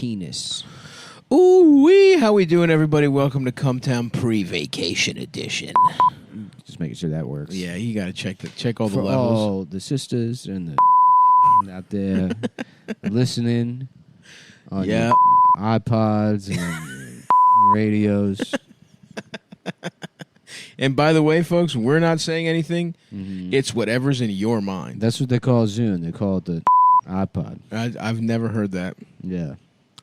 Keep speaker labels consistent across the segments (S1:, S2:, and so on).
S1: penis.
S2: Ooh-wee, how we doing, everybody? Welcome to Cumtown Pre-Vacation Edition.
S1: Just making sure that works.
S2: Yeah, you got to check all the
S1: For
S2: levels.
S1: all the sisters and the out there listening on
S2: Yeah.
S1: your iPods and radios.
S2: And by the way, folks, we're not saying anything.
S1: Mm-hmm.
S2: It's whatever's in your mind.
S1: That's what they call Zune. They call it the iPod.
S2: I've never heard that.
S1: Yeah.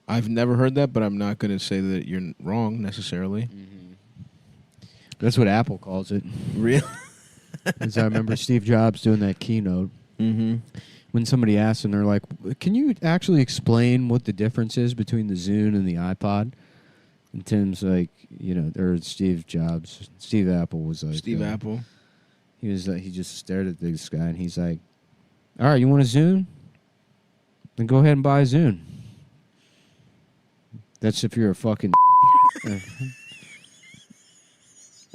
S2: I've never heard that, but I'm not going to say that you're wrong necessarily.
S1: Mm-hmm. That's what Apple calls it.
S2: Really?
S1: As I remember Steve Jobs doing that keynote.
S2: Mm-hmm.
S1: When somebody asked him, they're like, can you actually explain what the difference is between the Zune and the iPod? And Tim's like, or Steve Jobs. Steve Apple was like...
S2: Steve Apple.
S1: He was like, he just stared at this guy, and he's like, all right, you want a Zune? Then go ahead and buy a Zune. That's if you're a fucking...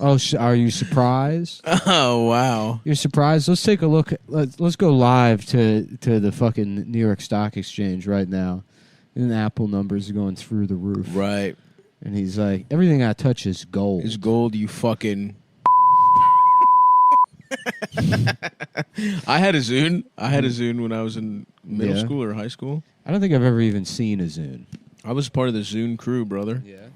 S1: Oh, are you surprised?
S2: Oh, wow.
S1: You're surprised? Let's take a look. Let's go live to the fucking New York Stock Exchange right now. And the Apple numbers are going through the roof.
S2: Right.
S1: And he's like, everything I touch is gold.
S2: Is gold, you fucking... I had a Zune. When I was in middle school or high school.
S1: I don't think I've ever even seen a Zune.
S2: I was part of the Zune crew, brother.
S1: Yeah.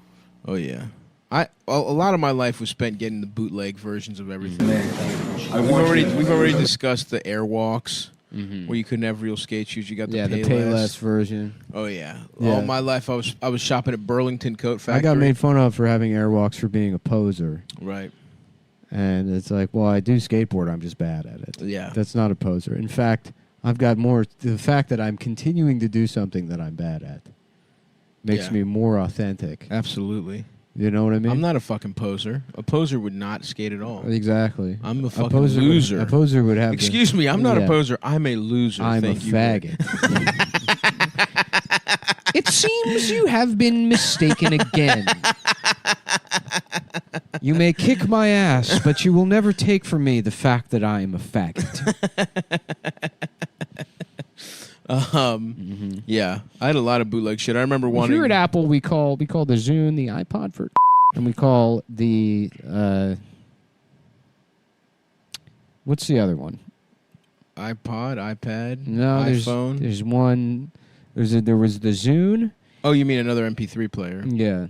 S2: Oh, yeah. A lot of my life was spent getting the bootleg versions of everything. We've already discussed the Airwalks, where you couldn't have real skate shoes. You got the
S1: Payless version.
S2: Oh yeah. All my life I was shopping at Burlington Coat Factory.
S1: I got made fun of for having Airwalks for being a poser.
S2: Right.
S1: And it's like, well, I do skateboard. I'm just bad at it.
S2: Yeah.
S1: That's not a poser. In fact, I've got more. The fact that I'm continuing to do something that I'm bad at makes me more authentic.
S2: Absolutely.
S1: You know what I mean?
S2: I'm not a fucking poser. A poser would not skate at all.
S1: Exactly.
S2: I'm a fucking loser.
S1: A poser would have...
S2: Excuse me, I'm not a poser. I'm a loser.
S1: I'm a faggot. It seems you have been mistaken again. You may kick my ass, but you will never take from me the fact that I am a faggot.
S2: Yeah, I had a lot of bootleg shit. I remember wanting...
S1: Here at Apple, we call the Zune the iPod for... And we call the... what's the other one?
S2: iPod, iPad,
S1: no,
S2: iPhone?
S1: There's one... There was the Zune.
S2: Oh, you mean another MP3 player?
S1: Yeah.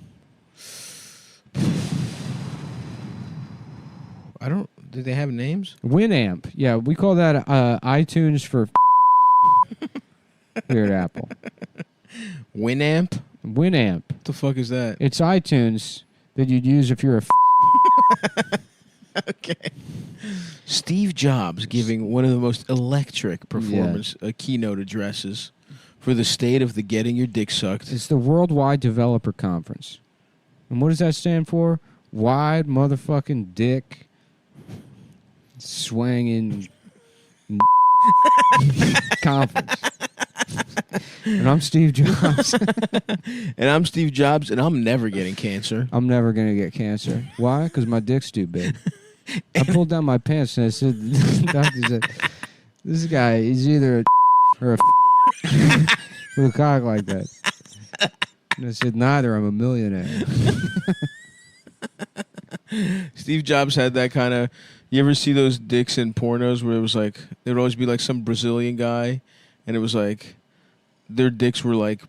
S2: Did they have names?
S1: Winamp. Yeah, we call that iTunes for... Here at Apple.
S2: Winamp?
S1: Winamp.
S2: What the fuck is that?
S1: It's iTunes that you'd use if you're a...
S2: Okay. Steve Jobs giving one of the most electric performance keynote addresses for the state of the getting your dick sucked.
S1: It's the Worldwide Developer Conference. And what does that stand for? Wide motherfucking dick swanging conference. And I'm Steve Jobs.
S2: And I'm Steve Jobs, and I'm never getting cancer.
S1: I'm never going to get cancer. Why? Because my dick's too big. I pulled down my pants and I said, doctor said, this guy is either a or a with a cock like that. And I said, neither. I'm a millionaire.
S2: Steve Jobs had that kind of... You ever see those dicks in pornos where it was like... There would always be like some Brazilian guy, and it was like... Their dicks were like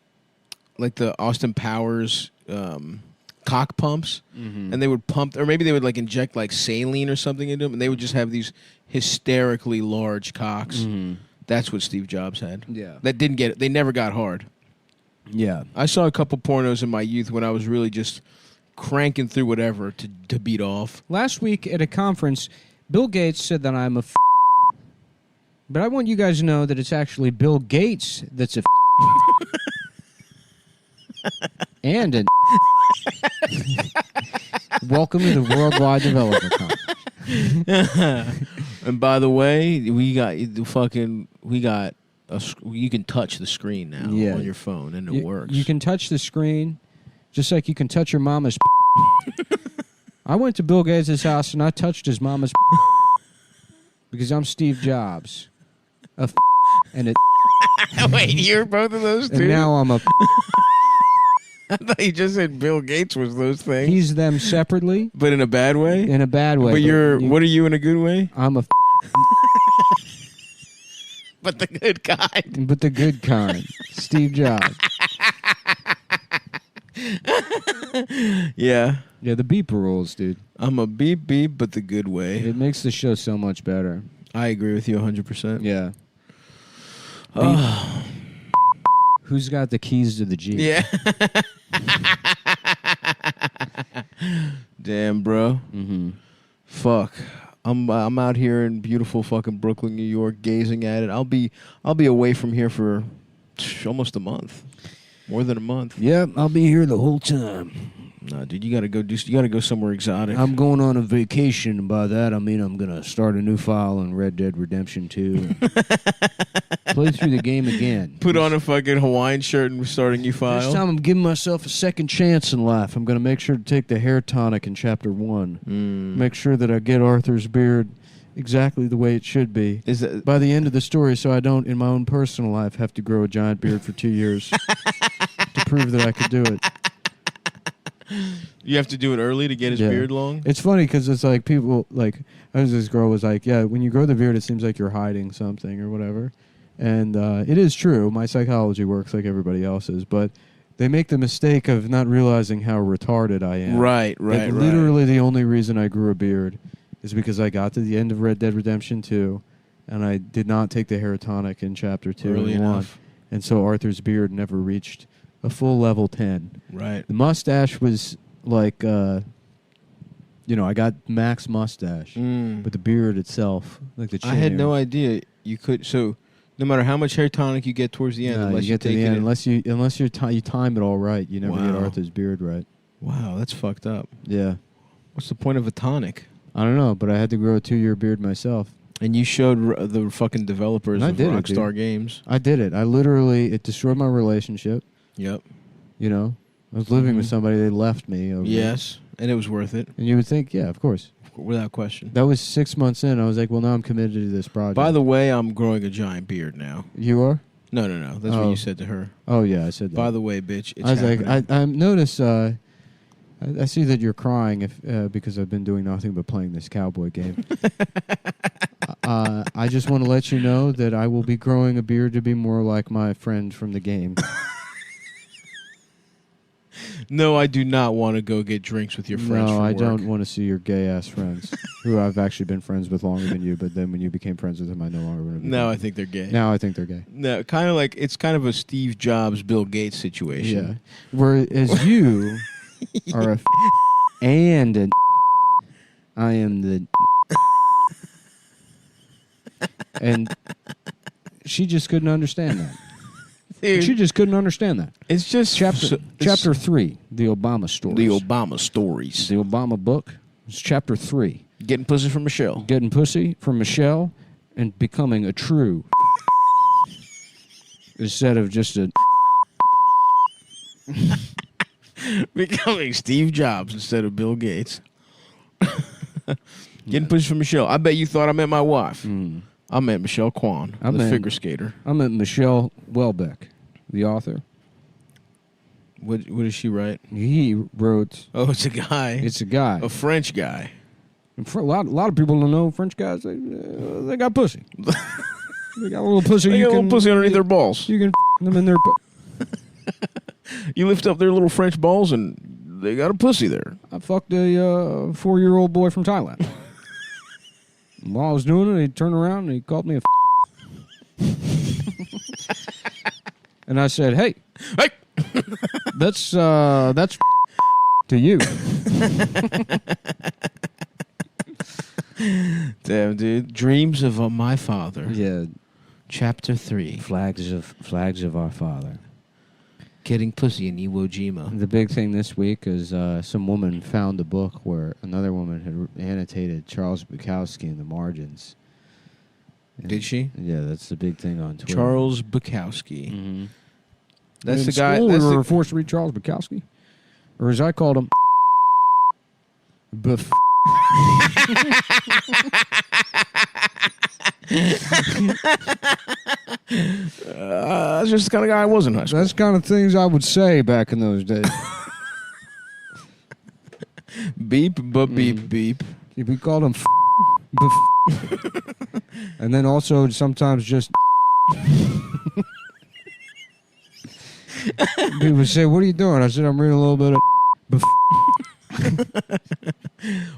S2: the Austin Powers cock pumps, and they would pump, or maybe they would like inject like saline or something into them, and they would just have these hysterically large cocks. That's what Steve Jobs had.
S1: Yeah,
S2: that didn't get it. They never got hard.
S1: Yeah,
S2: I saw a couple pornos in my youth when I was really just cranking through whatever to beat off.
S1: Last week at a conference, Bill Gates said that I'm a but I want you guys to know that it's actually Bill Gates that's a and an welcome to the Worldwide Developer Conference.
S2: And by the way, you can touch the screen now on your phone, and it works.
S1: You can touch the screen, just like you can touch your mama's. I went to Bill Gates' house and I touched his mama's because I'm Steve Jobs. And it.
S2: Wait, you're both of those two?
S1: And now I'm a.
S2: I thought you just said Bill Gates was those things.
S1: He's them separately.
S2: But in a bad way?
S1: In a bad way.
S2: But what are you in a good way?
S1: I'm a
S2: But the good kind.
S1: But the good kind. Steve Jobs.
S2: Yeah.
S1: Yeah, the beep rules, dude.
S2: I'm a beep beep, but the good way.
S1: It makes the show so much better.
S2: I agree with you 100%.
S1: Yeah.
S2: Oh.
S1: Who's got the keys to the Jeep?
S2: Yeah. Damn, bro.
S1: Mm-hmm.
S2: Fuck. I'm out here in beautiful fucking Brooklyn, New York, gazing at it. I'll be away from here for almost a month. More than a month.
S1: Yep, I'll be here the whole time.
S2: Nah, dude, you gotta go somewhere exotic.
S1: I'm going on a vacation, and by that I mean I'm gonna start a new file on Red Dead Redemption 2 and play through the game again.
S2: Put on a fucking Hawaiian shirt and start a new
S1: This
S2: file.
S1: time I'm giving myself a second chance in life. I'm gonna make sure to take the hair tonic in Chapter 1. Make sure that I get Arthur's beard exactly the way it should be.
S2: Is that
S1: By the end of the story, so I don't, in my own personal life, have to grow a giant beard for 2 years to prove that I could do it.
S2: you have to do it early to get his beard long?
S1: It's funny because it's like people, like, this girl was like, yeah, when you grow the beard, it seems like you're hiding something or whatever. And it is true. My psychology works like everybody else's, but they make the mistake of not realizing how retarded I am.
S2: Right.
S1: Literally the only reason I grew a beard is because I got to the end of Red Dead Redemption 2, and I did not take the hair tonic in Chapter 2
S2: Early
S1: and 1.
S2: enough.
S1: And so Arthur's beard never reached a full level 10.
S2: Right.
S1: The mustache was like, I got max mustache, but the beard itself, like the chin
S2: I had
S1: hair,
S2: no idea you could. So, no matter how much hair tonic you get towards the end,
S1: no,
S2: unless
S1: you get to
S2: take
S1: the
S2: it
S1: end,
S2: in-
S1: unless you time it all right, you never get
S2: Wow.
S1: Arthur's beard right.
S2: Wow, that's fucked up.
S1: Yeah,
S2: What's the point of a tonic?
S1: I don't know, but I had to grow a 2-year beard myself.
S2: And you showed the fucking developers
S1: And I
S2: of
S1: did it,
S2: Rockstar Games.
S1: I did it. It destroyed my relationship.
S2: Yep.
S1: You know, I was living with somebody. They left me. Over
S2: Yes, and it was worth it,
S1: and you would think, yeah, of course.
S2: without question.
S1: That was 6 months in. I was like, well, now I'm committed to this project.
S2: By the way, I'm growing a giant beard now.
S1: You are?
S2: No. That's what
S1: Oh.
S2: you said to her.
S1: Oh yeah, I said that.
S2: By the way, bitch, it's
S1: I was
S2: happening.
S1: like, I notice. I see that you're crying because I've been doing nothing but playing this cowboy game. I just want to let you know that I will be growing a beard to be more like my friend from the game.
S2: No, I do not want to go get drinks with your friends.
S1: No,
S2: from
S1: I
S2: work.
S1: don't want to see your gay ass friends, who I've actually been friends with longer than you. But then when you became friends with them, I no longer want to be.
S2: Now I think they're gay.
S1: Now I think they're gay.
S2: No, kind of like it's kind of a Steve Jobs, Bill Gates situation.
S1: Yeah. Whereas you are and I am the and she just couldn't understand that.
S2: Dude,
S1: She just couldn't understand that.
S2: it's just
S1: Chapter 3, the Obama stories.
S2: the Obama stories.
S1: The Obama book. It's Chapter 3.
S2: Getting pussy from Michelle.
S1: Getting pussy from Michelle and becoming a true instead of just a
S2: Becoming Steve Jobs instead of Bill Gates. Getting pussy from Michelle. I bet you thought I meant my wife. I meant Michelle Kwan,
S1: I
S2: the
S1: meant-
S2: figure skater.
S1: I met Michelle Welbeck, the author.
S2: What does she write?
S1: He wrote.
S2: Oh, it's a guy.
S1: It's a guy.
S2: a French guy.
S1: And for a lot of people don't know French guys. They got pussy. They got a little pussy.
S2: They
S1: you
S2: got a
S1: can,
S2: little pussy underneath their balls.
S1: You can them in their.
S2: You lift up their little French balls and they got a pussy there.
S1: I fucked a 4-year-old boy from Thailand. And while I was doing it, he turned around and he called me a. And I said, "Hey,
S2: Hey!
S1: that's to you."
S2: Damn, dude. Dreams of my father.
S1: Yeah,
S2: Chapter 3.
S1: flags of our father.
S2: Getting pussy in Iwo Jima.
S1: The big thing this week is some woman found a book where another woman had annotated Charles Bukowski in the margins.
S2: Did she?
S1: Yeah, that's the big thing on Twitter.
S2: Charles Bukowski.
S1: Mm-hmm.
S2: That's
S1: In
S2: the guy.
S1: school,
S2: That's
S1: we
S2: the,
S1: were forced to read Charles Bukowski, or as I called him, Buff.
S2: That's just the kind of guy I was in high school.
S1: That's kind of things I would say back in those days.
S2: Beep, but beep, beep.
S1: We called him and then also sometimes just people would say, "What are you doing?" I said, "I'm reading a little bit of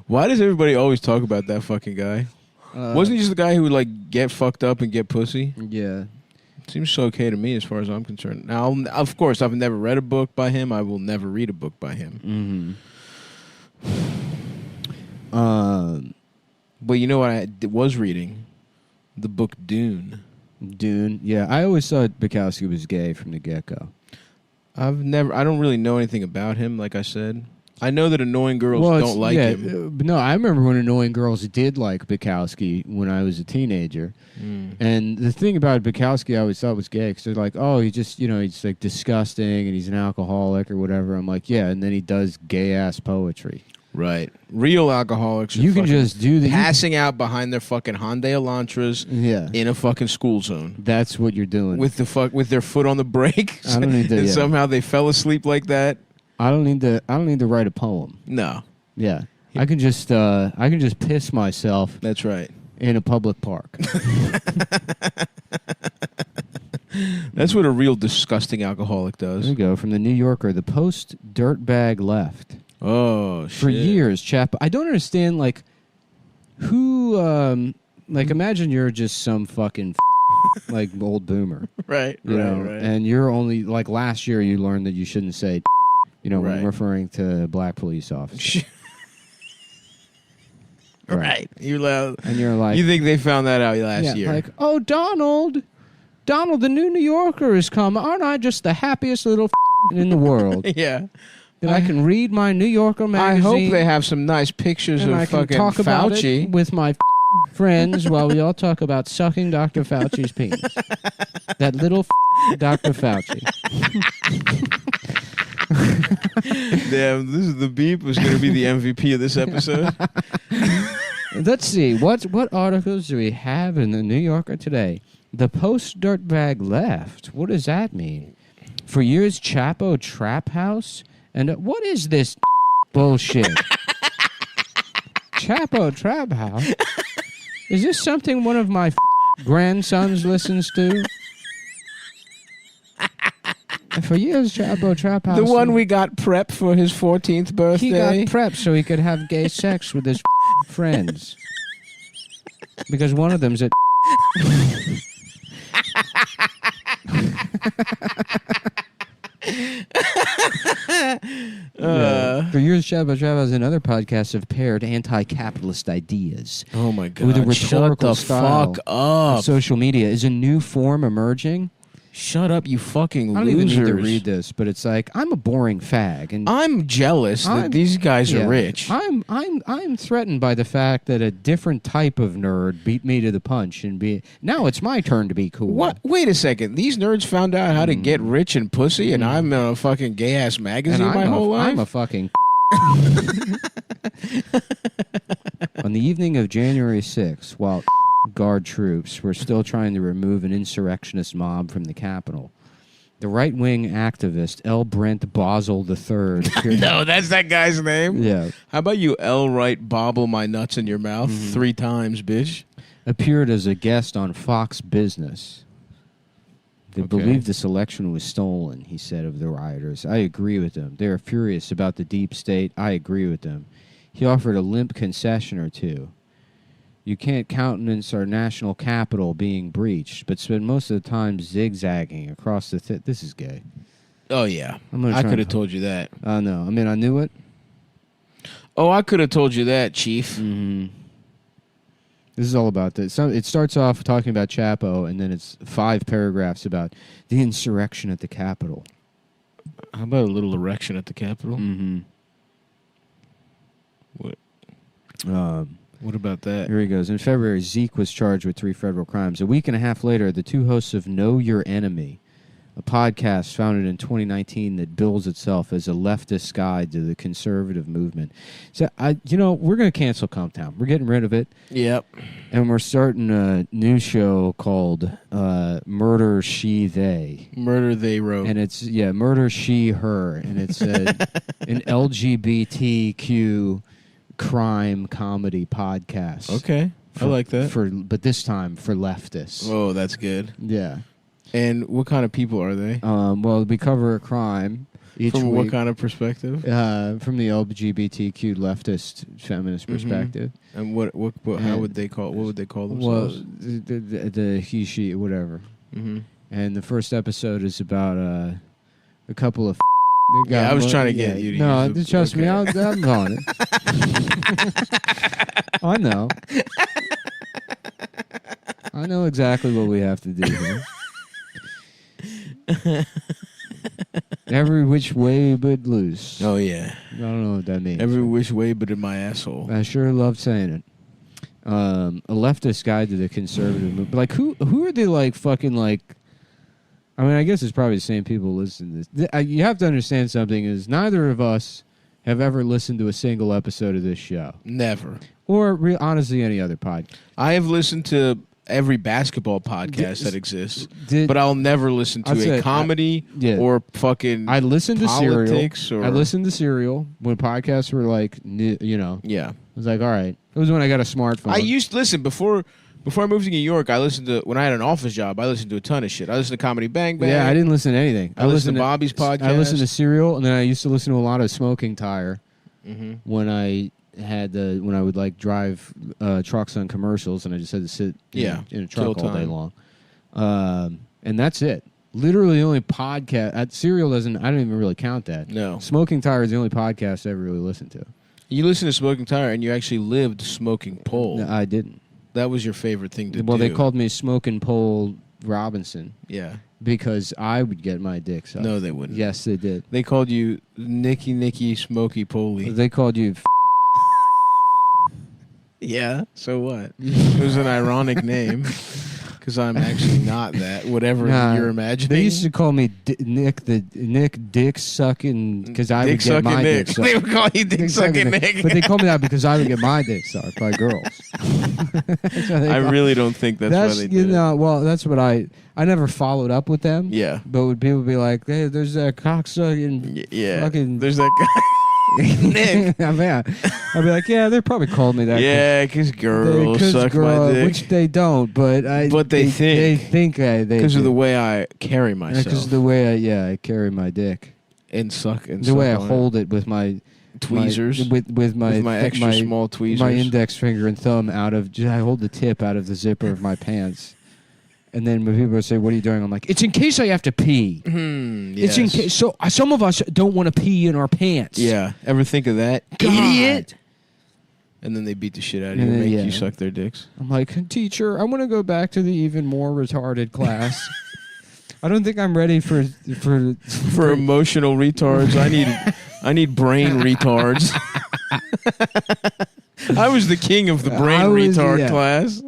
S2: Why does everybody always talk about that fucking guy? Wasn't he just the guy who would like get fucked up and get pussy?
S1: Yeah.
S2: Seems so okay to me as far as I'm concerned. Now, of course, I've never read a book by him. I will never read a book by him. But you know what I was reading? The book Dune.
S1: Dune. Yeah, I always thought Bukowski was gay from the get-go.
S2: I don't really know anything about him, like I said. I know that annoying girls don't like him.
S1: No, I remember when annoying girls did like Bukowski when I was a teenager. And the thing about Bukowski I always thought was gay because they're like, oh, he just, he's like disgusting and he's an alcoholic or whatever. I'm like, yeah, and then he does gay-ass poetry.
S2: Right. Real alcoholics.
S1: You can just do the
S2: passing out behind their fucking Hyundai Elantras in a fucking school zone.
S1: That's what you're doing.
S2: With their foot on the brake.
S1: I don't need to.
S2: And somehow they fell asleep like that.
S1: I don't need to write a poem.
S2: No.
S1: Yeah. I can just piss myself.
S2: That's right.
S1: In a public park.
S2: That's what a real disgusting alcoholic does.
S1: There you go. From the New Yorker, the post dirtbag left.
S2: Oh, shit.
S1: For years, chap. I don't understand, like, who, imagine you're just some fucking, like, old boomer.
S2: Right,
S1: you know,
S2: right.
S1: And you're only, like, last year you learned that you shouldn't say, when referring to black police officers.
S2: Right. You're loud.
S1: And you're like...
S2: You think they found that out last year.
S1: Like, oh, Donald, the new New Yorker has come. Aren't I just the happiest little in the world?
S2: Yeah.
S1: That I can read my New Yorker magazine.
S2: I hope they have some nice pictures
S1: and
S2: of
S1: I can
S2: fucking
S1: talk about
S2: Fauci.
S1: it with my friends while we all talk about sucking Dr. Fauci's penis. That little Dr. Fauci.
S2: Damn, this is the beep was going to be the MVP of this episode.
S1: Let's see. What articles do we have in the New Yorker today? The post dirtbag left. What does that mean? For years, Chapo Trap House. And what is this bullshit? Chapo Trap House? Is this something one of my grandsons listens to? For years, Chapo Trap House.
S2: The one we got prep for his 14th birthday.
S1: He got prepped so he could have gay sex with his friends. Because one of them's at... For years, Shabba Shabba's and other podcasts have paired anti-capitalist ideas.
S2: Oh my God!
S1: With a rhetorical style
S2: fuck up.
S1: Social media is a new form emerging.
S2: Shut up, you fucking losers!
S1: I don't even need to read this, but it's like I'm a boring fag, and
S2: I'm jealous that these guys are rich.
S1: I'm threatened by the fact that a different type of nerd beat me to the punch, and now it's my turn to be cool.
S2: What? Wait a second! These nerds found out how to get rich and pussy, and I'm in a fucking gay ass magazine my whole life.
S1: I'm a fucking. On the evening of January 6th, while Guard troops were still trying to remove an insurrectionist mob from the Capitol, the right-wing activist L. Brent Bosel III...
S2: No, that's that guy's name?
S1: Yeah.
S2: How about you L. Wright bobble my nuts in your mouth 3 times, bitch?
S1: Appeared as a guest on Fox Business. They believe this election was stolen, he said of the rioters. I agree with them. They are furious about the deep state. I agree with them. He offered a limp concession or two. You can't countenance our national capital being breached, but spend most of the time zigzagging across the... This is gay.
S2: Oh, yeah. I could have told you that.
S1: No. I mean, I knew it.
S2: Oh, I could have told you that, Chief.
S1: Mm-hmm. This is all about this. So it starts off talking about Chapo, and then it's 5 paragraphs about the insurrection at the Capitol.
S2: How about a little erection at the Capitol?
S1: Mm-hmm.
S2: What? What about that?
S1: Here he goes. In February, Zeke was charged with 3 federal crimes. A week and a half later, the 2 hosts of Know Your Enemy a podcast founded in 2019 that bills itself as a leftist guide to the conservative movement. So, we're going to cancel Cumtown. We're getting rid of it.
S2: Yep.
S1: And we're starting a new show called Murder, She, They.
S2: Murder, They Wrote.
S1: And it's, Murder, She, Her. And it's an LGBTQ crime comedy podcast.
S2: Okay. I like that.
S1: But this time for leftists.
S2: Oh, that's good.
S1: Yeah.
S2: And what kind of people are they?
S1: Well, we cover a crime each
S2: From
S1: week.
S2: what kind of perspective?
S1: From the LGBTQ leftist feminist perspective.
S2: And what how would they call? What would they call themselves?
S1: Well, the he, she, whatever.
S2: Mm-hmm.
S1: And the first episode is about a couple of.
S2: Yeah, I was trying to get you to
S1: no,
S2: use the...
S1: trust me, I'm on it. I know. I know exactly what we have to do here. Every which way but loose.
S2: Oh, yeah.
S1: I don't know what that means.
S2: Every which way but in my asshole.
S1: I sure love saying it. A leftist guide to the conservative movement. Like, who are they, like, fucking, like... I mean, I guess it's probably the same people listening to this. You have to understand something is neither of us have ever listened to a single episode of this show.
S2: Never.
S1: Or, honestly, any other podcast.
S2: I have listened to every basketball podcast that exists, but I'll never listen to a comedy or fucking
S1: I listened to
S2: politics.
S1: Serial. I listened to Serial when podcasts were like,
S2: Yeah.
S1: I was like, all right. It was when I got a smartphone.
S2: I used to listen before I moved to New York. I listened to, when I had an office job, I listened to a ton of shit. I listened to Comedy Bang Bang.
S1: Yeah, I didn't listen to anything.
S2: I listened to Bobby's podcast.
S1: I listened to Serial, and then I used to listen to a lot of Smoking Tire when I would like drive trucks on commercials, and I just had to sit in a truck all day long. And that's it. Literally the only podcast. Serial doesn't. I don't even really count that.
S2: No.
S1: Smoking Tire is the only podcast I ever really listened to.
S2: You listened to Smoking Tire, and you actually lived Smoking Pole.
S1: No, I didn't.
S2: That was your favorite thing to do.
S1: Well, they called me Smoking Pole Robinson.
S2: Yeah.
S1: Because I would get my dick sucked.
S2: No, they wouldn't.
S1: Yes, they did.
S2: They called you Nicky Smoky Poley.
S1: They called you...
S2: Yeah, so what? It was an ironic name. Because I'm actually not that. Whatever you're imagining.
S1: They used to call me Nick Dick Sucking because I would get my dick sucked.
S2: They would call you Dick Sucking Nick.
S1: But they called me that because I would get my dick sucked by girls.
S2: I really don't think that's why they did it.
S1: Well, that's what I never followed up with them.
S2: Yeah.
S1: But would people be like, hey, there's that cocksucking fucking...
S2: There's that guy. Nick.
S1: I'd be like, yeah, they probably called me that.
S2: Yeah, because girls suck my dick.
S1: Which they don't, but
S2: they think.
S1: They think they
S2: because of the way I carry myself.
S1: Because of the way I carry my dick.
S2: And suck. And
S1: the way I hold it with my...
S2: tweezers.
S1: With my
S2: extra small tweezers.
S1: My index finger and thumb I hold the tip out of the zipper of my pants. And then when people say, what are you doing? I'm like, it's in case I have to pee.
S2: Yes.
S1: It's in case. So some of us don't want to pee in our pants.
S2: Yeah. Ever think of that?
S1: God. Idiot.
S2: And then they beat the shit out of you and make you suck their dicks.
S1: I'm like, teacher, I want to go back to the even more retarded class. I don't think I'm ready for
S2: emotional retards. I need brain retards. I was the king of the brain retard class.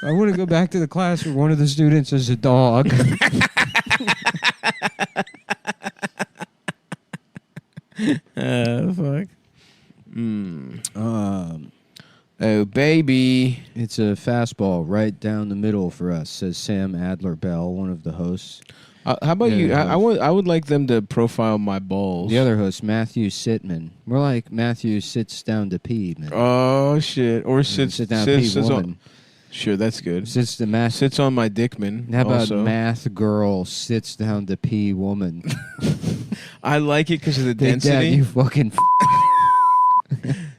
S1: I want to go back to the class where one of the students is a dog.
S2: Fuck. Oh, baby.
S1: It's a fastball right down the middle for us, says Sam Adler-Bell, one of the hosts.
S2: How about you? I would like them to profile my balls.
S1: The other host, Matthew Sitman. More like Matthew sits down to pee, man.
S2: Oh, shit. Or sit
S1: down to pee woman.
S2: Sure, that's good.
S1: Sits
S2: on my dickman.
S1: How about math girl sits down to pee woman?
S2: I like it because of the density.
S1: Dad, you fucking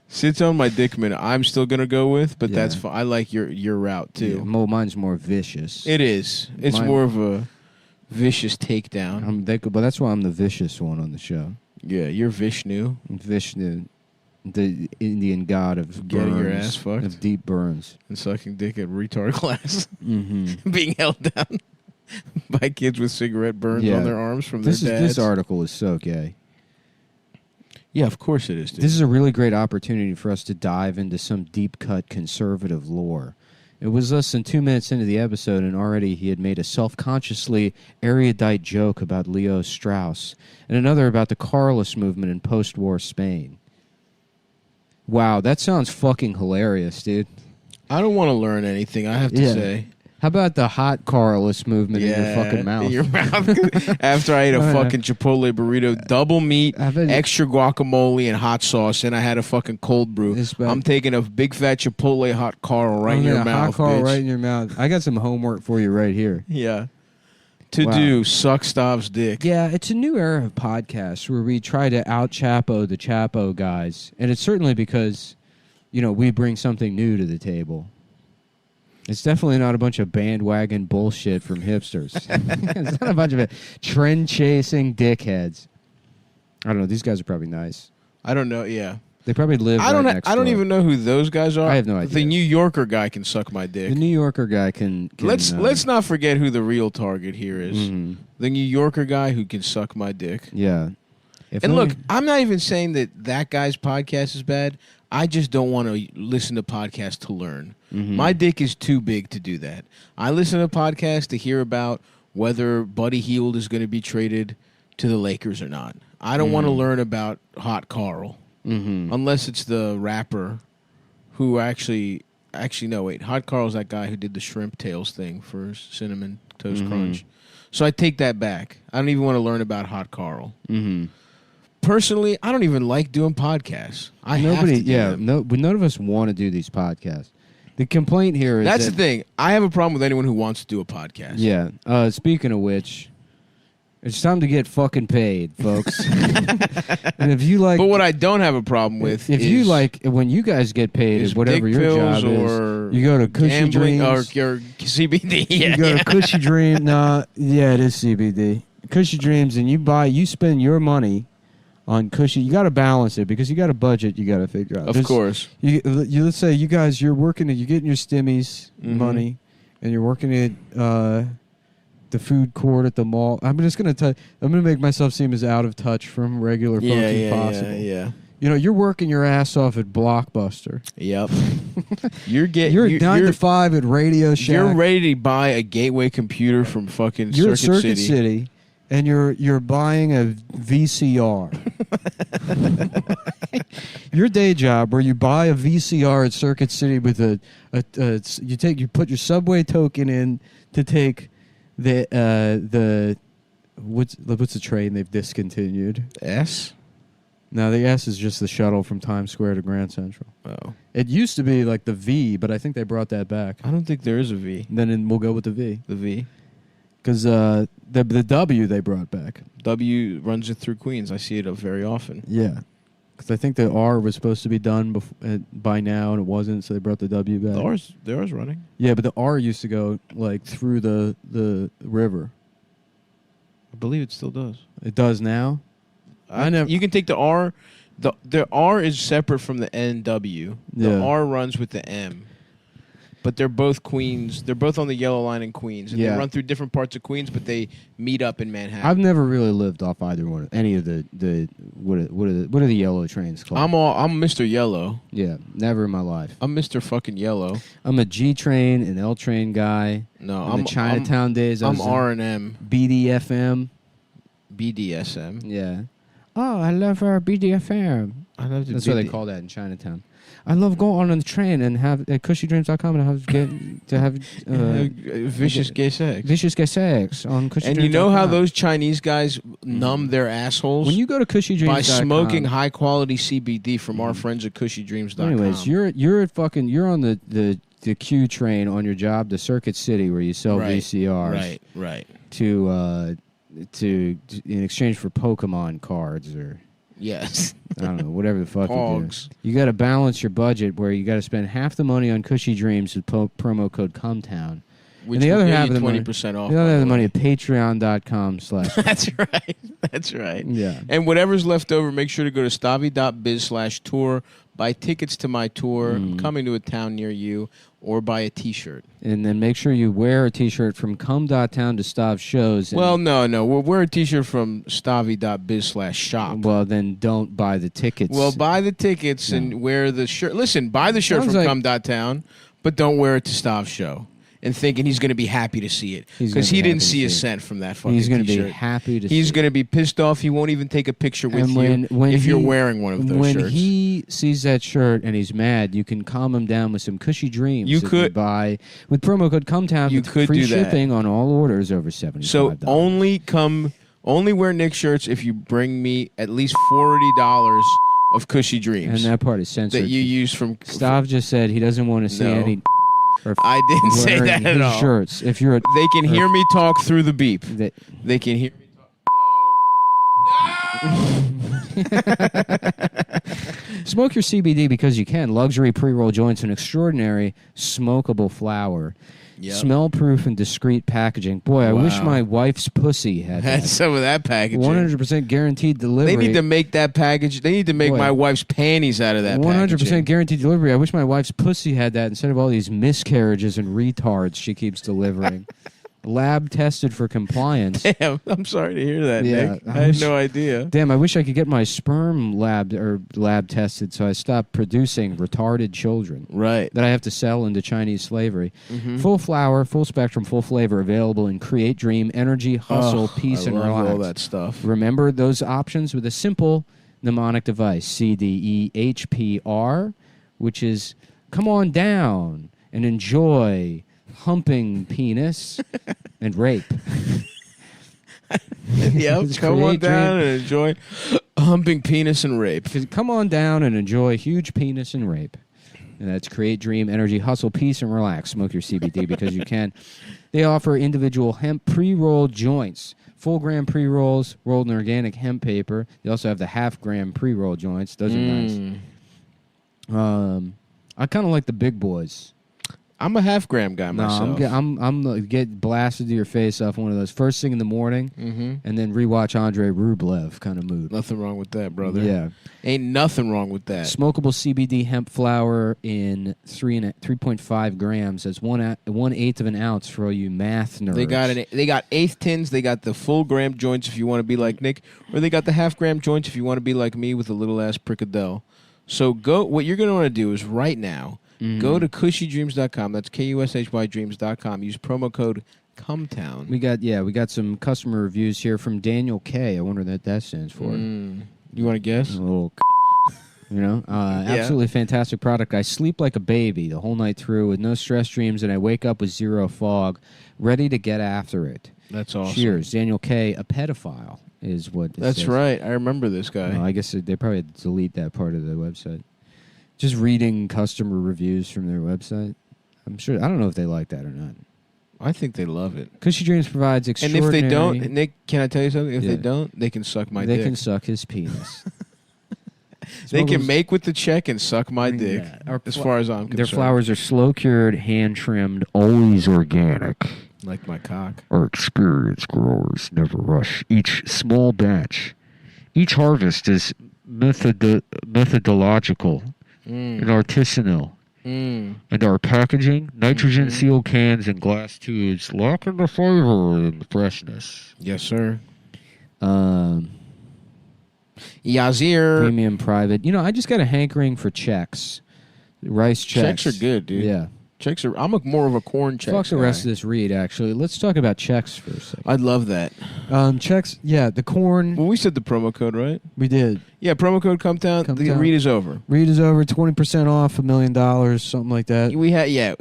S2: sits on my dickman. I'm still gonna go with, but that's fine. I like your route too.
S1: Yeah, mine's more vicious.
S2: It is. It's more of a vicious takedown.
S1: But that's why I'm the vicious one on the show.
S2: Yeah, you're Vishnu.
S1: Vishnu. The Indian god of
S2: getting
S1: burns,
S2: your ass fucked,
S1: of deep burns,
S2: and sucking dick at retard class, being held down by kids with cigarette burns on their arms from their dads.
S1: This article is so gay.
S2: Yeah, of course it is. Dude.
S1: This is a really great opportunity for us to dive into some deep cut conservative lore. It was less than 2 minutes into the episode, and already he had made a self-consciously erudite joke about Leo Strauss, and another about the Carlist movement in post-war Spain. Wow, that sounds fucking hilarious, dude.
S2: I don't want to learn anything, I have to say.
S1: How about the hot Carlist movement in your fucking mouth?
S2: In your mouth. After I ate a fucking Chipotle burrito, double meat, extra guacamole, and hot sauce, and I had a fucking cold brew. I'm taking a big fat Chipotle hot Carl right in your mouth,
S1: hot Carl
S2: bitch.
S1: right in your mouth. I got some homework for you right here.
S2: Yeah. To do, suck Stav's dick.
S1: Yeah, it's a new era of podcasts where we try to out-Chapo the Chapo guys. And it's certainly because, we bring something new to the table. It's definitely not a bunch of bandwagon bullshit from hipsters. It's not a bunch of trend-chasing dickheads. I don't know. These guys are probably nice.
S2: I don't know, yeah.
S1: They probably live
S2: I don't
S1: door.
S2: even know who those guys are.
S1: I have no idea.
S2: The New Yorker guy can suck my dick.
S1: The New Yorker guy can
S2: let's not forget who the real target here is. Mm-hmm. The New Yorker guy who can suck my dick.
S1: Yeah.
S2: And look, I'm not even saying that guy's podcast is bad. I just don't want to listen to podcasts to learn. Mm-hmm. My dick is too big to do that. I listen to podcasts to hear about whether Buddy Hield is going to be traded to the Lakers or not. I don't want to learn about Hot Carl. Mm-hmm. Unless it's the rapper who actually no, wait. Hot Carl's that guy who did the shrimp tails thing for Cinnamon Toast Crunch. So I take that back. I don't even want to learn about Hot Carl. Mm-hmm. Personally, I don't even like doing podcasts.
S1: None of us want to do these podcasts. The complaint here is
S2: that's the thing. I have a problem with anyone who wants to do a podcast.
S1: Yeah. Speaking of which, it's time to get fucking paid, folks. And if you like,
S2: but what I don't have a problem with,
S1: if you like, when you guys get paid, is whatever your job is. You go to Cushy Dreams
S2: or your CBD.
S1: You go to Cushy Dream. Yeah, it is CBD. Cushy Dreams, and you spend your money on Cushy. You got to balance it because you got a budget. You got to figure out.
S2: Of course.
S1: Let's say you guys, you're working. You're getting your stimmies money, and you're working at the food court at the mall. I'm just gonna make myself seem as out of touch from regular folks as possible.
S2: Yeah.
S1: You're working your ass off at Blockbuster.
S2: Yep.
S1: You're 9 to 5 at Radio Shack.
S2: You're ready to buy a gateway computer from fucking Circuit
S1: City. And you're buying a VCR. Your day job, where you buy a VCR at Circuit City with you put your subway token in to take the what's the train they've discontinued?
S2: S?
S1: No, the S is just the shuttle from Times Square to Grand Central.
S2: Oh.
S1: It used to be like the V, but I think they brought that back.
S2: I don't think there is a V.
S1: Then we'll go with the V.
S2: The V.
S1: Because the W they brought back.
S2: W runs it through Queens. I see it very often.
S1: Yeah. Because I think the R was supposed to be done by now, and it wasn't, so they brought the W back.
S2: The R's running.
S1: Yeah, but the R used to go like through the river.
S2: I believe it still does.
S1: It does now?
S2: You can take the R. The R is separate from the NW. The R runs with the M. But they're both Queens. They're both on the Yellow Line in Queens. And they run through different parts of Queens, but they meet up in Manhattan.
S1: I've never really lived off either one. Any of the what are the yellow trains called?
S2: I'm Mr. Yellow.
S1: Yeah, never in my life.
S2: I'm Mr. fucking Yellow.
S1: I'm a G train and L train guy.
S2: No,
S1: I'm the Chinatown days.
S2: I'm R&M.
S1: BDFM.
S2: BDSM.
S1: Yeah. Oh, I love our BDFM. That's what they call that in Chinatown. I love going on the train and have at cushydreams.com and have
S2: vicious gay sex.
S1: Vicious gay sex on cushydreams.com.
S2: And you know how those Chinese guys numb their assholes?
S1: When you go to cushydreams.com
S2: by smoking high quality CBD from our friends at cushydreams.com.
S1: Anyways, you're on the Q train on your job to Circuit City where you sell VCRs.
S2: Right.
S1: To in exchange for Pokemon cards or
S2: yes.
S1: I don't know, whatever the fuck
S2: Pogs.
S1: you do. You got to balance your budget where you got to spend half the money on Cushy Dreams with promo code Cumtown.
S2: Which
S1: and the other half of the
S2: 20% off.
S1: The other half of the money at patreon.com/
S2: That's right.
S1: Yeah.
S2: And whatever's left over, make sure to go to stavi.biz/tour, buy tickets to my tour, coming to a town near you, or buy a T-shirt.
S1: And then make sure you wear a T-shirt from Cum.town to Stav shows.
S2: Well, no. We'll wear a T-shirt from stavi.biz/shop.
S1: Well, then don't buy the tickets.
S2: Well, buy the tickets and wear the shirt. Listen, buy the shirt from Cum.town. but don't wear it to Stav's show. And thinking he's going to be happy to see it. Because he didn't see a cent from that fucking
S1: He's going to
S2: t-shirt.
S1: be happy to see it.
S2: He's going to be pissed off. He won't even take a picture with you if you're wearing one of those shirts.
S1: When he sees that shirt and he's mad, you can calm him down with some cushy dreams.
S2: You could
S1: buy with promo code Cumtown.
S2: You could
S1: free
S2: do that.
S1: shipping on all orders over $75.
S2: So only wear Nick shirts if you bring me at least $40 of cushy dreams.
S1: And that part is censored.
S2: That you use from...
S1: Stav just said he doesn't want to see any...
S2: I didn't say that at all.
S1: Shirts. If you're
S2: they can hear me talk through the beep. They can hear me talk. No!
S1: Smoke your CBD because you can. Luxury pre-roll joints and extraordinary smokable flower. Yep. Smell-proof and discreet packaging. Boy, I wish my wife's pussy had
S2: some of that packaging.
S1: 100% guaranteed delivery.
S2: They need to make that package. They need to make my wife's panties out of that
S1: 100% guaranteed delivery. I wish my wife's pussy had that instead of all these miscarriages and retards she keeps delivering. Lab tested for compliance.
S2: Damn, I'm sorry to hear that, Nick. I had no idea.
S1: Damn, I wish I could get my sperm lab tested so I stop producing retarded children.
S2: Right.
S1: That I have to sell into Chinese slavery. Full flower, full spectrum, full flavor available in Create, Dream, Energy, Hustle, Peace, and Relax.
S2: All that stuff.
S1: Remember those options with a simple mnemonic device, CDEHPR, which is come on down and enjoy humping penis and rape.
S2: Yep, come on down and enjoy humping penis and rape.
S1: Come on down and enjoy huge penis and rape. And that's Create, Dream, Energy, Hustle, Peace, and Relax. Smoke your CBD because you can. They offer individual hemp pre-rolled joints, full gram pre-rolls, rolled in organic hemp paper. They also have the half-gram pre-roll joints. Those are nice. I kind of like the big boys.
S2: I'm a half-gram guy myself.
S1: I'm get blasted to your face off one of those first thing in the morning, and then rewatch Andrei Rublev kind of mood.
S2: Nothing wrong with that, brother.
S1: Yeah,
S2: ain't nothing wrong with that.
S1: Smokable CBD hemp flower in 3.5 grams. That's 1/8 of an ounce for all you math nerds.
S2: They got eighth tins. They got the full gram joints if you want to be like Nick, or they got the half gram joints if you want to be like me with a little ass prickadell. So what you're gonna want to do is right now. Go to cushydreams.com. That's KUSHYDreams.com. Use promo code Cumtown.
S1: We got some customer reviews here from Daniel K. I wonder what that stands for.
S2: You want to guess?
S1: A little, absolutely fantastic product. I sleep like a baby the whole night through with no stress dreams, and I wake up with zero fog, ready to get after it.
S2: That's awesome.
S1: Cheers, Daniel K. A pedophile is what.
S2: That's
S1: says.
S2: right. I remember this guy.
S1: I guess they probably delete that part of the website. Just reading customer reviews from their website. I'm sure. I don't know if they like that or not.
S2: I think they love it.
S1: Cushy Dreams provides extraordinary...
S2: And if they don't, Nick, can I tell you something? If they don't, they can suck my dick.
S1: They can suck his penis.
S2: They can make with the check and suck my dick, as far as I'm concerned.
S1: Their flowers are slow-cured, hand-trimmed, always organic.
S2: Like my cock.
S1: Our experienced growers never rush each small batch. Each harvest is methodological. And artisanal. And our packaging, nitrogen sealed cans and glass tubes, lock in the flavor and freshness.
S2: Yes, sir. Yazir.
S1: Premium private. I just got a hankering for checks. Rice checks.
S2: Checks are good, dude.
S1: Yeah.
S2: Checks are. I'm more of a corn check.
S1: Fuck the rest of this read, actually. Let's talk about checks for a second.
S2: I'd love that.
S1: Checks, the corn.
S2: Well, we said the promo code, right?
S1: We did.
S2: Yeah, promo code Cumtown. The read is over.
S1: Read is over. 20% off, $1 million, something like that.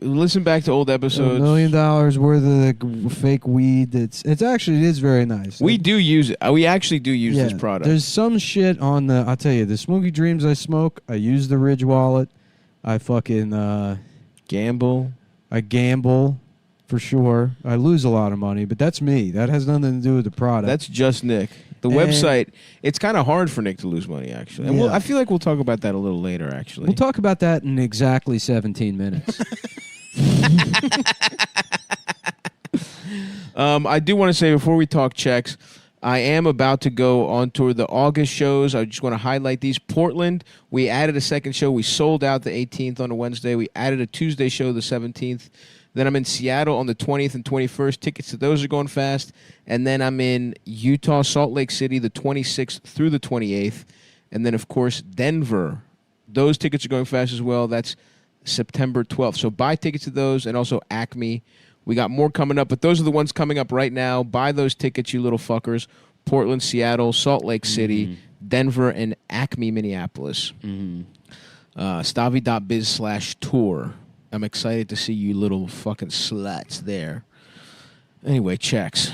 S2: Listen back to old episodes.
S1: $1 million worth of the fake weed. It is very nice.
S2: We do use it. We actually do use this product.
S1: There's some shit on I'll tell you, the Smoky Dreams I smoke, I use the Ridge wallet. I fucking
S2: gamble.
S1: I gamble for sure. I lose a lot of money, but that's me. That has nothing to do with the product.
S2: That's just Nick. The website, it's kind of hard for Nick to lose money, actually. And I feel like we'll talk about that a little later, actually.
S1: We'll talk about that in exactly 17 minutes.
S2: I do want to say, before we talk checks, I am about to go on tour the August shows. I just want to highlight these. Portland, we added a second show. We sold out the 18th on a Wednesday. We added a Tuesday show the 17th. Then I'm in Seattle on the 20th and 21st. Tickets to those are going fast. And then I'm in Utah, Salt Lake City, the 26th through the 28th. And then, of course, Denver. Those tickets are going fast as well. That's September 12th. So buy tickets to those, and also Acme. We got more coming up, but those are the ones coming up right now. Buy those tickets, you little fuckers. Portland, Seattle, Salt Lake City, Denver, and Acme, Minneapolis. Stavi.biz/tour. I'm excited to see you little fucking sluts there. Anyway, checks.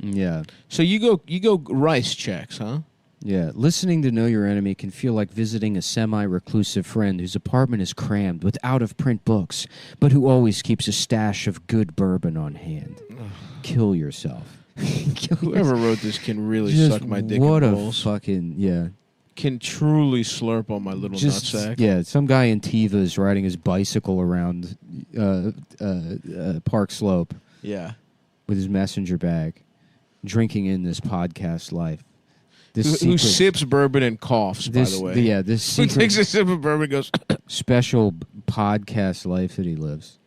S1: Yeah.
S2: So you go Rice checks, huh?
S1: Yeah. Listening to Know Your Enemy can feel like visiting a semi-reclusive friend whose apartment is crammed with out-of-print books, but who always keeps a stash of good bourbon on hand. Kill yourself.
S2: Whoever wrote this can really
S1: Just
S2: suck my dick
S1: what
S2: and
S1: a
S2: balls.
S1: fucking, yeah.
S2: Can truly slurp on my little nutsack.
S1: Yeah, some guy in Tiva is riding his bicycle around Park Slope.
S2: Yeah.
S1: With his messenger bag, drinking in this podcast life.
S2: Who sips bourbon and coughs, by the way.
S1: Yeah, this
S2: Who
S1: secret
S2: takes a sip of bourbon and goes...
S1: special podcast life that he lives.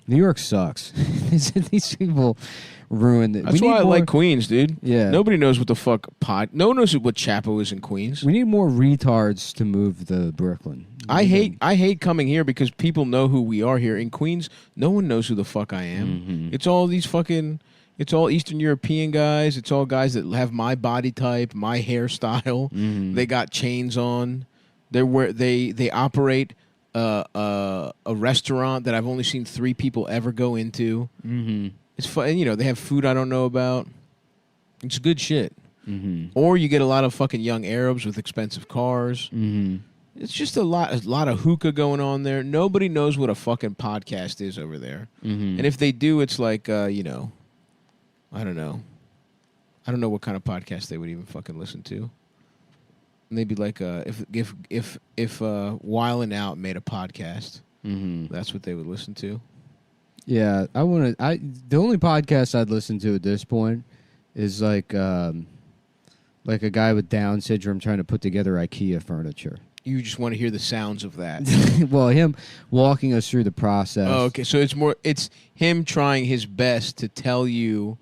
S1: New York sucks. These people ruined it.
S2: That's why I like Queens, dude.
S1: Yeah.
S2: Nobody knows what the fuck no one knows what Chapo is in Queens.
S1: We need more retards to move to Brooklyn.
S2: I hate coming here because people know who we are here. In Queens, no one knows who the fuck I am. It's all these fucking... It's all Eastern European guys. It's all guys that have my body type, my hairstyle. They got chains on. They operate a restaurant that I've only seen 3 people ever go into. It's fun. You know, they have food I don't know about. It's good shit. Or you get a lot of fucking young Arabs with expensive cars. It's just a lot of hookah going on there. Nobody knows what a fucking podcast is over there. And if they do, it's like you know. I don't know. I don't know what kind of podcast they would even fucking listen to. Maybe like if Wild 'N Out made a podcast, that's what they would listen to.
S1: Yeah, the only podcast I'd listen to at this point is like a guy with Down syndrome trying to put together IKEA furniture.
S2: You just want to hear the sounds of that.
S1: Well, him walking us through the process.
S2: Oh, okay. So it's him trying his best to tell you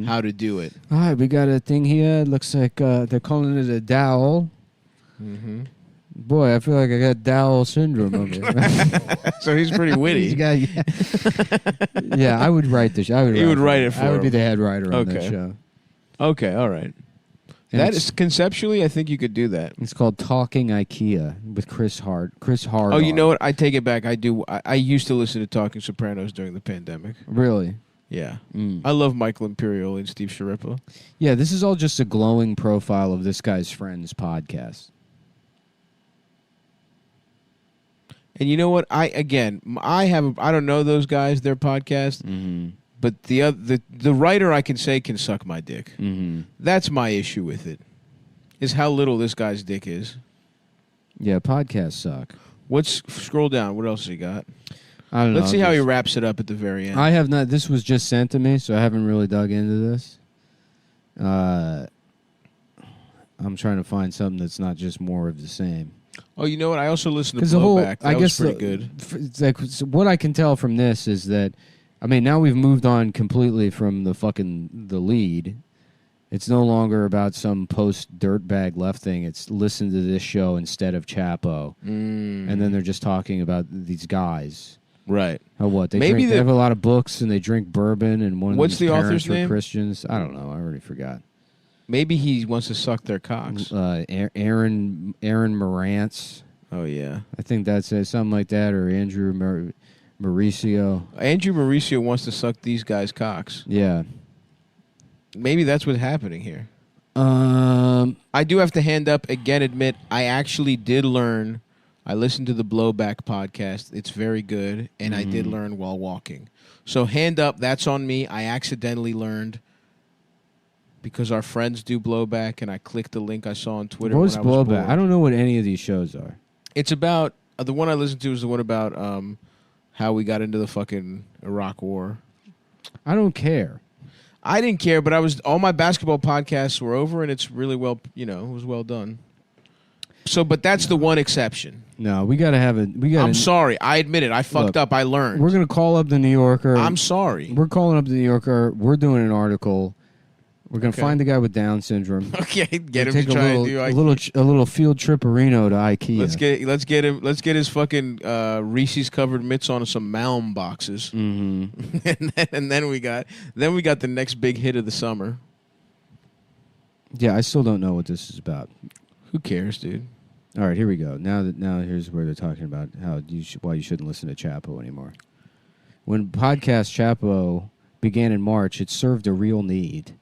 S2: how to do it.
S1: All right, we got a thing here. It looks like they're calling it a dowel. Boy, I feel like I got dowel syndrome over here.
S2: So he's pretty witty.
S1: Yeah, I would write this.
S2: You would write it for him.
S1: I would be the head writer on that show.
S2: Okay, all right.
S1: And
S2: that is conceptually, I think you could do that.
S1: It's called Talking IKEA with Chris Hard.
S2: Oh, you know what? I take it back. I used to listen to Talking Sopranos during the pandemic.
S1: Really?
S2: Yeah. I love Michael Imperioli and Steve Sciarippa.
S1: Yeah, this is all just a glowing profile of this guy's friend's podcast.
S2: And you know what? I don't know those guys, their podcast. But the writer I can say can suck my dick. That's my issue with it, is how little this guy's dick is.
S1: Yeah, podcasts suck.
S2: Scroll down. What else he got?
S1: I don't know.
S2: Let's see how he wraps it up at the very end.
S1: I have not. This was just sent to me, so I haven't really dug into this. I'm trying to find something that's not just more of the same.
S2: Oh, you know what? I also listened to Blowback. That was pretty good.
S1: What I can tell from this is that, I mean, now we've moved on completely from the lead. It's no longer about some post dirtbag left thing. It's listen to this show instead of Chapo. And then they're just talking about these guys.
S2: Right.
S1: How what? They have a lot of books and they drink bourbon and one of
S2: What's the
S1: parents
S2: author's
S1: were
S2: name?
S1: Christians. I don't know. I already forgot.
S2: Maybe he wants to suck their cocks.
S1: Aaron Morantz.
S2: Oh, yeah.
S1: I think that's it. Something like that. Or Andrew Mauricio.
S2: Andrew Mauricio wants to suck these guys' cocks.
S1: Yeah.
S2: Maybe that's what's happening here. I do have to admit, I actually did learn. I listened to the Blowback podcast. It's very good, and I did learn while walking. So hand up, that's on me. I accidentally learned because our friends do Blowback, and I clicked the link I saw on Twitter.
S1: What's
S2: when I was
S1: Blowback?
S2: bored.
S1: I don't know what any of these shows are.
S2: It's about the one I listened to is the one about how we got into the fucking Iraq War.
S1: I don't care.
S2: I didn't care, but all my basketball podcasts were over, and it's really well, it was well done. So, but that's the one exception.
S1: No, we got to have it.
S2: I'm sorry. I admit it. I fucked up. I learned.
S1: We're going to call up the New Yorker.
S2: I'm sorry.
S1: We're calling up the New Yorker. We're doing an article We're gonna find the guy with Down syndrome.
S2: Okay, get him
S1: Take
S2: to try and do
S1: a little field tripperino to IKEA.
S2: Let's get his fucking Reese's covered mitts on some Malm boxes.
S1: Mm-hmm.
S2: and then we got the next big hit of the summer.
S1: Yeah, I still don't know what this is about.
S2: Who cares, dude?
S1: All right, here we go. Now here's where they're talking about why you shouldn't listen to Chapo anymore. When podcast Chapo began in March, it served a real need.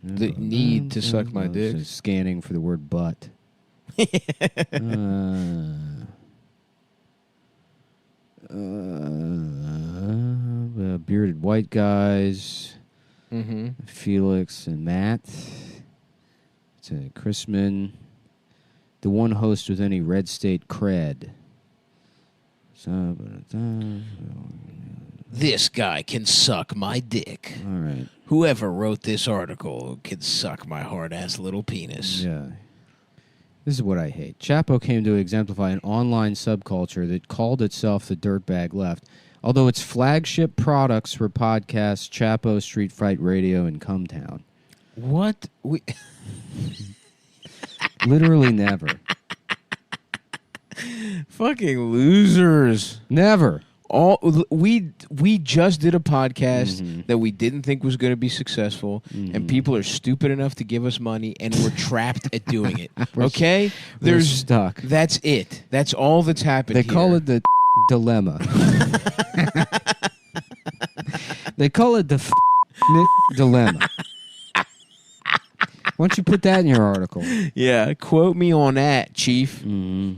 S2: The need to suck my dick.
S1: Scanning for the word butt. Bearded white guys.
S2: Mm-hmm.
S1: Felix and Matt. It's Chrisman. The one host with any red state cred.
S2: This guy can suck my dick.
S1: All right.
S2: Whoever wrote this article can suck my hard-ass little penis.
S1: Yeah. This is what I hate. Chapo came to exemplify an online subculture that called itself the Dirtbag Left, although its flagship products were podcasts Chapo, Street Fight Radio, and Cumtown.
S2: What?
S1: Literally never.
S2: Fucking losers.
S1: Never.
S2: We just did a podcast that we didn't think was going to be successful, and people are stupid enough to give us money, and we're trapped at doing it. Okay,
S1: We're stuck.
S2: That's it. That's all that's happened.
S1: They call it the dilemma. They call it the dilemma. Why don't you put that in your article?
S2: Yeah, quote me on that, Chief.
S1: Mm-hmm.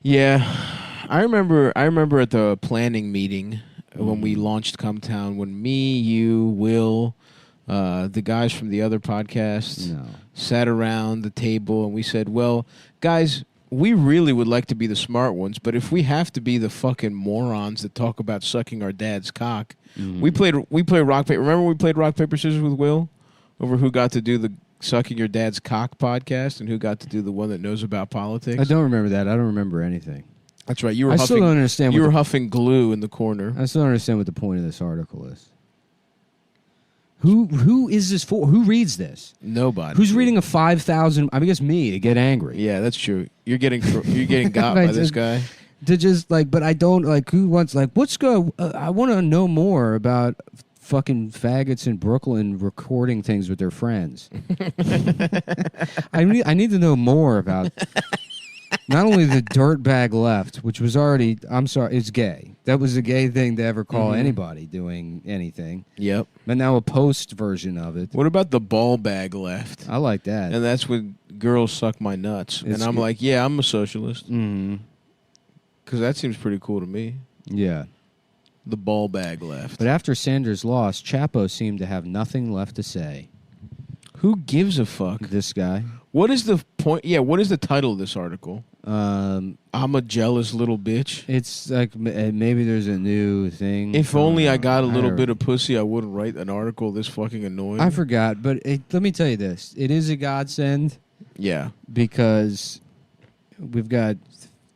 S2: Yeah. I remember at the planning meeting when we launched Cumtown, when me, you, Will, the guys from the other podcasts sat around the table and we said, well, guys, we really would like to be the smart ones, but if we have to be the fucking morons that talk about sucking our dad's cock, we played rock, paper. Remember we played rock, paper, scissors with Will over who got to do the sucking your dad's cock podcast and who got to do the one that knows about politics?
S1: I don't remember that. I don't remember anything.
S2: That's right. You were
S1: I still don't understand.
S2: You were huffing glue in the corner.
S1: I still don't understand what the point of this article is. Who is this for? Who reads this?
S2: Nobody.
S1: Who's reading a 5,000? I guess me to get angry.
S2: Yeah, that's true. You're getting got by this guy.
S1: To just but I don't who wants what's go? I want to know more about fucking faggots in Brooklyn recording things with their friends. I need to know more about. Not only the Dirtbag Left, which was already, I'm sorry, it's gay. That was a gay thing to ever call anybody doing anything.
S2: Yep.
S1: But now a post version of it.
S2: What about the ball bag left?
S1: I like that.
S2: And that's when girls suck my nuts. And I'm like, yeah, I'm a socialist. Because that seems pretty cool to me.
S1: Yeah.
S2: The ball bag left.
S1: But after Sanders lost, Chapo seemed to have nothing left to say.
S2: Who gives a fuck?
S1: This guy.
S2: What is the point? Yeah, what is the title of this article? I'm a jealous little bitch.
S1: It's like maybe there's a new thing.
S2: If only I got a little bit of pussy, I wouldn't write an article this fucking annoying.
S1: I forgot, but let me tell you this. It is a godsend.
S2: Yeah.
S1: Because we've got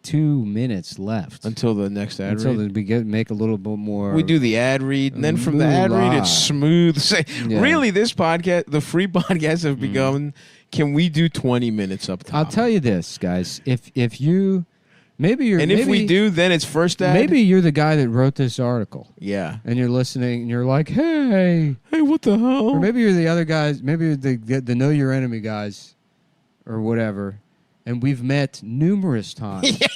S1: 2 minutes left.
S2: Until the next ad read.
S1: We make a little bit more.
S2: We do the ad read, and then from the ad read, it's smooth. Really, this podcast, the free podcasts have begun. Can we do 20 minutes up top?
S1: I'll tell you this, guys. If you, maybe you're,
S2: and if we do, then it's first ad.
S1: Maybe you're the guy that wrote this article.
S2: Yeah.
S1: And you're listening, and you're like, hey,
S2: what the hell?
S1: Or maybe you're the other guys. Maybe you're the know your enemy guys, or whatever. And we've met numerous times. Yeah.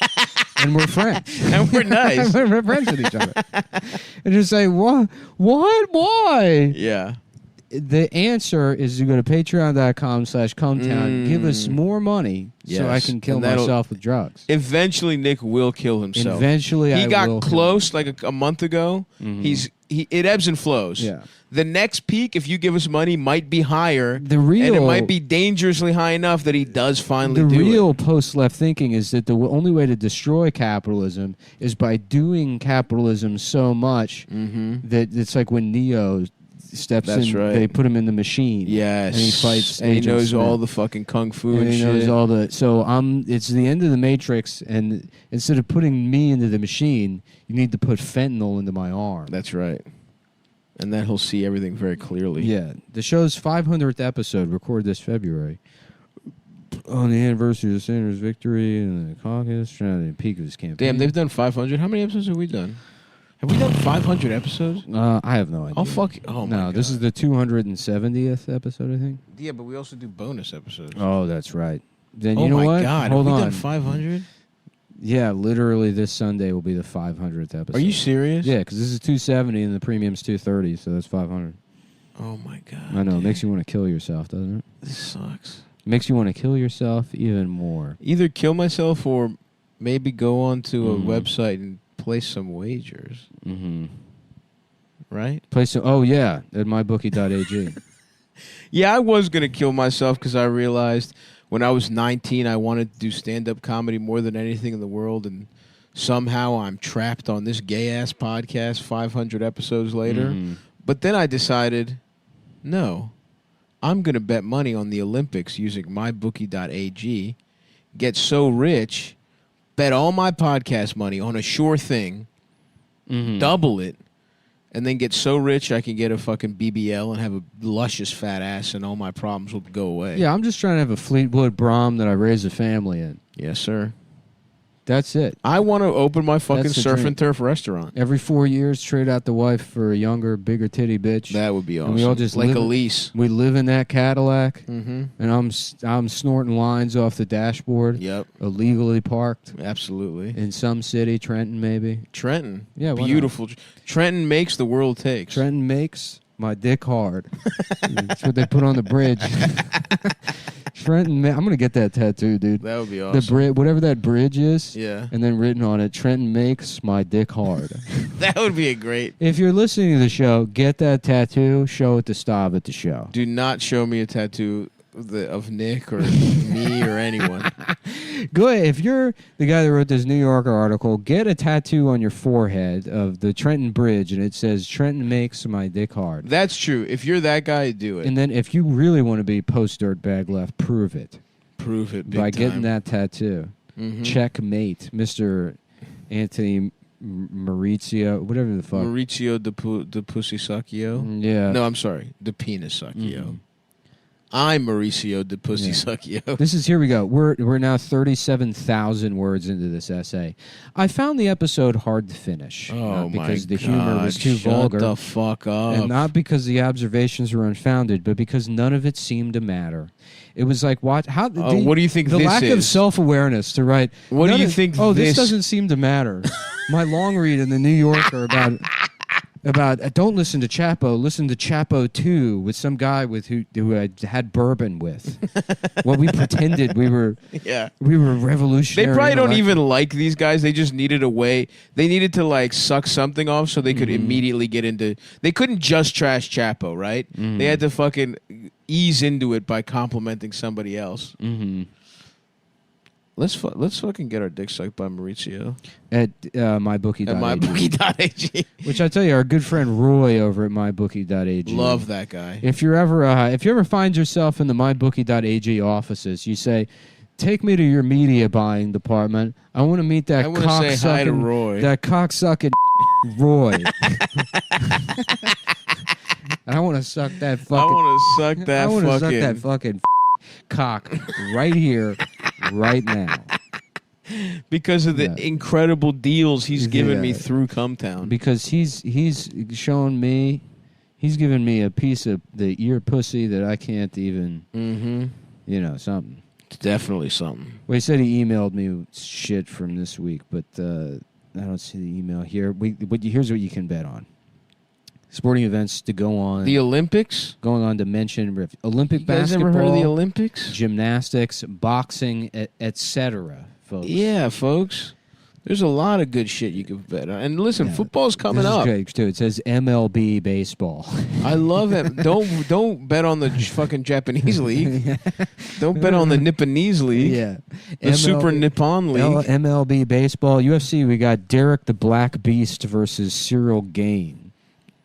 S1: And we're friends.
S2: And we're nice.
S1: We're friends with each other. And just say, what? Why?
S2: Yeah.
S1: The answer is to go to patreon.com/Cumtown. Give us more money so I can kill myself with drugs.
S2: Eventually, Nick will kill himself.
S1: Eventually,
S2: he got close like a month ago. It ebbs and flows.
S1: Yeah.
S2: The next peak, if you give us money, might be higher.
S1: And it
S2: might be dangerously high enough that he does finally do it.
S1: The real post-left thinking is that the only way to destroy capitalism is by doing capitalism so much that it's like when Neo steps in,
S2: right.
S1: They put him in the machine.
S2: Yes.
S1: And he fights.
S2: And he knows all the fucking kung fu and
S1: he
S2: shit.
S1: knows all the. So it's the end of the Matrix, and instead of putting me into the machine, you need to put fentanyl into my arm.
S2: That's right. And then he'll see everything very clearly.
S1: Yeah. The show's 500th episode, recorded this February. On the anniversary of Sanders' victory in the caucus, trying to peak of his campaign.
S2: Damn, they've done 500. How many episodes have we done? Have we done 500 episodes?
S1: I have no idea.
S2: Oh, fuck. Oh, my God.
S1: No, this is the 270th episode, I think.
S2: Yeah, but we also do bonus episodes.
S1: Oh, that's right. Then
S2: oh,
S1: you know
S2: my
S1: what?
S2: God.
S1: Hold
S2: have we
S1: on.
S2: done 500?
S1: Yeah, literally this Sunday will be the 500th episode.
S2: Are you serious?
S1: Yeah, because this is 270 and the premium's 230, so that's 500.
S2: Oh, my God.
S1: I know.
S2: Dude.
S1: It makes you want to kill yourself, doesn't it?
S2: This sucks.
S1: Makes you want to kill yourself even more.
S2: Either kill myself or maybe go onto a website and place some wagers.
S1: Mm-hmm.
S2: Right?
S1: Oh, yeah, at mybookie.ag.
S2: Yeah, I was going to kill myself because I realized when I was 19, I wanted to do stand-up comedy more than anything in the world, and somehow I'm trapped on this gay-ass podcast 500 episodes later.
S1: Mm-hmm.
S2: But then I decided, no, I'm going to bet money on the Olympics using mybookie.ag, get so rich, bet all my podcast money on a sure thing, double it, and then get so rich I can get a fucking BBL and have a luscious fat ass and all my problems will go away.
S1: Yeah, I'm just trying to have a Fleetwood Brom that I raise a family in.
S2: Yes, sir.
S1: That's it.
S2: I want to open my fucking
S1: That's the
S2: surf
S1: dream.
S2: and turf restaurant.
S1: Every 4 years, trade out the wife for a younger, bigger titty bitch.
S2: That would be awesome.
S1: And we all just
S2: like
S1: live
S2: a lease.
S1: We live in that Cadillac,
S2: Mm-hmm.
S1: and I'm snorting lines off the dashboard,
S2: Yep.
S1: illegally parked
S2: Absolutely.
S1: in some city, Trenton maybe.
S2: Trenton.
S1: Yeah, why not?
S2: Beautiful. Trenton makes the world takes.
S1: Trenton makes my dick hard. That's what they put on the bridge. Trenton, I'm gonna get that tattoo, dude.
S2: That would be awesome.
S1: The bridge, whatever that bridge is,
S2: Yeah.
S1: and then written on it, Trenton makes my dick hard.
S2: That would be a great.
S1: If you're listening to the show, get that tattoo. Show it to Stav at the show.
S2: Do not show me a tattoo of Nick or me or anyone.
S1: Go ahead. If you're the guy that wrote this New Yorker article, get a tattoo on your forehead of the Trenton Bridge, and it says, Trenton makes my dick hard.
S2: That's true. If you're that guy, do it.
S1: And then if you really want to be post-dirtbag left, prove it.
S2: Prove it big
S1: by
S2: time.
S1: getting that tattoo.
S2: Mhm.
S1: Checkmate, Mr. Anthony Maurizio, whatever the fuck.
S2: Maurizio de Pussy Suckio.
S1: Yeah.
S2: No, I'm sorry. De Penis Suckio.
S1: Mhm.
S2: I'm Mauricio de Pussy
S1: Yeah.
S2: Suckio.
S1: This is, here we go. We're now 37,000 words into this essay. I found the episode hard to finish.
S2: Oh,
S1: not
S2: my
S1: because the
S2: God.
S1: humor was too
S2: Shut
S1: vulgar.
S2: the fuck up.
S1: And not because the observations were unfounded, but because none of it seemed to matter. It was like, what do you think
S2: the
S1: this
S2: lack
S1: is?
S2: of
S1: self-awareness to write.
S2: What do you think
S1: Oh,
S2: this
S1: this doesn't seem to matter. My long read in the New Yorker about don't listen to Chapo, listen to Chapo 2 with some guy who I had bourbon with. Well, we pretended we were revolutionary.
S2: They probably don't even like these guys. They just needed a way. They needed to like suck something off so they could immediately get into. They couldn't just trash Chapo, right? They had to fucking ease into it by complimenting somebody else.
S1: Mm-hmm.
S2: Let's fucking get our dick sucked by Maurizio
S1: At mybookie.ag.
S2: at mybookie.ag.
S1: Which I tell you, our good friend Roy over at mybookie.ag.
S2: Love that guy.
S1: If you ever find yourself in the mybookie.ag offices, you say, "Take me to your media buying department. I want to meet that
S2: I want to say hi to Roy.
S1: That cocksucking Roy. I want to suck that fucking.
S2: I want to suck that
S1: I want to suck
S2: fucking.
S1: that fucking cock right here, right now.
S2: Because of the
S1: Yeah.
S2: incredible deals he's given me
S1: Yeah.
S2: through Cumtown.
S1: Because he's shown me, he's given me a piece of the ear pussy that I can't even, something.
S2: It's definitely something.
S1: Well, he said he emailed me shit from this week, but I don't see the email here. Here's what you can bet on. Sporting events to go on.
S2: The Olympics?
S1: Going on to mention Olympic
S2: You guys
S1: basketball.
S2: ever heard of the Olympics?
S1: Gymnastics, boxing, etc., folks.
S2: Yeah, folks. There's a lot of good shit you can bet on. And listen,
S1: Yeah.
S2: football's coming
S1: This is
S2: up.
S1: great, too. It says MLB baseball.
S2: I love it. Don't bet on the fucking Japanese league. Don't bet on the Nipponese league.
S1: Yeah.
S2: The Super Nippon league.
S1: MLB baseball. UFC, we got Derek the Black Beast versus Cyril Gain.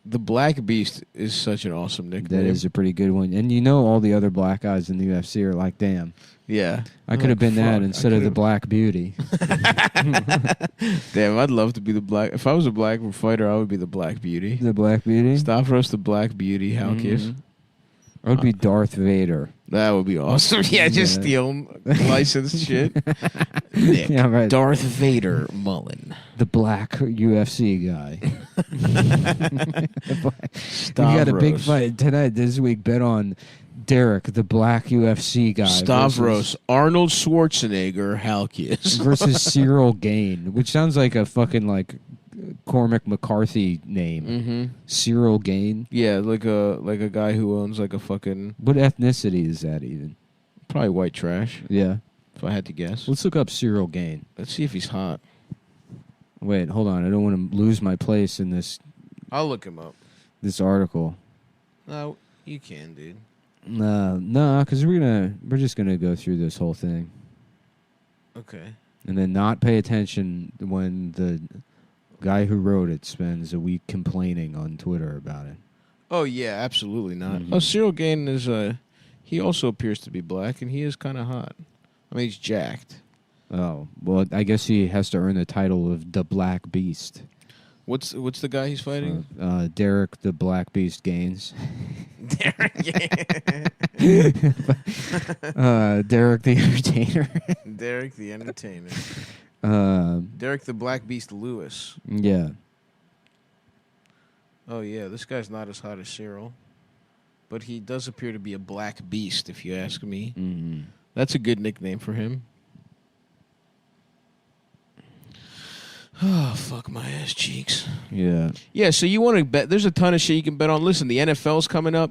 S2: The Black Beast is such an awesome nickname.
S1: That is a pretty good one. And all the other black guys in the UFC are like, damn.
S2: Yeah.
S1: I could have been that instead of the Black Beauty.
S2: Damn, I'd love to be the black. If I was a black fighter, I would be the Black Beauty.
S1: The Black Beauty?
S2: Stavros the Black Beauty, Halkias.
S1: Mm-hmm. I would be Darth Vader.
S2: That would be awesome. Yeah, just steal licensed shit. Nick,
S1: yeah, right.
S2: Darth Vader Mullen.
S1: The black UFC guy.
S2: Stavros.
S1: We got a big fight tonight, this week. Bet on Derek, the black UFC guy.
S2: Stavros, Arnold Schwarzenegger, Halkias.
S1: versus Cyril Gain, which sounds like a fucking Cormac McCarthy name.
S2: Mm-hmm.
S1: Cyril Gain.
S2: Yeah, like a guy who owns like a fucking...
S1: What ethnicity is that even?
S2: Probably white trash.
S1: Yeah.
S2: If I had to guess.
S1: Let's look up Cyril Gain.
S2: Let's see if he's hot.
S1: Wait, hold on. I don't want to lose my place in this
S2: I'll look him up.
S1: this article.
S2: No, you can, dude.
S1: No, because we're just gonna go through this whole thing
S2: Okay.
S1: and then not pay attention when the guy who wrote it spends a week complaining on Twitter about it.
S2: Oh, yeah, absolutely not.
S1: Mhm.
S2: Oh, Cyril Gain is... he also appears to be black, and he is kind of hot. I mean, he's jacked.
S1: Oh, well, I guess he has to earn the title of the Black Beast.
S2: What's the guy he's fighting?
S1: Derek the Black Beast Gaines.
S2: Derek.
S1: Derek the Entertainer.
S2: Derek the Entertainer. Derek the Black Beast Lewis.
S1: Yeah.
S2: Oh, yeah, this guy's not as hot as Cyril. But he does appear to be a black beast, if you ask me.
S1: Mm-hmm.
S2: That's a good nickname for him. Oh, fuck my ass cheeks.
S1: Yeah.
S2: Yeah, so you want to bet. There's a ton of shit you can bet on. Listen, the NFL's coming up.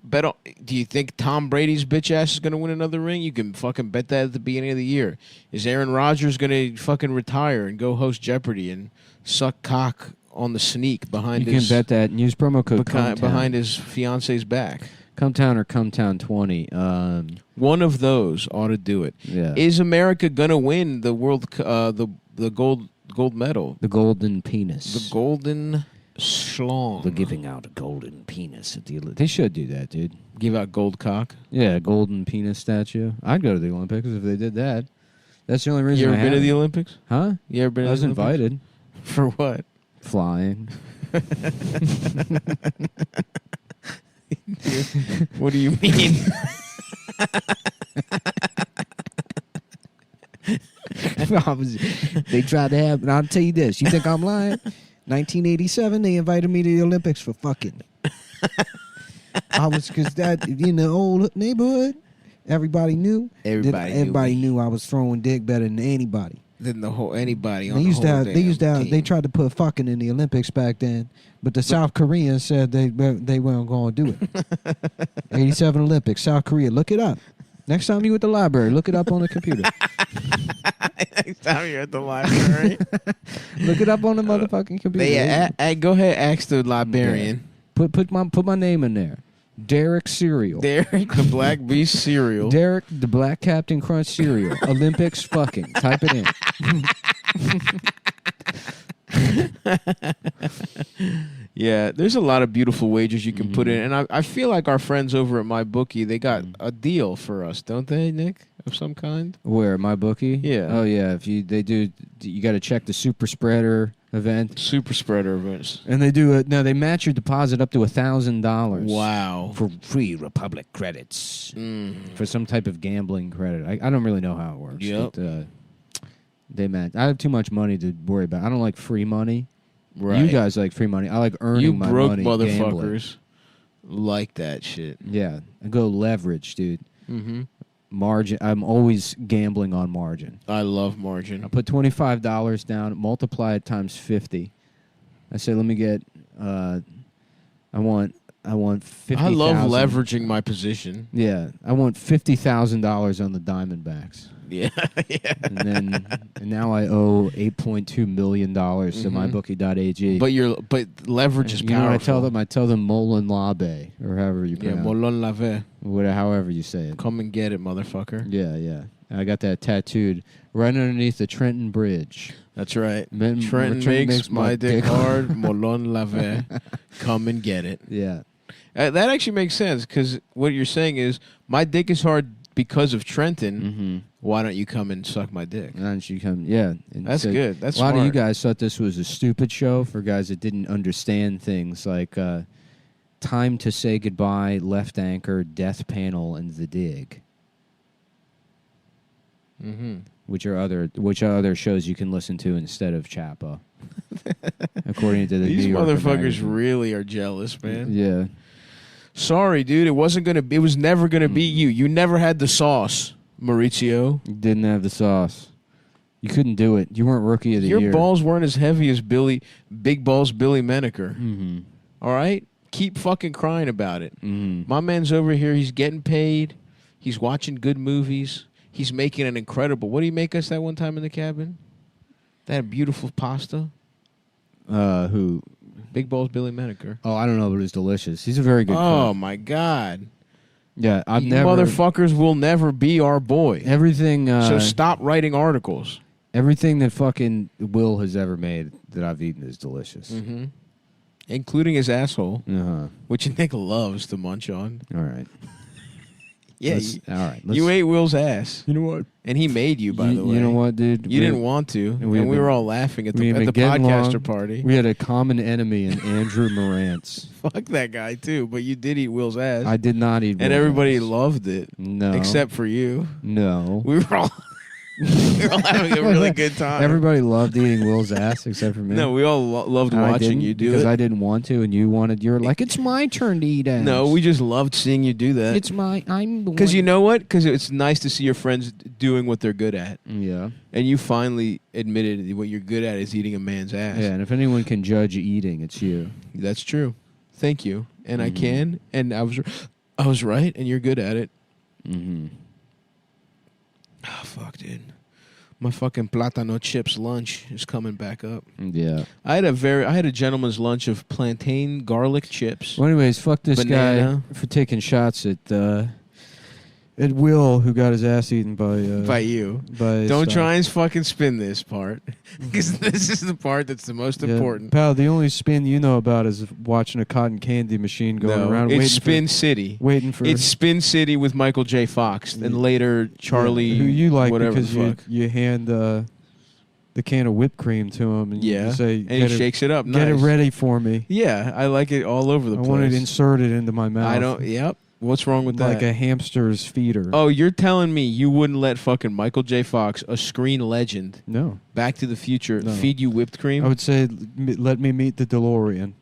S2: Bet on. Do you think Tom Brady's bitch ass is going to win another ring? You can fucking bet that at the beginning of the year. Is Aaron Rodgers going to fucking retire and go host Jeopardy and suck cock on the sneak behind
S1: You
S2: his...
S1: can bet that. Use promo code
S2: behind his fiance's back.
S1: Cumtown or Cumtown 20.
S2: One of those ought to do it.
S1: Yeah.
S2: Is America going to win the the gold medal?
S1: The golden penis.
S2: The golden schlong.
S1: They're giving out a golden penis at the Olympics. They should do that, dude.
S2: Give out gold cock.
S1: Yeah, a golden penis statue. I'd go to the Olympics if they did that. That's the only reason
S2: You ever
S1: I
S2: been to
S1: haven't.
S2: the Olympics?
S1: Huh?
S2: You ever been to
S1: I was
S2: the Olympics?
S1: invited.
S2: For what?
S1: Flying.
S2: What do you mean?
S1: They tried to have, and I'll tell you this. You think I'm lying? 1987, they invited me to the Olympics for fucking. I was, because that, in the old neighborhood, everybody knew. Everybody knew I was throwing dick better than anybody.
S2: Than the whole anybody on
S1: They
S2: the
S1: used
S2: whole
S1: to have, they used to have,
S2: team.
S1: they tried to put fucking in the Olympics back then, but the South Koreans said they weren't going to do it. 87 Olympics, South Korea. Look it up. Next time you at the library, look it up on the computer.
S2: Next time you're at the library,
S1: Look it up on the motherfucking computer.
S2: go ahead, ask the librarian.
S1: Put my name in there. Derek Cereal.
S2: Derek the Black Beast cereal.
S1: Derek the Black Captain Crunch cereal. Olympics fucking. Type it in.
S2: Yeah, there's a lot of beautiful wagers you can put in, and I feel like our friends over at MyBookie, they got a deal for us, don't they, Nick, of some kind?
S1: Where, my bookie?
S2: Yeah.
S1: Oh yeah. If you got to check the super spreader event.
S2: Super spreader events.
S1: And they do it. No, they match your deposit up to $1,000.
S2: Wow.
S1: For free Republic credits. For some type of gambling credit. I don't really know how it works.
S2: Yep.
S1: But, they match. I have too much money to worry about. I don't like free money.
S2: Right.
S1: You guys like free money. I like earning my money.
S2: You broke motherfuckers like that shit.
S1: Yeah. I go leverage, dude.
S2: Mm-hmm.
S1: Margin. I'm always gambling on margin.
S2: I love margin.
S1: I put $25 down, multiply it times 50. I say, let me get. I want 50.
S2: I love leveraging my position.
S1: Yeah, I want $50,000 on the Diamondbacks.
S2: Yeah, yeah.
S1: And now I owe $8.2 million to mybookie.ag.
S2: But leverage is
S1: you know
S2: powerful.
S1: what I tell them Molin Labe, or however you pronounce it.
S2: Molon Lave.
S1: However you say it.
S2: Come and get it, motherfucker.
S1: Yeah, yeah. I got that tattooed right underneath the Trenton Bridge.
S2: That's right.
S1: Trenton
S2: Trenton makes my dick hard. Molon lave. Come and get it.
S1: Yeah.
S2: That actually makes sense because what you're saying is my dick is hard because of Trenton.
S1: Mm-hmm.
S2: Why don't you come and suck my dick?
S1: And she come, yeah. And
S2: That's
S1: so
S2: good. That's
S1: a lot
S2: smart.
S1: of you guys thought this was a stupid show for guys that didn't understand things like Time to Say Goodbye, Left Anchor, Death Panel, and The Dig.
S2: Mm-hmm.
S1: Which are other shows you can listen to instead of Chapo, according to the
S2: These
S1: New Yorker
S2: motherfuckers
S1: magazine.
S2: really are jealous, man.
S1: Yeah,
S2: Sorry, dude. It was never gonna be you. You never had the sauce, Maurizio.
S1: you didn't have the sauce. You couldn't do it. You weren't rookie of the year.
S2: Your balls weren't as heavy as Big Balls Billy Menaker.
S1: Mm-hmm.
S2: All right? Keep fucking crying about it.
S1: Mm-hmm.
S2: My man's over here. He's getting paid. He's watching good movies. He's making an incredible... What did he make us that one time in the cabin? That beautiful pasta?
S1: Who?
S2: Big Balls Billy Menaker.
S1: Oh, I don't know, but it was delicious. He's a very good
S2: Oh,
S1: cook.
S2: my God.
S1: Yeah, I've
S2: You
S1: never...
S2: motherfuckers will never be our boy.
S1: Everything...
S2: So stop writing articles.
S1: Everything that fucking Will has ever made that I've eaten is delicious.
S2: Mm-hmm. Including his asshole,
S1: Uh-huh.
S2: which Nick loves to munch on.
S1: All right.
S2: Yeah,
S1: All right.
S2: you ate Will's ass.
S1: You know what?
S2: And he made you, by the way.
S1: You know what, dude?
S2: You didn't want to. And we were all laughing at the podcaster party.
S1: We had a common enemy in Andrew Morantz.
S2: Fuck that guy, too. But you did eat Will's ass.
S1: I did not eat
S2: and
S1: Will's
S2: everybody
S1: ass.
S2: loved it.
S1: No.
S2: Except for you.
S1: No.
S2: We were all... we were all having a really good time.
S1: Everybody loved eating Will's ass except for me.
S2: No, we all loved watching you do
S1: because
S2: it.
S1: I didn't want to, and you wanted. You were like, "It's my turn to eat ass."
S2: No, we just loved seeing you do that.
S1: It's my. I'm.
S2: Because you know what? Because it's nice to see your friends doing what they're good at.
S1: Yeah.
S2: And you finally admitted that what you're good at is eating a man's ass.
S1: Yeah, and if anyone can judge eating, it's you.
S2: That's true. Thank you. And I can. And I was right, and you're good at it.
S1: Mm-hmm.
S2: Oh, fuck, dude. My fucking platano chips lunch is coming back up.
S1: Yeah.
S2: I had a gentleman's lunch of plantain garlic chips.
S1: Well, anyways, fuck this
S2: Banana.
S1: guy for taking shots at Will, who got his ass eaten
S2: By you.
S1: By
S2: Don't
S1: stuff.
S2: try and fucking spin this part. Because this is the part that's the most important.
S1: Pal, the only spin you know about is watching a cotton candy machine going around.
S2: It's Spin City.
S1: Waiting for
S2: It's Spin City with Michael J. Fox. And later Charlie,
S1: who you like
S2: whatever
S1: because
S2: the fuck.
S1: you hand the can of whipped cream to him and you say,
S2: and he shakes it up.
S1: Get it
S2: Nice.
S1: ready for me.
S2: Yeah, I like it all over the
S1: I
S2: place.
S1: want it inserted into my mouth.
S2: Yep. What's wrong with that?
S1: Like a hamster's feeder.
S2: Oh, you're telling me you wouldn't let fucking Michael J. Fox, a screen legend,
S1: No.
S2: Back to the Future,
S1: No.
S2: feed you whipped cream?
S1: I would say, let me meet the DeLorean.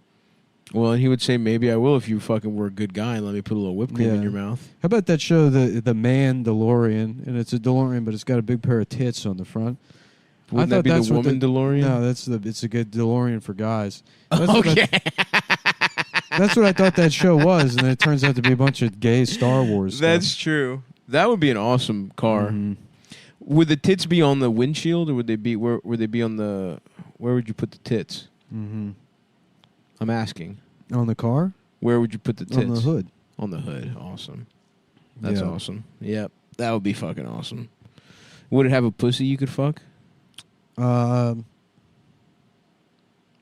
S2: Well, and he would say, maybe I will if you fucking were a good guy and let me put a little whipped cream in your mouth.
S1: How about that show, the Man DeLorean? And it's a DeLorean, but it's got a big pair of tits on the front.
S2: Wouldn't that be the woman DeLorean?
S1: No, it's a good DeLorean for guys. That's
S2: Okay.
S1: That's what I thought that show was, and then it turns out to be a bunch of gay Star Wars
S2: That's
S1: stuff.
S2: true. That would be an awesome car.
S1: Mm-hmm.
S2: Would the tits be on the windshield, or would they be where? Would they be on the? Where would you put the tits?
S1: Mm-hmm.
S2: I'm asking.
S1: On the car?
S2: Where would you put the tits?
S1: On the hood.
S2: On the hood. Awesome. That's
S1: Yeah.
S2: awesome. Yep. That would be fucking awesome. Would it have a pussy you could fuck?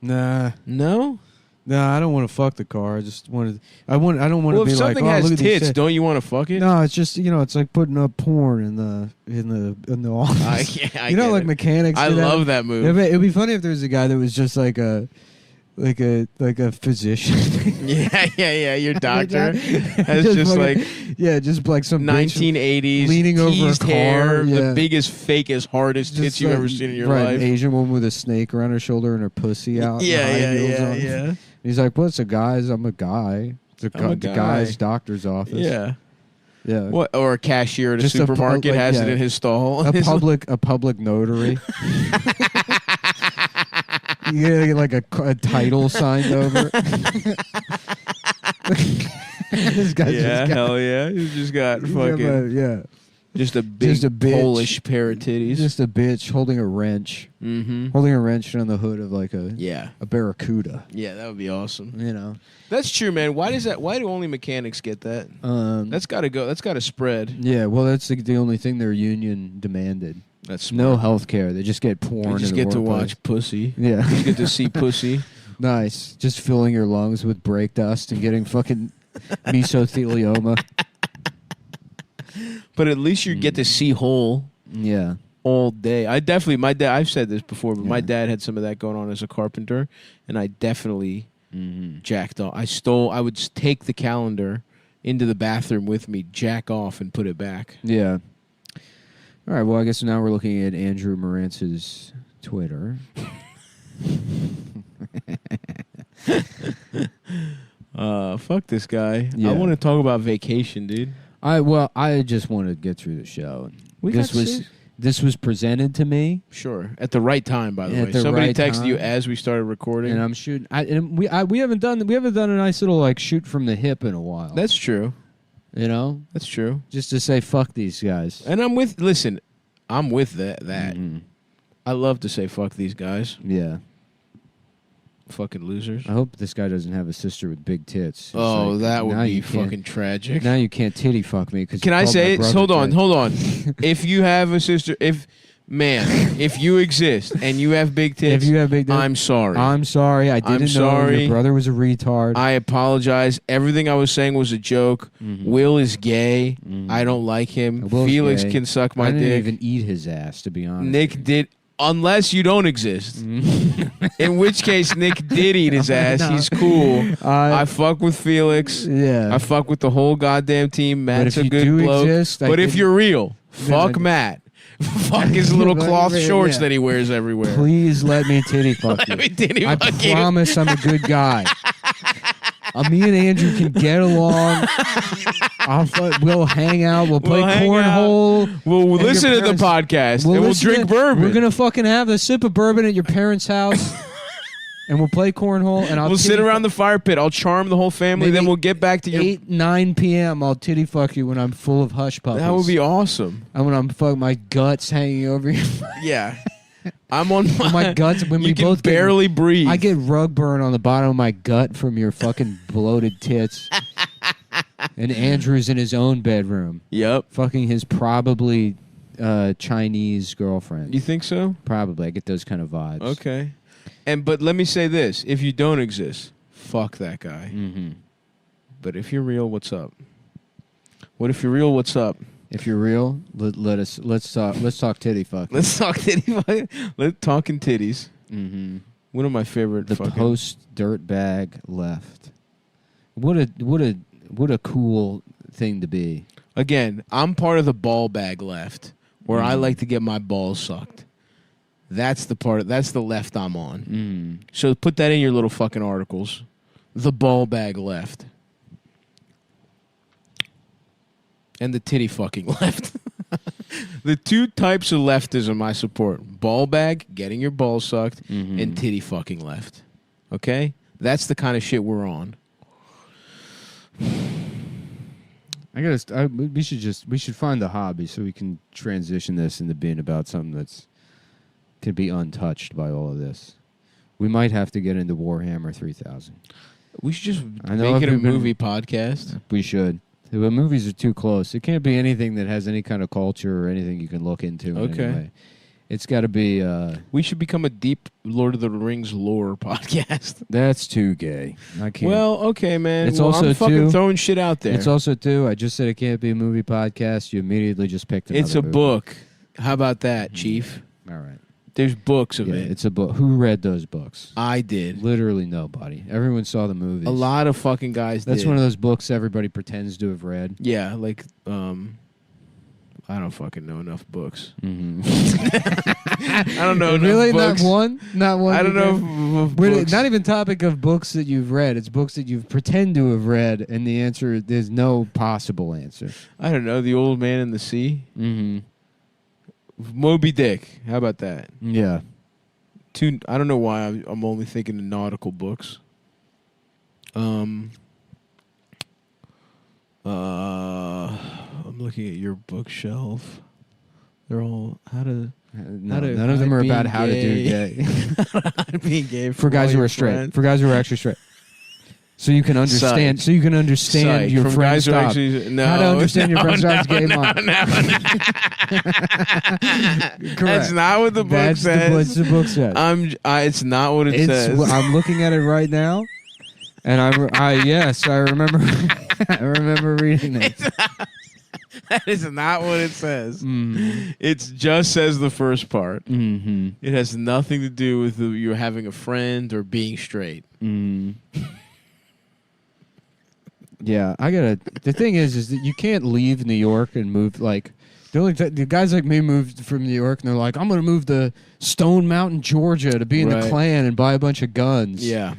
S1: Nah.
S2: No.
S1: No, I don't want to fuck the car. I just wanted. I don't want to
S2: Well,
S1: be
S2: if
S1: like,
S2: something
S1: oh,
S2: has
S1: look at these
S2: tits,
S1: tits.
S2: don't you want to fuck it?
S1: No, it's just it's like putting up porn in the office.
S2: I
S1: you know,
S2: get
S1: like
S2: it.
S1: mechanics.
S2: I
S1: do that?
S2: love that move.
S1: It'd be funny if there was a guy that was just like a physician.
S2: yeah. Your doctor has
S1: Just
S2: just
S1: fucking-
S2: like
S1: just like some bitch
S2: 1980s
S1: leaning over a
S2: teased
S1: car,
S2: hair,
S1: yeah.
S2: the biggest, fakest, hardest tits you've ever seen in your
S1: right,
S2: life.
S1: An Asian woman with a snake around her shoulder and her pussy out. and high heels on.
S2: Yeah.
S1: He's like, "What's a guy's? I'm a guy. It's
S2: I'm a
S1: the
S2: guy.
S1: guy's doctor's office."
S2: Yeah.
S1: Yeah.
S2: What? Or a cashier at a
S1: Just a
S2: supermarket
S1: like,
S2: has it
S1: yeah.
S2: in his stall.
S1: a public notary. You get like a title signed over. This guy
S2: Yeah,
S1: just got,
S2: hell yeah. You just got
S1: he's
S2: fucking
S1: got
S2: Just a big
S1: Just a bitch.
S2: Polish pair of titties.
S1: Just a bitch holding a wrench.
S2: Mm-hmm.
S1: Holding a wrench on the hood of like a barracuda.
S2: Yeah, that would be awesome.
S1: You know.
S2: That's true, man. Why do only mechanics get that?
S1: That's
S2: got to go. That's got to spread.
S1: Yeah, well, that's the only thing their union demanded.
S2: That's
S1: no health care. They just get porn.
S2: They just get to watch pussy.
S1: Yeah.
S2: You get to see pussy.
S1: Nice. Just filling your lungs with brake dust and getting fucking mesothelioma.
S2: But at least you get to see whole.
S1: Yeah.
S2: All day. My dad, I've said this before, but my dad had some of that going on as a carpenter, and I definitely jacked off. I would take the calendar into the bathroom with me, jack off, and put it back.
S1: Yeah. All right, well, I guess now we're looking at Andrew Morantz's Twitter.
S2: Fuck this guy.
S1: Yeah.
S2: I want to talk about vacation, dude.
S1: I just want to get through the show. This was presented to me.
S2: Sure, at the right time. By the way,
S1: the
S2: somebody
S1: right
S2: texted
S1: time.
S2: you as we started recording,
S1: and I'm shooting. We haven't done a nice little like shoot from the hip in a while.
S2: That's true.
S1: You know,
S2: that's true.
S1: Just to say fuck these guys.
S2: And I'm with that.
S1: Mm-hmm.
S2: I love to say fuck these guys.
S1: Yeah.
S2: Fucking losers.
S1: I hope this guy doesn't have a sister with big tits.
S2: That would be fucking tragic.
S1: Now you can't titty fuck me.
S2: Can I say it? Hold on. If you have a sister, if you exist and you have big tits, I'm sorry.
S1: I'm sorry. I didn't know your brother was a retard.
S2: I apologize. Everything I was saying was a joke. Mm-hmm. Will is gay. Mm-hmm. I don't like him. Felix can suck my dick.
S1: I didn't even eat his ass, to be honest.
S2: Nick did. Unless you don't exist. In which case, Nick did eat his ass. No. He's cool. I fuck with Felix.
S1: Yeah.
S2: I fuck with the whole goddamn team. Matt's a good bloke. But if you're real, fuck Matt. Fuck his little cloth shorts that he wears everywhere.
S1: Please let me titty fuck you. I promise I'm a good guy. Me and Andrew can get along. We'll hang out. We'll play cornhole.
S2: We'll listen to the podcast. And we'll drink bourbon.
S1: We're going to fucking have a sip of bourbon at your parents' house. And we'll play cornhole. And
S2: we'll sit around the fire pit. I'll charm the whole family. Then we'll get back to
S1: 8, 9 p.m. I'll titty fuck you when I'm full of hush puppies.
S2: That would be awesome.
S1: And when I'm my guts hanging over you.
S2: Yeah. I'm on
S1: my guts. When we both
S2: barely breathe.
S1: I get rug burn on the bottom of my gut from your fucking bloated tits. And Andrew's in his own bedroom.
S2: Yep.
S1: Fucking his probably Chinese girlfriend.
S2: You think so?
S1: Probably. I get those kind of vibes.
S2: Okay. But let me say this. If you don't exist, fuck that guy.
S1: Mm-hmm.
S2: But if you're real, what's up? What if you're real, what's up?
S1: If you're real, let's talk titty fuck.
S2: Let's talk titty fuck. Let's talking titties.
S1: Mm-hmm.
S2: One of my favorite.
S1: The post dirtbag left. What a cool thing to be.
S2: Again, I'm part of the ball bag left, where I like to get my balls sucked. That's the left I'm on. So put that in your little fucking articles. The ball bag left. And the titty fucking left. The two types of leftism I support. Ball bag, getting your balls sucked, and titty fucking left. Okay? That's the kind of shit we're on.
S1: We should find the hobby so we can transition this into being about something that's can be untouched by all of this. We might have to get into Warhammer 3000.
S2: We should just make it a movie podcast.
S1: We should. The movies are too close. It can't be anything that has any kind of culture or anything you can look into.
S2: Okay.
S1: Anyway. It's got to be...
S2: we should become a deep Lord of the Rings lore podcast.
S1: That's too gay. I can't.
S2: Well, okay, man.
S1: It's also
S2: I'm fucking throwing shit out there.
S1: It's also, too, I just said it can't be a movie podcast. You immediately just picked another
S2: It's a
S1: movie.
S2: book. How about that, Chief?
S1: All right.
S2: There's books of it.
S1: It's a book. Who read those books?
S2: I did.
S1: Literally nobody. Everyone saw the movies.
S2: A lot of fucking guys did.
S1: That's one of those books everybody pretends to have read.
S2: Yeah, like, I don't fucking know enough books.
S1: Mm-hmm.
S2: I don't know enough
S1: really?
S2: books.
S1: Not one?
S2: I don't know if books.
S1: Not even topic of books that you've read. It's books that you pretend to have read, and the answer, there's no possible answer.
S2: I don't know. The Old Man in the Sea?
S1: Mm-hmm.
S2: Moby Dick. How about that?
S1: Yeah.
S2: I don't know why I'm only thinking of nautical books. I'm looking at your bookshelf. They're all
S1: none of them are about how to do gay.
S2: being gay
S1: for guys who are straight. For guys who are actually straight. So you can understand. So you can understand your
S2: from
S1: friend's
S2: guys who
S1: stop.
S2: actually, no,
S1: How to understand your friend's stop's gay mom. Correct.
S2: That's not what the book says.
S1: That's the book says.
S2: It's not what it says.
S1: I'm looking at it right now, and I remember. I remember reading it.
S2: That is not what it says.
S1: Mm-hmm.
S2: It just says the first part.
S1: Mm-hmm.
S2: It has nothing to do with you having a friend or being straight.
S1: Mm. Yeah, the thing is that you can't leave New York and move like the guys like me moved from New York and they're like, I'm gonna move to Stone Mountain, Georgia, to be in the Klan and buy a bunch of guns.
S2: Yeah,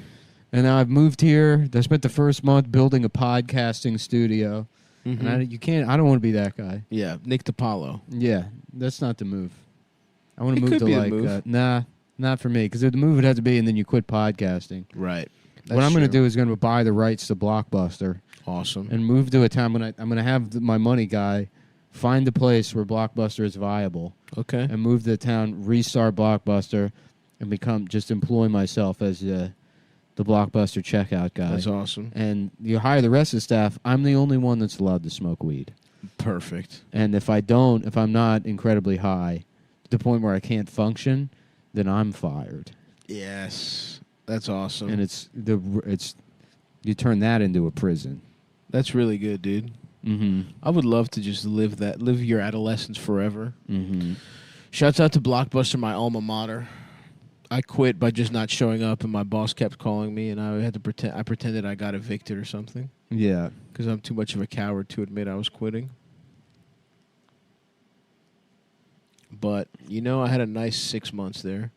S1: and now I've moved here. I spent the first month building a podcasting studio,
S2: mm-hmm.
S1: and I don't want to be that guy.
S2: Yeah, Nick DiPaolo.
S1: Yeah, that's not the move. I want to move
S2: could
S1: to
S2: be
S1: like
S2: a move.
S1: not for me because the move would have to be and then you quit podcasting.
S2: Right.
S1: What I'm going to do is going to buy the rights to Blockbuster.
S2: Awesome.
S1: And move to a town. I'm going to have my money guy find a place where Blockbuster is viable.
S2: Okay.
S1: And move to the town, restart Blockbuster, and employ myself as the Blockbuster checkout guy.
S2: That's awesome.
S1: And you hire the rest of the staff. I'm the only one that's allowed to smoke weed.
S2: Perfect.
S1: And if I'm not incredibly high, to the point where I can't function, then I'm fired.
S2: Yes. That's awesome.
S1: And you turn that into a prison.
S2: That's really good, dude.
S1: Mm-hmm.
S2: I would love to just live your adolescence forever.
S1: Mm-hmm.
S2: Shouts out to Blockbuster, my alma mater. I quit by just not showing up, and my boss kept calling me, and I had to pretend. I pretended I got evicted or something.
S1: Yeah,
S2: because I'm too much of a coward to admit I was quitting. But I had a nice 6 months there.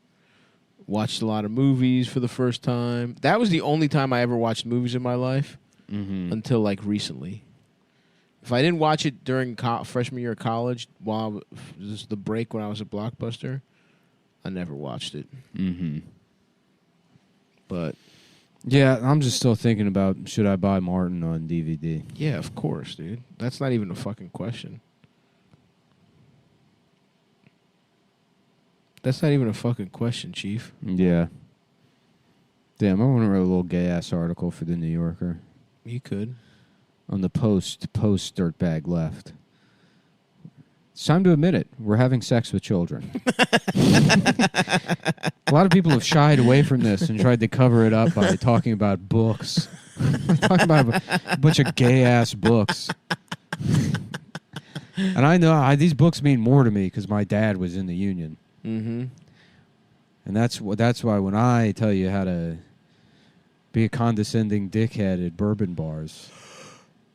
S2: Watched a lot of movies for the first time. That was the only time I ever watched movies in my life until like recently. If I didn't watch it during freshman year of college, while this was the break when I was at Blockbuster, I never watched it.
S1: Mm-hmm.
S2: But
S1: yeah, I'm just still thinking about should I buy Martin on DVD?
S2: Yeah, of course, dude. That's not even a fucking question. That's not even a fucking question, Chief.
S1: Yeah. Damn, I want to write a little gay-ass article for the New Yorker.
S2: You could.
S1: On the post dirtbag left. It's time to admit it. We're having sex with children. A lot of people have shied away from this and tried to cover it up by talking about books. Talking about a bunch of gay-ass books. And I know these books mean more to me because my dad was in the Union.
S2: Mm-hmm.
S1: And that's why when I tell you how to be a condescending dickhead at bourbon bars,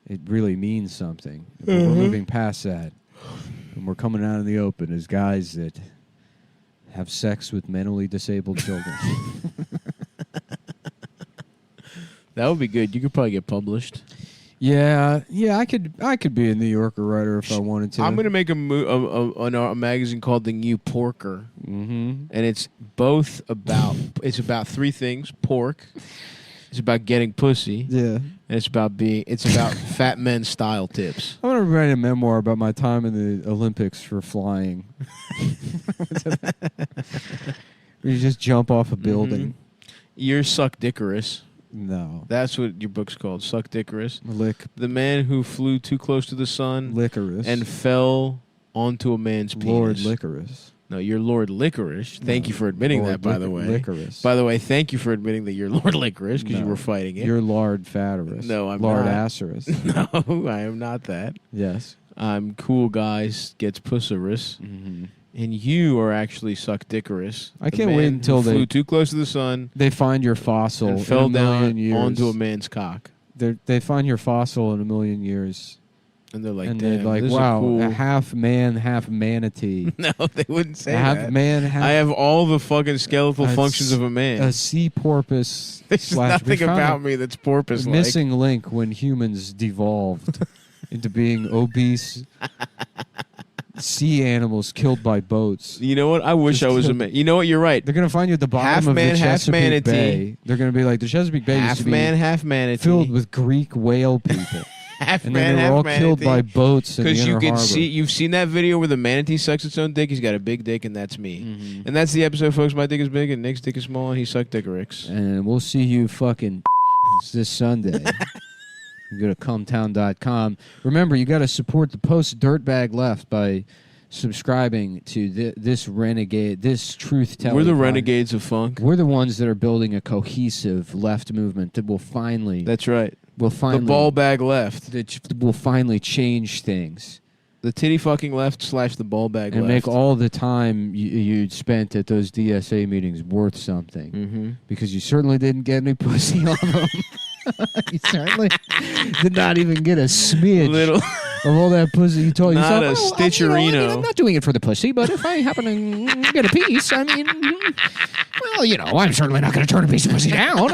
S1: it really means something. But we're moving past that. And we're coming out in the open as guys that have sex with mentally disabled children.
S2: That would be good. You could probably get published.
S1: Yeah, I could be a New Yorker writer if I wanted to.
S2: I'm gonna make a magazine called The New Porker, and it's about three things: pork, it's about getting pussy, and it's about fat men style tips.
S1: I want to write a memoir about my time in the Olympics for flying. You just jump off a building.
S2: You're Suck Dickorous.
S1: No.
S2: That's what your book's called, Suck Dickorous.
S1: The
S2: man who flew too close to the sun.
S1: Licorice.
S2: And fell onto a man's penis.
S1: Lord Licorice.
S2: No, you're Lord Licorice. Thank you for admitting that, by the way.
S1: Licorice.
S2: By the way, thank you for admitting that you're Lord Licorice because you were fighting it.
S1: You're Lord Fatterus.
S2: No, I'm
S1: Lord
S2: not.
S1: Acerus.
S2: No, I am not that.
S1: Yes.
S2: I'm Cool Guys Gets Pusserus.
S1: Mm-hmm.
S2: And you are actually Suck Dickorous.
S1: I can't wait until
S2: flew too close to the sun.
S1: They find your fossil
S2: and fell down
S1: years.
S2: onto a man's cock.
S1: They find your fossil in a million years.
S2: And they're like,
S1: and
S2: damn,
S1: they're like,
S2: this
S1: wow,
S2: is cool.
S1: a half man, half manatee.
S2: No, they wouldn't say
S1: half
S2: that.
S1: Man,
S2: I have all the fucking skeletal functions of a man.
S1: A sea porpoise.
S2: There's nothing about me that's porpoise-like.
S1: Missing link when humans devolved into being obese sea animals killed by boats.
S2: You know what? I wish I was a man. You know what? You're right.
S1: They're going to find you at the bottom of the Chesapeake Bay. They're going to be like, the Chesapeake Bay used to be
S2: half man, half manatee.
S1: filled with Greek whale people.
S2: half
S1: and
S2: man,
S1: then they
S2: half
S1: were all
S2: manatee.
S1: killed by boats in the
S2: Because
S1: inner
S2: you can
S1: harbor.
S2: see, you've seen that video where the manatee sucks its own dick. He's got a big dick, and that's me.
S1: Mhm.
S2: And that's the episode, folks. My dick is big, and Nick's dick is small, and he sucked dick ricks.
S1: And we'll see you fucking this Sunday. You go to Cumtown.com. Remember, you got to support the post Dirtbag Left by subscribing to this renegade, this truth-telling.
S2: We're the
S1: podcast.
S2: renegades of funk.
S1: We're the ones that are building a cohesive left movement that will finally.
S2: That's right.
S1: Will finally
S2: The ball bag left.
S1: that will finally change things
S2: The titty fucking left / the ball bag
S1: and
S2: left.
S1: make all the time you spent at those DSA meetings worth something.
S2: Mm-hmm.
S1: Because you certainly didn't get any pussy on them. You certainly did not even get a smidge
S2: Little.
S1: of all that pussy you told
S2: Not
S1: yourself.
S2: a stitcherino.
S1: I'm not doing it for the pussy, but if I happen to get a piece, I mean, well, I'm certainly not going to turn a piece of pussy down.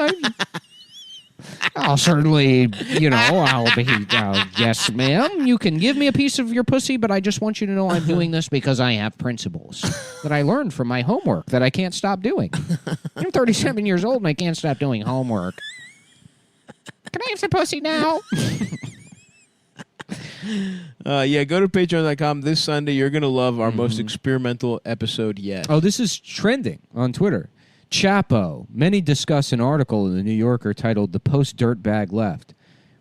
S1: I'll certainly, I'll be, yes, ma'am, you can give me a piece of your pussy, but I just want you to know I'm doing this because I have principles that I learned from my homework that I can't stop doing. I'm 37 years old and I can't stop doing homework. Can I have some pussy now?
S2: Yeah, go to patreon.com this Sunday. You're going to love our most experimental episode yet.
S1: Oh, this is trending on Twitter. Chapo. Many discuss an article in the New Yorker titled The Post-Dirtbag Left,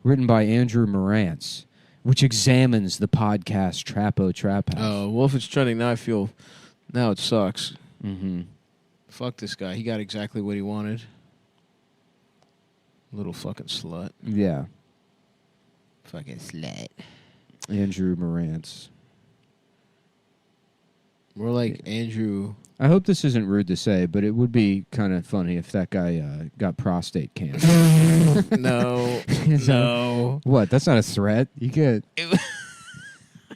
S1: written by Andrew Morantz, which examines the podcast Trapo Trap House.
S2: Oh, well, if it's trending now, now it sucks.
S1: Mm-hmm.
S2: Fuck this guy. He got exactly what he wanted. Little fucking slut.
S1: Yeah.
S2: Fucking slut.
S1: Andrew Morantz.
S2: More like Andrew.
S1: I hope this isn't rude to say, but it would be kind of funny if that guy got prostate cancer.
S2: No.
S1: So-
S2: No.
S1: What? That's not a threat. You could.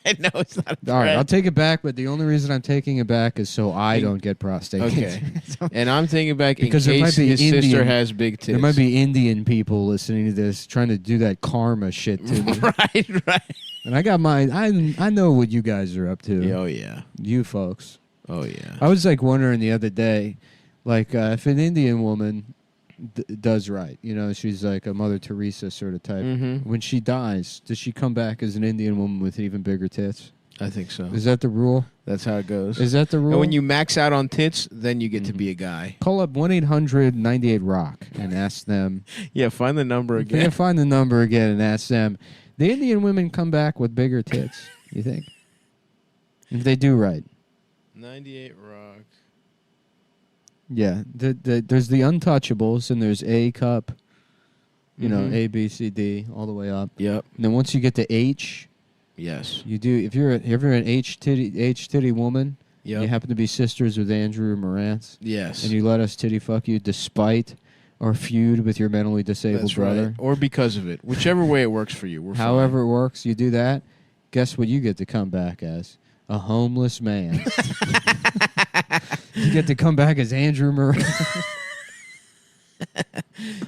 S2: I know it's not a
S1: All right,
S2: threat.
S1: I'll take it back, but the only reason I'm taking it back is so I don't get prostate
S2: Okay.
S1: cancer.
S2: And I'm thinking back
S1: Because
S2: in
S1: there
S2: case
S1: might be
S2: his sister
S1: Indian-
S2: has big tits.
S1: There might be Indian people listening to this trying to do that karma shit to me.
S2: right.
S1: And I got mine. I know what you guys are up to.
S2: Oh, yeah.
S1: You folks.
S2: Oh, yeah.
S1: I was like wondering the other day, like if an Indian woman does right, she's like a Mother Teresa sort of type.
S2: Mm-hmm.
S1: When she dies, does she come back as an Indian woman with even bigger tits?
S2: I think so.
S1: Is that the rule?
S2: That's how it goes.
S1: Is that the rule?
S2: And when you max out on tits, then you get to be a guy.
S1: Call up 1-800-98-ROCK and ask them.
S2: Yeah, find the number
S1: Yeah,
S2: again.
S1: find the number again and ask them. The Indian women come back with bigger tits, you think? If they do right.
S2: 98 Rock.
S1: Yeah. There's the Untouchables and there's A cup,
S2: Mhm.
S1: A, B, C, D, all the way up.
S2: Yep.
S1: And then once you get to H,
S2: Yes.
S1: you do. If you're an H titty woman,
S2: Yep.
S1: you happen to be sisters with Andrew Morantz,
S2: Yes.
S1: and you let us titty fuck you despite our feud with your mentally disabled
S2: That's
S1: brother.
S2: right. Or because of it. Whichever way it works for you. We're
S1: However it works, you do that. Guess what you get to come back as? A homeless man. You get to come back as Andrew Morantz.
S2: fine.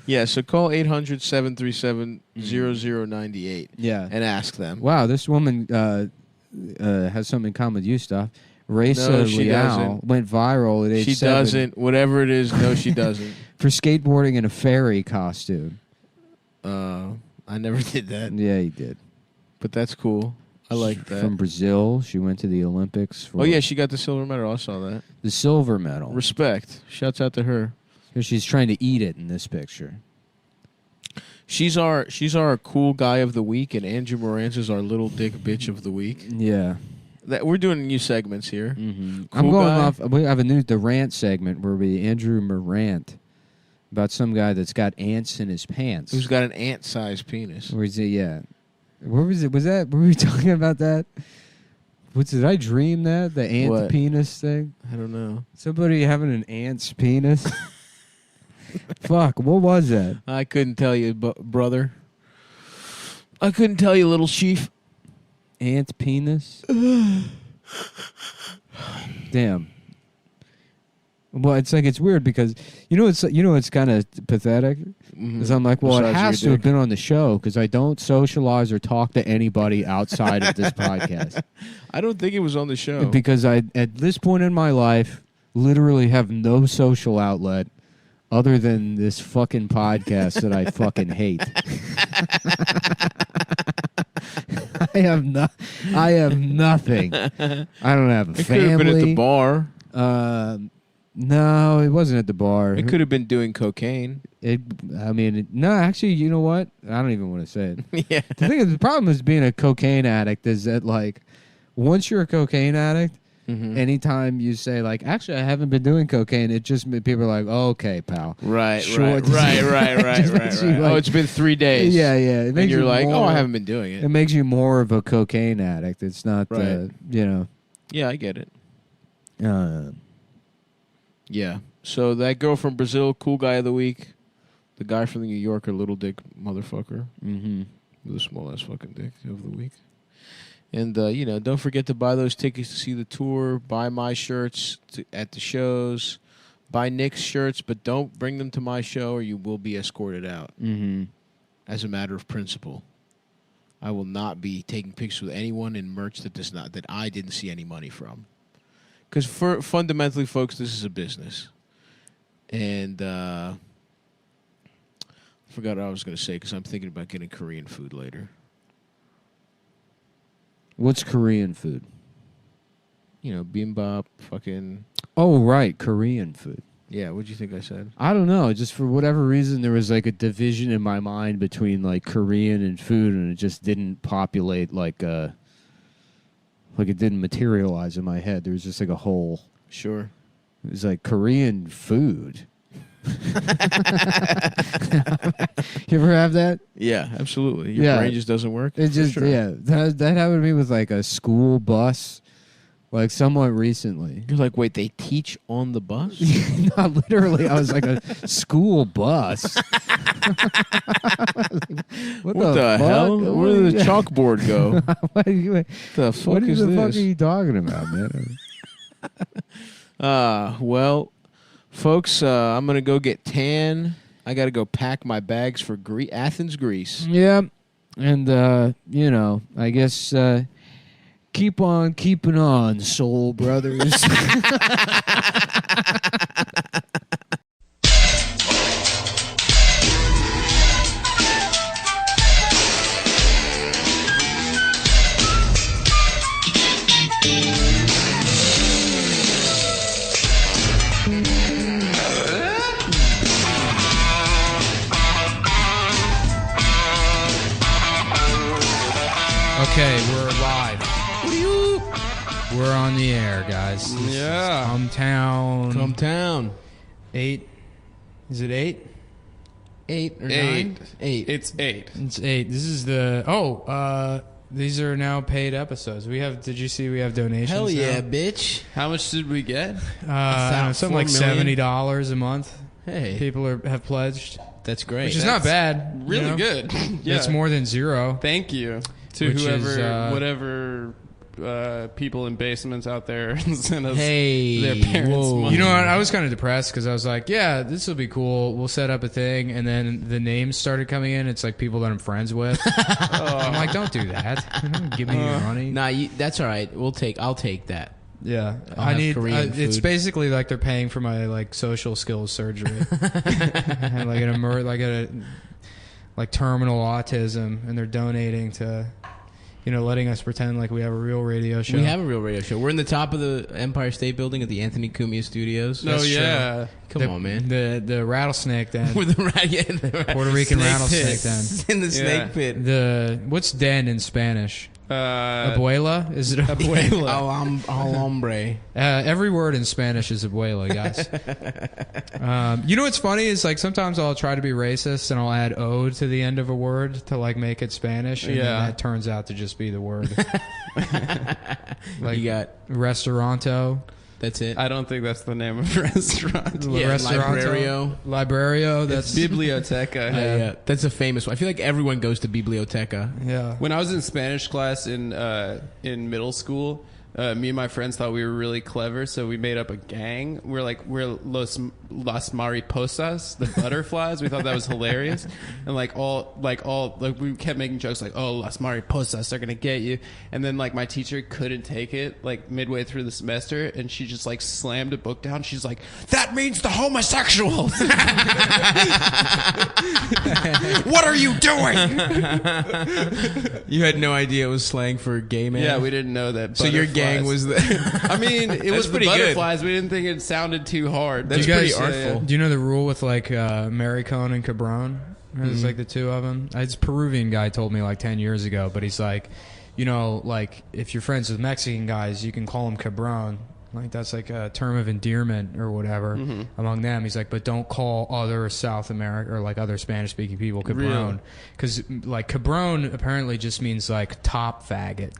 S2: Yeah, so call 800-737-0098
S1: Yeah.
S2: and ask them.
S1: Wow, this woman has something in common with you, stuff. Raisa
S2: No, she
S1: Leal
S2: doesn't.
S1: went viral at age
S2: She
S1: 7
S2: doesn't. Whatever it is, no, she doesn't.
S1: for skateboarding in a fairy costume.
S2: I never did that.
S1: Yeah, he did.
S2: But that's cool. I like that.
S1: From Brazil, she went to the Olympics for
S2: Oh, yeah, she got the silver medal. I saw that.
S1: the silver medal.
S2: Respect. Shouts out to her.
S1: Because she's trying to eat it in this picture.
S2: She's our cool guy of the week, and Andrew Morantz is our little dick bitch of the week.
S1: Yeah.
S2: We're doing new segments here.
S1: Mm-hmm.
S2: Cool
S1: I'm going
S2: guy.
S1: off. We have the rant segment where we Andrew Morant about some guy that's got ants in his pants.
S2: Who's got an ant-sized penis?
S1: Where is he? Yeah. Where was it? Was that? Were we talking about that? Did I dream that? The ant
S2: What?
S1: penis thing?
S2: I don't know.
S1: Somebody having an ant's penis? Fuck, what was that?
S2: I couldn't tell you, brother. I couldn't tell you, little chief.
S1: Ant penis? Damn. Well, it's weird because it's kind of pathetic. Because I'm like, well, it
S2: Besides
S1: has to
S2: your
S1: have
S2: dick.
S1: been on the show because I don't socialize or talk to anybody outside of this podcast.
S2: I don't think it was on the show.
S1: Because I, at this point in my life, literally have no social outlet other than this fucking podcast that I fucking hate. I have nothing. I don't have a
S2: It could
S1: family.
S2: have been at the bar.
S1: No, it wasn't at the bar.
S2: It could have been doing cocaine.
S1: No, actually, you know what? I don't even want to say it.
S2: Yeah.
S1: The thing is, the problem is being a cocaine addict is that, like, once you're a cocaine addict, anytime you say, like, actually, I haven't been doing cocaine, it just, people are like, oh, okay, pal.
S2: Right.
S1: Short-
S2: Right. Oh, it's been 3 days.
S1: Yeah. It
S2: And
S1: makes
S2: you're
S1: you
S2: like,
S1: more,
S2: oh, I haven't been doing
S1: It
S2: it.
S1: makes you more of a cocaine addict. It's not,
S2: Right. Yeah, I get it. Yeah. So that girl from Brazil, cool guy of the week. The guy from the New Yorker, little dick motherfucker.
S1: Mm-hmm.
S2: The small ass fucking dick of the week. And, don't forget to buy those tickets to see the tour. Buy my shirts at the shows. Buy Nick's shirts, but don't bring them to my show or you will be escorted out.
S1: Mm-hmm.
S2: As a matter of principle. I will not be taking pictures with anyone in merch that I didn't see any money from. Because fundamentally, folks, this is a business. And I forgot what I was going to say because I'm thinking about getting Korean food later.
S1: What's Korean food?
S2: Bibimbap, fucking...
S1: Oh, right, Korean food.
S2: Yeah, what'd you think I said?
S1: I don't know. Just for whatever reason, there was like a division in my mind between like Korean and food, and it just didn't populate like it didn't materialize in my head. There was just like a hole.
S2: Sure.
S1: It was like Korean food. You ever have that?
S2: Yeah, absolutely. Your brain just doesn't work?
S1: It just,
S2: sure.
S1: yeah. That happened to me with like a school bus, like somewhat recently.
S2: You're like, wait, they teach on the bus?
S1: Not literally. I was like a school bus. What
S2: the
S1: fuck?
S2: hell? Where did the chalkboard go?
S1: What
S2: The fuck
S1: what
S2: is
S1: the
S2: this?
S1: fuck are you talking about, man?
S2: Well, folks, I'm going to go get tan. I got to go pack my bags for Athens, Greece.
S1: Yeah. And, I guess keep on keeping on, soul brothers. Okay, we're live. We're on the air, guys. This is
S2: Cumtown.
S1: 8. Is it 8?
S2: 8 or
S3: 8.
S2: 9? 8.
S3: It's 8.
S1: It's 8. This is these are now paid episodes. Did you see we have donations?
S2: Hell yeah,
S1: now?
S2: bitch.
S3: How much did we get?
S1: Something like
S2: $4 million?
S1: $70 a month.
S2: Hey,
S1: People have pledged,
S2: that's great.
S1: which is not bad.
S3: Really
S1: you know?
S3: good. Yeah.
S1: It's more than zero.
S3: Thank you to
S1: Which
S3: whoever,
S1: is,
S3: whatever people in basements out there sent us
S2: Hey,
S3: their parents'
S2: whoa.
S3: money.
S1: You know what? I was kind of depressed because I was like, yeah, this will be cool. We'll set up a thing. And then the names started coming in. It's like people that I'm friends with. I'm like, don't do that. Don't give me your money.
S2: Nah, that's all right. I'll take that.
S1: Yeah.
S2: I'll have Korean
S1: It's
S2: food.
S1: basically like they're paying for my like social skills surgery. And like terminal autism, and they're donating to, letting us pretend like we have a real radio show.
S2: We have a real radio show. We're in the top of the Empire State Building at the Anthony Cumia Studios.
S3: Oh, yeah.
S2: Come on, man.
S1: The rattlesnake den.
S2: With the
S1: Puerto Rican
S3: Snake
S1: rattlesnake
S3: pit.
S1: den.
S2: in the snake pit.
S1: What's den in Spanish? Abuela? Is it
S3: Abuela.
S2: Al hombre.
S1: every word in Spanish is abuela, guys. You know what's funny is like sometimes I'll try to be racist and I'll add "o" to the end of a word to like make it Spanish, and then that turns out to just be the word. Like
S2: You got
S1: restauranto.
S2: that's it.
S3: I don't think that's the name of a restaurant.
S2: Yeah,
S1: Restauranto. Librario. That's
S3: Biblioteca.
S2: Yeah, that's a famous one. I feel like everyone goes to Biblioteca.
S1: yeah.
S3: When I was in Spanish class in middle school, me and my friends thought we were really clever, so we made up a gang. We're Las Mariposas, the butterflies. We thought that was hilarious, and we kept making jokes like, "Oh, Las Mariposas, they're gonna get you." And then like my teacher couldn't take it like midway through the semester, and she just like slammed a book down. She's like, "That means the homosexuals." What are you doing?
S2: You had no idea it was slang for gay man.
S3: Yeah, we didn't know that.
S2: So your gang was the.
S3: I mean, it was
S2: pretty
S3: the
S2: good.
S3: butterflies. We didn't think it sounded too hard.
S2: That's pretty artful.
S1: Do you know the rule with like Maricon and Cabron? It's like the two of them. It's a Peruvian guy told me like 10 years ago, but he's like, you know, like if you're friends with Mexican guys, you can call him Cabron. Like that's like a term of endearment or whatever among them. He's like, but don't call other South America or like other Spanish-speaking people cabron, because like cabron apparently just means like top faggot.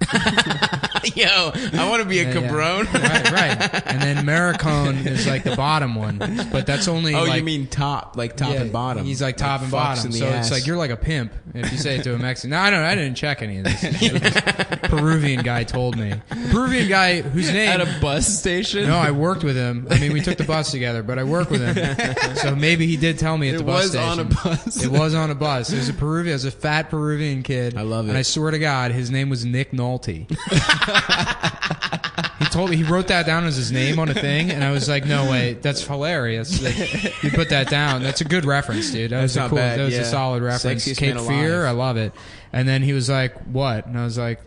S2: Yo, I want to be a cabron.
S1: Yeah. Right. And then maricon is like the bottom one, but that's only.
S2: Oh,
S1: like,
S2: you mean top, like top and bottom?
S1: He's like top and bottom, so it's like you're like a pimp if you say it to a Mexican. No, I didn't check any of this. Peruvian guy told me. Peruvian guy whose name
S3: at a bus station.
S1: No, I worked with him. I mean, we took the bus together, but I worked with him. So maybe he did tell me at the bus station.
S3: It was on a bus.
S1: It was on a bus. It was a Peruvian, it was a fat Peruvian kid.
S2: I love it.
S1: And I swear to God, his name was Nick Nolte. He wrote that down as his name on a thing, and I was like, no way, that's hilarious. Like, you put that down. That's a good reference, dude. That was
S2: not
S1: cool.
S2: bad.
S1: That was
S2: Yeah.
S1: a solid reference.
S2: Sexiest
S1: Cape
S2: man
S1: Fear,
S2: alive.
S1: I love it. And then he was like, what? And I was like,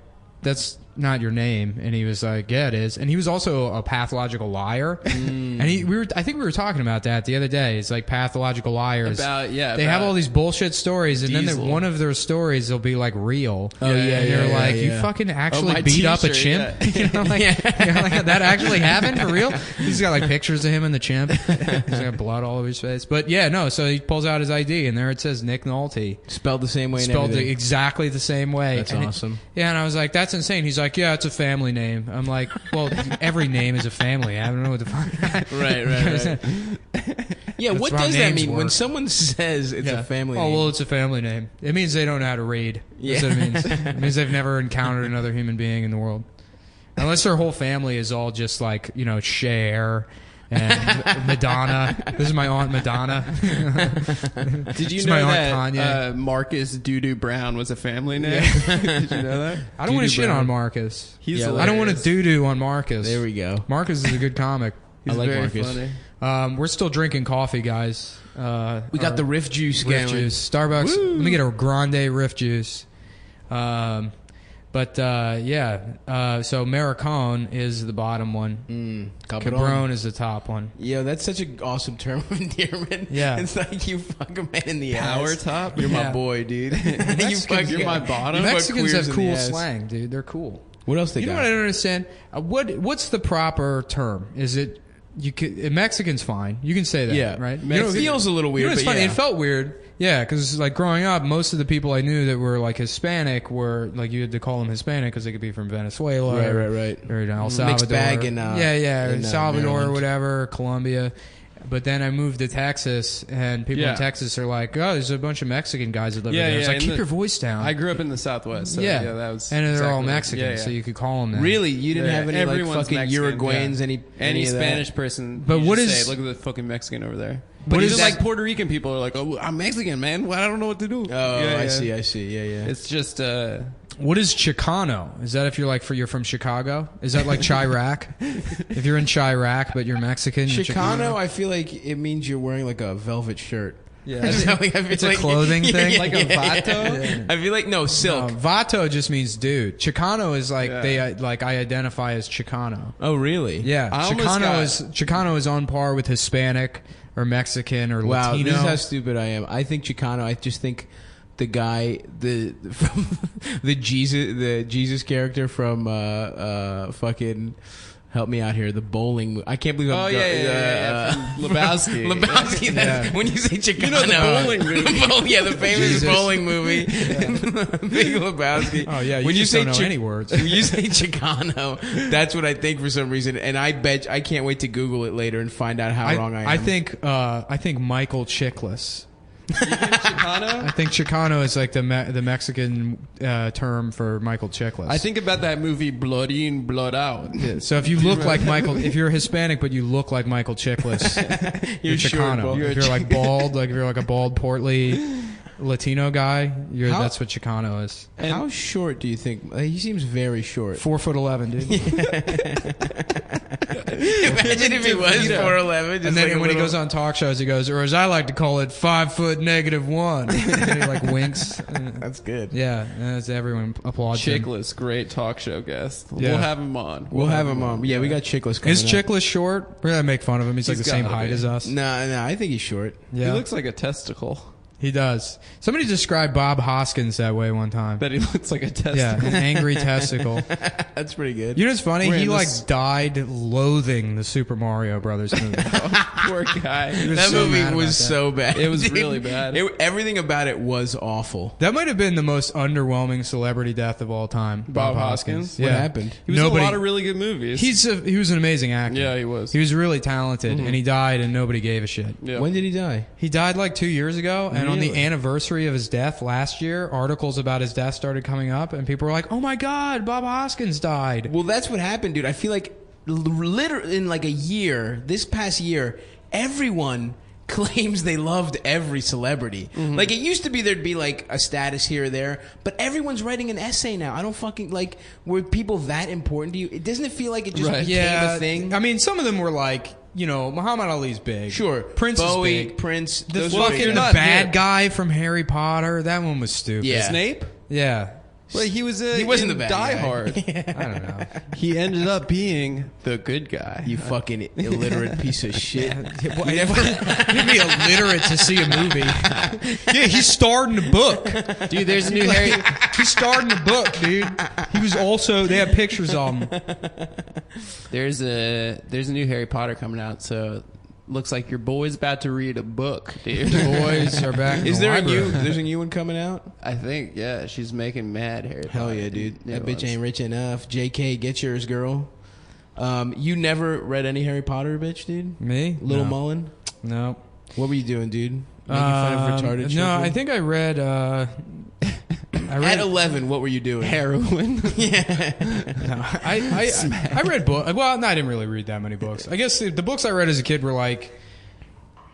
S1: that's not your name. And he was like, yeah, it is. And he was also a pathological liar. And I think we were talking about that the other day. It's like pathological liars. They have all these bullshit stories, and then one of their stories will be like real.
S2: Oh, yeah,
S1: and you're
S2: yeah,
S1: like,
S2: yeah,
S1: you
S2: yeah.
S1: fucking
S3: Oh,
S1: actually
S3: my
S1: beat up a
S3: t-shirt,
S1: chimp. You know, like, you're like, that actually happened for real. He's got like pictures of him and the chimp. He's got blood all over his face. But yeah, no. So he pulls out his ID, and there it says Nick Nolte,
S2: Spelled the same way.
S1: spelled
S2: and everything.
S1: exactly the same way.
S2: That's
S1: And
S2: awesome.
S1: yeah, and I was like, that's insane. He's like, yeah, it's a family name. I'm like, well, every name is a family. I don't know what the fuck.
S2: Right. Yeah,
S1: That's
S2: what
S1: how
S2: does that
S1: names
S2: mean when
S1: work.
S2: someone says it's a family
S1: Oh,
S2: name?
S1: well, it's a family name. It means they don't know how to read. That's what it means. It means they've never encountered another human being in the world. Unless their whole family is all just like, you know, Cher and Madonna. This is my Aunt Madonna.
S3: Did you
S1: It's
S3: know
S1: my Aunt
S3: that
S1: Kanye.
S3: Marcus Doo-Doo Brown was a family name? Did you know that?
S1: I don't want to
S2: Doo-Doo
S1: shit
S2: Brown.
S1: on Marcus.
S3: He's
S2: Yeah,
S1: I don't want to
S3: hilarious.
S1: doo-doo on Marcus.
S2: There we go.
S1: Marcus is a good comic.
S3: He's
S2: I like
S3: very
S2: Marcus.
S3: funny.
S1: We're still drinking coffee, guys.
S2: We got
S1: our
S2: the Riff juice
S1: Riff
S2: going.
S1: juice. Starbucks.
S2: Woo.
S1: Let me get a grande Riff juice. So Maricon is the bottom one. Cabron is the top one.
S2: Yo, that's such an awesome term of endearment.
S1: Yeah.
S2: It's like you fuck a man in the
S3: Power
S2: ass.
S3: top?
S2: You're my
S1: Yeah.
S2: boy, dude.
S3: You're my bottom.
S2: You fuck
S1: Mexicans
S2: queers
S1: have
S2: in
S1: cool
S2: the ass.
S1: slang, dude. They're cool.
S2: What else they
S1: You know
S2: got?
S1: what I don't understand? What's the proper term? Is it Mexican's fine? You can say that,
S2: Yeah.
S1: right?
S2: It feels a little weird,
S1: You know, it's
S2: but
S1: funny.
S2: yeah.
S1: It felt weird. Yeah, because like growing up, most of the people I knew that were like Hispanic were like you had to call them Hispanic because they could be from Venezuela,
S2: Right.
S1: or El Salvador,
S2: Mixed bag in,
S1: in Salvador or
S2: Maryland.
S1: whatever, Colombia. But then I moved to Texas, and people in Texas are like, "Oh, there's a bunch of Mexican guys that live there." It's like, keep your voice down.
S3: I grew up in the Southwest. So
S1: yeah,
S3: that was
S1: and they're all
S3: exactly-
S1: Mexican, so you could call them that.
S2: Really? You didn't have any like
S3: Everyone's
S2: fucking
S3: Mexican,
S2: Uruguayans,
S3: yeah.
S2: any of that?
S3: Spanish person.
S1: But
S3: you
S1: what
S3: just
S1: is-
S3: say, look at the fucking Mexican over there?
S1: What
S3: But
S1: is
S3: even
S1: that-
S3: like Puerto Rican people are like, oh, I'm Mexican, man. Well, I don't know what to do.
S2: Oh,
S3: Yeah,
S2: I
S3: yeah.
S2: see. Yeah.
S3: It's just
S1: What is Chicano? Is that if you're you're from Chicago? Is that like Chirac? If you're in Chirac but you're Mexican, you're
S2: Chicano, I feel like it means you're wearing like a velvet shirt.
S3: yeah.
S2: I feel like-
S1: It's a clothing thing?
S3: Like a vato?
S2: I feel like silk.
S1: Vato just means dude. Chicano is like
S3: Yeah.
S1: I identify as Chicano.
S2: Oh, really?
S1: Yeah,
S3: I almost
S1: Chicano is on par with Hispanic or Mexican or
S2: Wow,
S1: Latino.
S2: this is how stupid I am. I think Chicano. I just think the guy, from the Jesus character from fucking. Help me out here. The bowling. I can't believe.
S3: Oh, yeah. From Lebowski.
S2: Lebowski. That's, when you say Chicano,
S3: You know the bowling movie.
S2: Yeah, the famous
S1: Jesus.
S2: bowling movie. Big Lebowski.
S1: Oh yeah,
S2: when you
S1: just
S2: say
S1: don't know any words.
S2: when you say Chicano, that's what I think for some reason, and I bet I can't wait to Google it later and find out how wrong I am.
S1: I think Michael Chiklis
S3: Chicano?
S4: I think Chicano is like the Mexican term for Michael Chiklis.
S3: I think about that movie Blood In, Blood Out.
S4: Yeah, so if you look like Michael, if you're Hispanic but you look like Michael Chiklis, you're Chicano.
S3: short,
S4: If you're like bald, like if you're like a bald, portly Latino guy, that's what Chicano is.
S2: And how short do you think? He seems very short.
S4: 4'11", dude.
S2: Imagine if he was 4'11",
S4: And then when he goes on talk shows, he goes, or as I like to call it, 5'-1". And he like winks.
S2: That's good.
S4: Yeah, and that's everyone applauds him.
S3: Chickless, great talk show guest.
S4: Yeah.
S3: We'll have him on.
S2: We'll have him on. Yeah, we got Chickless coming
S4: Is
S2: up.
S4: Chiklis short? We're gonna make fun of him. He's like the same
S3: gotta
S4: height
S3: be.
S4: as us.
S2: No, I think he's short.
S4: Yeah,
S3: He looks like a testicle.
S4: he does. Somebody described Bob Hoskins that way one time.
S3: Bet he looks like a testicle.
S4: Yeah, an angry testicle.
S2: That's pretty good.
S4: You know what's funny?
S3: We're
S4: He
S3: in
S4: like
S3: this-
S4: died loathing the Super Mario Brothers movie.
S3: Poor guy.
S2: That
S4: so
S2: movie
S4: mad
S2: was
S4: about that.
S2: so bad.
S3: It was
S2: dude.
S3: really bad.
S2: Everything about it was awful.
S4: That might have been the most underwhelming celebrity death of all time.
S3: Bob Hoskins?
S4: Yeah.
S2: What happened?
S3: He was in a lot of really good movies.
S4: He was an amazing actor.
S3: Yeah, he was.
S4: He was really talented, and he died, and nobody gave a shit.
S3: Yeah.
S2: When did he die?
S4: He died like 2 years ago, and on the
S2: Really?
S4: anniversary of his death last year, articles about his death started coming up, and people were like, "Oh my God, Bob Hoskins died."
S2: Well, that's what happened, dude. I feel like literally in like a year, this past year, everyone claims they loved every celebrity. Like it used to be there'd be like a status here or there, but everyone's writing an essay now. I don't fucking like were people that important to you? Doesn't it feel like it just
S3: Right.
S2: became a thing?
S4: I mean, some of them were like, Muhammad Ali's big.
S2: Sure,
S4: Prince
S2: Bowie,
S4: is big.
S2: Prince.
S4: The
S2: those are
S4: fucking
S2: big.
S4: the
S3: not
S4: bad
S3: hip.
S4: guy from Harry Potter. That one was stupid.
S2: Yeah.
S3: Snape?
S4: Yeah.
S3: Well, he was
S2: He wasn't
S3: in
S2: the bad
S3: Die
S2: guy.
S3: Hard.
S4: I don't know.
S3: He ended up being the good guy.
S2: You fucking illiterate piece of shit.
S4: You'd be illiterate to see a movie. Yeah, he starred in the book.
S3: Dude, there's a new Harry.
S4: He starred in the book, dude. He was also. They have pictures of him.
S3: There's a new Harry Potter coming out, so looks like your boy's about to read a book, dude.
S4: Boys are back. In
S2: Is
S4: the
S2: there a
S4: library.
S2: there's a new one coming out?
S3: I think, yeah, she's making mad Harry
S2: Hell
S3: Potter.
S2: yeah, dude.
S3: New
S2: That bitch
S3: ones.
S2: ain't rich enough. JK, get yours, girl. You never read any Harry Potter, bitch, dude?
S4: Me?
S2: Little
S4: no.
S2: Mullen?
S4: No.
S2: What were you doing, dude? Making fun of retarded children?
S4: No, I think I read.
S2: At 11, what were you doing?
S3: Heroin.
S4: No, I read books. Well, no, I didn't really read that many books. I guess the books I read as a kid were like,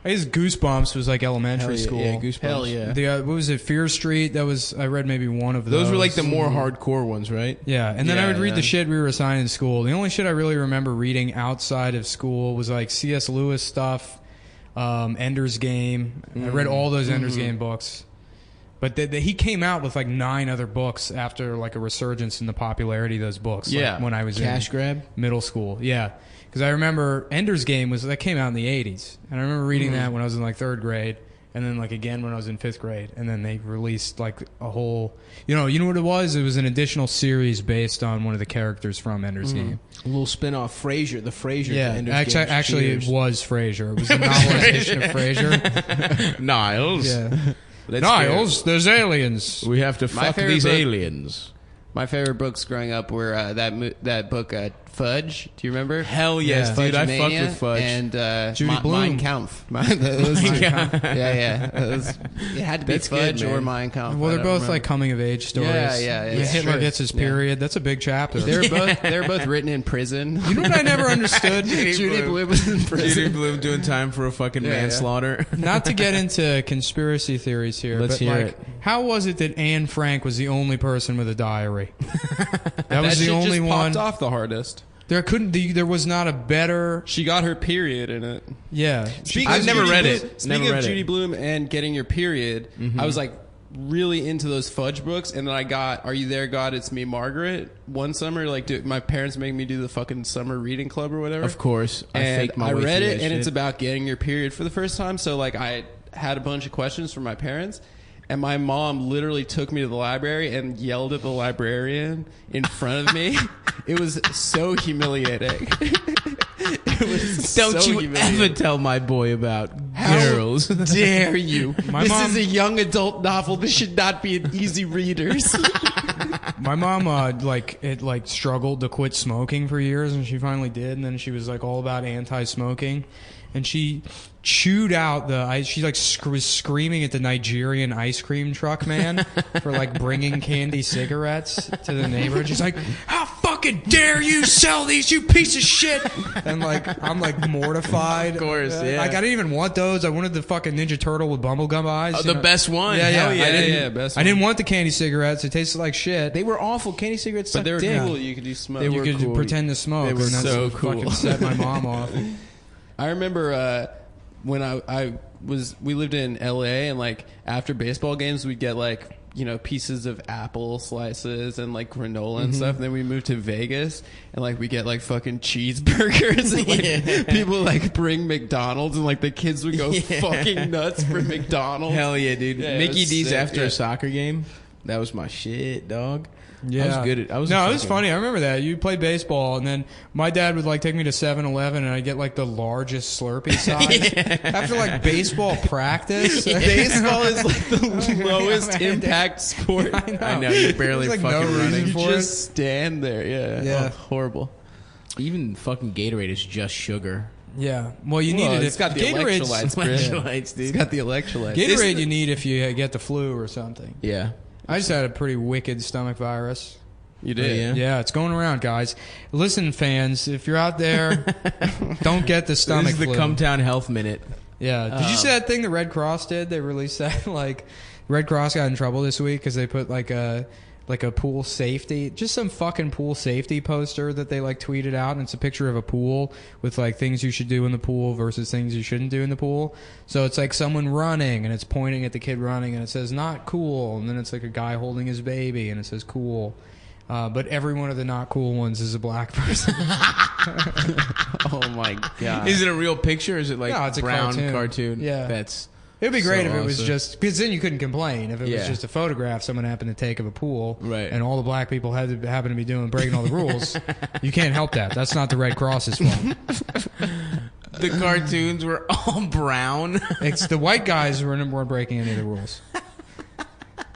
S4: I guess Goosebumps was like elementary school.
S2: Yeah, Goosebumps.
S3: Hell yeah.
S4: The what was it? Fear Street. That was I read maybe one of those.
S2: Those were like the more hardcore ones, right?
S4: Yeah, and then I
S3: Yeah,
S4: would read
S3: yeah.
S4: the shit we were assigned in school. The only shit I really remember reading outside of school was like C.S. Lewis stuff, Ender's Game. I read all those Ender's Game books. But he came out with like 9 other books after like a resurgence in the popularity of those books.
S3: Yeah.
S4: Like when I was
S2: Cash
S4: in
S2: grab?
S4: middle school. Yeah, because I remember Ender's Game that came out in the 80s, and I remember reading that when I was in like 3rd grade, and then like again when I was in 5th grade, and then they released like a whole, you know what it was? It was an additional series based on one of the characters from Ender's Game.
S2: A little spin-off, Frasier, the Frasier. to
S4: Yeah,
S2: Ender's
S4: actually,
S2: Game.
S4: it was Frasier. It was the novelization of Frasier.
S2: Niles.
S4: Yeah,
S2: Let's
S4: Niles, there's aliens.
S2: go. We have to
S3: My
S2: fuck
S3: favorite
S2: these
S3: book-
S2: aliens.
S3: My favorite books growing up were that book Fudge. Do you remember?
S2: Hell yes,
S4: Yeah.
S2: dude. I
S3: Fudge
S2: fucked
S3: Mania
S2: with Fudge.
S3: and
S4: Judy Blume.
S3: Mein Kampf. Yeah. It had to be
S2: That's good,
S3: Fudge or
S2: man.
S3: Mein Kampf.
S4: Well,
S3: I
S4: they're
S3: don't
S4: both
S3: remember.
S4: like coming of age stories.
S3: Yeah, it's
S4: Hitler
S3: true.
S4: gets his
S3: Yeah.
S4: period. That's a big chapter.
S3: They're both written in prison.
S4: You know what I never understood?
S3: Judy Blume was in
S2: Judy
S3: prison.
S2: Bloom doing time for a fucking
S3: Yeah.
S2: manslaughter.
S4: Not to get into conspiracy theories here,
S2: Let's
S4: but
S2: hear
S4: like,
S2: it.
S4: how was it that Anne Frank was the only person with a diary? That was
S3: That
S4: the
S3: shit
S4: only
S3: just
S4: one.
S3: popped off the hardest.
S4: There was not a better.
S3: She got her period in it.
S4: Yeah,
S2: I've never read it.
S3: Speaking
S2: Never
S3: of
S2: read
S3: Judy
S2: it.
S3: Blume and getting your period, I was like really into those Fudge books, and then I got "Are You There, God? It's Me, Margaret" one summer. Like, my parents made me do the fucking summer reading club or whatever.
S2: Of course.
S3: And
S2: faked my
S3: I
S2: way
S3: read
S2: through
S3: it,
S2: that
S3: and it's
S2: shit.
S3: about getting your period for the first time. So like, I had a bunch of questions from my parents. And my mom literally took me to the library and yelled at the librarian in front of me. It was so humiliating. It was
S2: Don't
S3: so
S2: you
S3: humiliating.
S2: ever tell my boy about
S3: How
S2: girls.
S3: dare you?
S4: My
S3: This
S4: mom-
S3: is a young adult novel. This should not be an easy readers.
S4: My mom struggled to quit smoking for years, and she finally did. And then she was like all about anti-smoking, and she chewed out the ice. She like was screaming at the Nigerian ice cream truck man for like bringing candy cigarettes to the neighborhood. She's like, "How fucking dare you sell these, you piece of shit!" And like I'm like mortified.
S5: Of course, yeah.
S4: Like I didn't even want those. I wanted the fucking Ninja Turtle with bubblegum eyes.
S5: Oh, the best one.
S4: Yeah,
S5: Hell yeah.
S3: Best
S4: I didn't want the candy cigarettes. It tasted like shit.
S2: They were awful. Candy cigarettes
S3: But
S2: sucked
S3: they were
S2: dick.
S3: cool. You could do smoke.
S4: You could
S2: cool.
S4: pretend to smoke.
S5: They were
S4: and that's
S5: so
S4: what
S5: cool.
S4: Fucking set my mom off.
S3: I remember when we lived in LA, and like after baseball games we'd get like, you know, pieces of apple slices and like granola and stuff. And then we moved to Vegas, and like we get like fucking cheeseburgers and like people like bring McDonald's, and like the kids would go fucking nuts for McDonald's.
S2: Hell yeah, dude.
S3: Yeah, it
S2: Mickey
S3: was
S2: D's
S3: sick,
S2: after
S3: yeah.
S2: a soccer game. That was my shit, dog.
S4: Yeah,
S2: I was good at.
S4: No, it was funny. I remember that you played baseball, and then my dad would like take me to 7-Eleven, and I'd get like the largest Slurpee size after like baseball practice.
S3: Baseball is like the lowest impact sport.
S2: I know, you're barely
S4: There's,
S2: fucking running.
S3: You
S4: for
S3: just stand there.
S4: Yeah.
S3: Oh, horrible.
S2: Even fucking Gatorade is just sugar.
S4: Yeah, well, you
S3: Well,
S4: need it.
S3: it's got the
S4: Gatorade's-
S3: electrolytes, Chris.
S2: Electrolytes, dude.
S3: It's got the electrolytes.
S4: Gatorade you need if you get the flu or something.
S2: Yeah.
S4: I just had a pretty wicked stomach virus.
S3: You did.
S2: Yeah.
S4: Yeah, it's going around, guys. Listen, fans, if you're out there, don't get the stomach
S2: This is the
S4: flu.
S2: Cumtown Health Minute.
S4: Yeah. Did you see that thing the Red Cross did? They released that like Red Cross got in trouble this week because they put like a pool safety, just some fucking pool safety poster that they like tweeted out, and it's a picture of a pool with like things you should do in the pool versus things you shouldn't do in the pool. So it's like someone running, and it's pointing at the kid running, and it says not cool, and then it's like a guy holding his baby, and it says cool. But every one of the not cool ones is a black person.
S3: Oh my god.
S2: Is it a real picture or is it like
S4: No, it's a
S2: brown
S4: cartoon. Yeah.
S2: That's
S4: It'd be great
S2: so
S4: if it was
S2: awesome.
S4: just, because then you couldn't complain if it was
S2: Yeah.
S4: just a photograph someone happened to take of a pool,
S2: Right.
S4: and all the black people happen to be breaking all the rules. You can't help that. That's not the Red Cross's fault.
S2: the cartoons were all brown.
S4: It's the white guys who weren't breaking any of the rules.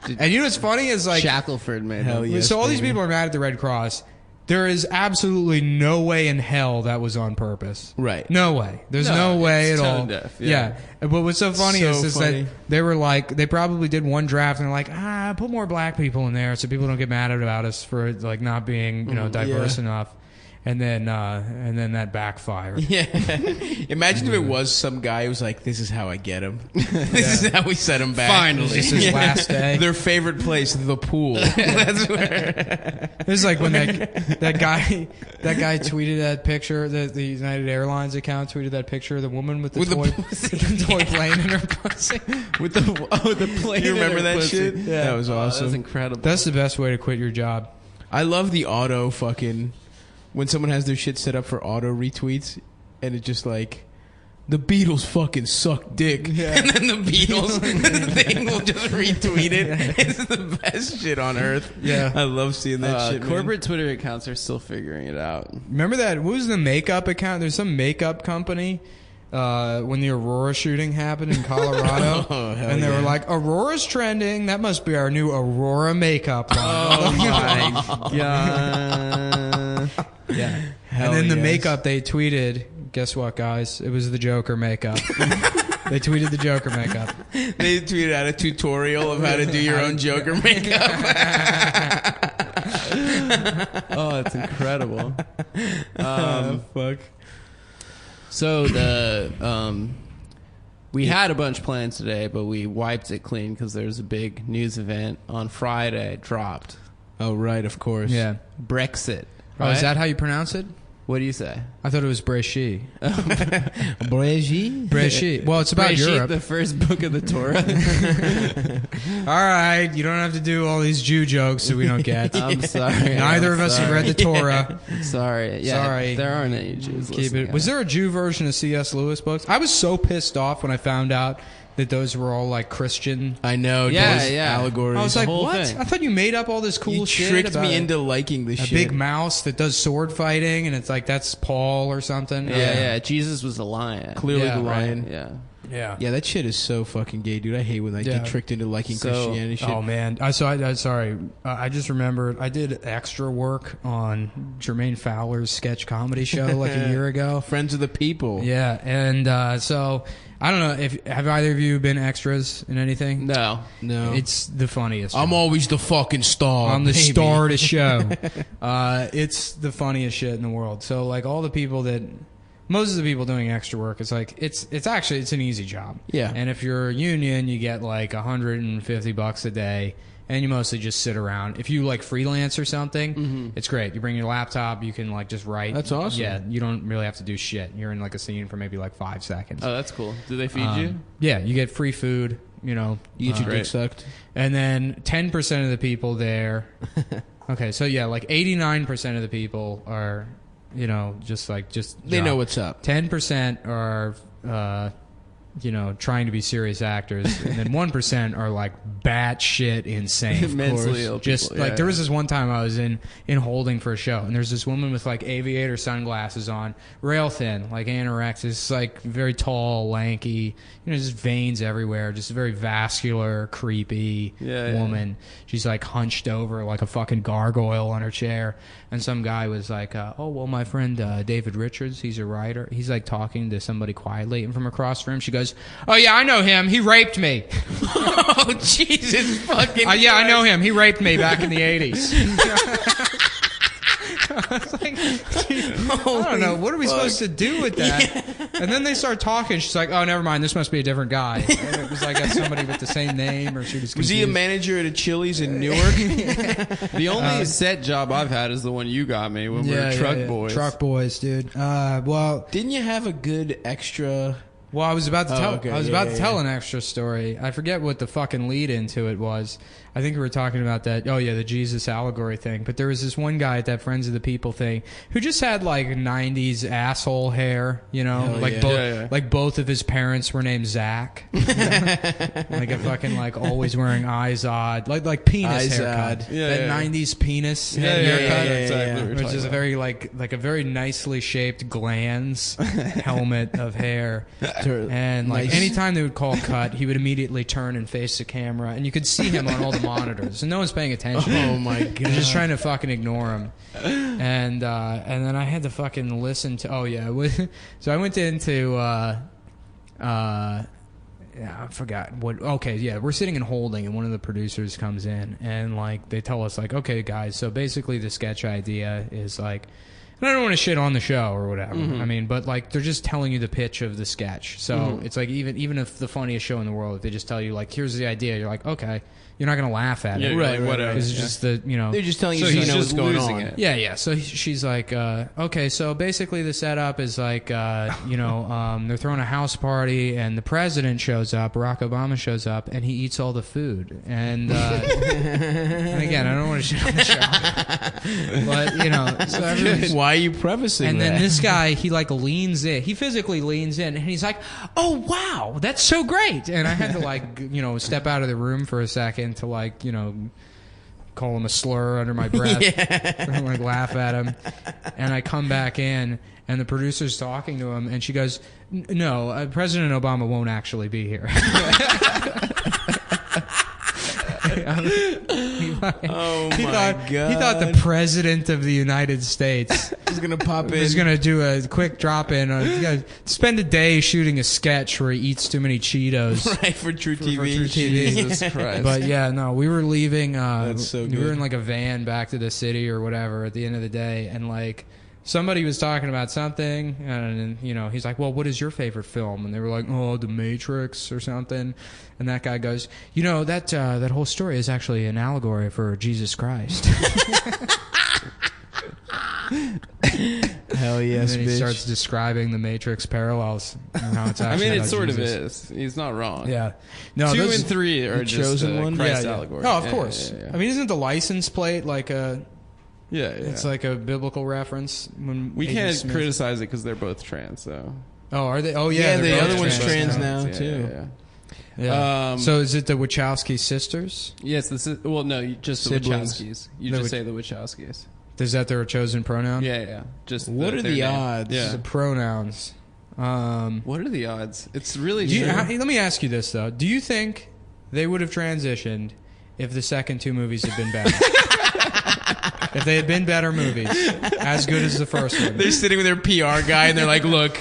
S4: And you know what's funny is like,
S3: Shackelford made
S2: Hell
S3: them.
S2: yeah. Yes,
S4: so all these
S2: baby.
S4: people are mad at the Red Cross. There is absolutely no way in hell that was on purpose.
S2: Right.
S4: No way. There's no way at
S3: it's
S4: all.
S3: tone deaf,
S4: Yeah.
S3: yeah.
S4: But what's so funny
S2: So
S4: is
S2: funny.
S4: that they were like, they probably did one draft and they're like, put more black people in there so people don't get mad about us for like not being, diverse enough. And then that backfired.
S2: Yeah. Imagine if it was some guy who was like, "This is how I get him. This is how we set him back."
S3: Finally.
S4: This is his last day.
S2: Their favorite place, the pool. That's where.
S4: It was like when that guy tweeted that picture, the United Airlines account tweeted that picture of the woman with the toy plane in her pussy.
S3: with the plane.
S2: You
S3: in
S2: remember
S3: her
S2: that
S3: pussy.
S2: shit?
S3: Yeah.
S2: That was awesome.
S3: That was incredible.
S4: That's the best way to quit your job.
S2: I love the auto fucking when someone has their shit set up for auto retweets, and it's just like. The Beatles fucking suck dick.
S4: Yeah.
S2: And then the Beatles thing will just retweet it. It's the best shit on earth.
S4: Yeah.
S2: I love seeing that shit, man.
S3: corporate Twitter accounts are still figuring it out.
S4: Remember that? What was the makeup account? There's some makeup company when the Aurora shooting happened in Colorado.
S2: Oh, hell
S4: and they were
S2: yeah.
S4: like, Aurora's trending. That must be our new Aurora makeup line.
S3: Oh my god.
S4: Yeah.
S2: Hell
S4: And then the
S2: yes.
S4: makeup they tweeted, guess what, guys? It was the Joker makeup. They tweeted the Joker makeup.
S2: They tweeted out a tutorial of how to do your own Joker makeup.
S3: Oh, it's incredible.
S2: Fuck.
S3: So we had a bunch planned today, but we wiped it clean because there's a big news event on Friday. It dropped.
S2: Oh, right, of course.
S4: Yeah.
S3: Brexit.
S4: Oh,
S3: Right?
S4: is that how you pronounce it?
S3: What do you say?
S4: I thought it was Bresci.
S2: Brigitte?
S4: Bresci. Well, it's about
S3: Breshit,
S4: Europe.
S3: the first book of the Torah.
S4: All right, you don't have to do all these Jew jokes that we don't get.
S3: I'm sorry.
S4: Neither
S3: I'm
S4: of us have
S3: sorry.
S4: read the Torah.
S3: Sorry. Yeah,
S4: Sorry.
S3: There aren't any Jews.
S4: Keep
S3: listening.
S4: it. Was there a Jew version of C.S. Lewis books? I was so pissed off when I found out that those were all like Christian.
S2: I know.
S3: Yeah,
S2: those
S3: yeah.
S2: allegories.
S4: I was like,
S3: whole
S4: what?
S3: thing.
S4: I thought you made up all this cool
S2: you
S4: shit.
S2: tricked
S4: about
S2: me into liking this
S4: a
S2: shit.
S4: big mouse that does sword fighting, and it's like that's Paul or something.
S3: Yeah, yeah. Jesus was a lion.
S2: Clearly
S4: Yeah,
S2: the
S4: right.
S2: lion.
S3: Yeah.
S4: Yeah.
S2: Yeah, that shit is so fucking gay, dude. I hate when I
S4: Yeah.
S2: get tricked into liking Christianity shit.
S4: Oh man, I sorry. I just remembered I did extra work on Jermaine Fowler's sketch comedy show like a year ago.
S2: Friends of the people.
S4: Yeah, and so I don't know if have either of you been extras in anything?
S3: No.
S4: It's the funniest.
S2: I'm always the fucking star.
S4: I'm the
S2: baby.
S4: star of the show. It's the funniest shit in the world. So like all the people that. Most of the people doing extra work, it's like it's actually an easy job.
S2: Yeah.
S4: And if you're a union, you get like $150 a day, and you mostly just sit around. If you like freelance or something, it's great. You bring your laptop, you can like just write.
S2: That's awesome.
S4: Yeah, you don't really have to do shit. You're in like a scene for maybe like 5 seconds.
S3: Oh, that's cool. Do they feed you?
S4: Yeah, you get free food. You know,
S2: You get your
S3: Great.
S2: dick sucked.
S4: and then 10% of the people there. Okay, so yeah, like 89% of the people are, you know, just
S2: They know what's up.
S4: 10% are, you know, trying to be serious actors, and then 1% are like batshit insane. Of
S3: Mentally
S4: course.
S3: ill
S4: Just
S3: people,
S4: like
S3: yeah,
S4: there
S3: yeah.
S4: was this one time I was in holding for a show, and there's this woman with like aviator sunglasses on, rail thin, like anorexic, like very tall, lanky, you know, just veins everywhere, just a very vascular, creepy woman. She's like hunched over like a fucking gargoyle on her chair, and some guy was like, "Oh well, my friend David Richards, he's a writer. He's like talking to somebody quietly," and from across from him, she goes, "Oh yeah, I know him. He raped me."
S2: Oh, Jesus fucking
S4: Yeah, I know him. He raped me back in the 80s. I was like, I don't know. What are we supposed to do with that? And then they start talking. She's like, "Oh, never mind. This must be a different guy." And it was like somebody with the same name, or she was confused.
S2: Was he a manager at a Chili's in Newark?
S3: The only set job I've had is the one you got me when we were truck boys.
S4: Truck boys, dude. Well,
S2: Didn't you have a good extra?
S4: I was about to tell.
S2: okay.
S4: I was
S2: Yeah,
S4: about to
S2: yeah,
S4: tell
S2: yeah.
S4: an extra story. I forget what the fucking lead into it was. I think we were talking about that. Oh yeah, the Jesus allegory thing. But there was this one guy at that Friends of the People thing who just had like '90s asshole hair. You know,
S2: Hell
S4: like
S2: yeah.
S4: both
S3: Yeah, yeah.
S4: like both of his parents were named Zach. You know? Like a fucking like always wearing Izod, like penis
S2: Izod.
S4: haircut.
S3: Yeah,
S4: that
S3: yeah.
S4: '90s penis
S3: Yeah,
S4: head
S3: yeah,
S4: haircut.
S3: yeah, exactly what we were
S4: Which
S3: talking
S4: is a
S3: about.
S4: very like a very nicely shaped glands helmet of hair. And like
S2: Nice.
S4: anytime they would call cut, he would immediately turn and face the camera, and you could see him on all the monitors, and no one's paying attention.
S2: Oh my god!
S4: They're just trying to fucking ignore him. And then I had to fucking listen to. Oh yeah, so I went into. Yeah, I forgot what. Okay, yeah, we're sitting and holding, and one of the producers comes in, and like they tell us like, "Okay, guys, so basically the sketch idea is like." And I don't want to shit on the show or whatever. I mean, but like they're just telling you the pitch of the sketch. So it's like even if the funniest show in the world, if they just tell you like, here's the idea, you're like, okay, you're not gonna laugh at
S3: Yeah,
S4: it,
S3: you're
S2: Right,
S3: like, whatever.
S4: It's
S3: Yeah.
S4: just the
S2: They're just telling you
S3: So
S2: so you
S3: he's
S2: know
S3: just
S2: what's going
S3: losing
S2: on.
S3: it.
S4: yeah. So she's like, okay, so basically the setup is like, you know, they're throwing a house party, and the president shows up, Barack Obama shows up, and he eats all the food. And, and again, I don't want to shit on the show, but you know, so everyone's-
S2: Why are you prefacing
S4: and
S2: that?
S4: then this guy, he like leans in. He physically leans in, and he's like, "Oh wow, that's so great!" And I had to like, you know, step out of the room for a second to like, you know, call him a slur under my breath, and like laugh at him. And I come back in, and the producer's talking to him, and she goes, "No, President Obama won't actually be here."
S2: Oh
S4: He
S2: my
S4: thought
S2: god!
S4: he thought the president of the United States
S2: was gonna pop in.
S4: was going to do a quick drop in. He's going to spend a day shooting a sketch where he eats too many Cheetos.
S2: right for True TV.
S4: For True TV.
S3: Jesus Christ.
S4: But yeah, no, we were leaving.
S2: That's so
S4: We were
S2: good.
S4: in like a van back to the city or whatever at the end of the day, and like somebody was talking about something, and you know, he's like, "Well, what is your favorite film?" And they were like, "Oh, The Matrix" or something. And that guy goes, "You know, that whole story is actually an allegory for Jesus Christ."
S2: Hell yes,
S4: And then he
S2: bitch.
S4: starts describing the Matrix parallels and how it's
S3: I
S4: actually
S3: mean, it
S4: about
S3: sort
S4: Jesus.
S3: of is. He's not wrong.
S4: Yeah. No,
S3: 2
S4: those-
S3: and 3 are
S2: The
S3: just
S2: chosen one?
S3: Christ
S4: yeah, yeah.
S3: allegory.
S4: Oh, of
S3: Yeah,
S4: course.
S3: Yeah, yeah.
S4: I mean, isn't the license plate like a?
S3: yeah, yeah.
S4: It's like a biblical reference. When
S3: we
S4: Agent
S3: can't
S4: Smith-
S3: criticize it because they're both trans. So
S4: Oh, are they? Oh,
S2: Yeah,
S4: yeah.
S2: the
S4: they're
S2: other
S4: both
S2: one's trans
S4: now.
S2: now,
S3: Yeah,
S2: too.
S3: yeah,
S4: Yeah.
S3: Um,
S4: So is it the Wachowski sisters?
S3: yes, this is well. No, just the
S2: Siblings.
S3: Wachowskis. You
S4: The
S3: just
S4: Wach-
S3: say the Wachowskis.
S4: Is that their chosen pronoun?
S3: Yeah, yeah. Just
S2: What are
S3: their
S2: the
S3: name.
S2: odds?
S3: Yeah.
S4: The pronouns.
S3: What are the odds? It's really
S4: Do you,
S3: true.
S4: let me ask you this though: do you think they would have transitioned if the second two movies had been better? If they had been better movies, as good as the first one.
S2: They're sitting with their PR guy and they're like, "Look,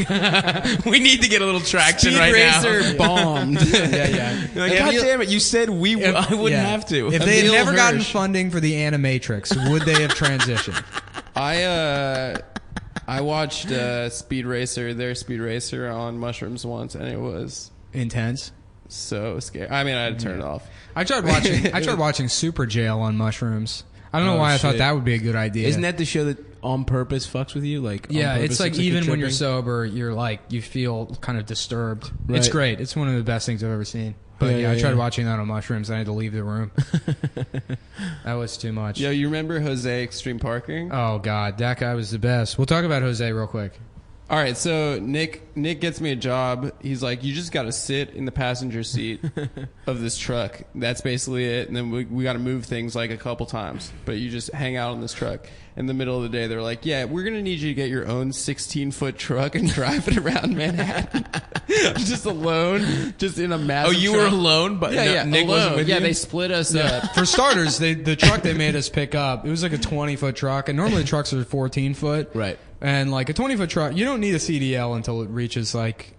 S2: we need to get a little traction
S3: Speed
S2: right
S3: Racer
S2: now."
S3: bombed.
S4: Yeah.
S2: You're like, God damn it! You said I wouldn't have to.
S4: If they had
S3: Emil
S4: never gotten
S3: Hirsch.
S4: funding for the Animatrix, would they have transitioned?
S3: I watched their Speed Racer on mushrooms once, and it was
S4: Intense.
S3: so scary. I mean, I had to turn it off.
S4: I tried watching Super Jail on mushrooms. I don't know why I thought
S2: shit.
S4: that would be a good idea.
S2: Isn't that the show that on purpose fucks with you? Like,
S4: Yeah,
S2: on purpose
S4: it's like
S2: looks
S4: even when you're
S2: tripping?
S4: sober, you're like you feel kind of disturbed.
S2: Right.
S4: It's great. It's one of the best things I've ever seen. But yeah, I tried
S2: yeah.
S4: watching that on mushrooms. And I had to leave the room. That was too much.
S3: Yo, you remember Jose Extreme Parking?
S4: Oh God, that guy was the best. We'll talk about Jose real quick.
S3: All right, so Nick gets me a job. He's like, you just got to sit in the passenger seat of this truck. That's basically it. And then we got to move things like a couple times, but you just hang out on this truck. In the middle of the day, they're like, yeah, we're going to need you to get your own 16-foot truck and drive it around Manhattan. Just alone, just in a massive
S2: Oh, you
S3: truck.
S2: were alone, but Nick
S3: alone.
S2: wasn't with you.
S3: They split us up.
S4: For starters, the truck they made us pick up, it was like a 20-foot truck, and normally trucks are 14-foot.
S2: Right.
S4: And like a 20-foot truck, you don't need a CDL until it reaches like,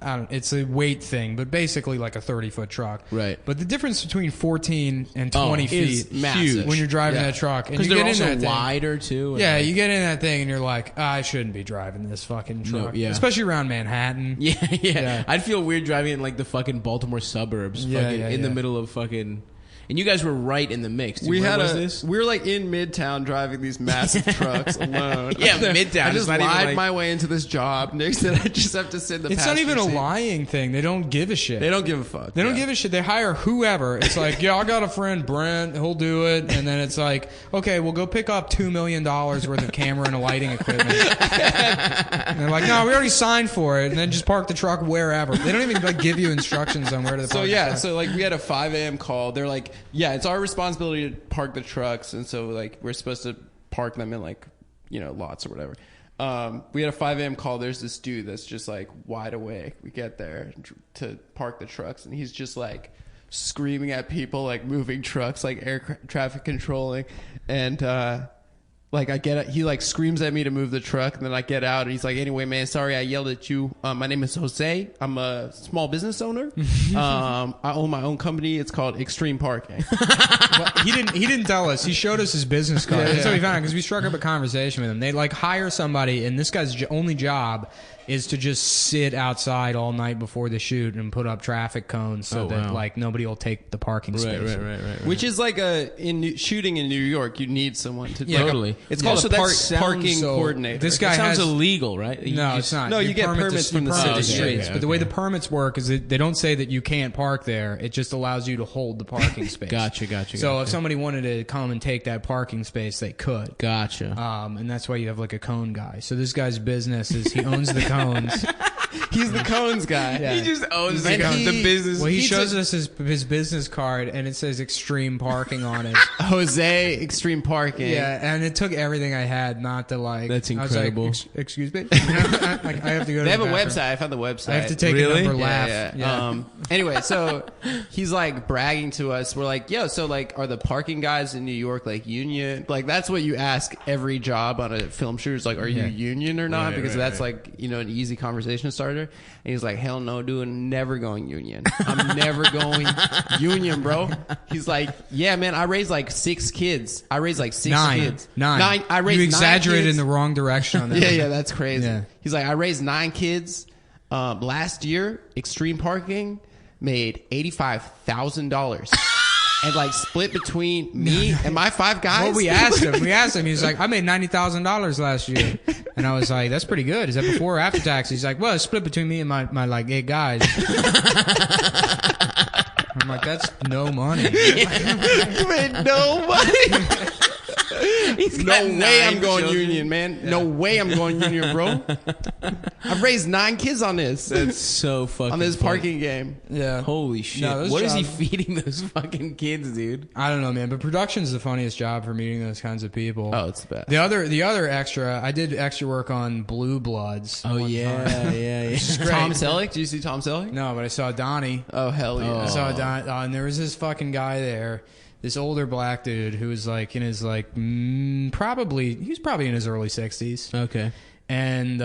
S4: it's a weight thing, but basically like a 30-foot truck.
S2: Right.
S4: But the difference between 14 and 20
S3: is
S4: feet
S3: massive.
S4: when you're driving that truck, and
S2: Because
S4: you
S2: they're
S4: get in
S2: also
S4: that thing.
S2: wider too. and
S4: Yeah,
S2: like-
S4: you get in that thing and you're like, I shouldn't be driving this fucking truck.
S2: yeah.
S4: Especially around Manhattan.
S2: Yeah. I'd feel weird driving in like the fucking Baltimore suburbs,
S4: Yeah,
S2: fucking
S4: yeah,
S2: in the
S4: yeah.
S2: middle of fucking. And you guys were right in the mix. Dude.
S3: We
S2: Where
S3: had
S2: was this?
S3: we were like in Midtown driving these massive trucks alone.
S2: Yeah, Midtown.
S3: I
S2: It's
S3: just
S2: not even
S3: lied
S2: like-
S3: my way into this job. Nick said I just have to sit in the
S4: It's not
S3: passenger
S4: even a
S3: seat.
S4: lying thing. They don't give a shit.
S3: They don't give a fuck.
S4: They don't give a shit. They hire whoever. It's like, yeah, I got a friend, Brent. He'll do it. And then it's like, okay, we'll go pick up $2 million worth of camera and lighting equipment. And they're like, no, we already signed for it. And then just park the truck wherever. They don't even like give you instructions on where to park
S3: So
S4: the
S3: yeah,
S4: truck.
S3: so like we had a 5 a.m. call. They're like, yeah, it's our responsibility to park the trucks, and so like we're supposed to park them in like lots or whatever. We had a 5 a.m. call. There's this dude that's just like wide awake. We get there to park the trucks, and he's just like screaming at people, like moving trucks, like air traffic controlling, and like I get it, he like screams at me to move the truck, and then I get out, and he's like, "Anyway, man, sorry I yelled at you. My name is Jose. I'm a small business owner. I own my own company. It's called Extreme Parking."
S4: Well, he didn't tell us. He showed us his business card. That's how we found it, because we struck up a conversation with him. They like hire somebody, and this guy's only job is to just sit outside all night before the shoot and put up traffic cones so that
S2: wow.
S4: like nobody will take the parking space.
S2: Right.
S3: Which is like shooting in New York, you need someone to
S4: Yeah,
S2: totally.
S3: It's
S2: Yeah.
S3: called
S2: So
S3: a
S2: that
S3: parking
S2: sounds
S3: coordinator.
S4: This
S2: That
S4: guy
S2: sounds
S4: has
S2: illegal, right?
S4: No,
S2: You
S4: it's not.
S3: No, you get
S4: permit
S3: permits
S4: to-
S3: from the
S4: permit
S3: city.
S4: the streets.
S2: Okay,
S4: But the way
S2: okay.
S4: the permits work is that they don't say that you can't park there. It just allows you to hold the parking space.
S2: Gotcha.
S4: So if somebody wanted to come and take that parking space, they could.
S2: Gotcha.
S4: And that's why you have like a cone guy. So this guy's business is he owns the cones.
S3: He's the cones guy.
S4: Yeah.
S2: He just owns
S3: And
S2: the business.
S4: Well, he
S3: He's
S4: shows us his business card, and it says Extreme Parking on it.
S3: Jose Extreme Parking.
S4: Yeah, and it took everything I had not to like.
S2: That's
S4: I was like,
S2: incredible.
S4: Excuse me. I have to go.
S3: They
S4: to
S3: have
S4: the
S3: a
S4: bathroom.
S3: website. I found the website.
S4: I have to take
S2: Really?
S4: a number
S3: Yeah,
S4: laugh.
S3: yeah. Anyway, so he's like bragging to us. We're like, yo, so like, are the parking guys in New York like union? Like, that's what you ask every job on a film shoot. Is like, are you
S4: Yeah.
S3: union or not?
S2: Right,
S3: Because
S2: right,
S3: that's like, an easy conversation starter. And he's like, hell no, dude, never going union. I'm never going union, bro. He's like, yeah, man, I raised like 6 kids. I raised like 6 kids.
S4: Nine.
S3: I raised
S4: You
S3: 9
S4: exaggerated
S3: kids.
S4: in the wrong direction on that.
S3: Yeah, that's crazy.
S4: Yeah.
S3: He's like, I raised 9 kids. Last year, Extreme Parking made $85,000. And like split between me and my 5 guys.
S4: Well, we asked him. He's like, I made $90,000 last year, and I was like, that's pretty good. Is that before or after tax? He's like, well, it's split between me and my like 8 guys. I'm like, that's no money.
S3: You made no money. No way I'm going union, man. No way I'm going union, bro. I've raised 9 kids on this.
S2: That's so fucking
S3: on this
S2: funny.
S3: parking game.
S4: Yeah.
S2: Holy shit.
S4: No, those
S2: What is he
S4: jobs-
S2: feeding those fucking kids, dude?
S4: I don't know, man. But production's the funniest job for meeting those kinds of people.
S3: Oh, it's the best.
S4: The other extra, I did extra work on Blue Bloods.
S2: Oh,
S4: one
S2: yeah,
S4: time.
S2: yeah.
S3: Tom Selleck? Did you see Tom Selleck?
S4: No, but I saw Donnie.
S3: Oh, hell yeah.
S4: I saw Don, and there was this fucking guy there, this older black dude who was like in his like he was probably in his early 60s,
S2: Okay.
S4: and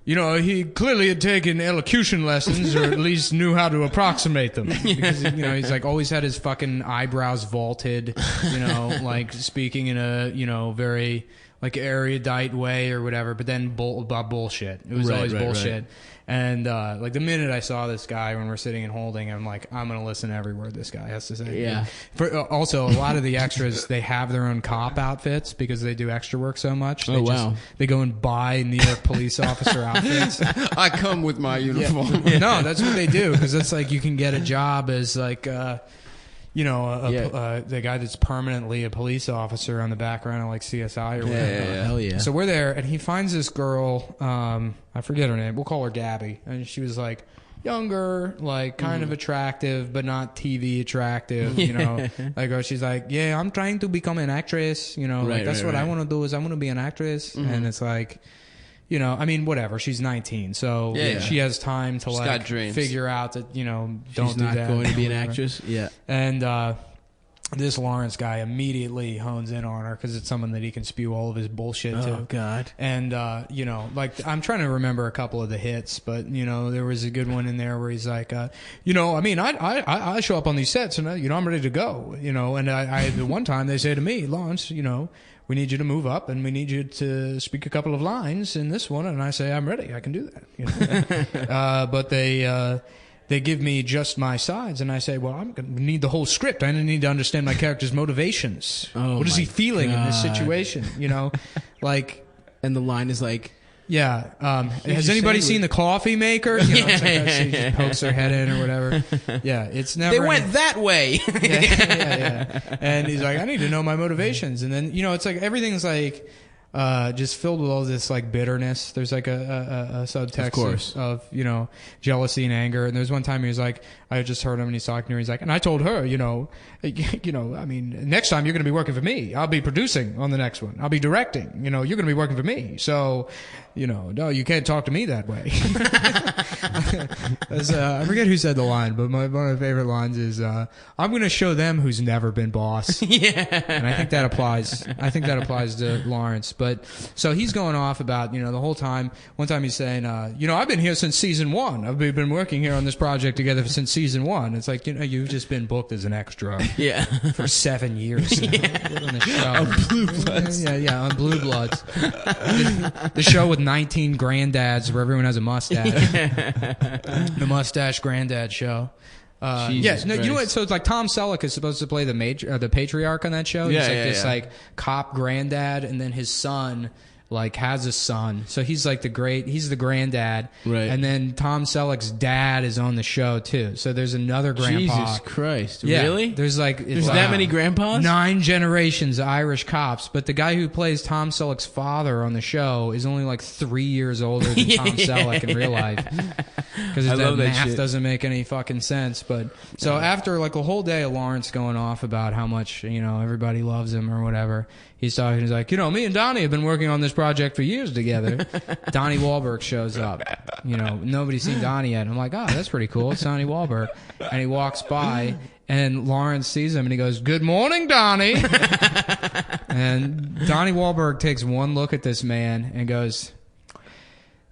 S4: you know, he clearly had taken elocution lessons, or at least knew how to approximate them. Because, you know, he's like always had his fucking eyebrows vaulted, you know, like speaking in a, you know, very like erudite way or whatever, but then about bullshit. It was
S2: Right,
S4: always
S2: right,
S4: bullshit.
S2: right.
S4: And like the minute I saw this guy when we're sitting and holding, I'm like, I'm gonna listen to every word this guy has to say.
S2: Yeah.
S4: Also, a lot of the extras, they have their own cop outfits because they do extra work so much. They
S2: Oh, wow.
S4: They go and buy New York police officer outfits.
S3: I come with my uniform.
S4: No, that's what they do, because it's like you can get a job as like you know, the guy that's permanently a police officer on the background of like CSI or whatever.
S2: Yeah. Hell yeah.
S4: So we're there, and he finds this girl. I forget her name. We'll call her Gabby, and she was like younger, like kind of attractive, but not TV attractive. You know, like she's like, yeah, I'm trying to become an actress. You know, like that's what I want to do is I want to be an actress, and it's like. You know, I mean, whatever. She's 19, so she has time to like
S3: got dreams.
S4: figure out that, you know, don't
S2: She's
S4: do
S2: not
S4: that.
S2: going to be an
S4: whatever.
S2: actress? Yeah.
S4: And this Lawrence guy immediately hones in on her because it's someone that he can spew all of his bullshit to.
S2: Oh, God.
S4: And, you know, like, I'm trying to remember a couple of the hits, but, you know, there was a good one in there where he's like, you know, I mean, I show up on these sets and, you know, I'm ready to go, you know, and I the one time they say to me, Lawrence, you know, we need you to move up and we need you to speak a couple of lines in this one. And I say, I'm ready. I can do that. You know? But they give me just my sides, and I say, well, I'm going to need the whole script. I need to understand my character's motivations.
S2: Oh,
S4: what is he
S2: my
S4: feeling in this
S2: God.
S4: situation? You know, like,
S2: And the line is like,
S4: yeah. Has
S2: just
S4: anybody
S2: saying
S4: seen the coffee maker? You know, it's like she just pokes her head in or whatever. Yeah, it's never.
S2: they went that way.
S4: yeah. And he's like, I need to know my motivations. And then, you know, it's like everything's like just filled with all this like bitterness. There's like a subtext
S2: Of course.
S4: of, you know, jealousy and anger. And there's one time he was like, I just heard him and he's talking to her. He's like, and I told her, you know, I mean, next time you're going to be working for me. I'll be producing on the next one. I'll be directing. You know, you're going to be working for me. So, you know, no, you can't talk to me that way. I forget who said the line, but one of my favorite lines is, I'm going to show them who's never been boss.
S2: Yeah.
S4: And I think that applies. I think that applies to Lawrence. But so he's going off about, you know, the whole time. One time he's saying, you know, I've been here since season 1. I've been working here on this project together since season 1. It's like, you know, you've just been booked as an extra
S2: Yeah.
S4: for 7 years now. On the show.
S2: On Blue Bloods.
S4: Yeah, on Blue Bloods. The show with 19 granddads where everyone has a mustache. The mustache granddad show.
S2: Jesus
S4: You know what?
S2: Christ.
S4: So it's like Tom Selleck is supposed to play the patriarch on that show.
S2: Yeah,
S4: He's like
S2: yeah,
S4: this
S2: yeah.
S4: like cop granddad, and then his son like has a son, so he's like he's the granddad,
S2: Right.
S4: And then Tom Selleck's dad is on the show too. So there's another grandpa.
S2: Jesus Christ.
S4: Yeah,
S2: Really?
S4: There's like
S2: There's that many grandpas?
S4: 9 generations of Irish cops, but the guy who plays Tom Selleck's father on the show is only like 3 years older than Tom Selleck in real life. Because
S2: I
S4: that
S2: love that
S4: math
S2: shit.
S4: doesn't make any fucking sense. But so after like a whole day of Lawrence going off about how much, you know, everybody loves him or whatever, he's talking. He's like, you know, me and Donnie have been working on this project for years together. Donnie Wahlberg shows up. You know, nobody's seen Donnie yet. I'm like, oh, that's pretty cool. It's Donnie Wahlberg. And he walks by, and Lawrence sees him, and he goes, "Good morning, Donnie." And Donnie Wahlberg takes one look at this man and goes,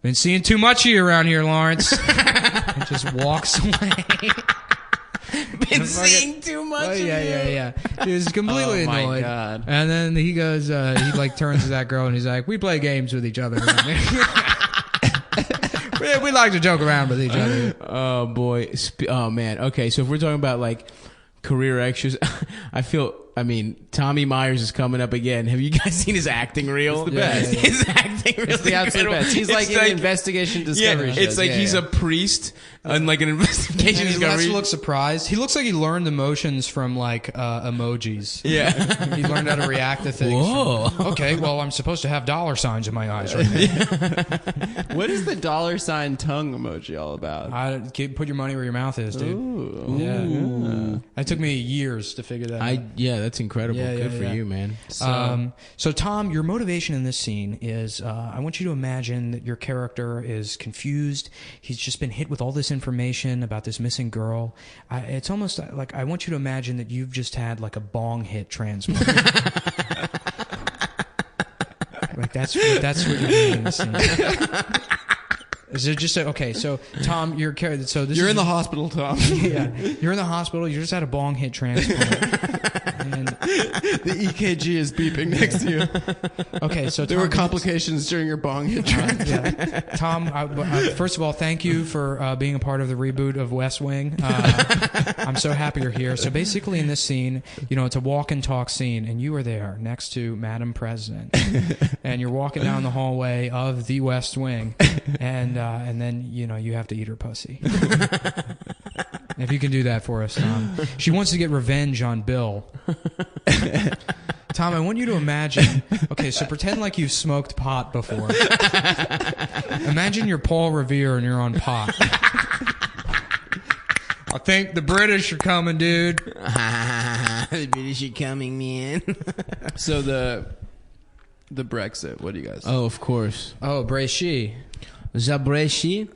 S4: "Been seeing too much of you around here, Lawrence." And just walks away.
S2: Been seeing too much.
S4: Oh, yeah. He was completely
S3: Oh, my
S4: annoyed.
S3: God.
S4: And then he goes, he like turns to that girl and he's like, "We play games with each other." we like to joke around with each other.
S2: Oh boy. Oh man. Okay, so if we're talking about like career extras, I feel
S5: I mean, Tommy Myers is coming up again. Have you guys seen his acting reel?
S3: It's the best.
S4: Yeah.
S5: His acting reel
S3: It's the absolute best. He's like in the investigation discovery
S5: Yeah,
S3: shows.
S5: it's like
S3: Yeah,
S5: he's
S3: yeah.
S5: a priest on like an investigation
S4: And he
S5: discovery.
S4: looks surprised. He looks like he learned emotions from like emojis.
S5: Yeah.
S4: He learned how to react to things.
S5: Whoa.
S4: Okay, well, I'm supposed to have dollar signs in my eyes right now.
S3: What is the dollar sign tongue emoji all about?
S4: Put your money where your mouth is, dude.
S3: Ooh.
S4: Yeah. It took me years to figure that out.
S5: That's incredible.
S4: Yeah,
S5: Good
S4: yeah,
S5: for
S4: yeah.
S5: you, man.
S4: So Tom, your motivation in this scene is I want you to imagine that your character is confused. He's just been hit with all this information about this missing girl. It's almost like I want you to imagine that you've just had like a bong hit transplant. Like that's what you're doing in the scene. Is it just okay? So Tom, you're so this
S3: You're
S4: is,
S3: in the hospital, Tom.
S4: yeah. You're in the hospital. You just had a bong hit transplant. And
S3: The EKG is beeping next to you.
S4: okay, so
S3: There
S4: Tom,
S3: were complications during your bong hit trip.
S4: yeah. Tom, first of all, thank you for being a part of the reboot of West Wing. I'm so happy you're here. So basically, in this scene, it's a walk and talk scene, and you are there next to Madam President, and you're walking down the hallway of the West Wing, and then you have to eat her pussy. If you can do that for us, Tom. She wants to get revenge on Bill. Tom, I want you to imagine. Okay, so pretend like you've smoked pot before. Imagine you're Paul Revere and you're on pot. I think the British are coming, dude.
S5: The British are coming, man.
S3: So the Brexit. What do you guys?
S5: Oh, of course.
S4: Oh, Bresci.
S5: Zabreshi.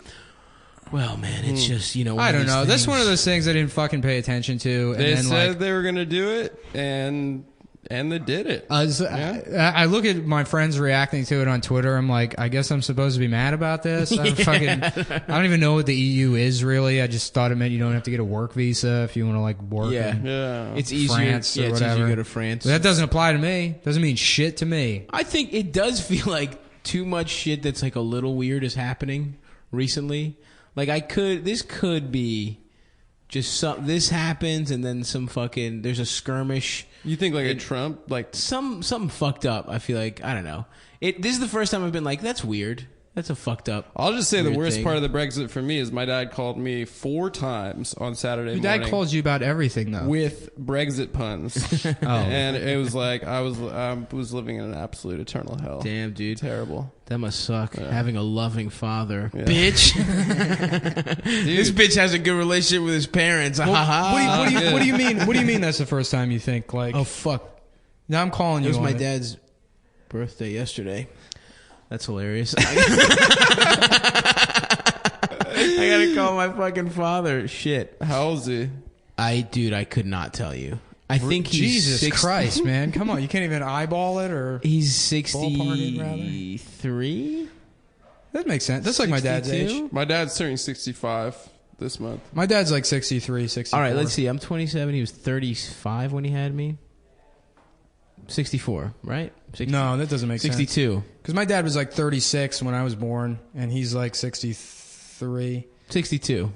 S5: Well, man, it's just, one
S4: I
S5: of
S4: don't
S5: these
S4: know. That's
S5: things.
S4: one of those things I didn't fucking pay attention to. And
S3: They
S4: then,
S3: said they were gonna do it, and they did it.
S4: I look at my friends reacting to it on Twitter. I'm like, I guess I'm supposed to be mad about this. I don't even know what the EU is really. I just thought it meant you don't have to get a work visa if you want to like work.
S5: Yeah.
S4: in
S3: Yeah.
S5: It's easier.
S4: France or
S5: it's
S4: whatever.
S5: easier to go to France.
S4: But that doesn't apply to me. Doesn't mean shit to me.
S5: I think it does feel like too much shit that's like a little weird is happening recently. Like this could be just this happens and then some fucking, there's a skirmish.
S3: You think like a Trump, like
S5: Something fucked up. I feel like, I don't know. This is the first time I've been like, that's weird. That's a fucked up.
S3: I'll just say the
S5: weird
S3: worst
S5: thing.
S3: part of the Brexit for me is my dad called me 4 times on Saturday
S4: Your
S3: morning.
S4: dad calls you about everything though.
S3: with Brexit puns, and it was like I was living in an absolute eternal hell.
S5: Damn, dude.
S3: Terrible.
S5: That must suck. Having a loving father.
S3: Yeah.
S5: Bitch. This bitch has a good relationship with his parents.
S4: What do you mean? What do you mean? That's the first time you think like?
S5: Oh, fuck.
S4: Now I'm calling
S5: It
S4: you.
S5: was
S4: on
S5: my
S4: it.
S5: dad's birthday yesterday. That's hilarious. I gotta call my fucking father. Shit.
S3: How old is he?
S5: Dude, I could not tell you. I think he's
S4: Jesus
S5: 60
S4: Christ, man! Come on, you can't even eyeball it or.
S5: He's
S4: Ballpark it, rather.
S5: 63.
S4: That makes sense. That's like my dad's
S5: 62?
S4: age.
S3: My dad's turning 65 this month.
S4: My dad's like 63, 64.
S5: All right, let's see. I'm 27. He was 35 when he had me. 64, right? 60,
S4: No, that doesn't make sense.
S5: 62.
S4: Because my dad was like 36 when I was born, and he's like 63.
S5: 62.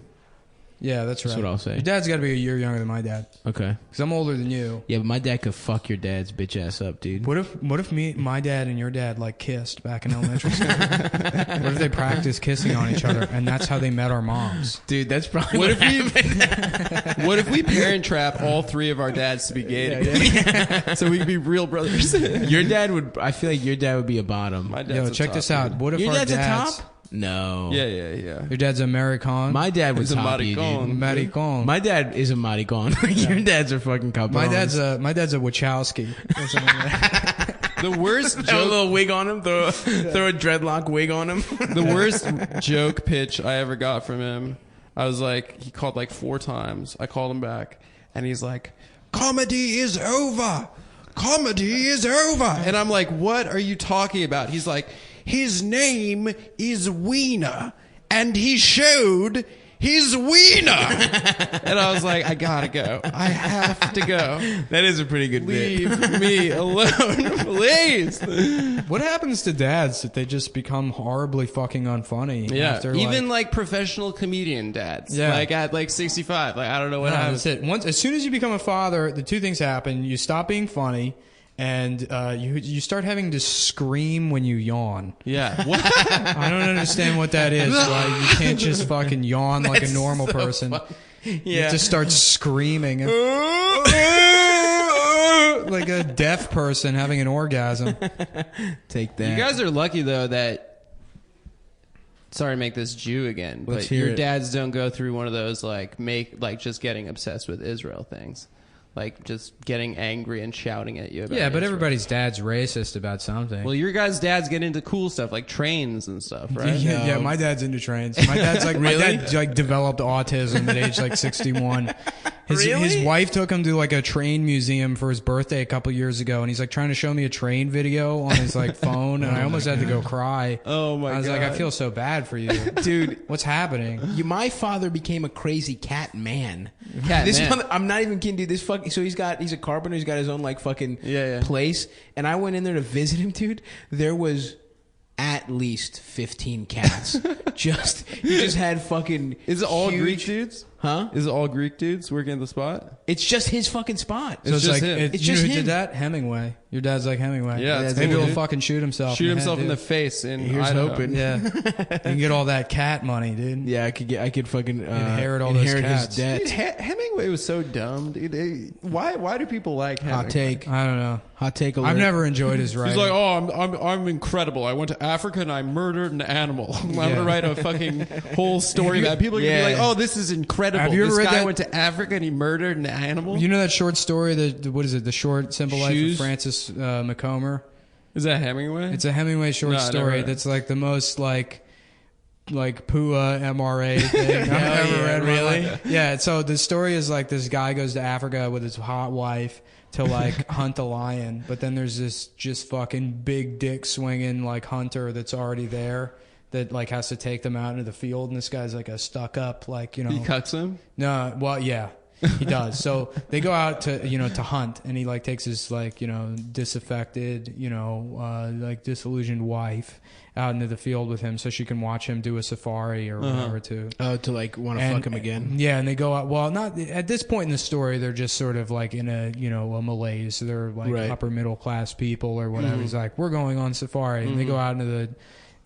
S4: Yeah, that's right.
S5: That's what I'll say.
S4: Your dad's got to be a year younger than my dad,
S5: Okay.
S4: because I'm older than you.
S5: Yeah, but my dad could fuck your dad's bitch ass up, dude.
S4: What if my dad and your dad like kissed back in elementary school? What if they practiced kissing on each other, and that's how they met our moms?
S5: Dude, that's probably
S3: What
S5: what
S3: if what if we parent trap all 3 of our dads to be gay together? So we could be real brothers.
S5: Your dad would. I feel like your dad would be a bottom.
S3: My dad's
S4: Yo,
S3: a
S4: check
S3: top,
S4: this out.
S3: dude.
S4: What if
S5: Your
S4: our
S5: dad's a
S4: dads?
S5: top? No.
S3: Yeah.
S4: Your dad's American.
S5: My dad would
S3: He's a
S5: top you,
S3: maricon.
S5: dude.
S4: Maricon.
S5: My dad is a maricon. Your dad's a fucking couple.
S4: My dad's a Wachowski. Or something like that.
S3: The worst
S5: Throw a
S3: joke.
S5: little wig on him. Throw a dreadlock wig on him.
S3: The worst joke pitch I ever got from him. I was like, he called like 4 times. I called him back, and he's like, "Comedy is over. Comedy is over." And I'm like, "What are you talking about?" He's like, "His name is Wiener, and he showed his wiener. And I was like, I gotta go. I have to go.
S5: That is a pretty good bit.
S3: Leave me alone, please.
S4: What happens to dads that they just become horribly fucking unfunny?
S3: Yeah,
S4: after,
S3: even like professional comedian dads.
S4: Yeah.
S3: Like at like 65. Like I don't know what
S4: No,
S3: happens.
S4: that's it. As soon as you become a father, the two things happen. You stop being funny, and you start having to scream when you yawn.
S3: Yeah. What?
S4: I don't understand what that is. Why you can't just fucking yawn like a normal person. You have to start screaming. Like a deaf person having an orgasm.
S5: Take that.
S3: You guys are lucky though that. Sorry to make this Jew again,
S5: Let's
S3: but
S5: hear
S3: your
S5: it.
S3: dads don't go through one of those like just getting obsessed with Israel things. Like just getting angry and shouting at you about
S4: Yeah, but
S3: Israel.
S4: everybody's dad's racist about something.
S3: Well, your guys' dads get into cool stuff like trains and stuff, right?
S4: Yeah, my dad's into trains. My dad's like my dad like developed autism at age like 61. His wife took him to like a train museum for his birthday a couple years ago, and he's like trying to show me a train video on his like phone, and I almost had to go cry.
S3: Oh my god!
S4: I was like, I feel so bad for you,
S5: Dude,
S4: what's happening?
S5: my father became a crazy cat man.
S3: Cat
S5: This
S3: man.
S5: I'm not even kidding, dude. This fucking he's a carpenter. He's got his own like fucking
S3: Yeah.
S5: place. And I went in there to visit him, dude. There was at least 15 cats. He just had fucking.
S3: Is it all
S5: huge-
S3: Greek dudes?
S5: Huh?
S3: Is it all Greek dudes working at the spot?
S5: It's just his fucking spot.
S4: So it's
S3: just
S4: like
S3: him.
S4: it's
S5: It's
S4: you know
S5: just
S4: who
S5: him.
S4: did that? Hemingway. Your dad's like Hemingway.
S3: Yeah, it's
S4: maybe
S3: cool,
S4: he'll
S3: dude.
S4: fucking shoot himself.
S3: Shoot
S4: in
S3: himself
S4: the
S3: in
S4: head,
S3: the face in
S5: Here's
S3: Idaho.
S5: hoping.
S4: dude. Yeah, you can get all that cat money, dude.
S5: Yeah, I could fucking
S4: Inherit all those
S5: his
S4: cats.
S5: debt.
S3: Dude, Hemingway was so dumb, dude. Why do people like Hemingway?
S5: Hot take.
S4: I don't know.
S5: Hot take alert.
S4: I've never enjoyed his writing.
S3: He's like, oh, I'm incredible. I went to Africa and I murdered an animal. I'm gonna write a fucking whole story about it. People are gonna be like, oh, this is incredible.
S4: Have you ever
S3: this
S4: read
S3: guy
S4: that-
S3: went to Africa and he murdered an animal.
S4: You know that short story, what is it? The Short Simple Life
S5: Shoes?
S4: of Francis McComber.
S3: Is that Hemingway?
S4: It's a Hemingway short
S3: No, I never
S4: story
S3: read it.
S4: that's like the most like PUA MRA thing I've ever read. in my
S5: really?
S4: life. Yeah. So the story is like this guy goes to Africa with his hot wife to like hunt a lion, but then there's this just fucking big dick swinging like hunter that's already there that like has to take them out into the field, and this guy's like a stuck up like
S3: he cucks him.
S4: No, well, yeah, he does. So they go out to to hunt, and he like takes his like disaffected like disillusioned wife out into the field with him, so she can watch him do a safari or whatever too.
S5: Oh, to like want to fuck him again.
S4: Yeah, and they go out. Well, not at this point in the story. They're just sort of like in a a malaise. So they're like
S5: Right.
S4: upper middle class people or whatever. He's like, we're going on safari, and they go out into the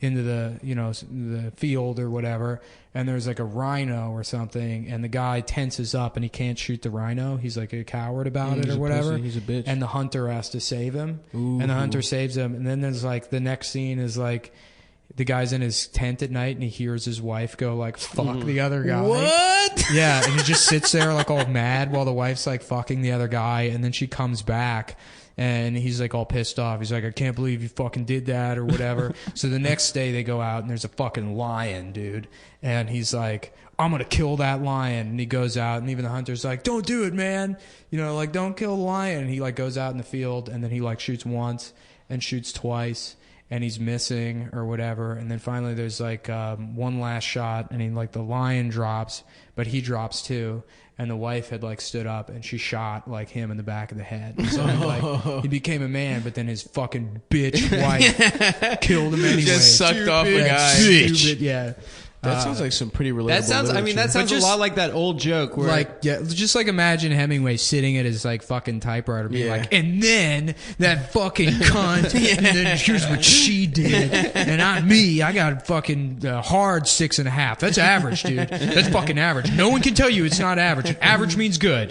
S4: the field or whatever, and there's like a rhino or something, and the guy tenses up and he can't shoot the rhino. He's like a coward about it
S5: He's
S4: or
S5: a
S4: whatever.
S5: pussy. He's a bitch.
S4: And the hunter has to save him, and the hunter saves him. And then there's like the next scene is like the guy's in his tent at night and he hears his wife go like fuck the other guy.
S5: What?
S4: Yeah, and he just sits there like all mad while the wife's like fucking the other guy, and then she comes back and he's like all pissed off. He's like, I can't believe you fucking did that or whatever. So the next day they go out and there's a fucking lion, dude. And he's like, I'm going to kill that lion. And he goes out, and even the hunter's like, don't do it, man. Like don't kill the lion. And he like goes out in the field, and then he like shoots once and shoots twice, and he's missing or whatever. And then finally there's like one last shot, and he like the lion drops, but he drops too. And the wife had like stood up and she shot like him in the back of the head. So like he became a man, but then his fucking bitch wife killed him anyway.
S5: Just sucked off a
S4: That
S5: guy.
S4: stupid, yeah.
S5: That sounds like some pretty relatable.
S3: That sounds. I mean, that
S5: literature.
S3: sounds
S4: just-
S3: a lot like that old joke where
S4: Like, yeah, just like imagine Hemingway sitting at his like fucking typewriter being
S5: Yeah.
S4: like, and then that fucking cunt, and then here's what she did, and I got fucking hard 6.5. That's average, dude. That's fucking average. No one can tell you it's not average. Average means good.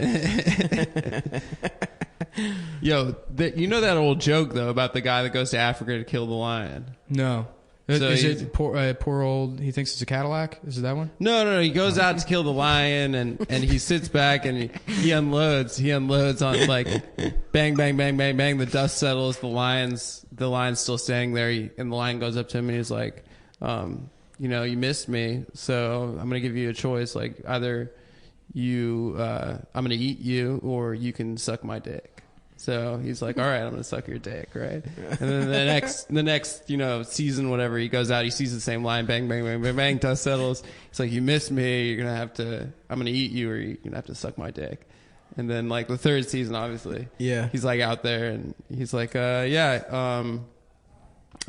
S3: Yo, you know that old joke though about the guy that goes to Africa to kill the lion.
S4: No.
S3: So
S4: Is
S3: he's-
S4: it poor old, he thinks it's a Cadillac? Is it that one?
S3: No. He goes out to kill the lion, and he sits back and he unloads. He unloads on like bang, bang, bang, bang, bang. The dust settles. The lion's still standing there, and the lion goes up to him and he's like, you missed me, so I'm gonna give you a choice. Like either I'm gonna eat you, or you can suck my dick. So he's like, all right, I'm gonna suck your dick, right? And then the next, season, whatever, he goes out, he sees the same line, bang, bang, bang, bang, bang, dust settles. He's like, you missed me, I'm gonna eat you, or you're gonna have to suck my dick. And then like the third season, obviously, he's like out there, and he's like, the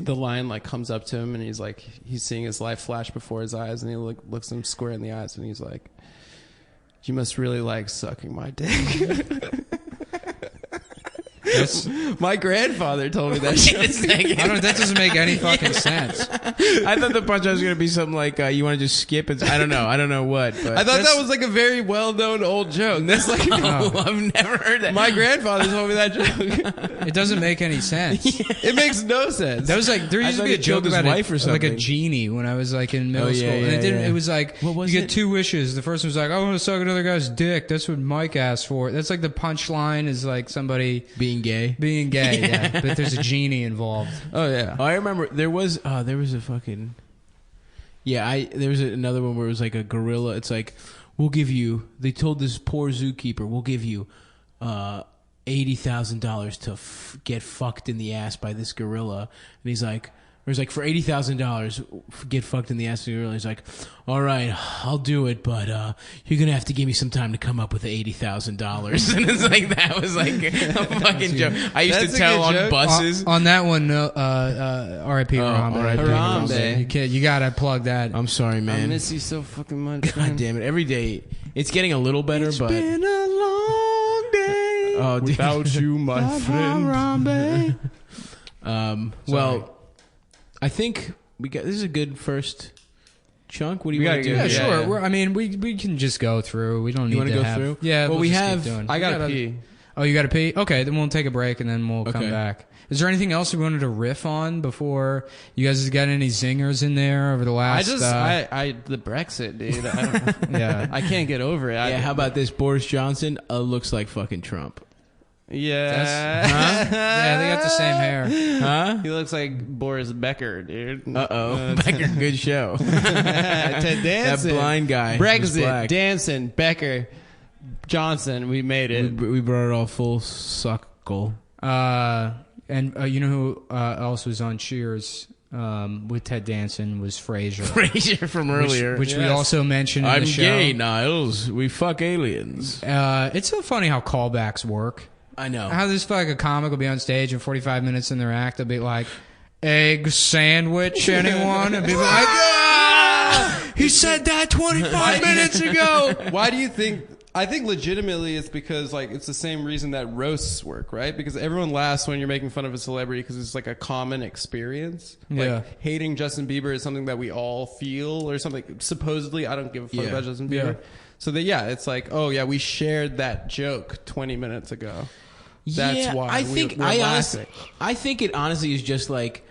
S3: lion like comes up to him, and he's like, he's seeing his life flash before his eyes, and he looks him square in the eyes, and he's like, you must really like sucking my dick. My grandfather told me that shit.
S4: That doesn't make any fucking sense.
S5: I thought the punchline was going to be something like, you want to just skip it? I don't know what. But
S3: I thought that was like a very well-known old joke. That's like,
S5: I've never heard that.
S3: My grandfather told me that joke.
S4: It doesn't make any sense.
S3: It makes no sense.
S4: That was like, there used to be a joke about
S5: wife or something.
S4: like a genie when I was like in middle school. And it was like, you get 2 wishes. The first one was like, I want to suck another guy's dick. That's what Mike asked for. That's like the punchline is like somebody
S5: being gay.
S4: Yeah. But there's a genie involved.
S3: Oh yeah.
S5: I remember there was a fucking there was another one where it was like a gorilla. It's like, they told this poor zookeeper, we'll give you $80,000 to get fucked in the ass by this gorilla. And he's like, for $80,000, get fucked in the ass by the gorilla. He's like, all right, I'll do it, but you're gonna have to give me some time to come up with $80,000. And it's like, that was like a fucking joke. I used to tell on buses.
S4: On that one, R.I.P. Harambe. You gotta plug that.
S5: I'm sorry, man.
S3: I miss you so fucking much.
S5: God damn it! Every day, it's getting a little better, but
S3: It's been a long day
S5: without you, my friend.
S3: Harambe.
S5: Well, I think this is a good first chunk. What do you want to do?
S4: Yeah, sure. I mean, we can just go through. We don't need
S5: to
S4: to
S5: go
S4: have,
S5: through?
S4: Yeah,
S5: well,
S4: we'll
S5: we
S4: just
S5: have.
S4: keep doing.
S3: I gotta pee.
S4: Oh, you gotta pee? Okay, then we'll take a break and then we'll come back. Is there anything else we wanted to riff on before? You guys got any zingers in there over the last?
S3: The Brexit, dude. I don't know.
S4: Yeah,
S3: I can't get over it.
S5: How about this? Boris Johnson looks like fucking Trump.
S3: Yeah.
S4: Yeah, they got the same hair.
S5: Huh?
S3: He looks like Boris Becker, dude.
S5: Becker, good show.
S3: Ted Danson.
S5: That blind guy.
S3: Brexit, Danson, Becker, Johnson. We made it.
S5: We brought it all full suckle.
S4: And you know who else was on Cheers with Ted Danson was Frasier.
S5: Frasier from earlier.
S4: Which we also mentioned in the show.
S5: I'm gay, Niles. We fuck aliens.
S4: It's so funny how callbacks work.
S5: I know.
S4: How this like a comic will be on stage and 45 minutes in their act, they'll be like, egg sandwich, anyone? And be like, he said that 25 minutes ago.
S3: Why do you think? I think legitimately it's because like it's the same reason that roasts work, right? Because everyone laughs when you're making fun of a celebrity because it's like a common experience.
S4: Yeah.
S3: Like hating Justin Bieber is something that we all feel or something. Supposedly, I don't give a fuck about Justin Bieber.
S4: Yeah.
S3: So it's like, oh yeah, we shared that joke 20 minutes ago. That's why
S5: I think I think it honestly is just like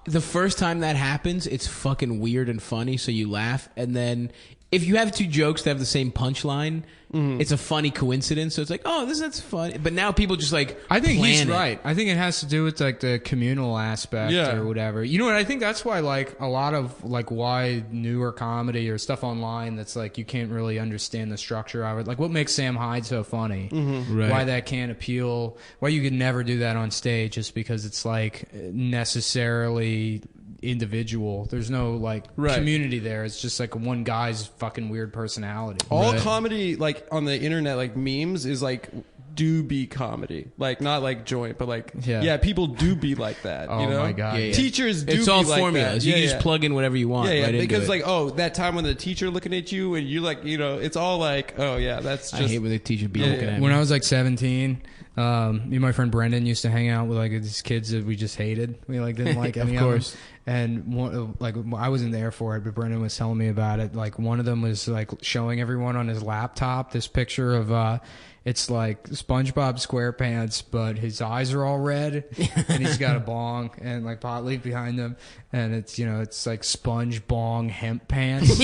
S5: the first time that happens, it's fucking weird and funny, so you laugh, and then if you have 2 jokes that have the same punchline, it's a funny coincidence. So it's like, oh, that's fun. But now people just like,
S4: I think he's
S5: plan it.
S4: right. I think it has to do with like the communal aspect or whatever. You know what? I think that's why like a lot of like why newer comedy or stuff online that's like you can't really understand the structure of it. Like what makes Sam Hyde so funny?
S5: Right.
S4: Why that can't appeal? Why you could never do that on stage? Just because it's like necessarily individual. There's no like community there. It's just like one guy's fucking weird personality.
S3: All comedy like on the internet, like memes, is like do be comedy, like not like joint, but like people do be like that.
S4: Oh
S3: you know?
S4: my god,
S3: teachers do.
S5: It's
S3: be
S5: all
S3: like
S5: formulas.
S3: That.
S5: You just plug in whatever you want.
S3: Yeah,
S5: right
S3: because
S5: into
S3: like that time when the teacher looking at you and you like it's all like that's just.
S5: I hate when the teacher be looking at me.
S4: When I was like 17, me and my friend Brendan used to hang out with like these kids that we just hated. We like didn't like any
S5: of course.
S4: them. And one, like I wasn't there for it, but Brendan was telling me about it. Like one of them was like showing everyone on his laptop this picture of it's like SpongeBob SquarePants, but his eyes are all red, and he's got a bong and like pot leaf behind him, and it's it's like Sponge Bong hemp pants,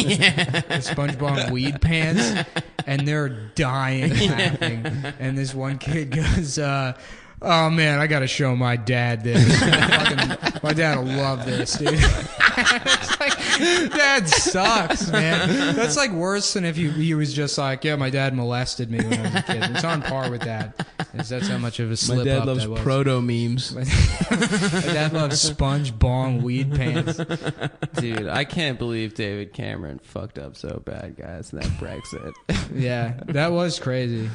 S4: Sponge Bong weed pants, and they're dying laughing. And this one kid goes, "Oh man, I gotta show my dad this. My dad will love this, dude." It's like, dad sucks, man. That's like worse than if he was just like, yeah, my dad molested me when I was a kid. It's on par with that. That's how much of a slip
S5: My dad
S4: up
S5: loves
S4: that was.
S5: proto memes.
S4: My dad loves sponge bong weed pants.
S3: Dude, I can't believe David Cameron fucked up so bad, guys, in that Brexit.
S4: Yeah, that was crazy.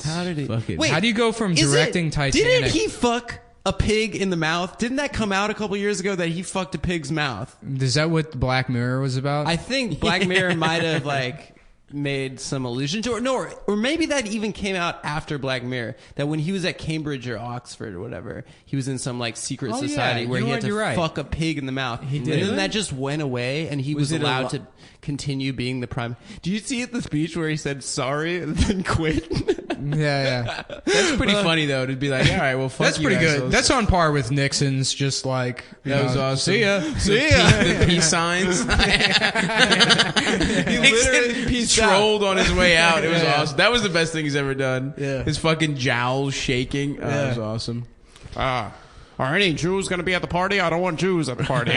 S3: How did he?
S5: Fucking-
S3: Wait,
S4: How do you go from
S3: is
S4: directing
S3: it,
S4: Titanic?
S3: Didn't he fuck a pig in the mouth? Didn't that come out a couple years ago that he fucked a pig's mouth?
S4: Is that what Black Mirror was about?
S3: I think Black Mirror might have like made some allusion to it. No, or maybe that even came out after Black Mirror. That when he was at Cambridge or Oxford or whatever, he was in some like secret
S4: Oh, yeah.
S3: society where
S4: You
S3: he
S4: know
S3: had
S4: what?
S3: to
S4: You're right.
S3: fuck a pig in the mouth. He
S4: did.
S3: And then that just went away, and he was
S5: it a
S3: allowed
S5: lo-
S3: to continue being the prime. Do you see at the speech where he said sorry and then quit?
S4: yeah.
S5: That's pretty funny though to be like, all right, well, fuck
S4: That's
S5: you
S4: pretty good.
S5: assholes.
S4: That's on par with Nixon's. Just like
S5: That was awesome.
S4: See ya.
S5: The peace signs.
S3: He literally peaced out.
S5: Trolled on his way out. It was
S4: Yeah.
S5: awesome. That was the best thing he's ever done.
S4: Yeah.
S5: His fucking jowls shaking. Oh, That was awesome.
S3: Are any Jews going to be at the party? I don't want Jews at the party.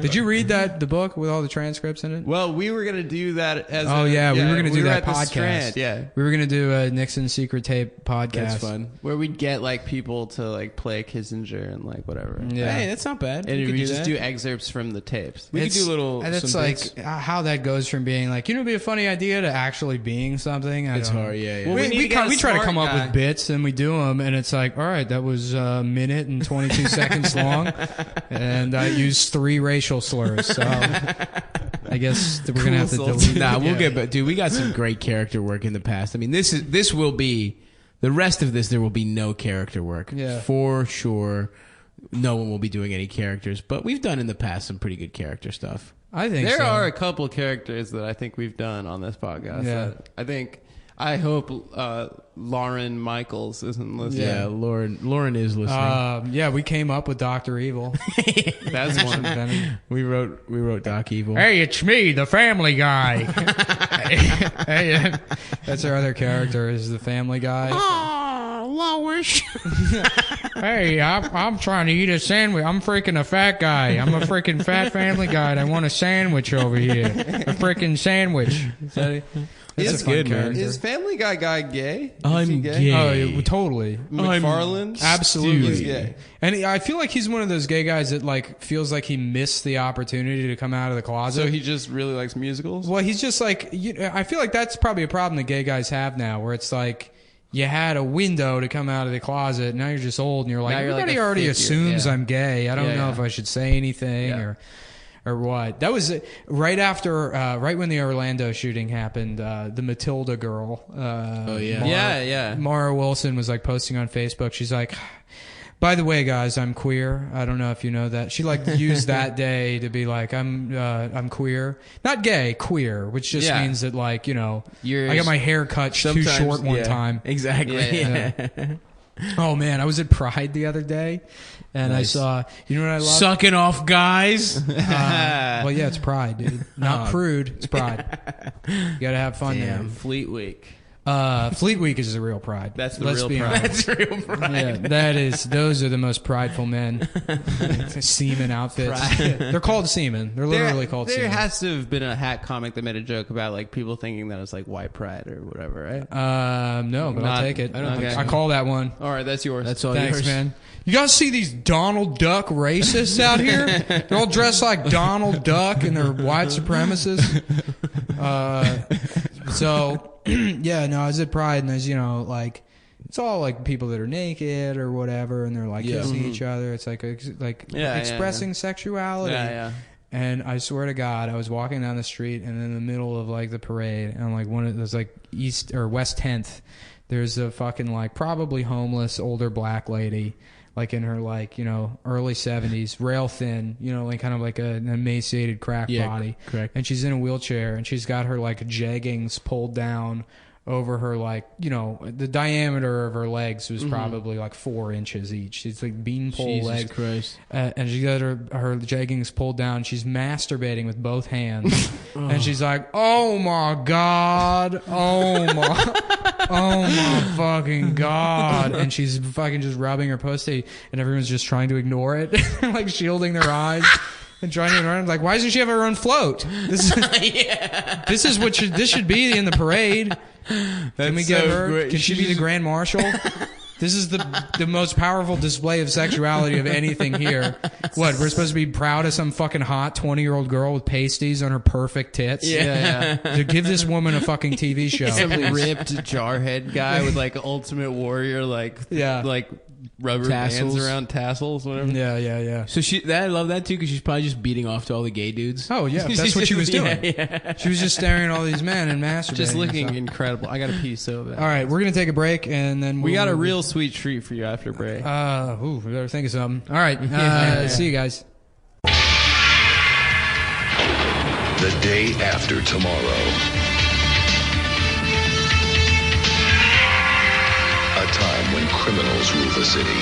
S4: Did you read the book with all the transcripts in it?
S3: Well, we were going to do that as
S4: Oh, yeah, we were gonna do that
S3: at the
S4: podcast.
S3: Strand, yeah.
S4: We were gonna do a Nixon secret tape podcast.
S5: That's fun.
S3: Where we'd get like people to like play Kissinger and like whatever.
S4: Yeah.
S5: Hey, that's not bad.
S3: And
S5: we
S3: we
S5: could do
S3: just
S5: that.
S3: do excerpts from the tapes.
S5: We could do little.
S4: And it's
S5: some
S4: like
S5: bits.
S4: how that goes from being like, it'd be a funny idea to actually being something.
S5: It's
S4: don't know.
S5: hard. Yeah, yeah.
S3: Well, we need to get a
S4: we try to
S3: smart
S4: come up
S3: guy.
S4: with bits and we do them, and it's like, all right, that was a minute and 22 seconds long, and I used 3 racial slurs. So I guess that we're gonna have to
S3: Cool
S4: delete.
S5: Nah, we'll
S4: yeah.
S5: get back. Dude, we got some great character work in the past. I mean, this will be the rest of this. There will be no character work.
S4: Yeah.
S5: For sure. No one will be doing any characters, but we've done in the past some pretty good character stuff.
S4: I think
S3: There
S4: so.
S3: are a couple characters that I think we've done on this podcast.
S4: Yeah.
S3: that I hope Lauren Michaels isn't listening.
S5: Yeah, Lauren is listening.
S4: Yeah, we came up with Dr. Evil.
S3: That's one.
S5: we wrote Doc Evil.
S4: Hey, it's me, the Family Guy. Hey, that's our other character, is the Family Guy.
S5: Oh, Lois.
S4: Hey, I'm trying to eat a sandwich. I'm freaking a fat guy. I'm a freaking fat Family Guy, and I want a sandwich over here. A freaking sandwich. That's
S3: Is
S4: a fun
S5: good, man.
S4: character.
S3: Is Family Guy gay?
S5: I'm
S3: Is he
S5: gay.
S4: Oh, yeah, totally.
S3: McFarlane?
S4: Absolutely.
S3: He's gay.
S4: And I feel like he's one of those gay guys that like feels like he missed the opportunity to come out of the closet.
S3: So he just really likes musicals?
S4: Well, he's just like, I feel like that's probably a problem that gay guys have now, where it's like, you had a window to come out of the closet, now you're just old, and you're like,
S3: Now you're like
S4: everybody
S3: a
S4: already
S3: 50,
S4: assumes
S3: yeah.
S4: I'm gay. I don't
S3: Yeah,
S4: know
S3: yeah.
S4: if I should say anything
S3: Yeah.
S4: or what. That was right after, right when the Orlando shooting happened, the Matilda girl.
S5: Oh, yeah.
S3: Yeah.
S4: Mara Wilson was like posting on Facebook. She's like, by the way, guys, I'm queer. I don't know if you know that. She like used that day to be like, I'm queer, not gay, queer, which just
S3: Yeah.
S4: means that like, I
S3: You're
S4: got my hair cut too short one
S5: yeah,
S4: time.
S5: Exactly.
S3: Yeah,
S5: Yeah.
S4: Oh man, I was at Pride the other day, and
S5: Nice.
S4: I saw. You know what I love?
S5: Sucking off guys.
S4: Well, yeah, it's Pride, dude. Not prude. It's Pride. You gotta have fun
S5: Damn.
S3: Fleet Week.
S4: there. Fleet Week is the real Pride.
S3: That's the
S4: Let's
S3: real
S4: be
S3: Pride.
S4: honest.
S5: That's real pride.
S4: Yeah, that is. Those are the most prideful men. Seaman outfits.
S3: Pride.
S4: They're called seamen. They're literally called
S3: There
S4: seamen.
S3: has to have been a hat comic that made a joke about like people thinking that it's like white pride or whatever, right?
S4: No, but I'll
S3: Not-
S4: take it.
S3: I don't think so.
S4: I call that one.
S3: All right, that's yours.
S5: That's all
S4: Thanks,
S5: yours.
S4: man. You guys see these Donald Duck racists out here? They're all dressed like Donald Duck and they're white supremacists. Yeah, no, I was at Pride and there's, like, it's all like people that are naked or whatever and they're like
S5: Yeah.
S4: kissing each other. It's like
S3: Yeah,
S4: expressing sexuality.
S3: yeah.
S4: And I swear to God, I was walking down the street, and in the middle of like the parade, and like one of those like East or West 10th, there's a fucking like probably homeless older black lady, like in her like early 70s, rail thin, like kind of like an emaciated crack
S5: Yeah,
S4: body,
S5: correct.
S4: and she's in a wheelchair, and she's got her like jeggings pulled down over her like the diameter of her legs was probably like 4 inches each. It's like beanpole
S5: Jesus
S4: legs.
S5: Christ.
S4: And she got her jeggings pulled down. She's masturbating with both hands, and she's like, "Oh my god! Oh my fucking god!" And she's fucking just rubbing her pussy, and everyone's just trying to ignore it, like shielding their eyes. And trying to run, like, why doesn't she have her own float? This is what this should be in the parade. Can we get her?
S5: Great.
S4: Can she be the grand marshal? This is the most powerful display of sexuality of anything here. What, we're supposed to be proud of some fucking hot 20-year-old girl with pasties on her perfect tits?
S3: Yeah.
S4: To give this woman a fucking TV show.
S3: Some ripped jarhead guy with like Ultimate Warrior, like rubber
S5: Tassels.
S3: bands around tassels, whatever.
S4: Yeah.
S5: So I love that too because she's probably just beating off to all the gay dudes.
S4: Oh, yeah. That's what she was doing.
S5: Yeah.
S4: She was just staring at all these men and masturbating.
S3: Just looking
S4: and stuff.
S3: incredible. I got a pee so bad.
S4: All right, we're going to take a break, and then
S3: We got a real sweet treat for you after break.
S4: we better think of something. All right, see you guys.
S6: The day after tomorrow. A time when criminals rule the city.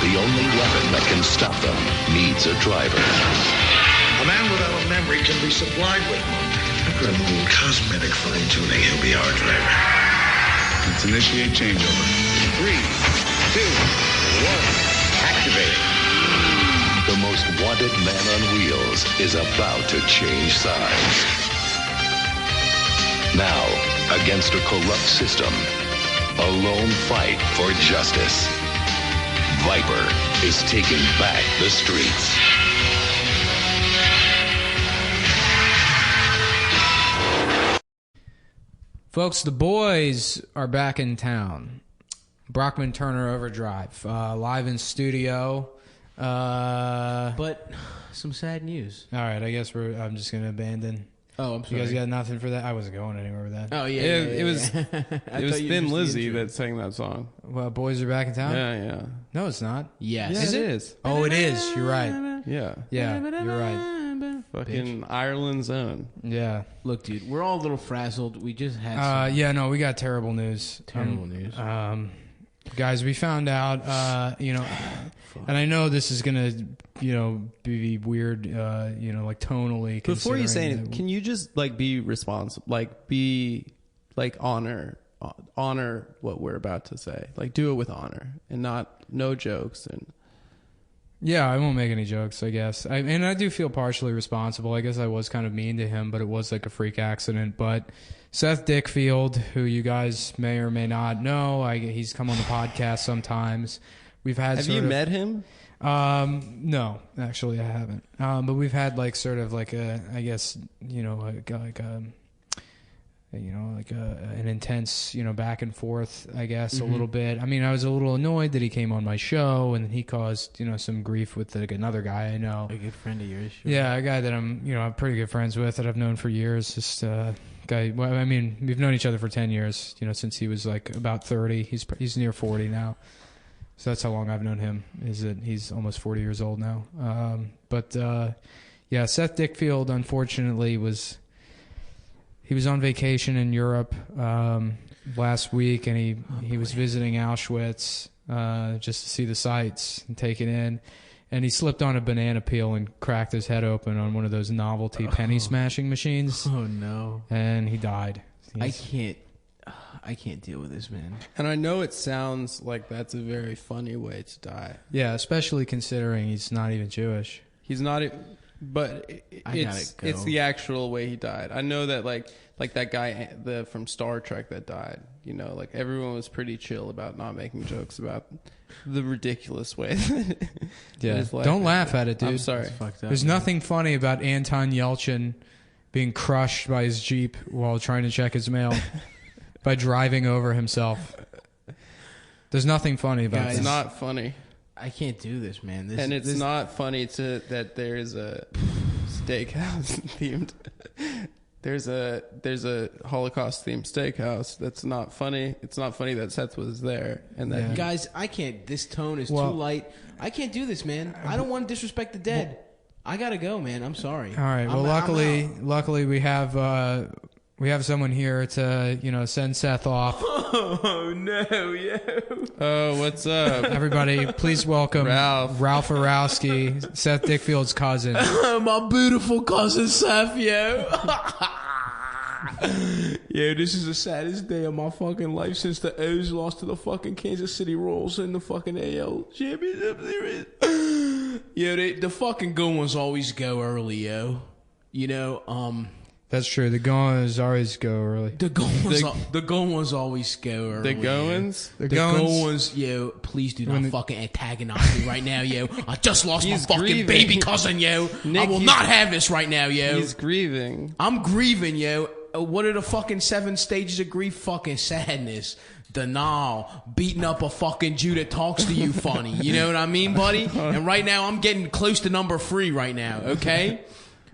S6: The only weapon that can stop them needs a driver.
S7: A man without a memory can be supplied with one. After a little cosmetic fine-tuning, he'll be our driver.
S8: Let's initiate changeover.
S7: 3, 2, 1, activate.
S6: The most wanted man on wheels is about to change sides. Now, against a corrupt system, a lone fight for justice. Viper is taking back the streets.
S4: Folks, the boys are back in town. Brockman Turner Overdrive, live in studio.
S5: But some sad news.
S4: All right, I guess I'm just going to abandon.
S5: Oh, I'm
S4: You
S5: sorry.
S4: guys got nothing for that? I wasn't going anywhere with that.
S5: Oh yeah,
S3: It was
S5: I
S3: it was
S5: thought you
S3: Thin
S5: just
S3: Lizzy
S5: intro.
S3: that sang that song.
S4: Well, boys are back in town?
S3: Yeah.
S4: No, it's not.
S5: Yes.
S3: Yeah,
S4: Is
S3: it
S4: it?
S3: is.
S4: Oh, it is. You're right.
S3: Yeah.
S4: Yeah, you're right.
S3: Fucking Ireland's own.
S4: Yeah.
S5: Look, dude, we're all a little frazzled. We just had some
S4: Yeah, no, we got terrible news.
S5: terrible news.
S4: Guys, we found out, and I know this is going to, be weird, like tonally.
S3: Before you say
S4: considering
S3: anything, can you just like be responsible, like be like honor what we're about to say, like do it with honor and no jokes and.
S4: Yeah, I won't make any jokes, I guess. And I do feel partially responsible. I guess I was kind of mean to him, but it was like a freak accident. But Seth Dickfield, who you guys may or may not know, he's come on the podcast sometimes. We've had.
S3: Have you met him?
S4: No, actually, I haven't. But we've had like sort of like a, I guess, an intense, back and forth, I guess, a little bit. I mean, I was a little annoyed that he came on my show and he caused, some grief with like another guy I know.
S5: a good friend of yours. Sure.
S4: Yeah, a guy that I'm pretty good friends with that I've known for years. Just guy. Well, I mean, we've known each other for 10 years. Since he was like about 30. He's near 40 now. So that's how long I've known him. Is that he's almost 40 years old now. Yeah, Seth Dickfield unfortunately was on vacation in Europe last week, and he was visiting Auschwitz just to see the sights and take it in. And he slipped on a banana peel and cracked his head open on one of those novelty penny smashing machines.
S5: Oh no!
S4: And he died.
S5: I can't deal with this, man.
S3: And I know it sounds like that's a very funny way to die.
S4: Yeah, especially considering he's not even Jewish.
S3: He's not, but it's the actual way he died. I know that like that guy from Star Trek that died. Like everyone was pretty chill about not making jokes about the ridiculous way.
S4: Yeah, don't laugh at it, dude.
S3: I'm sorry.
S5: Fucked up,
S4: There's
S5: man.
S4: nothing funny about Anton Yelchin being crushed by his Jeep while trying to check his mail by driving over himself. There's nothing funny about
S5: Guys,
S3: It's
S4: this.
S3: not funny.
S5: I can't do this, man.
S3: It's not funny that there's a steakhouse themed. There's a Holocaust themed steakhouse. That's not funny. It's not funny that Seth was there and that.
S4: Yeah.
S5: Guys, I can't. This tone is
S4: Well-
S5: too light. I can't do this, man. I don't want to disrespect the dead. I gotta go, man. I'm sorry.
S4: All right. Well, luckily we have someone here to send Seth off.
S5: Oh no, yeah.
S3: Oh, what's up?
S4: Everybody, please welcome
S3: Ralph
S4: Arowski, Seth Dickfield's cousin.
S5: My beautiful cousin Seth, yo. Yo, this is the saddest day of my fucking life since the O's lost to the fucking Kansas City Royals in the fucking AL Championship Series. Yo, the fucking good ones always go early, yo. You know,
S4: That's true. The goings always go early.
S5: the good ones always go early.
S3: The goings?
S5: The good ones, yo, please do not fucking antagonize me right now, yo. I just lost my fucking
S3: grieving.
S5: baby cousin, yo.
S3: Nick,
S5: I will not have this right now, yo.
S3: He's grieving.
S5: I'm grieving, yo. What are the fucking 7 stages of grief? Fucking sadness, denial, beating up a fucking Jew that talks to you funny. You know what I mean, buddy? And right now, I'm getting close to number 3 right now, okay?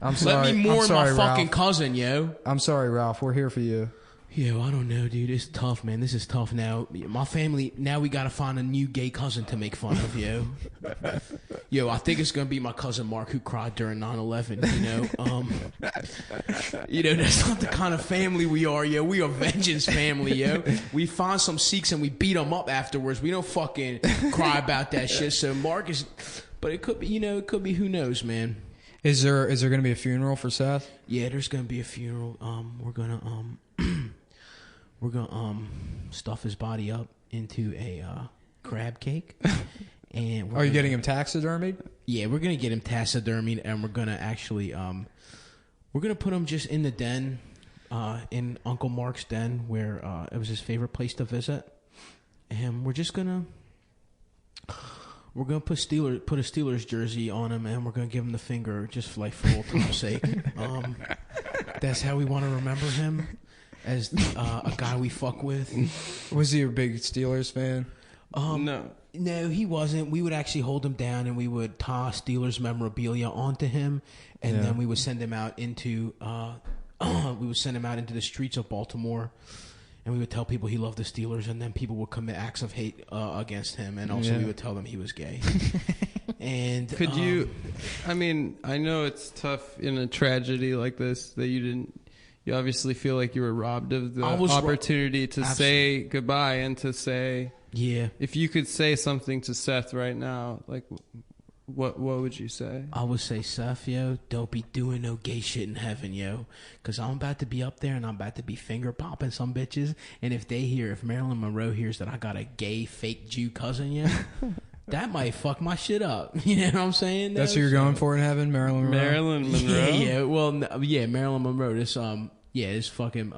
S4: I'm sorry.
S5: Let me mourn my
S4: Ralph.
S5: fucking cousin, yo.
S4: I'm sorry, Ralph. We're here for you.
S5: Yo, I don't know, dude. It's tough, man. This is tough now. My family, now we gotta find a new gay cousin to make fun of, yo. Yo, I think it's gonna be my cousin Mark who cried during 9/11, you know? You know, that's not the kind of family we are, yo. We are vengeance family, yo. We find some Sikhs and we beat them up afterwards. We don't fucking cry about that shit. So Mark is, but it could be, you know, it could be, who knows, man.
S4: Is there going to be a funeral for Seth?
S5: Yeah, there's gonna be a funeral. We're gonna stuff his body up into a crab cake. And
S4: Are you getting him taxidermied?
S5: Yeah, we're gonna get him taxidermied, and we're gonna actually we're gonna put him just in the den, in Uncle Mark's den, where it was his favorite place to visit, and we're just gonna. We're gonna put a Steelers jersey on him, and we're gonna give him the finger, just for old time's sake. That's how we want to remember him, as a guy we fuck with.
S4: Was he a big Steelers fan?
S3: No,
S5: he wasn't. We would actually hold him down, and we would tie Steelers memorabilia onto him, and then we would send him out into the streets of Baltimore. And we would tell people he loved the Steelers, and then people would commit acts of hate against him, and also we would tell them he was gay. And
S3: could you? I mean, I know it's tough in a tragedy like this that you didn't. You obviously feel like you were robbed of the opportunity to say goodbye and to say,
S5: yeah.
S3: If you could say something to Seth right now, like, what would you say?
S5: I would say, Seth, yo, don't be doing no gay shit in heaven, yo. Because I'm about to be up there and I'm about to be finger popping some bitches. And if Marilyn Monroe hears that I got a gay fake Jew cousin, yo, that might fuck my shit up. You know what I'm saying?
S4: That's who you're going for in heaven, Marilyn Monroe?
S3: Marilyn Monroe?
S5: Yeah, well, Marilyn Monroe. This fucking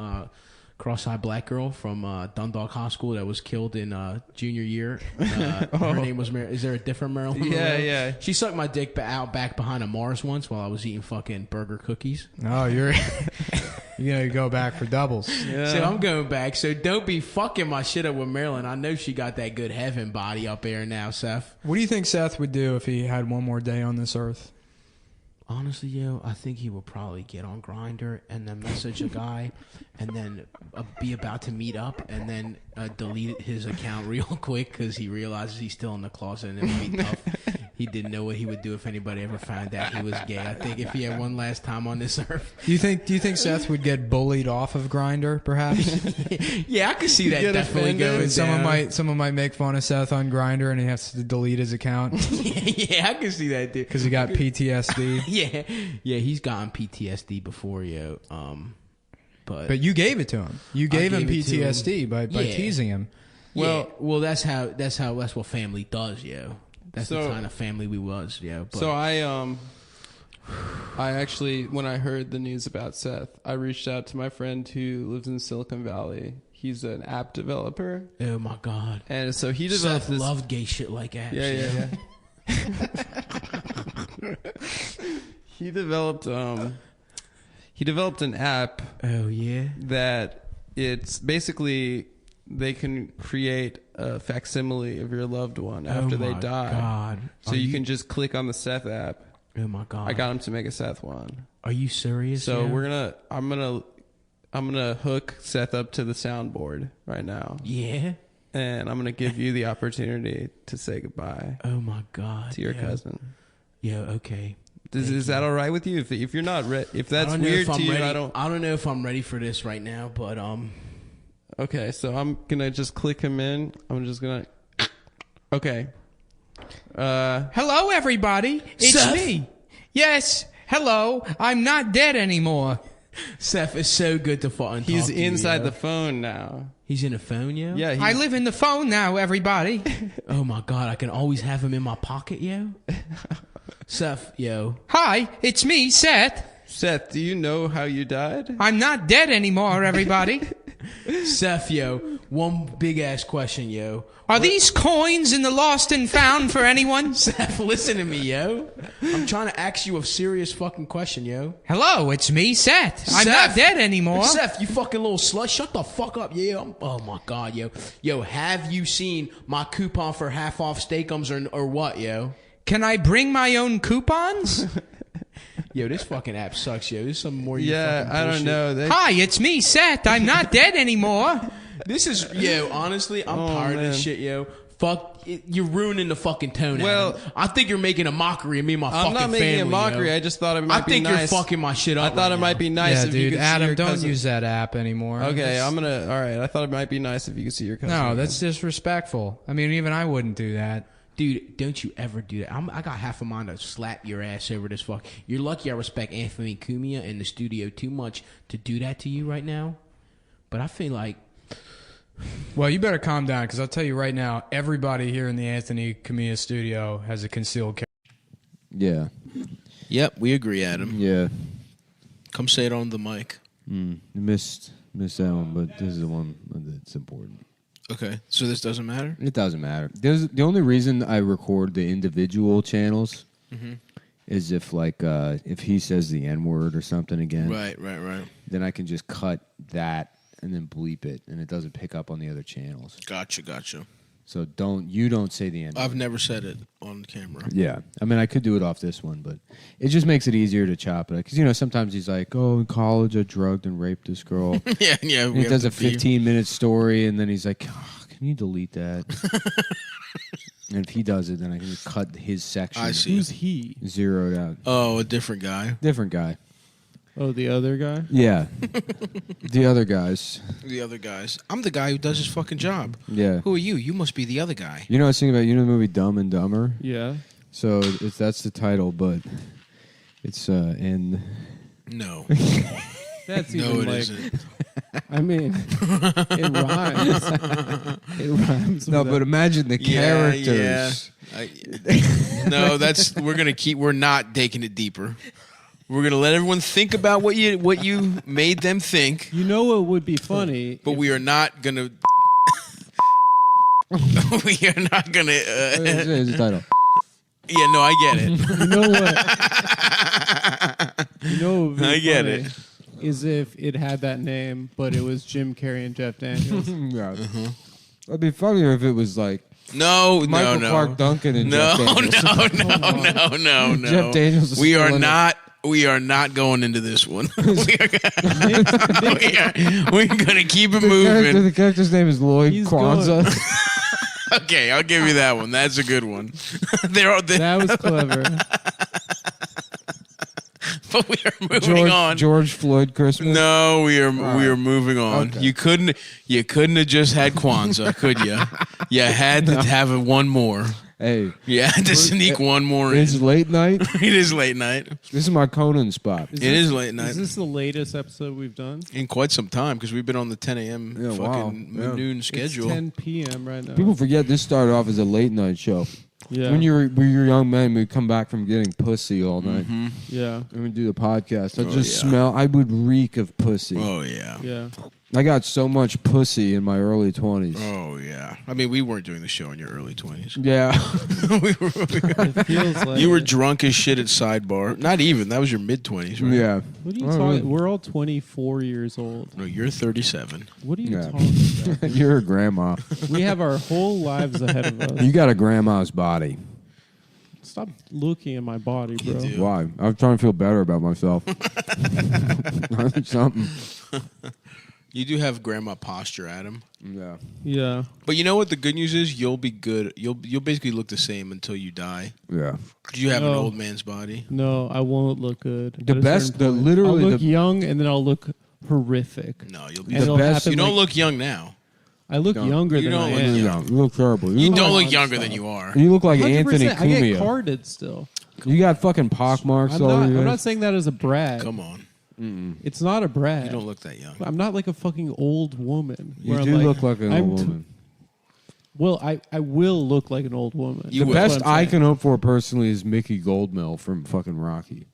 S5: cross-eyed black girl from Dundalk High School that was killed in junior year. Her name was Is there a different Marilyn Monroe?
S3: Yeah.
S5: She sucked my dick out back behind a Mars once while I was eating fucking burger cookies.
S4: Oh, you're gonna go back for doubles.
S3: Yeah.
S5: So I'm going back. So don't be fucking my shit up with Marilyn. I know she got that good heaven body up there now, Seth.
S4: What do you think Seth would do if he had one more day on this earth?
S5: Honestly, yo, I think he will probably get on Grindr and then message a guy and then be about to meet up and then delete his account real quick because he realizes he's still in the closet and it would be tough. He didn't know what he would do if anybody ever found out he was gay. I think if he had one last time on this earth.
S4: Do you think Seth would get bullied off of Grindr, perhaps?
S5: Yeah, I could see that definitely going down.
S4: Someone might make fun of Seth on Grindr and he has to delete his account.
S5: Yeah, I can see that, dude.
S4: Because he got PTSD.
S5: Yeah, he's gotten PTSD before, yo. But
S4: you gave it to him. You gave him PTSD by teasing him.
S5: Well, that's what family does, yo. That's the kind of family we was, yo. But.
S3: So I actually, when I heard the news about Seth, I reached out to my friend who lives in Silicon Valley. He's an app developer.
S5: Oh my god!
S3: And so he developed
S5: Seth loved gay shit like apps.
S3: Yeah. He developed an app.
S5: Oh yeah.
S3: That it's basically they can create a facsimile of your loved one after they die.
S5: God.
S3: So you can just click on the Seth app.
S5: Oh my god.
S3: I got him to make a Seth one.
S5: Are you serious?
S3: So I'm gonna hook Seth up to the soundboard right now.
S5: Yeah.
S3: And I'm gonna give you the opportunity to say goodbye.
S5: Oh my god.
S3: To your cousin.
S5: Yeah. Okay.
S3: Is that all right with you? If you're not ready, if that's weird to you, I don't
S5: know if I'm ready for this right now, but
S3: Okay, so I'm gonna just click him in. I'm just gonna. Okay.
S4: Hello, everybody. It's
S5: Seth?
S4: me. Yes. Hello. I'm not dead anymore.
S5: Seth, it's so good to talk to you.
S3: He's inside the phone now.
S5: He's in a phone, yo?
S3: Yeah.
S4: I live in the phone now, everybody.
S5: Oh my god, I can always have him in my pocket, yo. Seth, yo.
S4: Hi, it's me, Seth.
S3: Seth, do you know how you died?
S4: I'm not dead anymore, everybody.
S5: Seth, yo. One big ass question, yo.
S4: Are these coins in the lost and found for anyone?
S5: Seth, listen to me, yo. I'm trying to ask you a serious fucking question, yo.
S4: Hello, it's me, Seth. I'm not dead anymore.
S5: Seth, you fucking little slut. Shut the fuck up, yeah. Oh my god, yo. Yo, have you seen my coupon for half off steakums or what, yo?
S4: Can I bring my own coupons?
S5: Yo, this fucking app sucks, yo. This is some more.
S3: Yeah, I don't know.
S4: Hi, it's me, Seth. I'm not dead anymore.
S5: This is, yo, honestly, I'm tired of this shit, yo. Fuck, you're ruining the fucking tone.
S3: Well,
S5: Adam. I think you're making a mockery of me and my fucking family.
S3: I'm not making a mockery.
S5: Yo.
S3: I just thought it might be nice.
S5: I think you're fucking my shit up.
S3: I thought it might be nice if you could
S4: Adam,
S3: see your
S4: don't
S3: cousin.
S4: use that app anymore.
S3: Okay, all right. I thought it might be nice if you could see your cousin.
S4: No,
S3: again.
S4: that's disrespectful. I mean, even I wouldn't do that.
S5: Dude, don't you ever do that. I got half a mind to slap your ass over this fuck. You're lucky I respect Anthony Cumia in the studio too much to do that to you right now. But I feel like...
S4: Well, you better calm down, because I'll tell you right now, everybody here in the Anthony Cumia studio has a concealed carry.
S1: Yeah.
S2: Yep, we agree, Adam.
S1: Yeah.
S2: Come say it on the mic.
S1: You missed that one, but this is the one that's important.
S2: Okay, so this doesn't matter?
S1: It doesn't matter. The only reason I record the individual channels is if he says the N-word or something again.
S2: Right.
S1: Then I can just cut that and then bleep it, and it doesn't pick up on the other channels.
S2: Gotcha.
S1: So don't say the N-word.
S2: I've never said it on camera.
S1: Yeah. I mean, I could do it off this one, but it just makes it easier to chop it. Because, sometimes he's like, oh, in college I drugged and raped this girl.
S2: yeah.
S1: And he does a 15-minute story, and then he's like, oh, can you delete that? And if he does it, then I can just cut his section.
S2: I see.
S9: Who's he?
S1: Zeroed out.
S2: Oh, a different guy.
S1: Different guy.
S9: Oh, the other guy?
S1: Yeah. The other guys.
S2: The other guys. I'm the guy who does his fucking job.
S1: Yeah.
S2: Who are you? You must be the other guy.
S1: I was thinking about, the movie Dumb and Dumber?
S9: Yeah.
S1: So that's the title, but it's N.
S2: No.
S9: That's
S2: No,
S9: even
S2: it
S9: like...
S2: isn't.
S9: I mean, it rhymes. It rhymes.
S1: No, but imagine the characters.
S2: No, we're not taking it deeper. We're gonna let everyone think about what you made them think.
S9: You know what would be funny?
S2: But we are not gonna. We are not gonna.
S1: It's the title.
S2: Yeah, no, I get it.
S9: You know what? What would be
S2: I get
S9: funny
S2: it.
S9: Is if it had that name, but it was Jim Carrey and Jeff Daniels.
S1: Yeah. It'd be funnier if it was like
S2: No,
S1: Michael
S2: no.
S1: Clark Duncan and Jeff Daniels.
S2: No.
S1: Jeff Daniels is
S2: We
S1: still
S2: are
S1: in
S2: not. We are not going into this one. We're gonna keep it moving.
S1: The character's name is Lloyd Kwanzaa.
S2: Okay, I'll give you that one. That's a good one.
S9: That was clever.
S2: But we are moving on.
S1: George Floyd Christmas.
S2: No, we are moving on.
S1: Okay.
S2: You couldn't have just had Kwanzaa, could you? You had to have one more.
S1: Hey,
S2: You had to sneak one more in.
S1: it's late night.
S2: It is late night.
S1: This is my Conan spot.
S2: It is late night.
S9: Is this the latest episode we've done?
S2: In quite some time, because we've been on the 10 a.m.
S1: Yeah,
S2: fucking
S1: wow. Yeah.
S2: noon schedule.
S9: It's 10 p.m. right now.
S1: People forget this started off as a late night show.
S9: Yeah.
S1: When we were young men, we'd come back from getting pussy all night.
S9: Yeah.
S1: And we'd do the podcast.
S2: Oh,
S1: I would reek of pussy.
S2: Oh, yeah.
S9: Yeah.
S1: I got so much pussy in my early 20s.
S2: Oh, yeah. I mean, we weren't doing the show in your early 20s.
S1: Yeah.
S9: It feels like
S2: You were
S9: it.
S2: drunk as shit at Sidebar. Not even. That was your mid-20s, right?
S1: Yeah.
S9: What are you
S1: Oh,
S9: talking?
S1: really?
S9: We're all 24 years old.
S2: No, you're 37.
S9: What are you
S1: Yeah.
S9: talking about?
S1: You're a grandma.
S9: We have our whole lives ahead of us.
S1: You got a grandma's body.
S9: Stop looking at my body, bro.
S2: You do.
S1: Why? I'm trying to feel better about myself. Something.
S2: You do have grandma posture, Adam.
S1: Yeah.
S9: Yeah.
S2: But you know what the good news is? You'll be good. You'll basically look the same until you die.
S1: Yeah.
S2: You have an
S9: No.
S2: old man's body.
S9: No, I won't look good.
S1: The
S9: At a
S1: best-
S9: certain point.
S1: literally
S9: I'll look
S1: the-
S9: young, and then I'll look horrific.
S2: No, you'll be.
S9: And
S1: The
S9: it'll
S1: best-
S9: happen
S2: You don't
S9: like-
S2: look young now.
S9: I look
S1: Don't.
S9: younger
S2: You
S9: than
S2: don't
S9: I
S2: look
S9: am.
S2: young.
S1: You look terrible.
S2: You
S1: look
S2: don't
S1: like,
S2: look younger than you are.
S1: You look like Anthony
S9: 100%. I get
S1: Cumia.
S9: carded still.
S1: You got fucking pockmarks all over you.
S9: I'm not saying that as a brag.
S2: Come on.
S9: It's not a brag.
S2: You don't look that young.
S9: I'm not like a fucking old woman.
S1: You
S9: where
S1: do
S9: I'm like,
S1: look like an
S9: I'm
S1: old woman.
S9: Well, I will look like an old woman.
S2: You
S1: The
S2: will.
S1: best
S9: That's what I'm
S1: I
S9: saying.
S1: can hope for personally is Mickey Goldmill from fucking Rocky.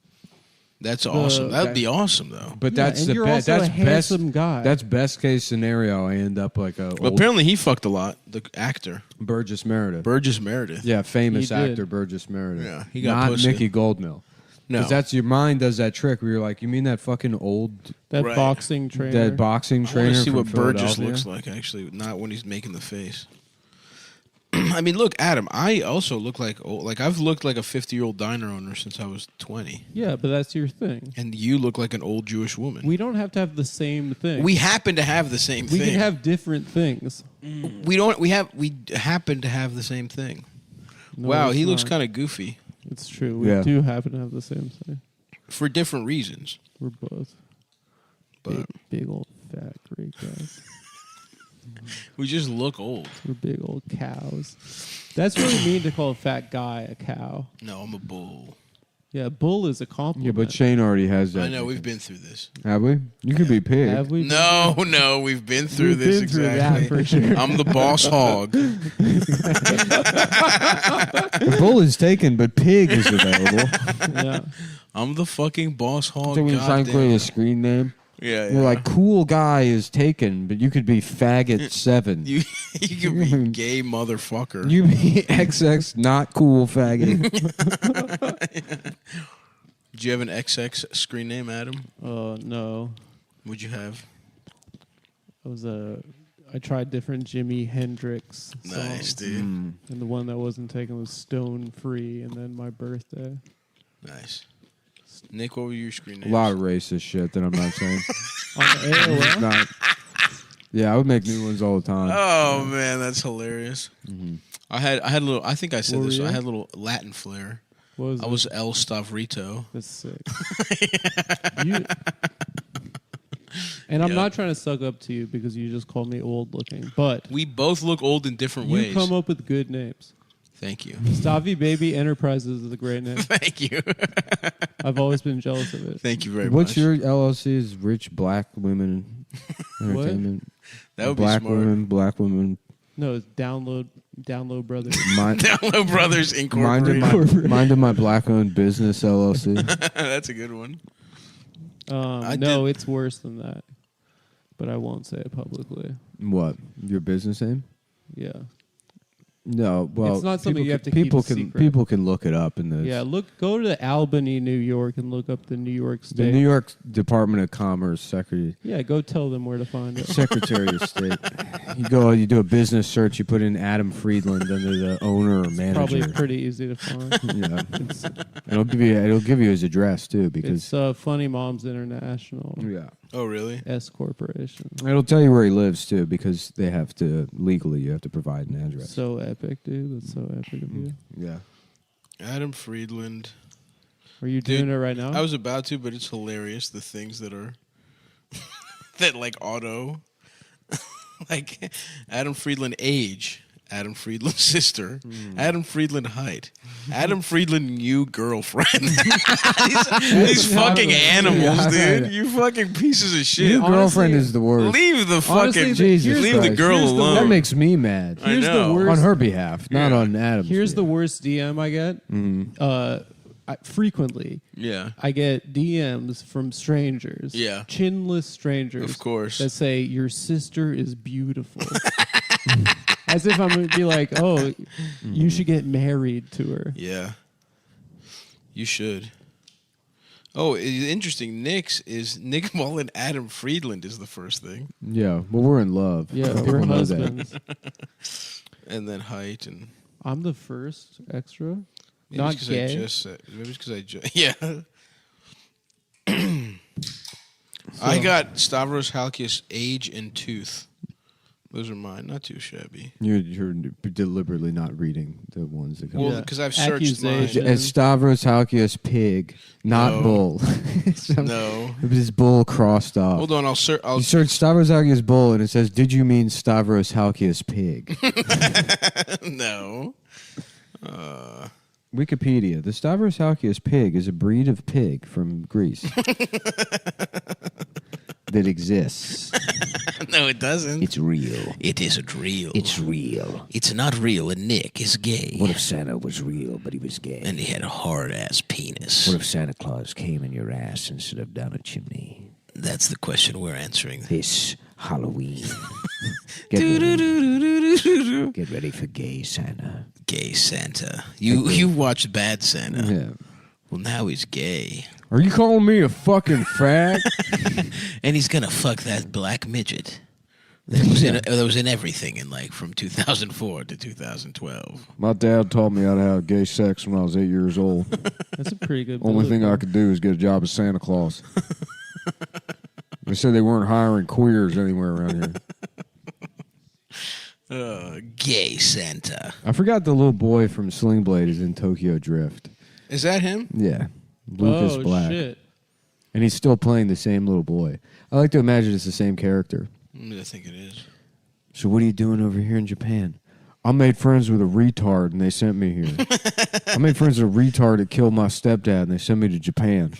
S2: That's awesome. That would be awesome, though.
S1: But
S9: Yeah,
S1: that's
S9: and
S1: the
S9: you're
S1: best.
S9: also
S1: That's
S9: a handsome
S1: best
S9: guy.
S1: That's best case scenario. I end up like a
S2: Well,
S1: old
S2: apparently he fucked a lot. The actor
S1: Burgess Meredith.
S2: Burgess Meredith.
S1: Yeah, famous
S9: He did.
S1: actor Burgess Meredith.
S2: Yeah, he got
S1: not
S2: pussy.
S1: Mickey Goldmill.
S2: No,
S1: Because that's your mind does that trick where you're like, you mean that fucking old
S9: that
S2: Right.
S9: boxing trainer.
S1: that boxing
S2: I
S1: trainer
S2: want to see
S1: from
S2: what Burgess
S1: Philadelphia?
S2: looks like. Actually, not when he's making the face. I mean, look, Adam. I also look like old. Like I've looked like a 50-year-old diner owner since I was 20,
S9: Yeah, but that's your thing.
S2: and you look like an old Jewish woman.
S9: We don't have to have the same thing.
S2: We happen to have the same
S9: we
S2: thing.
S9: can have different things.
S2: We don't. We happen to have the same thing.
S9: No,
S2: Wow,
S9: it's
S2: he looks
S9: not.
S2: kind of goofy
S9: It's true. We
S1: Yeah.
S9: do happen to have the same thing.
S2: for different reasons.
S9: We're both
S2: But
S9: big old fat great guys.
S2: we just look old.
S9: We're big old cows. That's really mean to call a fat guy a cow.
S2: No, I'm a bull.
S9: Yeah, bull is a
S1: Yeah,
S9: compliment.
S1: but Shane already has that.
S2: I know we've been through this.
S1: Have we? You could be pig.
S9: Have we?
S2: No, we've been through
S9: We've
S2: this
S9: been through
S2: exactly.
S9: that for sure.
S2: I'm the boss hog.
S1: The bull is taken, but pig is available.
S9: Yeah.
S2: I'm the fucking boss hog.
S1: So when you try and create a screen name,
S2: Yeah,
S1: you're like, cool guy is taken, but you could be faggot 7.
S2: you could be gay motherfucker.
S1: You be XX not cool faggot.
S2: Did you have an XX screen name, Adam?
S9: No.
S2: What'd you have?
S9: I tried different Jimi Hendrix songs.
S2: Nice, dude.
S9: And the one that wasn't taken was Stone Free, and then my birthday.
S2: Nice. Nick, what were your screen
S1: A
S2: names?
S1: lot of racist shit that I'm not saying.
S9: On AOL?
S1: Not- yeah, I would make new ones all the time.
S2: Oh man, that's hilarious. I had a little. I think I said
S9: What
S2: this.
S9: were
S2: I
S9: you?
S2: had a little Latin flair.
S9: What was
S2: I
S9: it?
S2: was El Stavrito.
S9: That's sick. And I'm
S2: Yeah.
S9: not trying to suck up to you because you just call me old looking, but
S2: We both look old in different
S9: you
S2: ways.
S9: come up with good names.
S2: Thank you.
S9: Stavi Baby Enterprises is a great name.
S2: Thank you.
S9: I've always been jealous of it.
S2: Thank you very
S1: What's
S2: much.
S1: your LLC's Rich Black Women Entertainment?
S2: That would
S1: Black
S2: be smart.
S1: Black women.
S9: No, it's Download Brothers.
S1: Mind,
S2: Download Brothers Incorporated.
S1: mind of my black-owned business LLC.
S2: That's a good one. I
S9: No,
S2: did-
S9: it's worse than that. But I won't say it publicly.
S1: What? Your business name?
S9: Yeah.
S1: No, well,
S9: It's not something
S1: people
S9: you have
S1: can-
S9: to keep
S1: people
S9: a
S1: can
S9: secret.
S1: people can look it up in the
S9: Yeah, go to Albany, New York, and look up the New York
S1: the
S9: State.
S1: New York Department of Commerce Secretary
S9: Yeah, go tell them where to find it.
S1: Secretary of State. You do a business search. You put in Adam Friedland under the owner or manager.
S9: Probably pretty easy to find.
S1: Yeah, it'll give you his address too because
S9: It's Funny Moms International
S1: yeah,
S2: Oh, really?
S9: S Corporation.
S1: it'll tell you where he lives too because they have to legally you have to provide an address.
S9: So epic, dude. That's so epic of you.
S1: Yeah.
S2: Adam Friedland.
S9: Are you
S2: Dude,
S9: doing it right now?
S2: I was about to, but it's hilarious the things that are that like auto, like Adam Friedland age, Adam Friedland's sister, Adam Friedland height, Adam Friedland new girlfriend. these fucking animals, dude. You fucking pieces of shit.
S1: Your girlfriend
S9: honestly,
S1: is the worst.
S2: Leave the
S9: honestly,
S2: fucking
S1: Jesus
S2: leave the
S1: Christ.
S2: girl
S9: Here's the
S2: alone.
S1: That makes me mad.
S2: I
S9: Here's
S2: know.
S9: the worst.
S1: On her behalf, not
S2: Yeah.
S1: on Adam's.
S9: Here's the
S1: behalf.
S9: worst DM I get. Frequently,
S2: Yeah.
S9: I get DMs from strangers.
S2: Yeah.
S9: Chinless strangers.
S2: Of course.
S9: That say, your sister is beautiful. As if I'm going to be like, oh, you should get married to her.
S2: Yeah. You should. Oh, it's interesting. Nick Mullen, Adam Friedland is the first thing.
S1: Yeah, well, we're in love.
S9: Yeah,
S1: People
S9: we're
S1: know that.
S9: husbands.
S2: And then height and
S9: I'm the first extra.
S2: maybe
S9: Not
S2: it's 'cause
S9: gay.
S2: I just said maybe it's because I just yeah. I got Stavros Halkias age and tooth. Those are mine. Not too shabby.
S1: You're deliberately not reading the ones that come.
S2: Well,
S9: Yeah.
S2: because I've searched mine.
S9: Accusation.
S1: It's Stavros Halkias pig, not
S2: No.
S1: bull.
S2: No.
S1: This bull crossed off.
S2: Hold on. I'll search.
S1: You search Stavros Halkias bull, and it says, "Did you mean Stavros Halkias pig?"
S2: No.
S1: Wikipedia: The Stavros Halkias pig is a breed of pig from Greece. that exists.
S5: No, it doesn't.
S1: It's real.
S5: It isn't real.
S1: It's real.
S5: It's not real, and Nick is gay.
S1: What if Santa was real, but he was gay?
S5: And he had a hard-ass penis.
S1: What if Santa Claus came in your ass instead of down a chimney?
S5: That's the question we're answering.
S1: This Halloween. Get ready for gay Santa.
S5: Gay Santa. You watched Bad Santa.
S1: Yeah.
S5: Well, now he's gay.
S1: Are you calling me a fucking fag?
S5: And he's gonna fuck that black midget. That was in everything in like from 2004 to 2012.
S1: My dad taught me how to have gay sex when I was 8 years old.
S9: That's a pretty good.
S1: Only thing I could do is get a job as Santa Claus. They said they weren't hiring queers anywhere around here.
S5: Gay Santa.
S1: I forgot the little boy from Sling Blade is in Tokyo Drift.
S2: Is that him?
S1: Yeah. Lucas Black.
S9: Shit.
S1: And he's still playing the same little boy. I like to imagine it's the same character.
S2: I think it is.
S1: So what are you doing over here in Japan? I made friends with a retard and they sent me here. I made friends with a retard that killed my stepdad and they sent me to Japan.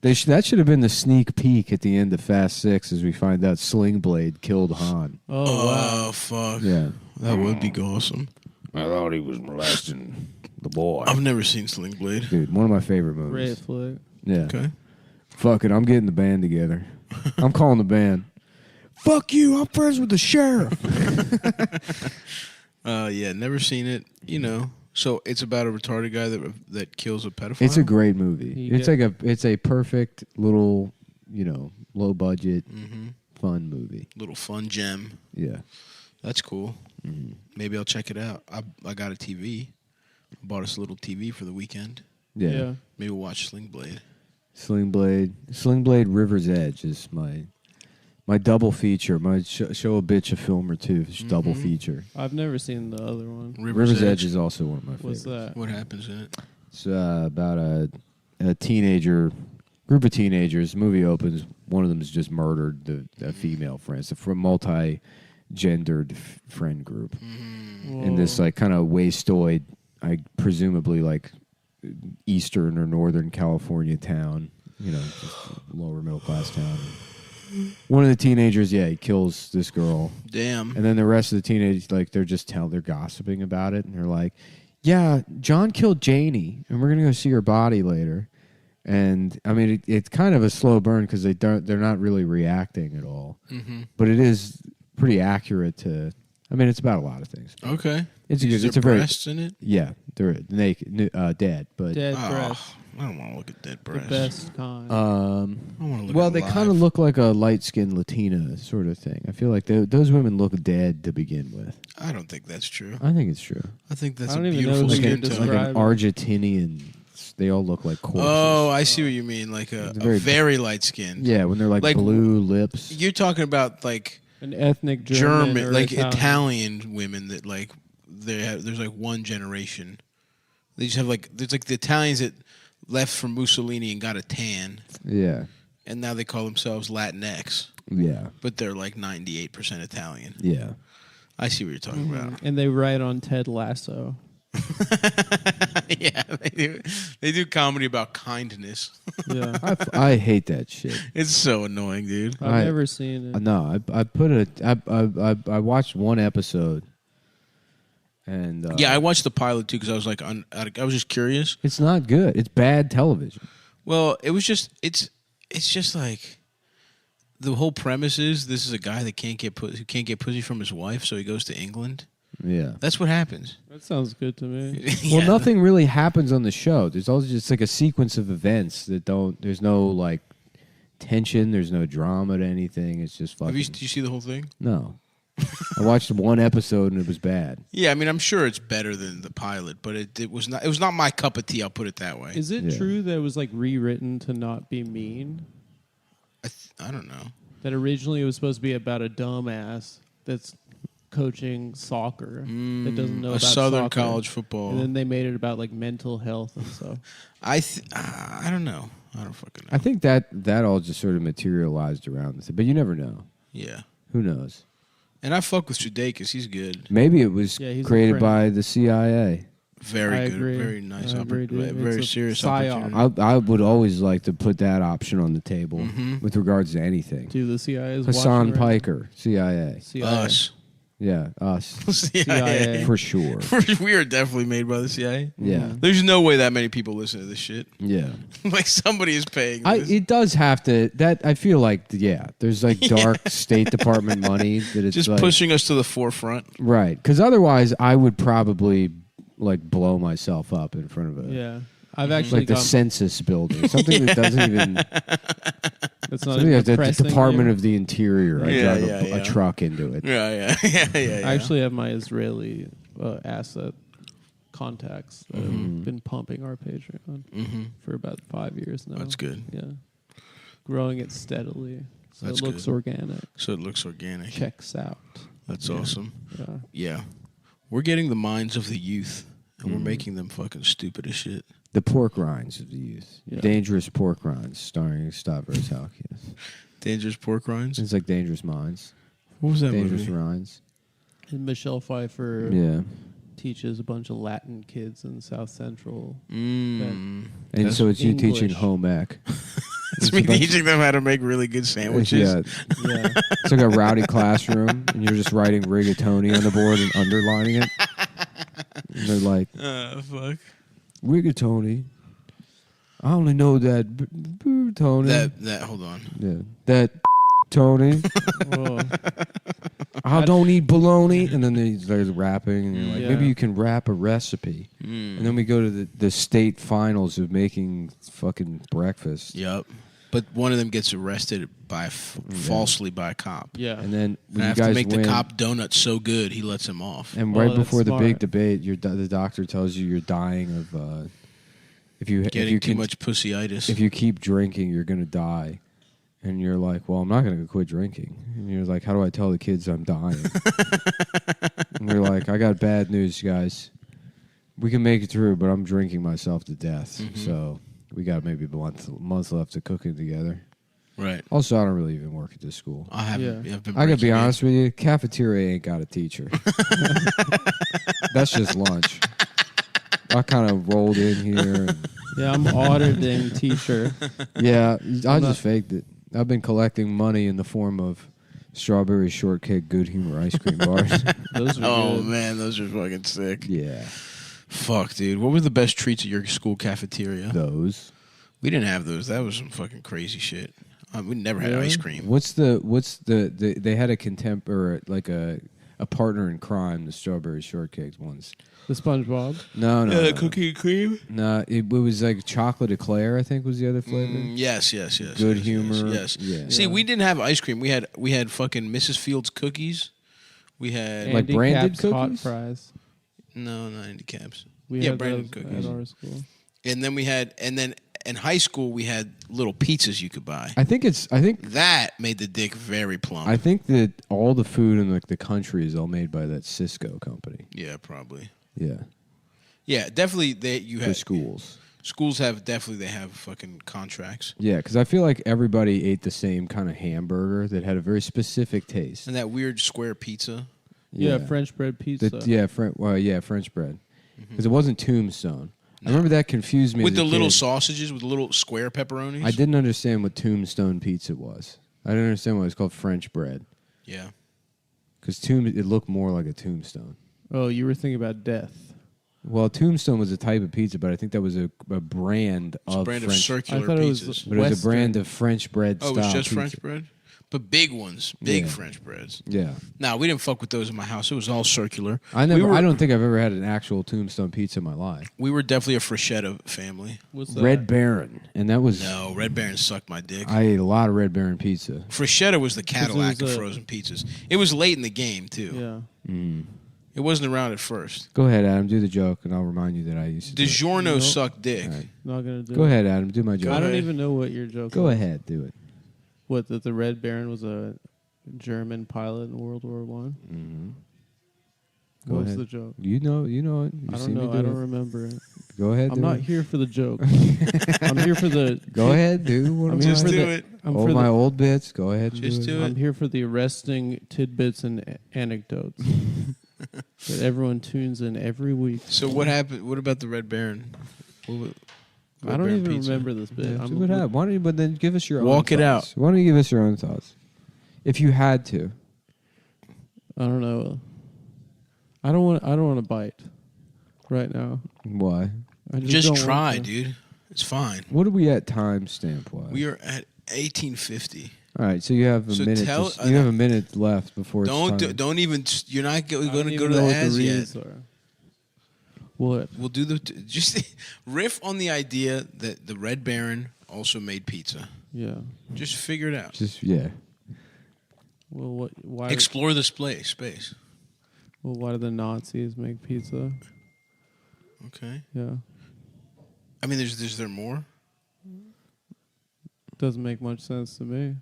S1: That should have been the sneak peek at the end of Fast 6 as we find out Sling Blade killed Han.
S9: Oh, wow.
S2: Fuck.
S1: Yeah.
S2: That would be awesome.
S1: I thought he was molesting the boy.
S2: I've never seen Sling Blade.
S1: Dude, one of my favorite movies.
S9: Great flick.
S1: Yeah.
S2: Okay.
S1: Fuck it, I'm getting the band together. I'm calling the band. Fuck you, I'm friends with the sheriff.
S2: Yeah, never seen it. You know, so it's about a retarded guy that kills a pedophile.
S1: It's a great movie.
S9: You
S1: It's a perfect little, low budget, fun movie.
S2: little fun gem.
S1: Yeah.
S2: That's cool. Maybe I'll check it out. I got a TV. I bought us a little TV for the weekend.
S1: Yeah.
S2: Maybe we'll watch Sling Blade.
S1: Sling Blade, River's Edge is my double feature. My show a bitch a film or two. It's double feature.
S9: I've never seen the other one.
S1: River's Edge is also one of my favorites.
S9: What's that?
S2: What happens in it?
S1: It's about a group of teenagers. The movie opens. One of them has just murdered a female friend. It's a multi-gendered friend group. In this kind of wastoid, presumably Eastern or Northern California town. Just lower middle class town. One of the teenagers, he kills this girl.
S2: Damn.
S1: And then the rest of the teenagers, they're gossiping about it, and they're like, "Yeah, John killed Janie, and we're gonna go see her body later." And I mean, it's kind of a slow burn because they're not really reacting at all. But it is pretty accurate to. I mean, it's about a lot of things.
S2: Okay.
S1: It's
S2: a breasts in it?
S1: Yeah, they're naked, dead, but
S9: Dead breasts.
S2: I don't want to look at dead
S9: The
S2: breasts.
S9: best kind.
S2: I want to look
S1: well,
S2: at
S1: they
S2: live.
S1: kind of look like a light-skinned Latina sort of thing. I feel like those women look dead to begin with.
S2: I don't think that's true.
S1: I think it's true.
S2: I think that's
S9: I
S2: a
S9: don't even know
S2: beautiful
S9: who
S2: skin
S9: you're
S2: tone.
S1: Like
S9: describing.
S1: an Argentinian. They all look like corpses.
S2: Oh, I see what you mean. Like a very light skinned.
S1: Yeah, when they're like blue lips.
S2: You're talking about like
S9: An ethnic German or
S2: like
S9: Italian
S2: women that like there's like one generation. They just have there's like the Italians that left from Mussolini and got a tan.
S1: Yeah.
S2: And now they call themselves Latinx.
S1: Yeah.
S2: But they're like 98% Italian.
S1: Yeah.
S2: I see what you're talking about.
S9: And they write on Ted Lasso.
S2: Yeah, they do comedy about kindness.
S9: Yeah.
S1: I hate that shit.
S2: It's so annoying, dude.
S9: I've never seen it.
S1: No, I watched one episode. And
S2: Yeah, I watched the pilot too because I was like, I was just curious.
S1: It's not good. It's bad television.
S2: Well, it was just it's just like the whole premise is this is a guy that can't get pussy from his wife, so he goes to England.
S1: Yeah,
S2: that's what happens.
S9: That sounds good to me.
S1: Well, nothing really happens on the show. There's always just like a sequence of events that don't. There's no like tension. There's no drama to anything. It's just fucking.
S2: Did you see the whole thing?
S1: No. I watched one episode and it was bad.
S2: Yeah, I mean, I'm sure it's better than the pilot, but it was not. It was not my cup of tea. I'll put it that way.
S9: Is it true that it was like rewritten to not be mean?
S2: I don't know.
S9: That originally it was supposed to be about a dumbass that's coaching soccer that doesn't know
S2: a
S9: about
S2: Southern
S9: soccer.
S2: college football,
S9: and then they made it about like mental health and stuff.
S2: I don't know. I don't fucking know.
S1: I think that all just sort of materialized around this, but you never know.
S2: Yeah.
S1: Who knows?
S2: And I fuck with Sudeikis. He's good.
S1: Maybe it was
S9: Yeah, he's a
S1: created
S9: friend.
S1: by the CIA.
S2: Very
S9: I
S2: good.
S9: agree.
S2: Very nice.
S9: I agree, dude.
S2: Very
S9: It's a
S2: serious
S9: psyop.
S2: opportunity.
S1: I would always like to put that option on the table
S2: Mm-hmm.
S1: with regards to anything.
S9: Dude, the CIA is
S1: Hassan
S9: watching right
S1: Piker, CIA.
S9: now. CIA.
S2: Us.
S1: Yeah, us.
S9: CIA.
S1: For sure.
S2: We are definitely made by the CIA.
S1: Yeah.
S2: There's no way that many people listen to this shit.
S1: Yeah.
S2: Like somebody is paying this.
S1: It does have to. That I feel like, yeah, there's like dark State Department money that it's
S2: Just
S1: like,
S2: pushing us to the forefront.
S1: right? Because otherwise, I would probably like blow myself up in front of a
S9: Yeah. I've actually
S1: like the
S9: got
S1: census building, something that doesn't even.
S9: that's not
S1: Something
S9: even
S1: like the
S9: depressing
S1: Department
S9: you.
S1: of the Interior. I
S2: Yeah,
S1: drive
S2: yeah.
S1: a truck into it.
S2: Yeah.
S9: I actually have my Israeli asset contacts that have been pumping our Patreon for about 5 years now.
S2: That's good.
S9: Yeah. Growing it steadily. So
S2: That's
S9: it looks
S2: good.
S9: organic.
S2: So it looks organic.
S9: Checks out.
S2: That's awesome.
S9: Yeah.
S2: Yeah. We're getting the minds of the youth, and we're making them fucking stupid as shit.
S1: The pork rinds of the youth.
S9: Yeah.
S1: Dangerous pork rinds, starring Stavros Halkias.
S2: Dangerous pork rinds.
S1: It's like Dangerous Minds.
S2: What was that
S1: Dangerous
S2: movie?
S1: Rinds.
S9: And Michelle Pfeiffer
S1: Yeah.
S9: teaches a bunch of Latin kids in South Central.
S1: And
S2: That's
S1: so it's you
S9: English.
S1: teaching home ec.
S2: It's me teaching them how to make really good sandwiches.
S1: Yeah.
S9: Yeah.
S1: It's like a rowdy classroom, and you're just writing rigatoni on the board and underlining it. And they're like,
S2: Fuck.
S1: rigatoni. I only know that Tony.
S2: That. Hold on.
S1: Yeah. That Tony.
S9: Whoa.
S1: I don't eat bologna. And then there's rapping, and you're like,
S9: Yeah.
S1: maybe you can rap a recipe. And then we go to the state finals of making fucking breakfast.
S2: Yep. But one of them gets arrested by falsely by a cop.
S9: Yeah.
S1: And then
S2: And
S1: when
S2: I
S1: you
S2: have to
S1: guys
S2: make
S1: win,
S2: the cop donuts so good he lets him off.
S1: and
S9: Oh,
S1: right
S9: that's
S1: before the big
S9: smart.
S1: debate, the doctor tells you you're dying of if you
S2: Getting too much pussyitis.
S1: if you keep drinking, you're gonna die. And you're like, well, I'm not gonna quit drinking. And you're like, how do I tell the kids I'm dying? And they're like, I got bad news, guys. We can make it through, but I'm drinking myself to death. So we got maybe a month left of cooking together.
S2: Right.
S1: Also, I don't really even work at this school.
S2: I haven't.
S9: Yeah.
S2: I've been
S1: I gotta be
S2: breaking in.
S1: honest with you, cafeteria ain't got a teacher. That's just lunch. I kind of rolled in here. And,
S9: Yeah, I'm auditing teacher.
S1: yeah, I just faked it. I've been collecting money in the form of strawberry shortcake good humor ice cream bars.
S9: Those are
S2: Oh
S9: good.
S2: man, those are fucking sick.
S1: Yeah,
S2: Fuck, dude. What were the best treats at your school cafeteria?
S1: those.
S2: We didn't have those. That was some fucking crazy shit. We never had
S9: Really?
S2: ice cream.
S1: What's the they had a contempt or like a partner in crime, the strawberry shortcake ones.
S9: The SpongeBob.
S1: No.
S2: cookie and cream.
S1: No, it was like chocolate eclair, I think was the other flavor.
S2: Yes.
S1: Good
S2: yes,
S1: humor.
S2: Yes.
S1: Yeah.
S2: See, we didn't have ice cream. We had fucking Mrs. Fields cookies. We had
S1: Like
S9: Andy
S1: branded
S9: Capp's hot
S1: cookies?
S9: fries.
S2: no, not handicaps.
S9: We
S2: Yeah,
S9: had
S2: branded
S9: those
S2: cookies.
S9: at our school.
S2: And then in high school we had little pizzas you could buy.
S1: I think
S2: That made the dick very plump.
S1: I think that all the food in like the country is all made by that Cisco company.
S2: Yeah, probably.
S1: Yeah,
S2: Yeah, definitely. You
S1: for
S2: have
S1: schools.
S2: Schools have fucking contracts.
S1: Yeah, because I feel like everybody ate the same kind of hamburger that had a very specific taste.
S2: And that weird square pizza.
S9: Yeah, French bread pizza.
S1: French bread. Because it wasn't Tombstone. I remember that confused me
S2: With
S1: as a
S2: the little
S1: kid.
S2: sausages, with the little square pepperonis.
S1: I didn't understand what Tombstone pizza was. I didn't understand why it was called French bread.
S2: Yeah.
S1: Because it looked more like a Tombstone.
S9: Oh, you were thinking about death.
S1: Well, Tombstone was a type of pizza, but I think that was a brand
S2: It's
S1: of
S2: a brand of
S1: French.
S2: circular
S9: I thought it was
S2: pizzas.
S1: But it was a
S9: Western.
S1: brand of French bread
S2: Oh, it
S1: style
S2: was just
S1: pizza.
S2: French bread? But big ones. Big
S1: Yeah.
S2: French breads.
S1: Yeah.
S2: Nah, we didn't fuck with those in my house. It was all circular.
S1: I
S2: were-
S1: don't think I've ever had an actual Tombstone pizza in my life.
S2: We were definitely a Freshetta family.
S9: What's that?
S1: Red Baron, and that was
S2: No, Red Baron sucked my dick.
S1: I ate a lot of Red Baron pizza.
S2: Freshetta was the Cadillac
S9: was
S2: of
S9: a-
S2: frozen pizzas. It was late in the game, too.
S9: Yeah.
S2: It wasn't around at first.
S1: Go ahead, Adam. Do the joke, and I'll remind you that I used to. do it.
S2: DiGiorno
S9: Nope.
S2: sucked dick.
S1: All right.
S9: Not gonna do
S1: Go
S9: it.
S1: ahead, Adam. Do my joke.
S9: I don't
S2: ahead.
S9: even know what your joke
S1: Go
S9: was.
S1: ahead. Do it.
S9: What, that the Red Baron was a German pilot in World War One?
S1: Mm-hmm.
S9: What
S1: Go
S9: was
S1: ahead.
S9: the joke?
S1: You know it. You
S9: I
S1: seen
S9: don't
S1: me
S9: know.
S1: do
S9: I don't
S1: it.
S9: remember it.
S1: Go ahead.
S9: I'm
S1: do
S9: not
S1: it.
S9: here for the joke. I'm here for the.
S1: Go ahead, do one
S9: I'm
S1: of
S9: here
S2: Just
S9: for
S2: do
S9: the,
S2: it.
S9: I'm
S1: all
S9: for
S1: my
S9: the,
S1: old bits. Go ahead. And
S2: Just
S1: do it.
S2: do it.
S9: I'm here for the arresting tidbits and anecdotes. that everyone tunes in every week.
S2: So what happened? What about the Red Baron?
S9: I don't even remember this bit.
S1: Yeah, see what happened. Why don't you? But then give us your own
S2: Walk it
S1: thoughts. Why don't you give us your own thoughts? If you had to.
S9: I don't know. I don't want to bite right now.
S1: Why?
S9: I
S2: Just
S9: don't
S2: try,
S9: want to.
S2: dude. It's fine.
S1: What are we at time stamp wise?
S2: We are at 1850.
S1: All right, so you have a
S2: So
S1: minute.
S2: tell-
S1: You have a minute left before
S2: Don't
S1: it's time.
S2: don't even. You're not going
S9: I don't
S2: to
S9: even
S2: go to
S9: know
S2: the
S9: what
S2: ads yet.
S9: reads are. What?
S2: We'll do the just riff on the idea that the Red Baron also made pizza.
S9: Yeah.
S2: Just figure it out.
S1: Just yeah.
S9: Well, what? Why?
S2: Explore the space.
S9: Well, why do the Nazis make pizza?
S2: Okay.
S9: Yeah.
S2: I mean, is there more?
S9: Doesn't make much sense to me.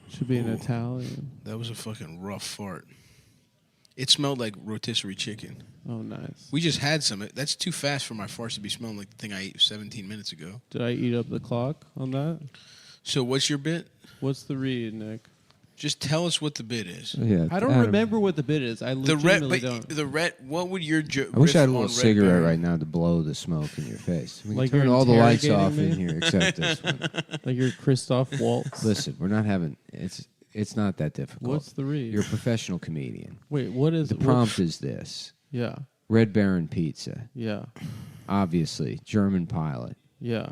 S9: Should be an Italian.
S2: That was a fucking rough fart. It smelled like rotisserie chicken.
S9: Oh, nice.
S2: We just had some. That's too fast for my farts to be smelling like the thing I ate 17 minutes ago.
S9: Did I eat up the clock on that?
S2: So what's your bit?
S9: What's the read, Nick?
S2: Just tell us what the bit is.
S1: Yeah.
S9: I don't
S1: Adam,
S9: remember what the bit is. I
S2: The red,
S9: legitimately
S2: but
S9: don't.
S2: the red. What would your?
S1: I wish I had a
S2: riff
S1: little
S2: on Red
S1: cigarette
S2: Baron?
S1: right now to blow the smoke in your face. We can
S9: Like
S1: turn
S9: you're
S1: all the lights
S9: interrogating
S1: off in
S9: me?
S1: here except this one.
S9: Like you're Christoph Waltz.
S1: Listen, we're not having. It's not that difficult.
S9: What's the read?
S1: You're a professional comedian.
S9: Wait, what is
S1: The
S9: what-
S1: prompt is this:
S9: Yeah,
S1: Red Baron pizza.
S9: yeah,
S1: Obviously, German pilot.
S9: yeah.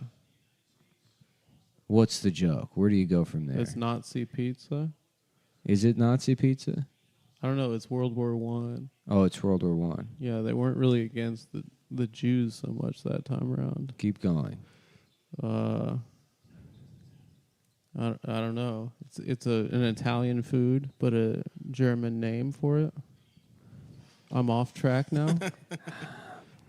S1: What's the joke? Where do you go from there?
S9: It's Nazi pizza.
S1: Is it Nazi pizza?
S9: I don't know. It's World War One.
S1: Oh, it's World War One.
S9: Yeah, they weren't really against the Jews so much that time around.
S1: Keep going.
S9: I don't know. It's an Italian food, but a German name for it. I'm off track now.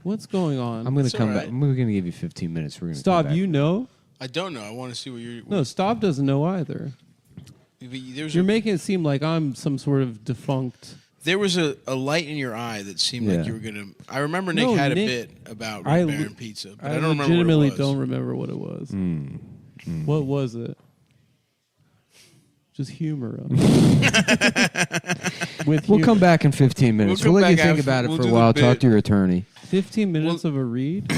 S9: What's going on?
S1: I'm going
S2: It's
S1: to come
S2: all
S1: back.
S2: right.
S1: I'm going to give you 15 minutes. We're going to
S9: Stop. You know?
S2: I don't know. I want to see what you're.
S9: No, Stop doesn't know either.
S2: There's
S9: You're making it seem like I'm some sort of defunct.
S2: There was a light in your eye that seemed like
S1: Yeah.
S2: you were gonna. I remember Nick
S9: No,
S2: had a
S9: Nick-
S2: bit about
S9: I
S2: Red
S9: le-
S2: Baron pizza, but
S9: I
S2: I don't remember
S9: legitimately
S2: what it was.
S9: don't remember what it was.
S1: Mm.
S9: What was it? Just humor us. With
S1: We'll
S9: humor.
S1: come back in 15 minutes.
S2: We'll
S1: We'll,
S2: come
S1: let you
S2: back
S1: think
S2: after-
S1: about it
S2: we'll
S1: for
S2: do
S1: a
S2: the
S1: while.
S2: bit.
S1: Talk to your attorney.
S9: 15 minutes of a read?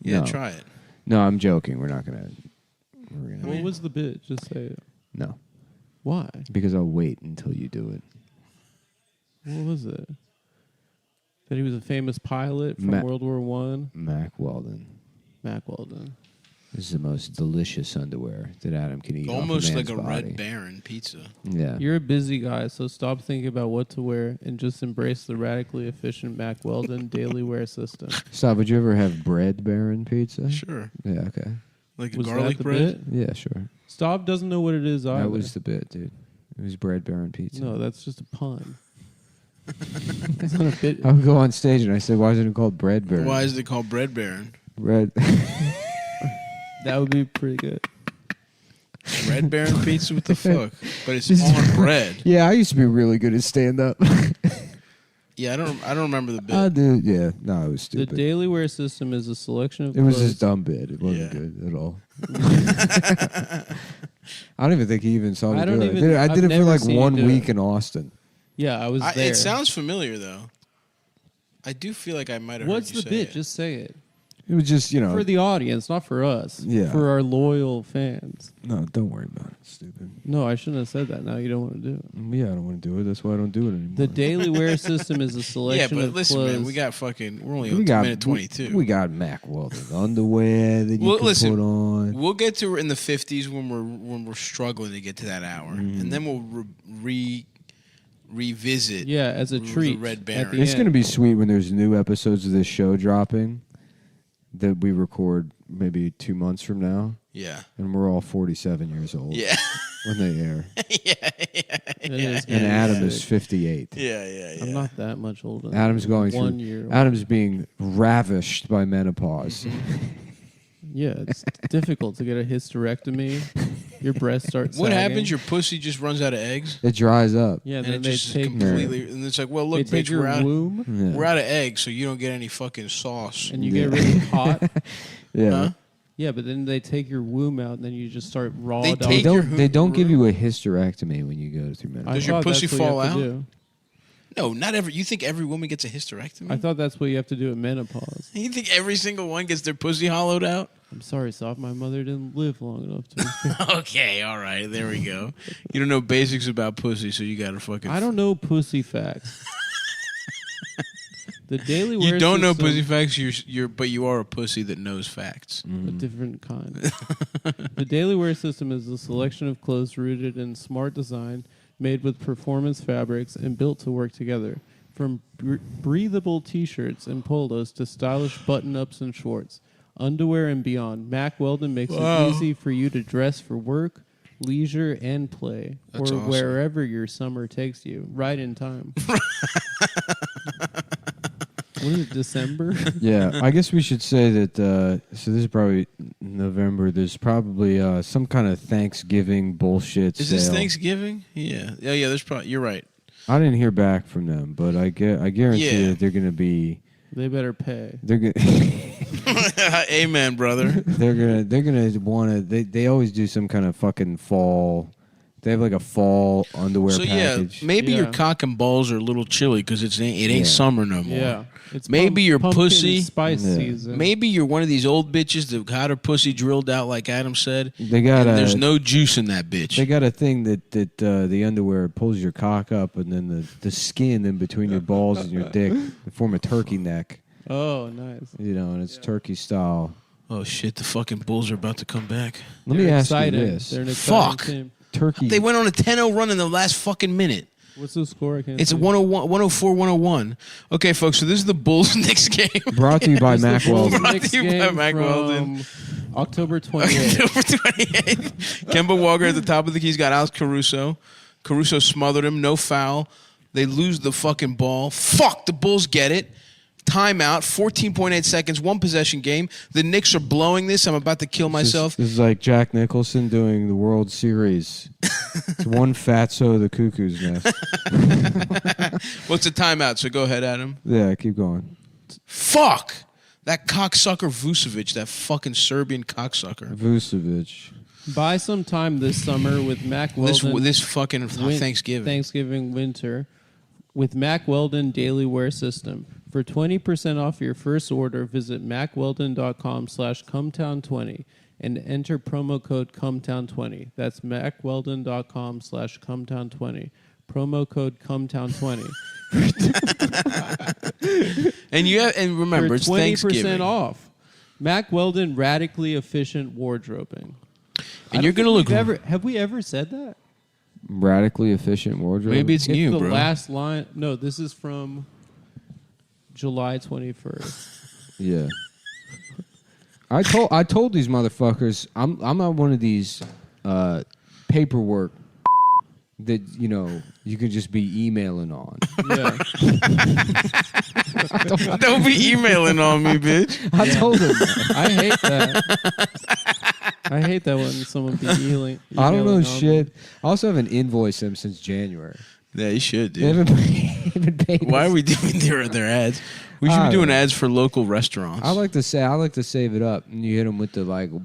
S2: Yeah,
S1: No.
S2: try it.
S1: No, I'm joking. We're not going to.
S9: What was the bit? Just say it.
S1: No,
S9: Why?
S1: because I'll wait until you do it.
S9: What was it? That he was a famous pilot from
S1: Ma-
S9: World War One.
S1: Mac Weldon.
S9: Mac Weldon.
S1: This is the most delicious underwear that Adam can eat.
S2: Almost
S1: off
S2: like a
S1: man's
S2: Red
S1: body.
S2: Baron pizza.
S1: Yeah.
S9: You're a busy guy, so stop thinking about what to wear and just embrace the radically efficient Mac Weldon daily wear system.
S1: Stop. Would you ever have bread Baron pizza?
S2: Sure,
S1: Yeah. Okay.
S2: like a
S9: Was
S2: garlic
S9: that the
S2: bread.
S9: bit?
S1: Yeah. Sure.
S9: Stop doesn't know what it is either.
S1: That was the bit, dude. It was bread Baron pizza.
S9: No, that's just a pun. That's not a bit.
S1: I would go on stage and I said, "Why isn't it called bread Baron?"
S2: Why is it called Bread Baron?
S1: Bread.
S9: That would be pretty good.
S2: Red Baron pizza? What the fuck? But it's
S1: This is-
S2: on bread.
S1: Yeah, I used to be really good at stand up.
S2: Yeah, I don't remember the bit.
S1: I did. Yeah. No, it was
S9: The
S1: stupid.
S9: daily wear system is a selection of
S1: It was
S9: clothes.
S1: just dumb bit. It wasn't
S2: Yeah.
S1: good at all. I don't even think he even saw me
S9: I
S1: do
S9: don't
S1: it.
S9: even-
S1: I
S9: I've
S1: did it for
S9: never
S1: like
S9: seen you
S1: 1
S9: do
S1: week
S9: it.
S1: in Austin.
S9: Yeah, I was there.
S2: It sounds familiar though. I do feel like I might have.
S9: What's
S2: heard you
S9: the
S2: say
S9: bit?
S2: It.
S9: Just say it.
S1: It was just,
S9: For the audience, not for us.
S1: Yeah.
S9: For our loyal fans.
S1: No, don't worry about it. Stupid.
S9: No, I shouldn't have said that. Now you don't want to do it.
S1: Yeah, I don't want to do it. That's why I don't do it anymore.
S9: The daily wear system is a
S2: Yeah,
S9: selection
S2: but
S9: of
S2: listen,
S9: clothes.
S2: man, we got fucking. We're only
S1: we
S2: on
S1: got
S2: minute 22.
S1: We got Mac Weldon underwear that you
S2: Well,
S1: can
S2: listen,
S1: put on.
S2: We'll get to in the 50s when we're struggling to get to that hour,
S1: Mm-hmm.
S2: and then we'll revisit.
S9: Yeah, as a
S2: the
S9: treat.
S2: Red
S9: at
S2: Baron.
S9: the
S1: It's
S9: end.
S1: going to be sweet when there's new episodes of this show dropping that we record maybe 2 months from now,
S2: Yeah,
S1: and we're all 47 years old
S2: yeah,
S1: when they air.
S9: It is
S1: And
S9: gonna be
S1: Adam is
S9: sick.
S1: 58.
S2: yeah.
S9: I'm not that much older. than
S1: Adam's
S9: you.
S1: going
S9: 1
S1: through.
S9: year.
S1: Adam's being ravished by menopause.
S9: Yeah, it's difficult to get a hysterectomy. Your breasts start
S2: What
S9: sagging.
S2: happens? Your pussy just runs out of eggs,
S1: It dries up.
S9: Yeah,
S2: and
S9: then
S2: it
S9: they
S2: just
S9: take
S2: completely. And it's like, well,
S9: they
S2: look,
S9: take
S2: bitch,
S9: your
S2: we're out.
S9: womb
S1: Yeah.
S2: We're out of eggs, so you don't get any fucking sauce.
S9: and you get really hot.
S1: Yeah.
S2: Huh?
S9: Yeah, but then they take your womb out and then you just start raw
S2: They
S9: dog.
S1: They
S2: take your
S1: don't. They don't give
S2: womb-
S1: you a hysterectomy when you go through menopause.
S2: Does your
S9: thought
S2: pussy
S9: that's what you
S2: fall
S9: have to
S2: out?
S9: do.
S5: No, not every. You think every woman gets a hysterectomy?
S9: I thought that's what you have to do at menopause.
S5: You think every single one gets their pussy hollowed out?
S9: I'm sorry, Soft. My mother didn't live long enough to.
S5: Okay, all right, there we go. You don't know basics about pussy, so you got to fucking.
S9: I don't know pussy facts. The Daily Wear
S5: You don't know
S9: system-
S5: pussy facts. But you are a pussy that knows facts.
S9: A different kind. The Daily Wear system is a selection of clothes rooted in smart design, made with performance fabrics and built to work together. From breathable T-shirts and polos to stylish button-ups and shorts, underwear and beyond, Mack Weldon makes it easy for you to dress for work, leisure, and play,
S5: That's
S9: or
S5: awesome.
S9: wherever your summer takes you, right in time. What is it, December?
S1: Yeah, I guess we should say that. So this is probably November. There's probably some kind of Thanksgiving bullshit.
S5: Is this
S1: sale.
S5: Thanksgiving? Yeah. Yeah. There's probably. You're right.
S1: I didn't hear back from them, but I guarantee
S5: Yeah.
S1: that they're gonna be.
S9: They better pay.
S1: They're gonna.
S5: Amen, brother.
S1: They're gonna want to. They always do some kind of fucking fall. They have like a fall underwear
S5: So
S1: package.
S5: yeah, maybe your
S9: Yeah.
S5: cock and balls are a little chilly because it ain't
S1: Yeah.
S5: summer no more.
S9: Yeah. It's
S5: Maybe your
S9: pumpkin
S5: pussy-
S9: spice
S1: Yeah.
S9: season.
S5: Maybe you're one of these old bitches that got her pussy drilled out like Adam said.
S1: They got
S5: and
S1: a.
S5: there's no juice in that bitch.
S1: They got a thing that the underwear pulls your cock up, and then the skin in between your balls and your dick they form a turkey neck.
S9: Oh, nice.
S1: You know, and it's turkey style.
S5: Oh shit! The fucking Bulls are about to come back.
S1: Let me
S9: They're
S1: ask
S9: exciting.
S1: you this:
S9: They're an exciting
S5: Fuck.
S9: team.
S1: turkey.
S5: They went on a 10-0 run in the last fucking minute.
S9: What's the score? I can't
S5: It's a
S9: see.
S5: 101, 104, 101. Okay, folks. So this is the Bulls Knicks game.
S1: Brought to you by
S9: It's the
S1: Mack
S9: Bulls
S1: Weldon.
S9: Knicks
S5: Brought to you by
S9: game
S5: Mack
S9: from
S5: Weldon.
S9: October 28th.
S5: October 28th. Kemba Walker at the top of the key. He's got Alex Caruso. Caruso smothered him. No foul. They lose the fucking ball. Fuck. The Bulls get it. Timeout. 14.8 seconds. One possession game. The Knicks are blowing this. I'm about to kill myself.
S1: This is like Jack Nicholson doing the World Series. It's one fatso of the cuckoo's nest.
S5: What's the timeout? So go ahead, Adam.
S1: Yeah, keep going.
S5: Fuck. That cocksucker Vucevic. That fucking Serbian cocksucker.
S1: Vucevic.
S9: Buy some time this summer with Mack Weldon.
S5: This fucking
S9: Win-
S5: Thanksgiving.
S9: Thanksgiving winter with Mack Weldon Daily Wear System. For 20% off your first order, visit mackweldon.com/Cumtown20 and enter promo code Cumtown20. That's mackweldon.com/Cumtown20. Promo code Cumtown20.
S5: And remember,
S9: For
S5: it's
S9: 20%
S5: Thanksgiving.
S9: off. Mack Weldon radically efficient wardrobing.
S5: And you're gonna look.
S9: Have we ever said that?
S1: Radically efficient wardrobe.
S5: Maybe it's new,
S9: the
S5: bro.
S9: last line. No, this is from July 21st.
S1: Yeah. I told these motherfuckers I'm not one of these paperwork that you could just be emailing on.
S9: Yeah.
S5: Don't be emailing on me, bitch.
S1: I told them.
S9: I hate that. I hate that when someone be emailing.
S1: I don't know
S9: on
S1: shit. I also haven't invoiced them since January.
S5: Yeah, you should,
S1: They
S5: dude.
S1: haven't paid
S5: Why
S1: us.
S5: are we doing their ads? We should be doing ads for local restaurants.
S1: I like to save it up, and you hit them with the blow,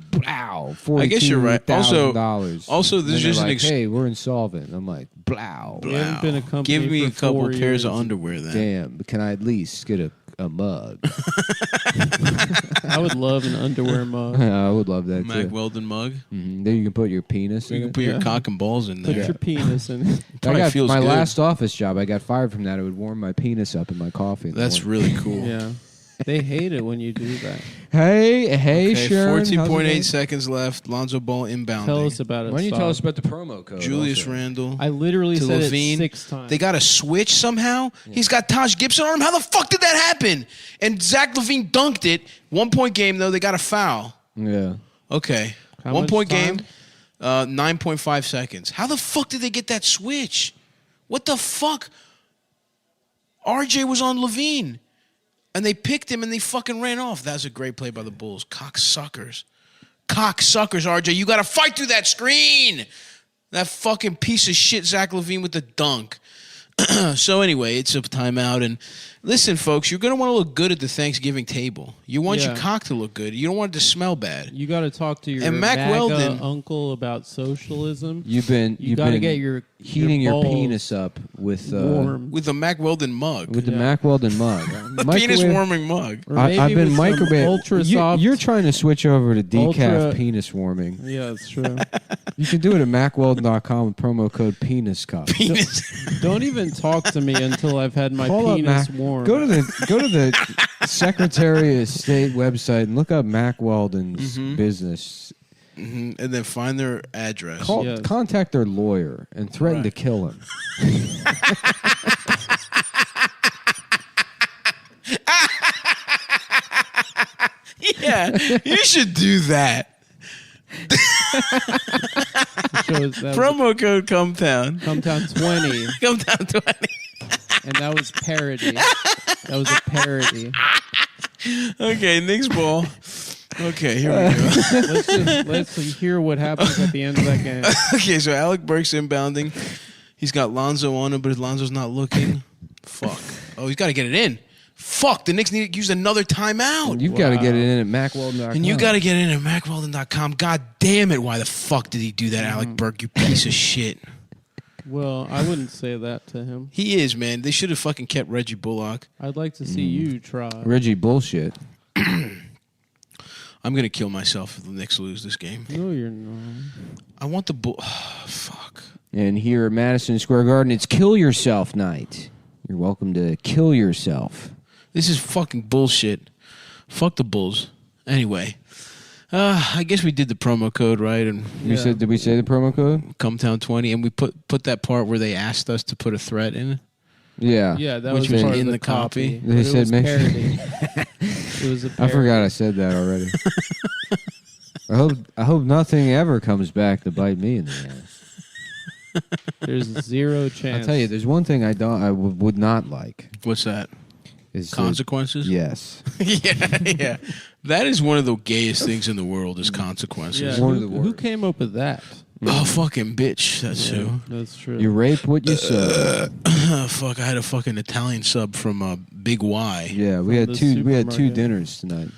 S5: I guess you're right. Also,
S1: $42,000.
S5: this is just an
S1: hey, we're insolvent. I'm like, blow.
S9: We haven't been a company
S5: Give me a
S9: for
S5: couple
S9: 4
S5: pairs of
S9: years.
S5: underwear then.
S1: Damn, can I at least get a mug?
S9: I would love an underwear mug.
S1: I would love that
S5: Mack
S1: too.
S5: Weldon mug.
S1: Then you can put your penis
S5: You
S1: in
S5: can
S1: it.
S5: put your
S9: Yeah.
S5: cock and balls in
S9: Put
S5: there.
S9: your penis in it.
S1: I
S5: Probably
S1: got
S5: feels
S1: my
S5: good.
S1: last office job. I got fired from that. It would warm my penis up in my coffee. in the
S5: That's
S1: morning.
S5: really cool.
S9: Yeah. They hate it when you do that.
S1: Hey,
S5: Okay,
S1: Sharon. how's it
S5: 14.8
S1: going?
S5: seconds left. Lonzo Ball inbounding.
S9: Tell us about it.
S1: Why don't you
S9: Saab.
S1: tell us about the promo code?
S5: Julius
S1: also?
S5: Randle.
S9: I literally
S5: to
S9: said
S5: Levine.
S9: it 6 times.
S5: They got a switch somehow. He's got Taj Gibson on him. How the fuck did that happen? And Zach Levine dunked it. 1 point game though. They got a foul.
S1: Yeah.
S5: Okay.
S9: How
S5: 1
S9: much
S5: point
S9: time?
S5: game. 9.5 seconds. How the fuck did they get that switch? What the fuck? RJ was on Levine. And they picked him and they fucking ran off. That was a great play by the Bulls. Cocksuckers. Cocksuckers, RJ. You got to fight through that screen. That fucking piece of shit Zach Levine with the dunk. So anyway, it's a timeout. And Listen, folks, you're going to want to look good at the Thanksgiving table. You want
S9: Yeah.
S5: your cock to look good. You don't want it to smell bad.
S9: You got to talk to your
S5: And Mac
S9: MAGA
S5: Weldon-
S9: uncle about socialism.
S1: You've been
S9: got to
S1: been
S9: get your
S1: heating your
S9: balls
S1: penis up with
S9: warm.
S5: With the Mac Weldon mug.
S1: with the Mac Weldon mug.
S5: Penis
S1: Microwave-
S5: warming mug.
S9: Or
S1: I've
S9: maybe
S1: been
S9: with some
S1: microwave.
S9: ultra soft.
S1: You're trying to switch over to decaf
S9: Ultra-
S1: penis warming.
S9: Yeah, that's true.
S1: You can do it at MacWeldon.com with promo code penis cup.
S5: Penis.
S9: Don't even talk to me until I've had my
S1: Call up
S9: penis
S1: Mac-
S9: warm.
S1: Go to the Secretary of State website and look up Mac Weldon's business.
S5: And then find their address.
S9: Yes.
S1: Contact their lawyer and threaten to kill him.
S5: Yeah, you should do that.
S9: Shows that
S5: Promo code Cumtown.
S9: Cumtown 20,
S5: Cumtown 20.
S9: and that was parody. That was a parody.
S5: Okay, Nick's ball. Okay, here we go.
S9: Let's hear what happens at the end of that game.
S5: Okay, so Alec Burke's inbounding. He's got Lonzo on him, but Lonzo's not looking. Fuck. Oh, he's got to get it in. Fuck, the Knicks need to use another timeout.
S1: You've got to get it in at MacWeldon.com.
S5: And you got to get in at MacWeldon.com. God damn it, why the fuck did he do that, Alec Burke, you piece of shit?
S9: Well, I wouldn't say that to him.
S5: He is, man. They should have fucking kept Reggie Bullock.
S9: I'd like to see you try.
S1: Reggie bullshit.
S5: I'm going to kill myself if the Knicks lose this game.
S9: No, you're not.
S5: I want the bull. Oh, fuck.
S1: And here at Madison Square Garden, it's Kill Yourself night. You're welcome to kill yourself.
S5: This is fucking bullshit. Fuck the Bulls. Anyway, I guess we did the promo code, right? And
S1: Did we say the promo code?
S5: Cumtown 20, and we put that part where they asked us to put a threat in.
S1: Yeah.
S9: Yeah, that
S5: Which
S9: was
S5: was
S9: part
S5: in
S9: of
S5: the copy.
S9: But
S1: They
S9: it
S1: said
S9: was
S1: make sure-
S9: parody. It was a
S1: I
S9: parody.
S1: forgot I said that already. I hope nothing ever comes back to bite me in the ass.
S9: There's zero chance.
S1: I'll tell you, there's one thing I would not like.
S5: What's that?
S1: Is
S5: Consequences?
S1: Yes.
S5: yeah. That is one of the gayest things in the world is consequences.
S9: Yeah,
S1: one of the
S9: who
S1: worst.
S9: came up with that?
S5: Oh, fucking bitch. That's who.
S9: That's true.
S1: You rape what you sow.
S5: Fuck, I had a fucking Italian sub from Big Y.
S1: Yeah, we had
S9: the
S1: two
S9: supermarket.
S1: dinners tonight.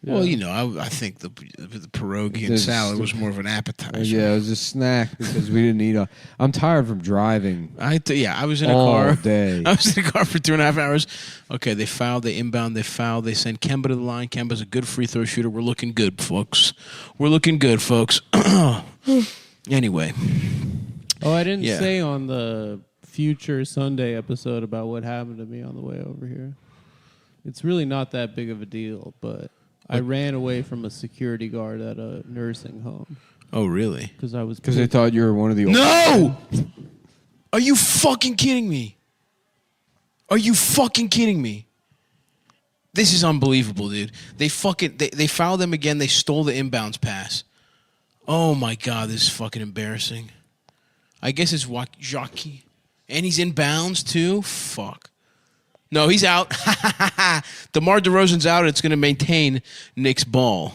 S9: Yeah.
S5: Well, you know, I think the pierogi and
S1: There's-
S5: salad was more of an appetizer.
S1: Yeah, it was a snack because we didn't eat. I'm tired from driving
S5: I was in a
S1: all
S5: car.
S1: day.
S5: I was in a car for 2.5 hours. Okay, they fouled, they inbound, they fouled, they send Kemba to the line. Kemba's a good free throw shooter. We're looking good, folks. We're looking good, folks. Anyway.
S9: Oh, I didn't
S5: Yeah.
S9: say on the future Sunday episode about what happened to me on the way over here. It's really not that big of a deal, but I ran away from a security guard at a nursing home
S5: Oh, really?
S9: because I was
S1: Because they thought you were one of the old.
S5: No! Are you fucking kidding me? Are you fucking kidding me? This is unbelievable, dude. They fouled them again. They stole the inbounds pass. Oh, my God. This is fucking embarrassing. I guess it's Jockey. And he's in bounds, too? Fuck. No, he's out. DeMar DeRozan's out. It's going to maintain Nick's ball.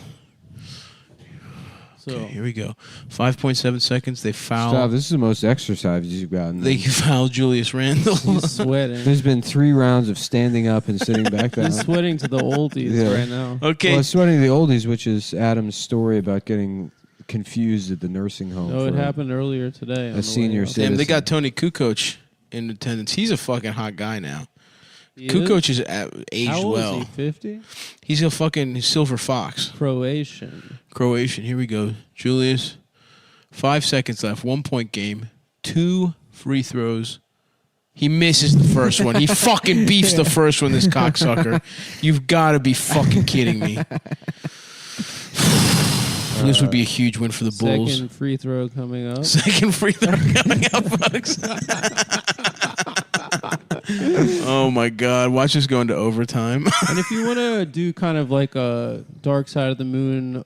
S9: So
S5: Okay, here we go. 5.7 seconds. They foul.
S1: Stop. This is the most exercise you've gotten.
S5: They foul Julius Randle.
S9: he's sweating.
S1: There's been 3 rounds of standing up and sitting back down.
S9: He's sweating to the oldies
S1: Yeah.
S9: right now.
S5: Okay.
S1: Well, it's sweating the oldies, which is Adam's story about getting confused at the nursing home.
S9: No, it
S1: for
S9: happened earlier today. on the
S1: senior
S9: way up.
S1: citizen.
S5: Damn, they got Tony Kukoc in attendance. He's a fucking hot guy now.
S9: He is?
S5: Kukoc is aged
S9: How old
S5: well.
S9: is he? 50?
S5: He's a fucking silver fox.
S9: Croatian.
S5: Croatian. Here we go. Julius. 5 seconds left. 1 point game. 2 free throws. He misses the first one. He fucking beefs the first one, this cocksucker. You've got to be fucking kidding me. This would be a huge win for the Bulls.
S9: Second free throw coming up.
S5: Second free throw coming up, folks. Oh, my God. Watch us go into overtime.
S9: And if you want to do kind of like a Dark Side of the Moon,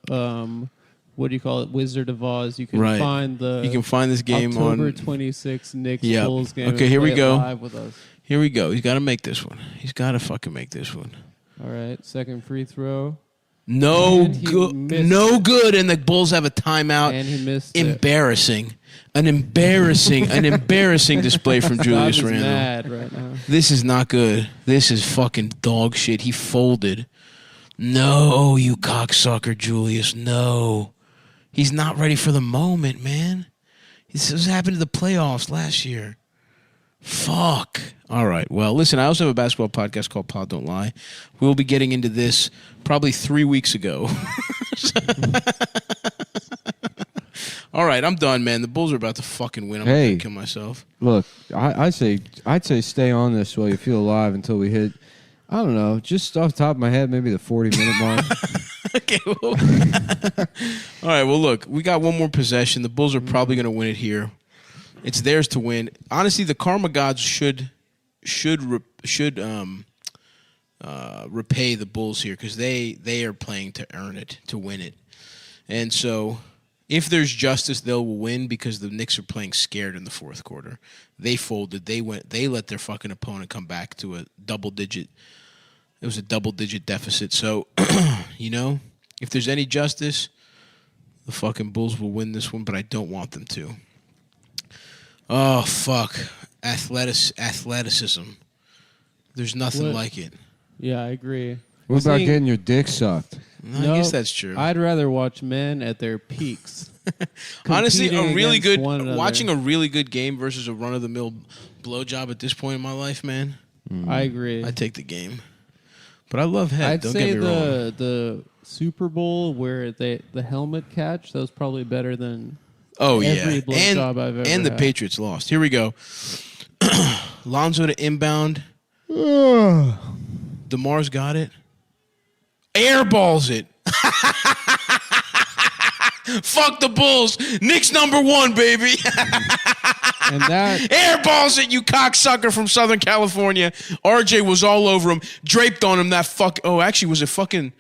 S9: what do you call it, Wizard of Oz, you can
S5: Right.
S9: find the
S5: You can find this game
S9: October
S5: on...
S9: 26th Knicks
S5: Yep.
S9: Bulls game.
S5: Okay,
S9: and
S5: here we
S9: play it
S5: go.
S9: Live with us.
S5: Here we go. He's got to make this one. He's got to fucking make this one.
S9: All right, second free throw.
S2: No
S9: And he
S2: good.
S9: missed
S2: No
S9: it.
S2: good. And the Bulls have a timeout.
S9: And he missed it.
S2: Embarrassing. An embarrassing display from Julius
S9: Bob is
S2: Randle.
S9: mad right now.
S2: This is not good. This is fucking dog shit. He folded. No, you cocksucker, Julius. No. He's not ready for the moment, man. This was happened to the playoffs last year. Fuck. All right. Well, listen, I also have a basketball podcast called Pod Don't Lie. We'll be getting into this probably 3 weeks ago. All right, I'm done, man. The Bulls are about to fucking win. I'm
S1: Hey.
S2: going to kill myself.
S1: Look, I'd say stay on this while you feel alive until we hit. I don't know, just off the top of my head, maybe the 40-minute mark.
S2: Okay, well. All right, well, look, we got one more possession. The Bulls are probably going to win it here. It's theirs to win. Honestly, the Karma Gods should repay the Bulls here because they are playing to earn it, to win it. And so if there's justice, they'll win because the Knicks are playing scared in the fourth quarter. They folded. They let their fucking opponent come back to a double-digit. It was a double-digit deficit. So, if there's any justice, the fucking Bulls will win this one, but I don't want them to. Oh, fuck. Athleticism. There's nothing
S9: What?
S2: like it.
S9: Yeah, I agree.
S1: What about
S9: Seeing-
S1: getting your dick sucked?
S2: I guess that's true.
S9: I'd rather watch men at their peaks.
S2: Honestly,
S9: competing against one another.
S2: watching a really good game versus a run-of-the-mill blowjob at this point in my life, man,
S9: I agree.
S2: I'd take the game. But I love head.
S9: I'd
S2: Don't
S9: say
S2: get me wrong.
S9: the Super Bowl where the helmet catch, that was probably better than
S2: Oh,
S9: every
S2: yeah.
S9: blowjob I've ever
S2: And the
S9: had.
S2: Patriots lost. Here we go. Lonzo to inbound. DeMar's got it. Airballs it. Fuck the Bulls. Knicks #1, baby.
S9: And that
S2: Airballs it, you cocksucker from Southern California. RJ was all over him, draped on him. That fuck. Oh, actually, was it fucking?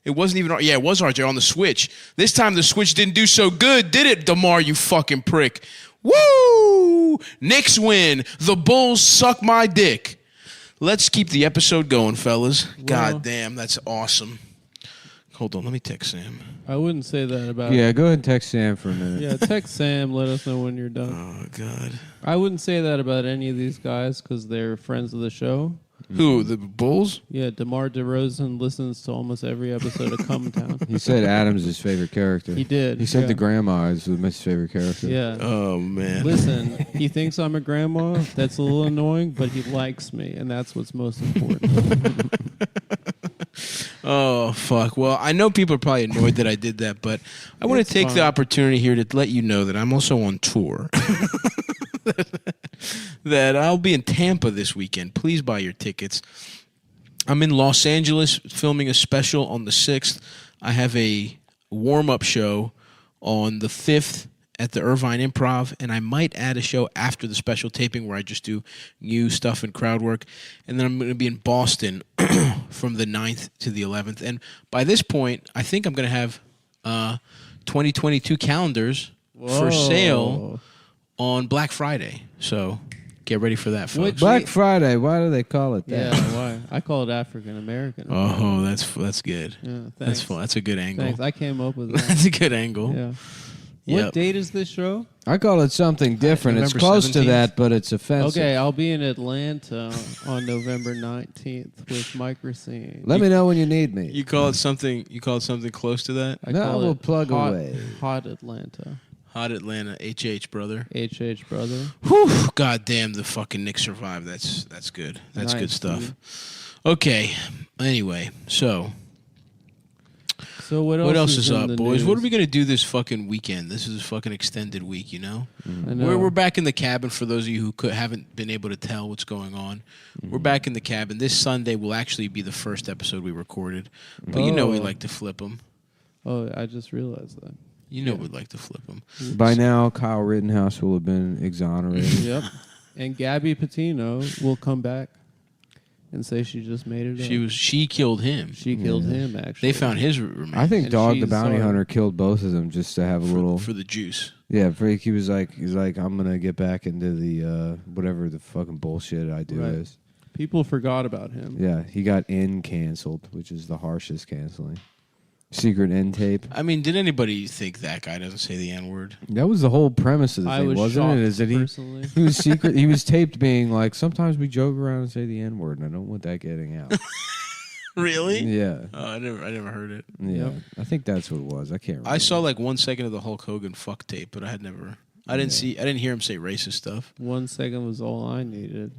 S2: It wasn't even. Yeah, it was RJ on the switch. This time the switch didn't do so good, did it, DeMar? You fucking prick. Woo! Knicks win. The Bulls suck my dick. Let's keep the episode going, fellas. God damn, that's awesome. Hold on, let me text Sam.
S9: I wouldn't say that about.
S1: Yeah, go ahead and text Sam for a minute.
S9: Yeah, text Sam. Let us know when you're done.
S2: Oh God.
S9: I wouldn't say that about any of these guys because they're friends of the show.
S2: Who? The Bulls?
S9: Yeah, DeMar DeRozan listens to almost every episode of Cumtown.
S1: He said Adam's his favorite character.
S9: He did.
S1: He said
S9: yeah.
S1: the grandma is his favorite character.
S9: Yeah.
S2: Oh man.
S9: Listen, he thinks I'm a grandma. That's a little annoying, but he likes me, and that's what's most important.
S2: Oh, fuck. Well, I know people are probably annoyed that I did that, but I want to take the opportunity here to let you know that I'm also on tour. That I'll be in Tampa this weekend. Please buy your tickets. I'm in Los Angeles filming a special on the 6th. I have a warm-up show on the 5th at the Irvine Improv, and I might add a show after the special taping where I just do new stuff and crowd work. And then I'm going to be in Boston from the 9th to the 11th. And by this point, I think I'm going to have 2022 calendars for sale on Black Friday. So get ready for that, folks.
S1: Black Friday. Why do they call it that?
S9: Yeah, why? I call it African American.
S2: Oh, that's good.
S9: Yeah,
S2: That's
S9: thanks.
S2: fun. That's a good angle.
S9: Thanks. I came up with that.
S2: That's a good angle.
S9: Yeah.
S2: Yep.
S9: What date is this show?
S1: I call it something different. It's
S2: November
S1: close
S2: 17th.
S1: to that, but it's offensive.
S9: Okay, I'll be in Atlanta on November 19th with Mike Racine.
S1: Let me know when you need me.
S2: You call it something. You call it something close to that.
S9: I
S1: No,
S9: call
S1: we'll
S9: it
S1: plug
S9: hot,
S1: away.
S9: Hot Atlanta.
S2: Hot Atlanta, HH brother.
S9: HH brother.
S2: Whew, God damn, the fucking Knicks survived. That's good. That's
S9: Nice,
S2: good stuff.
S9: dude.
S2: Okay. Anyway, so
S9: So what
S2: else is
S9: in
S2: up,
S9: the
S2: boys?
S9: news?
S2: What are we gonna do this fucking weekend? This is a fucking extended week, you know.
S9: I know.
S2: We're back in the cabin. For those of you who haven't been able to tell what's going on, we're back in the cabin. This Sunday will actually be the first episode we recorded, but you know we
S9: Oh.
S2: like to flip them.
S9: Oh, I just realized that.
S2: You know we'd like to flip them.
S1: By now, Kyle Rittenhouse will have been exonerated.
S9: Yep. And Gabby Patino will come back and say she just made it up.
S2: She killed him.
S9: She killed him, actually.
S2: They found his remains
S1: I think
S9: And
S1: Dog the
S9: she's
S1: Bounty
S9: sorry.
S1: Hunter killed both of them just to have a little.
S2: for the juice.
S1: Yeah, he was like, I'm gonna get back into the whatever the fucking bullshit I do
S9: Right.
S1: is.
S9: People forgot about him.
S1: Yeah, he got canceled, which is the harshest canceling. Secret end tape.
S5: I mean, did anybody think that guy doesn't say the N-word?
S1: That was the whole premise of the
S9: I
S1: thing,
S9: was
S1: wasn't
S9: shocked,
S1: it? Is that
S9: personally.
S1: he was secret? He was taped being like, sometimes we joke around and say the N word, and I don't want that getting out.
S5: Really?
S1: Yeah.
S5: Oh, I never heard it.
S1: Yeah.
S9: Yep.
S1: I think that's what it was. I can't remember.
S5: I saw like 1 second of the Hulk Hogan fuck tape, but I didn't hear him say racist stuff.
S9: 1 second was all I needed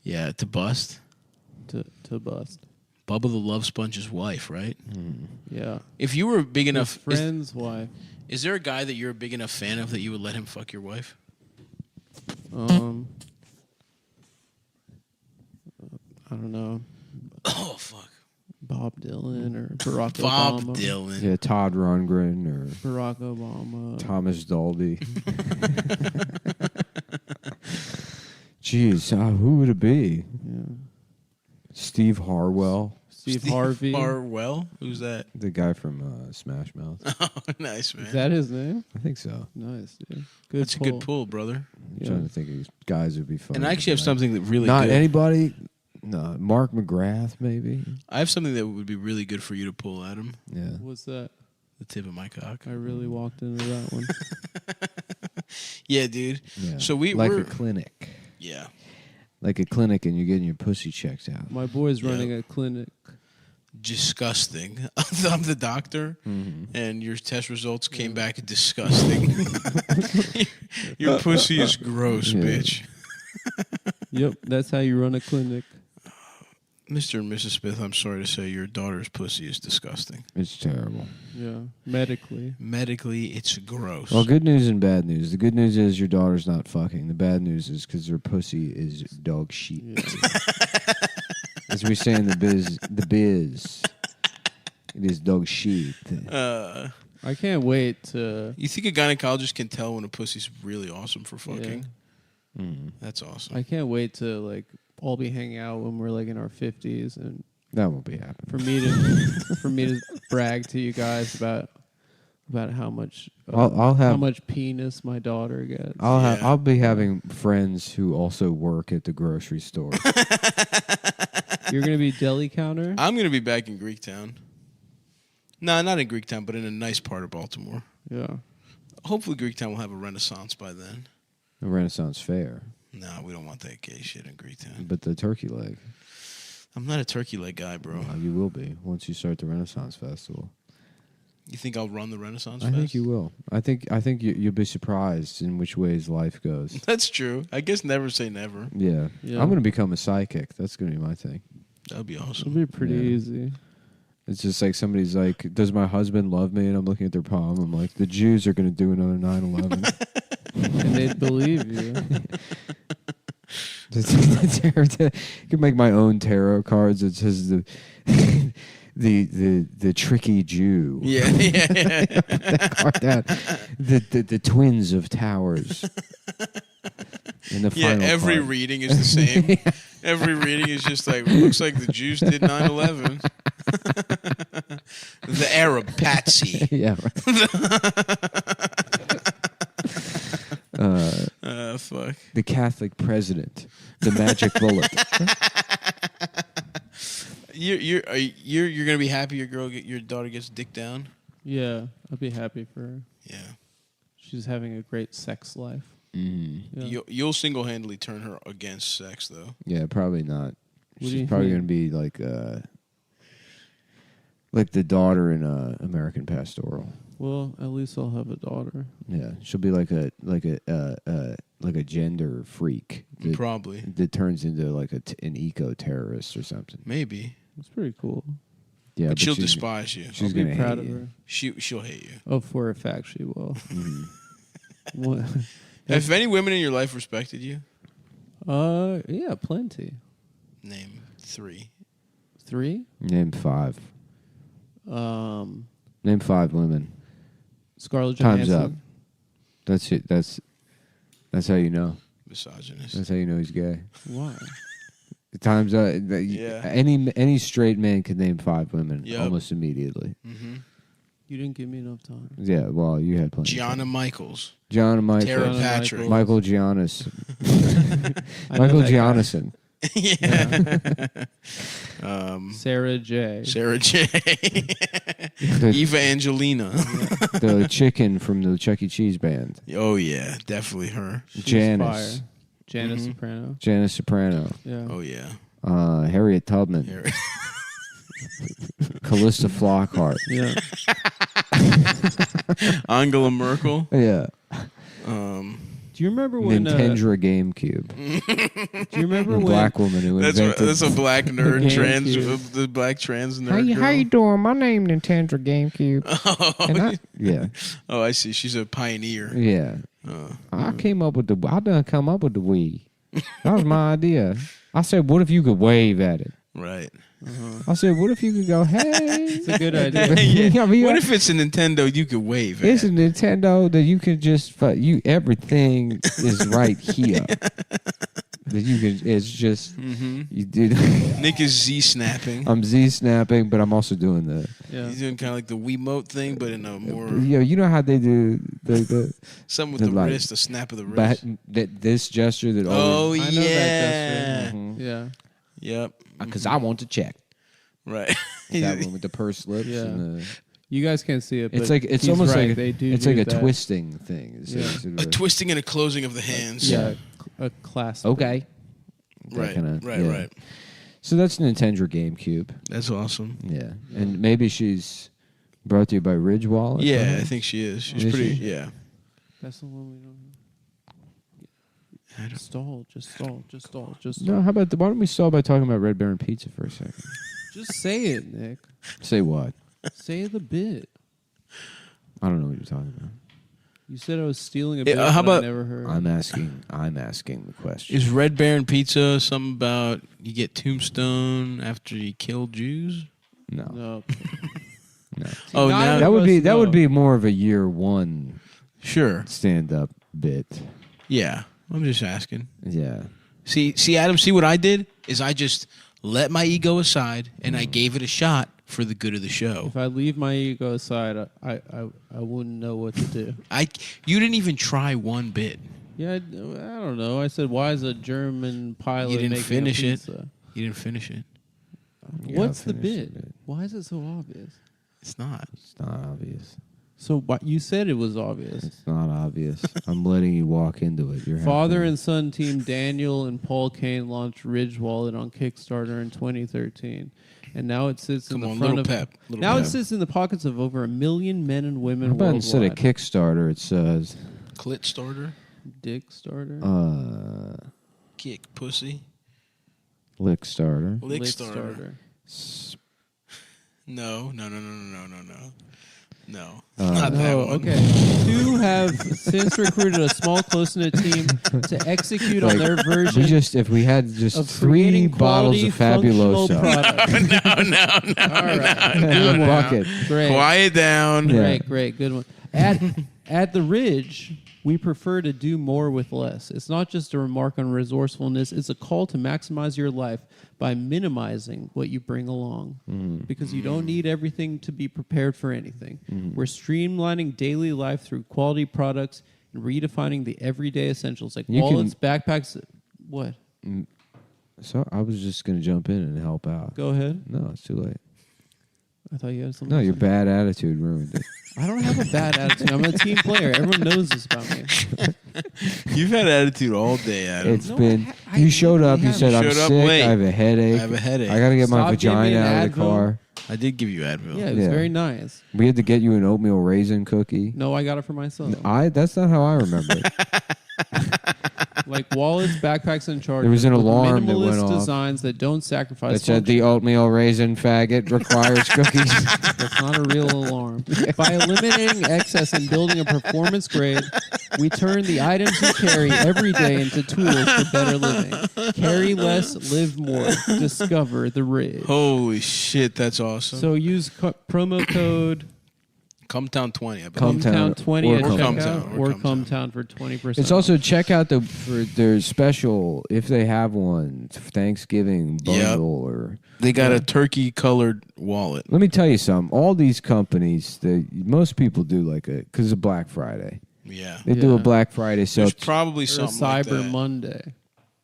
S5: Yeah, to bust.
S9: to bust.
S5: Bubba the Love Sponge's wife, right?
S9: Yeah.
S5: If you were big enough,
S9: His friend's wife.
S5: is there a guy that you're a big enough fan of that you would let him fuck your wife?
S9: I don't know.
S5: Oh fuck,
S9: Bob Dylan or Barack
S5: Bob
S9: Obama.
S5: Dylan.
S1: Yeah, Todd Rundgren or
S9: Barack Obama.
S1: Thomas Dolby. Jeez, who would it be?
S9: Yeah.
S1: Steve Harwell,
S9: Steve Harvey.
S5: Harwell? Who's that?
S1: the guy from Smash Mouth.
S5: Oh, nice, man.
S9: Is that his name?
S1: I think so.
S9: Nice, dude. Good
S5: That's
S9: pull.
S5: a good pull, brother.
S1: I'm
S9: Yeah.
S1: trying to think of these guys who'd be fun.
S5: And I actually have something that really
S1: Not
S5: good.
S1: anybody. No, Mark McGrath, maybe.
S5: I have something that would be really good for you to pull, Adam.
S1: Yeah.
S9: What's that?
S5: The tip of my cock.
S9: I really walked into that one.
S5: Yeah, dude.
S1: Yeah.
S5: So
S1: like
S5: we're
S1: a clinic.
S5: yeah.
S1: Like a clinic, and you're getting your pussy checked out.
S9: My boy's
S5: Yeah.
S9: running a clinic.
S5: Disgusting. I'm the doctor,
S1: Mm-hmm.
S5: and your test results came back disgusting. Your pussy is gross,
S1: Yeah.
S5: bitch.
S9: Yep, that's how you run a clinic.
S5: Mr. and Mrs. Smith, I'm sorry to say your daughter's pussy is disgusting.
S1: It's terrible.
S9: Yeah, medically.
S5: Medically, it's gross.
S1: Well, good news and bad news. The good news is your daughter's not fucking. The bad news is because her pussy is dog shit.
S9: Yeah.
S1: As we say in the biz, it is dog shit.
S9: I can't wait to.
S5: You think a gynecologist can tell when a pussy's really awesome for fucking?
S9: Yeah.
S5: That's awesome.
S9: I can't wait to like all be hanging out when we're like in our 50s, and
S1: That won't be happening.
S9: for me to brag to you guys about how much
S1: I'll have
S9: how much penis my daughter gets.
S1: I'll be having friends who also work at the grocery store.
S9: You're gonna be deli counter.
S5: I'm going to be back in Greektown. No, not in Greektown, but in a nice part of Baltimore.
S9: Yeah.
S5: Hopefully Greektown will have a renaissance by then.
S1: The Renaissance Fair,
S5: No, we don't want that gay shit in Greektown.
S1: but the turkey leg.
S5: I'm not a turkey leg guy, bro.
S1: You will be once you start the Renaissance Festival.
S5: You think I'll run the Renaissance
S1: I
S5: Fest?
S1: think you will. I think you'll be surprised in which ways life goes.
S5: That's true. I guess never say never.
S1: Yeah.
S9: Yeah.
S1: I'm going to become a psychic. That's going to be my thing.
S5: That would be
S9: It'll
S5: awesome.
S9: be pretty
S1: Yeah.
S9: easy.
S1: It's just like somebody's like, does my husband love me? And I'm looking at their palm. I'm like, the Jews are going to do another 9/11.
S9: And they'd believe you.
S1: I can make my own tarot cards. It says the tricky Jew.
S5: Yeah.
S1: Put that card down. The twins of towers. In the
S5: Yeah,
S1: final
S5: every
S1: card.
S5: reading is the same. Every reading is just like, looks like the Jews did 9/11. The Arab patsy.
S1: Yeah. Right.
S5: Fuck.
S1: The Catholic president. The magic bullet.
S5: You're gonna be happy your daughter gets dick down.
S9: Yeah, I'd be happy for her.
S5: Yeah.
S9: She's having a great sex life. Yeah.
S5: You'll single handedly turn her against sex though.
S1: Yeah, probably not.
S9: do
S1: She's
S9: you
S1: probably
S9: mean?
S1: going to be like the daughter in American Pastoral.
S9: Well, at least I'll have a daughter.
S1: Yeah, she'll be like a gender freak.
S5: Probably.
S1: That turns into like an eco terrorist or something.
S5: Maybe.
S9: It's pretty cool.
S1: Yeah,
S5: But she'll
S1: she's-
S5: despise you.
S1: She's
S9: I'll be
S1: gonna
S9: proud
S1: hate
S9: of
S1: you.
S9: her.
S5: She'll hate you.
S9: Oh, for a fact she will. What?
S5: Have any women in your life respected you?
S9: Yeah, plenty.
S5: Name 3.
S9: 3.
S1: Name 5.
S9: Um,
S1: Name 5 women.
S9: Scarlett
S1: Time's
S9: Johansson.
S1: up. That's it. That's how you know.
S5: Misogynist.
S1: That's how you know he's gay.
S9: Why?
S1: Time's up.
S5: Yeah.
S1: Any straight man can name 5 women
S5: Yep.
S1: almost immediately.
S5: Mm-hmm.
S9: You didn't give me enough time.
S1: Yeah, well, you had plenty. of
S5: Gianna
S1: time.
S5: Michaels.
S1: Gianna Michaels.
S5: Tara
S9: Gianna
S5: Patrick.
S1: Michael Giannis.
S9: I know
S1: Michael
S9: that guy.
S1: Giannison.
S2: Yeah.
S9: Sarah J.
S2: Sarah J. Eva Angelina.
S1: The chicken from the Chuck E. Cheese band.
S2: Oh yeah, definitely her.
S9: She's
S1: Janice.
S9: fire. Janice Soprano.
S1: Janice Soprano.
S9: Yeah.
S2: Oh yeah.
S1: Harriet Tubman. Callista Flockhart.
S9: Yeah.
S2: Angela Merkel.
S1: Yeah.
S9: Do you remember when?
S1: Nintendo GameCube.
S9: Do you remember
S1: The
S9: when?
S1: black woman who invented.
S2: That's a black nerd
S9: GameCube.
S2: trans. The black trans nerd.
S1: How you
S2: girl.
S1: doing? My name Nintendo GameCube.
S2: Oh,
S1: Yeah.
S2: oh, I see. She's a pioneer.
S1: Yeah. I came up with I done come up with the Wii. That was my idea. I said, what if you could wave at it?
S2: Right.
S1: I said, what if you could go, hey?
S9: It's a good idea.
S2: Yeah.
S1: I mean,
S2: What if it's a Nintendo you could wave at?
S1: it's a Nintendo that you can just everything is right here. That you can. It's just you do.
S2: Nick is Z snapping.
S1: I'm Z snapping, but I'm also doing the.
S9: Yeah.
S2: He's doing kind of like the Wiimote thing, but in a more
S1: You know how they do the
S2: something with
S1: the,
S2: the
S1: like,
S2: wrist, a snap of the
S1: back,
S2: wrist.
S1: this gesture that.
S2: Oh
S9: I know
S2: yeah.
S9: that gesture. Yeah.
S2: Yep.
S1: Because I want to check
S2: Right.
S1: that one with the pursed lips.
S9: Yeah.
S1: And the,
S9: You guys can't see it. But
S1: it's like it's
S9: he's
S1: almost
S9: right.
S1: like
S9: They do.
S1: it's
S9: do
S1: like a
S9: that.
S1: twisting thing. It's
S9: Yeah.
S1: sort of
S2: A twisting and a closing of the hands.
S9: Yeah. A clasp.
S1: Okay. That
S2: Right.
S1: kinda-
S2: right.
S1: yeah.
S2: Right.
S1: So that's Nintendo GameCube.
S2: That's awesome.
S1: Yeah, and maybe she's brought to you by Ridge Wallet.
S2: Yeah, I think she is. She's
S1: Is
S2: pretty.
S1: she?
S2: Yeah.
S9: That's the one we don't.
S2: I don't-
S9: Stall. Just stall. Just stall. Just
S1: No,
S9: stall.
S1: how about why don't we start by talking about Red Baron Pizza for a second?
S9: Just say it, Nick.
S1: Say what?
S9: Say the bit.
S1: I don't know what you're talking about.
S9: You said I was stealing a
S2: Yeah,
S9: bit.
S2: how
S9: that I
S2: about-
S9: never heard.
S1: I'm asking the question.
S2: Is Red Baron Pizza something about you get tombstone after you kill Jews?
S1: No.
S9: No.
S2: Oh,
S9: Not
S2: now
S9: a-
S1: That would be
S9: No.
S1: more of a year one
S2: sure.
S1: stand up bit.
S2: Yeah, I'm just asking.
S1: Yeah.
S2: See, Adam. See what I did is I just let my ego aside and I gave it a shot for the good of the show.
S9: If I leave my ego aside, I wouldn't know what to do.
S2: You didn't even try one bit.
S9: Yeah, I don't know. I said, why is a German pilot
S2: You didn't
S9: making
S2: finish
S9: a
S2: it.
S9: pizza?
S2: You didn't finish it.
S1: Yeah,
S9: What's
S1: I'll
S9: the
S1: finish
S9: bit?
S1: the bit.
S9: Why is it so obvious?
S2: It's not.
S1: It's not obvious.
S9: So you said it was obvious.
S1: It's not obvious. I'm letting you walk into it. You're
S9: Father
S1: halfway.
S9: and son team Daniel and Paul Kane launched Ridge Wallet on Kickstarter in 2013, and now it sits in
S2: Come
S9: the
S2: on,
S9: front
S2: little
S9: of.
S2: pep. Little
S9: Now
S2: pep.
S9: it sits in the pockets of over 1 million men and women
S1: How about
S9: worldwide.
S1: instead of Kickstarter, it says
S2: Clit starter.
S9: Dick starter,
S2: Kick pussy.
S1: Lick Starter.
S2: Lick
S9: Lick
S2: starter. No.
S1: Uh,
S2: Not that
S9: No,
S2: one.
S9: okay. Two have since recruited a small, close-knit team to execute on their version
S1: if we had just
S9: of
S1: 3
S9: creating
S1: bottles
S9: quality,
S1: of
S9: functional
S1: Fabuloso.
S9: products.
S2: No.
S9: All right,
S1: in a bucket.
S9: great,
S2: Quiet down.
S1: Yeah.
S9: great, good one. At the Ridge, we prefer to do more with less. It's not just a remark on resourcefulness; it's a call to maximize your life by minimizing what you bring along, because you don't need everything to be prepared for anything. We're streamlining daily life through quality products and redefining the everyday essentials like
S1: You
S9: wallets, backpacks. What?
S1: So I was just going to jump in and help out.
S9: Go ahead.
S1: No, it's too late.
S9: I thought you had something.
S1: No,
S9: to
S1: your
S9: say.
S1: bad attitude ruined it.
S9: I don't have a bad attitude. I'm a team player. Everyone knows this about me.
S2: You've had attitude all day, Adam.
S1: It's
S9: No,
S1: been.
S9: I
S1: You showed up. You
S9: haven't.
S1: said I'm
S2: Showed up
S1: sick.
S2: late.
S1: I have a headache.
S2: I have a headache.
S1: I got to get my
S9: Stop giving me
S1: vagina
S9: an
S1: out of the
S9: Advil.
S1: car.
S2: I did give you Advil.
S9: Yeah, it was
S1: Yeah.
S9: very nice.
S1: We had to get you an oatmeal raisin cookie.
S9: No, I got it for myself.
S1: That's not how I remember it.
S9: Like wallets, backpacks, and chargers.
S1: There was an
S9: with
S1: alarm that went
S9: minimalist
S1: off.
S9: designs that don't sacrifice.
S1: That said the oatmeal raisin faggot requires cookies.
S9: That's not a real alarm. By eliminating excess and building a performance grade, we turn the items you carry every day into tools for better living. Carry less, live more. Discover the Ridge.
S2: Holy shit, that's awesome.
S9: So use promo code
S2: Cumtown 20. I believe.
S1: Cumtown.
S9: Cumtown 20
S1: Or
S9: at
S1: Cumtown.
S9: checkout,
S2: Or
S9: or
S2: Cumtown.
S9: Cumtown for 20%.
S1: It's also check out for their special if they have one Thanksgiving bundle or.
S2: They got a turkey colored wallet.
S1: Let me tell you something. All these companies, most people do because of Black Friday.
S2: Yeah.
S1: They do a
S9: Yeah.
S1: Black Friday sale.
S2: There's probably
S9: or
S2: something like
S9: Cyber
S2: that.
S9: Monday.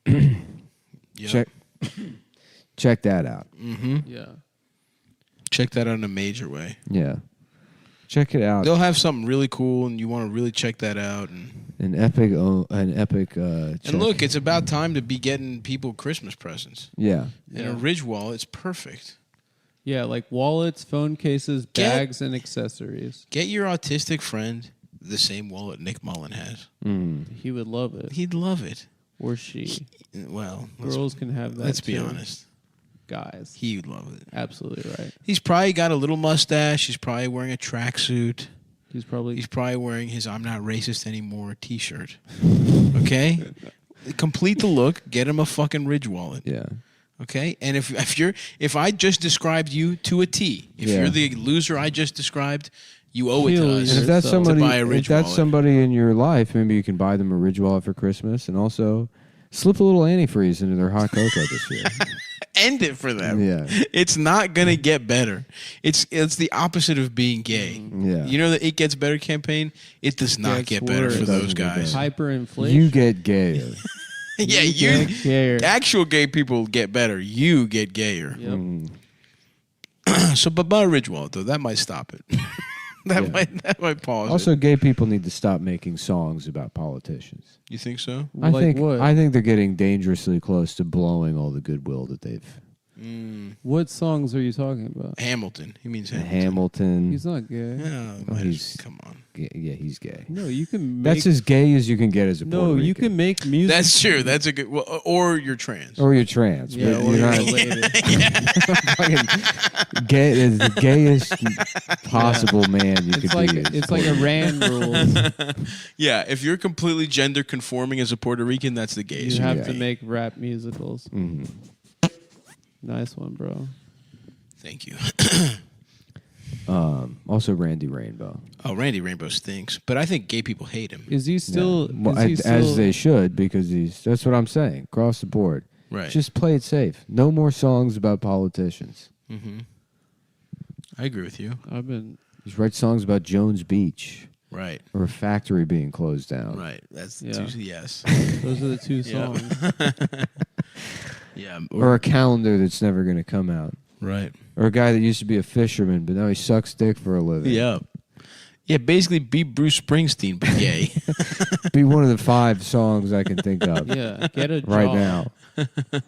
S2: Yep.
S1: Check Check that out.
S2: Mm-hmm.
S9: Yeah.
S2: Check that out in a major way.
S1: Yeah. Check it out.
S2: They'll have something really cool, and you want to really check that out. And
S1: An epic. Check.
S2: and look, it's about time to be getting people Christmas presents.
S1: Yeah.
S2: And a Ridge wallet's perfect.
S9: Yeah, like wallets, phone cases, bags, and accessories.
S2: Get your autistic friend the same wallet Nick Mullen has.
S9: He would love it.
S2: He'd love it.
S9: Or she.
S2: Well,
S9: Girls can have that.
S2: Let's be
S9: too.
S2: honest.
S9: Guys.
S2: He would love it.
S9: Absolutely right.
S2: He's probably got a little mustache. He's probably wearing a tracksuit.
S9: He's probably
S2: wearing his "I'm not racist anymore" T-shirt. Okay, complete the look. Get him a fucking Ridge wallet.
S1: Yeah.
S2: Okay, and if I just described you to a T, if you're the loser I just described, you owe it to us.
S1: And if that's
S2: to buy a Ridge
S1: if that's
S2: wallet.
S1: somebody in your life, maybe you can buy them a Ridge wallet for Christmas, and also slip a little antifreeze into their hot cocoa this year.
S2: End it for them.
S1: Yeah.
S2: It's not gonna get better. It's the opposite of being gay.
S1: Yeah.
S2: You know the It Gets Better campaign? It does not
S9: Gets
S2: get better
S9: worse.
S2: for
S9: It
S2: those
S1: doesn't get
S2: guys.
S9: hyperinflation.
S1: You get gayer.
S2: Yeah,
S9: get gayer.
S2: actual gay people get better. You get gayer.
S9: Yep.
S2: So, but buy a Ridge wallet though. That might stop it. that might pause.
S1: Also,
S2: it.
S1: gay people need to stop making songs about politicians.
S2: You think so?
S1: I
S9: Like
S1: think
S9: what?
S1: I think they're getting dangerously close to blowing all the goodwill that they've.
S9: What songs are you talking about?
S2: Hamilton. He means Hamilton.
S1: Hamilton.
S9: He's not gay.
S2: Come on.
S1: Yeah, he's gay.
S9: No, you can make...
S1: That's as gay as you can get as a Puerto
S9: No, you
S1: Rican.
S9: can make music...
S2: That's true. That's a good. Well, or you're trans.
S1: Or you're trans.
S9: Yeah,
S1: but
S9: or
S1: you're
S9: you're
S1: not
S9: related.
S1: fucking gay. Is the gayest possible man you
S9: It's
S1: could
S9: like
S1: be.
S9: it's like Iran rules.
S2: Yeah, if you're completely gender conforming as a Puerto Rican, that's the gayest.
S9: You
S2: you
S9: have
S2: can
S9: to
S2: be.
S9: make rap musicals.
S1: Mhm.
S9: Nice one, bro.
S2: Thank you.
S1: Also, Randy Rainbow.
S2: Oh, Randy Rainbow stinks, but I think gay people hate him.
S9: Is he still?
S1: Well,
S9: is he still
S1: as they should, because that's what I'm saying. Across the board.
S2: Right.
S1: Just play it safe. No more songs about politicians.
S2: Mm-hmm. I agree with you.
S9: I've been.
S1: Just write songs about Jones Beach.
S2: Right.
S1: Or a factory being closed down.
S2: Right. That's
S9: Yeah.
S2: yes.
S9: Those are the two
S2: Yeah.
S9: songs.
S2: Yeah.
S1: Or a calendar that's never going to come out.
S2: Right.
S1: Or a guy that used to be a fisherman, but now he sucks dick for a living.
S2: Yeah. Yeah, basically be Bruce Springsteen, but gay.
S1: Be one of the 5 songs I can think of.
S9: Yeah, get a
S1: right
S9: job.
S1: now.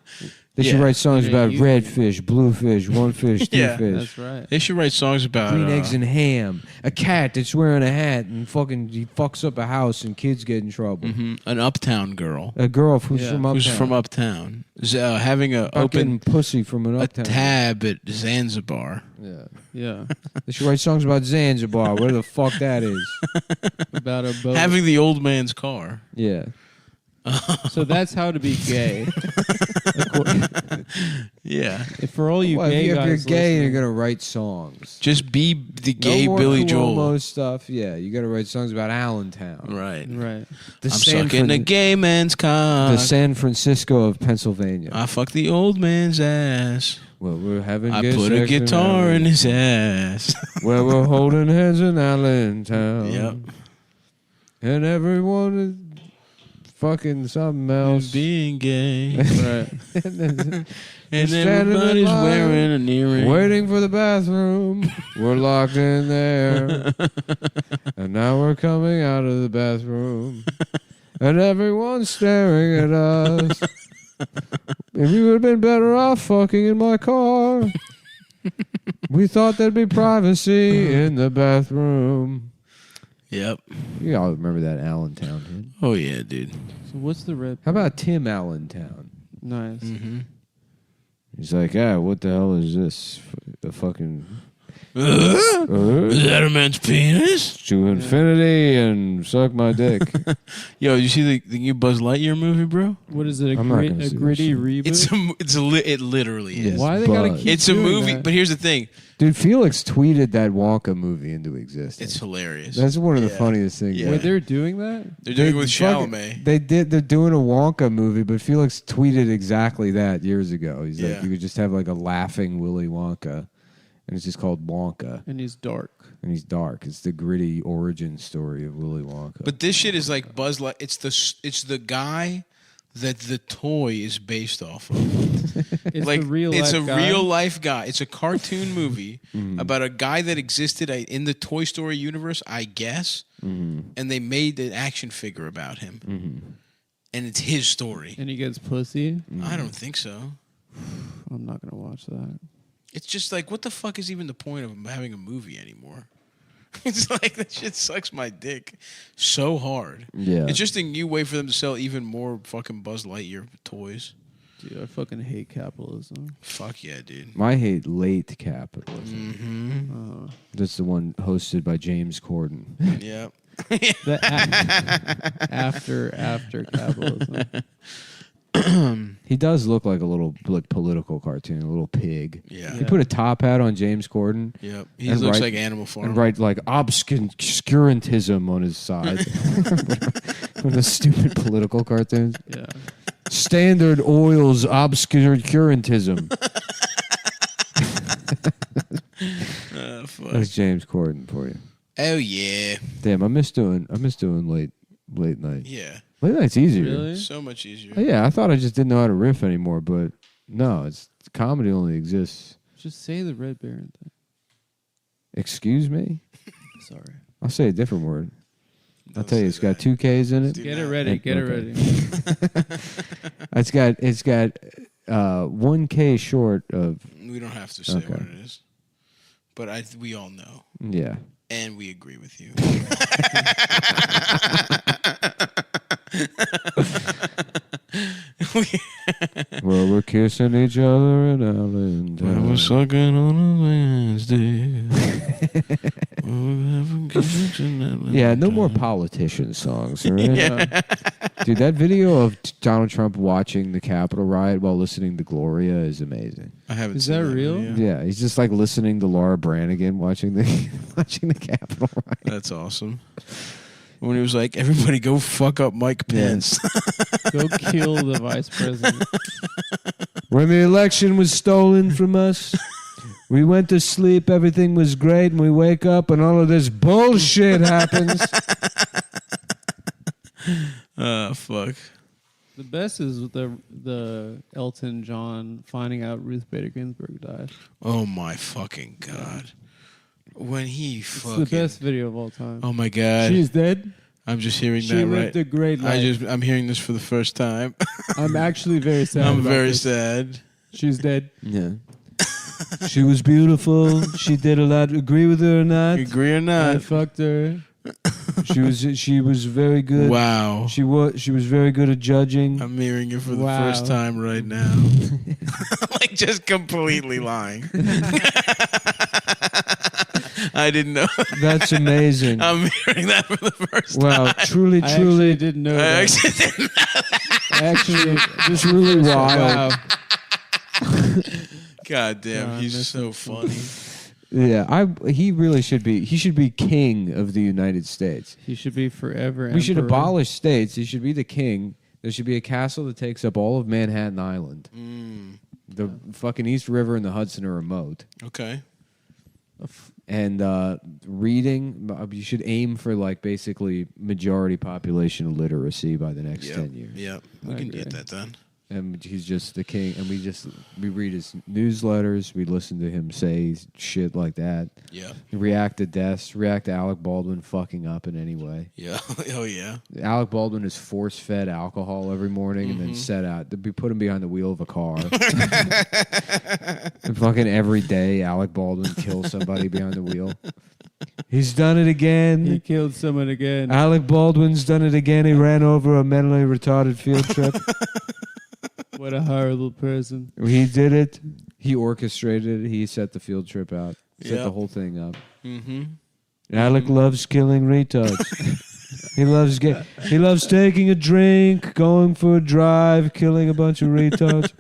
S1: They should write songs
S9: Yeah,
S1: about
S9: you-
S1: red fish, blue fish, one fish, two
S2: Yeah.
S1: fish.
S9: That's right.
S2: They should write songs about
S1: Green eggs and ham. A cat that's wearing a hat and fucking he fucks up a house and kids get in trouble.
S2: an uptown girl
S1: A girl who's
S9: Yeah.
S1: from uptown.
S2: who's from uptown having a
S1: Fucking
S2: open
S1: pussy from an
S2: a
S1: uptown.
S2: tab at Zanzibar.
S1: Yeah.
S9: Yeah,
S1: They should write songs about Zanzibar, whatever the fuck that is.
S9: about a boat.
S2: Having the old man's car.
S1: Yeah.
S9: So that's how to be gay.
S2: Yeah.
S9: For all you
S1: Well,
S9: gay
S1: if you're
S9: guys,
S1: gay,
S9: listening,
S1: you're gonna write songs.
S2: Just be the gay
S1: no more
S2: Billy
S1: Cuomo
S2: Joel.
S1: stuff. Yeah, you gotta write songs about Allentown.
S2: Right.
S9: right?
S1: The
S2: I'm
S1: San
S2: sucking a gay man's cock.
S1: the San Francisco of Pennsylvania.
S2: I fuck the old man's ass.
S1: Well, we're having.
S2: I
S1: gay
S2: put a
S1: sex
S2: guitar in his ass.
S1: Well, we're holding hands in Allentown.
S2: Yep.
S1: And everyone is fucking something else.
S2: Being gay.
S9: Right.
S2: And
S1: standing in
S2: everybody's
S1: line,
S2: wearing an earring.
S1: Waiting for the bathroom. We're locked in there. And now we're coming out of the bathroom. And everyone's staring at us. And we would have been better off fucking in my car. We thought there'd be privacy in the bathroom.
S2: Yep.
S1: You all remember that Allentown hit.
S2: Oh, yeah, dude.
S9: So what's the red?
S1: How about Tim Allentown?
S9: Nice.
S2: Mm-hmm.
S1: He's like, what the hell is this? The fucking...
S2: Is that a man's penis?
S1: to infinity and suck my dick.
S2: Yo, you see the new Buzz Lightyear movie, bro?
S9: What is it?
S1: I'm not gonna
S9: A
S1: see
S9: gritty
S1: that shit.
S9: reboot?
S2: It literally is.
S9: Why they gotta
S1: Buzz.
S9: keep
S2: It's a
S9: doing
S2: movie,
S9: that?
S2: but here's the thing.
S1: Dude, Felix tweeted that Wonka movie into existence.
S2: It's hilarious.
S1: That's one of the
S2: Yeah.
S1: funniest things.
S2: Yeah.
S9: Wait, they're doing that?
S2: They're doing it with
S1: fucking-
S2: Chalamet.
S1: They're doing a Wonka movie, but Felix tweeted exactly that years ago. He's like,
S2: Yeah.
S1: you could just have like a laughing Willy Wonka, and it's just called Wonka,
S9: And he's dark.
S1: and he's dark. It's the gritty origin story of Willy Wonka.
S2: But this shit is like Buzz Light. It's the guy
S5: that the toy is based off of.
S9: It's
S5: Like
S9: a real
S5: it's
S9: life
S5: a
S9: guy.
S5: real life guy. It's a cartoon movie about a guy that existed in the Toy Story universe, I guess. And they made an action figure about him, and it's his story.
S9: And he gets pussy.
S5: I don't think so.
S9: I'm not gonna watch that.
S5: It's just like, what the fuck is even the point of having a movie anymore? It's like, that shit sucks my dick so hard.
S1: Yeah.
S5: It's just a new way for them to sell even more fucking Buzz Lightyear toys.
S9: Dude, I fucking hate capitalism.
S5: Fuck yeah, dude.
S1: I hate late capitalism.
S5: Mm-hmm.
S1: That's the one hosted by James Corden.
S5: Yep.
S9: After capitalism.
S1: He does look like a little political cartoon, a little pig.
S5: Yeah.
S1: You put a top hat on James Corden.
S5: Yep. He
S1: and
S5: looks
S1: write-
S5: like Animal Farm.
S1: And write like obscurantism on his side. With the stupid political cartoons.
S9: Yeah.
S1: Standard Oil's obscurantism.
S5: Fuck.
S1: That's James Corden for you.
S5: Oh yeah.
S1: Damn, I miss doing late night.
S5: Yeah.
S1: Late night's easier.
S9: Really?
S5: So much easier.
S1: Oh, yeah, I thought I just didn't know how to riff anymore, but no, it's comedy only exists.
S9: Just say the Red Baron thing.
S1: Excuse me?
S9: Sorry.
S1: I'll say a different word. I'll
S5: Don't
S1: tell you,
S5: say
S1: it's got
S5: that.
S1: 2 K's in it.
S5: Do
S9: Get
S5: not.
S9: it ready. Get it
S1: Okay.
S9: ready.
S1: It's got 1 K short of
S5: We don't have to say
S1: Okay.
S5: what it is. But we all know.
S1: yeah.
S5: And we agree with you.
S1: Well, we're kissing each other in Allentown.
S5: We're sucking on a Wednesday.
S1: Yeah, no more politician songs, all right? Dude, that video of Donald Trump watching the Capitol riot while listening to Gloria is amazing.
S5: I haven't
S9: Is
S5: seen
S9: that real?
S5: video.
S1: Yeah, he's just like listening to Laura Branigan watching the Capitol riot.
S5: That's awesome. When he was like, everybody go fuck up Mike Pence.
S9: Go kill the vice president.
S1: When the election was stolen from us, we went to sleep, everything was great, and we wake up and all of this bullshit happens.
S5: Fuck.
S9: The best is with the Elton John finding out Ruth Bader Ginsburg died.
S5: Oh my fucking God. When he
S9: It's
S5: fucking...
S9: the best video of all time.
S5: Oh my God.
S9: She's dead.
S5: I'm just hearing
S9: She
S5: that
S9: lived
S5: right.
S9: a great life.
S5: I'm hearing this for the first time.
S9: I'm actually very sad.
S5: I'm
S9: about
S5: very
S9: this.
S5: sad.
S9: She's dead.
S1: Yeah. She was beautiful. She did a lot. Agree with her or not?
S5: Agree or
S9: I
S5: not?
S9: fucked her.
S1: She was very good.
S5: Wow.
S1: She was very good at judging.
S5: I'm hearing it for the
S9: Wow.
S5: first time right now. Like, just completely lying. I didn't know.
S1: That's amazing.
S5: I'm hearing that for the first
S1: Wow,
S5: time.
S1: truly,
S9: I
S1: truly,
S9: actually didn't know
S5: I
S9: that.
S5: actually didn't.
S9: I actually just
S1: truly wild.
S9: Wow.
S5: God damn,
S9: God,
S5: he's
S9: this
S5: so
S9: is
S5: funny.
S1: Yeah, he really should be. He should be king of the United States.
S9: He should be forever.
S1: We should
S9: emperor.
S1: abolish states. He should be the king. There should be a castle that takes up all of Manhattan Island. The fucking East River and the Hudson are remote.
S5: Okay.
S1: And reading, you should aim for like basically majority population literacy by the next 10 years.
S5: Yeah, we
S9: I
S5: can
S9: agree.
S5: get that done.
S1: And he's just the king. And we read his newsletters. We listen to him say shit like that.
S5: Yeah.
S1: React to deaths. React to Alec Baldwin fucking up in any way.
S5: Yeah. Oh, yeah.
S1: Alec Baldwin is force-fed alcohol every morning and then set out. They put him behind the wheel of a car. And fucking every day, Alec Baldwin kills somebody behind the wheel. He's done it again.
S9: He killed someone again.
S1: Alec Baldwin's done it again. He ran over a mentally retarded field trip.
S9: What a horrible person.
S1: He did it. He orchestrated it. He set the field trip out. Set
S5: Yep.
S1: the whole thing up.
S5: Mm-hmm.
S1: Alec loves killing retards. He loves taking a drink, going for a drive, killing a bunch of retards.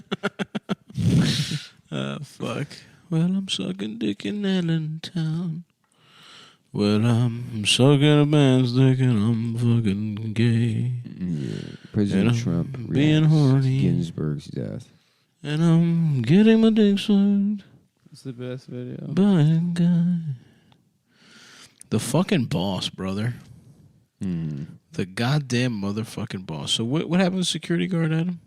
S5: Fuck. Well, I'm sucking dick in Allentown. Well, I'm sucking a man's dick and I'm fucking gay.
S1: Yeah. President
S5: And I'm
S1: Trump
S5: being
S1: reacts to
S5: horny.
S1: Ginsburg's death.
S5: And I'm getting my dick sucked
S9: It's the best video.
S5: by a guy. The fucking boss, brother.
S2: The goddamn motherfucking boss. So what happened with security guard, Adam?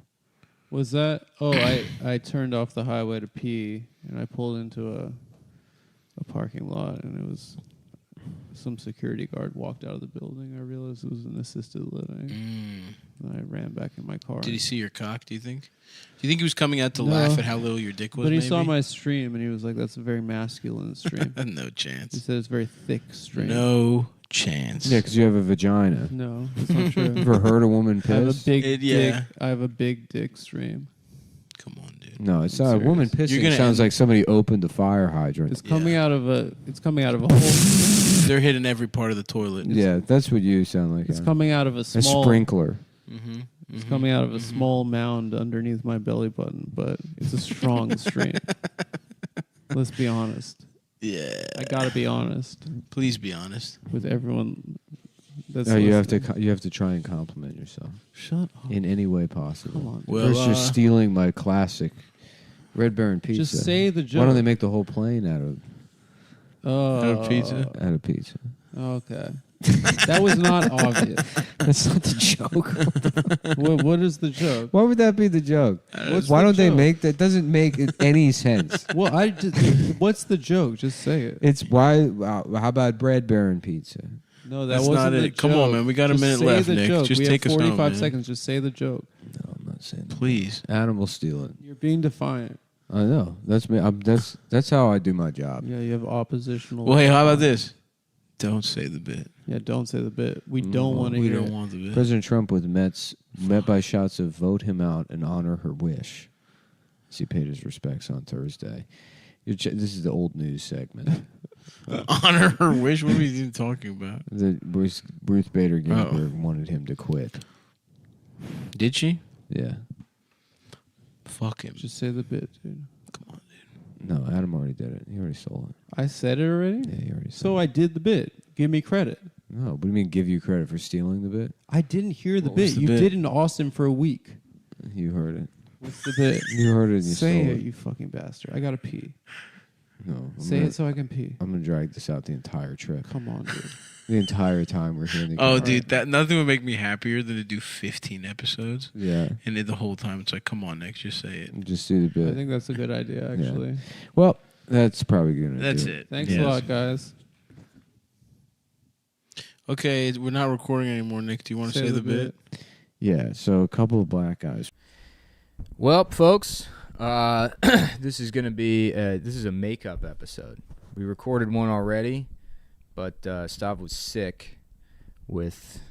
S9: Was that? Oh, I turned off the highway to pee, and I pulled into a parking lot, and it was some security guard walked out of the building. I realized it was an assisted living. And I ran back in my car.
S2: Did he see your cock, do you think? Do you think he was coming out to
S9: No.
S2: laugh at how little your dick was,
S9: But he
S2: maybe?
S9: saw my stream, and he was like, that's a very masculine stream.
S2: No
S9: He
S2: chance.
S9: said it's a very thick stream.
S2: No chance.
S1: Yeah, because you have a vagina.
S9: No, that's not true.
S1: Ever heard a woman
S9: I have a
S1: piss?
S9: big
S2: It-
S9: dick.
S2: yeah.
S9: I have a big dick stream.
S2: Come on, dude.
S1: No, it's
S9: I'm
S1: not. A woman
S9: serious.
S2: You're
S1: pissing
S2: gonna
S1: sounds
S2: end-
S1: like somebody opened the fire hydrant.
S9: It's coming out of a. It's coming out of a hole.
S2: They're hitting every part of the toilet.
S1: Yeah, that's what you sound like.
S9: It's
S1: Adam.
S9: coming out of a
S1: A
S9: small.
S1: sprinkler.
S2: Mm-hmm.
S9: It's coming out of a small mound underneath my belly button, but it's a strong stream. Let's be honest.
S2: Yeah.
S9: I gotta be honest
S2: Please be honest.
S9: with everyone. That's
S1: Oh, you have to.
S9: listening.
S1: You have to try and compliment yourself
S9: Shut up.
S1: in any way possible.
S9: Come on.
S2: Well,
S1: First, you're stealing my classic Red Baron pizza.
S9: Just say the joke.
S1: Why don't they make the whole plane out
S2: Out of pizza?
S1: of pizza?
S9: Okay. That was not obvious.
S1: That's not the joke.
S9: What is the joke?
S1: Why would that be the joke?
S9: What's
S1: Why
S9: the
S1: don't they
S9: joke?
S1: make that? Doesn't make any sense.
S9: Well, what's the joke? Just say it.
S1: It's why. How about Red Baron pizza?
S9: No, that
S2: That's
S9: wasn't
S2: not
S9: the
S2: it. Come on,
S9: joke.
S2: man. We got a
S9: Just
S2: minute
S9: say
S2: left,
S9: the
S2: Nick.
S9: Joke.
S2: Just
S9: we
S2: take
S9: have
S2: us home,
S9: 45
S2: man.
S9: seconds. Just say the joke.
S1: No, I'm not saying that.
S2: Please.
S1: Adam will steal it.
S9: You're being defiant.
S1: I know. That's me. That's how I do my job.
S9: Yeah, you have oppositional.
S2: Well, hey, how about this? Don't say the bit.
S9: Yeah, don't say the bit. We don't want to
S2: We
S9: hear
S2: don't
S9: it.
S2: want the bit.
S1: President Trump with met by shouts of "Vote him out and honor her wish." As he paid his respects on Thursday. This is the old news segment.
S2: Honor her wish? What are we even talking about?
S1: The Ruth Bader Ginsburg wanted him to quit.
S2: Did she?
S1: Yeah.
S2: Fuck him.
S9: Just say the bit, dude.
S2: Come on, dude.
S1: No, Adam already did it. He already stole it.
S9: I said it already?
S1: Yeah, he already
S9: So
S1: stole it.
S9: I did the bit. Give me credit.
S1: No, what do you mean give you credit for stealing the bit?
S9: I didn't hear the
S2: What was
S9: bit.
S2: the
S9: You
S2: bit?
S9: did in Austin for a week.
S1: You heard it.
S9: What's the bit?
S1: You heard it and you
S9: Say
S1: stole
S9: it,
S1: it.
S9: you fucking bastard. I gotta pee.
S1: No.
S9: Say it so I can pee.
S1: I'm going to drag this out the entire trip.
S9: Come on, dude.
S1: The entire time we're here in the
S2: Oh,
S1: car.
S2: dude, that nothing would make me happier than to do 15 episodes.
S1: Yeah.
S2: And then the whole time it's like, come on, Nick, just say it.
S1: Just do the
S9: I
S1: bit.
S9: think that's a good idea, actually.
S1: Well, that's probably going to
S2: That's
S1: do
S2: it.
S9: Thanks
S2: Yes.
S9: a lot, guys.
S2: Okay, we're not recording anymore, Nick. Do you want to say the bit?
S1: Yeah, so a couple of black guys. Well, folks, this is going to be this is a makeup episode. We recorded one already, but Stav was sick with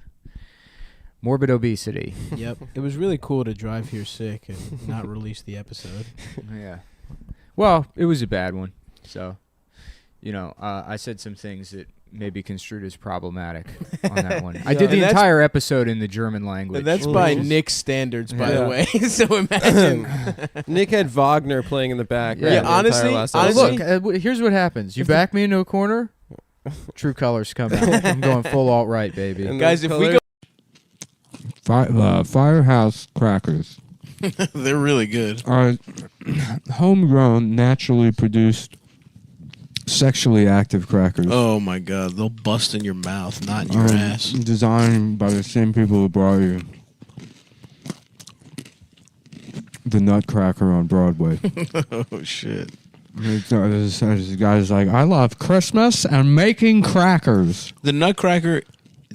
S1: morbid obesity.
S5: Yep. It was really cool to drive here sick and not release the episode.
S1: Yeah. Well, it was a bad one. So, I said some things that may be construed as problematic on that one. I did the
S5: And that's-
S1: entire episode in the German language.
S5: And that's by Nick's standards, by
S1: Yeah.
S5: the way. So imagine.
S10: Nick had Wagner playing in the background.
S1: Yeah,
S10: the entire
S5: honestly-
S10: last
S5: honestly-
S10: episode.
S1: Look, here's what happens. You back me into a corner, true colors come out. I'm going full alt-right, baby.
S10: And
S5: Guys,
S10: those
S5: if we go.
S11: Firehouse crackers
S2: They're really good.
S11: are homegrown, naturally produced, sexually active crackers.
S2: Oh, my God. They'll bust in your mouth, not in your ass.
S11: Designed by the same people who brought you the Nutcracker on Broadway.
S2: Oh, shit.
S11: This guy's like, I love Christmas and making crackers.
S2: The Nutcracker.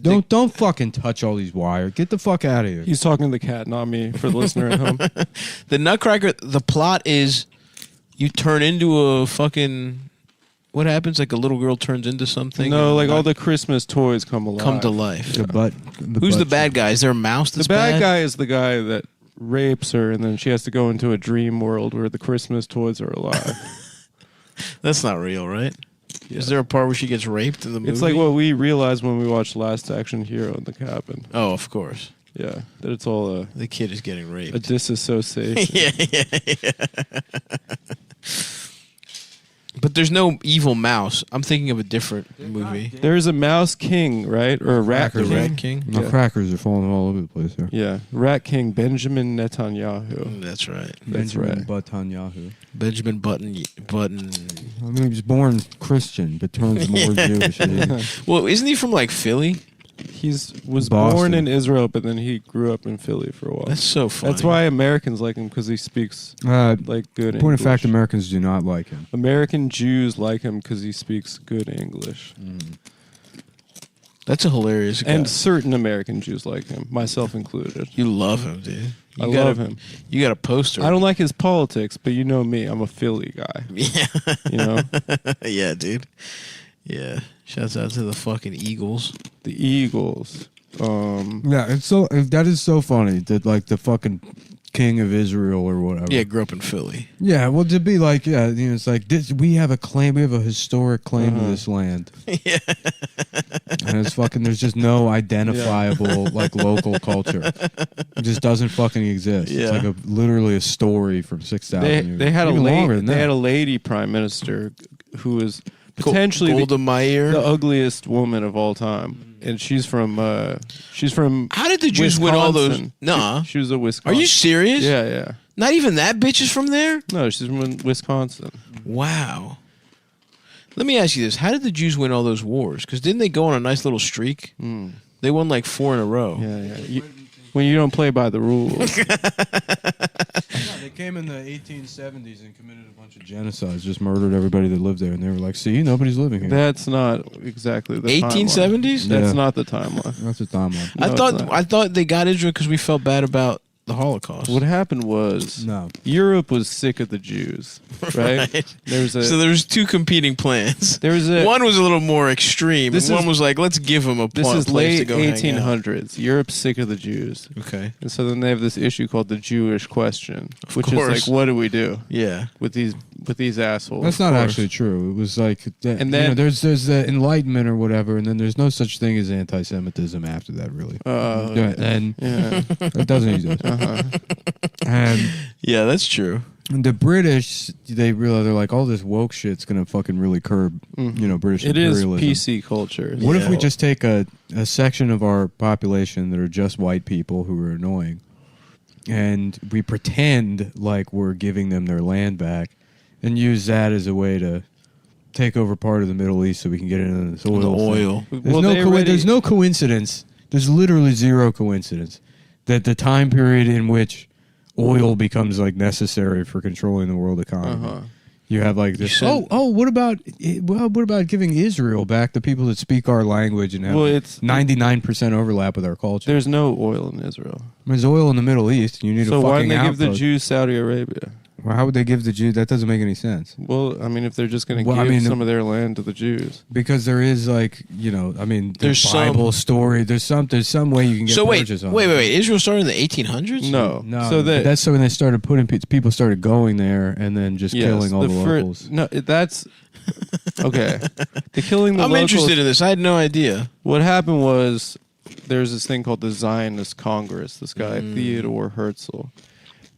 S11: Don't fucking touch all these wires. Get the fuck out of here.
S10: He's talking to the cat, not me, for the listener at home.
S2: The Nutcracker, the plot is you turn into a fucking. What happens? Like a little girl turns into something?
S10: No,
S2: and
S10: like all the Christmas toys come alive.
S2: come to life. Who's the bad guy? Is there a mouse
S10: The
S2: that's
S10: bad guy is the guy that rapes her, and then she has to go into a dream world where the Christmas toys are alive.
S2: That's not real, right?
S10: Yeah.
S2: Is there a part where she gets raped in the movie?
S10: It's like what we realized when we watched Last Action Hero in the cabin.
S2: Oh, of course.
S10: Yeah, that it's all
S2: The kid is getting
S10: a
S2: raped.
S10: disassociation.
S2: yeah. But there's no evil mouse. I'm thinking of a different movie.
S10: There's a mouse king, right? Or a rat
S2: The
S10: king.
S2: Rat King?
S11: The
S10: Yeah.
S11: crackers are falling all over the place here.
S10: Yeah, Rat King Benjamin Netanyahu.
S2: That's right.
S10: That's right.
S11: Netanyahu.
S2: Benjamin Button.
S11: I mean, he was born Christian, but turns more Jewish.
S2: Well, isn't he from like Philly?
S10: He was
S1: Boston.
S10: born in Israel, but then he grew up in Philly for a while.
S2: That's so funny.
S10: That's why Americans like him, because he speaks like good English.
S1: Point of fact, Americans do not like him.
S10: American Jews like him because he speaks good English.
S2: That's a hilarious guy.
S10: And certain American Jews like him, myself included.
S2: You love him, dude.
S10: I love him.
S2: You got a poster.
S10: I don't like his politics, but you know me. I'm a Philly guy.
S2: Yeah.
S10: You know?
S2: Yeah, dude. Yeah. Shouts out to the fucking Eagles.
S10: The Eagles.
S1: Yeah, that is so funny that like the fucking king of Israel or whatever.
S2: Yeah, grew up in Philly.
S1: Yeah, well, to be like, it's like this, we have a historic claim to this land.
S2: Yeah.
S1: And it's fucking, there's just no identifiable like local culture. It just doesn't fucking exist.
S2: Yeah.
S1: It's like literally a story from 6,000 years.
S10: They had
S1: Even longer than
S10: they
S1: that.
S10: had a lady prime minister who was potentially
S2: Golda Meir.
S10: the ugliest woman of all time, and she's from
S2: How did the Jews win all those?
S10: Wisconsin.
S2: Nah.
S10: She was a Wisconsin.
S2: Are you serious?
S10: Yeah, yeah.
S2: Not even that bitch is from there?
S10: No, she's from Wisconsin.
S2: Wow. Let me ask you this. How did the Jews win all those wars? Because didn't they go on a nice little streak? They won like 4 in a row.
S10: Yeah, yeah. When you don't play by the rules.
S1: They came in the 1870s and committed a bunch of genocides, just murdered everybody that lived there, and they were like, see, nobody's living here.
S10: That's not exactly the
S2: 1870s?
S10: timeline. That's
S1: Yeah.
S10: not the timeline.
S1: That's the timeline.
S10: No,
S2: I thought they got Israel because we felt bad about the Holocaust.
S10: What happened was Europe was sick of the Jews, right?
S2: So there was 2 competing plans.
S10: One
S2: One was a little more extreme.
S10: This
S2: and one
S10: is-
S2: was like, let's give them a
S10: This is
S2: place to
S10: late
S2: go hang out.
S10: 1800s. Europe's sick of the Jews.
S2: Okay.
S10: And so then they have this issue called the Jewish question, which
S2: course.
S10: is like, what do we do?
S2: Yeah.
S10: With these assholes.
S1: That's not actually true. It was like,
S10: And then-
S1: there's the Enlightenment or whatever, and then there's no such thing as anti-Semitism after that, really. And it doesn't exist. And
S2: yeah, that's true.
S1: the British, they're like, all this woke shit's gonna fucking really curb, British
S10: It is
S1: imperialism.
S10: PC culture.
S1: What if we just take a section of our population that are just white people who are annoying, and we pretend like we're giving them their land back, and use that as a way to take over part of the Middle East so we can get into this oil.
S2: The oil.
S1: There's,
S10: Well,
S1: there's no coincidence. There's literally zero coincidence that the time period in which oil becomes like necessary for controlling the world economy. You have like this. What about giving Israel back the people that speak our language and have 99% overlap with our culture?
S10: There's no oil in Israel.
S1: There's oil in the Middle East. And you need
S10: So
S1: a
S10: why
S1: fucking
S10: didn't they give the
S1: outpost.
S10: Jews Saudi Arabia?
S1: Well, how would they give the Jews? That doesn't make any sense.
S10: Well, I mean, if they're just going to give some of their land to the Jews.
S1: Because there is like, there's
S2: There's
S1: Bible story. There's some way you can get
S2: So wait.
S1: purchase on.
S2: Israel started in the 1800s?
S10: No.
S1: No,
S10: So
S1: but that's when they started putting people started going there and then just killing all the locals.
S10: No, that's okay. The killing the
S2: I'm
S10: locals.
S2: interested in this. I had no idea.
S10: What happened was there's this thing called the Zionist Congress. This guy Theodore Herzl,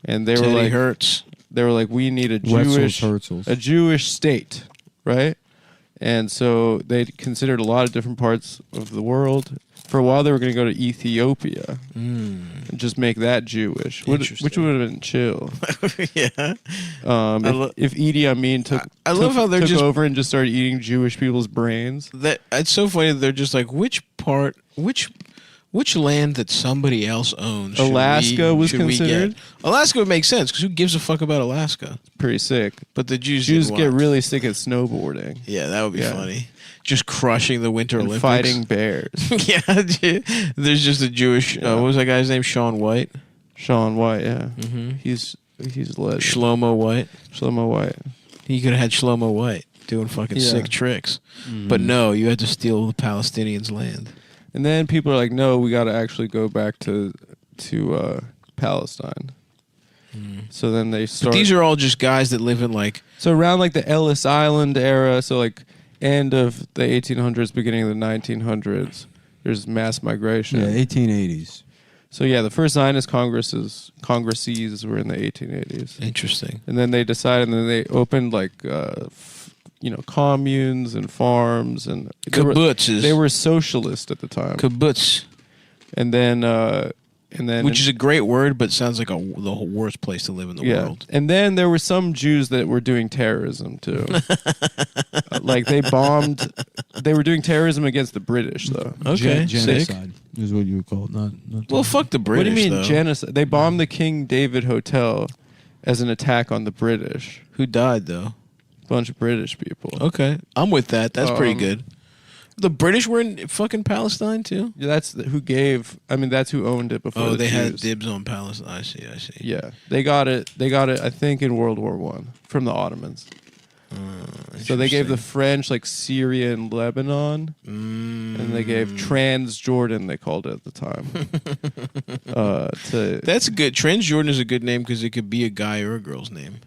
S10: and they
S2: Teddy
S10: were like,
S2: Hertz.
S10: they were like, we need a Jewish state, right? And so they considered a lot of different parts of the world. For a while, they were going to go to Ethiopia and just make that Jewish, which would have been chill.
S2: Yeah.
S10: If Idi Amin took over and just started eating Jewish people's brains.
S2: It's so funny that they're just like, which land that somebody else owns?
S10: Alaska was considered.
S2: Alaska would make sense because who gives a fuck about Alaska?
S10: Pretty sick.
S2: But the Jews
S10: get really sick at snowboarding.
S2: Yeah, that would be funny. Just crushing the Winter
S10: and
S2: Olympics,
S10: fighting bears.
S2: Yeah, there's just a Jewish. What was that guy's name? Shaun White.
S10: Shaun White. Yeah, he's legend.
S2: Shlomo White.
S10: Shlomo White.
S2: He could have had Shlomo White doing fucking sick tricks, but no, you had to steal the Palestinians' land.
S10: And then people are like, no, we got to actually go back to Palestine. So then they start.
S2: But these are all just guys that live in like.
S10: So around like the Ellis Island era, so like end of the 1800s, beginning of the 1900s, there's mass migration.
S1: Yeah, 1880s.
S10: So yeah, the first Zionist congresses were in the 1880s.
S2: Interesting.
S10: And then they decided, and then they opened like communes and farms and
S2: kibbutzes.
S10: They were socialist at the time.
S2: Kibbutz.
S10: And then And then
S5: which is a great word, but sounds like the worst place to live in the world.
S10: And then there were some Jews that were doing terrorism too. Like they were doing terrorism against the British though.
S5: Okay,
S11: genocide is what you would call it. Not
S5: well, fuck the British.
S10: What do you mean
S5: though?
S10: genocide? They bombed the King David Hotel as an attack on the British.
S5: Who died though?
S10: A bunch of British people.
S5: Okay, I'm with that. That's pretty good. The British were in fucking Palestine too.
S10: Yeah, that's who gave. I mean, that's who owned it before.
S5: Oh, they had
S10: Jews.
S5: dibs on Palestine. I see.
S10: Yeah, they got it. I think in World War I from the Ottomans. So they gave the French like Syria and Lebanon, and they gave Transjordan. They called it at the time.
S5: That's good. Transjordan is a good name because it could be a guy or a girl's name.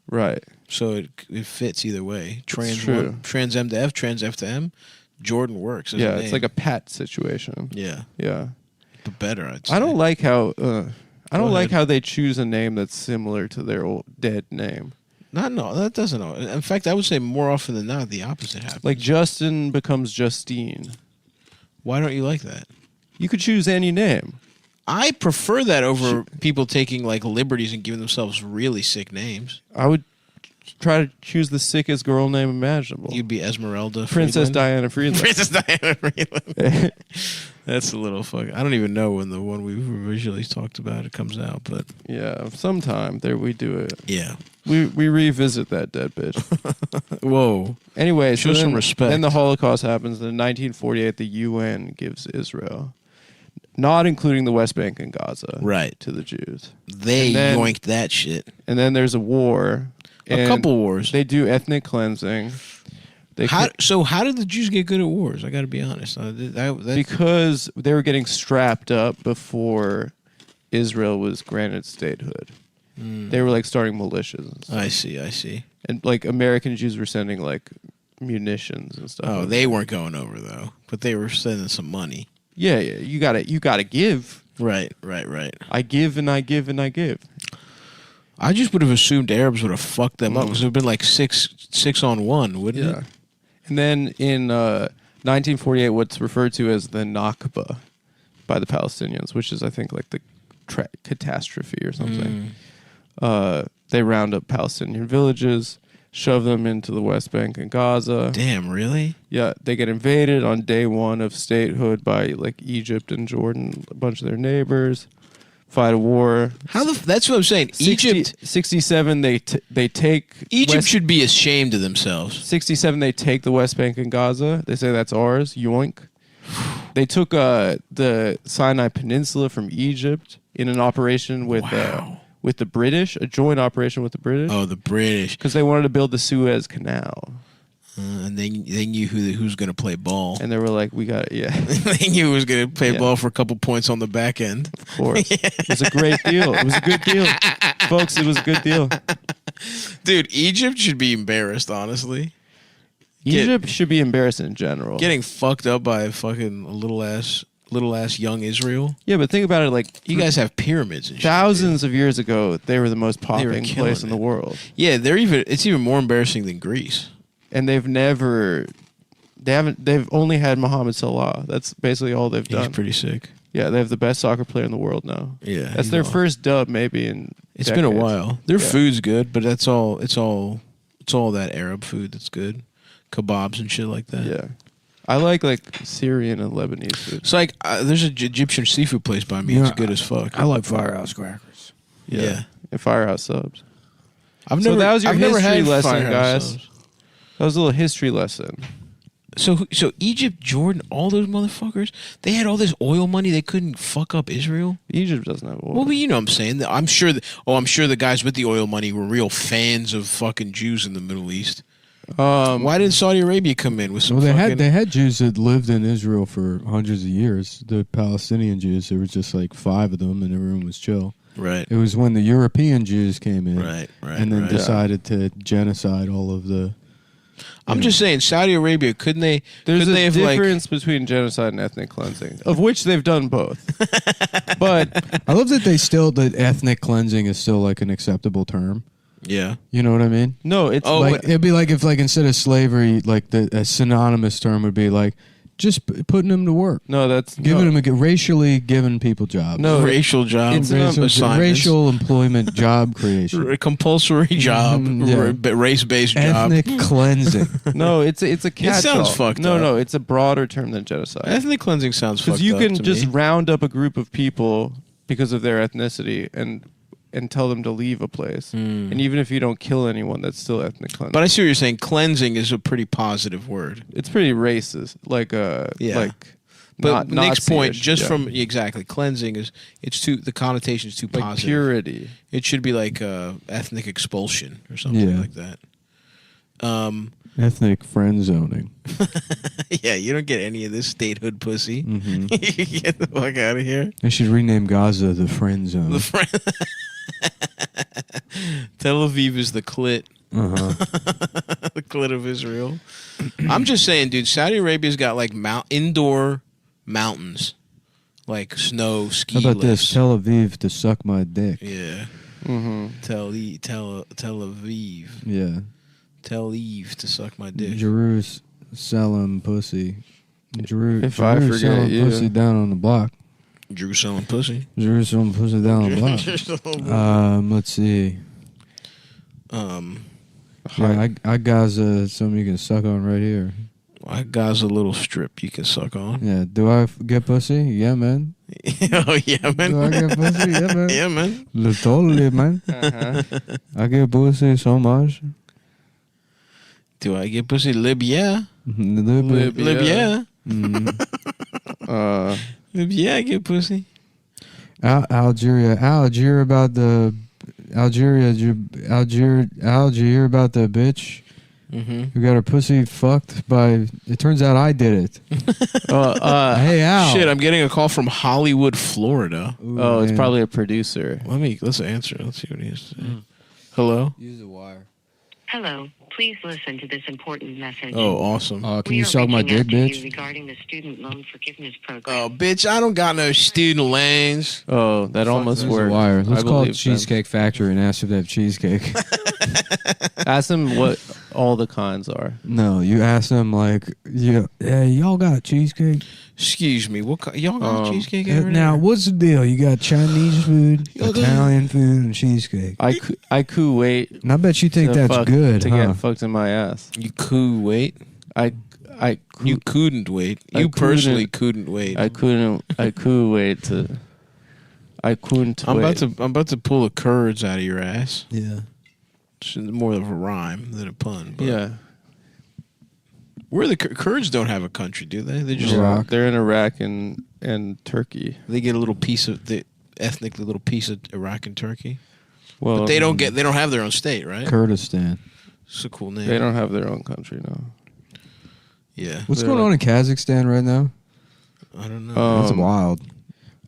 S10: Right.
S5: So it fits either way. Trans M to F, trans F to M. Jordan works. As a name.
S10: It's like a pet situation.
S5: Yeah. But better. I'd say.
S10: I don't like how they choose a name that's similar to their old dead name.
S5: No, that doesn't. In fact, I would say more often than not, the opposite happens.
S10: Like Justin becomes Justine.
S5: Why don't you like that?
S10: You could choose any name.
S5: I prefer that over people taking like liberties and giving themselves really sick names.
S10: I would try to choose the sickest girl name imaginable.
S5: You'd be Esmeralda
S10: Princess
S5: Friedland.
S10: Diana Friedland.
S5: Princess Diana Friedland. That's a little fucking... I don't even know when the one we originally talked about it comes out, but...
S10: Yeah, sometime there we do it.
S5: Yeah.
S10: We revisit that dead bitch.
S5: Whoa.
S10: Anyway,
S5: show some respect.
S10: Then the Holocaust happens. In 1948, the UN gives Israel, not including the West Bank and Gaza,
S5: right,
S10: to the Jews.
S5: They yoinked that shit.
S10: And then there's a war.
S5: A couple wars.
S10: They do ethnic cleansing.
S5: So how did the Jews get good at wars? I got to be honest.
S10: Because they were getting strapped up before Israel was granted statehood. They were like starting militias and stuff.
S5: I see.
S10: And like American Jews were sending like munitions and stuff.
S5: Oh, they weren't going over though, but they were sending some money.
S10: Yeah. You gotta give.
S5: Right.
S10: I give and I give and I give.
S5: I just would have assumed Arabs would have fucked them up because it would have been like 6-on-1, wouldn't it?
S10: And then in 1948, what's referred to as the Nakba by the Palestinians, which is, I think, like the catastrophe or something. They round up Palestinian villages, shove them into the West Bank and Gaza.
S5: Damn, really?
S10: Yeah, they get invaded on day one of statehood by like Egypt and Jordan, a bunch of their neighbors. Fight a war.
S5: That's what I'm saying. Egypt
S10: 67. They take
S5: Egypt should be ashamed of themselves.
S10: 67. They take the West Bank and Gaza. They say that's ours. Yoink. They took the Sinai Peninsula from Egypt in an operation with the British, a joint operation with the British.
S5: Oh, the British,
S10: because they wanted to build the Suez Canal.
S5: And they knew who's going to play ball.
S10: And they were like, we got it, yeah.
S5: They knew who was going to play ball for a couple points on the back end.
S10: Of course. It was a great deal. It was a good deal. Folks, it was a good deal.
S5: Dude, Egypt should be embarrassed, honestly.
S10: Egypt should be embarrassed in general.
S5: Getting fucked up by fucking little ass young Israel.
S10: Yeah, but think about it, like,
S5: you guys have pyramids and shit.
S10: Thousands of years ago, they were the most popping place in the world.
S5: Yeah, it's even more embarrassing than Greece.
S10: And they've only had Mohamed Salah. That's basically all they've done.
S5: He's pretty sick.
S10: Yeah, they have the best soccer player in the world now.
S5: Yeah.
S10: That's their first dub maybe in
S5: It's
S10: decades.
S5: been a while. Their food's good, but it's all that Arab food that's good. Kebabs and shit like that.
S10: Yeah. I like Syrian and Lebanese food.
S5: It's like there's an Egyptian seafood place by me. It's good as fuck.
S11: I like Firehouse crackers.
S10: Yeah. And Firehouse subs.
S5: That was your history
S10: lesson, guys. That was a little history lesson.
S5: So Egypt, Jordan, all those motherfuckers, they had all this oil money. They couldn't fuck up Israel.
S10: Egypt doesn't have oil.
S5: Well, but you know what I'm saying. I'm sure the guys with the oil money were real fans of fucking Jews in the Middle East. Why didn't Saudi Arabia come in with some?
S11: Well, they had Jews that lived in Israel for hundreds of years. The Palestinian Jews, there was just like 5 of them, and everyone was chill.
S5: Right.
S11: It was when the European Jews came in,
S5: right,
S11: and then decided to genocide all of the.
S5: I'm just saying, Saudi Arabia, couldn't they?
S10: There's a difference between genocide and ethnic cleansing, of which they've done both. But
S11: I love that that ethnic cleansing is still like an acceptable term.
S5: Yeah.
S11: You know what I mean?
S10: No, it's
S11: it'd be like if like instead of slavery, like a synonymous term would be like Just putting them to work.
S10: No, that's
S11: giving them racially giving people jobs.
S10: No,
S2: racial jobs,
S11: racial employment job creation,
S2: compulsory job, race-based job,
S11: ethnic cleansing.
S10: No, it's a catch-all.
S2: It sounds fucked up.
S10: No, it's a broader term than genocide.
S2: Ethnic cleansing sounds fucked up.
S10: Because you can
S2: to
S10: just
S2: me.
S10: round up a group of people because of their ethnicity and tell them to leave a place. And even if you don't kill anyone, that's still ethnic cleansing.
S2: But I see what you're saying. Cleansing is a pretty positive word.
S10: It's pretty racist. Like
S2: but Nick's point,
S10: from
S2: exactly, cleansing is the connotation is too
S10: like
S2: positive.
S10: Purity.
S2: It should be like ethnic expulsion or something like that.
S11: Ethnic friend zoning.
S2: Yeah, you don't get any of this statehood pussy.
S11: Mm-hmm.
S2: You get the fuck out of here.
S11: They should rename Gaza the friend zone.
S2: Tel Aviv is the clit. The clit of Israel. I'm just saying, dude, Saudi Arabia's got like indoor mountains. Like snow, ski
S11: How about
S2: lifts.
S11: this? Tel Aviv to suck my dick.
S2: Yeah. Tel Aviv.
S11: Yeah.
S2: Tel Eve to suck my dick.
S11: Jerusalem pussy.
S10: If I forget
S11: Jerusalem
S10: you.
S11: pussy down on the block.
S2: Jerusalem pussy.
S11: Jerusalem pussy down on the block. Let's see. Yeah, I got something you can suck on right here.
S2: I got a little strip you can suck on.
S11: Yeah. Do I get pussy? Yeah, man.
S2: Oh yeah, man.
S11: Do I get pussy? Yeah, man.
S2: Yeah, man.
S11: Totally, man. I get pussy so much.
S2: Do I get pussy? Libya.
S11: Libya.
S2: Libya, I get pussy.
S11: Algeria about the Algeria about the bitch who got her pussy fucked by. It turns out I did it. Hey Al.
S2: Shit, I'm getting a call from Hollywood, Florida.
S10: Ooh, it's probably a producer.
S2: Let's answer. Let's see what he has to say. Hello.
S1: Use the wire.
S12: Hello. Please listen to this important message.
S2: Oh, awesome.
S1: Can you suck my dick, bitch?
S12: Regarding the student loan forgiveness program.
S2: Oh, bitch, I don't got no student loans.
S10: Oh, that almost worked.
S11: Wire. Let's call it
S10: believe
S11: Cheesecake Factory and ask if they have cheesecake.
S10: Ask them what all the cons are.
S11: No, you ask them like, y'all got cheesecake?
S2: Excuse me, y'all got cheesecake over
S11: Now,
S2: there?
S11: what's the deal? You got Chinese food, Italian food, and cheesecake.
S10: I could wait.
S11: And I bet you think that's good,
S10: to
S11: huh?
S10: get fucked in my ass.
S2: You could wait. You couldn't wait. You personally couldn't wait.
S10: I couldn't. I could wait to. I couldn't.
S2: I'm about to pull the curds out of your ass.
S11: Yeah.
S2: It's more of a rhyme than a pun. But
S10: Yeah.
S2: Where the Kurds don't have a country, do they? They just
S11: Iraq.
S10: They're in Iraq and Turkey.
S2: They get a little piece of the ethnically little piece of Iraq and Turkey.
S10: Well,
S2: But they don't have their own state, right?
S11: Kurdistan.
S2: It's a cool name.
S10: They don't have their own country now.
S2: Yeah.
S11: What's
S10: They're
S11: going on in Kazakhstan right now?
S2: I don't know.
S11: That's wild.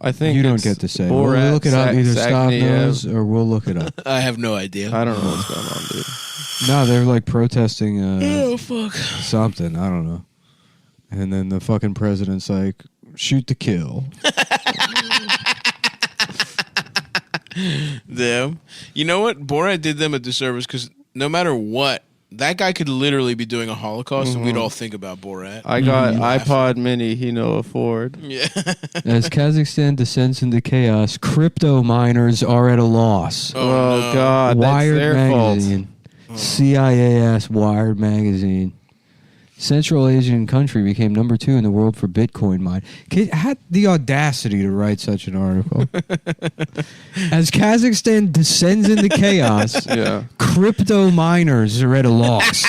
S10: I think
S11: You don't
S10: it's
S11: get to say.
S10: Borat,
S11: We'll look it up. Either Stop
S10: Sagniev.
S11: knows or we'll look it up.
S2: I have no idea.
S10: I don't know what's going on, dude.
S11: No, they're like protesting
S2: Oh fuck.
S11: something. I don't know. And then the fucking president's like, shoot to kill.
S2: Them. You know what? Borat did them a disservice because no matter what, that guy could literally be doing a Holocaust and we'd all think about Borat.
S10: I got iPod Mini. He no afford.
S2: Yeah.
S11: As Kazakhstan descends into chaos, crypto miners are at a loss.
S10: Oh,
S2: no.
S10: God,
S11: Wired
S10: that's their
S11: magazine. CIA ass Wired magazine. Central Asian country became number 2 in the world for Bitcoin mine. Had the audacity to write such an article. As Kazakhstan descends into chaos, crypto miners are at a loss.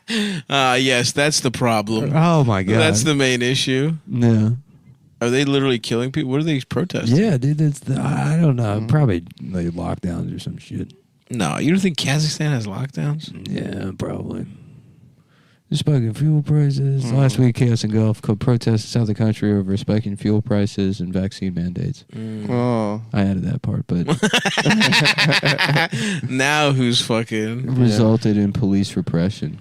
S2: Yes, that's the problem.
S11: Oh my god,
S2: That's the main issue.
S11: Yeah.
S2: Are they literally killing people? What are they protesting?
S11: Yeah, dude. I don't know. Probably like lockdowns or some shit.
S2: No, you don't think Kazakhstan has lockdowns?
S11: Yeah, probably. Spiking fuel prices. Last week, Chaos and Gulf protested south of the country over spiking fuel prices and vaccine mandates.
S10: Oh,
S11: I added that part, but
S2: now who's fucking
S11: resulted in police repression.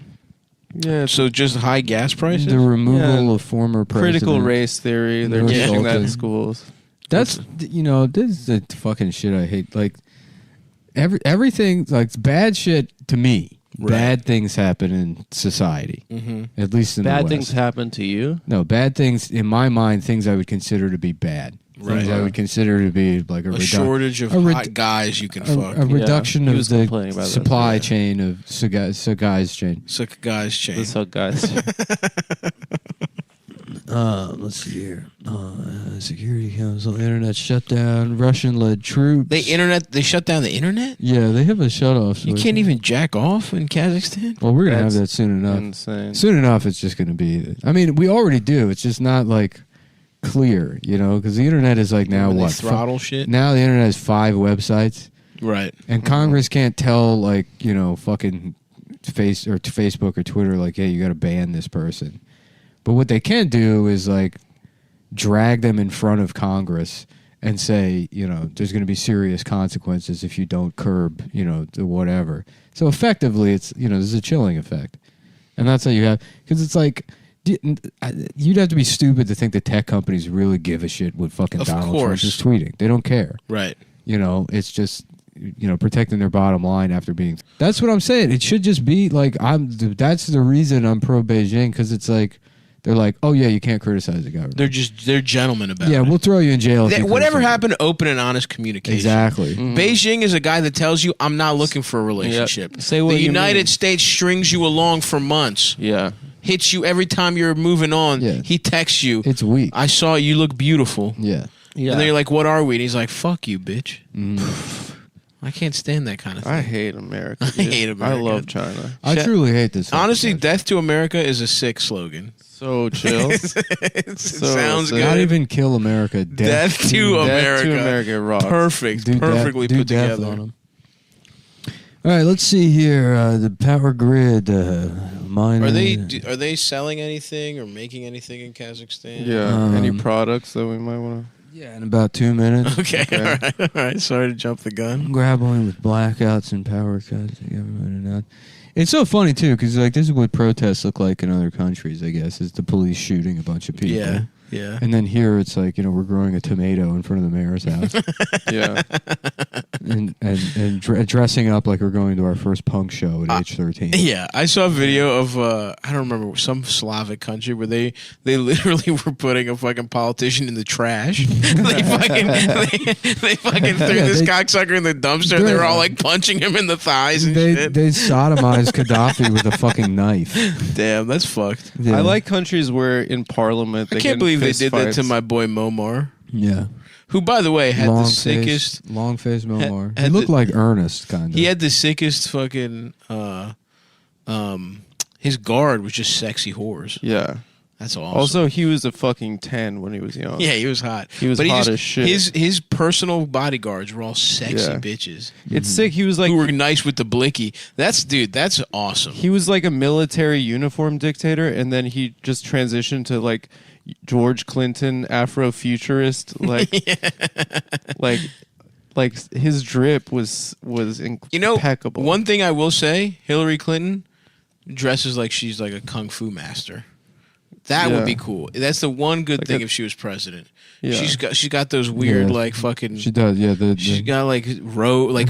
S10: yeah.
S2: So just high gas prices?
S11: The removal of former president.
S10: Critical race theory. They're teaching that in schools.
S11: That's this is the fucking shit I hate. Like everything, like bad shit to me. bad things happen in society. At least in the
S10: Bad
S11: West.
S10: things happen to you?
S11: No, bad things, in my mind, things I would consider to be bad. Things I would consider to be like
S5: a shortage of hot guys you can fuck.
S11: A reduction of the
S10: about
S11: supply chain of guys chain.
S5: Suck guys chain.
S10: The suck guys.
S11: Let's see here. Security Council, internet shutdown, Russian-led troops.
S5: They shut down the internet?
S11: Yeah, they have a shut-off.
S5: You can't even jack off in Kazakhstan?
S11: Well, we're going to have that soon enough.
S10: Insane.
S11: Soon enough, it's just going to be... I mean, we already do. It's just not, like, clear, you know? Because the internet is, like, now what?
S5: Throttle shit?
S11: Now the internet has 5 websites.
S5: Right.
S11: And Congress can't tell, like, you know, fucking Facebook or Twitter, like, hey, you got to ban this person. But what they can do is, like, drag them in front of Congress and say, you know, there's going to be serious consequences if you don't curb, you know, the whatever. So effectively, it's, you know, there's a chilling effect. And that's how you have, because it's like, you'd have to be stupid to think that tech companies really give a shit what fucking Donald Trump is tweeting. They don't care.
S5: Right.
S11: You know, it's just, you know, protecting their bottom line after being. That's what I'm saying. It should just be like, that's the reason I'm pro Beijing, because it's like, they're like, oh yeah, you can't criticize the government.
S5: They're gentlemen about it.
S11: Yeah, we'll throw you in jail.
S5: Whatever happened to open and honest communication?
S11: Exactly.
S5: Beijing is a guy that tells you, I'm not looking for a relationship.
S10: Yep. Say what
S5: the
S10: you
S5: United
S10: mean.
S5: States strings you along for months.
S10: Yeah.
S5: Hits you every time you're moving on.
S11: Yeah.
S5: He texts you.
S11: It's weak.
S5: I saw you look beautiful.
S11: Yeah.
S10: Yeah.
S5: And then you're like, what are we? And he's like, fuck you, bitch. I can't stand that kind of thing.
S10: I hate America.
S5: I hate America.
S10: I love China.
S11: I truly hate this.
S5: Honestly, death to America is a sick slogan.
S10: So chill.
S5: It sounds good.
S11: Not even kill America.
S5: Death to America.
S10: Death to America rocks.
S5: Perfect. Perfectly put together.
S11: On them. All right, let's see here. The power grid.
S5: Are they selling anything or making anything in Kazakhstan?
S10: Yeah. Any products that we might want to?
S11: Yeah, in about 2 minutes.
S5: Okay. All right. Sorry to jump the gun.
S11: Grappling with blackouts and power cuts. It's so funny too, because like this is what protests look like in other countries. I guess is the police shooting a bunch of people.
S5: Yeah. Yeah.
S11: And then here it's like, you know, we're growing a tomato in front of the mayor's house.
S10: Yeah.
S11: and dressing up like we're going to our first punk show at age 13.
S5: Yeah, I saw a video of I don't remember, some Slavic country where they literally were putting a fucking politician in the trash. they fucking threw this cocksucker in the dumpster. And they were all like punching him in the thighs and shit.
S11: They sodomized Gaddafi with a fucking knife.
S5: Damn, that's fucked.
S11: Yeah.
S10: I like countries where in parliament they
S5: I can't believe they did that to
S10: fights.
S5: my boy Momar.
S11: Yeah.
S5: Who, by the way, had the sickest...
S11: Long-faced Momar. He looked like Ernest, kind of.
S5: He had the sickest fucking... his guard was just sexy whores.
S10: Yeah.
S5: That's awesome.
S10: Also, he was a fucking 10 when he was young.
S5: Yeah, he was hot.
S10: He was hot as shit.
S5: His personal bodyguards were all sexy bitches.
S10: It's sick. He was like...
S5: Who were nice with the blicky. That's awesome.
S10: He was like a military uniform dictator, and then he just transitioned to like George Clinton Afrofuturist, like his drip was impeccable.
S5: One thing I will say, Hillary Clinton dresses like she's like a kung fu master. That would be cool. That's the one good thing if she was president.
S10: Yeah.
S5: She's got those weird like fucking.
S11: She does, yeah.
S5: She's got like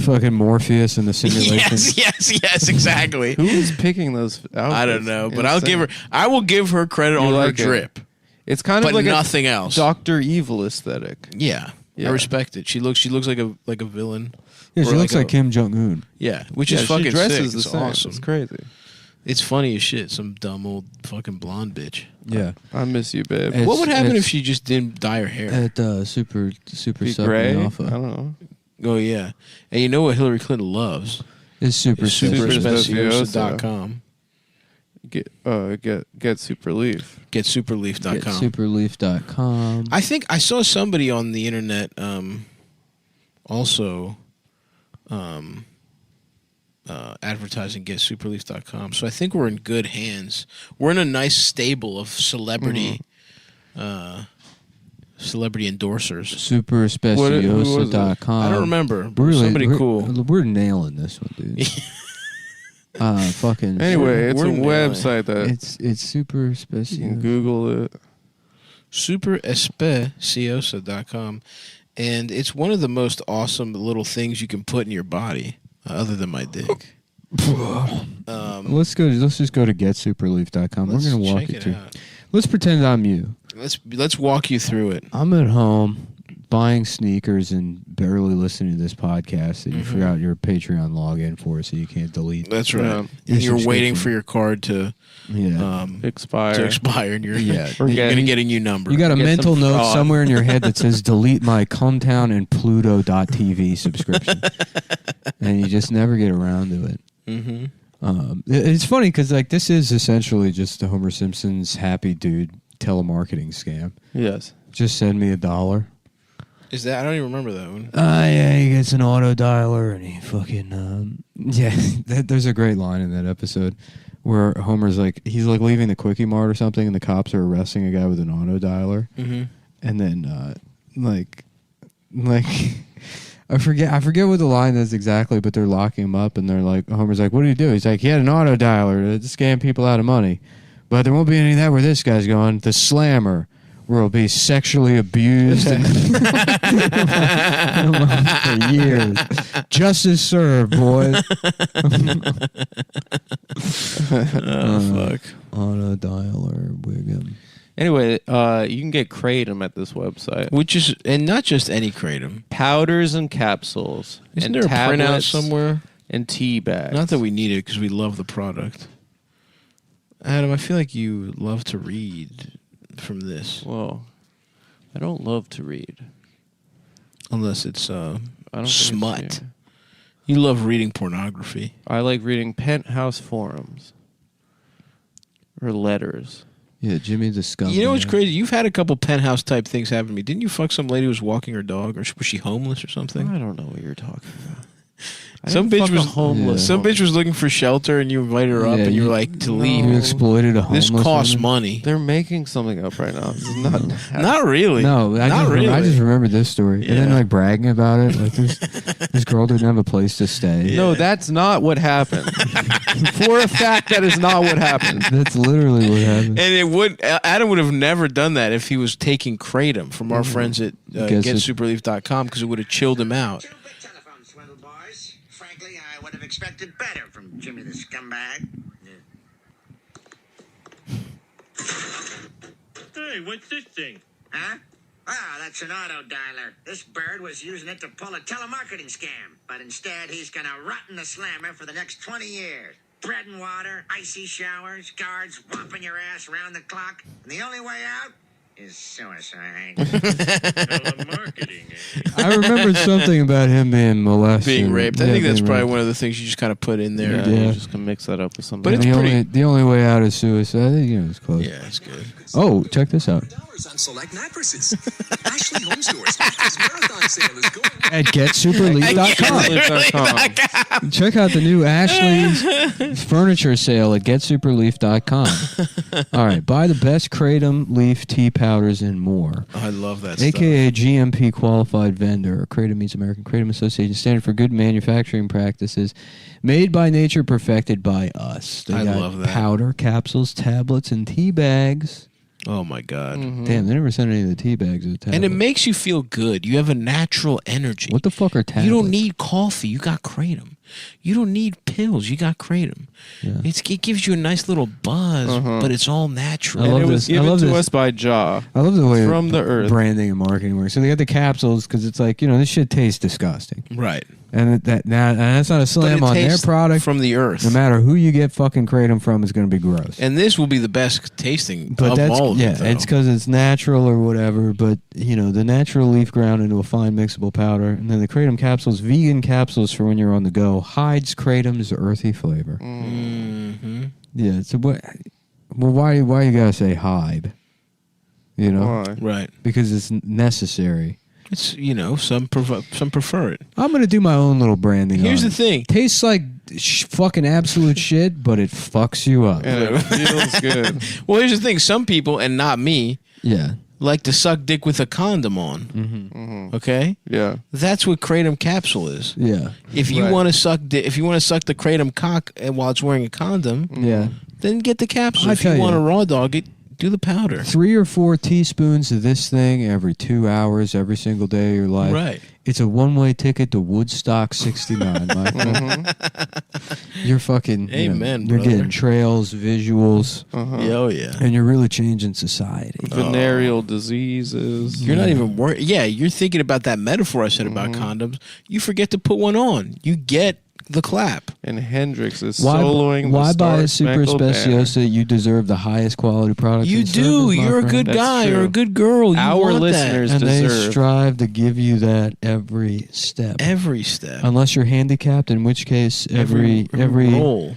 S11: fucking Morpheus in the simulation.
S5: Yes, exactly.
S10: Who is picking those outfits?
S5: I don't know, but I will give her credit on her drip.
S10: It's kind of
S5: but
S10: like
S5: nothing else.
S10: Dr. Evil aesthetic.
S5: Yeah. I respect it. She looks like a villain.
S11: Yeah, she looks like Kim Jong-un.
S5: Yeah, which is fucking
S10: she dresses
S5: sick.
S10: the same.
S5: Awesome.
S10: It's crazy.
S5: It's funny as shit. Some dumb old fucking blonde bitch.
S11: Yeah,
S10: I miss you, babe.
S5: What would happen if she just didn't dye her hair?
S11: At super
S10: gray?
S11: alpha.
S10: I don't know.
S5: Oh yeah, and you know what Hillary Clinton loves?
S11: It's
S5: superspeciosa.com.
S10: Get super leaf.
S5: Getsuperleaf.com.
S11: Getsuperleaf.com.
S5: I think I saw somebody on the internet also advertising getsuperleaf.com. So I think we're in good hands. We're in a nice stable of celebrity endorsers.
S11: Superspeciosa.com.
S5: I don't remember.
S11: Somebody
S5: cool.
S11: We're nailing this one, dude. Fucking.
S10: Anyway, it's a
S5: nailing
S10: website that
S11: it's super special.
S10: you can Google it.
S5: Superespeciosa.com, and it's one of the most awesome little things you can put in your body, other than my dick.
S11: Let's just go to getsuperleaf.com. We're gonna walk you through. Let's pretend I'm you.
S5: Let's walk you through it.
S11: I'm at home buying sneakers and barely listening to this podcast that you forgot your Patreon login for, so you can't delete.
S5: That's right. And you're waiting for your card to
S10: expire,
S5: and you're
S10: going
S5: to get a new number.
S11: You got a mental note somewhere in your head that says delete my Cumtown and Pluto.tv subscription, and you just never get around to it. It's funny because like this is essentially just the Homer Simpson's happy dude telemarketing scam.
S10: Yes.
S11: Just send me $1.
S5: Is that? I don't even remember that one.
S11: Yeah, he gets an auto dialer and he fucking there's a great line in that episode where Homer's like he's like leaving the Quickie Mart or something and the cops are arresting a guy with an auto dialer, and then like I forget what the line is exactly, but they're locking him up and they're like Homer's like, what did he do? He's like, he had an auto dialer to scam people out of money, but there won't be any of that where this guy's going. The slammer. Where he'll be sexually abused for years. Justice served, boys.
S5: Fuck.
S11: Auto dialer, Wiggum.
S10: Anyway, you can get Kratom at this website.
S5: Which is, and not just any Kratom.
S10: Powders and capsules.
S5: Isn't
S10: and
S5: there a printout
S10: tablets
S5: somewhere?
S10: And tea bags.
S5: Not that we need it because we love the product. Adam, I feel like you love to read from this.
S10: Well, I don't love to read.
S5: Unless it's
S10: I don't
S5: smut. You love reading pornography.
S10: I like reading penthouse forums. Or letters.
S11: Yeah, Jimmy the scumbag.
S5: You know what's crazy? You've had a couple penthouse type things happen to me. Didn't you fuck some lady who was walking her dog? Or was she homeless or something?
S10: I don't know what you're talking about.
S5: Some bitch was
S10: homeless.
S5: Some bitch was looking for shelter, and you invited her up, and you were like to leave.
S11: You exploited a homeless
S5: This costs
S11: woman?
S5: money.
S10: They're making something up right now. This is
S5: Not really.
S11: No, I just remembered this story.
S5: Yeah.
S11: And then like bragging about it. Like this girl didn't have a place to stay.
S10: No, that's not what happened. For a fact, that is not what happened.
S11: That's literally what happened.
S5: And Adam would have never done that if he was taking Kratom from our friends at GetSuperleaf.com because it would have chilled him out.
S13: I would have expected better from Jimmy the scumbag.
S14: Hey, what's this thing?
S13: Huh? Ah, that's an auto dialer. This bird was using it to pull a telemarketing scam, but instead he's gonna rot in the slammer for the next 20 years. Bread and water, icy showers, guards whomping your ass around the clock, and the only way out is suicide.
S14: Telemarketing,
S11: I remembered something about him being molested.
S5: Being raped. I think that's probably one of the things you just kind of put in there.
S10: Yeah, you're just going to mix that up with something.
S5: But
S11: the only way out is suicide. I think, it's close.
S5: Yeah, it's good.
S11: Oh, check this out.
S15: On select mattresses. Ashley Home Stores marathon sale is going
S11: At getsuperleaf.com. Check out the new Ashley's furniture sale at getsuperleaf.com. All right, buy the best Kratom leaf tea powders and more.
S5: I love that
S11: AKA GMP qualified vendor. Kratom means American Kratom Association standard for good manufacturing practices. Made by nature, perfected by us. They got
S5: love that.
S11: Powder, capsules, tablets, and tea bags.
S5: Oh my God!
S11: Damn, they never sent any of the tea bags.
S5: And it makes you feel good. You have a natural energy.
S11: What the fuck are tablets?
S5: You don't need coffee. You got Kratom. You don't need pills. You got Kratom.
S11: Yeah.
S5: It gives you a nice little buzz, but it's all natural.
S10: And it was given to us by Jaw.
S11: I love the way
S10: from the earth.
S11: Branding and marketing works. So they got the capsules because it's like, this shit tastes disgusting.
S5: Right.
S11: And that's not a slam on their product.
S5: From the earth.
S11: No matter who you get fucking Kratom from, it's going to be gross.
S5: And this will be the best tasting
S11: But
S5: of all of them.
S11: Yeah, it's because it's natural or whatever. But, the natural leaf ground into a fine mixable powder. And then the Kratom capsules, vegan capsules for when you're on the go, hides Kratom's earthy flavor.
S5: Mm-hmm.
S11: Yeah, so why you got to say hide?
S10: Why?
S5: Right.
S11: Because it's necessary.
S5: It's, some prefer it.
S11: I'm going to do my own little branding.
S5: Here's
S11: on
S5: the thing.
S11: Tastes like fucking absolute shit, but it fucks you up.
S10: And it feels good.
S5: Well, here's the thing. Some people, and not me, like to suck dick with a condom on.
S11: Mm-hmm.
S5: Okay?
S10: Yeah.
S5: That's what Kratom capsule is.
S11: Yeah.
S5: If you want to suck the Kratom cock while it's wearing a condom,
S11: yeah,
S5: then get the capsule. If you
S11: tell
S5: want
S11: you.
S5: a raw dog, Do the powder.
S11: 3 or 4 teaspoons of this thing every 2 hours, every single day of your life.
S5: Right.
S11: It's a one-way ticket to Woodstock 69, my friend. You're fucking...
S5: Amen,
S11: you're
S5: brother.
S11: getting trails, visuals.
S5: Oh, yeah.
S11: And you're really changing society.
S10: Venereal diseases.
S5: You're not even worried. Yeah, you're thinking about that metaphor I said about condoms. You forget to put one on. You get the clap.
S10: And Hendrix is
S11: Why
S10: soloing
S11: buy
S10: the
S11: a Super Speciosa? You deserve the highest quality product.
S5: You
S11: and
S5: do.
S11: service, my
S5: You're a
S11: friend.
S5: good
S10: That's
S5: guy
S10: true.
S5: or a good girl. You
S10: Our
S5: want
S10: listeners
S11: And they
S10: deserve.
S11: strive to give you that every step.
S5: Every step.
S11: Unless you're handicapped, in which case every
S5: roll.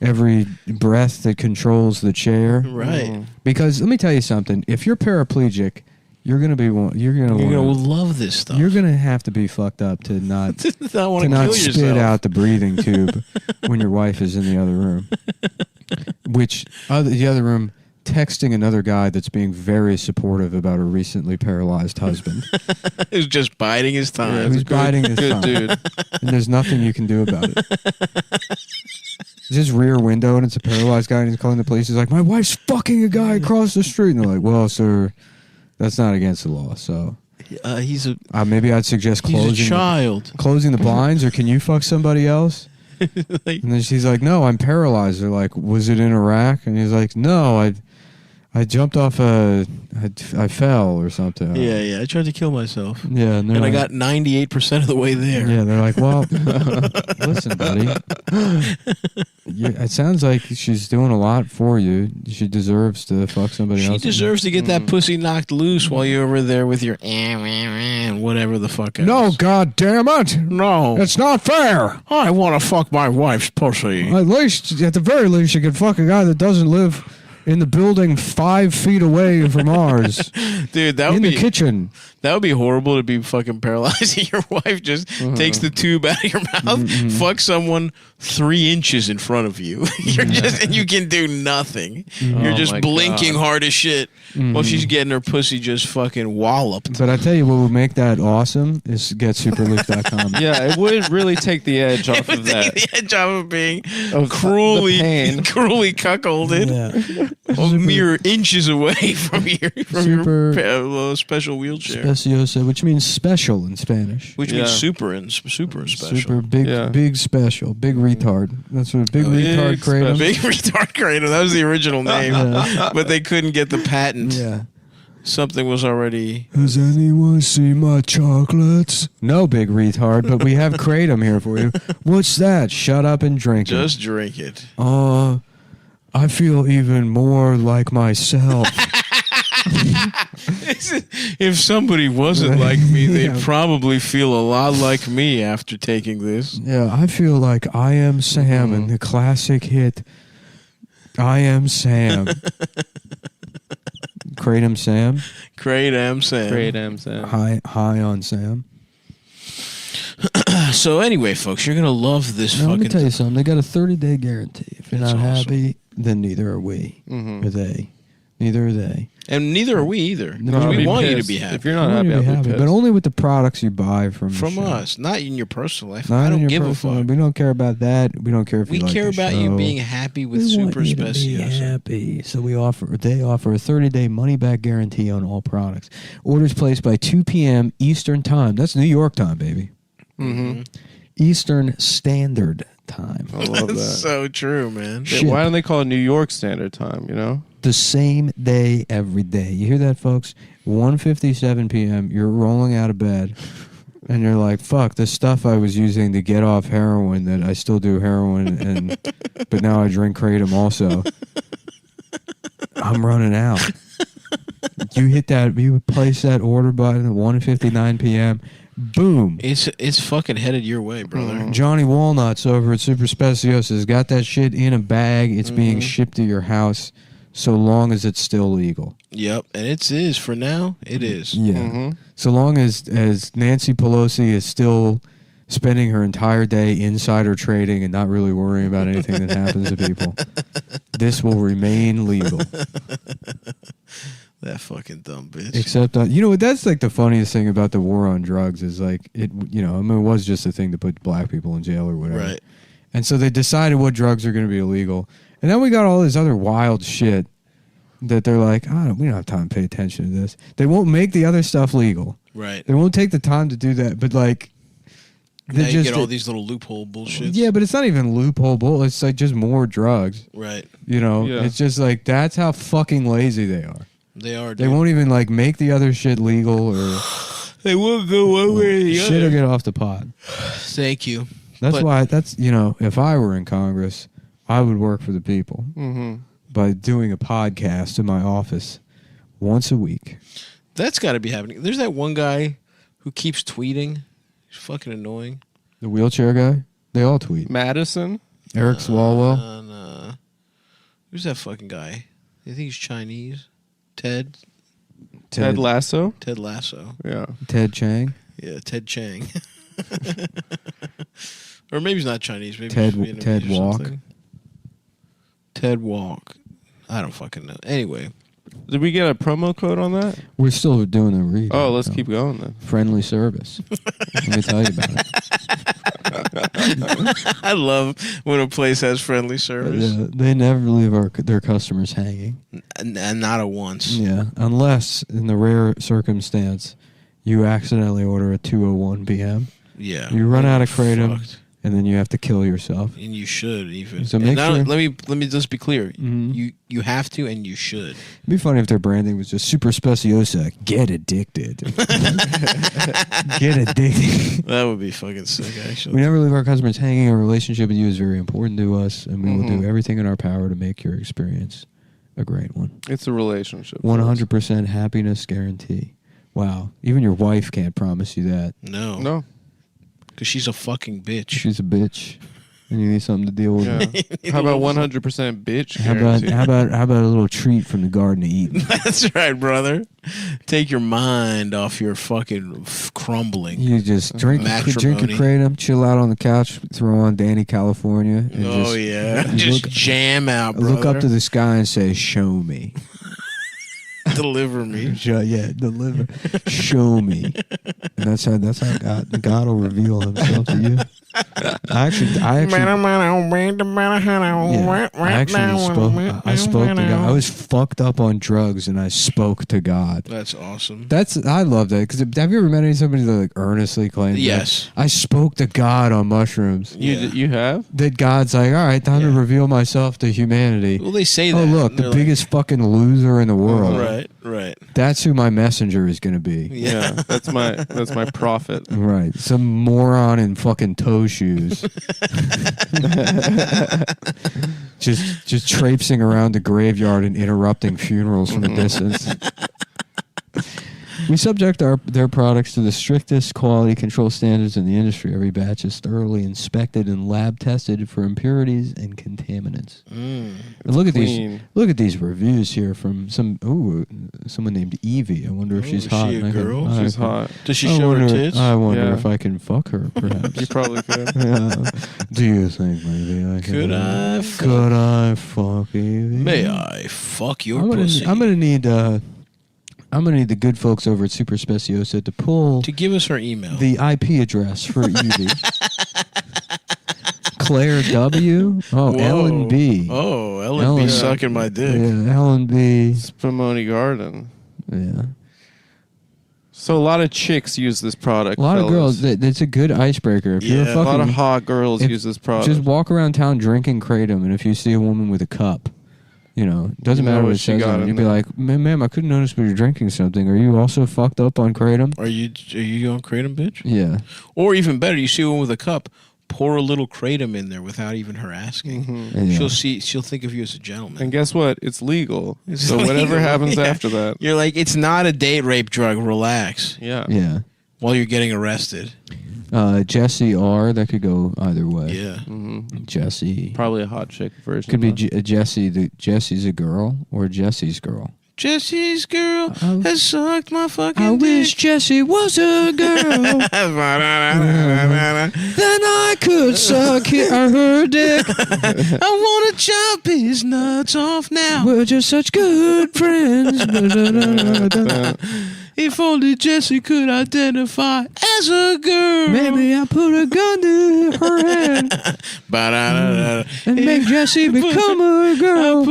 S11: every breath that controls the chair.
S5: Right.
S11: Because let me tell you something. If you're paraplegic, you're gonna
S5: love this stuff.
S11: You're gonna have to be fucked up to not
S5: wanna
S11: to not
S5: kill
S11: spit
S5: yourself.
S11: out the breathing tube when your wife is in the other room. The other room texting another guy that's being very supportive about a recently paralyzed husband.
S5: Who's just biding his time.
S11: Who's biding his
S10: good
S11: time.
S10: dude.
S11: And there's nothing you can do about it. It's his rear window and it's a paralyzed guy and he's calling the police. He's like, my wife's fucking a guy across the street. And they're like, well, sir, that's not against the law. So
S5: he's a
S11: maybe I'd suggest closing
S5: he's a child.
S11: closing the blinds, or can you fuck somebody else? And then she's like, no, I'm paralyzed. They're like, was it in Iraq? And he's like, no, I jumped off I fell or something.
S5: Yeah, I tried to kill myself.
S11: Yeah, and
S5: I got 98% of the way there.
S11: Yeah, they're like, well, listen, buddy. It sounds like she's doing a lot for you. She deserves to fuck somebody else.
S5: She deserves to get that pussy knocked loose while you're over there with your whatever the fuck else.
S11: No, God damn it!
S5: No.
S11: It's not fair.
S5: I want to fuck my wife's pussy.
S11: At the very least, you can fuck a guy that doesn't live in the building 5 feet away from ours.
S5: Dude, that would
S11: in
S5: be
S11: the kitchen.
S5: That would be horrible to be fucking paralyzed and your wife just takes the tube out of your mouth, fuck someone 3 inches in front of you. And you can do nothing. You're
S10: Oh
S5: just
S10: my
S5: blinking
S10: God.
S5: hard as shit while she's getting her pussy just fucking walloped.
S11: But I tell you what would make that awesome is get superleaf.com.
S10: Yeah, it would really take the edge off of that.
S5: The edge off of being
S10: Of
S5: cruelly
S10: the pain.
S5: cuckolded. A mere inches away from your special wheelchair.
S11: Speciosa, which means special in Spanish.
S5: Which means super special.
S11: Super big special, big retard. That's what big retard kratom.
S5: Big retard kratom. That was the original name, but they couldn't get the patent.
S11: Yeah.
S5: Something was already.
S11: Has anyone seen my chocolates? No, big retard, but we have kratom here for you. What's that? Shut up and drink it.
S5: Just drink it.
S11: I feel even more like myself.
S5: If somebody wasn't like me, they'd probably feel a lot like me after taking this.
S11: Yeah, I feel like I Am Sam in the classic hit I Am Sam. Kratom Sam.
S5: Kratom Sam.
S10: Kratom Sam.
S11: High on Sam.
S5: So anyway, folks, you're gonna love this
S11: Now,
S5: fucking.
S11: let me tell you something. They got a 30-day guarantee. If you're
S5: That's
S11: not
S5: awesome.
S11: happy, then neither are we. Or they. Neither are they.
S5: And neither are we either.
S11: No,
S5: Because we
S10: be
S5: want you to
S10: pissed.
S5: be happy.
S10: If you're not
S11: I want
S10: happy,
S11: you to
S10: I'll
S11: be
S10: be
S11: happy,
S10: pissed.
S11: but only with the products you buy from the
S5: From
S11: show.
S5: us, not in your personal life.
S11: Not
S5: I
S11: in
S5: don't
S11: your
S5: give a
S11: personal-
S5: fuck.
S11: We don't care about that. We don't care if
S5: We
S11: you like
S5: care
S11: the
S5: about you
S11: show.
S5: being happy with
S11: We want
S5: Super
S11: you to be
S5: Speciosa.
S11: happy. So they offer a 30-day money-back guarantee on all products. Orders placed by 2 p.m. Eastern Time. That's New York time, baby.
S5: Mm-hmm.
S11: Eastern Standard Time.
S10: I love that.
S5: That's so true, man.
S10: Yeah, why don't they call it New York Standard Time, you know?
S11: The same day every day. You hear that, folks? 1:57 p.m. You're rolling out of bed, and you're like, "Fuck, the stuff I was using to get off heroin that I still do heroin, but now I drink kratom also. I'm running out." You hit that. You place that order button at 1:59 p.m. Boom.
S5: It's fucking headed your way, brother.
S11: Johnny Walnuts over at Super Speciosa's got that shit in a bag. It's being shipped to your house. So long as it's still legal.
S5: Yep, and it is for now. It is.
S11: Yeah. So long as Nancy Pelosi is still spending her entire day insider trading and not really worrying about anything that happens to people, this will remain legal.
S5: That fucking dumb bitch.
S11: Except, that's like the funniest thing about the war on drugs is like it. It was just a thing to put black people in jail or whatever.
S5: Right.
S11: And so they decided what drugs are going to be illegal. And then we got all this other wild shit. that they're like, we don't have time to pay attention to this. They won't make the other stuff legal.
S5: Right.
S11: They won't take the time to do that. But like,
S5: now you get all these little loophole bullshits.
S11: Yeah, but it's not even loophole bull. It's like just more drugs.
S5: Right.
S11: You know,
S10: Yeah.
S11: it's just like that's how fucking lazy they are.
S5: They are. Dude.
S11: They won't even like make the other shit legal or.
S5: They will go one way or the
S11: Shit
S5: other.
S11: will get off the pot.
S5: Thank you.
S11: That's why. That's if I were in Congress, I would work for the people by doing a podcast in my office once a week.
S5: That's got to be happening. There's that one guy who keeps tweeting. He's fucking annoying.
S11: The wheelchair guy. They all tweet.
S10: Madison.
S11: Eric Swalwell.
S5: No. Who's that fucking guy? I think he's Chinese. Ted
S10: Lasso.
S5: Ted Lasso.
S10: Yeah.
S11: Ted Chang.
S5: Yeah, Ted Chang. Or maybe he's not Chinese. Maybe
S11: Ted
S5: he's Vietnamese
S11: Ted
S5: or
S11: Walk.
S5: something. Ted Walk. I don't fucking know. Anyway.
S10: Did we get a promo code on that?
S11: We're still doing the read.
S10: Oh, let's keep going then.
S11: Friendly service. Let me tell you about it.
S5: I love when a place has friendly service.
S11: They never leave their customers hanging.
S5: And not a once.
S11: Yeah, unless in the rare circumstance you accidentally order a 2:01 p.m.
S5: Yeah.
S11: You run out of kratom, and then you have to kill yourself.
S5: And you should even.
S11: So
S5: And
S11: make
S5: now,
S11: sure.
S5: let me just be clear.
S11: Mhm.
S5: You have to and you should.
S11: It'd be funny if their branding was just super speciosa. Get addicted. Get addicted.
S5: That would be fucking sick, actually.
S11: We never leave our customers hanging. Our relationship with you is very important to us, and we will do everything in our power to make your experience a great one.
S10: It's a relationship.
S11: 100% happiness guarantee. Wow. Even your wife can't promise you that.
S5: No. Because she's a fucking bitch.
S11: She's a bitch, and you need something to deal with.
S10: Yeah. How about 100% bitch?
S11: How about a little treat from the Garden of Eden?
S5: That's right, brother. Take your mind off your fucking crumbling.
S11: You just drink a
S5: matrimony.
S11: kratom, chill out on the couch, throw on Danny California. And
S5: Oh, yeah. Just jam out, brother.
S11: Look up to the sky and say, "Show me."
S5: Deliver me.
S11: Yeah, deliver. Show me. And that's how God will reveal Himself to you. I actually spoke to God. I was fucked up on drugs, and I spoke to God.
S5: That's awesome.
S11: I love that, because have you ever met somebody that like earnestly claims?
S5: Yes.
S11: that? I spoke to God on mushrooms.
S10: You have?
S11: That God's like, all right, time to reveal myself to humanity.
S5: Well, they say that.
S11: Oh, look, the biggest fucking loser in the world.
S5: Right.
S11: That's who my messenger is going to be.
S10: Yeah, that's my prophet.
S11: Right. Some moron in fucking toe shoes. just traipsing around the graveyard and interrupting funerals from a distance. We subject their products to the strictest quality control standards in the industry. Every batch is thoroughly inspected and lab tested for impurities and contaminants. And look at these reviews here from someone named Evie. I wonder if she's hot.
S5: Is she a girl?
S10: She's hot.
S5: Does she show her tits?
S11: I wonder if I can fuck her, perhaps.
S10: You probably could.
S11: Do you think maybe I can?
S5: Could I
S11: fuck Evie?
S5: May I fuck your pussy?
S11: I'm gonna need the good folks over at Super Speciosa to pull
S5: to give us her email,
S11: the IP address for Evie. Claire W. Oh,
S5: Whoa.
S11: Ellen B.
S5: Oh, Ellen B. sucking my dick.
S11: Yeah, Ellen B.
S10: Spumoni Garden.
S11: Yeah.
S10: So a lot of chicks use this product.
S11: A lot of
S10: fellas.
S11: girls. It's a good icebreaker. If you're
S10: a lot of hot girls use this product.
S11: Just walk around town drinking kratom, and if you see a woman with a cup, it doesn't matter what it says on it. You'd be like, ma'am, I couldn't notice, but you're drinking something. Are you also fucked up on kratom?
S5: Are you on kratom, bitch?
S11: Yeah.
S5: Or even better, you see a woman with a cup, pour a little kratom in there without even her asking.
S11: Yeah.
S5: She'll think of you as a gentleman.
S10: And guess what? It's legal.
S5: It's
S10: so whatever
S5: legal.
S10: happens
S5: Yeah.
S10: after that.
S5: You're like, it's not a date rape drug. Relax.
S10: Yeah.
S11: Yeah.
S5: While you're getting arrested.
S11: Jesse R. That could go either way.
S5: Yeah.
S11: Jesse.
S10: Probably a hot chick version.
S11: Could be Jesse. Jesse's a girl or Jesse's girl.
S5: Jesse's girl has sucked my fucking
S11: I
S5: dick.
S11: wish Jessie was a girl. Then I could suck her dick.
S5: I want to chop his nuts off now.
S11: We're just such good friends.
S2: If only Jessie could identify as a girl.
S11: Maybe I put a gun to her head and make Jessie become a girl.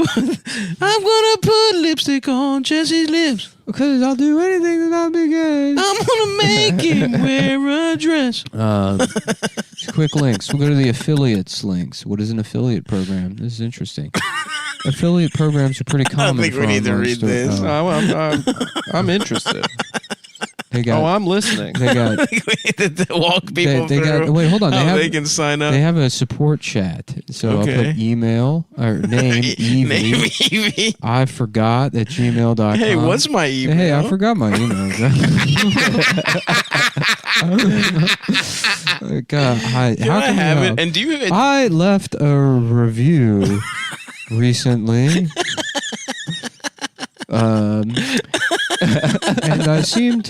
S2: I'm gonna put lipstick on Jessie's lips.
S11: Because I'll do anything to not be gay.
S2: I'm gonna make him wear a dress.
S11: Quick links. We'll go to the affiliates links. What is an affiliate program? This is interesting. Affiliate programs are pretty common.
S2: I think we need to read this.
S10: I'm interested.
S11: They got,
S10: I'm listening.
S11: They got.
S2: Walk people
S11: they
S2: through.
S11: got. Wait, hold on.
S2: They can sign up.
S11: They have a support chat. So I'll put email or name Evie.
S2: Name Evie.
S11: I forgot at gmail.com.
S2: Hey, what's my email?
S11: Hey, I forgot my email. God, how
S2: Can I
S11: come
S2: have
S11: you
S2: it? And do you?
S11: I left a review recently. And I seem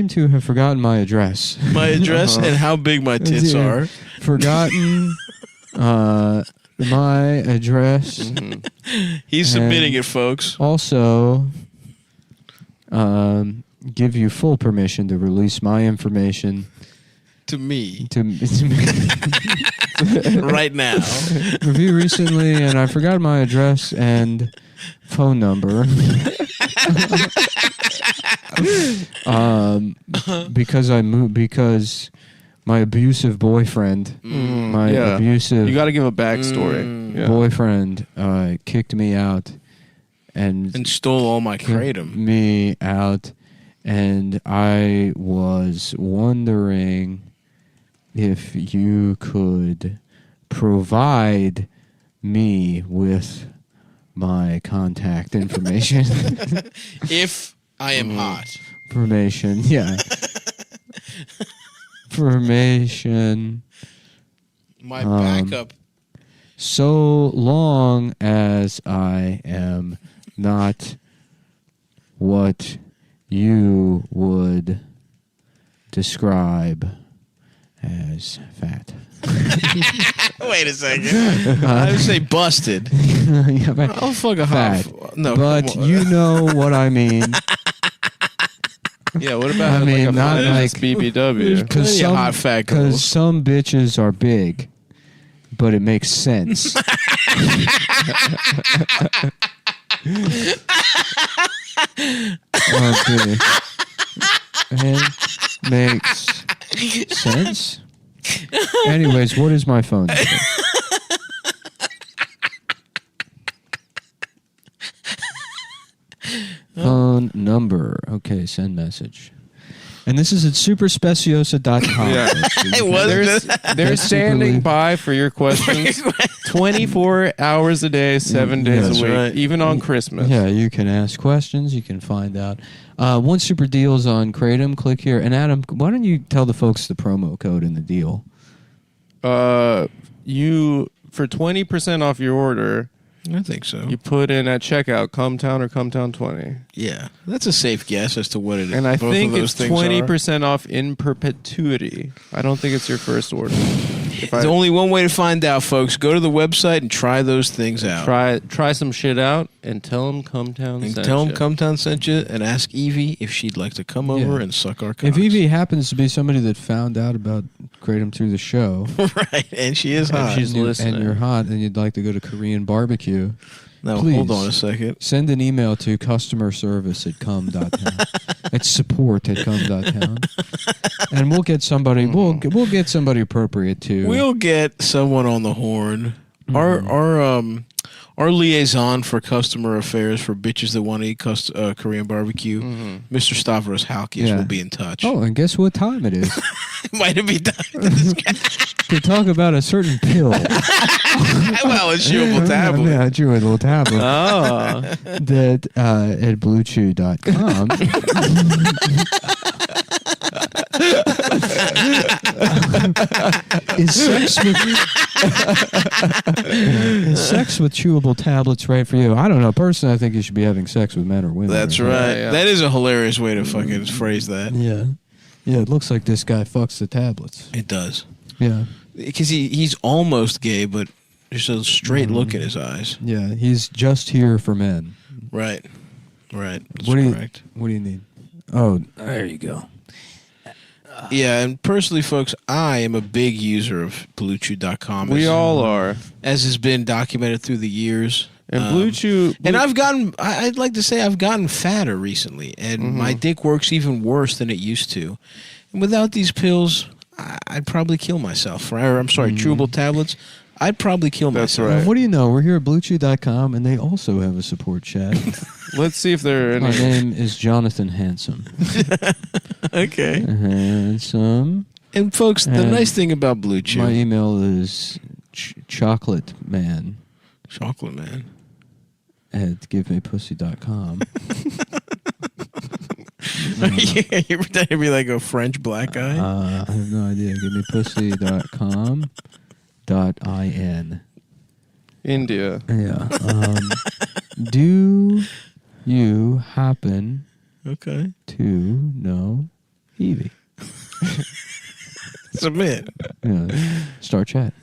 S11: to have forgotten my address.
S2: My address and how big my tits are.
S11: Forgotten my address.
S2: Mm-hmm. He's submitting it, folks.
S11: Also, give you full permission to release my information
S2: to me.
S11: To me.
S2: Right now.
S11: Review recently, and I forgot my address and phone number. Because I moved, because my abusive boyfriend, abusive,
S10: you got to give a backstory.
S11: Boyfriend kicked me out and
S2: stole all my kratom.
S11: Me out, and I was wondering if you could provide me with my contact information.
S2: If I am hot.
S11: Information, yeah. Information.
S2: My backup.
S11: So long as I am not what you would describe as fat.
S2: Wait a second. I would say busted.
S11: Yeah, but
S2: I'll fuck a
S11: fat.
S2: hot. No,
S11: but you know what I mean.
S10: Yeah, what about
S11: not like
S10: BBW?
S11: Because some
S2: hot fat girls.
S11: Because some bitches are big, but it makes sense. Okay. It makes sense. Anyways, what is my phone number? Phone number. Okay, send message. And this is at superspeciosa.com.
S10: Yeah. They're standing by for your questions 24 hours a day, 7 days a week,
S2: right.
S10: even on Christmas.
S11: Yeah, you can ask questions. You can find out. One super deal is on Kratom. Click here. And Adam, why don't you tell the folks the promo code in the deal?
S10: You, for 20% off your order,
S2: I think so.
S10: You put in at checkout Cumtown or Cumtown 20.
S2: Yeah, that's a safe guess as to what it is.
S10: And I
S2: Both
S10: think
S2: of those
S10: it's
S2: things
S10: 20% off in perpetuity. I don't think it's your first order.
S2: There's only one way to find out, folks. Go to the website and try those things out.
S10: Try some shit out and tell them Cumtown sent you.
S2: Tell them Cumtown sent you, and ask Evie if she'd like to come over and suck our cocks.
S11: If Evie happens to be somebody that found out about Kratom through the show.
S2: Right, and she is hot.
S10: She's listening.
S11: And you're hot and you'd like to go to Korean barbecue.
S2: Now,
S11: please
S2: hold on a second.
S11: Send an email to customerservice@cum.town. It's support@cum.town. And we'll get somebody. We'll get somebody appropriate to.
S2: We'll get someone on the horn. Our liaison for customer affairs for bitches that want to eat Korean barbecue, Mr. Stavros Halkias, will be in touch.
S11: Oh, and guess what time it is?
S2: Might it be time
S11: to talk about a certain pill.
S2: Well, a chewable tablet.
S11: Yeah, a chewable tablet.
S10: Oh.
S11: That at bluechew.com. Is sex with chewable tablets right for you? I don't know. Personally, I think you should be having sex with men or women.
S2: That's right. Yeah. That is a hilarious way to fucking phrase that.
S11: Yeah. Yeah, it looks like this guy fucks the tablets.
S2: It does.
S11: Yeah.
S2: Because he's almost gay, but there's a straight look in his eyes.
S11: Yeah, he's just here for men.
S2: Right. Right. That's
S11: What do
S2: correct.
S11: you need? Oh, there you go.
S2: Yeah, and personally, folks, I am a big user of BlueChew.com.
S10: We all are.
S2: As has been documented through the years.
S10: And Blue Chew...
S2: And I'd like to say I've gotten fatter recently, and my dick works even worse than it used to. And without these pills, I'd probably kill myself. Or, I'm sorry, chewable tablets, I'd probably kill myself.
S11: Well, what do you know? We're here at BlueChew.com, and they also have a support chat.
S10: Let's see if there are any...
S11: My name is Jonathan Handsome.
S2: Okay.
S11: Handsome.
S2: And folks, the nice thing about Blue Chew...
S11: My email is chocolateman.
S2: Chocolate Man.
S11: At givemepussy.com.
S2: Yeah, you pretend to be like a French black guy?
S11: I have no idea. Givemepussy.com. .in.
S10: India.
S11: Yeah. Do you happen
S2: to
S11: know Evie?
S2: Submit.
S11: Yeah. Start chat.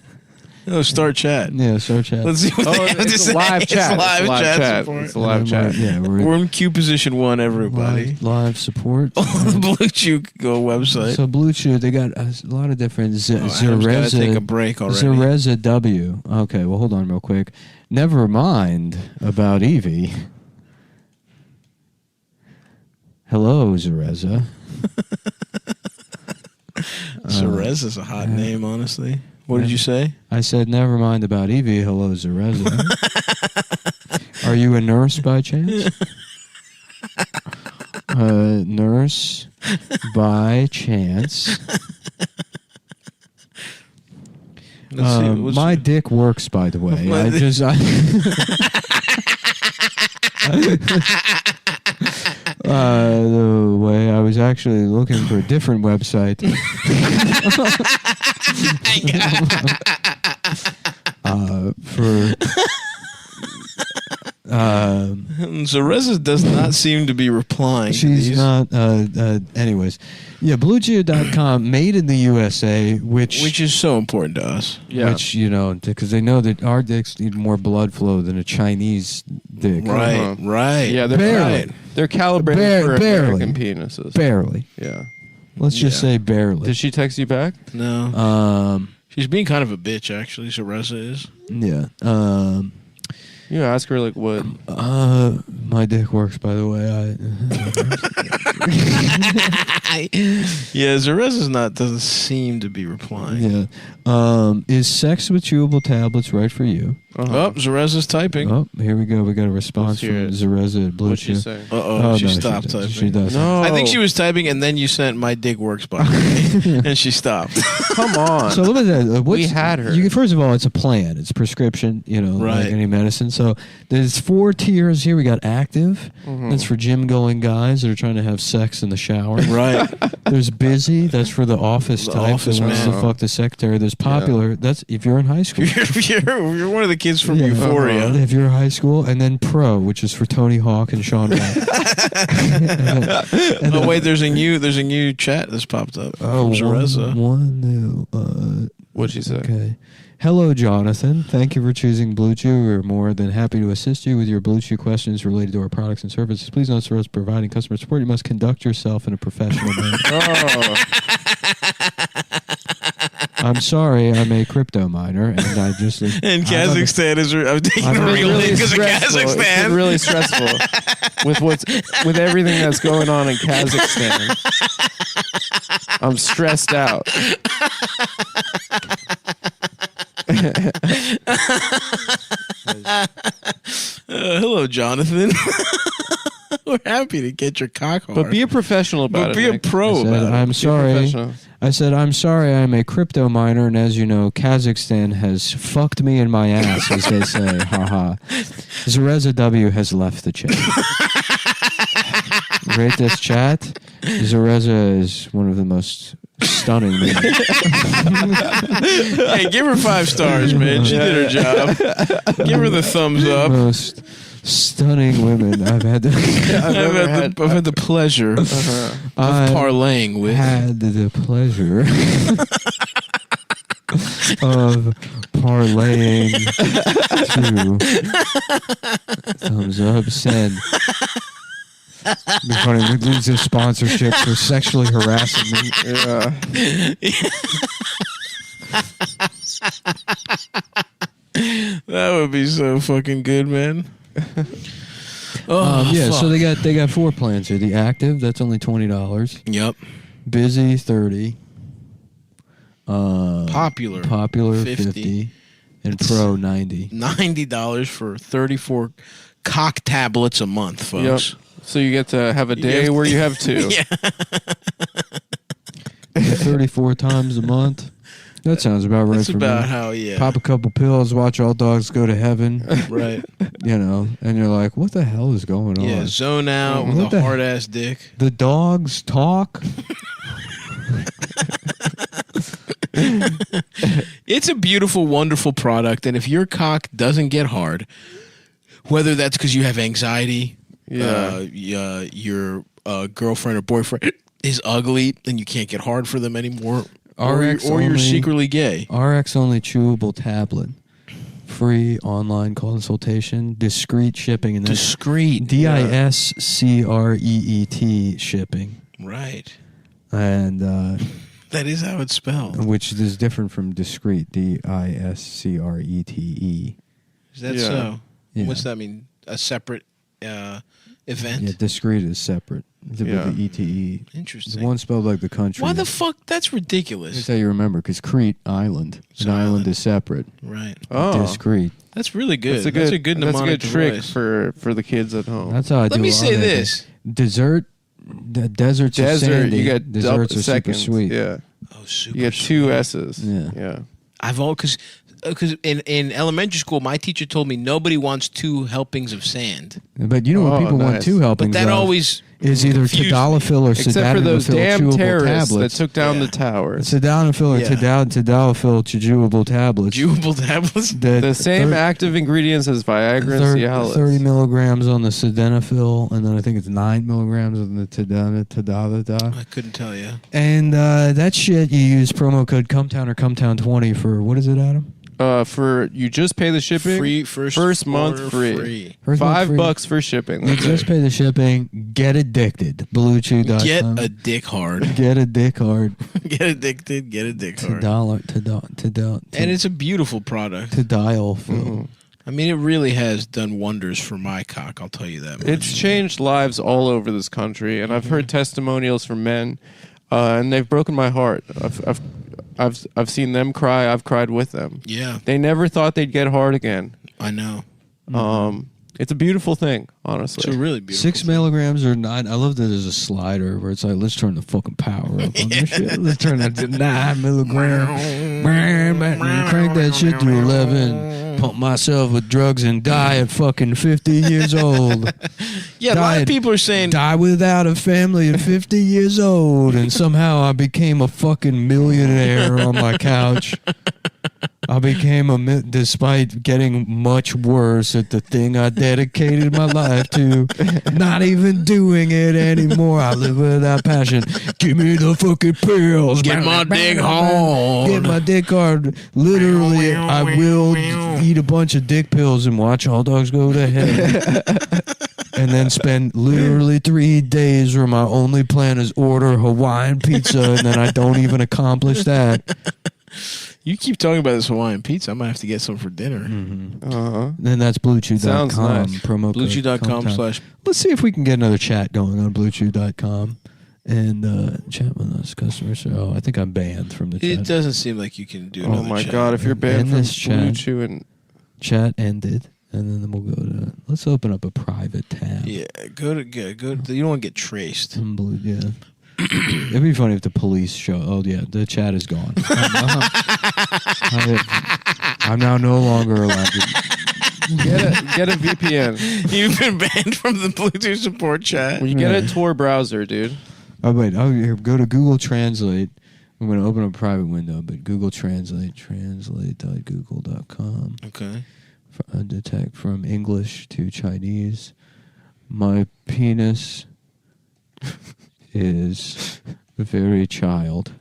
S2: Oh, start chat.
S11: Yeah, start chat.
S2: Let's see what they have to say.
S10: Live chat.
S2: It's live chat.
S10: It's a live chat.
S11: Yeah,
S2: we're in queue position 1, everybody.
S11: Live support.
S2: On the Blue Chew website.
S11: So Blue Chew, they got a lot of different
S2: Adam's gotta take a break already.
S11: Zereza W. Okay, well, hold on real quick. Never mind about Evie. Hello, Zereza.
S2: Zerez is a hot name, honestly. What did you say?
S11: I said, never mind about Evie. Hello, Zereza. Are you a nurse by chance? Nurse by chance. My dick works, by the way. The way I was actually looking for a different website.
S2: Zereza does not seem to be replying.
S11: She's not. Anyways, yeah, BlueChew.com, made in the USA, which
S2: is so important to us.
S10: Yeah.
S11: Which, because they know that our dicks need more blood flow than a Chinese dick.
S2: Right, right.
S10: Yeah, they're
S11: barely.
S10: They're calibrated for
S11: barely.
S10: American penises.
S11: Barely.
S10: Yeah.
S11: Let's just say barely.
S10: Did she text you back?
S2: No. She's being kind of a bitch, actually. Zereza is.
S11: Yeah.
S10: You ask her like what?
S11: My dick works, by the way.
S2: Yeah, Zereza's doesn't seem to be replying.
S11: Yeah. Is sex with chewable tablets right for you?
S2: Oh, Zereza's typing.
S11: Oh, here we go. We got a response from Zereza at Blue
S10: What'd she
S11: Chew.
S10: say?
S2: She stopped typing.
S11: She does.
S10: No.
S2: I think she was typing, and then you sent "my dick works" by me, and she stopped.
S10: Come on.
S11: So look at that.
S10: We had her.
S11: First of all, it's a plan. It's prescription.
S2: Right.
S11: Like any medicine. So there's 4 tiers here. We got active. That's for gym-going guys that are trying to have sex in the shower.
S2: Right.
S11: There's busy. That's for the office type.
S2: office
S11: that wants
S2: man.
S11: to fuck the secretary. There's popular. That's if you're in high school.
S2: You're one of the kids from Euphoria.
S11: If you're high school, and then pro, which is for Tony Hawk and Sean Penn.
S2: Oh wait, there's a new chat that's popped up.
S11: Oh,
S2: Zereza.
S11: one new.
S10: What'd she say?
S11: Okay. Hello, Jonathan. Thank you for choosing Blue Chew. We're more than happy to assist you with your Blue Chew questions related to our products and services. Please note for us providing customer support, you must conduct yourself in a professional manner. I'm sorry, I'm a crypto miner, and I just...
S2: And Kazakhstan is... I'm taking a real name because of Kazakhstan.
S10: It's really stressful with everything that's going on in Kazakhstan. I'm stressed out.
S2: Hello, Jonathan. We're happy to get your cock hard.
S10: But be a professional about it.
S2: Be a pro about it.
S11: I'm sorry. I said, I'm sorry, I'm a crypto miner, and as you know, Kazakhstan has fucked me in my ass, as they say. Haha. Zereza W has left the chat. Rate this chat. Zereza is one of the most stunning men.
S2: Hey, give her 5 stars, man. She did her job. Give her the thumbs up.
S11: Most stunning women I've had.
S2: I've had the pleasure of parlaying with.
S11: Had the pleasure of parlaying to thumbs up, send. Be funny. We lose a sponsorship for sexually harassing me.
S5: That would be so fucking good, man.
S11: Yeah, so they got 4 plans here. The active, that's only $20.
S5: Yep.
S11: Busy, $30.
S5: Popular,
S11: $50. And Pro, $90.
S5: $90 for 34 cock tablets a month, folks.
S10: Yep. So you get to have a day where you have 2.
S5: Yeah.
S11: 34 times a month. That sounds about right.
S5: That's
S11: for
S5: about
S11: me.
S5: how, yeah.
S11: Pop a couple pills, watch all dogs go to heaven.
S5: Right.
S11: You know, and you're like, what the hell is going on?
S5: Yeah, zone out with a hard ass dick.
S11: The dogs talk.
S5: It's a beautiful, wonderful product, and if your cock doesn't get hard, whether that's because you have anxiety, your girlfriend or boyfriend is ugly and you can't get hard for them anymore, or you're secretly gay.
S11: RX only chewable tablet. Free online consultation, discreet shipping, and
S5: discreet
S11: DISCREET shipping.
S5: Right.
S11: And
S5: that is how it's spelled.
S11: Which is different from discreet, DISCRETE.
S5: Is that so?
S11: Yeah.
S5: What's that mean? A separate event?
S11: Yeah, discreet is separate. With the ETE.
S5: Interesting.
S11: The one spelled like the country.
S5: Why the fuck? That's ridiculous.
S11: That's how you remember, because Crete, island. An island is separate.
S5: Right.
S11: Discreet.
S5: That's really good.
S10: That's a good trick for the kids at home.
S11: That's how I do it.
S5: Let me say this.
S11: Deserts are sandy.
S10: You get
S11: desserts are
S10: seconds.
S11: super sweet.
S10: Yeah.
S5: Oh, super.
S10: You get 2 S's.
S11: Yeah.
S5: I've all because in elementary school, my teacher told me nobody wants 2 helpings of sand.
S11: But you know what people want 2 helpings
S5: But that
S11: of
S5: always
S11: is either tadalafil or
S10: except for those damn
S11: chewable
S10: terrorists
S11: tablets.
S10: that took down the towers.
S11: Tadalafil or tadalafil chewable tablets.
S5: Chewable tablets.
S10: The same active ingredients as Viagra and Cialis.
S11: 30 milligrams on the sildenafil, and then I think it's 9 milligrams on the tadalafil.
S5: I couldn't tell you.
S11: And that shit, you use promo code Cumtown or Cumtown20 for, what is it, Adam?
S10: For you just pay the shipping.
S5: Free
S10: first month free. $5 for shipping.
S11: You just pay the shipping. Get addicted. BlueChew.com.
S5: Get a dick hard.
S11: Get a dick hard.
S5: Get addicted. Get a dick hard.
S11: And
S5: it's a beautiful product.
S11: To dial. Mm-hmm.
S5: I mean, it really has done wonders for my cock. I'll tell you that much.
S10: It's changed lives all over this country, and I've heard testimonials from men, and they've broken my heart. I've seen them cry. I've cried with them.
S5: Yeah.
S10: They never thought they'd get hard again.
S5: I know.
S10: It's a beautiful thing, honestly.
S5: It's a really beautiful
S11: 6 milligrams or 9. I love that there's a slider where it's like, let's turn the fucking power up on this shit. Let's turn that to 9 milligrams. Crank that shit to 11. Pump myself with drugs and die at fucking 50 years old.
S5: Yeah, a lot of people are saying...
S11: Die without a family at 50 years old. And somehow I became a fucking millionaire on my couch. I became despite getting much worse at the thing I dedicated my life to, not even doing it anymore. I live without passion. Give me the fucking pills.
S5: Get my dick hard.
S11: Get my dick hard. Literally, I will eat a bunch of dick pills and watch all dogs go to heaven. And then spend literally 3 days where my only plan is order Hawaiian pizza, and then I don't even accomplish that.
S5: You keep talking about this Hawaiian pizza. I might have to get some for dinner.
S11: Mm-hmm. Then that's BlueChew.com.
S10: Sounds nice.
S11: Promo code
S5: BlueChew.com/.
S11: Let's see if we can get another chat going on BlueChew.com and chat with us, customer. So I think I'm banned from the chat.
S5: It doesn't seem like you can do another
S10: Oh my
S5: chat.
S10: god, if you're banned from
S11: this chat.
S10: BlueChew and...
S11: Chat ended. And then we'll go to... Let's open up a private tab.
S5: Yeah, go to. You don't want to get traced.
S11: Yeah. It'd be funny if the police show... Oh, yeah, the chat is gone. I'm now no longer allowed to...
S10: Get a VPN.
S5: You've been banned from the Bluetooth support chat.
S10: Well, you get a Tor browser, dude.
S11: Oh, wait. Oh, here, go to Google Translate. I'm going to open up a private window, but Google Translate, translate.google.com.
S5: Okay.
S11: Detect from English to Chinese. My penis is very child.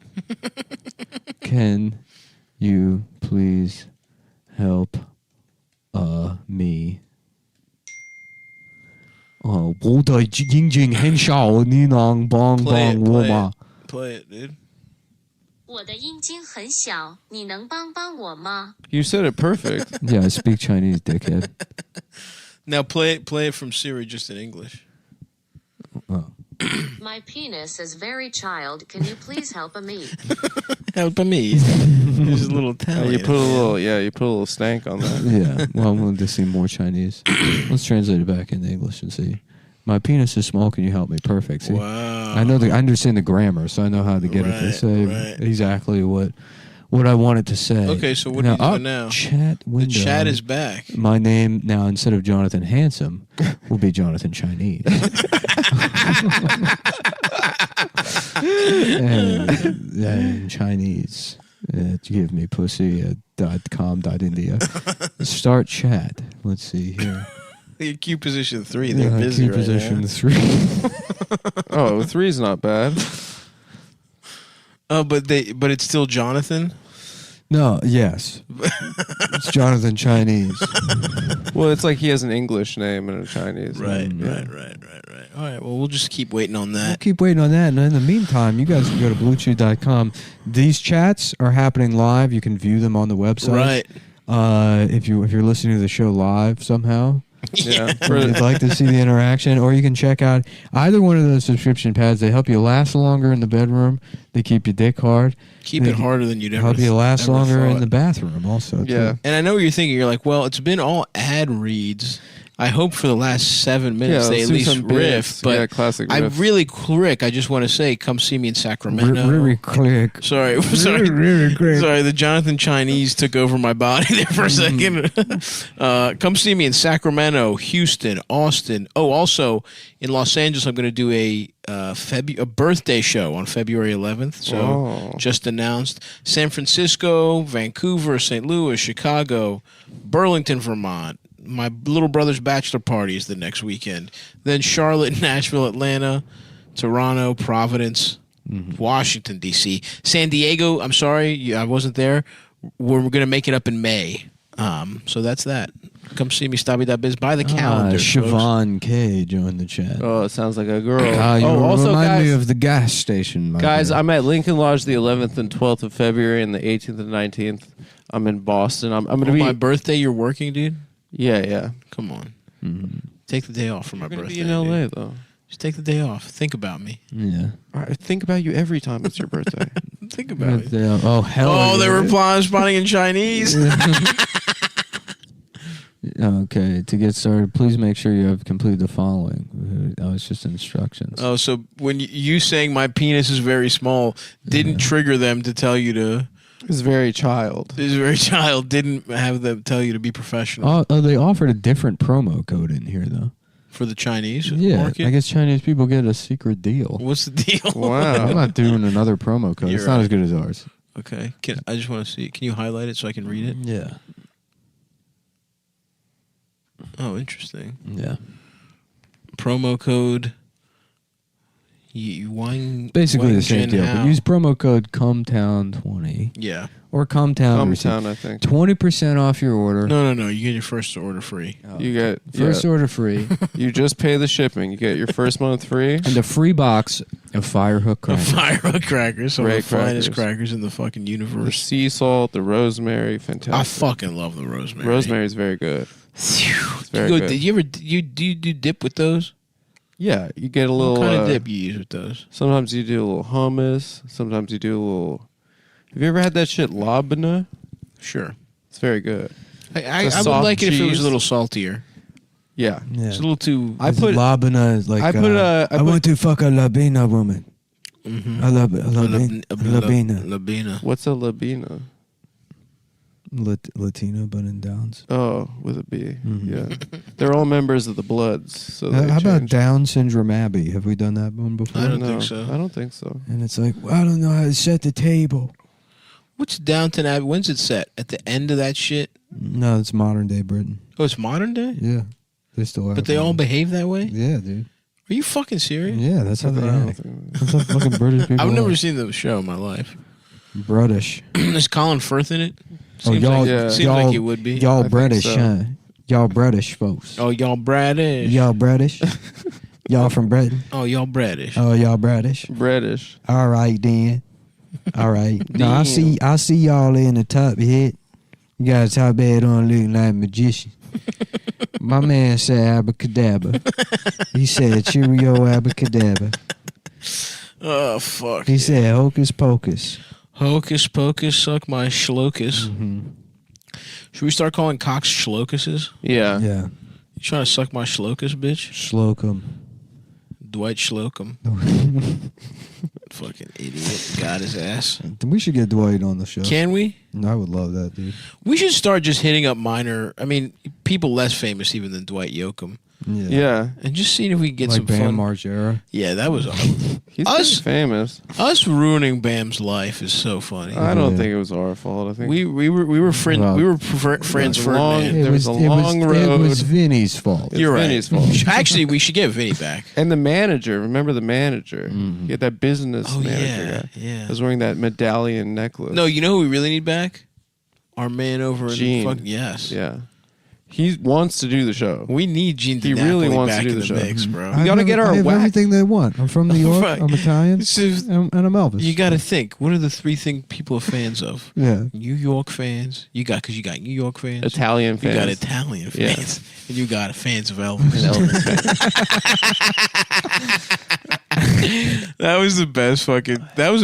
S11: Can you please help me? 我的眼睛很小，你能帮帮我吗？
S2: Play it, dude.
S16: 我的阴茎很小，你能帮帮我吗？
S10: You said it perfect.
S11: Yeah, I speak Chinese, dickhead.
S2: Now play it from Siri just in English.
S16: My penis is very child. Can you please help me?
S2: Help me. There's a little Italian.
S10: You put a little stank on that.
S11: Yeah, well, I wanted to see more Chinese. Let's translate it back into English and see. My penis is small. Can you help me? Perfect. See,
S2: Wow.
S11: I understand the grammar, so I know how to get it to say exactly what I wanted to say.
S2: Okay, so what are you doing now?
S11: Chat window.
S2: The chat is back.
S11: My name now, instead of Jonathan Handsome, will be Jonathan Chinese. and Chinese. Give me pussy .com.india. Start chat. Let's see here.
S2: Q position 3. They're busy
S11: Q position 3.
S10: Oh, 3 is not bad.
S2: Oh, but it's still Jonathan?
S11: No, yes. It's Jonathan Chinese.
S10: Well, it's like he has an English name and a Chinese name.
S2: Right. All right, well, we'll just keep waiting on that.
S11: We'll keep waiting on that. And in the meantime, you guys can go to BlueChew.com. These chats are happening live. You can view them on the website.
S2: Right.
S11: If you're listening to the show live somehow.
S10: Yeah.
S11: If you'd like to see the interaction, or you can check out either one of those subscription pads. They help you last longer in the bedroom. They keep your dick hard.
S2: Keep it harder than you'd ever
S11: help you last
S2: ever
S11: longer
S2: thought.
S11: in the bathroom also.
S10: Yeah.
S11: Too.
S2: And I know what you're thinking. You're like, well, it's been all ad reads. I hope for the last 7 minutes they at least riff. But
S10: classic
S2: I
S10: riff.
S2: really quick. I just want to say, come see me in Sacramento.
S11: Really quick.
S2: Sorry.
S11: Really quick.
S2: Sorry, the Jonathan Chinese took over my body there for a second. Come see me in Sacramento, Houston, Austin. Oh, also in Los Angeles, I'm going to do a birthday show on February 11th. So just announced. San Francisco, Vancouver, St. Louis, Chicago, Burlington, Vermont. My little brother's bachelor party is the next weekend. Then Charlotte, Nashville, Atlanta, Toronto, Providence, Washington, D.C. San Diego, I'm sorry, I wasn't there. We're going to make it up in May. So that's that. Come see me, stabby.biz. Buy the calendar.
S11: Siobhan K joined the chat.
S10: Oh, it sounds like a girl.
S11: You
S10: also,
S11: remind
S10: guys,
S11: me of the gas station.
S10: Guys, I'm at Lincoln Lodge the 11th and 12th of February and the 18th and 19th. I'm in Boston. I'm going to be...
S2: my birthday, you're working, dude?
S10: Yeah.
S2: Come on. Take the day off for my birthday.
S10: Be in LA, though.
S2: Just take the day off. Think about me.
S11: Yeah.
S10: I think about you every time it's your birthday.
S2: Think about me.
S11: Oh, hell
S2: Oh, they were responding in Chinese.
S11: Okay, to get started, please make sure you have completed the following. That was just instructions.
S2: Oh, so when you saying my penis is very small didn't trigger them to tell you to...
S10: It's very child.
S2: It's very child. Didn't have them tell you to be professional.
S11: Oh, they offered a different promo code in here, though.
S2: For the Chinese
S11: market? I guess Chinese people get a secret deal.
S2: What's the deal?
S10: Wow.
S11: I'm not doing another promo code. It's not as good as ours.
S2: Okay. I just want to see it. Can you highlight it so I can read it?
S11: Yeah.
S2: Oh, interesting.
S11: Yeah.
S2: Promo code.
S11: Basically the same deal, but use promo code Cumtown20.
S2: Yeah.
S11: Or Cumtown.
S10: Cumtown, I think.
S11: 20% off your order.
S2: No. You get your first order free.
S10: You get
S11: first order free.
S10: You just pay the shipping. You get your first month free.
S11: And a free box of Firehook crackers.
S2: Firehook crackers. Some of the
S10: Great
S2: finest crackers in the fucking
S10: The
S2: universe.
S10: sea salt, the rosemary, fantastic.
S2: I fucking love the rosemary.
S10: Rosemary's very good. It's very good.
S2: Did you ever do you do dip with those?
S10: Yeah, you get a little...
S2: What kind of dip you use with those?
S10: Sometimes you do a little hummus. Sometimes you do a little... Have you ever had that shit labana?
S2: Sure.
S10: It's very good.
S2: I would like it if it was a little saltier.
S10: Yeah.
S2: It's a little too...
S11: I put labina is like... I want to fuck a labina woman.
S2: Mm-hmm.
S11: A labina.
S2: Labina.
S10: What's a labina?
S11: Latina, but in Downs.
S10: Oh, with a B. Yeah. They're all members of the Bloods. So
S11: how about Down Syndrome Abbey? Have we done that one before?
S2: I don't think so.
S10: I don't think so.
S11: And it's like, well, I don't know how to set the table.
S2: What's Downton Abbey? When's it set? At the end of that shit?
S11: No, it's modern day Britain.
S2: Oh, it's modern day?
S11: Yeah. They still are.
S2: But they all behave that way?
S11: Yeah, dude.
S2: Are you fucking serious?
S11: Yeah, that's how they act. That's how fucking British people
S2: I've never
S11: are.
S2: seen the show in my life.
S11: British.
S2: Is Colin Firth in it?
S11: Oh,
S2: Seems
S11: y'all,
S2: like, seems like he would be.
S11: Y'all
S10: I
S11: British,
S10: think so.
S11: huh? Y'all British folks.
S5: Oh, y'all British.
S11: Y'all British. Y'all from Britain.
S5: Oh, y'all British.
S11: Oh, y'all British.
S10: British.
S11: All right then. All right. Now I see y'all in the top head. You got a top head on looking like a magician. My man said abracadabra. He said cheerio abracadabra.
S5: Oh, fuck.
S11: He said hocus pocus.
S5: Hocus pocus, suck my schlocus.
S11: Mm-hmm.
S5: Should we start calling cocks schlocuses?
S10: Yeah.
S11: Yeah.
S5: You trying to suck my schlocus, bitch?
S11: Slocum.
S5: Dwight Slocum. Fucking idiot. Got his ass.
S11: We should get Dwight on the show.
S5: Can we?
S11: I would love that, dude.
S5: We should start just hitting up people less famous even than Dwight Yoakam.
S10: Yeah.
S5: And just seeing if we can get
S11: like
S5: some
S11: Bam
S5: fun.
S11: Margera.
S5: Yeah, that was
S10: He's pretty famous.
S5: Us ruining Bam's life is so funny.
S10: I don't think it was our fault. I think
S5: we were friends.
S11: Well,
S5: we were friends for a minute.
S10: There was a long road.
S11: It was Vinny's fault.
S5: You're right.
S10: Vinny's fault.
S5: Actually, we should get Vinny back.
S10: And the manager, remember the manager?
S11: Mm-hmm.
S10: He had that business manager guy.
S5: Yeah.
S10: Was wearing that medallion necklace.
S5: No, you know who we really need back? Our man over
S10: Gene.
S5: in yes.
S10: Yeah. He wants to do the show.
S5: We need Gene
S10: He
S5: DiNapoli
S10: really wants
S5: back
S10: to do
S5: in
S10: the
S5: the
S10: show.
S5: mix, bro.
S10: We got to get
S11: I
S10: our
S11: have
S10: whack.
S11: everything they want. I'm from New York. I'm Italian. And I'm Elvis.
S5: You got to think. What are the three things people are fans of?
S11: Yeah.
S5: New York fans. Because you got New York fans.
S10: Italian fans.
S5: You got Italian
S10: Yeah.
S5: fans. And you got fans of Elvis. That was the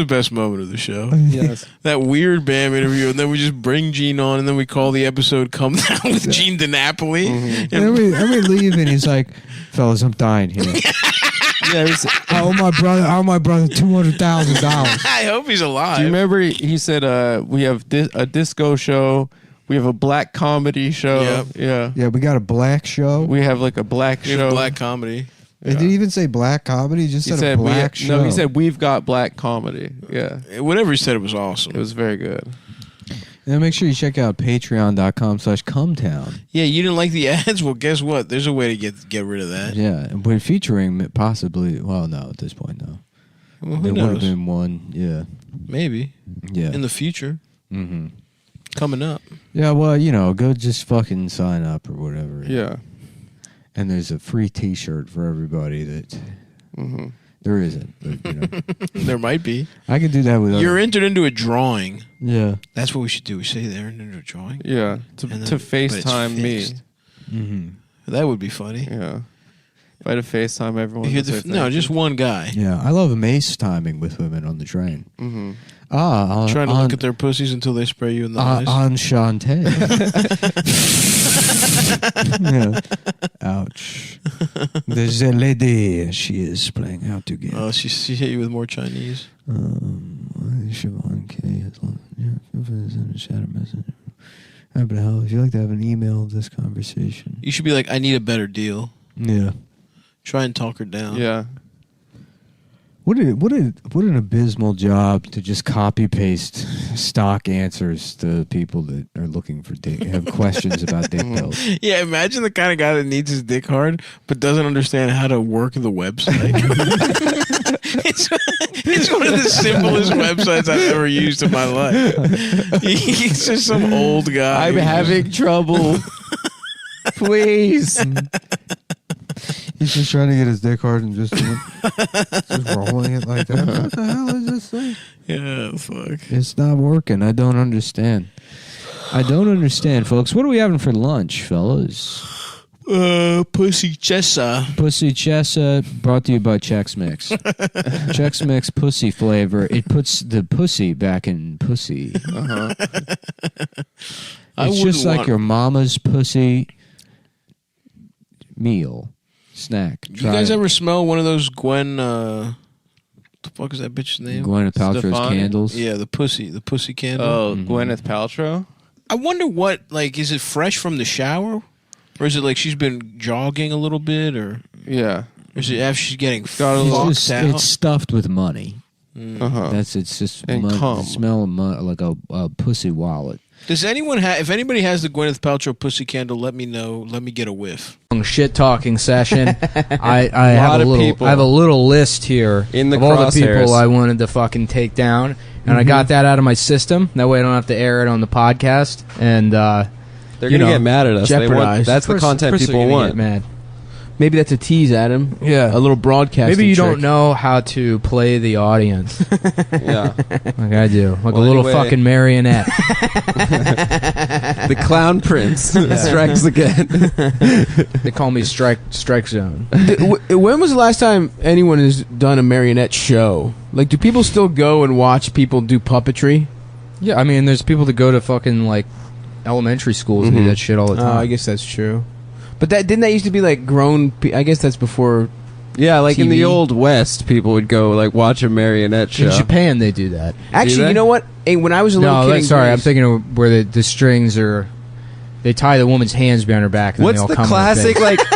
S5: best moment of the show.
S10: Yes.
S5: That weird Bam interview, and then we just bring Gene on, and then we call the episode "Cumtown" with Gene DiNapoli.
S11: And then we leave, and he's like, "Fellas, I'm dying here. I owe my brother $200,000."
S5: I hope he's alive.
S10: Do you remember he said we have a disco show, we have a black comedy show.
S5: Yep.
S10: Yeah.
S11: Yeah, we got a black show.
S10: We have like a black
S5: We
S10: show.
S5: have black comedy.
S11: They didn't even say black comedy. He just
S10: He
S11: said,
S10: said
S11: a black show.
S10: No, he said we've got black comedy. Yeah.
S5: Whatever he said, it was awesome.
S10: It was very good.
S11: And make sure you check out patreon.com/Cumtown.
S5: Yeah, you didn't like the ads? Well, guess what? There's a way to get rid of that.
S11: Yeah, and we're featuring possibly. Well, no, at this point, no.
S5: Well, who
S11: There would have
S5: knows?
S11: been one. Yeah.
S5: Maybe.
S11: Yeah.
S5: In the future.
S11: Mm-hmm.
S5: Coming up.
S11: Yeah, well, go just fucking sign up or whatever.
S10: Yeah.
S11: And there's a free T-shirt for everybody that there isn't. But,
S5: There might be.
S11: I could do that with.
S5: You're entered into a drawing.
S11: Yeah.
S5: That's what we should do. We say they're entered into a drawing.
S10: Yeah. To
S5: but it's
S10: FaceTime me.
S5: fixed.
S11: Mm-hmm.
S5: That would be funny.
S10: Yeah. If I had to FaceTime everyone.
S5: You had
S10: to
S5: to
S10: say
S5: no,
S10: thank
S5: just
S10: you.
S5: one guy.
S11: Yeah, I love mace timing with women on the train.
S10: Mm-hmm.
S5: Trying to look at their pussies until they spray you in the eyes.
S11: Enchanté. Yeah. Ouch. There's a lady. She is playing out to get.
S5: Oh, she hit you with more Chinese.
S11: Siobhan K. Yeah, feel free to send a chat or message. But hell, if you'd like to have an email of this conversation.
S5: You should be like, I need a better deal.
S11: Yeah.
S5: Try and talk her down.
S10: Yeah.
S11: What an abysmal job to just copy paste stock answers to people that are looking for have questions about dick pills.
S5: Yeah, imagine the kind of guy that needs his dick hard but doesn't understand how to work the website. it's one of the simplest websites I've ever used in my life. He's just some old guy.
S10: I'm having trouble. Please.
S11: He's just trying to get his dick hard and just rolling it like that. What the hell is this thing?
S5: Yeah, fuck.
S11: It's not working. I don't understand. Folks. What are we having for lunch, fellas?
S5: Pussy Chessa.
S11: Pussy Chessa, brought to you by Chex Mix. Chex Mix pussy flavor. It puts the pussy back in pussy.
S10: Uh-huh.
S11: It's just like your mama's pussy meal. Snack.
S5: You guys ever smell one of those Gwen? The fuck is that bitch's name?
S11: Gwyneth Paltrow's
S10: Stefani?
S11: candles?
S5: Yeah, the pussy candle.
S10: Oh, Gwyneth Paltrow?
S5: I wonder what, is it fresh from the shower? Or is it like she's been jogging a little bit? Or
S10: yeah.
S5: Or is it after she's getting
S11: It's
S5: fucked out?
S11: it's stuffed with money.
S10: Uh-huh.
S11: It's just
S10: And
S11: money,
S10: cum.
S11: the smell of money, like a pussy wallet.
S5: Does anyone if anybody has the Gwyneth Paltrow pussy candle, let me know. Let me get a whiff.
S17: Shit talking session. I
S10: Lot of people.
S17: I have a little list here
S10: In the
S17: of all the people
S10: crosshairs.
S17: I wanted to fucking take down, and I got that out of my system. That way I don't have to air it on the podcast. And
S10: They're gonna get mad at us. They want, that's the content people want.
S5: Get mad. Maybe that's a tease, Adam.
S4: Yeah.
S5: A little broadcasting
S17: Maybe you
S5: trick.
S17: don't know how to play the audience.
S10: Yeah.
S17: Like I do. Like
S10: Well,
S17: a little
S10: anyway.
S17: fucking marionette.
S10: The Clown Prince strikes again.
S17: They call me Strike Zone.
S5: When was the last time anyone has done a marionette show? Like, do people still go and watch people do puppetry?
S17: Yeah, I mean, there's people that go to fucking, like, elementary schools and do that shit all the time.
S5: I guess that's true. But didn't that used to be like grown? I guess that's before.
S10: Yeah, like in
S5: TV.
S10: the old West, people would go like watch a marionette show.
S17: In Japan, they do that.
S5: Actually, you know what? Hey, when I was a little kid, in
S17: sorry, I'm
S5: Greece-
S17: thinking of where the strings are. They tie the woman's hands behind her back. And
S10: What's
S17: then they
S10: the
S17: all come
S10: classic
S17: in her face.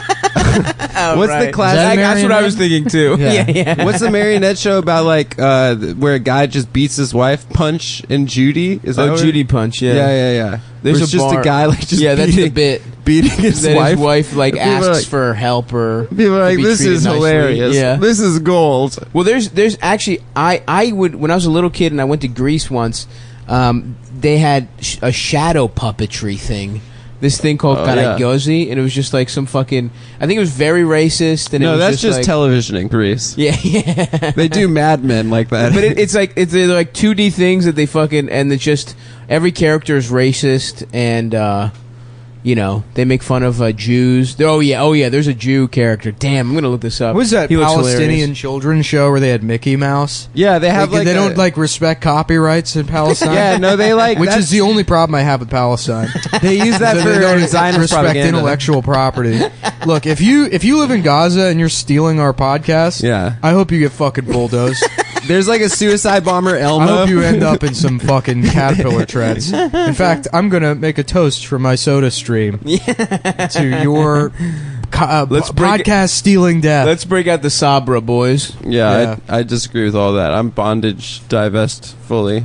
S5: Oh,
S10: what's
S5: right.
S10: the classic?
S5: That's what I was thinking too. Yeah.
S10: What's the marionette show about? Like where a guy just beats his wife? Punch and Judy. Is that
S5: Judy Punch? Yeah,
S10: yeah.
S5: There's
S10: Where it's just
S5: bar.
S10: a guy like just
S5: that's the bit.
S10: beating his
S5: That
S10: wife.
S5: his wife like
S10: People are
S5: asks
S10: like-
S5: for help or
S10: People are
S5: to
S10: like,
S5: be
S10: this
S5: treated
S10: is
S5: nicely.
S10: hilarious.
S5: Yeah.
S10: This is gold.
S5: Well, there's actually I would when I was a little kid and I went to Greece once. They had a shadow puppetry thing. This thing called Karagozi, and it was just like some fucking. I think it was very racist. And it
S10: No,
S5: was
S10: that's just
S5: like,
S10: television in Greece.
S5: Yeah,
S10: They do Mad Men like that.
S5: But it's like they're like 2D things that they fucking and it's just every character is racist and you know they make fun of Jews. Oh yeah, there's a Jew character. Damn, I'm gonna look this up.
S4: What was that
S5: He looks
S4: Palestinian
S5: hilarious.
S4: children's show where they had Mickey Mouse?
S10: Yeah, they have
S4: they don't like respect copyrights in Palestine.
S10: Yeah, no, they like
S4: which
S10: that's-
S4: is the only problem I have with Palestine.
S10: They use that
S4: So
S10: for
S4: they don't
S10: Zionist
S4: respect
S10: propaganda.
S4: intellectual property. Look, if you live in Gaza and you're stealing our podcast,
S10: Yeah.
S4: I hope you get fucking bulldozed.
S10: There's like a suicide bomber Elmo.
S4: I hope you end up in some fucking caterpillar treads. In fact, I'm gonna make a toast for my soda stream to your podcast stealing death.
S5: Let's break out the Sabra, boys.
S10: Yeah, I disagree with all that. I'm bondage divest fully.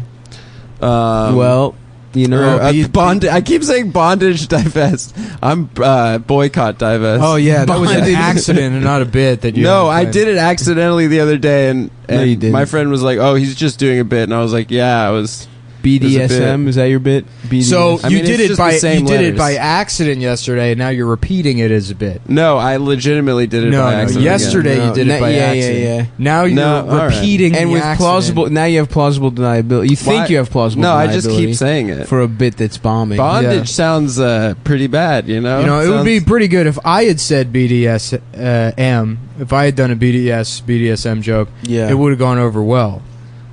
S5: Well, you know,
S10: I keep saying bondage divest. I'm boycott divest.
S4: Oh yeah, that was an accident and not a bit that you.
S10: No, I did it accidentally the other day, and
S5: No, you didn't.
S10: my friend was like, "Oh, he's just doing a bit," and I was like, "Yeah, I was."
S5: BDSM, is that your bit? BDSM.
S4: So
S10: I
S4: you
S10: mean,
S4: did
S10: it's
S4: it
S10: just
S4: by
S10: the same letters.
S4: accident yesterday. And now you're repeating it as a bit.
S10: No, I legitimately did it
S4: No,
S10: by
S4: no,
S10: accident.
S4: yesterday you did it by accident.
S5: Yeah.
S4: Now you're
S10: No, all right.
S4: repeating
S5: And
S4: the
S5: with
S4: accident.
S5: plausible, now you have plausible deniability. You think
S10: Why-
S5: you have plausible
S10: No,
S5: deniability.
S10: I just keep saying it.
S5: For a bit that's bombing.
S10: Bondage sounds pretty bad, you know?
S4: You know, it would be
S10: Sounds-
S4: pretty good if I had said BDSM. If I had done a BDSM joke,
S5: Yeah.
S4: it would have gone over well.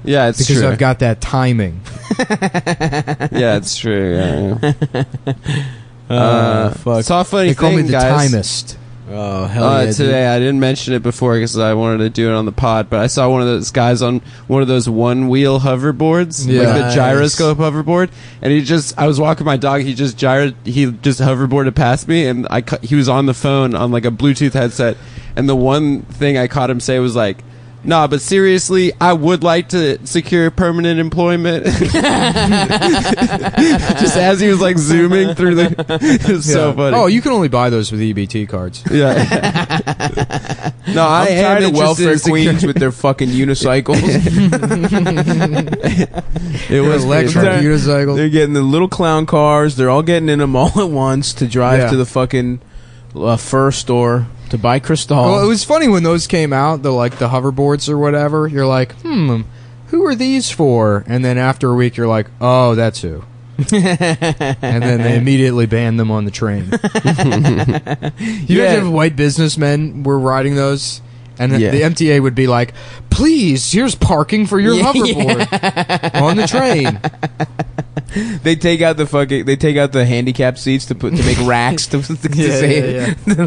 S10: Yeah, it's
S4: because
S10: true.
S4: I've got that timing.
S10: Yeah, it's true.
S5: Fuck.
S10: Saw a funny
S4: They call
S10: thing,
S4: me the
S10: guys.
S4: timist.
S5: Oh hell yeah!
S10: Today I didn't mention it before because I wanted to do it on the pod, but I saw one of those guys on one of those one-wheel hoverboards,
S4: Yeah.
S10: like the
S5: Nice.
S10: gyroscope hoverboard, and I was walking my dog, he just hoverboarded past me, and he was on the phone on like a Bluetooth headset, and the one thing I caught him say was like, "Nah, but seriously, I would like to secure permanent employment." Just as he was like zooming through the, it was so funny.
S4: Oh, you can only buy those with EBT cards.
S10: Yeah. No, I
S5: I'm
S10: am
S5: tired of
S10: interested
S5: welfare
S10: in secure-
S5: queens with their fucking unicycles.
S10: It was
S4: electric
S10: pretty funny.
S4: unicycle.
S5: They're getting the little clown cars. They're all getting in them all at once to drive
S4: Yeah.
S5: to the fucking fur store to buy Cristal.
S4: Well, it was funny when those came out, the hoverboards or whatever. You're like, who are these for? And then after a week, you're like, oh, that's who. And then they immediately banned them on the train. You imagine if white businessmen were riding those, and
S5: Yeah.
S4: the MTA would be like, "Please, here's parking for your hoverboard on the train."
S5: They take out the handicap seats to make racks to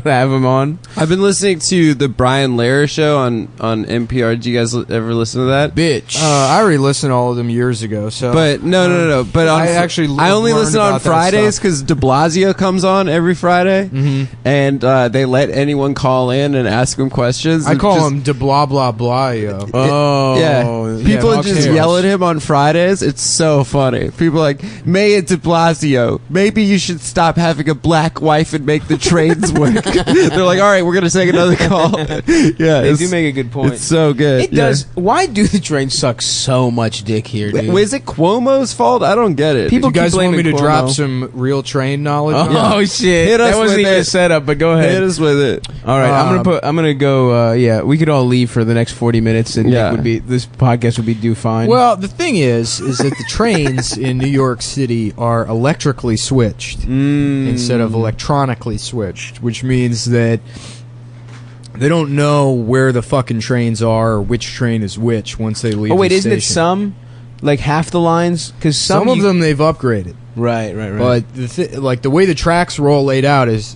S5: have them on.
S10: I've been listening to the Brian Lehrer show on NPR. Do you guys ever listen to that?
S5: Bitch.
S4: I already listened to all of them years ago. So,
S10: But no. But on, I only
S4: learned
S10: listen on
S4: about that
S10: Fridays
S4: stuff.
S10: because De Blasio comes on every Friday, and they let anyone call in and ask him questions.
S4: I
S10: It's
S4: call
S10: just-
S4: him de blah blah blah. Yo.
S5: Oh,
S10: Yeah, people
S4: Fox
S10: just
S4: News.
S10: yell at him on Fridays. It's so funny. People are like,
S18: like, Mayor de Blasio, maybe you should stop having a black wife and make the trains work. They're like, all right, we're gonna take another call. Yeah,
S5: They do make a good point.
S18: It's so good.
S5: It does. Why do the trains suck so much dick here, dude?
S18: Is it Cuomo's fault? I don't get it.
S4: People, you guys want me to
S5: Cuomo.
S4: drop some real train knowledge?
S5: Oh shit!
S18: Hit us
S5: That wasn't
S18: with
S5: even
S18: it.
S5: a setup, but go ahead.
S18: Hit us with it.
S5: All right, I'm gonna go. Yeah, we could all leave for the next 40 minutes, and this podcast would be do fine.
S4: Well, the thing is that the trains in New York City are electrically switched instead of electronically switched, which means that they don't know where the fucking trains are or which train is which once they leave.
S5: Oh wait,
S4: the
S5: isn't it
S4: station.
S5: some, like half the lines? Because
S4: Some of them they've upgraded.
S5: Right.
S4: But like the way the tracks were all laid out is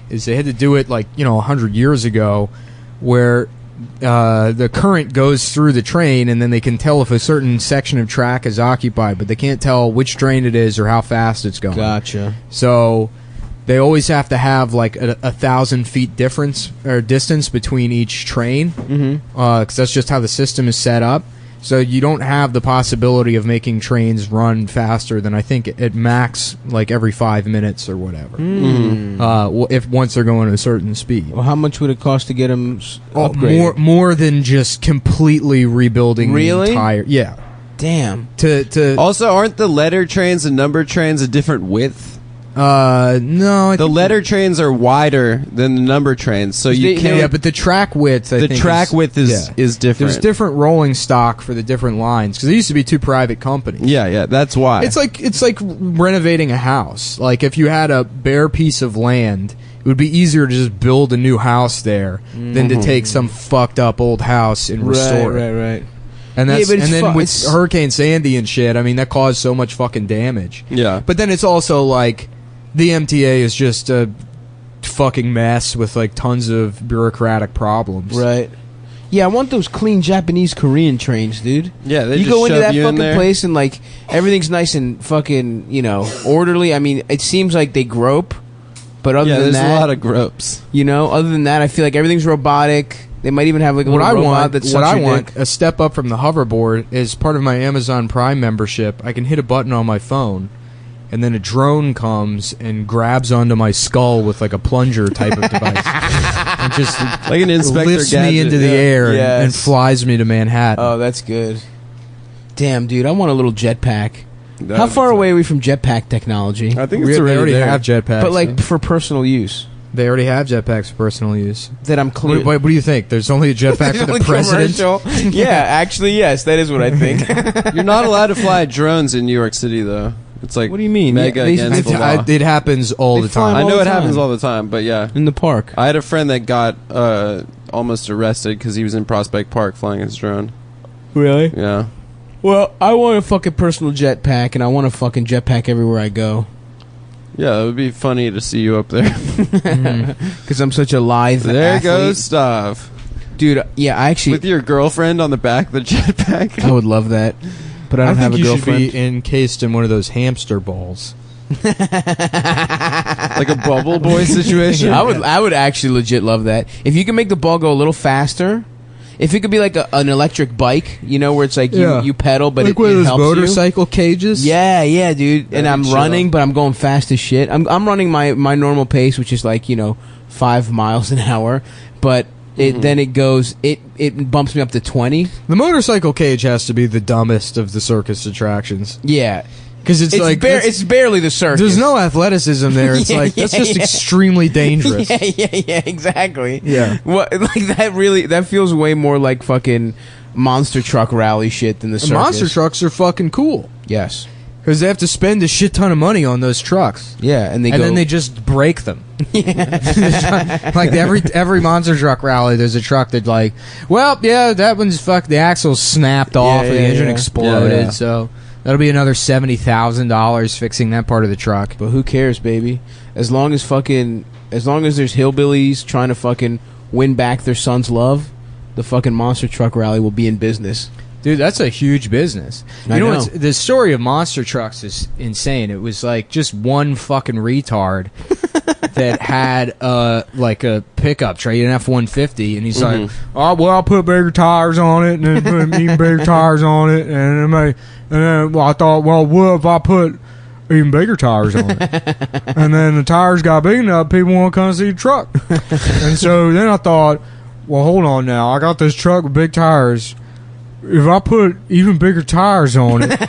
S4: they had to do it like 100 years ago, where the current goes through the train and then they can tell if a certain section of track is occupied, but they can't tell which train it is or how fast it's going.
S5: Gotcha.
S4: So they always have to have like a 1,000 feet difference or distance between each train, because that's just how the system is set up. So you don't have the possibility of making trains run faster than I think at max like every 5 minutes or whatever. If once they're going at a certain speed.
S5: Well, how much would it cost to get them upgraded?
S4: More than just completely rebuilding
S5: Really?
S4: the entire. Yeah.
S5: Damn.
S4: To
S18: Also, aren't the letter trains and number trains a different width?
S4: No.
S18: The letter trains are wider than the number trains, so you can't.
S4: Yeah, but the track width. I
S18: The
S4: think
S18: track width is different.
S4: There's different rolling stock for the different lines because there used to be two private companies.
S18: Yeah, that's why.
S4: It's like renovating a house. Like if you had a bare piece of land, it would be easier to just build a new house there than to take some fucked up old house and restore it.
S5: Right.
S4: And that's
S5: but it's
S4: and then with
S5: it's-
S4: Hurricane Sandy and shit, I mean that caused so much fucking damage.
S18: Yeah.
S4: But then it's also like the MTA is just a fucking mess with like tons of bureaucratic problems.
S5: Right. Yeah, I want those clean Japanese Korean trains, dude.
S18: Yeah, they
S5: you
S18: just
S5: go into
S18: shove
S5: that
S18: you in
S5: fucking
S18: there.
S5: place and like everything's nice and fucking orderly. I mean, it seems like they grope, but other than
S18: there's
S5: that,
S18: a lot of gropes.
S5: Other than that, I feel like everything's robotic. They might even have like a
S4: What
S5: little
S4: I
S5: robot
S4: want,
S5: that
S4: what
S5: sucks
S4: I
S5: your
S4: want,
S5: dick.
S4: a step up from the hoverboard is part of my Amazon Prime membership. I can hit a button on my phone, and then a drone comes and grabs onto my skull with like a plunger type of device, and just
S18: Like an Inspector
S4: lifts me
S18: Gadget.
S4: into the
S18: Yeah.
S4: air and
S5: Yes.
S4: flies me to Manhattan.
S5: Oh, that's good. Damn, dude, I want a little jetpack.
S18: That'd
S5: How
S18: be
S5: far
S18: fun.
S5: away are we from jetpack technology?
S18: I think
S4: they
S18: it's
S4: already
S18: there.
S4: have jetpacks,
S5: But like for personal use,
S4: they already have jetpacks for personal use.
S5: that I'm clear.
S4: What do you think? There's only a jetpack for the president.
S5: Yeah, actually, yes, that is what I think.
S18: You're not allowed to fly drones in New York City, though. It's like
S5: What do you mean?
S18: mega
S5: Yeah, they-
S18: against the law.
S4: It happens all the
S5: fly
S4: time.
S18: I
S5: all
S18: know
S5: the
S18: it happens
S5: time.
S18: all the time, but yeah.
S5: In the park.
S18: I had a friend that got almost arrested because he was in Prospect Park flying his drone.
S5: Really?
S18: Yeah.
S5: Well, I want a fucking personal jetpack, and I want a fucking jetpack everywhere I go.
S18: Yeah, it would be funny to see you up there.
S5: Because I'm such a lithe
S18: There
S5: athlete.
S18: goes stuff.
S5: Dude, yeah, I actually...
S18: With your girlfriend on the back of the jetpack.
S5: I would love that. But I don't have a
S4: think you
S5: girlfriend.
S4: should be encased in one of those hamster balls.
S18: Like a bubble boy situation.
S5: I would actually legit love that. If you can make the ball go a little faster... If it could be like an electric bike, where it's like you pedal, but
S4: like
S5: it,
S4: one of
S5: it
S4: those
S5: helps
S4: motorcycle cages.
S5: Yeah, dude. And I'm
S18: chill.
S5: running, but I'm going fast as shit. I'm running my normal pace, which is like 5 miles an hour. But then it goes, it bumps me up to 20.
S4: The motorcycle cage has to be the dumbest of the circus attractions.
S5: Yeah,
S4: because it's like
S5: it's barely the circus.
S4: There's no athleticism there. It's
S5: Yeah,
S4: like that's
S5: yeah,
S4: just
S5: yeah.
S4: extremely dangerous.
S5: Yeah, exactly.
S4: Yeah.
S5: What like that feels way more like fucking monster truck rally shit than the circus.
S4: Monster trucks are fucking cool.
S5: Yes.
S4: Because they have to spend a shit ton of money on those trucks.
S5: Yeah, and
S4: then they just break them. Like every monster truck rally, there's a truck that like, well, yeah, that one's the axle's snapped off, or the engine exploded,
S18: Yeah.
S4: so that'll be another $70,000 fixing that part of the truck.
S5: But who cares, baby? As long as there's hillbillies trying to fucking win back their son's love, the fucking monster truck rally will be in business.
S4: Dude, that's a huge business.
S5: I know.
S4: The story of monster trucks is insane. It was like just one fucking retard
S17: that had like a pickup tray, an F-150, and he's
S10: Mm-hmm.
S17: like, "Oh well, I'll put bigger tires on it, and then put even bigger tires on it, and then well, I thought, well, what if I put even bigger tires on it, and then the tires got big enough, people want to come see the truck, and so then I thought, well, hold on now, I got this truck with big tires." If I put even bigger tires on it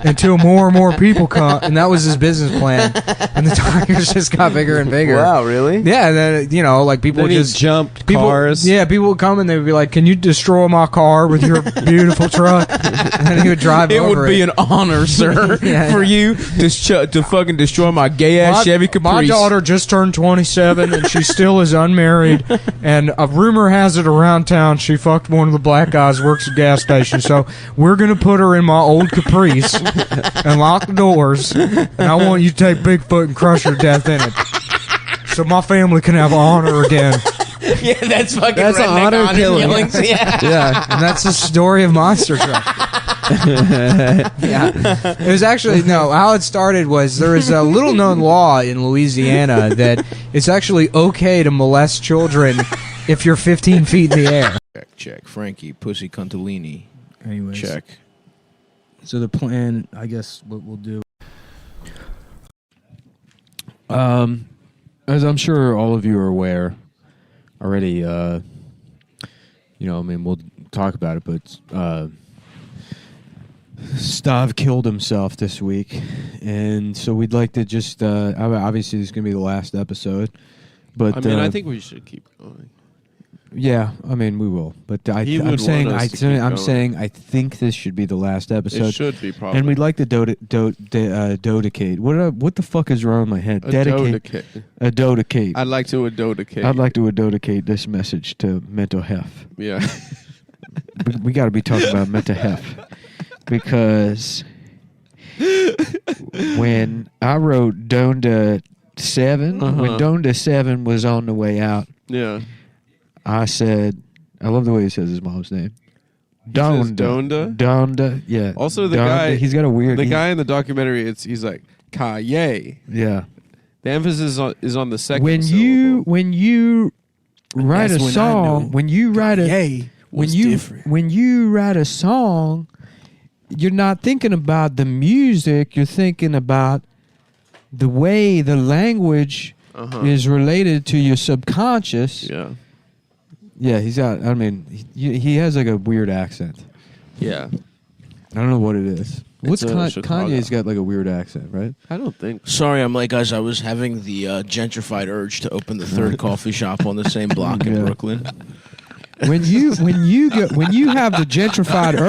S17: until more and more people come, and that was his business plan, and the tires just got bigger and bigger.
S18: Wow, really?
S17: Yeah, and then like people
S10: Then
S17: would
S10: he
S17: just
S10: jumped
S17: people,
S10: cars.
S17: Yeah, people would come and they would be like, "Can you destroy my car with your beautiful truck?" And then he would drive
S5: It
S17: over
S5: would be an honor, sir,
S17: Yeah,
S5: for
S17: yeah.
S5: you to fucking destroy my gay ass Chevy Caprice.
S17: My daughter just turned 27 and she still is unmarried. And a rumor has it around town she fucked one of the black guys who works at a gas station. So we're gonna put her in my old Caprice and lock the doors. And I want you to take Bigfoot and crush her to death in it, so my family can have honor again.
S5: Yeah, that's fucking
S17: That's an
S5: redneck
S17: honor killing.
S5: killings. Yeah.
S17: Yeah, and that's the story of Monster Truck. Yeah, it was actually how it started was there was a little known law in Louisiana that it's actually okay to molest children if you're 15 feet in the air.
S2: Check. Frankie, Pussy Cuntolini.
S17: Anyways,
S2: Check.
S17: so the plan, I guess, what we'll do.
S11: As I'm sure all of you are aware already, we'll talk about it, but Stav killed himself this week, and so we'd like to just obviously this is going to be the last episode, but
S10: I mean, I think we should keep going.
S11: Yeah, I mean we will, but
S10: He
S11: I'm
S10: would
S11: saying
S10: want us to keep going.
S11: I think this should be the last episode.
S10: It should be, probably.
S11: And we'd like to dodicate. What the fuck is wrong with my head?
S10: Dodicate.
S11: Dodicate.
S10: I'd like to dodicate.
S11: I'd like to dodicate this message to mental health.
S10: Yeah.
S11: we got to be talking about mental health because when I wrote Donda 7, when Donda 7 was on the way out,
S10: Yeah.
S11: I said, I love the way he says his mom's name.
S10: Says Donda?
S11: Donda, yeah.
S10: Also, the
S11: Donda,
S10: guy,
S11: he's got a weird.
S10: The guy in the documentary, he's like Kanye.
S11: Yeah.
S10: The emphasis is on the second.
S11: When you write a song, when you write a song, you're not thinking about the music. You're thinking about the way the language is related to your subconscious.
S10: Yeah.
S11: Yeah, he's got. I mean, he has like a weird accent.
S10: Yeah.
S11: I don't know what it is. What's
S10: Chicago.
S11: Kanye's got like a weird accent, right?
S10: I don't think.
S2: Sorry, I'm late, guys. I was having the gentrified urge to open the third coffee shop on the same block in Brooklyn.
S11: When you have the gentrified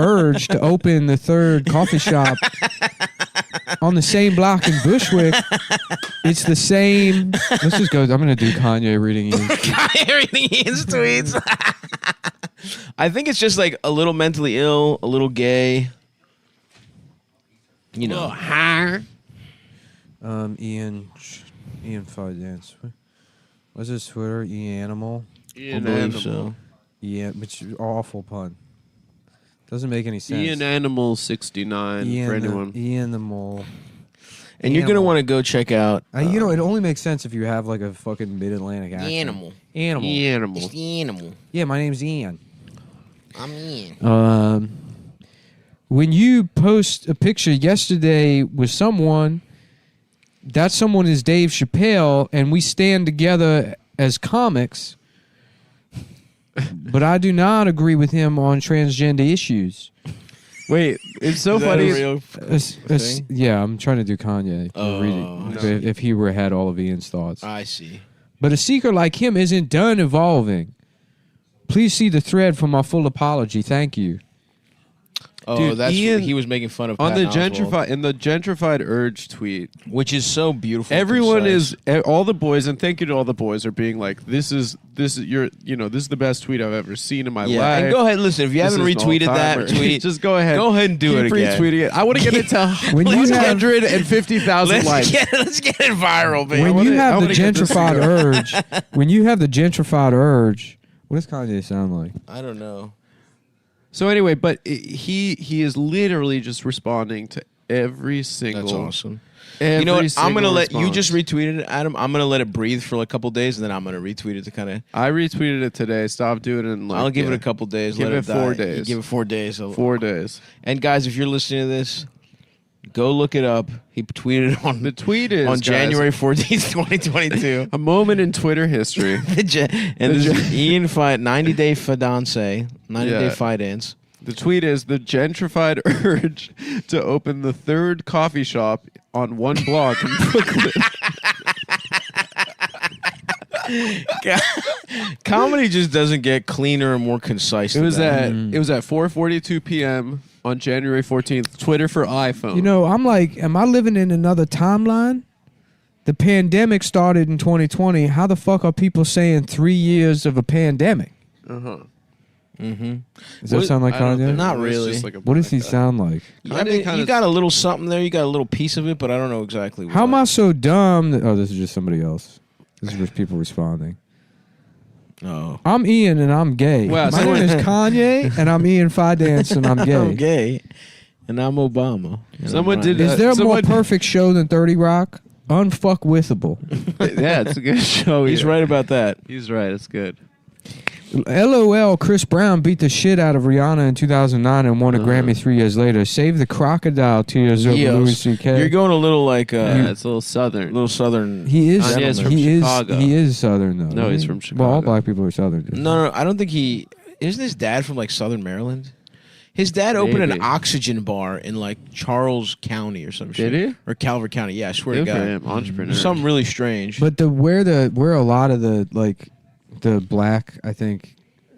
S11: urge to open the third coffee shop on the same block in Bushwick, it's the same. Let's just go. I'm going to do Kanye reading Ian.
S2: Kanye reading Ian's tweets. I think it's just like a little mentally ill, a little gay. You know.
S11: Ian Finance. What's his Twitter? Animal.
S10: Ian
S2: I believe
S10: Animal.
S2: so.
S11: Yeah, which awful pun. Doesn't make any sense.
S10: Ian Animal 69 for anyone.
S11: Ian the Mole.
S2: And you're gonna want to go check out.
S11: it only makes sense if you have like a fucking mid-Atlantic accent.
S2: Animal.
S11: Animal.
S2: It's the animal.
S11: Yeah, my name's Ian.
S2: I'm Ian.
S11: When you post a picture yesterday with someone, that someone is Dave Chappelle, and we stand together as comics. But I do not agree with him on transgender issues.
S10: Wait, it's so funny.
S11: Yeah, I'm trying to do Kanye. If he had all of Ian's thoughts.
S2: I see.
S11: But a seeker like him isn't done evolving. Please see the thread for my full apology. Thank you.
S2: Oh,
S10: Dude,
S2: that's
S10: Ian,
S2: he was making fun of
S10: on the
S2: Patton Oswalt.
S10: in the gentrified urge tweet,
S2: which is so beautiful.
S10: Everyone is all the boys, and thank you to all the boys, are being like, this is this is the best tweet I've ever seen in my life.
S2: And go ahead, listen. If you haven't retweeted that tweet,
S10: just go ahead
S2: and do it again.
S10: Retweeting it. I want to get it to 150,000 likes.
S2: Let's get it viral, man.
S11: When you have the gentrified urge, what does Kanye sound like?
S2: I don't know.
S10: So anyway, but he is literally just responding to every single.
S2: That's awesome.
S10: You
S2: know what? I'm gonna let
S10: response.
S2: you just retweeted it, Adam. I'm gonna let it breathe for like a couple days, and then I'm gonna retweet it to kind of.
S10: I retweeted it today. Stop doing it. In
S2: I'll give it a couple days.
S10: Give
S2: let
S10: it
S2: die.
S10: 4 days.
S2: You give it 4 days.
S10: 4 days.
S2: And guys, if you're listening to this, go look it up. He tweeted on
S10: the tweet is
S2: on
S10: guys,
S2: January 14th, 2022.
S10: A moment in Twitter history.
S2: And this is Ian Fight 90-day Fidance, 90-day Fidance.
S10: The tweet is the gentrified urge to open the third coffee shop on one block in Brooklyn.
S2: Comedy just doesn't get cleaner and more concise.
S10: It was
S2: than that.
S10: at 4:42 p.m. on January 14th. Twitter for iPhone.
S1: You know, I'm like, am I living in another timeline? The pandemic started in 2020. How the fuck are people saying 3 years of a pandemic?
S2: Mm-hmm.
S1: Does that sound like Kanye?
S2: Not really.
S1: What does he sound like?
S2: I mean, you got a little something there. You got a little piece of it, but I don't know exactly what.
S1: How am I so dumb? Oh, this is just somebody else. This is just people responding.
S2: Oh.
S1: I'm Ian and I'm gay.
S2: Wow,
S1: My name is Kanye and I'm Ian Fidance and I'm gay.
S2: I'm gay. And I'm Obama.
S10: Someone did.
S1: Is there a more perfect show than 30 Rock? Unfuckwithable.
S10: Yeah, it's a good show.
S2: He's right about that.
S10: He's right. It's good.
S1: LOL, Chris Brown beat the shit out of Rihanna in 2009 and won a Grammy 3 years later. Save the crocodile tears over Louis C.K.
S2: You're going a little like
S10: it's a little southern.
S1: He is.
S10: Kanye's from
S1: he
S10: Chicago.
S1: He is southern though.
S10: No,
S1: right?
S10: he's from Chicago.
S1: Well, all black people are southern.
S2: No, I don't think he isn't. His dad from like Southern Maryland. His dad opened an
S10: Maybe.
S2: oxygen bar in like Charles County or some shit.
S10: Did he?
S2: Or Calvert County? Yeah, I swear
S10: Good
S2: to
S10: for
S2: God.
S10: him, entrepreneur.
S2: Something really strange.
S1: But where a lot of the the black, I think,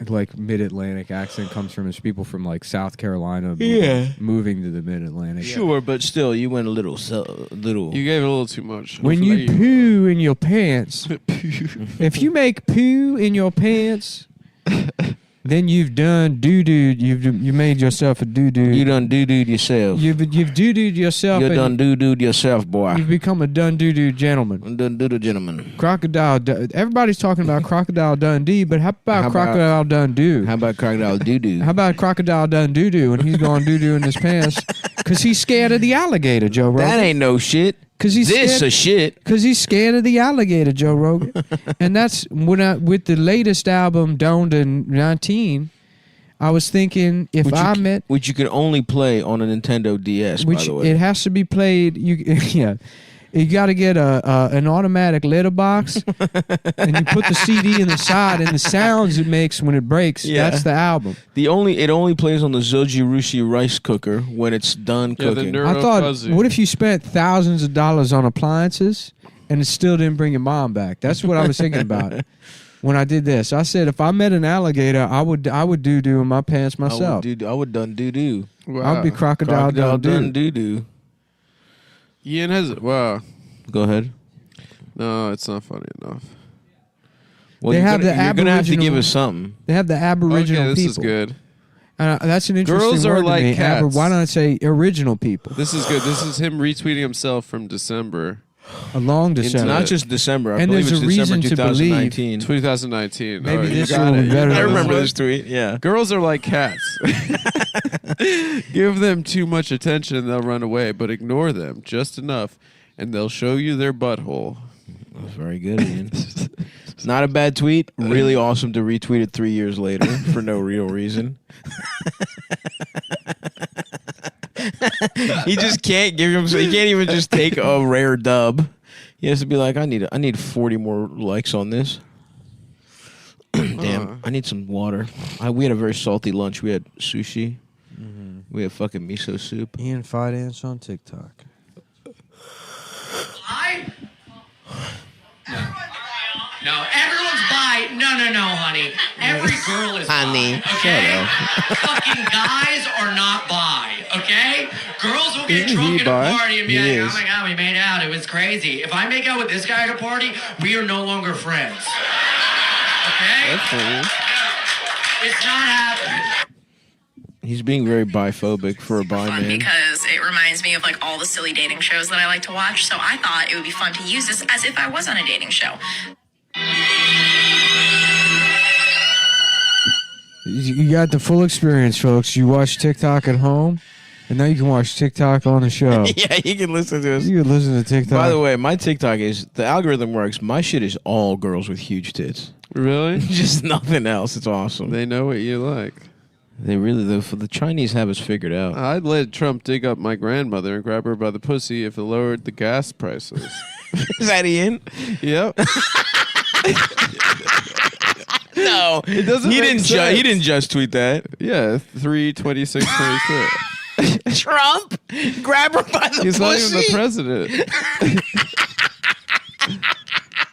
S1: like mid-Atlantic accent comes from is people from like South Carolina moving to the mid-Atlantic.
S2: Sure, but still, you went a little.
S10: You gave it a little too much.
S1: When you poo in your pants, if you make poo in your pants, then you've done doo-doo. You made yourself a doo-doo.
S2: You done doo-dooed yourself.
S1: You've doo-dooed yourself.
S2: You done doo-dooed yourself, boy.
S1: You've become a done doo-doo gentleman.
S2: Done doo-doo gentleman.
S1: Crocodile. Everybody's talking about Crocodile Dundee, but how about Crocodile Dundoo?
S2: How about Crocodile Doo-doo?
S1: How about Crocodile Doo-doo and he's going doo-doo in his pants because he's scared of the alligator, Joe Rogan.
S2: That ain't no shit.
S1: Cause he's
S2: this
S1: scared,
S2: a shit.
S1: Because he's scared of the alligator, Joe Rogan. And that's with the latest album, Down to 19, I was thinking
S2: which you could only play on a Nintendo DS, by the way.
S1: It has to be played. You got to get an automatic letterbox, and you put the CD in the side, and the sounds it makes when it breaks.
S2: Yeah.
S1: That's the album.
S2: It only plays on the Zojirushi rice cooker when it's done cooking.
S1: I thought, what if you spent thousands of dollars on appliances and it still didn't bring your mom back? That's what I was thinking about when I did this. I said, if I met an alligator, I would doo-doo in my pants myself.
S2: I would done doo-doo.
S10: Wow.
S1: I would be Crocodile
S2: done doo-doo.
S10: Ian has wow.
S2: Go ahead.
S10: No, it's not funny enough.
S2: Well,
S1: they
S2: you're
S1: have
S2: gonna,
S1: the
S2: you're gonna have to give
S1: Aboriginal-
S2: us something.
S1: They have the Aboriginal
S10: Okay, this
S1: people.
S10: is good.
S1: That's an interesting
S10: Girls
S1: word
S10: are
S1: to
S10: like
S1: me.
S10: cats.
S1: Why don't I say original people?
S10: This is good. This is him retweeting himself from December.
S1: A long December.
S2: Not just December. I
S1: And
S2: believe
S1: there's
S2: it's
S1: a
S2: December
S1: reason to believe-
S2: 2019.
S10: 2019.
S1: Maybe
S10: you
S1: this
S10: got
S1: will
S10: it.
S1: be better
S2: I
S1: than
S2: remember
S1: this.
S2: this tweet. Yeah.
S10: Girls are like cats. Give them too much attention and they'll run away, but ignore them just enough and they'll show you their butthole.
S2: That was very good, Ian. Not a bad tweet. Really awesome to retweet it 3 years later for no real reason. He just can't give himself. He can't even just take a rare dub. He has to be like, I need 40 more likes on this. Damn, I need some water. We had a very salty lunch. We had sushi.
S1: Mm-hmm.
S2: We had fucking miso soup.
S1: Ian Fidance on TikTok.
S19: No, everyone's bi. No, honey. Every girl is
S2: Honey,
S19: bi. Okay?
S2: shut up.
S19: Fucking guys are not bi. Okay? Girls will get
S10: Isn't
S19: drunk
S10: he
S19: at
S10: bi?
S19: a party and be
S2: He
S19: like,
S2: is.
S19: "Oh my god, we made out. It was crazy." If I make out with this guy at a party, we are no longer friends. Okay?
S10: That's funny.
S19: It's not happening.
S2: He's being very biphobic for a bi man.
S20: Because it reminds me of like all the silly dating shows that I like to watch. So I thought it would be fun to use this as if I was on a dating show.
S1: You got the full experience, folks. You watch TikTok at home,
S11: And now you can watch TikTok on the show.
S2: Yeah, you can listen to us.
S11: You can listen to TikTok.
S2: By the way, my TikTok is the algorithm works. My shit is all girls with huge tits.
S10: Really?
S2: Just nothing else. It's awesome.
S10: They know what you like.
S2: They really the Chinese have us figured out.
S10: I'd let Trump dig up my grandmother and grab her by the pussy if it lowered the gas prices.
S2: Is that Ian?
S10: Yep.
S2: No,
S10: it doesn't.
S2: He didn't just tweet that.
S10: Yeah, 3/26/22.
S2: Trump, grab her by the
S10: He's
S2: pussy.
S10: not even the president.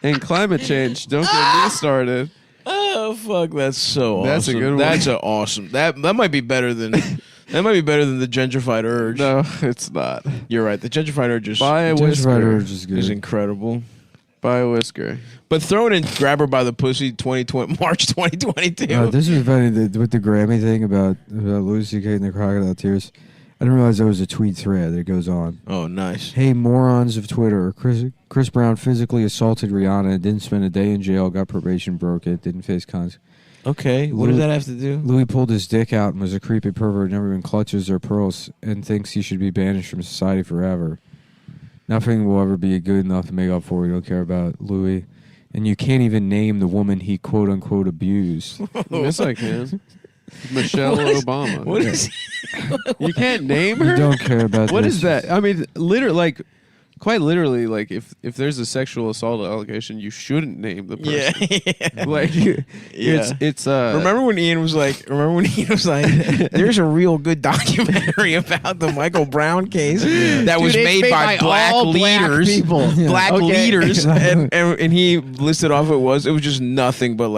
S10: And climate change. Don't get me started.
S2: Oh fuck, that's so awesome.
S10: That's a good one.
S2: That's a awesome. That might be better than the gentrified urge.
S10: No, it's not.
S2: You're right. The gentrified urge is
S10: Buy a whisker.
S2: is incredible.
S10: Buy a whisker.
S2: But throwing in grab her by the pussy 2020 March 2022.
S11: This is funny with the Grammy thing about Louis C.K. and the crocodile tears. I didn't realize there was a tweet thread that goes on.
S2: Oh, nice.
S11: Hey, morons of Twitter. Chris Brown physically assaulted Rihanna, didn't spend a day in jail, got probation, broke it, didn't face consequences.
S2: Okay, what does that have to do?
S11: Louis pulled his dick out and was a creepy pervert, never even clutches their pearls, and thinks he should be banished from society forever. Nothing will ever be good enough to make up for. We don't care about Louis. And you can't even name the woman he quote-unquote abused.
S10: Yes, I can. Michelle Obama.
S2: What is
S10: You can't name her?
S11: You don't care about
S10: What
S11: this.
S10: is that? I mean, literally, quite literally, if there's a sexual assault allegation, you shouldn't name the person.
S2: Yeah.
S10: It's
S2: Remember when Ian was like, there's a real good documentary about the Michael Brown case that was
S5: Dude, it's
S2: made by black
S5: all black
S2: leaders.
S5: people.
S2: Black
S5: Okay.
S2: leaders. And he listed off it was just nothing but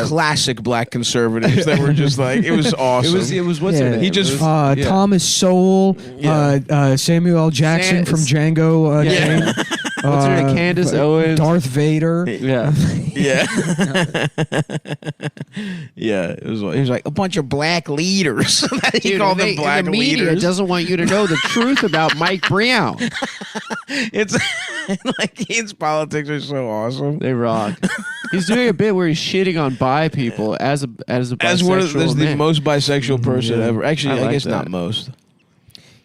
S2: classic black conservatives that were just like, it was awesome.
S10: It was what's her name?
S2: He just
S11: Thomas Sowell, Samuel L. Jackson from Django.
S10: What's her name? Candace Owens,
S11: Darth Vader.
S10: Yeah.
S2: Yeah. Yeah. It was like a bunch of black leaders. He
S5: Dude,
S2: called them black
S5: the media
S2: leaders.
S5: doesn't want you to know the truth about Mike Brown.
S2: It's like Ian's politics are so awesome.
S10: They rock. He's doing a bit where he's shitting on bi people as a bisexual
S2: the
S10: man.
S2: most bisexual person ever. Actually, I
S10: like
S2: guess
S10: that.
S2: not most.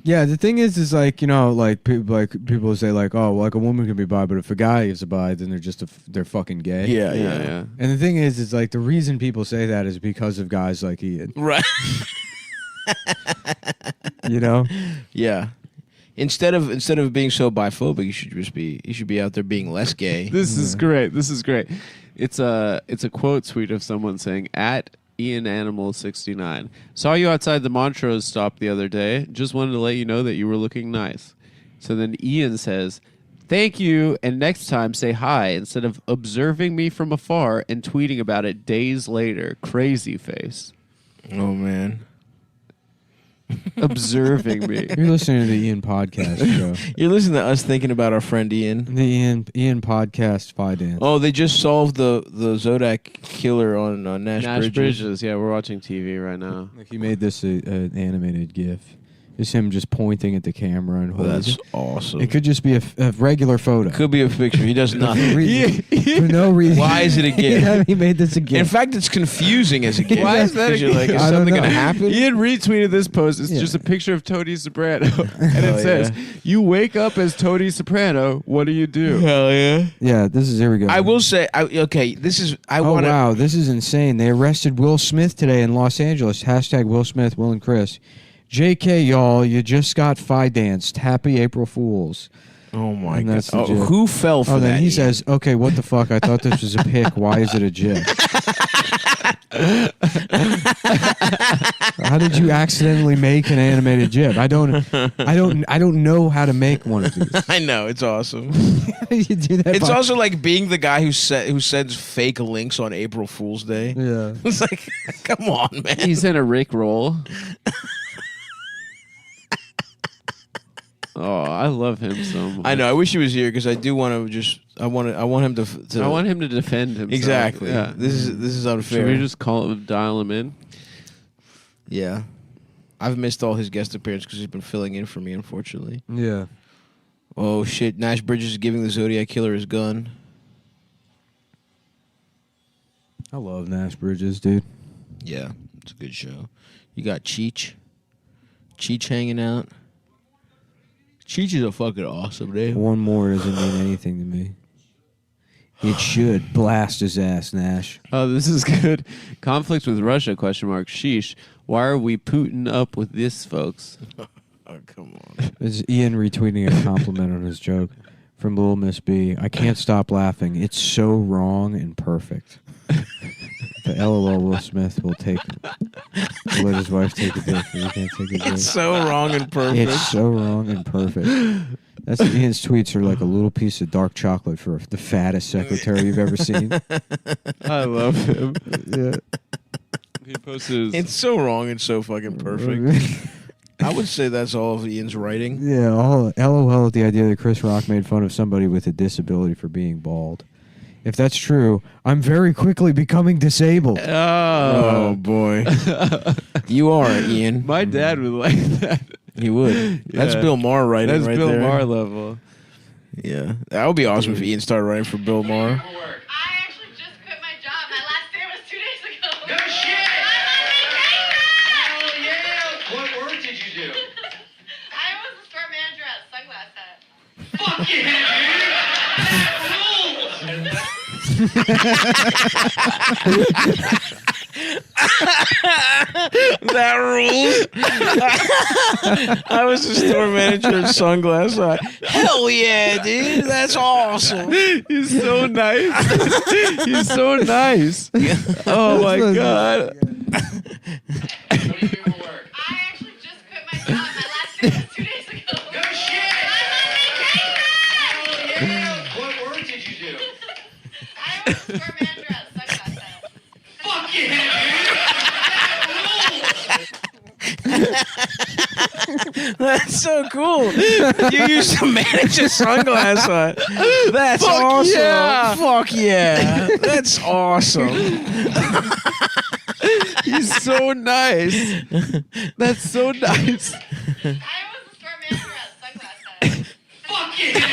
S11: Yeah, the thing is like, people say like, oh, like a woman can be bi, but if a guy is a bi, then they're just they're fucking gay.
S2: Yeah.
S11: And the thing is like the reason people say that is because of guys like Ian.
S2: Right.
S11: You know?
S2: Yeah. Instead of being so biphobic, you should be out there being less gay.
S10: This is great. It's a quote tweet of someone saying at IanAnimal69. Saw you outside the Montrose stop the other day. Just wanted to let you know that you were looking nice. So then Ian says, thank you, and next time say hi instead of observing me from afar and tweeting about it days later. Crazy face.
S2: Oh man.
S10: Observing me.
S11: You're listening to the Ian podcast show.
S2: You're listening to us thinking about our friend Ian.
S11: The Ian podcast Fi Dance.
S2: Oh, they just solved the Zodiac killer on Nash Bridges.
S10: Yeah, we're watching TV right now.
S11: Like he made this an animated GIF. It's him just pointing at the camera and holding.
S2: That's awesome.
S11: It could just be a regular photo.
S2: Could be a picture. He does nothing.
S11: For no reason.
S2: Why is it a GIF?
S11: Yeah, he made this a GIF.
S2: In fact, it's confusing as a GIF.
S10: Why is that a
S2: You're like,
S10: GIF?
S2: is
S11: I don't
S2: something
S11: know.
S2: going to happen?
S10: Ian retweeted this post. It's just a picture of Tony Soprano. And it says, you wake up as Tony Soprano. What do you do?
S2: Hell yeah.
S11: Yeah, here we go.
S2: I will say, this is,
S11: wow, this is insane. They arrested Will Smith today in Los Angeles. Hashtag Will Smith, Will and Chris. JK, y'all, you just got Fi Danced. Happy April Fools.
S2: Oh, my
S11: And
S2: God.
S11: that's the GIF.
S2: Who fell for that?
S11: Then he
S2: Ian?
S11: says, okay, what the fuck? I thought this was a pic. Why is it a GIF? How did you accidentally make an animated GIF? I don't know how to make one of these.
S2: I know, it's awesome.
S11: You do that
S2: It's
S11: by-
S2: also like being the guy who sends fake links on April Fool's Day.
S11: Yeah.
S2: It's like, come on, man.
S10: He's in a Rick roll. Oh, I love him so much.
S2: I know. I wish he was here because I do want to I want him to.
S10: I want him to defend himself.
S2: Exactly.
S10: Yeah.
S2: This is unfair.
S10: Should we just dial him in?
S2: Yeah. I've missed all his guest appearances because he's been filling in for me, unfortunately.
S11: Yeah.
S2: Oh shit! Nash Bridges is giving the Zodiac Killer his gun.
S11: I love Nash Bridges, dude.
S2: Yeah, it's a good show. You got Cheech.
S5: Cheech hanging out. Cheech is a fucking awesome name.
S11: One more doesn't mean anything to me. It should blast his ass, Nash.
S10: Oh, this is good. Conflicts with Russia? Question mark. Sheesh. Why are we Putin up with this, folks?
S2: Oh, come on.
S11: It's Ian retweeting a compliment on his joke from Little Miss B. I can't stop laughing. It's so wrong and perfect. The LOL Will Smith will let his wife take a dick. He can't take a dick.
S2: It's so wrong and perfect.
S11: It's so wrong and perfect. That's Ian's tweets are like a little piece of dark chocolate for the fattest secretary you've ever seen.
S10: I love him.
S11: Yeah.
S10: He posted.
S2: It's so wrong and so fucking perfect. I would say that's all of Ian's writing.
S11: Yeah, all LOL at the idea that Chris Rock made fun of somebody with a disability for being bald. If that's true, I'm very quickly becoming disabled.
S2: Oh boy. You are, Ian.
S10: My dad would like that.
S2: He would. That's
S10: Yeah.
S2: Bill Maher writing
S10: That's
S2: right
S10: Bill
S2: there.
S10: Maher level.
S2: Yeah. That would be awesome if Ian started writing for Bill Maher.
S19: No shit! Hell yeah! What work did you do?
S20: I was the store manager at Sunglass Hut.
S19: Fuck yeah,
S2: That rules. I was the store manager at Sunglass Hut. Hell yeah, dude. That's awesome.
S10: He's so nice. He's so nice. Oh my god.
S19: No shit! Hell yeah! What work did you do?
S20: I was the store manager at Sunglass Hut.
S19: Fuck yeah,
S2: That's so cool. You used to manage a Sunglass Hut. That's
S10: Fuck
S2: awesome.
S10: yeah.
S2: Fuck yeah. That's awesome.
S10: He's so nice. That's so nice.
S20: I was the store manager at Sunglass Hut.
S19: Fuck yeah!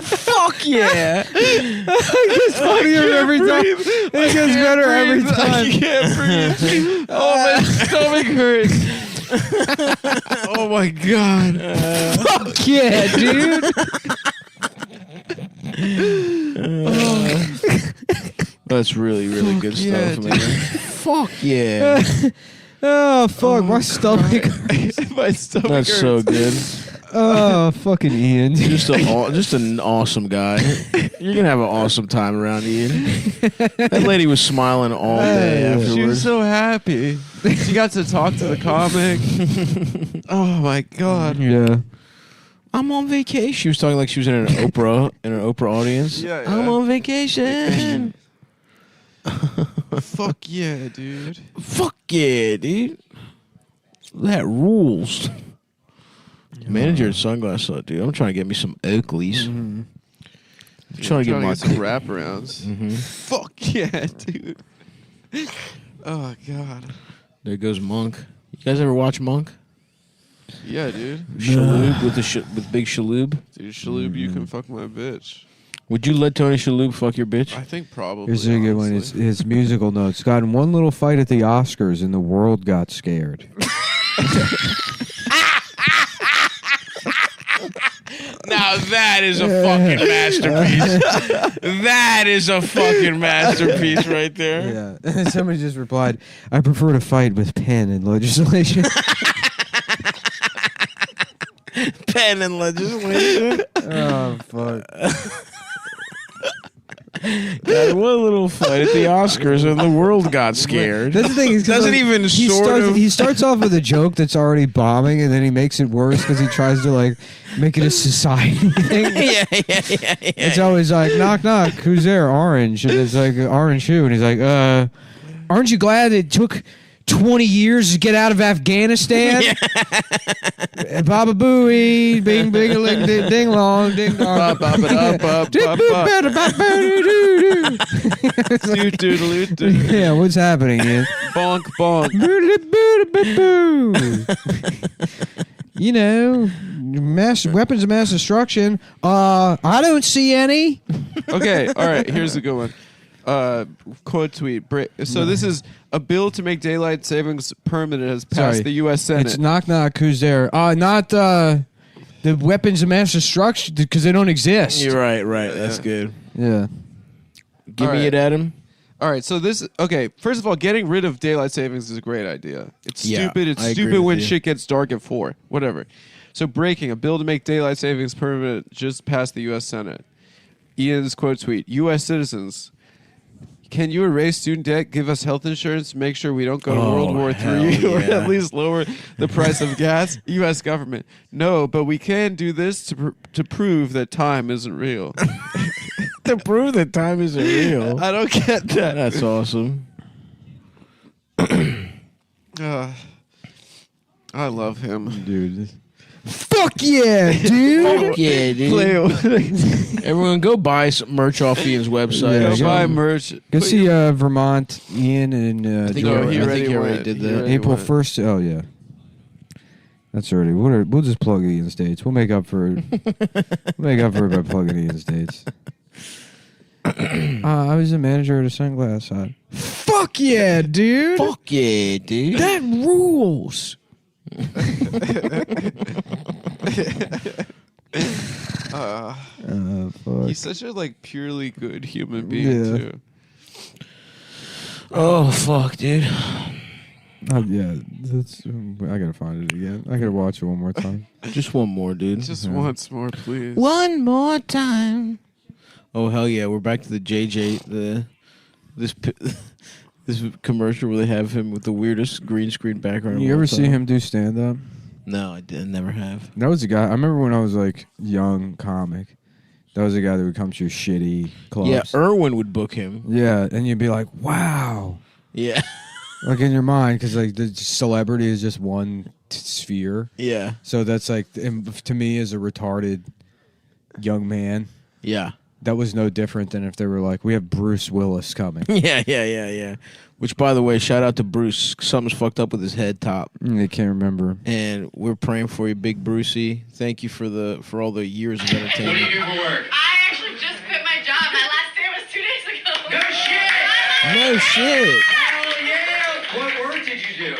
S2: Fuck yeah.
S11: It gets funnier every time. It gets better every time.
S10: I can't breathe. Oh, my stomach hurts. Oh my god.
S11: Fuck yeah, dude.
S2: That's really, really good
S10: yeah,
S2: stuff, man. Fuck yeah.
S11: Oh, fuck. My stomach.
S10: My stomach
S2: That's
S10: hurts.
S2: so good.
S11: Oh, fucking Ian.
S2: Just an awesome guy. You're going to have an awesome time around Ian. That lady was smiling all day afterwards.
S10: She was so happy. She got to talk to the comic. Oh my god.
S11: Yeah.
S2: I'm on vacation. She was talking like she was in an Oprah audience.
S10: Yeah,
S2: I'm on vacation.
S10: Fuck yeah, dude.
S2: Fuck yeah, dude. That rules. Manager at Sunglass Hut, dude. I'm trying to get me some Oakleys.
S10: Mm-hmm.
S2: I'm trying to get my
S10: some wraparounds.
S2: Mm-hmm.
S10: Fuck yeah, dude. Oh god.
S2: There goes Monk. You guys ever watch Monk?
S10: Yeah, dude.
S2: Shaloub with Big Shaloub.
S10: Dude, Shaloub, you can fuck my bitch.
S2: Would you let Tony Shaloub fuck your bitch?
S10: I think probably.
S11: Here's a good one. It's his musical notes. Got in one little fight at the Oscars and the world got scared.
S2: Now that is a fucking masterpiece. That is a fucking masterpiece right there.
S11: Yeah. Somebody just replied, I prefer to fight with pen and legislation.
S2: Pen and legislation.
S11: Oh, fuck.
S2: Got one little fight at the Oscars and the world got scared.
S11: That's the thing. Is
S2: doesn't even
S11: he starts off with a joke that's already bombing, and then he makes it worse because he tries to like make it a society thing.
S2: yeah.
S11: It's always like knock knock, who's there? Orange, and it's like orange shoe, and he's like, aren't you glad it took
S1: 20 years to get out of Afghanistan. Baba booey, bing bing ling ding ding long ding dong. Yeah, what's happening?
S10: Bonk bonk.
S1: You know, weapons of mass destruction. I don't see any.
S10: Okay, all right. Here's a good one. Quote tweet. So this is a bill to make daylight savings permanent has passed the U.S. Senate.
S1: It's knock knock. Who's there? Not the weapons of mass destruction because they don't exist.
S5: You're right. That's good.
S1: Yeah.
S5: Give me it, Adam.
S10: All right, so first of all, getting rid of daylight savings is a great idea. It's stupid. It's
S5: I
S10: stupid
S5: agree
S10: when
S5: with you.
S10: shit gets dark at 4. Whatever. So breaking, a bill to make daylight savings permanent just passed the U.S. Senate. Ian's quote tweet, U.S. citizens, can you erase student debt, give us health insurance, make sure we don't go to World War III, or at least lower the price of gas? U.S. government, no, but we can do this to prove that time isn't real.
S5: To prove that time isn't real.
S10: I don't get that.
S5: That's awesome.
S10: I love him.
S1: Dude. Fuck yeah, dude.
S5: Fuck yeah, dude. Everyone go buy some merch off Ian's website.
S10: Go buy merch.
S1: Go see Vermont, Ian, and
S5: I think
S1: George.
S5: he already did that.
S1: April 1st. Oh, yeah. That's already. We'll just plug Ian's dates. We'll make up for it. By plugging Ian's dates. I was a manager at a sunglass hut. Fuck yeah, dude.
S5: Fuck yeah, dude.
S1: That rules. Fuck.
S10: He's such a purely good human being too.
S5: Oh fuck, dude.
S1: Yeah, I gotta find it again. I gotta watch it one more time.
S5: Just one more, dude.
S10: Just once more, please.
S5: One more time. Oh hell yeah, we're back to the JJ this commercial where they have him with the weirdest green screen background.
S1: You ever see him do stand up?
S5: No, I never have.
S1: That was a guy. I remember when I was young comic. That was a guy that would come to shitty clubs.
S5: Yeah, Irwin would book him.
S1: Yeah, and you'd be like, wow.
S5: Yeah.
S1: In your mind, because the celebrity is just one sphere.
S5: Yeah.
S1: So that's to me as a retarded young man.
S5: Yeah.
S1: That was no different than if they were like, we have Bruce Willis coming.
S5: Yeah. Which, by the way, shout out to Bruce. Something's fucked up with his head top.
S1: I can't remember.
S5: And we're praying for you, Big Brucey. Thank you for all the years of entertainment.
S19: What do you do for work? I actually just quit my job. My last day was 2 days ago. No shit!
S5: No shit!
S19: Oh, yeah! What work did you do?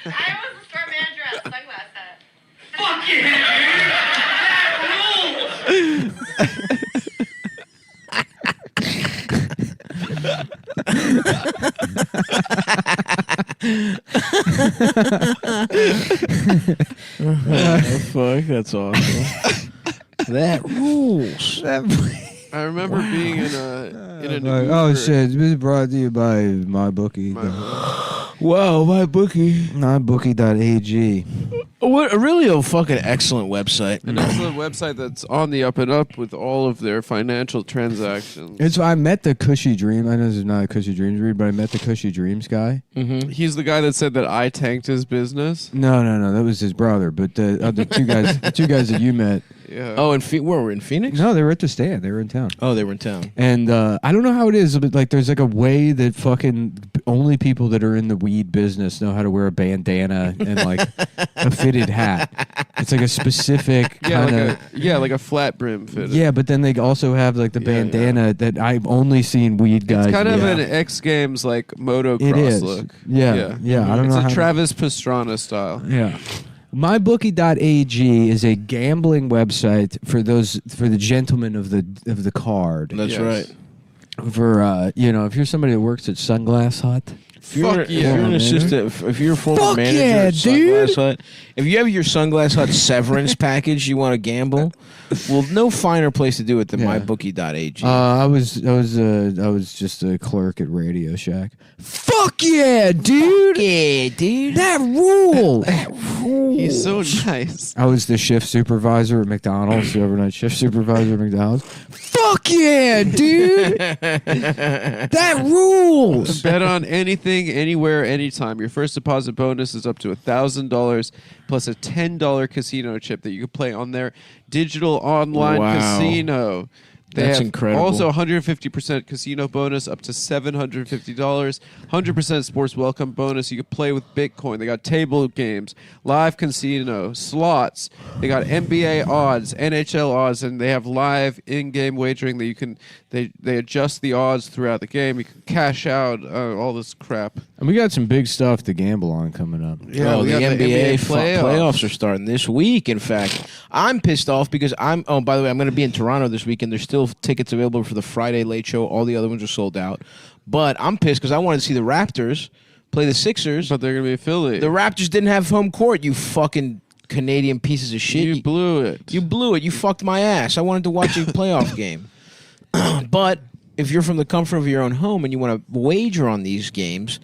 S19: I was a store manager at a sunglass hut. Fuck yeah, dude! That rules!
S5: Oh, fuck, that's awesome. That rules.
S10: I remember being in an
S1: oh shit! This is brought to you by MyBookie.
S5: Whoa, MyBookie.
S1: MyBookie.ag.
S5: Really a fucking excellent website.
S10: And that's a website that's on the up and up with all of their financial transactions.
S1: I met the Cushy Dream. I know this is not a Cushy Dreams read, but I met the Cushy Dreams guy.
S10: Mm-hmm. He's the guy that said that I tanked his business.
S1: No, that was his brother. But the other two guys that you met.
S10: Yeah.
S5: Oh, where were in Phoenix?
S1: No, they were at the stand. They were in town.
S5: Oh, they were in town.
S1: And I don't know how it is, but there's a way that fucking only people that are in the weed business know how to wear a bandana and a fitted hat. It's a specific kind of
S10: like a flat brim fitted.
S1: Yeah, but then they also have the bandana that I've only seen weed guys.
S10: It's kind of an X Games motocross look.
S1: Yeah. I don't know.
S10: It's a Travis Pastrana style.
S1: Yeah. MyBookie.ag is a gambling website for the gentlemen of the card.
S5: That's right.
S1: For if you're somebody that works at Sunglass Hut.
S5: If you're an assistant, if you're a former manager at Sunglass Hut, if you have your Sunglass Hut severance package, you want to gamble. Well, no finer place to do it than MyBookie.ag.
S1: I was just a clerk at Radio Shack. Fuck
S11: Fuck yeah, dude.
S5: Yeah, dude.
S11: That rule.
S10: He's so nice.
S11: I was the shift supervisor at McDonald's, the overnight shift supervisor at McDonald's. Fuck yeah, dude. That rules.
S10: Bet on anything, anywhere, anytime. Your first deposit bonus is up to $1,000 plus a $10 casino chip that you can play on their digital online casino.
S5: That's incredible.
S10: Also, 150% casino bonus up to $750. 100% sports welcome bonus. You can play with Bitcoin. They got table games, live casino, slots. They got NBA odds, NHL odds, and they have live in-game wagering that you can. They adjust the odds throughout the game. You can cash out all this crap.
S11: And we got some big stuff to gamble on coming up.
S5: Yeah, the NBA playoffs are starting this week. In fact, I'm pissed off because Oh, by the way, I'm going to be in Toronto this weekend. There's still tickets available for the Friday Late Show. All the other ones are sold out. But I'm pissed because I wanted to see the Raptors play the Sixers.
S10: But they're going to be a Philly.
S5: The Raptors didn't have home court. You fucking Canadian pieces of shit.
S10: You blew it.
S5: You blew it. You fucked my ass. I wanted to watch a playoff game. But if you're from the comfort of your own home and you want to wager on these games,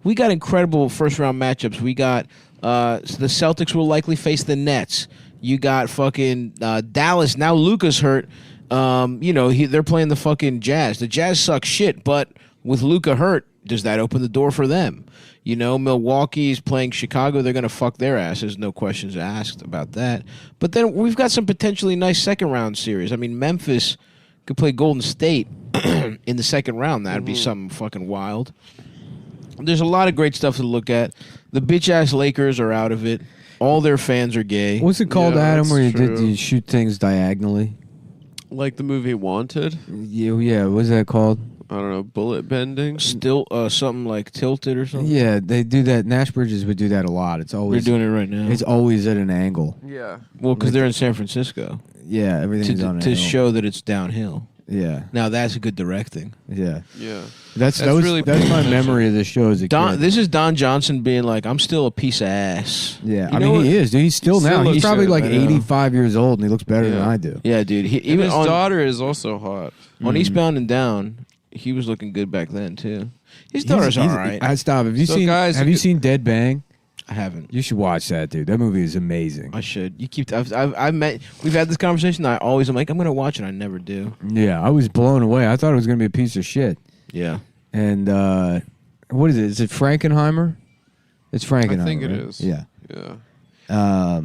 S5: we got incredible first-round matchups. We got the Celtics will likely face the Nets. You got fucking Dallas. Now Luka's hurt. They're playing the fucking Jazz. The Jazz suck shit, but with Luka hurt, does that open the door for them? Milwaukee's playing Chicago. They're going to fuck their asses. No questions asked about that. But then we've got some potentially nice second-round series. I mean, Memphis could play Golden State in the second round. That'd be something fucking wild. There's a lot of great stuff to look at. The bitch-ass Lakers are out of it. All their fans are gay.
S11: What's it called, Adam, where you shoot things diagonally?
S10: Like the movie Wanted?
S11: Yeah, what's that called?
S10: I don't know, bullet bending?
S5: Still, something like Tilted or something?
S11: Yeah, they do that. Nash Bridges would do that a lot. It's always
S5: They're doing it right now.
S11: It's always at an angle.
S10: Yeah.
S5: Well, because they're in San Francisco.
S11: Yeah, everything's on an
S5: to
S11: angle.
S5: show that it's downhill.
S11: Yeah.
S5: Now that's good directing.
S11: Yeah.
S10: Yeah.
S11: That's my memory of the show as a kid.
S5: This is Don Johnson being like, I'm still a piece of ass.
S11: Yeah, he is, dude. He's still now. He's probably
S10: good,
S11: like 85 years old, and he looks better than I do.
S5: Yeah, dude.
S10: Even his daughter is also hot.
S5: On Eastbound and Down, he was looking good back then too. His daughter's all right.
S11: Stop. Have you seen Dead Bang?
S5: I haven't.
S11: You should watch that, dude. That movie is amazing.
S5: I should. We've had this conversation. I'm like, I'm gonna watch it. I never do.
S11: Yeah, I was blown away. I thought it was gonna be a piece of shit.
S5: Yeah.
S11: And what is it? Is it Frankenheimer? It's Frankenheimer.
S10: I think it
S11: right?
S10: is.
S11: Yeah.
S10: Yeah.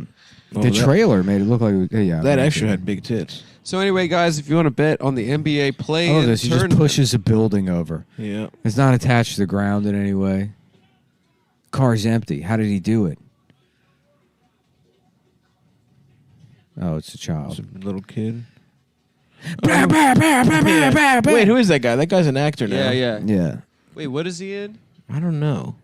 S11: The trailer made it look like
S5: that extra had big tits.
S10: So anyway, guys, if you want to bet on the NBA play-in
S11: tournament, he just pushes a building over.
S5: Yeah.
S11: It's not attached to the ground in any way. Car's empty. How did he do it? Oh, it's a child.
S5: It's a little kid.
S11: Yeah.
S5: Wait, who is that guy? That guy's an actor now.
S11: Yeah.
S10: Wait, what is he in?
S5: I don't know.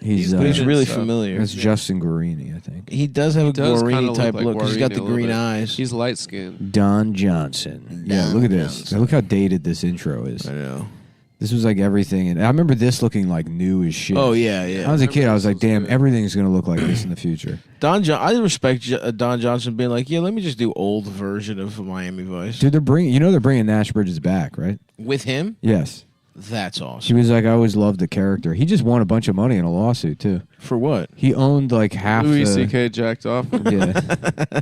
S11: He's
S5: really familiar.
S11: That's Justin Guarini, I think.
S5: He does have a Guarini type look because he's got the green eyes.
S10: He's light skinned.
S11: Don Johnson. Yeah, look at this. Look how dated this intro is.
S5: I know.
S11: This was like everything, and I remember this looking like new as shit.
S5: Oh yeah, yeah.
S11: I was a kid. I was like, damn, everything's gonna look like this in the future.
S5: I respect Don Johnson being like, yeah, let me just do old version of Miami Vice.
S11: Dude, they're bringing Nash Bridges back, right?
S5: With him?
S11: Yes.
S5: That's awesome.
S11: She was like, I always loved the character. He just won a bunch of money in a lawsuit too.
S5: For what?
S11: He owned like half.
S10: Louis C.K. jacked off.
S11: Yeah.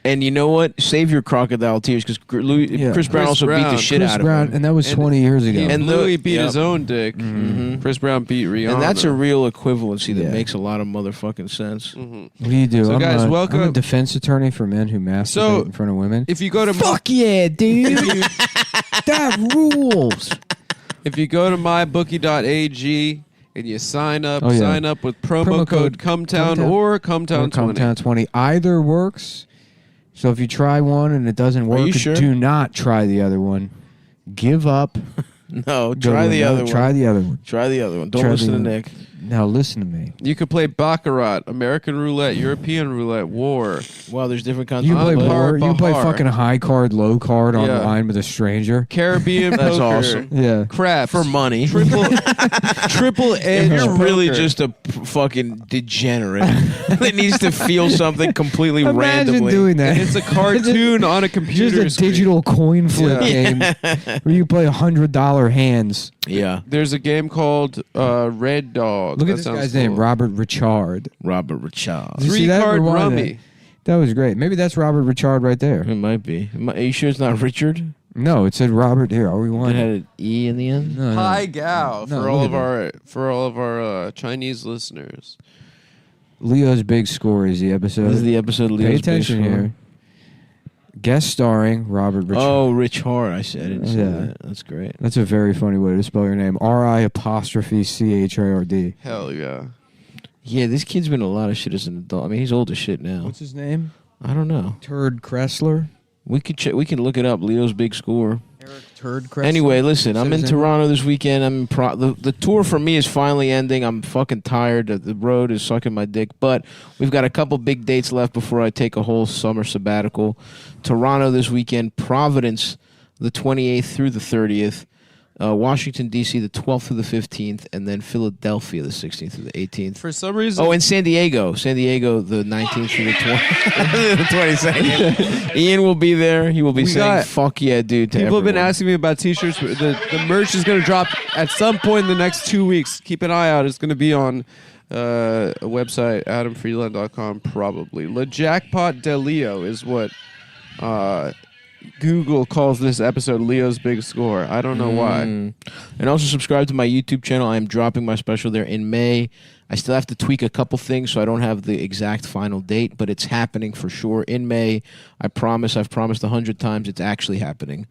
S5: And you know what? Save your crocodile tears because Chris Brown also beat the shit out of him.
S11: And that was 20 years ago.
S10: And Louis beat his own dick.
S5: Mm-hmm.
S10: Chris Brown beat Rihanna.
S5: And that's a real equivalency that makes a lot of motherfucking sense.
S10: Mm-hmm.
S11: What do you do?
S10: So guys, welcome.
S11: I'm a defense attorney for men who masturbate in front of women.
S10: If you go to
S11: fuck yeah, dude, that rules.
S10: If you go to mybookie.ag and you sign up with promo code Cumtown or Cumtown 20.
S11: Cumtown 20. Either works. So if you try one and it doesn't work, do not try the other one. Give up.
S5: No, try the other one.
S11: Try the other one.
S5: Try the other one. Don't listen to Nick.
S11: Now listen to me.
S10: You could play Baccarat, American Roulette, European Roulette, War.
S2: Wow, there's different kinds.
S11: You
S2: of
S11: play war. You play
S10: Bahar.
S11: fucking high card, low card online with a stranger.
S10: Caribbean
S2: That's
S10: poker.
S2: awesome.
S11: Yeah.
S10: Craps.
S2: For money.
S10: Triple edge.
S2: If you're really
S10: poker.
S2: just a fucking degenerate that needs to feel something completely
S11: Imagine
S2: randomly.
S11: doing that.
S10: And it's a cartoon on a computer.
S11: Just a digital coin flip game
S2: Yeah.
S11: where you play $100 hands.
S2: Yeah.
S10: There's a game called Red Dog.
S11: Look
S10: That
S11: at this
S10: sounds
S11: guy's
S10: cool.
S11: name, Robert Richard.
S2: Robert Richard.
S11: Did you see that?
S10: 3-card
S11: Rewind
S10: rummy.
S11: That was great. Maybe that's Robert Richard right there.
S2: It might be. Are you sure it's not Richard?
S11: No, it said Robert here. Are we
S2: It
S11: one?
S2: had an E in the end?
S11: No, no.
S10: Hi Gao
S11: No,
S10: for all
S11: look
S10: of
S11: at
S10: our Chinese listeners.
S11: Leo's Big Score is the episode.
S2: This is the episode of
S11: Pay
S2: Leo's Big
S11: attention
S2: Score.
S11: here. Guest starring Robert Richard.
S2: Oh, Rich Hart. I didn't say
S11: Yeah.
S2: that. That's great.
S11: That's a very funny way to spell your name. RI''CHARD.
S10: Hell yeah.
S2: Yeah, this kid's been in a lot of shit as an adult. I mean, he's old as shit now.
S11: What's his name?
S2: I don't know.
S11: Turd Kressler.
S2: We could check. We can look it up. Leo's Big Score.
S11: Turd Kressler.
S2: Anyway, listen. I'm
S11: Is that
S2: in
S11: his name?
S2: Toronto this weekend. The tour for me is finally ending. I'm fucking tired. The road is sucking my dick. But we've got a couple big dates left before I take a whole summer sabbatical. Toronto this weekend. Providence, the 28th through the 30th. Washington, D.C., the 12th through the 15th. And then Philadelphia, the 16th through the 18th.
S10: For some reason.
S2: Oh, and San Diego, the 19th through the 22nd. Ian will be there. He will be saying, "Fuck yeah, dude!" To
S10: People have been
S2: everyone.
S10: asking me about T-shirts. The merch is going to drop at some point in the next 2 weeks. Keep an eye out. It's going to be on a website, adamfreeland.com, probably. Le Jackpot de Leo is what Google calls this episode Leo's Big Score. I don't know why.
S2: And also subscribe to my YouTube channel. I am dropping my special there in May. I still have to tweak a couple things, so I don't have the exact final date, but it's happening for sure in May. I promise. I've promised 100 times. It's actually happening.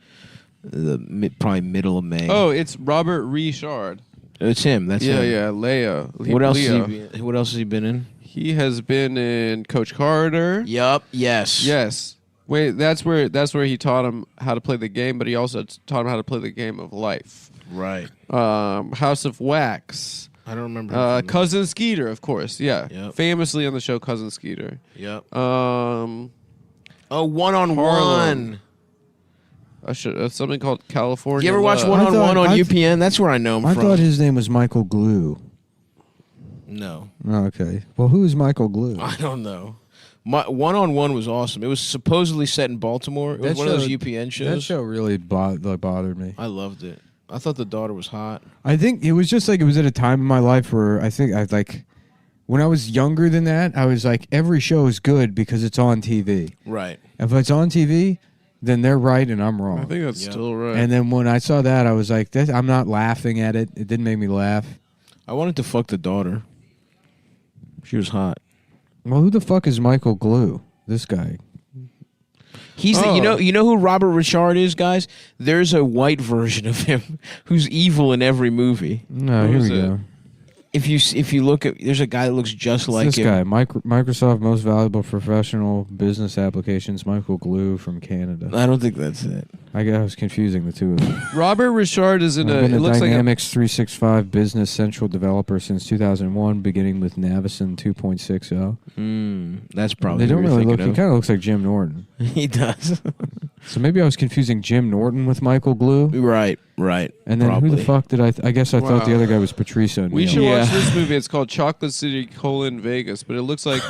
S2: Probably middle of May.
S10: Oh, it's Robert Richard.
S2: It's him. That's him.
S10: Yeah, Leo.
S2: What else?
S10: Leo.
S2: What else has he been in?
S10: He has been in Coach Carter.
S2: Yup. Yes.
S10: Yes. Wait, that's where he taught him how to play the game, but he also taught him how to play the game of life.
S2: Right.
S10: House of Wax.
S2: I don't remember.
S10: Cousin Skeeter, of course. Yeah.
S2: Yep.
S10: Famously on the show Cousin Skeeter.
S2: Yep.
S10: Oh,
S2: One-on-One.
S10: Something called California.
S2: You ever watch
S10: Love.
S2: One-on-One on UPN? That's where I know him
S11: I
S2: from.
S11: thought his name was Michael Glue.
S2: No.
S11: Oh, okay. Well, who is Michael Glue?
S2: I don't know. One-on-One was awesome. It was supposedly set in Baltimore. It was one of those UPN shows.
S11: That show really bothered me.
S2: I loved it. I thought the daughter was hot.
S11: I think it was just like it was at a time in my life where I think I like when I was younger than that, I was like every show is good because it's on TV.
S2: Right.
S11: If it's on TV, then they're right and I'm wrong.
S10: I think that's still right.
S11: And then when I saw that, I was like, I'm not laughing at it. It didn't make me laugh.
S2: I wanted to fuck the daughter. She was hot.
S11: Well, who the fuck is Michael Glue? This guy.
S2: He's the, you know who Robert Richard is, guys? There's a white version of him who's evil in every movie.
S11: No, here we go.
S2: If you look at, there's a guy that looks just like
S11: This
S2: him.
S11: guy, Microsoft Most Valuable Professional Business Applications, Michael Glue from Canada.
S2: I don't think that's it.
S11: I was confusing the two of them.
S10: Robert Richard is in
S11: I've
S10: a.
S11: been
S10: It
S11: a
S10: looks like a,
S11: Dynamics 365 Business Central developer since 2001, beginning with Navison 2.60.
S2: That's probably
S11: They don't
S2: who you're
S11: really look.
S2: thinking
S11: He kind of looks like Jim Norton.
S2: He does.
S11: So maybe I was confusing Jim Norton with Michael Glue.
S2: Right.
S11: And then who the fuck did I guess I thought the
S10: Wow.
S11: other guy was Patrice O'Neal.
S10: We should watch this movie. It's called Chocolate City: Vegas, but it looks like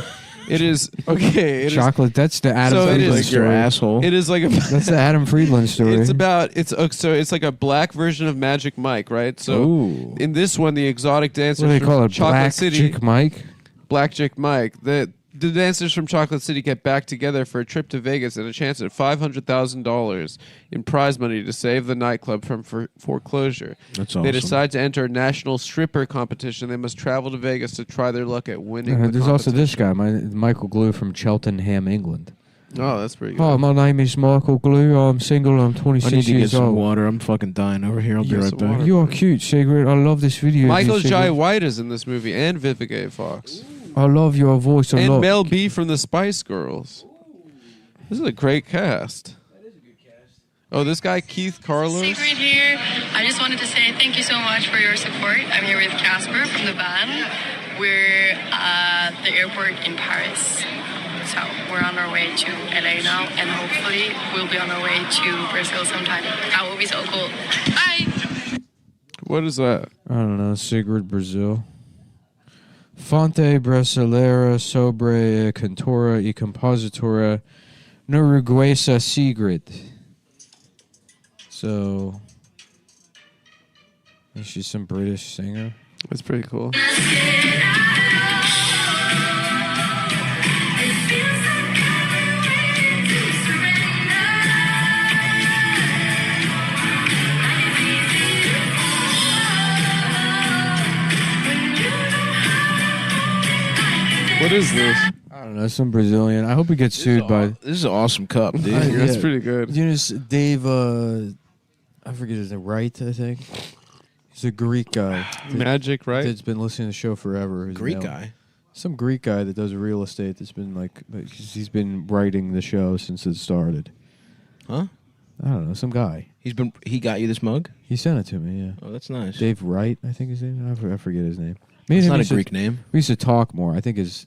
S10: it is okay. It is,
S11: Chocolate. That's the Adam
S10: so it
S11: Friedland
S10: is
S11: story.
S2: Your asshole.
S10: It is like a.
S11: That's the Adam Friedland story.
S10: It's about it's like a black version of Magic Mike, right? So
S11: Ooh.
S10: in this one, the exotic dancers
S11: What do they
S10: from
S11: call it?
S10: Chocolate
S11: Black
S10: City,
S11: Chick Mike?
S10: Blackjack Mike. The dancers from Chocolate City get back together for a trip to Vegas and a chance at $500,000 in prize money to save the nightclub from foreclosure.
S2: That's
S10: They
S2: awesome.
S10: decide to enter a national stripper competition. They must travel to Vegas to try their luck at winning. the
S11: There's also this
S10: competition.
S11: guy, Michael Glue from Cheltenham, England.
S10: Oh, that's pretty good.
S11: Hi, my name is Michael Glue. I'm single. I'm
S2: I
S11: 26
S2: need to get
S11: years
S2: some
S11: old.
S2: water. I'm fucking dying over here. I'll be
S10: Get
S2: right
S10: some
S2: back.
S10: water.
S11: You are cute, Sigrid. I love this video.
S10: Michael
S11: Sigrid.
S10: Jai White is in this movie, and Vivica A. Fox.
S11: I love your voice a
S10: And
S11: lot.
S10: Mel B from the Spice Girls. This is a great cast. Oh, this guy Keith Carlos.
S20: Sigrid here. I just wanted to say thank you so much for your support. I'm here with Casper from the band. We're at the airport in Paris. So we're on our way to LA now, and hopefully we'll be on our way to Brazil sometime. That will be so cool. Bye!
S10: What is that?
S1: I don't know. Sigrid Brazil. Fonte brasileira sobre a cantora e compositora norueguesa Sigrid. So, she's some British singer.
S10: That's pretty cool. What is this?
S1: I don't know, some Brazilian. I hope he gets sued by.
S2: This is an awesome cup, dude.
S10: That's pretty good.
S1: You know, Dave. I forget his name. Wright, I think. He's a Greek guy.
S10: Magic, right?
S1: That's been listening to the show forever. His
S2: Greek
S1: name-
S2: guy.
S1: Some Greek guy that does real estate. That's been he's been writing the show since it started.
S2: Huh?
S1: I don't know, some guy.
S2: He got you this mug?
S1: He sent it to me. Yeah.
S2: Oh, that's nice.
S1: Dave Wright, I think his name. I forget his name.
S2: It's not
S1: we
S2: a
S1: used to-
S2: Greek name.
S1: We used to talk more. I think his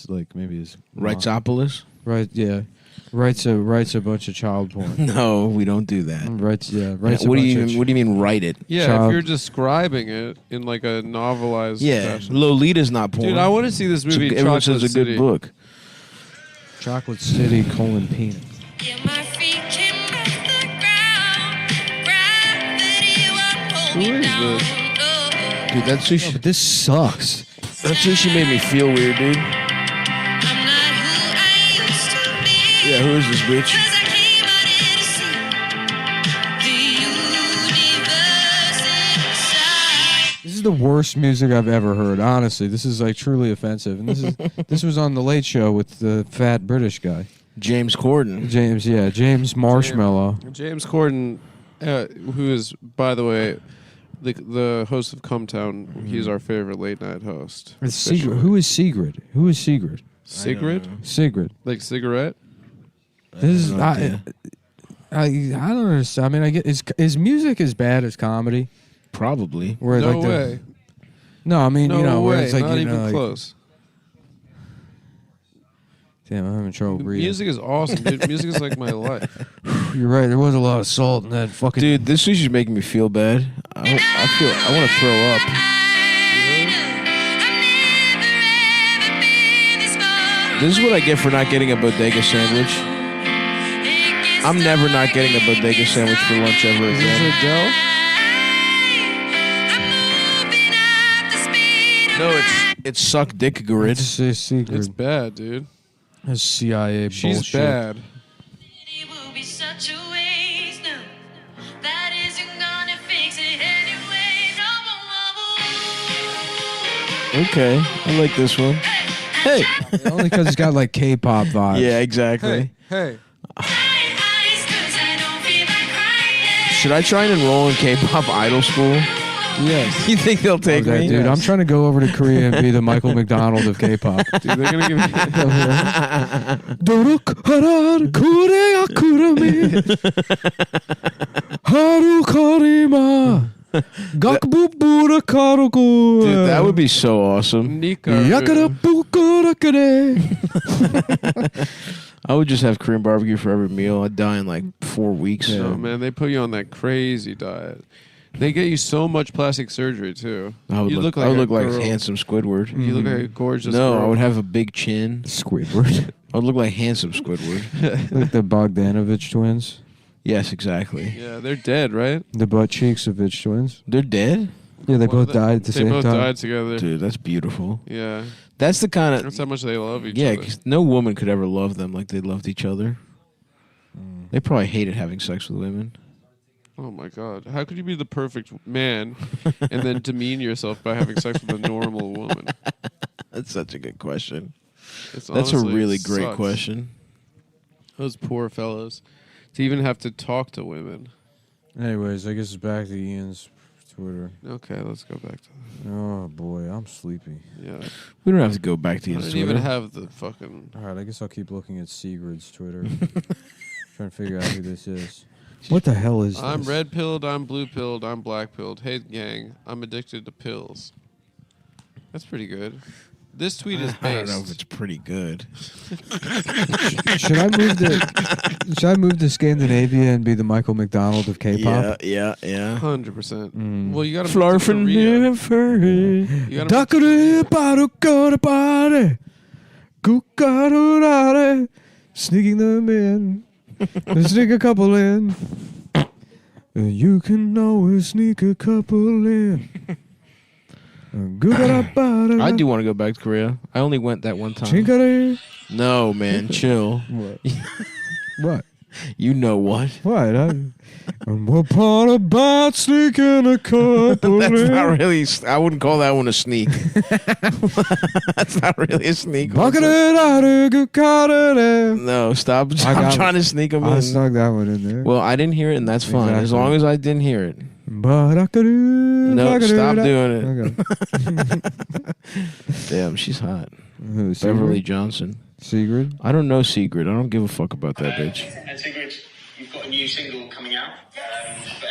S1: like maybe his
S2: Wrightsopolis?
S1: Right, yeah. Writes a bunch of child porn.
S2: No, we don't do that.
S1: Writes
S2: Yeah,
S1: a
S2: what do
S1: bunch
S2: you
S1: of
S2: What do you mean write it?
S10: Yeah,
S1: Child-
S10: if you're describing it in like a novelized
S2: Yeah,
S10: fashion.
S2: Lolita's not porn.
S10: Dude, I want to see this movie.
S2: Everyone
S10: Chocolate
S2: says it's a good
S10: City.
S2: book.
S1: Chocolate City : penis.
S10: Who is this?
S2: Dude, that sushi.
S1: This sucks.
S2: That sushi made me feel weird, dude. Yeah, who is this bitch?
S1: This is the worst music I've ever heard. Honestly, this is like truly offensive. And this was on the Late Show with the fat British guy,
S2: James Corden.
S1: James Marshmallow.
S10: James Corden, who is, by the way, the host of Cumtown. He's our favorite late night host.
S1: It's Sigrid. Who is Sigrid? Who is Sigrid?
S10: Sigrid?
S1: Sigrid.
S10: Like cigarette?
S1: This is I don't understand. I mean, I get is music as bad as comedy?
S2: Probably.
S1: Where
S10: No
S1: like
S10: way.
S1: No, I mean,
S10: No
S1: you know, where
S10: way.
S1: it's like
S10: Not
S1: you
S10: even
S1: know, like-
S10: close.
S1: Damn, I'm having trouble breathing.
S10: Music is awesome, dude. Music is like my life.
S1: You're right. There was a lot of salt in that fucking.
S2: Dude, this sushi's making me feel bad. I want to throw up. This is what I get for not getting a bodega sandwich. I'm never not getting a bodega sandwich for lunch ever
S10: Is
S2: again.
S10: this Adele?
S2: No, it's suck dick grid.
S1: It's a secret.
S10: It's bad, dude.
S1: That's CIA
S10: She's
S1: bullshit.
S10: bad.
S2: Okay, I like this one. Hey,
S1: Only because it's got like K-pop vibes.
S2: yeah, exactly.
S10: Hey.
S2: Should I try and enroll in K-pop idol school?
S1: Yes.
S2: You think they'll take
S1: Okay,
S2: me?
S1: dude. I'm trying to go over to Korea and be the Michael McDonald of K-pop.
S10: Dude, they're gonna give me
S1: Doruk harar Korea kurami Haru karima Gakbubura karuku.
S2: Dude, that would be so awesome.
S1: Yakara bukurakare.
S2: I would just have Korean barbecue for every meal. I'd die in like 4 weeks.
S10: No, man, they put you on that crazy diet. They get you so much plastic surgery too.
S2: I would
S10: You
S2: look,
S10: like
S2: I would
S10: a
S2: look like
S10: girl.
S2: handsome Squidward.
S10: You look like a gorgeous
S2: No,
S10: girl.
S2: I would have a big chin.
S1: Squidward.
S2: I would look like handsome Squidward.
S1: Like the Bogdanovich twins.
S2: Yes, exactly.
S10: Yeah, they're dead, right?
S1: The butt cheeks of Vitch twins.
S2: They're dead?
S1: Yeah, they
S10: Well,
S1: both died at the
S10: they
S1: same
S10: both
S1: time.
S10: died together.
S2: Dude, that's beautiful.
S10: Yeah.
S2: That's the kind of...
S10: That's how much they love each
S2: Yeah,
S10: other.
S2: 'cause no woman could ever love them like they loved each other. They probably hated having sex with women.
S10: Oh my god. How could you be the perfect man and then demean yourself by having sex with a normal woman?
S2: That's such a good question.
S10: It's
S2: That's a
S10: honestly
S2: really great
S10: sucks.
S2: question.
S10: Those poor fellows. To even have to talk to women.
S1: Anyways, I guess it's back to Ian's Twitter.
S10: Okay, let's go back to
S1: Oh boy, I'm sleepy.
S10: Yeah.
S2: We don't have to go back to
S10: I
S2: his
S10: didn't even
S2: Twitter.
S10: have the fucking...
S1: All right, I guess I'll keep looking at Sigrid's Twitter. Trying to figure out who this is.
S11: What the hell is
S10: I'm
S11: this?
S10: red pilled, I'm blue pilled, I'm black pilled. Hey gang, I'm addicted to pills. That's pretty good. This tweet is based.
S2: I don't know if it's pretty good.
S11: Should I move to Scandinavia and be the Michael McDonald of K-pop?
S2: Yeah.
S10: 100%. Well, you got to
S2: Flurfin'
S10: You gotta
S11: sneaking them in. Sneak a couple in. You can always sneak a couple in.
S2: I do want to go back to Korea. I only went that one time. No, man, chill.
S11: What? What?
S2: You know what?
S11: What? What part about sneaking a couple
S2: That's
S11: in?
S2: not really. I wouldn't call that one a sneak. That's not really a sneak.
S11: No,
S2: stop. I'm trying to sneak them in.
S11: I snuck that one in there.
S2: Well, I didn't hear it, and that's fine. As
S11: Exactly.
S2: long as I didn't hear it.
S11: No,
S2: Stop doing it. Damn, she's hot.
S11: Who,
S2: Beverly
S11: Sigrid?
S2: Johnson.
S11: Sigrid?
S2: I don't know Sigrid. I don't give a fuck about that bitch.
S19: And Sigrid, you've got a new single coming out. But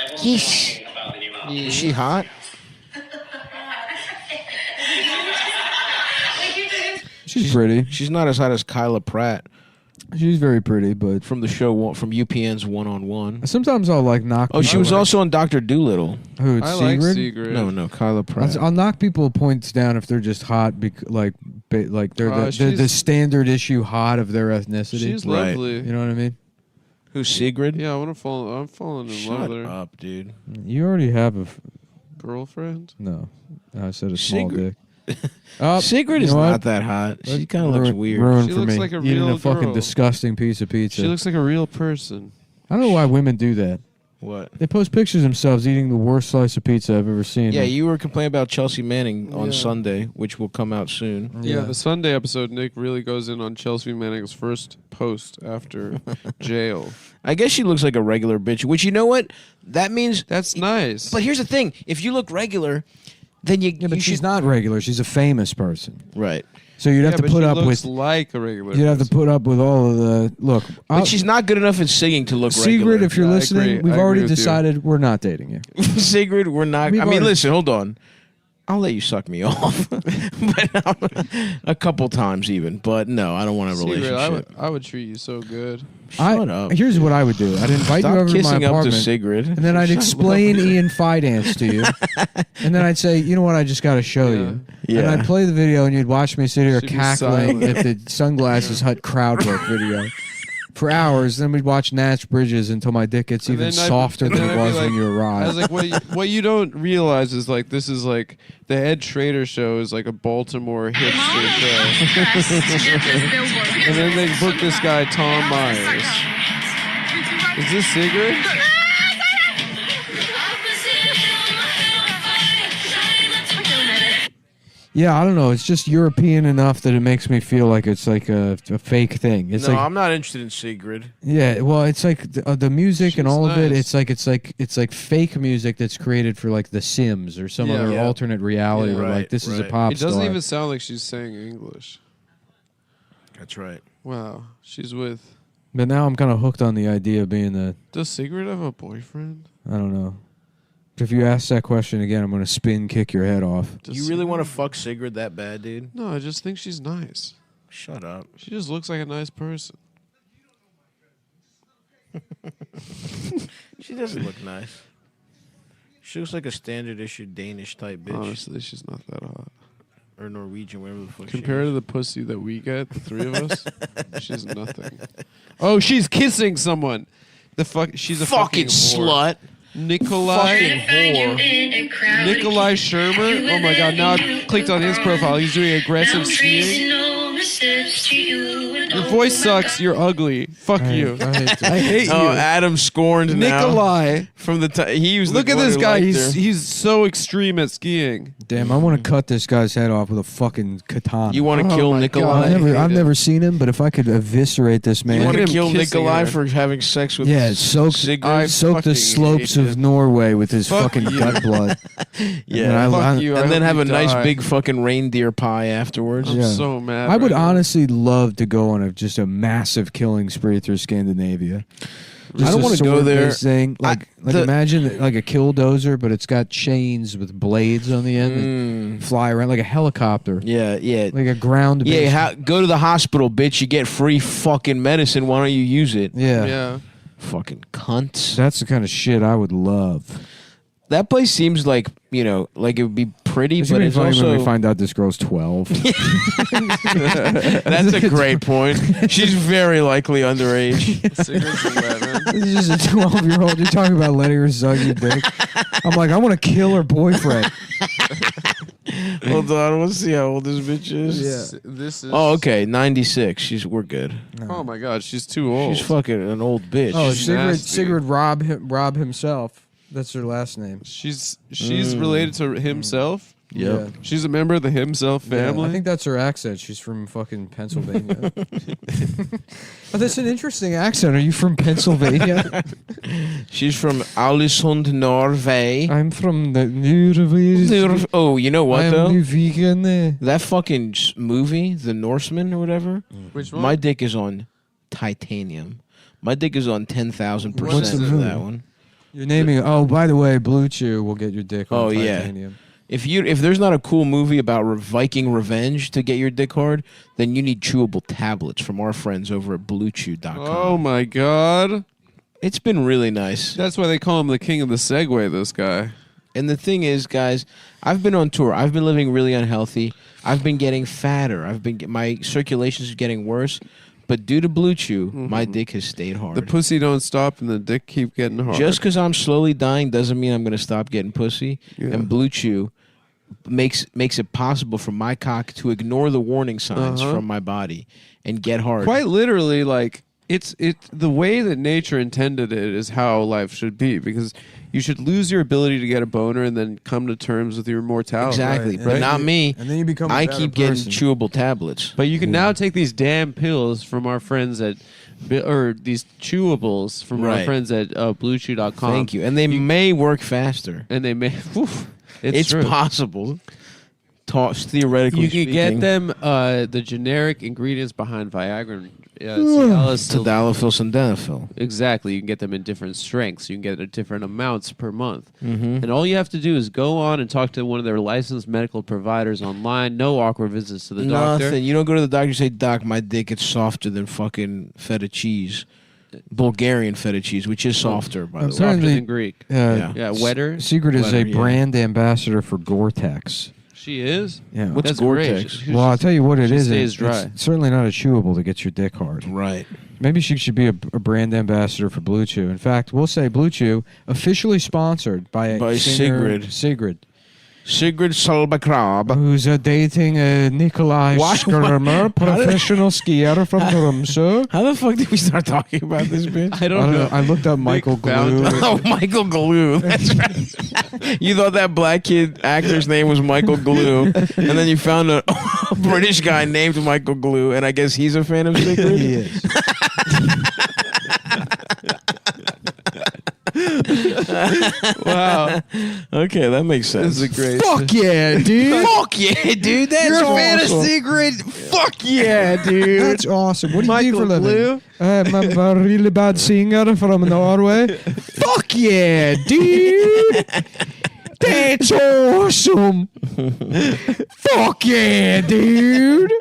S19: everyone's
S2: Yes.
S19: talking about the new album.
S2: Is she hot?
S11: She's pretty.
S2: She's not as hot as Kyla Pratt.
S11: She's very pretty, but
S2: from the show from UPN's 1-on-1.
S11: Sometimes I'll like knock.
S2: Oh, she was also on Dr. Dolittle.
S11: Who?
S10: I
S11: Sigrid?
S10: like Sigrid.
S2: No, Kyla Pratt.
S11: I'll knock people points down if they're just hot, like they're the
S10: she's-
S11: standard issue hot of their ethnicity.
S10: She's
S2: Right.
S10: lovely.
S11: You know what I mean?
S2: Who's Sigrid?
S10: Yeah, I'm falling in love
S2: Shut
S10: with her.
S2: up, dude.
S11: You already have a
S10: Girlfriend?
S11: no. I said a small
S2: Sigrid-
S11: dick. Oh,
S2: Sigrid
S11: you
S2: is
S11: know
S2: not
S11: what?
S2: that hot. She
S11: That
S2: kind of looks weird.
S11: Ruined
S10: She
S11: for
S10: looks
S11: me.
S10: like a
S11: Eating
S10: real
S11: a fucking
S10: girl.
S11: disgusting piece of pizza.
S10: She looks like a real person.
S11: I don't know why women do that.
S2: What?
S11: They post pictures of themselves eating the worst slice of pizza I've ever seen.
S2: Yeah, you were complaining about Chelsea Manning on
S10: Yeah.
S2: Sunday, which will come out soon.
S10: Yeah, the Sunday episode, Nick really goes in on Chelsea Manning's first post after jail.
S2: I guess she looks like a regular bitch, which, you know what? That means...
S10: That's nice.
S2: But here's the thing. If you look regular, then you...
S11: Yeah, but
S2: you
S11: she's
S2: should...
S11: not regular. She's a famous person.
S2: Right.
S11: So you'd have
S10: Yeah,
S11: to
S10: but
S11: put
S10: she
S11: up
S10: looks
S11: with
S10: like a regular
S11: You'd have to
S10: person.
S11: put up with all of the look.
S2: But she's not good enough at singing to look
S11: Sigrid,
S2: regular.
S11: if you're
S10: Yeah, I
S11: listening,
S10: agree.
S11: we've
S10: I agree
S11: already
S10: with you.
S11: decided we're not dating you.
S2: Sigrid, we're not...
S11: We've
S2: I mean,
S11: already-
S2: listen, hold on. I'll let you suck me off. But, a couple times even. But no, I don't want a
S10: Sigrid,
S2: relationship.
S10: I would treat you so good.
S2: Shut up.
S11: Here's what I would do. I'd invite
S2: Stop
S11: you over to my
S2: kissing up to
S11: apartment,
S2: Sigrid.
S11: and then I'd
S2: Shut
S11: explain
S2: up.
S11: Ian Fidance to you, and then I'd say, you know what, I just got to show you.
S2: Yeah.
S11: And I'd play the video, and you'd watch me sit here
S10: She'd be
S11: cackling
S10: silent.
S11: at the Sunglasses Hut crowd work video for hours. Then we'd watch Natch Bridges until my dick gets
S10: And
S11: even
S10: then I'd-
S11: softer
S10: and
S11: than
S10: then
S11: it
S10: I'd be
S11: was when
S10: like-
S11: you
S10: I
S11: arrived.
S10: was like, what you don't realize is like this is like the Ed Schrader show is like a Baltimore hipster show. And then they book this guy Tom Myers. Is this Sigrid?
S11: Yeah, I don't know. It's just European enough that it makes me feel like it's like a fake thing. It's
S2: No,
S11: like
S2: I'm not interested in Sigrid.
S11: yeah, well, it's like the music and
S10: She's
S11: all of it.
S10: nice.
S11: It's like fake music that's created for like The Sims or some
S10: Yeah.
S11: other
S10: Yeah.
S11: alternate reality.
S10: Yeah.
S11: Where like
S2: Right,
S11: this is a
S2: right.
S11: pop
S10: It doesn't
S11: star.
S10: even sound like she's saying English.
S2: That's right.
S10: Wow, she's with.
S11: But now I'm kind of hooked on the idea of being the.
S10: Does Sigrid have a boyfriend?
S11: I don't know. If you ask that question again, I'm going to spin kick your head off.
S10: Does
S2: You really
S10: Sigrid-
S2: want to fuck Sigrid that bad, dude?
S10: No, I just think she's nice.
S2: Shut up.
S10: She just looks like a nice person.
S2: She doesn't look nice. She looks like a standard issue Danish type bitch.
S10: Honestly, she's not that hot.
S2: Or Norwegian, whatever the fuck
S10: Compared
S2: she
S10: to the pussy that we get, the three of us, she's nothing. Oh, she's kissing someone. The fuck, she's a
S2: Fucking
S10: whore.
S2: slut.
S10: Nikolai
S2: Fucking whore.
S10: Nikolai Shermer. Oh my god! Now I clicked on his profile. He's doing aggressive skiing. Your voice sucks. You're ugly. Fuck you. I hate you.
S2: Oh, Adam scorned now.
S10: Nikolai.
S2: From the time he was.
S10: Look
S2: the
S10: at
S2: one
S10: this
S2: who
S10: guy.
S2: liked
S10: He's so extreme at skiing.
S11: Damn, I want to cut this guy's head off with a fucking katana.
S2: her. You want to
S10: Oh
S2: kill
S10: my
S2: Nikolai?
S10: God.
S11: I've never seen him, but if I could eviscerate this man,
S2: You want
S10: Look
S2: to
S10: at him
S2: kill
S10: kissing
S2: Nikolai
S10: her.
S2: for having sex with
S11: yeah, soak
S2: Sigrid?
S11: soak the
S2: Fucking
S11: slopes
S2: idiot.
S11: of Norway with his
S10: Fuck
S11: fucking
S10: you.
S11: gut blood.
S2: Yeah,
S11: And I-
S10: Fuck you. I
S2: and then
S10: hope
S2: have
S10: you
S2: a nice
S10: die.
S2: big fucking reindeer pie afterwards.
S10: I'm
S11: Yeah.
S10: so mad.
S11: I would
S10: right now.
S11: honestly love to go on just a massive killing spree through Scandinavia.
S2: I don't want to go there.
S1: Thing. Like imagine like a killdozer, but it's got chains with blades on the end that fly around like a helicopter.
S2: Yeah,
S1: like a ground.
S2: Yeah, go to the hospital, bitch. You get free fucking medicine. Why don't you use it?
S1: Yeah.
S2: Fucking cunts.
S1: That's the kind of shit I would love.
S2: That place seems like, like it would be pretty, but it's
S1: funny
S2: also...
S1: when we find out this girl's 12.
S2: That's a great point. She's very likely underage.
S10: Cigarette's 11.
S1: This is just a 12-year-old. You're talking about letting her suck your dick. I'm like, I want to kill her boyfriend.
S2: Hold on, let's see how old this bitch is.
S10: Yeah. This is...
S2: Oh, okay, 96. We're good.
S10: Oh my God, she's too old.
S2: She's fucking an old bitch.
S1: Oh, Sigrid Rob himself. That's her last name.
S10: She's related to himself.
S2: Yep.
S10: Yeah. She's a member of the himself family.
S1: Yeah, I think that's her accent. She's from fucking Pennsylvania. Oh, that's an interesting accent. Are you from Pennsylvania?
S2: She's from Alisund, Norway.
S1: I'm from the Norway.
S2: Oh, you know what though?
S1: I'm vegan.
S2: That fucking movie, The Norseman or whatever.
S10: Which one?
S2: My dick is on titanium. My dick is on 10,000%
S1: What's the
S2: of
S1: movie?
S2: that one.
S1: You're naming. Oh, by the way, Blue Chew will get your dick on titanium.
S2: If there's not a cool movie about Viking revenge to get your dick hard, then you need chewable tablets from our friends over at BlueChew.com.
S10: Oh my God.
S2: It's been really nice.
S10: That's why they call him the king of the Segway, this guy.
S2: And the thing is, guys, I've been on tour. I've been living really unhealthy. I've been getting fatter. My circulation is getting worse. But due to Blue Chew, my dick has stayed hard.
S10: The pussy don't stop and the dick keep getting hard.
S2: Just because I'm slowly dying doesn't mean I'm going to stop getting pussy. Yeah. And Blue Chew makes it possible for my cock to ignore the warning signs from my body and get hard.
S10: Quite literally, like it's the way that nature intended it is how life should be, because you should lose your ability to get a boner and then come to terms with your mortality.
S2: Exactly, right? But not me.
S1: And then you become.
S2: I keep getting chewable tablets.
S10: But you can now take these damn pills from our friends at, or these chewables from our friends at BlueChew.com.
S2: Thank you, and they may work faster.
S10: And they may.
S2: It's possible. Theoretically,
S10: you can get them the generic ingredients behind Viagra. Tadalafil,
S2: sildenafil.
S10: Exactly. You can get them in different strengths. You can get it at different amounts per month. And all you have to do is go on and talk to one of their licensed medical providers online. No awkward visits to the doctor.
S2: Nothing. You don't go to the doctor and say, "Doc, my dick is softer than fucking feta cheese." Bulgarian feta cheese, which is softer, by the way.
S10: Softer than Greek. Wetter.
S1: Secret is a brand ambassador for Gore-Tex.
S10: She is?
S1: Yeah.
S2: What's
S10: That's
S2: Gore-Tex?
S1: Well, I'll tell you what it is.
S10: Stays dry.
S1: It's certainly not a chewable to get your dick hard.
S2: Right.
S1: Maybe she should be a brand ambassador for Blue Chew. In fact, we'll say Blue Chew, officially sponsored by
S2: Sigrid Solbakrab,
S1: who's dating Nikolai Skrmer, professional skier from Tromsø.
S2: How the fuck did we start talking about this bitch?
S10: I don't know.
S1: I looked up Michael Glue.
S2: Oh, Michael Glue. That's right. You thought that black kid actor's name was Michael Glue, and then you found a British guy named Michael Glue, and I guess he's a fan of Sigrid?
S1: He is.
S2: Wow. Okay, that makes sense.
S10: This is a great.
S1: Fuck yeah, dude.
S2: Fuck yeah, dude. That's
S1: You're a fan of
S2: awesome.
S1: Sigrid.
S2: Fuck yeah, dude.
S1: That's awesome. What do you
S10: Michael
S1: do for a living?
S10: Glue?
S1: I'm a really bad singer from Norway. Fuck yeah, dude. That's awesome. Fuck yeah, dude.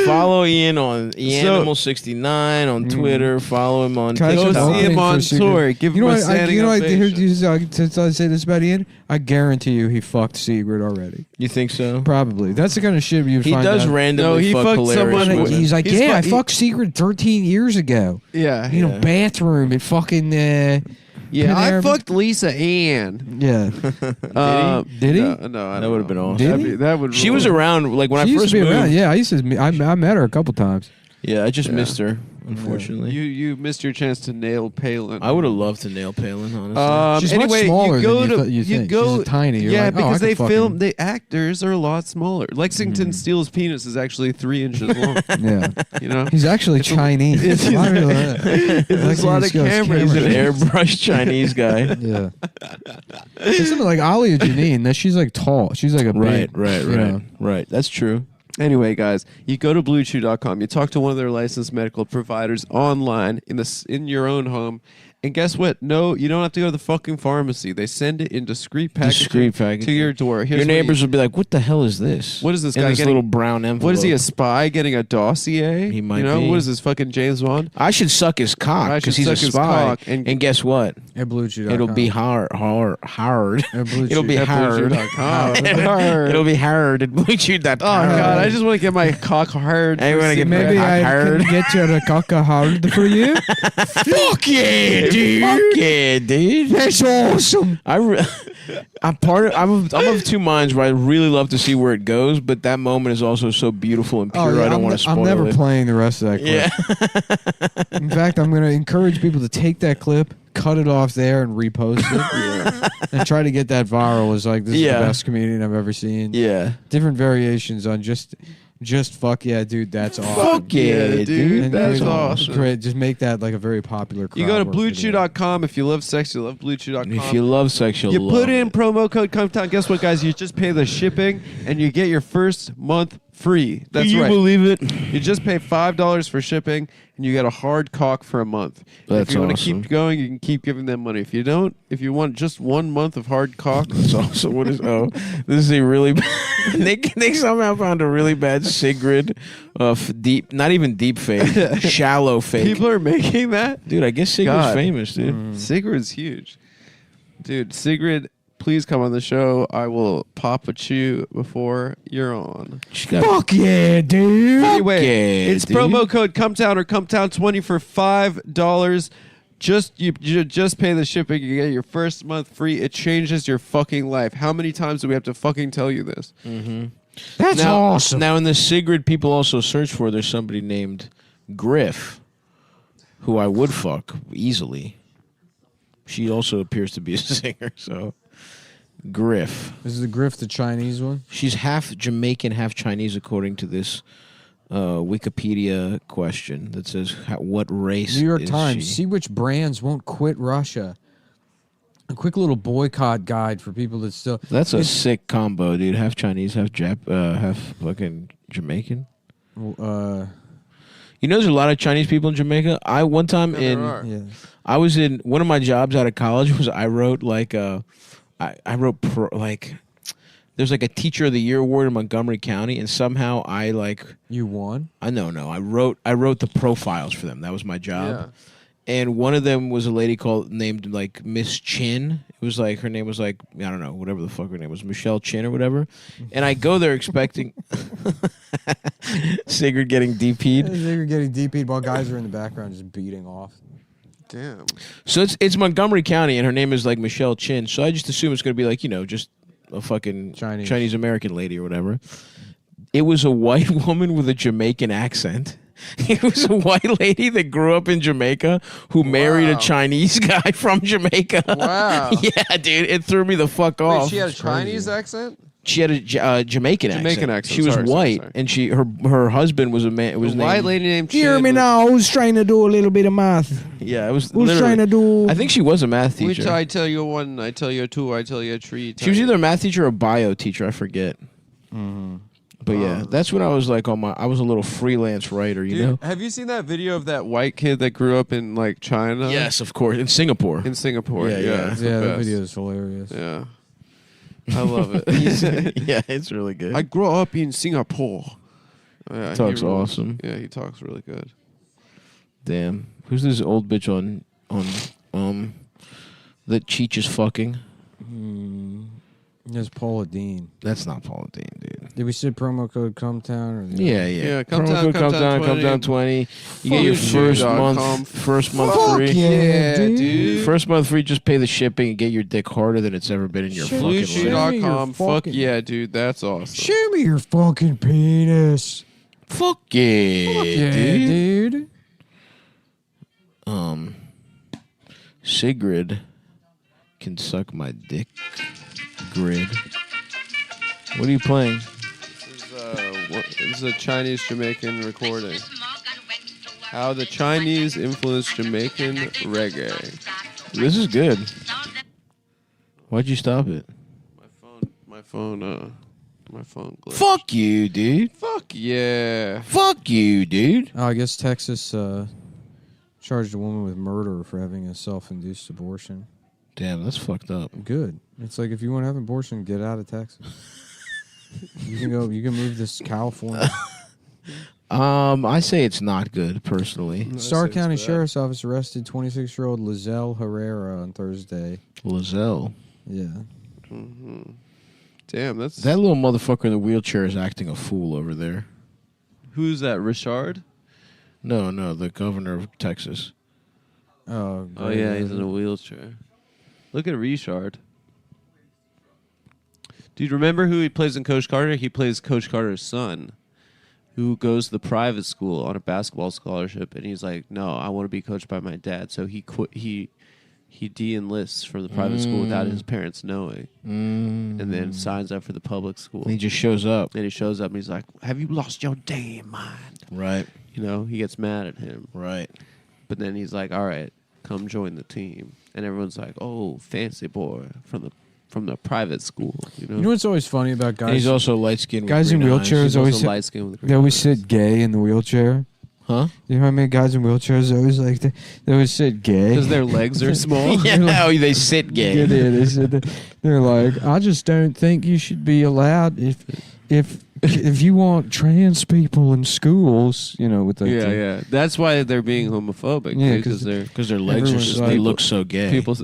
S2: Follow Ian on Animal69 on Twitter. Follow him on
S1: Guys,
S2: TikTok.
S10: Go see him on tour. Give him a standing ovation.
S1: Since I say this about Ian, I guarantee you he fucked Sigrid already.
S2: You think so?
S1: Probably. That's the kind of shit you
S2: He
S1: find
S2: does
S1: out.
S2: randomly
S10: he
S2: fuck
S10: fucked
S2: hilarious
S10: someone-
S2: women.
S1: He's like, I fucked Sigrid 13 years ago.
S10: Yeah.
S1: Bathroom at fucking...
S10: Yeah, I
S1: Panera-
S10: fucked Lisa Ann.
S1: Yeah. Did he?
S10: No, I don't
S2: That would have been
S10: know.
S2: awesome.
S10: That would.
S2: She was around like when
S1: She
S2: I
S1: used
S2: first
S1: to be
S2: moved.
S1: around. Yeah, I met her a couple times.
S2: Yeah, I just missed her, unfortunately.
S10: You missed your chance to nail Palin.
S2: I would have loved to nail Palin, honestly.
S1: She's much
S10: anyway,
S1: smaller
S10: you go
S1: than
S10: to
S1: you think. She's tiny. You're
S10: yeah,
S1: like, oh, I
S10: because
S1: could
S10: they
S1: fucking-
S10: film. The actors are a lot smaller. Lexington Steele's penis is actually 3 inches long.
S1: Yeah.
S10: You know,
S1: He's actually Chinese. I really like that.
S10: There's a lot of cameras.
S2: He's an airbrushed Chinese guy.
S1: Yeah. It's something like Alia Janine. That she's like tall. She's like a big, you know.
S2: Right. That's true.
S10: Anyway, guys, you go to BlueChew.com. You talk to one of their licensed medical providers online in your own home. And guess what? No, you don't have to go to the fucking pharmacy. They send it in discreet packaging to your door.
S2: Your neighbors would be like, "What the hell is this?
S10: What is this
S2: in
S10: guy
S2: this
S10: getting?
S2: little brown envelope?
S10: What is he, a spy getting a dossier?
S2: He might
S10: be.
S2: be.
S10: What is this, fucking James Bond?
S2: I should suck his cock because he's a spy. And guess what?
S1: At BlueChew.com.
S2: It'll be hard. It'll be
S10: At
S2: hard.
S10: BlueChew.com.
S2: It'll be hard at BlueChew.com.
S10: Oh God, I just want to get my cock hard.
S2: I want to get my
S1: Maybe
S2: cock
S1: I
S2: hard.
S1: can get your cock hard for you.
S2: Fuck yeah, dude. Fuck yeah, dude.
S1: That's awesome.
S2: I'm of two minds where I really love to see where it goes, but that moment is also so beautiful and pure. I don't want to spoil it.
S1: I'm never playing the rest of that clip.
S2: Yeah.
S1: In fact, I'm going to encourage people to take that clip, cut it off there, and repost it, and try to get that viral. As like, this is the best comedian I've ever seen.
S2: Yeah.
S1: Different variations on just fuck yeah, dude. That's awesome.
S2: Fuck yeah, dude.
S1: And
S10: That's awesome.
S1: Great. Just make that like a very popular.
S10: You go to
S1: crowd work video.
S10: BlueChew.com. If you love sex, you love BlueChew.com.
S2: If you love sex, you'll
S10: you
S2: love
S10: put in
S2: it.
S10: promo code Cumtown. Guess what, guys? You just pay the shipping, and you get your first month free. That's
S2: Can you
S10: right.
S2: believe it?
S10: You just pay $5 for shipping, and you get a hard cock for a month.
S2: That's
S10: if you want to
S2: awesome.
S10: keep going, you can keep giving them money. If you don't, if you want just 1 month of hard cock,
S2: That's awesome. What is? Oh, this is a really. Nick somehow found a really bad Sigrid, deep, not even deep fake, shallow fake.
S10: people are making that.
S2: Dude, I guess Sigrid's
S10: God.
S2: famous, dude.
S10: Sigrid's huge. Dude, Sigrid, please come on the show. I will pop a chew before you're on.
S1: Fuck yeah, dude.
S10: Anyway,
S2: yeah,
S10: it's
S2: dude.
S10: promo code Cumtown or Cumtown20 for $5. You just pay the shipping. You get your first month free. It changes your fucking life. How many times do we have to fucking tell you this?
S2: Mm-hmm.
S1: That's awesome.
S2: Now, in the Sigrid people also search for, there's somebody named Griff, who I would fuck easily. She also appears to be a singer, so Griff.
S1: Is the Griff the Chinese one?
S2: She's half Jamaican, half Chinese, according to this Wikipedia question that says, what race
S1: New York
S2: is
S1: Times.
S2: she?
S1: See which brands won't quit Russia. A quick little boycott guide for people that still.
S2: That's a sick combo, dude. Half Chinese, half half fucking Jamaican. You know, there's a lot of Chinese people in Jamaica. I was in one of my jobs out of college was I wrote like there's like a Teacher of the Year award in Montgomery County, and somehow I like
S1: You won?
S2: I wrote the profiles for them. That was my job. And one of them was a lady named like Miss Chin. It was like her name was like, I don't know, whatever the fuck her name was, Michelle Chin or whatever. And I go there expecting Sigrid getting DP'd.
S1: They're getting DP'd while guys are in the background just beating off.
S10: Damn.
S2: So it's Montgomery County, and her name is like Michelle Chin. So I just assume it's going to be like, just a fucking Chinese American lady or whatever. It was a white woman with a Jamaican accent. It was a white lady that grew up in Jamaica who married a Chinese guy from Jamaica.
S10: Wow.
S2: Yeah, dude, it threw me the fuck off.
S10: Wait, she had a Chinese accent?
S2: She had a Jamaican accent. She was
S10: Sorry,
S2: white,
S10: sorry.
S2: and her husband was a man. Was
S10: A white
S2: named,
S10: lady named
S1: Hear
S10: Chin
S1: me
S10: was-
S1: now. Who's trying to do a little bit of math?
S2: Yeah, it was.
S1: Who's
S2: literally-
S1: trying to do?
S2: I think she was a math teacher.
S10: Which I tell you one, I tell you two, I tell you three.
S2: She was either a math teacher or a bio teacher. I forget.
S1: Mm-hmm.
S2: But yeah, that's when I was like I was a little freelance writer, you know?
S10: Have you seen that video of that white kid that grew up in like China?
S2: Yes, of course. In Singapore.
S10: In Singapore,
S2: Yeah,
S10: yeah. it's the
S1: Yeah, that
S10: best.
S1: video is hilarious.
S10: Yeah. I love it.
S2: Yeah, it's really good.
S10: I grew up in Singapore. Yeah,
S2: He talks
S10: rules.
S2: awesome.
S10: Yeah, he talks really good.
S2: Damn. Who's this old bitch on that Cheech is fucking?
S1: There's Paula Dean.
S2: That's not Paula Dean, dude.
S1: Did we say promo code Cumtown? Or
S2: Yeah.
S10: Cumtown,
S2: Cumtown 20. You get your first month
S10: Fuck
S2: free.
S10: yeah, dude.
S2: First month free, just pay the shipping and get your dick harder than it's ever been in your fucking life.
S10: BlueChew.com. Fuck
S1: fucking-
S10: yeah, dude. That's awesome.
S1: Show me your fucking penis.
S2: Fuck yeah,
S1: Fuck yeah, dude.
S2: Sigrid can suck my dick. Grid. What are you playing?
S10: This is a Chinese Jamaican recording. How the Chinese influenced Jamaican reggae.
S2: This is good. Why'd you stop it?
S10: My phone. My phone glitched.
S2: Fuck you, dude.
S10: Fuck yeah.
S2: Fuck you, dude.
S1: Oh, I guess Texas charged a woman with murder for having a self-induced abortion.
S2: Damn, that's fucked up.
S1: Good. It's like if you want to have an abortion, get out of Texas. You can go. You can move to California.
S2: I say it's not good personally.
S1: Starr County Sheriff's Office arrested 26-year-old Lizelle Herrera on Thursday.
S2: Lizelle.
S1: Yeah.
S10: Mm-hmm. Damn, that's
S2: that little motherfucker in the wheelchair is acting a fool over there.
S10: Who's that? Richard?
S2: No, the governor of Texas.
S10: Oh yeah, he's in a wheelchair. Look at Richard. Dude, remember who he plays in Coach Carter? He plays Coach Carter's son, who goes to the private school on a basketball scholarship, and he's like, "No, I want to be coached by my dad." So he quit. He de-enlists from the private school without his parents knowing, and then signs up for the public school.
S2: And he just shows up.
S10: And he shows up, and he's like, "Have you lost your damn mind?"
S2: Right.
S10: You know, he gets mad at him.
S2: Right.
S10: But then he's like, "All right, come join the team," and everyone's like, "Oh, fancy boy from the private school." You know
S1: what's always funny about guys?
S2: And he's also light skinned.
S1: Guys in wheelchairs always
S10: light-skinned with green
S1: they always sit gay in the wheelchair.
S2: Huh?
S1: You know how many guys in wheelchairs always like they always sit gay
S10: because their legs are small.
S2: Yeah, they sit gay.
S1: Yeah, they sit. They're like, I just don't think you should be allowed if you want trans people in schools, you know, with
S10: yeah. That's why they're being homophobic.
S1: Yeah,
S10: because
S2: their legs are just, they look so gay.
S10: People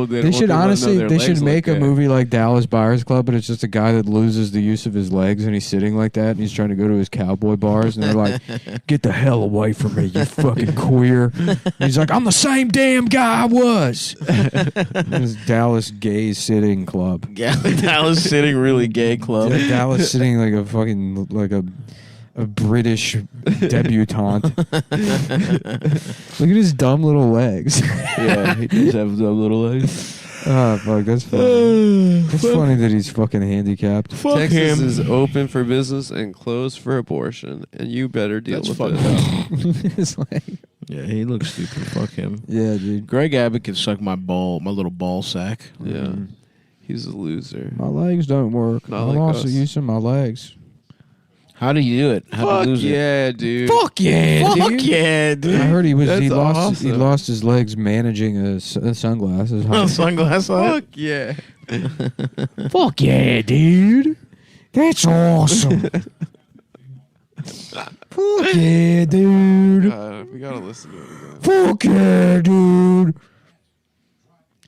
S1: they should honestly they should make a movie like Dallas Buyers Club, but it's just a guy that loses the use of his legs and he's sitting like that and he's trying to go to his cowboy bars and they're like, get the hell away from me, you fucking queer. And he's like, I'm the same damn guy I was. It's Dallas Gay Sitting Club.
S2: Dallas Sitting Really Gay Club.
S1: Dallas Sitting like a fucking like a British debutante. Look at his dumb little legs.
S2: Yeah, he does have dumb little legs.
S1: Oh, fuck, that's funny. It's funny that he's fucking handicapped.
S10: Texas is open for business and closed for abortion, and you better deal with it.
S1: It's like,
S2: yeah, he looks stupid. Fuck him.
S1: Yeah, dude.
S2: Greg Abbott can suck my little ball sack.
S10: Yeah. He's a loser.
S1: My legs don't work.
S10: Not
S1: I'm
S10: like
S1: also
S10: us.
S1: using my legs.
S2: How do you do it? How
S10: Fuck
S2: do you lose
S10: yeah,
S2: it?
S10: dude.
S2: Fuck yeah,
S1: Fuck
S2: dude.
S1: yeah,
S2: dude.
S1: I heard he
S10: That's
S1: lost his legs managing sunglasses.
S2: Sunglass on.
S10: Fuck yeah.
S1: Fuck yeah, dude. That's awesome. Fuck yeah, dude.
S10: We gotta listen to it again.
S1: Fuck yeah, dude.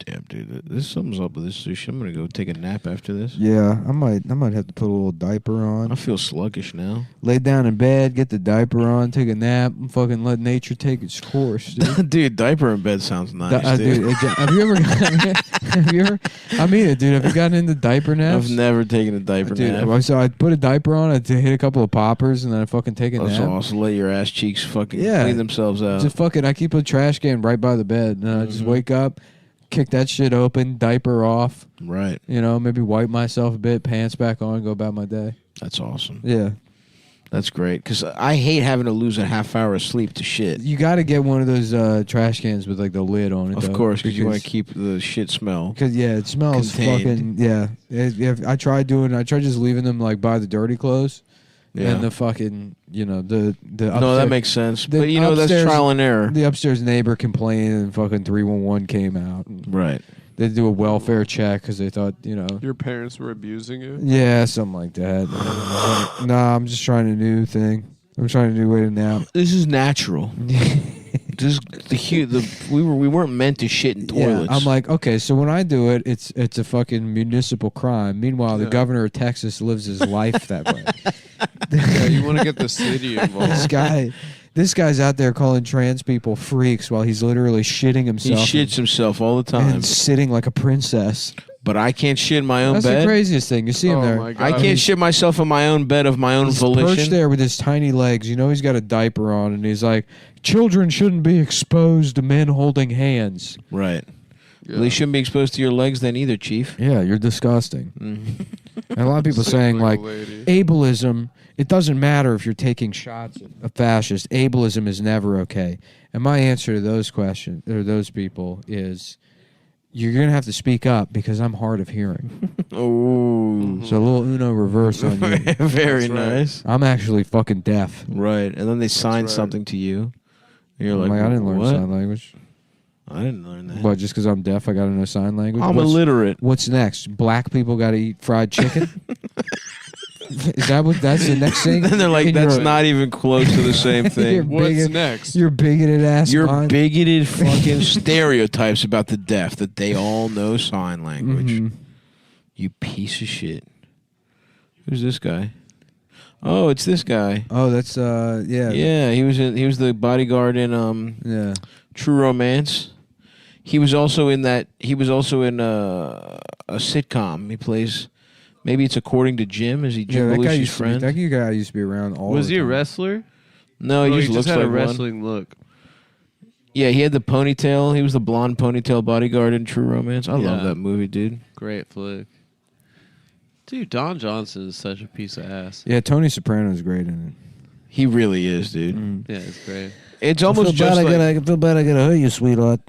S2: Damn, dude, this something's up with this sushi. I'm gonna go take a nap after this.
S1: Yeah, I might have to put a little diaper on.
S2: I feel sluggish now.
S1: Lay down in bed, get the diaper on, take a nap, and fucking let nature take its course, dude.
S2: Dude, diaper in bed sounds nice, dude.
S1: Dude, have you ever? I mean it, dude. Have you gotten into diaper naps?
S2: I've never taken a diaper nap.
S1: Dude, so I put a diaper on, I hit a couple of poppers, and then I fucking take a
S2: That's
S1: nap.
S2: awesome. Let your ass cheeks fucking
S1: Yeah.
S2: clean themselves out.
S1: Just fucking, I keep a trash can right by the bed, and I just wake up, kick that shit open, diaper off.
S2: Right.
S1: You know, maybe wipe myself a bit, pants back on, go about my day.
S2: That's awesome.
S1: Yeah.
S2: That's great. Because I hate having to lose a half hour of sleep to shit.
S1: You got to get one of those trash cans with like the lid on it.
S2: Of
S1: though,
S2: course, because you want to keep the shit smell.
S1: Because yeah, it smells
S2: contained.
S1: fucking I tried just leaving them like by the dirty clothes,
S2: Yeah.
S1: and the fucking the upstairs,
S2: No, that makes sense.
S1: the
S2: But you know, that's
S1: upstairs-
S2: trial and error.
S1: The upstairs neighbor complained, and fucking 311 came out. And
S2: Right.
S1: they do a welfare check because they thought
S10: Your parents were abusing you?
S1: yeah, something like that. Nah, I'm just trying a new thing. I'm trying a new way to nap.
S2: This is natural. We weren't meant to shit in toilets.
S1: Yeah, I'm like, okay, so when I do it, it's a fucking municipal crime. Meanwhile, the governor of Texas lives his life that way.
S10: Yeah, you want to get the city involved.
S1: This guy's out there calling trans people freaks while he's literally shitting
S2: he
S1: himself.
S2: shits himself all the time.
S1: and sitting like a princess.
S2: But I can't shit in my own
S1: That's
S2: bed.
S1: the craziest thing. You see him there.
S10: my God.
S2: I can't shit myself in my own bed of my own
S1: He's
S2: volition.
S1: perched there with his tiny legs. You know he's got a diaper on, and he's like, children shouldn't be exposed to men holding hands.
S2: Right. Well, they shouldn't be exposed to your legs then either, Chief.
S1: Yeah, you're disgusting. And a lot of people saying
S10: like
S1: like
S10: a lady.
S1: ableism, it doesn't matter if you're taking shots at a fascist. Ableism is never okay. And my answer to those questions or those people is you're going to have to speak up because I'm hard of hearing.
S2: Oh.
S11: So a little Uno reverse on you.
S2: Very nice.
S11: I'm actually fucking deaf.
S2: Right, and then they sign something to you. And you're like,
S11: I didn't learn
S2: what?
S11: sign language.
S2: I didn't learn that.
S11: What, just because I'm deaf, I got to know sign language?
S2: I'm illiterate.
S11: What's next? Black people got to eat fried chicken? Is that what? That's the next thing?
S2: Then they're like, that's not even close to the same thing.
S11: What's
S2: next?
S11: You're bigoted ass.
S2: You're bigoted fucking stereotypes about the deaf that they all know sign language.
S11: Mm-hmm.
S2: You piece of shit. Who's this guy? Oh, it's this guy.
S11: Oh, that's yeah.
S2: Yeah, he was the bodyguard in True Romance. He was also in that. He was also in a sitcom. He plays. Maybe it's According to Jim. Is he Jim Belushi's friend?
S11: That guy used to be around all.
S10: Was
S11: the
S10: he a
S11: time.
S10: wrestler?
S2: No, he just looks
S10: had
S2: like
S10: a wrestling
S2: one.
S10: look.
S2: Yeah, he had the ponytail. He was the blonde ponytail bodyguard in True Romance. I love
S10: Yeah.
S2: that movie, dude.
S10: Great flick. Dude, Don Johnson is such a piece of ass.
S11: Yeah, Tony Soprano's great in it.
S2: He really is, dude.
S10: Yeah, it's great.
S2: It's almost just like
S11: I feel bad I gotta hurt you, sweetheart.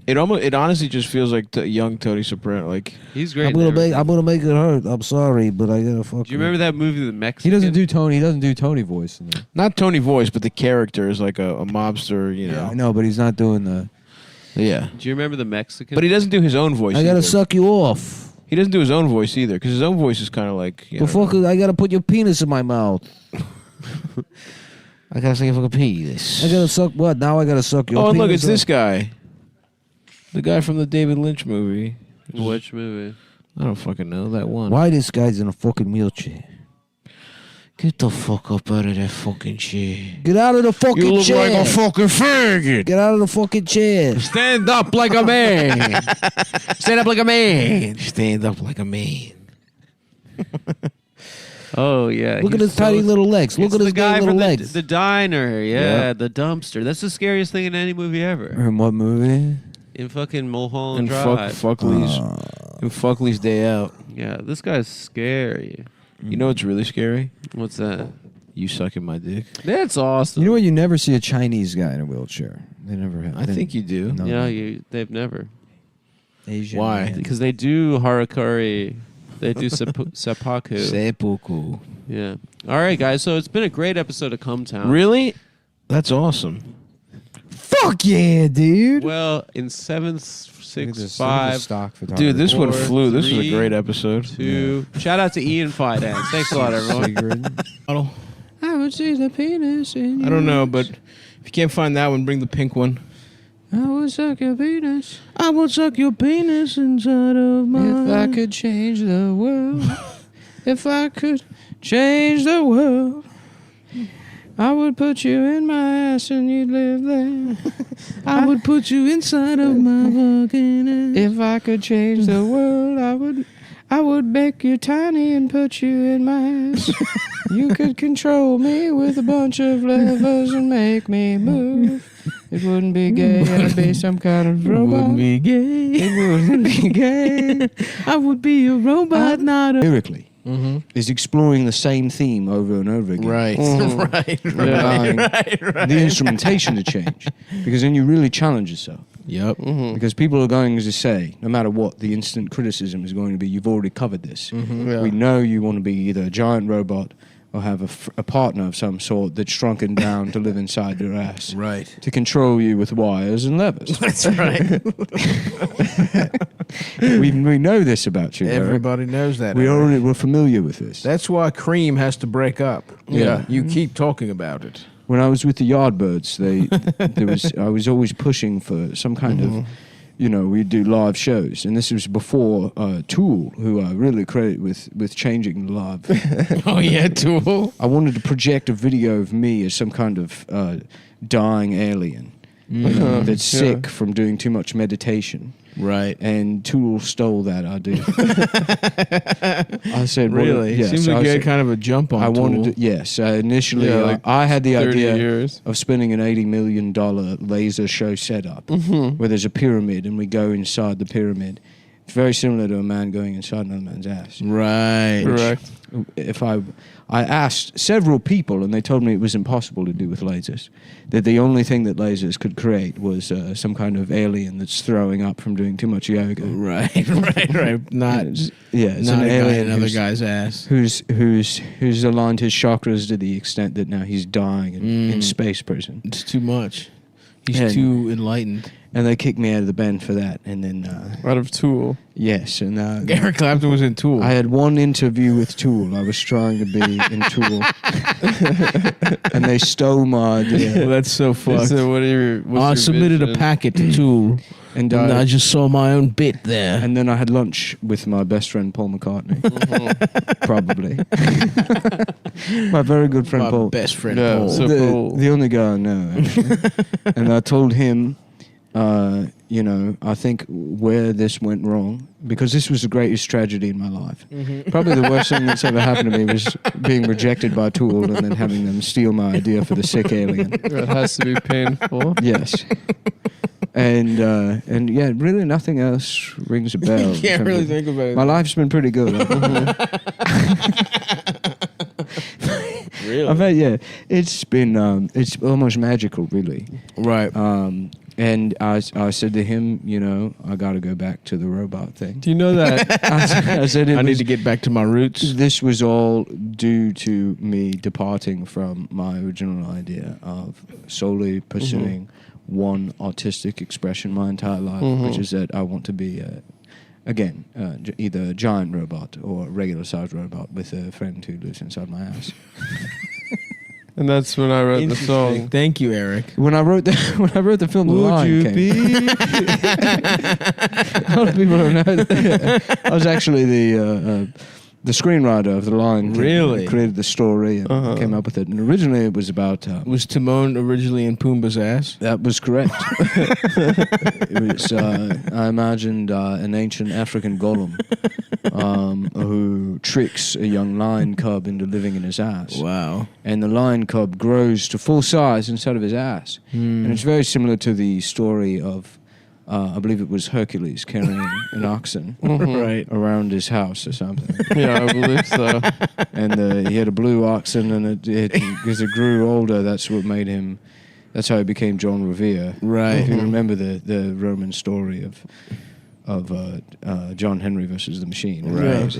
S2: it honestly just feels like young Tony Soprano. Like
S10: He's great.
S11: I'm gonna make it hurt. I'm sorry, but I gotta fuck.
S10: Do you remember that movie, The Mexican?
S11: He doesn't do Tony. He doesn't do Tony voice. In there.
S2: not Tony voice, but the character is like a mobster. You know.
S11: Yeah, I know, but he's not doing the.
S2: Yeah.
S10: Do you remember The Mexican?
S2: But he doesn't do his own voice.
S11: I gotta
S2: either.
S11: suck you off.
S2: He doesn't do his own voice either, because his own voice is kind of like. You know,
S11: Before I gotta put your penis in my mouth. I gotta suck your fucking penis. I gotta suck what? Now I gotta suck your.
S2: Oh, and
S11: penis
S2: look, it's
S11: off.
S2: this guy. The guy from the David Lynch movie.
S10: Which movie?
S2: I don't fucking know that one.
S11: Why this guy's in a fucking wheelchair?
S2: Get the fuck up out of that fucking chair.
S11: Get out of the fucking
S2: You look
S11: chair.
S2: like a fucking faggot.
S11: Get out of the fucking chair.
S2: Stand up like a man. Stand up like a man. Stand up like a man.
S10: Oh yeah.
S11: Look at
S10: he's
S11: his tiny little legs. Look
S10: It's
S11: at his
S10: the guy
S11: little
S10: from
S11: legs.
S10: the diner. Yeah,
S2: Yeah.
S10: the dumpster. That's the scariest thing in any movie ever.
S11: In what movie?
S10: In fucking Mulholland
S2: And
S10: Drive.
S2: Fuckley's Day Out.
S10: Yeah, this guy's scary.
S2: You know what's really scary?
S10: What's that?
S2: You sucking my dick.
S10: That's awesome.
S11: You know what? You never see a Chinese guy in a wheelchair. They never have.
S2: I think you do.
S11: No,
S10: Yeah, they've never.
S11: Asian.
S2: Why?
S11: man.
S10: Because they do harakiri. They do seppuku.
S2: Seppuku.
S10: Yeah. All right, guys. So it's been a great episode of Cumtown.
S2: Really? That's awesome.
S11: Fuck yeah, dude.
S10: Well, in 7,
S11: Look
S10: 6,
S11: at this
S10: 5,
S11: stock photography.
S2: Dude, this one
S10: 4,
S2: flew. This was a
S10: 3,
S2: great episode.
S10: 2. Shout out to Ian Fidance. Thanks a lot, everyone.
S11: I would see the penis in
S2: I don't know, but if you can't find that one, bring the pink one.
S11: I would suck your penis.
S2: I would suck your penis inside of mine.
S11: If I could change the world. If I could change the world. I would put you in my ass and you'd live there.
S2: I would put you inside of my fucking ass.
S11: If I could change the world, I would make you tiny and put you in my ass. You could control me with a bunch of levers and make me move. It wouldn't be gay, I'd be some kind of robot.
S2: Wouldn't be gay.
S11: It wouldn't be gay.
S2: I would be a robot, not a...
S11: Lyrically, is exploring the same theme over and over again.
S2: Right. Right.
S11: Allowing
S2: Right.
S11: the instrumentation to change. Because then you really challenge yourself.
S2: Yep.
S11: Because people are going to say, no matter what, the instant criticism is going to be, you've already covered this.
S2: Yeah.
S11: We know you want to be either a giant robot or have a partner of some sort that's shrunken down to live inside your ass.
S2: Right.
S11: To control you with wires and levers.
S2: That's right.
S11: we know this about you. Eric.
S2: Everybody knows that.
S11: We're familiar with this.
S2: That's why Cream has to break up.
S11: Yeah.
S2: You keep talking about it.
S11: When I was with the Yardbirds, I was always pushing for some kind of, we do live shows, and this was before Tool, who I really credit with changing the live.
S2: Oh yeah, Tool.
S11: I wanted to project a video of me as some kind of dying alien that's sick from doing too much meditation.
S2: Right.
S11: And Tool stole that idea. I said,
S2: really?
S11: Yes,
S2: Seems like you had kind of a jump on
S11: I
S2: Tool.
S11: wanted to, yes. Initially,
S2: like
S11: I had the
S2: 30
S11: idea
S2: years.
S11: of spending an $80 million laser show setup where there's a pyramid and we go inside the pyramid
S1: It's very similar to a man going inside another man's ass.
S2: Right.
S10: Correct.
S1: If I asked several people, and they told me it was impossible to do with lasers. That the only thing that lasers could create was some kind of alien that's throwing up from doing too much yoga.
S5: Right. Not
S1: it's
S5: not
S1: an
S5: a guy
S1: alien
S5: in another
S1: who's-
S5: guy's ass.
S1: who's aligned his chakras to the extent that now he's dying in space prison.
S5: It's too much. He's
S1: And-
S5: too enlightened.
S1: And they kicked me out of the band for that. And then
S10: out of Tool.
S1: Yes, and
S2: Eric Clapton was in Tool.
S1: I had one interview with Tool. I was trying to be in Tool, and they stole my idea.
S2: Well, that's so fucked.
S10: So what are your, what's
S5: I
S10: your
S5: submitted a
S10: vision?
S5: packet to Tool,
S1: and
S5: I just saw my own bit there.
S1: And then I had lunch with my best friend Paul McCartney. Probably. My very good friend
S5: My
S1: Paul.
S5: best friend
S10: Yeah,
S5: Paul.
S10: so Paul.
S1: The only guy I know, actually. And I told him, I think where this went wrong, because this was the greatest tragedy in my life. Probably the worst thing that's ever happened to me was being rejected by Tool and then having them steal my idea for the sick alien.
S10: It has to be painful.
S1: Yes. And yeah, really nothing else rings a bell.
S2: You can't really think about it.
S1: My life's been pretty good.
S2: Really?
S1: I bet, yeah. It's been, it's almost magical, really.
S2: Right.
S1: And I said to him, I got to go back to the robot thing.
S10: Do you know that?
S1: I said
S2: I need to get back to my roots.
S1: This was all due to me departing from my original idea of solely pursuing one artistic expression my entire life, which is that I want to be, either a giant robot or a regular-sized robot with a friend who lives inside my ass.
S10: And that's when I wrote the song.
S2: Thank you, Eric.
S1: When I wrote the film, The Lion King. A lot of people don't know that. I was actually the screenwriter of The Lion King.
S2: Really?
S1: I created the story and came up with it. And originally it was about...
S2: Was Timon originally in Pumbaa's ass?
S1: That was correct. It was, I imagined an ancient African golem who tricks a young lion cub into living in his ass.
S2: Wow.
S1: And the lion cub grows to full size inside of his ass. And it's very similar to the story of, I believe it was Hercules carrying an oxen
S2: Right.
S1: around his house or something.
S10: Yeah, I believe so.
S1: And he had a blue oxen, and as it grew older, that's what made him. That's how he became John Revere.
S2: Right.
S1: If you remember the Roman story of John Henry versus the Machine.
S2: Right.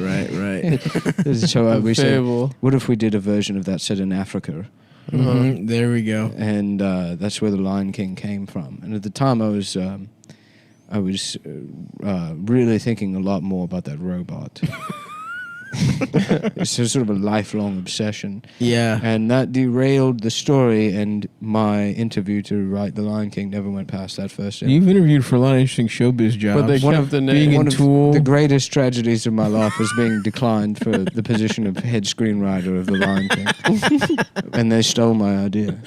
S1: So we said,
S10: Fable.
S1: what if we did a version of that set in Africa?
S2: There we go.
S1: And that's where the Lion King came from. And at the time, I was really thinking a lot more about that robot. It's sort of a lifelong obsession.
S2: Yeah.
S1: And that derailed the story, and my interview to write The Lion King never went past that first interview.
S2: You've interviewed for a lot of interesting showbiz jobs.
S10: But they kept the name.
S2: being in
S1: One of
S2: Tool.
S1: the greatest tragedies of my life was being declined for the position of head screenwriter of The Lion King. And they stole my idea.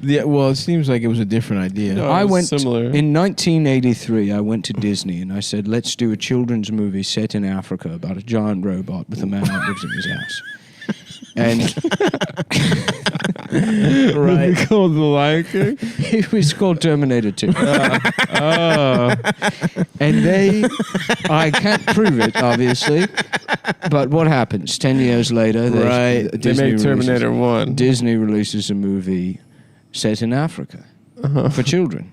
S10: Yeah.
S2: Well, it seems like it was a different idea.
S10: No,
S1: I
S10: it was
S1: went
S10: similar.
S1: in 1983. I went to Disney and I said, "Let's do a children's movie set in Africa about a giant robot with a man that lives in his house." And
S10: Right. Called The Lion King?
S1: it was called Terminator 2.
S10: Oh.
S1: And I can't prove it, obviously. But what happens? 10 years later,
S10: They make Terminator 1.
S1: Disney releases a movie set in Africa for children.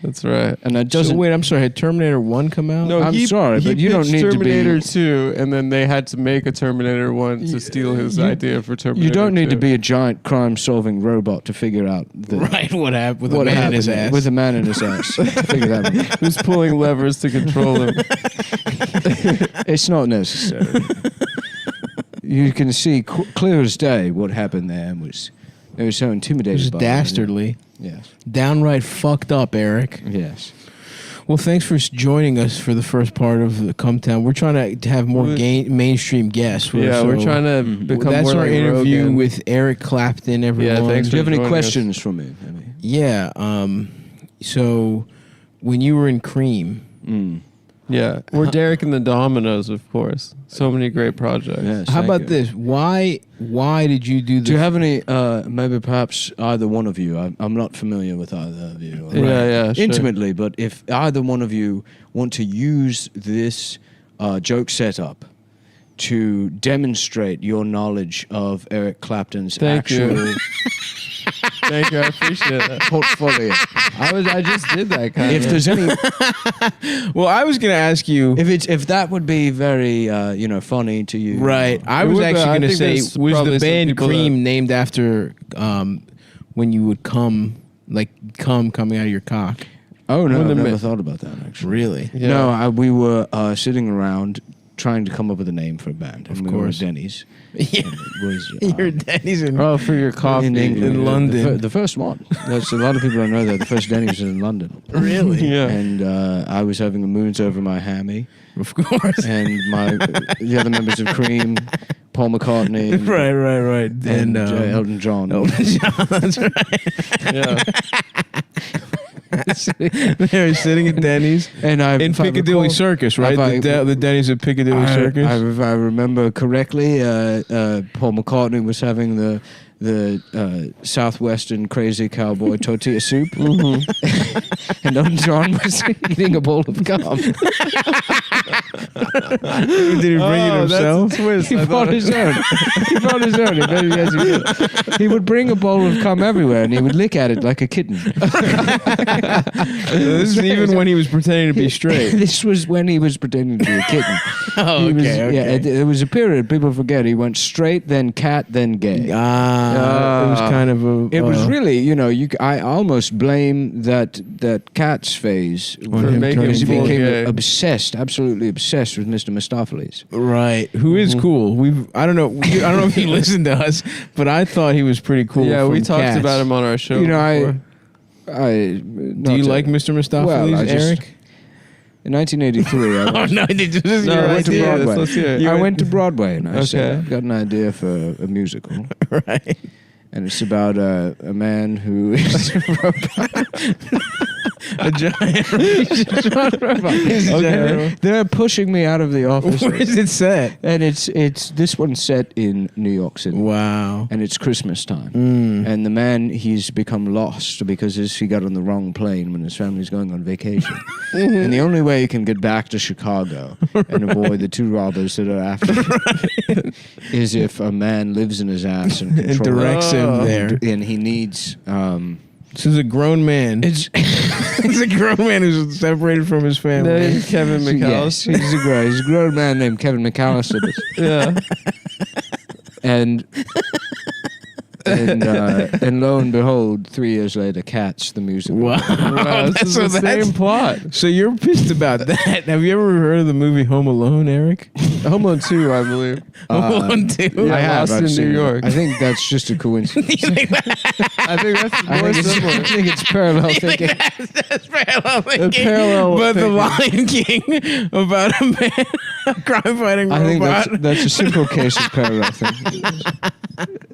S10: That's right.
S1: And that doesn't.
S2: So wait, I'm sorry. Had Terminator 1 come out?
S10: No,
S1: I'm sorry,
S10: he
S1: but you don't
S10: pitched
S1: need to be-
S10: Terminator 2, and then they had to make a Terminator 1 to steal his idea for Terminator 2.
S1: You don't need to be a giant crime-solving robot to figure out
S2: Right, what happened with
S1: what
S2: a man in his
S1: happened
S2: ass.
S1: with a man in his ass. Figure that out.
S10: Who's pulling levers to control him?
S1: It's not necessary. You can see clear as day what happened there was. They were so intimidated.
S2: It was
S1: by
S2: dastardly.
S1: Yes.
S2: Downright fucked up, Eric.
S1: Yes.
S2: Well, thanks for joining us for the first part of the Cumtown. We're trying to have more mainstream guests.
S10: We're trying to become
S2: that's
S10: more
S2: our
S10: like
S2: interview
S10: Rogan.
S2: with Eric Clapton, everyone.
S10: Yeah, thanks
S1: Do you
S10: for
S1: have any
S10: joining
S1: questions for me?
S2: Yeah. So, when you were in Cream...
S10: Yeah, we're Derek and the Dominoes, of course. So many great projects.
S1: Yes,
S2: How
S1: thank
S2: about
S1: you.
S2: this? Why did you do this?
S1: Do you have any, maybe perhaps either one of you, I'm not familiar with either of you.
S10: Yeah, sure.
S1: Intimately, but if either one of you want to use this
S11: joke setup to demonstrate your knowledge of Eric Clapton's
S10: Thank you.
S11: actual
S10: Thank you. I appreciate that.
S11: portfolio.
S10: I just did that kind
S11: If
S10: of.
S11: there's any,
S2: Well, I was going to ask you.
S11: if that would be very funny to you,
S2: Right. I
S10: It
S2: was
S10: would be.
S2: actually
S10: I
S2: going to
S10: think
S2: say,
S10: there's
S2: was
S10: probably
S2: the
S10: some
S2: band
S10: people
S2: Cream named after when you would come, like coming out of your cock?
S11: Oh no, I've
S10: Wouldn't
S11: never
S10: admit-
S11: thought about that actually.
S2: Really?
S10: Yeah.
S11: No, we were sitting around trying to come up with a name for a band. And
S2: Of
S11: we were
S2: course.
S11: at Denny's.
S2: Yeah.
S11: And it was,
S2: Your daddy's in.
S10: Oh, for your coffee
S11: in England,
S2: in London.
S11: The first one. That's a lot of people don't know that the first Denny's was in London.
S2: Really?
S10: Yeah.
S11: And I was having a moons over my hammy,
S2: Of course.
S11: and the other members of Cream, Paul McCartney, and,
S2: Right.
S11: and Elton John.
S2: Elton John, that's right.
S10: Yeah.
S2: They were sitting at Denny's
S11: And I,
S2: in
S11: if I
S2: Piccadilly
S11: recall-
S2: Circus, right?
S11: if I-
S2: The Denny's at Piccadilly Circus.
S11: If I remember correctly, Paul McCartney was having the southwestern crazy cowboy tortilla soup, and Elton John was eating a bowl of gum.
S2: Did he bring it himself?
S10: That's a twist.
S11: He
S10: I
S11: brought
S10: thought-
S11: his own. He brought his own. He would bring a bowl of cum everywhere, and he would lick at it like a kitten.
S2: This is even when he was pretending to be straight.
S11: This was when he was pretending to be a kitten.
S2: Oh,
S11: He was-
S2: okay.
S11: Yeah, there was a period, people forget, he went straight, then cat, then gay.
S2: It was kind of a.
S11: It was really, I almost blame that Cats phase
S2: On him
S10: making
S11: because he
S10: him
S11: became
S10: gay.
S11: absolutely obsessed with Mr. Mistopheles.
S2: right. Who is cool? I don't know if he listened to us, but I thought he was pretty cool.
S10: Yeah, we
S2: from
S10: talked
S2: Cats.
S10: about him on our show.
S11: Do you
S2: Do you like Mr. Mistopheles,
S11: Well, I just-
S2: Eric?
S11: In 1983, I
S2: Oh
S11: was-
S2: no! This is
S10: No,
S2: your
S11: I went to
S2: idea.
S11: Broadway.
S10: Let's hear it.
S11: I went to Broadway and I said,
S10: Okay.
S11: I've got an idea for a musical.
S2: Right.
S11: And it's about a man who is a robot.
S2: A giant.
S11: Okay. They're pushing me out of the office.
S2: Where is it set?
S11: And it's this one's set in New York City.
S2: Wow.
S11: And it's Christmas time. And the man, he's become lost because he got on the wrong plane when his family's going on vacation. And the only way he can get back to Chicago and avoid the two robbers that are after him is if a man lives in his ass and
S2: And
S11: controls
S2: directs him there.
S11: And he needs...
S2: This is a grown man. It's a grown man who's separated from his family.
S10: Named Kevin
S11: Yes,
S10: McAllister.
S11: he's a grown man named Kevin McAllister.
S10: Yeah.
S11: And lo and behold, 3 years later, Cats, the musical.
S2: Wow,
S10: This is the same plot.
S2: So you're pissed about that? Have you ever heard of the movie Home Alone, Eric?
S10: Home Alone 2, I believe.
S2: Home Alone 2.
S10: Yeah,
S11: I have.
S10: Lost
S11: I've
S10: in
S11: seen
S10: New
S11: it.
S10: York.
S11: I think that's just a coincidence.
S10: I think that's
S11: I
S10: more
S11: think
S10: similar.
S11: it's parallel thinking.
S2: That's parallel thinking.
S10: parallel
S2: but the
S10: thinking.
S2: Lion King about a man, a crime-fighting
S11: I think
S2: robot.
S11: that's a simple case of parallel thinking.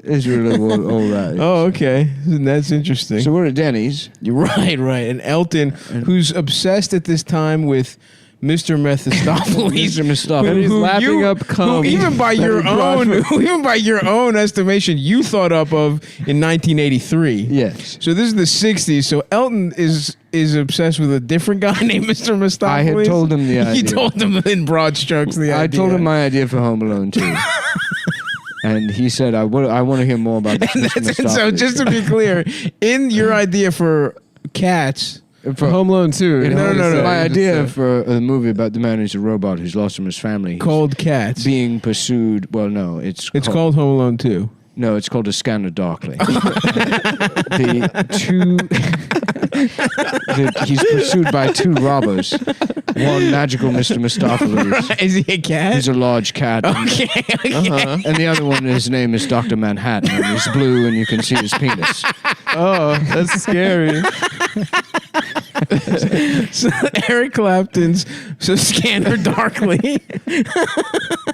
S11: It's really all that. is.
S2: Oh, okay. That's interesting.
S11: So we're at Denny's.
S2: You're right. And Elton, who's obsessed at this time with Mr. Mephistopheles,
S11: Mr. Mistopheles.
S10: And he's lapping up cum.
S2: who even by your own estimation, you thought up of in 1983.
S11: Yes.
S2: So this is the 60s. So Elton is obsessed with a different guy named Mr. Mistopheles.
S11: I had told him the idea.
S2: You told him in broad strokes the idea.
S11: I told him my idea for Home Alone 2. And he said, I want to hear more about this. Mr.
S2: And so
S11: Mistopheles."
S2: just to be clear, in your idea for Cats,
S10: For Home Alone 2.
S2: No.
S11: My idea for a movie about the man who's a robot who's lost from his family. He's
S2: called Cats.
S11: being pursued. Well, no, it's
S2: called Home Alone 2.
S11: No, it's called A Scanner Darkly. He's pursued by two robbers. One magical Mr. Mistopheles.
S2: Is he a cat?
S11: He's a large cat.
S2: Okay.
S11: And the other one, his name is Dr. Manhattan. And he's blue and you can see his penis.
S10: Oh, that's scary.
S2: So Eric Clapton's Scanner Darkly.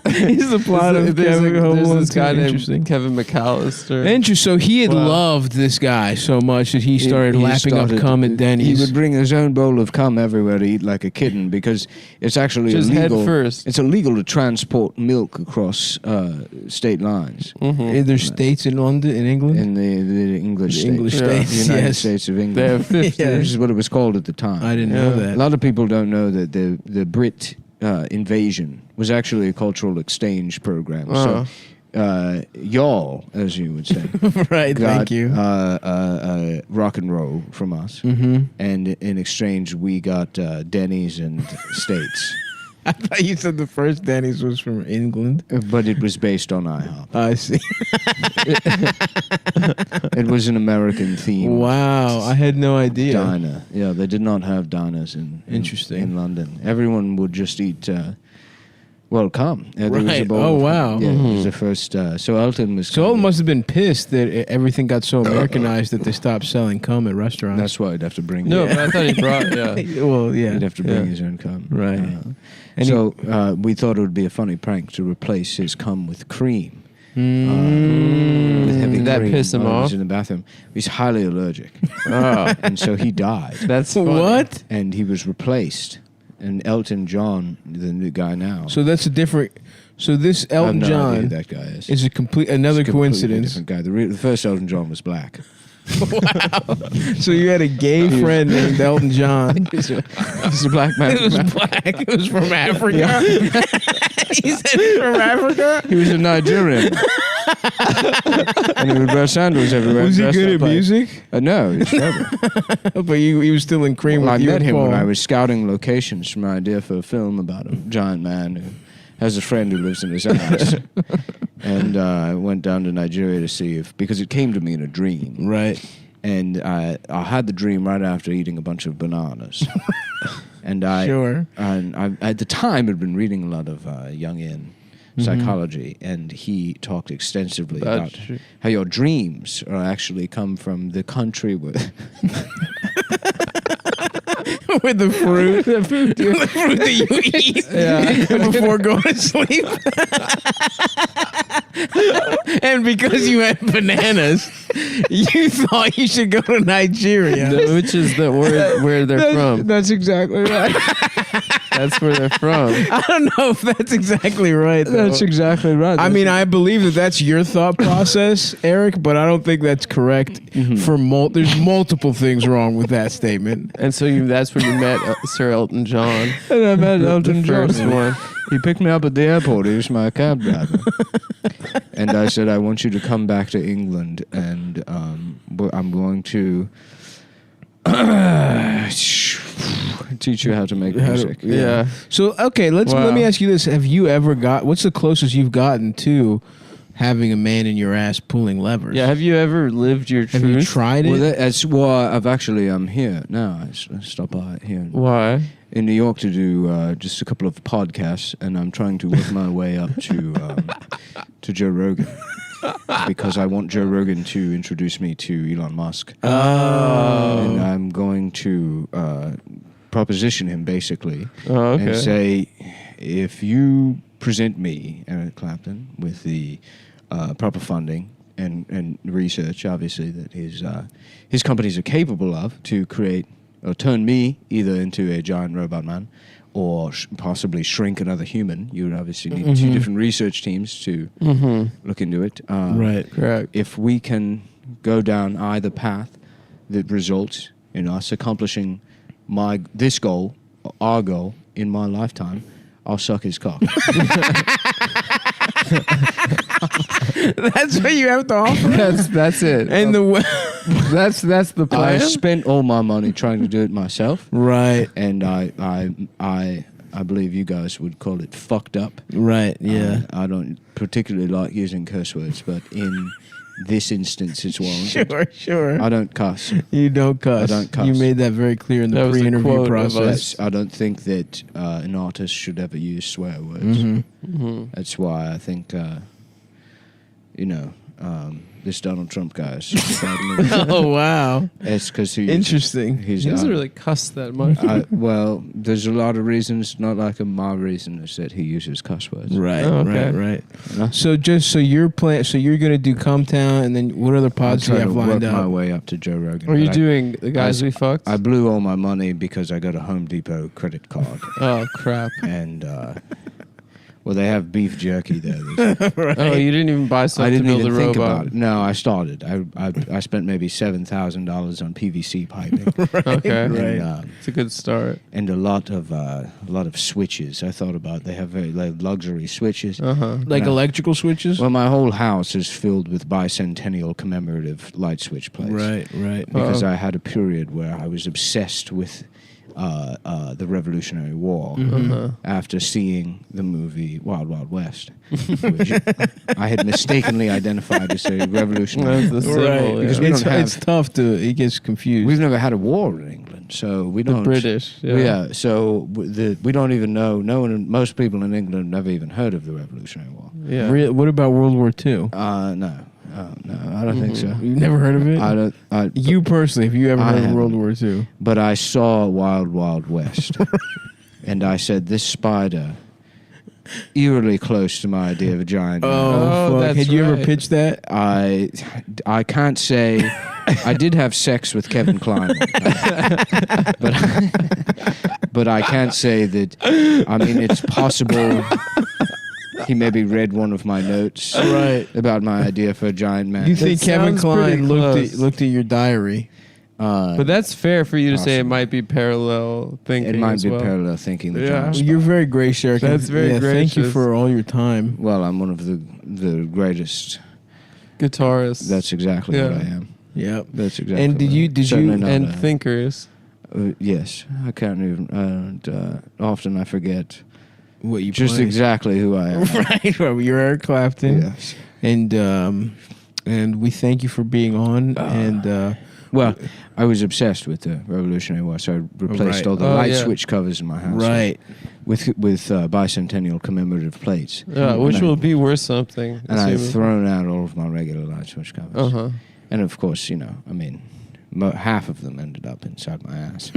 S2: He's the plot of Kevin Home
S10: There's
S2: Alone
S10: this
S2: 2.
S10: guy named
S2: Interesting.
S10: Kevin McAllister.
S2: Interesting. So he had
S10: Wow.
S2: loved this guy so much that he started lapping up
S11: started-
S2: cum at Denny's.
S11: He would bring his own bowl of cum everywhere to eat like a kitten because it's actually
S10: Just head
S11: illegal.
S10: first.
S11: It's illegal to transport milk across state lines.
S2: There's states in London, in England?
S11: In the English
S2: The
S11: states.
S2: English
S11: The
S2: states,
S11: United
S2: yes.
S11: States of England.
S10: They have 50.
S11: This is what it was called at the time.
S2: I didn't know that.
S11: A lot of people don't know that the Brit invasion
S1: was actually a cultural exchange program.
S10: Uh-huh.
S1: So y'all, as you would say,
S2: Right,
S1: got,
S2: thank you.
S1: rock and roll from us,
S2: Mhm.
S1: and in exchange we got Denny's and States.
S2: I thought you said the first Denny's was from England.
S1: But it was based on IHOP.
S2: I see.
S1: It was an American theme.
S2: Wow, I had no idea.
S1: Diner. Yeah, they did not have diners in London. Everyone would just eat. Come. There was a
S2: Right.
S1: bowl
S2: Oh,
S1: of-
S2: wow.
S1: Yeah, it
S2: Mhm.
S1: was the first. So Elton was.
S2: So Elton must have been pissed that everything got so Americanized that they stopped selling cum at restaurants.
S1: That's why he'd have to bring.
S10: No, but I thought he brought. Yeah.
S2: Well, yeah.
S1: He'd have to bring
S2: Yeah.
S1: his own cum.
S2: Right. And
S1: So we thought it would be a funny prank to replace his cum with cream.
S2: Mm.
S1: With heavy
S10: Did that
S1: cream
S10: piss him
S1: while he was
S10: off?
S1: in the bathroom. He's highly allergic.
S10: Oh.
S1: And so he died.
S10: That's funny.
S2: What?
S1: And he was replaced. And Elton John, the new guy now.
S2: So that's a different. So this
S1: I have
S2: Elton
S1: no idea
S2: John
S1: who that guy is.
S2: is a complete another
S1: It's a completely
S2: coincidence.
S1: different guy. The first Elton John was black.
S2: Wow. So you had a gay friend named Elton John.
S1: He's a black man.
S2: It was black. It was from Africa. He said he's from Africa.
S1: He was a Nigerian. And he would wear sandals everywhere.
S2: Was he
S1: dressed
S2: good
S1: up
S2: at
S1: like-
S2: music?
S1: No, he was terrible.
S2: But he was still in cream
S1: Well, I
S2: with you
S1: met
S2: and
S1: him when
S2: Paul.
S1: I was scouting locations for my idea for a film about a giant man who has a friend who lives in his house. And I went down to Nigeria to see because it came to me in a dream.
S2: Right.
S1: And I had the dream right after eating a bunch of bananas. And
S2: Sure.
S1: And I, at the time, had been reading a lot of Jungian psychology, and he talked extensively about how your dreams are actually come from the country where
S2: With the fruit, the fruit that you eat before going to sleep. And because you had bananas, you thought you should go to Nigeria.
S10: No, which is where they're from.
S2: That's exactly right.
S10: That's where they're from.
S2: I don't know if that's exactly right, though.
S1: That's exactly right.
S2: I mean, I believe that that's your thought process, Eric, but I don't think that's correct. For there's multiple things wrong with that statement.
S10: And so that's when you met Sir Elton John.
S1: And I met Elton John.
S10: First one.
S1: He picked me up at the airport. He was my cab driver. And I said, I want you to come back to England, and I'm going to teach you how to make music.
S10: Yeah.
S2: So, okay, let me ask you this. Have you ever what's the closest you've gotten to having a man in your ass pulling levers?
S10: Yeah. Have you ever lived your truth?
S2: Have you tried it?
S1: I've actually, I'm here now. I stopped by here.
S10: Why?
S1: In New York to do just a couple of podcasts, and I'm trying to work my way up to Joe Rogan. Because I want Joe Rogan to introduce me to Elon Musk.
S10: Oh.
S1: And I'm going to proposition him, basically,
S10: okay.
S1: and say, if you present me, Eric Clapton, with the proper funding and research, obviously, that his companies are capable of to create or turn me either into a giant robot man or possibly shrink another human. You would obviously need two different research teams to look into it.
S2: Right, correct.
S1: If we can go down either path that results in us accomplishing this goal, our goal, in my lifetime, I'll suck his cock.
S2: That's what you have to offer?
S1: That's it.
S2: And
S1: that's the plan. I spent all my money trying to do it myself.
S2: Right.
S1: And I believe you guys would call it fucked up.
S2: Right, yeah.
S1: I don't particularly like using curse words, but in this instance it's warranted.
S2: Sure.
S1: I don't cuss.
S2: You don't cuss.
S1: I don't cuss.
S2: You made that very clear in the pre-interview process.
S1: I don't think that an artist should ever use swear words. That's why I think, this Donald Trump guy is
S2: Oh, wow.
S1: It's because
S2: Interesting.
S10: He doesn't really cuss that much.
S1: Well, there's a lot of reasons. Not like my reason is that he uses cuss words.
S2: Right,
S10: Oh, okay.
S2: right. So you're gonna do Cumtown, and then what other pods do you have lined
S1: work my
S2: up?
S1: way up to Joe Rogan.
S10: Are you
S1: But
S10: doing the guys we fucked?
S1: I blew all my money because I got a Home Depot credit card.
S10: Oh crap!
S1: And Well, they have beef jerky there.
S10: Right. Oh, you didn't even buy stuff
S1: I didn't
S10: to build
S1: even
S10: a
S1: think
S10: robot.
S1: about it. No, I started. I spent maybe $7,000 on PVC piping.
S10: Okay,
S1: And,
S10: it's a good start.
S1: And a lot of switches. I thought about. They have very luxury switches,
S2: like electrical switches.
S1: Well, my whole house is filled with bicentennial commemorative light switch plates.
S2: Right.
S1: Because I had a period where I was obsessed with the Revolutionary War after seeing the movie Wild Wild West, which I had mistakenly identified as a revolutionary.
S10: That's the symbol,
S1: Because
S2: it's tough to. It gets confused.
S1: We've never had a war in England, so we don't.
S10: The British,
S1: so we don't even know. Most people in England never even heard of the Revolutionary War.
S2: Yeah. What about World War II?
S1: No. No, I don't think so.
S2: You've never heard of it?
S1: I don't.
S2: You personally, have you ever heard of World War II?
S1: But I saw Wild Wild West, and I said, "This spider, eerily close to my idea of a giant."
S2: Oh, fuck. Had you ever pitched that?
S1: I can't say. I did have sex with Kevin Kline, but I can't say that. I mean, it's possible. He maybe read one of my notes about my idea for a giant man.
S2: Do you think Kevin Kline looked at your diary?
S10: But that's fair for you to say it might be parallel thinking.
S1: It might
S10: as
S1: be
S10: well.
S1: parallel thinking.
S2: You're very gracious.
S10: That's very gracious.
S2: Thank you for all your time.
S1: Well, I'm one of the greatest
S10: guitarists.
S1: That's exactly what I am.
S2: Yep.
S1: That's exactly.
S2: And did you
S10: and thinkers?
S1: Yes, I can't even. Often I forget.
S2: What you
S1: just
S2: play.
S1: Exactly who I am.
S2: Right. Well, you're Eric Clapton.
S1: Yes.
S2: And we thank you for being on.
S1: Well, I was obsessed with the Revolutionary War, so I replaced all the light switch covers in my house.
S2: Right.
S1: With bicentennial commemorative plates.
S10: Which will be worth something.
S1: And I've thrown out all of my regular light switch covers. And of course, half of them ended up inside my ass.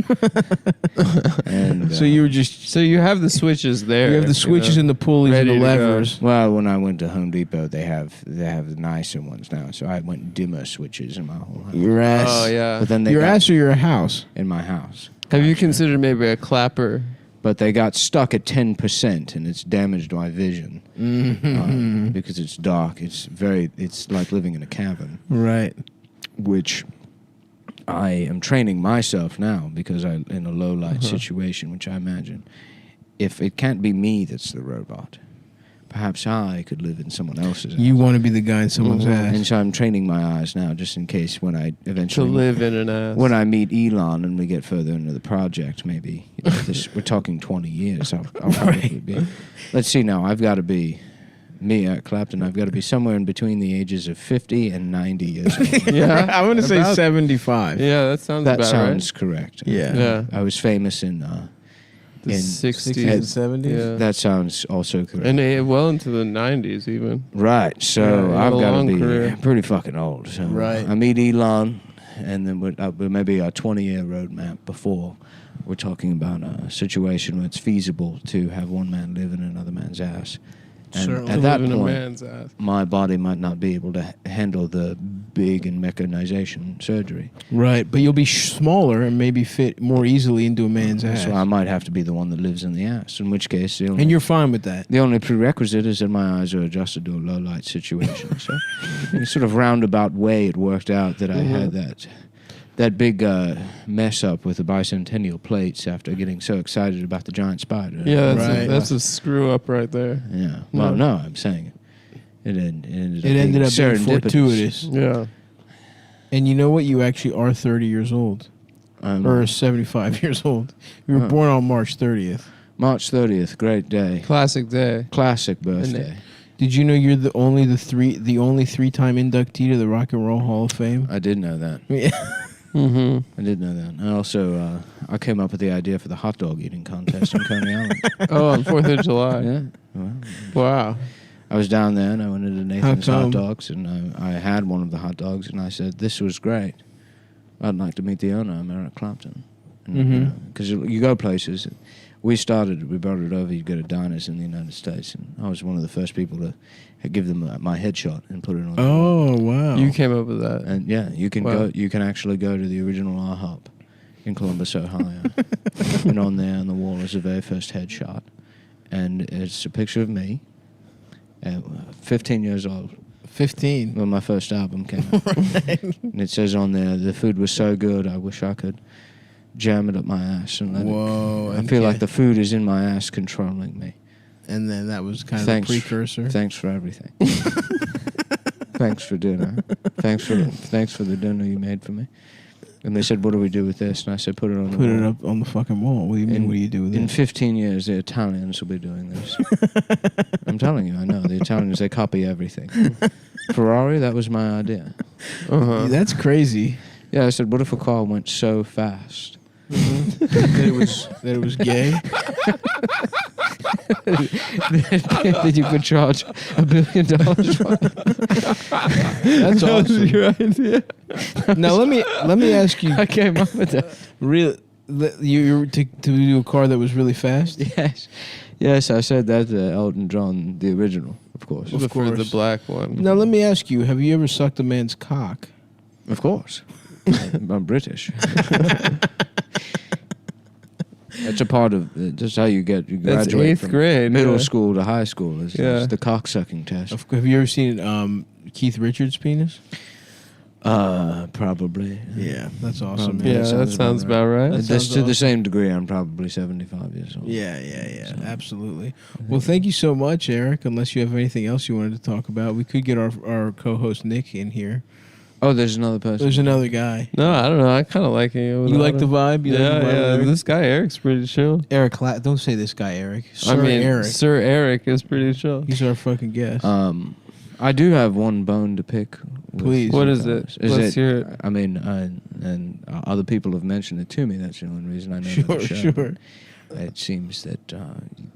S1: And
S2: so you were just
S10: you have the switches there.
S2: You have the switches and the pulleys and the levers.
S1: Well, when I went to Home Depot, they have the nicer ones now. So I went dimmer switches in my whole house.
S2: Your ass.
S10: Oh yeah.
S1: But then
S2: your ass or your house?
S1: In my house.
S10: Have you considered maybe a clapper?
S1: But they got stuck at 10%, and it's damaged my vision because it's dark. It's like living in a cabin.
S2: Right.
S1: Which I am training myself now because I'm in a low light situation, which I imagine if it can't be me that's the robot, perhaps I could live in someone else's ass.
S2: You want to be the guy in someone's ass.
S1: And so I'm training my eyes now just in case when I eventually...
S10: To live in an ass.
S1: When I meet Elon and we get further into the project, maybe, we're talking 20 years, I'll probably be... Let's see now, I've got to be... Me, Eric Clapton, I've got to be somewhere in between the ages of 50 and 90 years old.
S2: Yeah, I'm going to say 75.
S10: Yeah, that sounds
S1: That
S10: about
S1: sounds
S10: right.
S1: correct.
S10: Yeah.
S1: I was famous in...
S10: the 60s
S2: and 70s?
S10: Yeah.
S1: That sounds also correct.
S10: And well into the 90s even.
S1: Right, so
S10: Yeah,
S1: I've
S10: a
S1: got
S10: long
S1: to be
S10: career.
S1: pretty fucking old. So
S2: Right.
S1: I meet Elon, and then maybe a 20-year roadmap before we're talking about a situation where it's feasible to have one man live in another man's ass. And
S2: Certainly.
S1: at that
S10: Live in a
S1: point,
S10: man's ass.
S1: my body might not be able to handle the big and mechanization surgery.
S2: Right, but you'll be smaller and maybe fit more easily into a man's ass.
S1: So I might have to be the one that lives in the ass, in which case...
S2: And you're fine with that.
S1: The only prerequisite is that my eyes are adjusted to a low light situation. So, in a sort of roundabout way, it worked out that I had that big mess up with the bicentennial plates after getting so excited about the giant spider.
S10: Yeah, that's a screw up right there.
S1: Yeah. Well, no, I'm saying it ended
S2: It
S1: up
S2: ended up being fortuitous.
S10: Yeah.
S2: And you know what? You actually are 30 years old. Or 75 years old. You were born on March 30th.
S1: March 30th, great day.
S10: Classic day.
S1: Classic birthday.
S2: Did you know you're the only three-time inductee to the Rock and Roll Hall of Fame?
S1: I did know that.
S2: Yeah.
S1: I did know that. And also, I came up with the idea for the hot dog eating contest in Coney Island.
S10: Oh, on 4th of July.
S1: Yeah. Well,
S10: Wow.
S1: I was down there and I went into Nathan's Hot Dogs and I had one of the hot dogs and I said, "This was great. I'd like to meet the owner, I'm Eric Clapton." Because you go places. We brought it over, you go to diners in the United States, and I was one of the first people to give them my headshot and put it on.
S2: Oh, wow.
S10: You came up with that.
S1: And yeah, you can go. You can actually go to the original IHOP in Columbus, Ohio, and on there on the wall is the very first headshot. and it's a picture of me, 15 years old.
S2: 15.
S1: When my first album came out. And it says on there, the food was so good, I wish I could jam it up my ass. And
S2: Whoa.
S1: I feel like the food is in my ass controlling me.
S2: And then that was kind of the precursor.
S1: Thanks for everything. Thanks for dinner. Thanks for the dinner you made for me. And they said, what do we do with this? And I said, put it on the wall.
S2: Put it up on the fucking wall. What do you mean, what do you do with it?
S1: In 15 years, the Italians will be doing this. I'm telling you, I know. The Italians, they copy everything. Ferrari, that was my idea.
S2: That's crazy.
S1: Yeah, I said, what if a car went so fast?
S2: that it was gay?
S1: that you could charge $1 billion for.
S2: That's awesome. Your idea. Now let me ask you.
S1: I came up with that.
S2: Really, you to do a car that was really fast?
S1: Yes. I said that to Elton John, the original, of course.
S10: Of course, the black one.
S2: Now let me ask you: have you ever sucked a man's cock?
S1: Of course. I'm British. That's a part of just how you graduate.
S10: That's 8th
S1: from
S10: grade,
S1: middle school to high school is the cocksucking test.
S2: Have you ever seen Keith Richards' penis?
S1: Probably.
S2: Yeah, that's awesome.
S10: Yeah, that sounds about right.
S1: That's to the same degree. I'm probably 75 years old.
S2: Yeah, absolutely. Well, thank you so much, Eric. Unless you have anything else you wanted to talk about, we could get our co-host Nick in here.
S1: Oh, there's another person.
S2: There's another guy.
S10: No, I don't know. I kind of like him.
S2: You like the vibe? You like the vibe?
S10: This guy Eric's pretty chill.
S2: Eric, don't say this guy Eric. Eric.
S10: Sir Eric is pretty chill.
S2: He's our fucking guest.
S1: I do have one bone to pick.
S2: Please.
S10: What is it? Let's hear it.
S1: I mean, and other people have mentioned it to me. That's the only reason I know the show.
S2: Sure.
S1: It seems that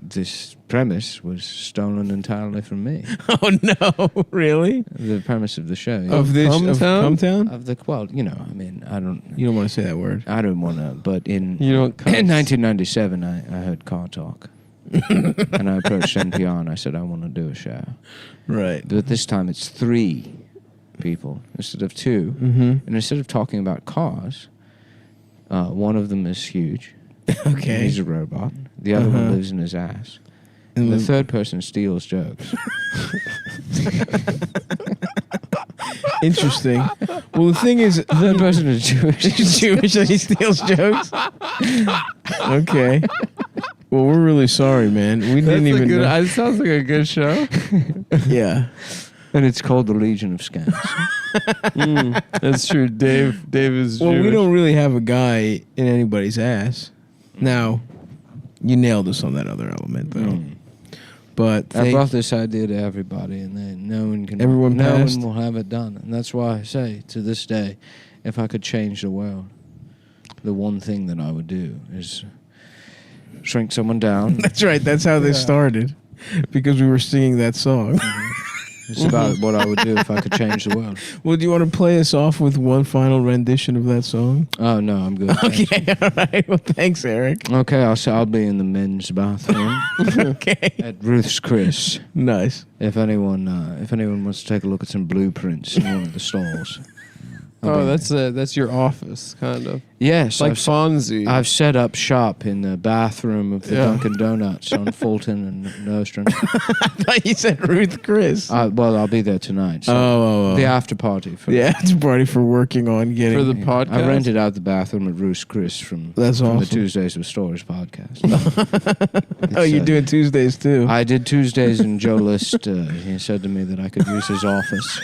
S1: this premise was stolen entirely from me.
S2: Oh no! Really?
S1: The premise of the show
S2: of this Cumtown?
S1: Of the I mean, I don't.
S2: You don't want to say that word.
S1: I don't want to. But in 1997, I heard Car Talk, and I approached NPR and I said I want to do a show.
S2: Right.
S1: But this time it's 3 people instead of 2, and instead of talking about cars, one of them is huge.
S2: Okay.
S1: He's a robot. The other one lives in his ass. And the third person steals jokes.
S2: Interesting. Well, the thing is, the
S1: third person is Jewish.
S2: He's Jewish and he steals jokes. Okay. Well, we're really sorry, man. We didn't even know.
S10: It sounds like a good show.
S2: Yeah.
S1: And it's called the Legion of Scams.
S10: That's true. Dave is
S2: Well,
S10: Jewish.
S2: we don't really have a guy in anybody's ass. Now, you nailed us on that other element, though. But
S1: I brought this idea to everybody, and then no one will have it done. And that's why I say, to this day, if I could change the world, the one thing that I would do is shrink someone down.
S2: That's right. That's how this started, because we were singing that song.
S1: It's about what I would do if I could change the world.
S2: Well, do you want to play us off with one final rendition of that song?
S1: Oh, no, I'm good.
S2: Okay, all right. Well, thanks, Eric.
S1: Okay, I'll be in the men's bathroom.
S2: Okay.
S1: At Ruth's Chris.
S2: Nice.
S1: If anyone wants to take a look at some blueprints in one of the stalls.
S10: That's your office, kind of.
S1: Yes,
S10: like Fonzie.
S1: I've set up shop in the bathroom of the Dunkin' Donuts on Fulton and Nostrand.
S2: I thought you said Ruth Chris.
S1: Well, I'll be there tonight. So the after party.
S2: After party for working on getting
S10: for the podcast.
S1: I rented out the bathroom at Ruth's Chris from the Tuesdays with Stories podcast.
S2: You're doing Tuesdays too.
S1: I did Tuesdays, and Joe List he said to me that I could use his office.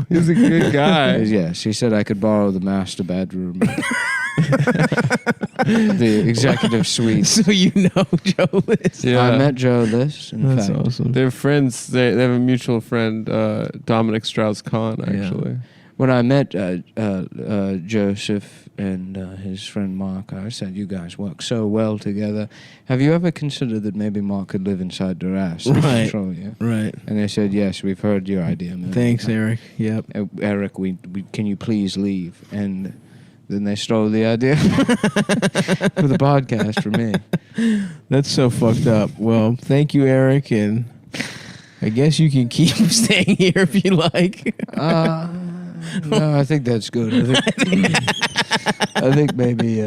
S10: He's a good guy.
S1: Yes, he said I could borrow the master bedroom. The executive suite.
S2: So you know Joe List.
S10: Yeah.
S1: I met Joe List, in
S10: That's
S1: fact.
S10: awesome. They're friends. They have a mutual friend, Dominic Strauss-Kahn, actually.
S1: When I met Joseph and his friend Mark, I said, you guys work so well together. Have you ever considered that maybe Mark could live inside your ass and control you?
S2: Right.
S1: And they said, yes, we've heard your idea.
S2: Thanks, Eric. Yep.
S1: Eric, can you please leave? And then they stole the idea for the podcast from me.
S2: That's so fucked up. Well, thank you, Eric, and I guess you can keep staying here if you like.
S1: No, I think that's good. I think maybe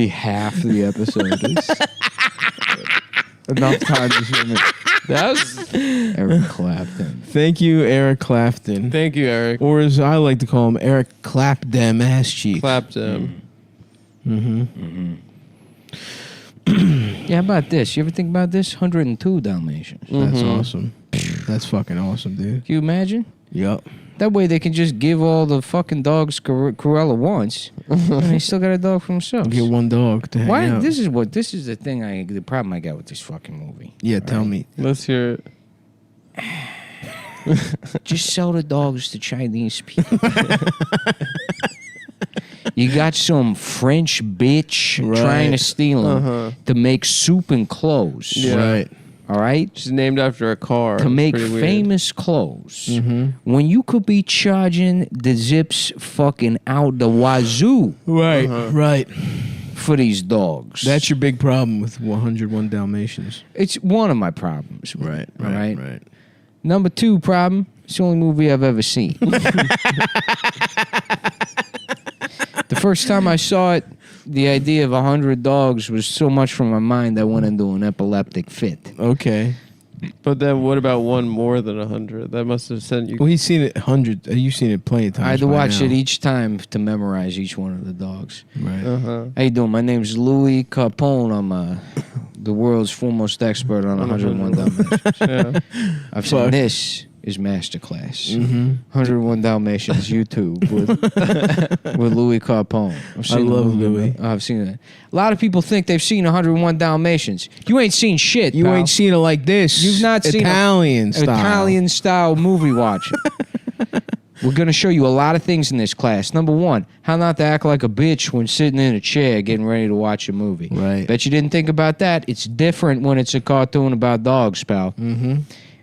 S1: half the episode is
S11: enough time to show me.
S10: That was
S11: Eric Clapton.
S2: Thank you, Eric Clapton.
S10: Thank you, Eric.
S2: Or as I like to call him, Eric Clap Dem Ass Cheek.
S10: Clapton.
S11: Yeah, how about this? You ever think about this? 102 Dalmatians.
S2: That's awesome. That's fucking awesome, dude.
S11: Can you imagine?
S2: Yup.
S11: That way they can just give all the fucking dogs Cruella once, and they still got a dog for themselves.
S2: Get one dog to hang
S11: Why?
S2: out.
S11: This is the thing. The problem I got with this fucking movie.
S2: Yeah, tell me.
S10: Let's hear it.
S11: Just sell the dogs to Chinese people. You got some French bitch trying to steal them to make soup and clothes.
S10: Yeah.
S2: Right.
S11: All right?
S10: She's named after a car.
S11: To
S10: It's
S11: make
S10: pretty weird.
S11: famous clothes. When you could be charging the zips fucking out the wazoo.
S2: Right. Right.
S11: For these dogs.
S2: That's your big problem with 101 Dalmatians.
S11: It's one of my problems.
S2: Right.
S11: All
S2: Right.
S11: right?
S2: Right.
S11: Number 2 problem, it's the only movie I've ever seen. The first time I saw it, the idea of 100 dogs was so much from my mind I went into an epileptic fit.
S2: Okay.
S10: But then what about one more than 100? That must have sent you.
S2: Well, he's seen it hundreds. You've seen it plenty of times.
S11: I had to
S2: by
S11: watch
S2: now.
S11: it each time to memorize each one of the dogs.
S2: Right.
S11: How you doing? My name's Louis Capone. I'm the world's foremost expert on 101 Dalmatians.
S10: Yeah.
S11: I've seen this is Masterclass. 101 Dalmatians YouTube with Louis Capone.
S2: I love Louis.
S11: I've seen it. A lot of people think they've seen 101 Dalmatians. You ain't seen shit,
S2: You
S11: pal.
S2: ain't seen it like this.
S11: You've not seen
S2: Italian style.
S11: Italian style movie watching. We're going to show you a lot of things in this class. Number 1, how not to act like a bitch when sitting in a chair getting ready to watch a movie.
S2: Right.
S11: Bet you didn't think about that. It's different when it's a cartoon about dogs, pal.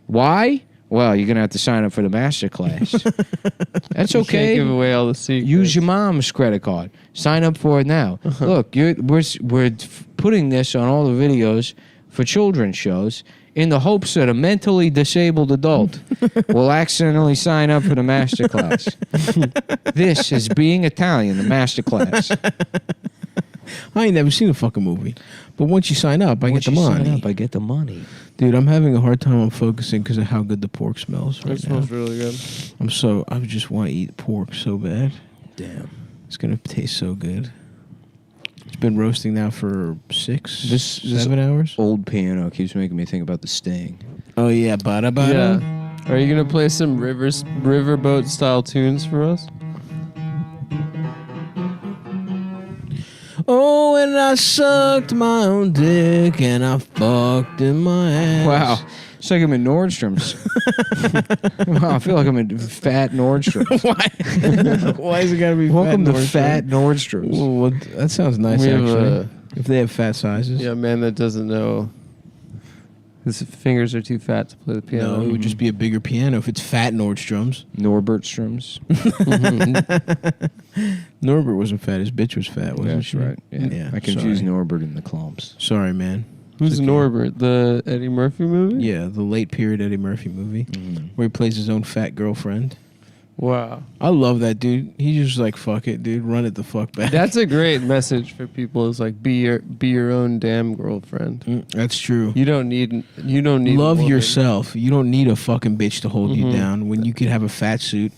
S11: Why? Well, you're going to have to sign up for the master class. That's
S10: You
S11: okay.
S10: can't give away all the secrets.
S11: Use your mom's credit card. Sign up for it now. Look, we're putting this on all the videos for children's shows in the hopes that a mentally disabled adult will accidentally sign up for the master class. This is Being Italian, the master class.
S2: I ain't never seen a fucking movie. But once you sign up, I get the money.
S11: I get the money.
S2: Dude, I'm having a hard time on focusing because of how good the pork smells right
S10: It smells
S2: now.
S10: really good.
S2: I just want to eat pork so bad.
S11: Damn.
S2: It's going to taste so good. It's been roasting now for 7 hours.
S11: Old piano keeps making me think about The Sting.
S2: Oh, yeah. Bada bada.
S10: Yeah. Are you going to play some riverboat style tunes for us?
S2: Oh, and I sucked my own dick and I fucked in my ass.
S11: Wow. It's like I'm in Nordstrom's. Wow, I feel like I'm in fat Nordstrom's.
S2: Why is it got to be
S11: Welcome
S2: fat
S11: to Fat Nordstrom's.
S2: Well, that sounds nice,
S10: We have
S2: actually. If they have fat sizes.
S10: Yeah, man that doesn't know. His fingers are too fat to play the piano.
S2: No, it would just be a bigger piano if it's fat Nordstrom's.
S11: Norbertstrom's.
S2: Norbert wasn't fat. His bitch was fat, wasn't
S11: That's
S2: she?
S11: right. Yeah. I confused
S2: sorry.
S11: Norbert and the Clumps.
S2: Sorry, man.
S10: Who's Norbert? The Eddie Murphy movie?
S2: Yeah, the late period Eddie Murphy movie where he plays his own fat girlfriend.
S10: Wow.
S2: I love that dude. He's just like, fuck it, dude. Run it the fuck back.
S10: That's a great message for people. Is like be your own damn girlfriend.
S2: That's true.
S10: You don't need
S2: Love
S10: a woman.
S2: yourself. You don't need a fucking bitch to hold you
S10: Mhm.
S2: down when you could have a fat suit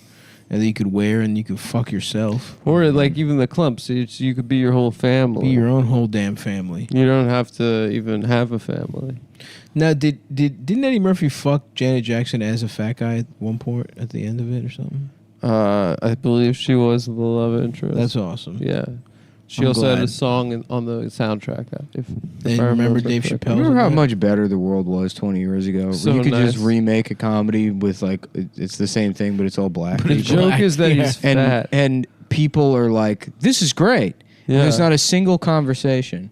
S2: and that you could wear and you could fuck yourself.
S10: Or like even the clumps. You could be your whole family.
S2: Be your own whole damn family.
S10: You don't have to even have a family.
S2: Now, didn't Eddie Murphy fuck Janet Jackson as a fat guy at one point at the end of it or something?
S10: I believe she was the love interest.
S2: That's awesome.
S10: Yeah. She
S2: I'm
S10: also had a
S2: glad.
S10: song on the soundtrack. If
S2: And
S10: I
S2: remember
S10: correctly.
S2: Dave Chappelle?
S11: Remember how much better the world was 20 years ago?
S10: So
S11: you could just
S10: nice.
S11: remake a comedy with like it's the same thing, but it's all black.
S10: The
S11: people.
S10: joke is that he's fat.
S11: and people are like, "This is great."
S10: Yeah.
S11: There's not a single conversation.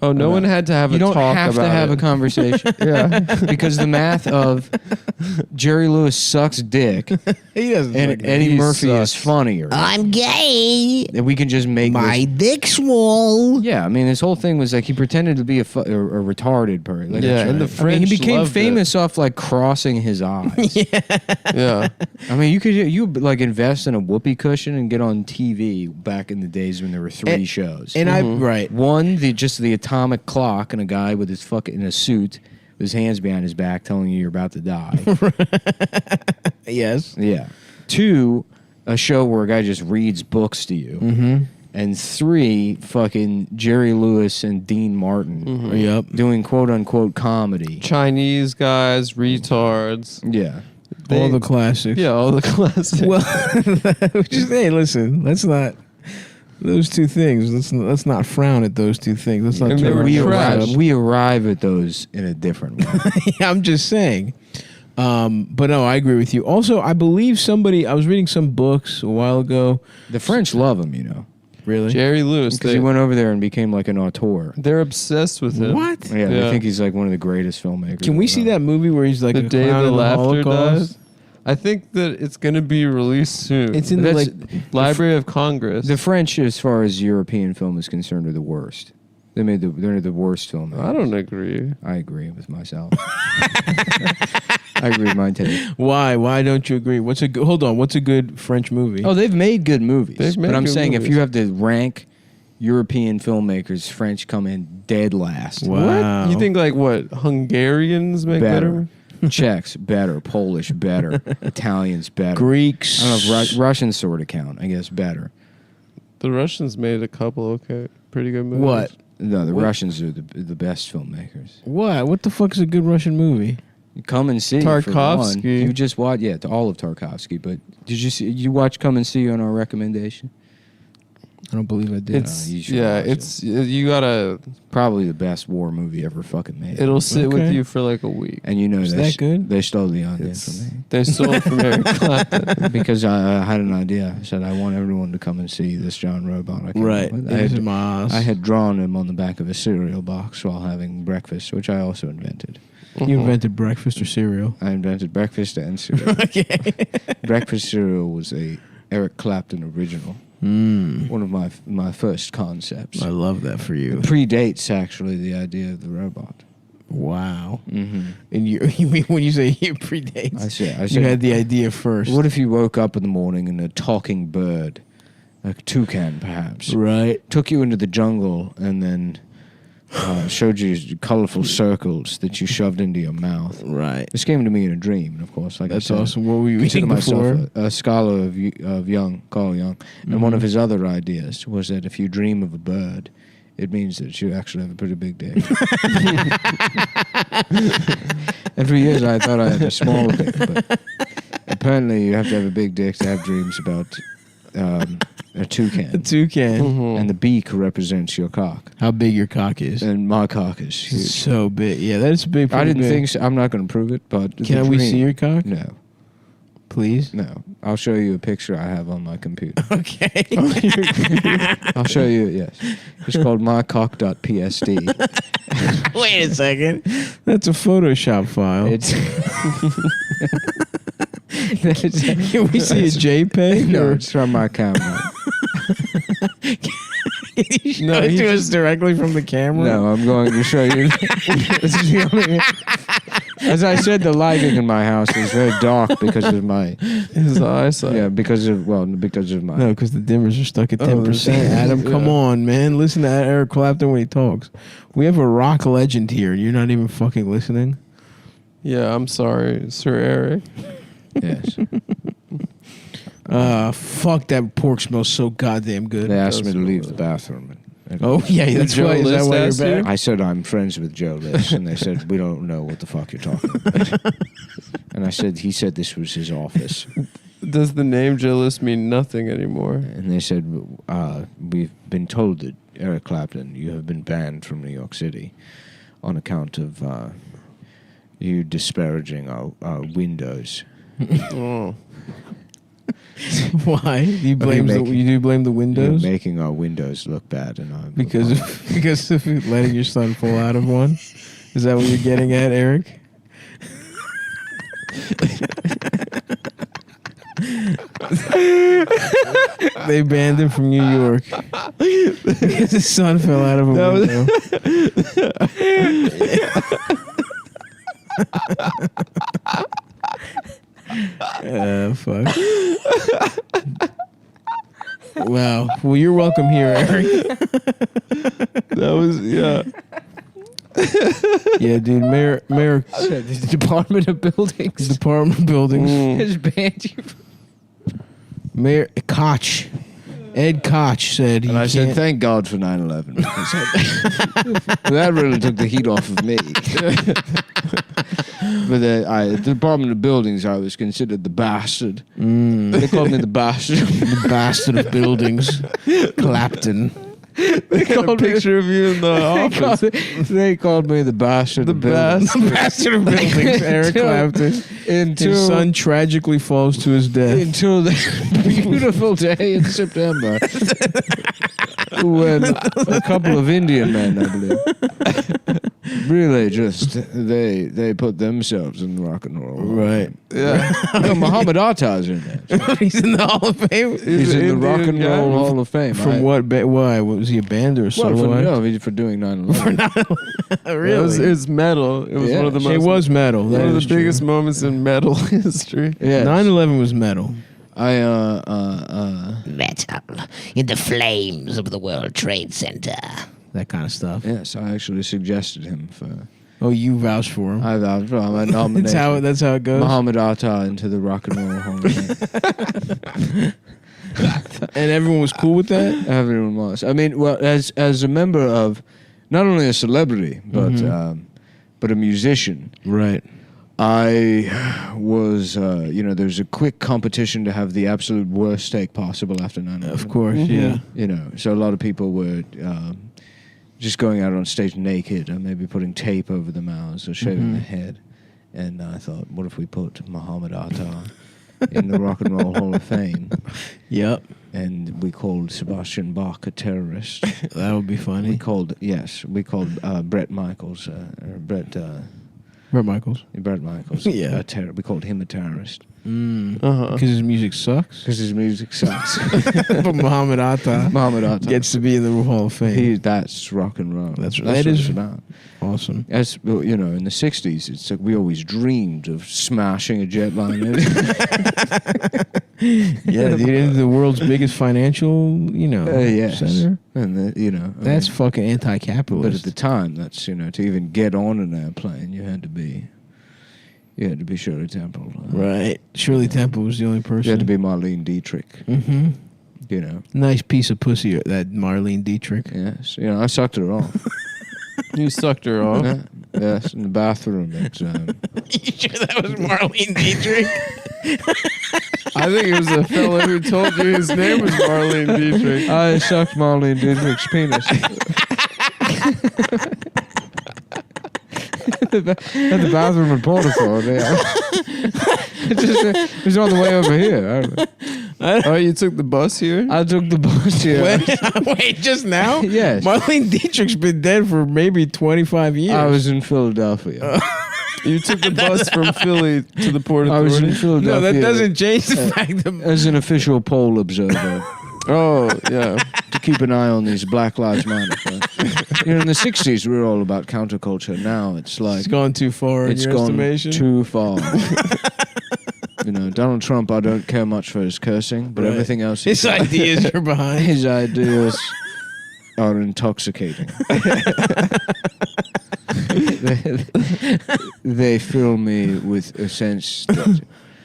S10: Oh, no one had to have
S11: You
S10: a
S11: don't
S10: talk
S11: have to
S10: about
S11: have
S10: it.
S11: a conversation.
S10: Yeah.
S11: Because the math of Jerry Lewis sucks dick
S2: He doesn't.
S11: and
S2: fucking-
S11: Eddie
S10: he
S11: Murphy is
S10: sucks.
S11: funnier.
S13: I'm gay.
S11: And we can just make
S13: My
S11: this.
S13: dick's swole.
S11: Yeah, I mean, this whole thing was like he pretended to be a retarded person. Like,
S10: Yeah, and the
S11: I mean,
S10: French
S11: he became
S10: loved
S11: famous off like crossing his eyes.
S10: Yeah.
S11: I mean, you like invest in a whoopee cushion and get on TV back in the days when there were three shows.
S2: And right.
S11: One, just the atomic clock and a guy with his fucking in a suit with his hands behind his back telling you you're about to die.
S2: Yes.
S11: Yeah. 2, a show where a guy just reads books to you.
S2: Mm-hmm.
S11: And 3, fucking Jerry Lewis and Dean Martin.
S2: Yep.
S11: Doing quote unquote comedy.
S10: Chinese guys, retards.
S11: Yeah.
S2: All the classics.
S10: Yeah, all the classics.
S2: Well, just, hey, listen. Let's not those two things. Let's not frown at those two things. Let's not.
S10: And they were trash.
S11: We arrive at those in a different way.
S2: Yeah, I'm just saying. But no, I agree with you. Also, I believe I was reading some books a while ago.
S11: The French love him, you know.
S2: Really?
S10: Jerry Lewis.
S11: Because he went over there and became like an auteur.
S10: They're obsessed with him.
S2: What?
S11: Yeah, they think he's like one of the greatest filmmakers.
S2: Can we see that movie where he's like
S10: The
S2: a
S10: Day
S2: clown
S10: the
S2: in the
S10: Laughter
S2: Holocaust?
S10: dies? I think that it's going to be released soon.
S2: It's in
S11: That's-
S10: Library of Congress.
S11: The French, as far as European film is concerned, are the worst. They're the worst film.
S10: I don't agree.
S11: I agree with myself. I agree with my take.
S2: Why? Why don't you agree? Hold on. What's a good French movie?
S11: Oh, they've made good movies.
S10: They've made
S11: but I'm
S10: good
S11: saying
S10: movies.
S11: if you have to rank European filmmakers, French come in dead last.
S2: Wow.
S10: What? You think like what? Hungarians make better?
S11: Czechs better, Polish better, Italians better,
S2: Greeks.
S11: I don't know if Russians sort of count. I guess better.
S10: The Russians made a couple pretty good movies.
S2: What?
S11: No, the Russians are the best filmmakers.
S2: What? What the fuck is a good Russian movie?
S11: Come and See. For one.
S10: Tarkovsky.
S11: You just watched, to all of Tarkovsky. But did you watch Come and See on our recommendation?
S2: I don't believe I did.
S10: It's you gotta
S11: probably the best war movie ever fucking made.
S10: It'll sit with you for like a week.
S11: And you know
S2: Is that good?
S11: They stole the idea from me.
S10: They stole it from Eric Clapton.
S11: Because I had an idea. I said I want everyone to come and see this John Robot. I came
S2: Right.
S11: up with.
S2: I
S11: I had drawn him on the back of a cereal box while having breakfast, which I also invented.
S2: You invented breakfast or cereal?
S11: I invented breakfast and cereal.
S2: Okay.
S11: Breakfast cereal was a Eric Clapton original. One of my first concepts.
S2: I love that for you.
S11: It predates actually the idea of the robot.
S2: Wow.
S11: Mm-hmm.
S2: And you mean when you say it predates?
S11: I said
S2: you had the idea first.
S11: What if you woke up in the morning and a talking bird, like a toucan perhaps,
S2: right,
S11: took you into the jungle and then showed you colorful circles that you shoved into your mouth.
S2: Right.
S11: This came to me in a dream, and of course, like
S2: That's
S11: I said,
S2: awesome. What were you
S11: consider
S2: eating
S11: myself
S2: before?
S11: a scholar of Carl Jung, and one of his other ideas was that if you dream of a bird, it means that you actually have a pretty big dick. And for years, I thought I had a small dick, but apparently, you have to have a big dick to have dreams about a toucan.
S2: A toucan.
S11: Mm-hmm. And the beak represents your cock.
S2: How big your cock is.
S11: And my cock is huge.
S2: So big. Yeah, that's big.
S11: I didn't think so. I'm not going to prove it, but...
S2: Can we see your cock?
S11: No.
S2: Please?
S11: No. I'll show you a picture I have on my computer.
S2: Okay.
S11: I'll show you, yes. It's called mycock.psd.
S2: Wait a second. That's a Photoshop file.
S11: It's...
S2: Can we see a JPEG?
S11: No, it's from my camera.
S2: Can you show it to us directly from the camera?
S11: No, I'm going to show you. This is the only... As I said, the lighting in my house is very dark because of my...
S10: His eyesight.
S11: Yeah, because of my...
S2: No, because the dimmers are stuck at 10%. Adam, come on, man. Listen to Eric Clapton when he talks. We have a rock legend here, and you're not even fucking listening?
S10: Yeah, I'm sorry, Sir Eric.
S11: Yes.
S2: Fuck, that pork smells so goddamn good.
S11: They asked me to leave the bathroom.
S2: Oh, yeah, that's why. Is that why you're back?
S11: I said I'm friends with Joe List, and they said, we don't know what the fuck you're talking about. And I said, he said this was his office.
S10: Does the name Joe List mean nothing anymore?
S11: And they said, we've been told that Eric Clapton, you have been banned from New York City on account of you disparaging our windows.
S2: Oh. Why? Do you blame the windows?
S11: You're making our windows look bad, and
S2: because of letting your son fall out of one. Is that what you're getting at, Eric? They banned him from New York because his son fell out of a window. Fuck. Wow. Well, you're welcome here, Eric.
S10: That was, yeah.
S2: Yeah, dude. Mayor.
S1: The Department of Buildings.
S2: Department of Buildings.
S1: Has banned you.
S2: Mayor Koch. Ed Koch said he
S1: And I said,
S2: can't-
S1: thank God for 9/11. That really took the heat off of me. But the Department of Buildings, I was considered the bastard. They called me the bastard.
S2: The bastard of buildings. Clapton.
S10: They got a picture of you in the office.
S1: They called me the bastard of buildings.
S2: The bastard of buildings, Eric Clapton. His son tragically falls to his death.
S1: Until the beautiful day in September when a couple of Indian men, I believe, really just they put themselves in rock and roll.
S2: Right.
S10: Yeah.
S1: Muhammad Atta's in there.
S2: He's in the Hall of Fame.
S1: He's in the Rock and Roll Hall of Fame.
S2: From what? Why? Was he a band or a solo act?
S1: For doing 9/11.
S2: Really?
S10: It was metal. It was one of the most.
S2: It was metal.
S10: One of the biggest moments in metal history.
S1: Yes.
S2: 9/11 was metal.
S13: Metal in the flames of the World Trade Center.
S2: That kind of stuff.
S1: Yes, I actually suggested him for.
S2: Oh, you vouched for him.
S1: I vouched for him. I nominated
S2: That's how it goes.
S1: Muhammad Atta into the Rock and Roll Hall of Fame.
S2: And everyone was cool with that?
S1: Everyone was. I mean, well, as a member of not only a celebrity but a musician,
S2: right?
S1: I was, there's a quick competition to have the absolute worst steak possible after 9/11.
S2: Of course, yeah.
S1: So a lot of people were just going out on stage naked or maybe putting tape over their mouths or shaving their head. And I thought, what if we put Muhammad Atta in the Rock and Roll Hall of Fame?
S2: Yep.
S1: And we called Sebastian Bach a terrorist.
S2: That would be funny.
S1: We called Brett Michaels, Brett Michaels.
S2: Yeah.
S1: We called him a terrorist.
S2: Because his music sucks?
S1: Because his music sucks.
S2: But Muhammad Atta gets to be in the Hall of Fame.
S1: That's rock and roll.
S2: That's
S1: what it's about.
S2: Awesome.
S1: As in the 60s, it's like we always dreamed of smashing a jetliner.
S2: Yeah, dude, the world's biggest financial,
S1: yes.
S2: center.
S1: And
S2: that's fucking anti-capitalist.
S1: But at the time, that's to even get on an airplane, you had to be Shirley Temple.
S2: Right. Shirley Temple was the only person.
S1: You had to be Marlene Dietrich.
S2: Mm-hmm.
S1: Nice
S2: piece of pussy, that Marlene Dietrich.
S1: Yes. I sucked her off.
S10: You sucked her off?
S1: Yeah. Yes, in the bathroom.
S2: You sure that was Marlene Dietrich?
S10: I think it was a fella who told you his name was Marlene Dietrich.
S1: I sucked Marlene Dietrich's penis. At the bathroom in Porterford. It was on the way over here.
S10: Oh, you took the bus here?
S1: I took the bus here.
S2: Wait, just now?
S1: Yes.
S2: Marlene Dietrich's been dead for maybe 25 years.
S1: I was in Philadelphia.
S10: You took the bus from Philly to the Port Authority?
S1: I was in Philadelphia.
S2: No, that doesn't change the fact that...
S1: As an official poll observer.
S10: Oh, yeah.
S1: To keep an eye on these Black Lives Matter. In the 60s, we were all about counterculture. Now it's like...
S2: It's gone too far in your estimation?
S1: Too far. Donald Trump, I don't care much for his cursing, but everything else...
S2: His ideas are behind.
S1: His ideas are intoxicating. They fill me with a sense that...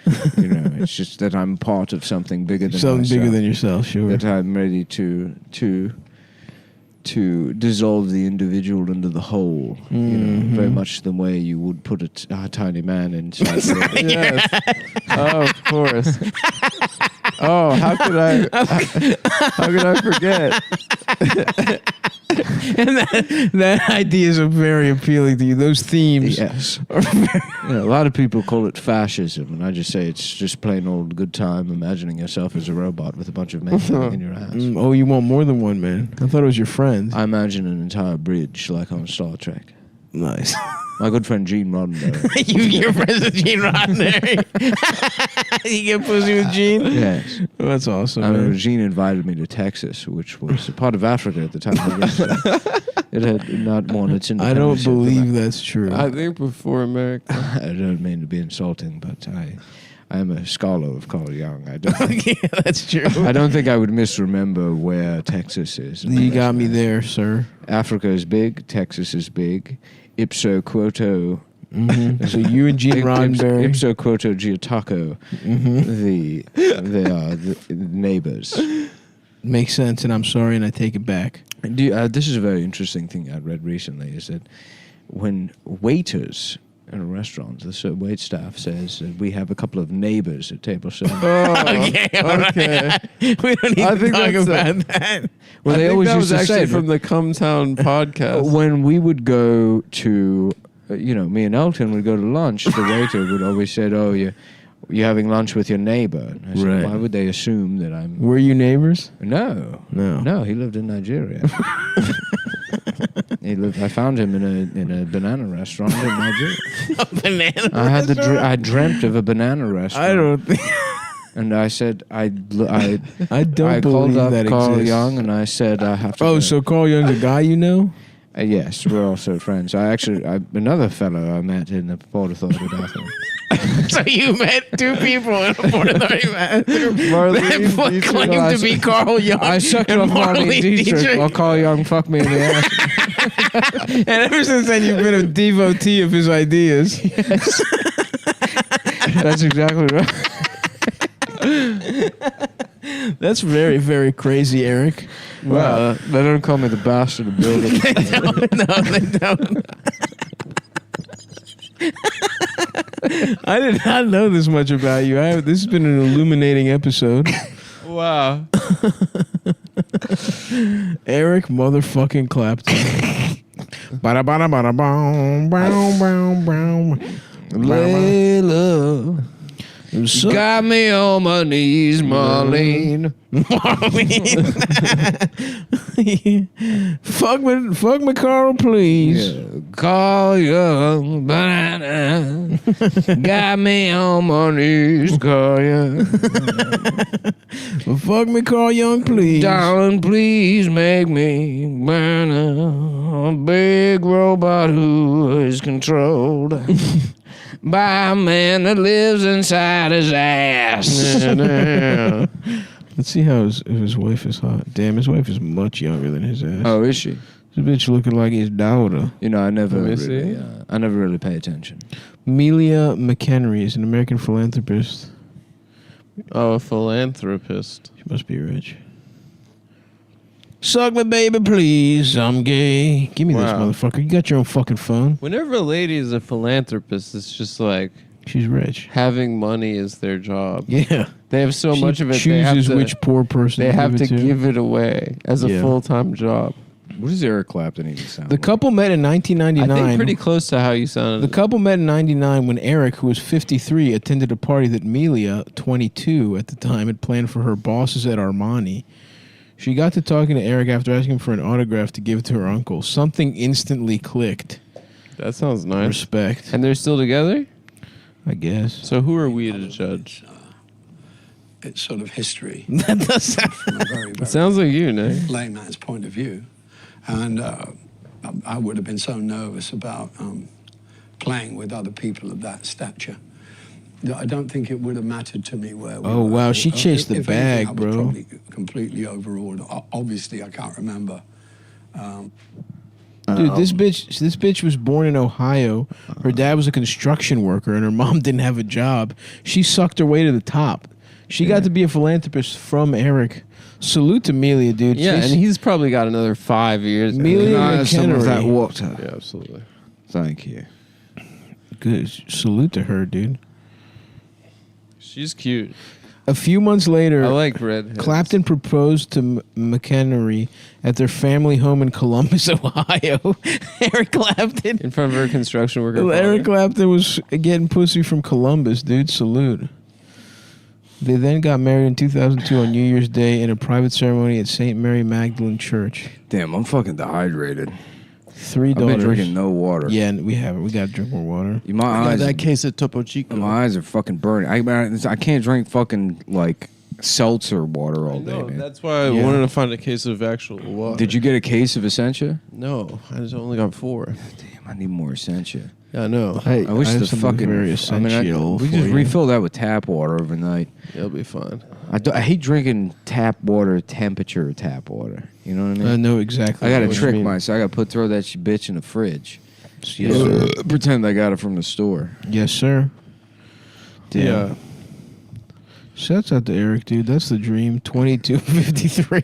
S1: it's just that I'm part of something bigger than
S2: something
S1: myself.
S2: bigger than yourself, sure.
S1: That I'm ready to dissolve the individual into the whole. Very much the way you would put a tiny man inside.
S10: Yes. Oh, of course. Oh, how could I forget?
S2: And that ideas are very appealing to you. Those themes.
S1: Yes. A lot of people call it fascism, and I just say it's just plain old good time imagining yourself as a robot with a bunch of men living in your house.
S2: Oh, you want more than one man? I thought it was your friend.
S1: I imagine an entire bridge like on Star Trek.
S2: Nice.
S1: My good friend Gene Roddenberry.
S2: You're friends with Gene Roddenberry? You get pussy with Gene?
S1: Yes.
S2: Oh, that's awesome.
S1: I remember Gene invited me to Texas, which was a part of Africa at the time. It had not won its independence.
S2: I don't
S1: yet,
S2: believe that's true.
S10: I think before America.
S1: I don't mean to be insulting, but I am a scholar of Carl Jung. I don't think,
S2: Yeah, that's true.
S1: I don't think I would misremember where Texas is.
S2: You got me there, sir.
S1: Africa is big. Texas is big. Ipso quoto.
S2: Mm-hmm. So you and Gene Roddenberry.
S1: Ipso quoto geotaco. They are the neighbors.
S2: Makes sense, and I'm sorry, and I take it back.
S1: This is a very interesting thing I read recently, is that when waiters in a restaurant, the wait staff says that we have a couple of neighbors at table 7.
S2: Okay. We don't need to talk about that.
S1: Well, they always used to say
S10: from the Cumtown podcast.
S1: when we would go to, me and Elton would go to lunch, the waiter would always say, "Oh, you're having lunch with your neighbor." And I said,
S2: Right.
S1: why would they assume that I'm...
S2: Were you neighbors?
S1: No, he lived in Nigeria. I found him in a banana restaurant in Nigeria.
S2: A banana
S1: I dreamt of a banana restaurant.
S2: I don't think...
S1: And I said, I don't
S2: believe
S1: called up
S2: that
S1: Carl
S2: exists.
S1: Jung and I said, I have to...
S2: Oh,
S1: go.
S2: so Carl Jung's a guy you know?
S1: Yes, we're also friends. Another fellow I met in the Port Authority bathroom.
S2: So you met two people in a Port Authority bathroom that claimed to be Carl Jung.
S1: I sucked
S2: and
S1: off Marlene Dietrich while Carl Jung fucked me in the ass.
S2: And ever since then, you've been a devotee of his ideas.
S1: Yes. That's exactly right.
S2: That's very, very crazy, Eric.
S1: Wow. They don't call me the bastard of building.
S2: They don't. No, they don't. I did not know this much about you. This has been an illuminating episode.
S10: Wow.
S2: Eric motherfucking Clapton. Bada bada bada boom, boom, boom, boom.
S1: Layla. Got me on my knees, Marlene.
S2: fuck me, Carl, please.
S1: Yeah. Carl Jung, banana. Got me on my knees, Carl Jung.
S2: Fuck me, Carl Jung, please.
S1: Darling, please make me banana. A big robot who is controlled by a man that lives inside his ass.
S2: Let's see how his wife is hot. Damn, his wife is much younger than his ass.
S1: Oh, is she?
S2: This bitch looking like his daughter.
S1: I never really pay attention.
S2: Amelia McHenry is an American philanthropist.
S10: Oh, a philanthropist.
S2: She must be rich. Suck me, baby, please. I'm gay. Give me this motherfucker. You got your own fucking phone.
S10: Whenever a lady is a philanthropist, it's just like
S2: she's rich.
S10: Having money is their job.
S2: Yeah,
S10: they have so much of it.
S2: Chooses
S10: they have to,
S2: which poor person
S10: they have
S2: give
S10: to
S2: it to.
S10: give it away as a full-time job.
S1: What does Eric Clapton even sound
S2: The couple met in 1999.
S10: I think pretty close to how you sounded.
S2: The couple met in 99 when Eric, who was 53, attended a party that Amelia, 22 at the time, had planned for her bosses at Armani. She got to talking to Eric after asking him for an autograph to give to her uncle. Something instantly clicked.
S10: That sounds nice.
S2: Respect.
S10: And they're still together?
S2: I guess.
S10: So who are we to judge?
S15: It's sort of history.
S2: That does sound
S15: from a very, very
S10: it sounds like you, Nick.
S15: layman's point of view. And I would have been so nervous about playing with other people of that stature. I don't think it would have mattered to me where we
S2: Oh,
S15: were.
S2: wow. She chased the
S15: If
S2: bag,
S15: anything, I was
S2: bro.
S15: probably completely overawed. Obviously, I can't remember.
S2: Dude, this bitch was born in Ohio. Her dad was a construction worker, and her mom didn't have a job. She sucked her way to the top. She got to be a philanthropist from Eric. Salute to Amelia, dude.
S10: Yeah, and he's probably got another 5 years.
S2: Amelia
S1: Can I have some of that
S2: McHenry.
S1: water?
S10: Yeah, absolutely.
S1: Thank you.
S2: Good. Salute to her, dude.
S10: She's cute.
S2: A few months later,
S10: I like redheads.
S2: Clapton proposed to McHenry at their family home in Columbus, Ohio. Eric Clapton.
S10: In front of her construction worker.
S2: Eric Clapton was getting pussy from Columbus, dude. Salute. They then got married in 2002 on New Year's Day in a private ceremony at St. Mary Magdalene Church.
S1: Damn, I'm fucking dehydrated.
S2: 3
S1: I've
S2: daughters.
S1: been drinking no water.
S2: Yeah, and we have it. We got to drink more water.
S1: My eyes.
S5: That case of Topo Chico.
S1: My eyes are fucking burning. I can't drink fucking like seltzer water all day, man.
S10: That's why I wanted to find a case of actual water.
S1: Did you get a case of Essentia?
S10: No, I just only got 4.
S1: Damn, I need more Essentia.
S10: Yeah, I know.
S2: I
S1: wish
S2: have
S1: the
S2: something
S1: fucking
S2: very
S1: we
S2: essential
S1: just
S2: for you.
S1: refill that with tap water overnight.
S10: It'll be fine.
S1: I hate drinking tap water, temperature tap water. You know what I mean?
S2: I know exactly.
S1: I got to
S2: what you
S1: trick
S2: mean.
S1: myself. I got to throw that bitch in the fridge.
S2: Yes, sir.
S1: Pretend I got it from the store.
S2: Yes, sir. Damn.
S10: Yeah.
S2: Shouts out to Eric, dude. That's the dream. 2253.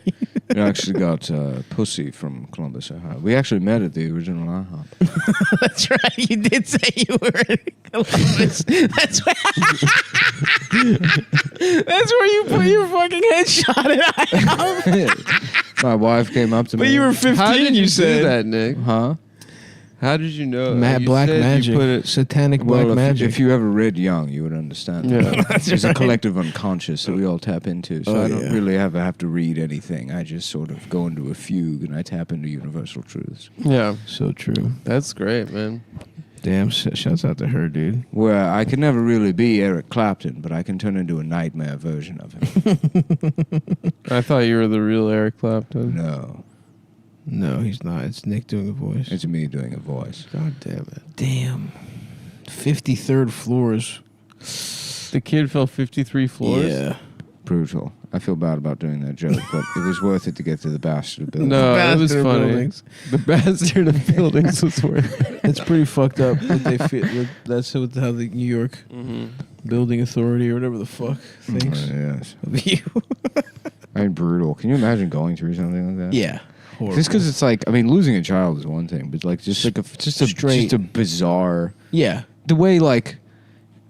S1: I actually got pussy from Columbus, Ohio. We actually met at the original IHOP.
S2: That's right. You did say you were in Columbus. That's where you put your fucking headshot at IHOP.
S1: My wife came up to me.
S2: But you were 15,
S10: How did you
S2: said.
S10: do that, Nick?
S1: Huh?
S10: How did you know?
S2: Matt
S10: You
S2: Black
S10: said
S2: Magic.
S10: You put it,
S2: Satanic
S1: Well,
S2: Black Magic.
S1: if you ever read Young, you would understand.
S10: Yeah.
S1: That. It's a collective unconscious that we all tap into. So I don't
S2: yeah.
S1: really ever have to read anything. I just sort of go into a fugue and I tap into universal truths.
S10: yeah,
S2: So true.
S10: that's great, man.
S2: Damn, shouts out to her, dude.
S1: Where I can never really be Eric Clapton, but I can turn into a nightmare version of him.
S10: I thought you were the real Eric Clapton.
S1: No,
S2: No, he's not. It's Nick doing a voice.
S1: it's me doing a voice.
S10: God damn it!
S2: Damn. 53rd floors.
S10: The kid fell 53 floors.
S2: Yeah.
S1: Brutal. I feel bad about doing that joke, but it was worth it to get to the bastard building.
S10: No, it was
S2: Bastard
S10: funny.
S2: buildings.
S10: The bastard of buildings was worth it.
S2: It's pretty fucked up that they fit. That's how the New York Building Authority or whatever the fuck thinks
S1: Yes.
S2: of you.
S1: I mean, brutal. Can you imagine going through something like that?
S2: Yeah.
S1: Just because it's like, I mean, losing a child is one thing, but like just a bizarre.
S2: Yeah.
S1: The way like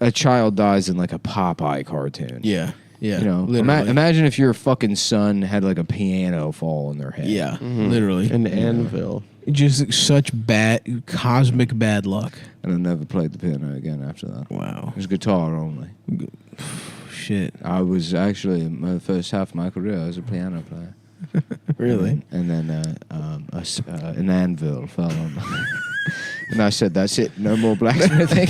S1: a child dies in like a Popeye cartoon.
S2: Yeah. Yeah.
S1: You know,
S2: Literally.
S1: imagine if your fucking son had like a piano fall on their head.
S2: Yeah. Literally.
S10: An anvil.
S2: Just such cosmic bad luck.
S1: And I never played the piano again after that.
S2: Wow.
S1: It was guitar only.
S2: Shit.
S1: I was actually, in my first half of my career, I was a piano player.
S2: Really?
S1: And then an anvil fell on me. And I said, that's it, no more blacksmithing.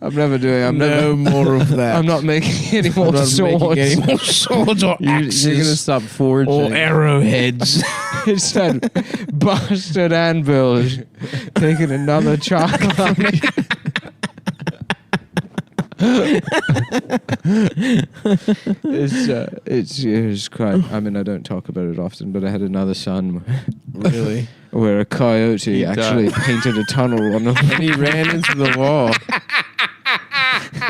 S2: No more of that.
S1: I'm not making any more
S2: swords or axes.
S10: You're gonna stop forging
S2: or arrowheads.
S1: It's that bastard anvil is taking another child from me. It's quite. I mean, I don't talk about it often, but I had another son.
S2: Really?
S1: Where a coyote
S10: He
S1: actually
S10: died.
S1: painted a tunnel on him.
S10: And he ran into the wall.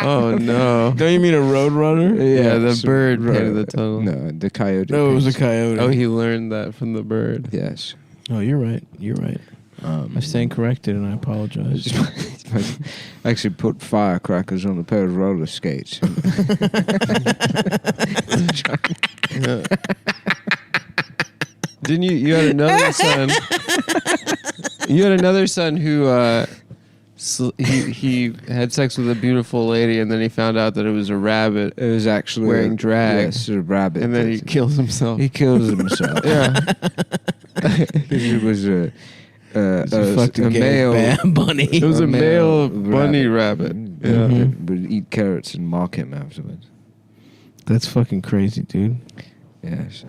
S10: Oh no!
S2: Don't you mean a road runner?
S10: Yeah, the
S1: so-
S10: bird painted the tunnel.
S1: No, the coyote.
S2: No, it was a
S1: paints-
S2: coyote.
S10: Oh, he learned that from the bird.
S1: Yes.
S2: Oh, you're right. You're right. I stand corrected, and I apologize.
S1: I actually put firecrackers on a pair of roller skates.
S10: Didn't you? You had another son. You had another son who he had sex with a beautiful lady, and then he found out that it was a rabbit.
S1: It was actually
S10: wearing drag.
S1: Yes, a rabbit.
S10: And then he kills himself.
S1: He kills himself.
S10: Yeah.
S1: It was a
S2: fucking gay bunny.
S10: It was a male bunny rabbit. Yeah.
S1: That would eat carrots and mock him afterwards.
S2: That's fucking crazy, dude.
S1: Yes.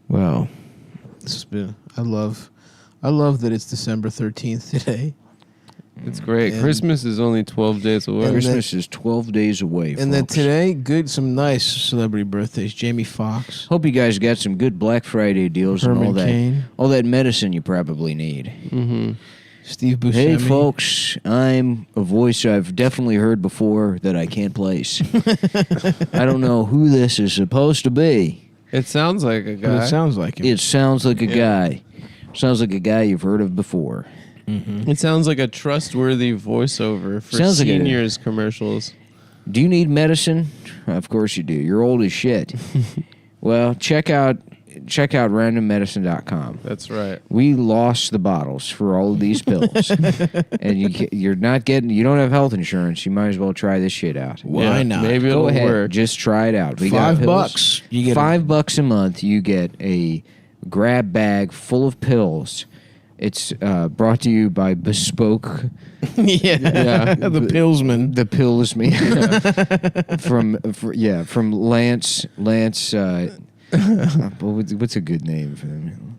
S2: Wow. This has been. I love that it's December 13th today.
S10: It's great.
S2: And-
S10: Christmas is only 12 days away.
S2: And
S1: Christmas is 12 days away,
S2: And then
S1: folks.
S2: today, some nice celebrity birthdays. Jamie Foxx.
S1: Hope you guys got some good Black Friday deals
S2: Herman
S1: and
S2: Cain.
S1: all that medicine you probably need.
S10: Mm-hmm.
S2: Steve Buscemi.
S1: Hey, folks, I'm a voice I've definitely heard before that I can't place. I don't know who this is supposed to be.
S10: It sounds like a
S2: But
S10: guy.
S2: it sounds like him.
S1: It sounds like a guy. Sounds like a guy you've heard of before.
S2: Mm-hmm.
S10: It sounds like a trustworthy voiceover for
S1: Sounds like a-
S10: seniors commercials.
S1: Do you need medicine? Of course you do. You're old as shit. Well, check out randommedicine.com.
S10: That's right.
S1: We lost the bottles for all of these pills, and you don't have health insurance. You might as well try this shit out.
S2: Why not?
S10: Maybe
S1: Go
S10: it'll
S1: ahead,
S10: work.
S1: just try it out. We got pills.
S2: $5. You get
S1: $5 a month. You get a grab bag full of pills It's brought to you by Bespoke.
S2: The Pillsman.
S1: The Pillsman. From Lance. What's a good name for them?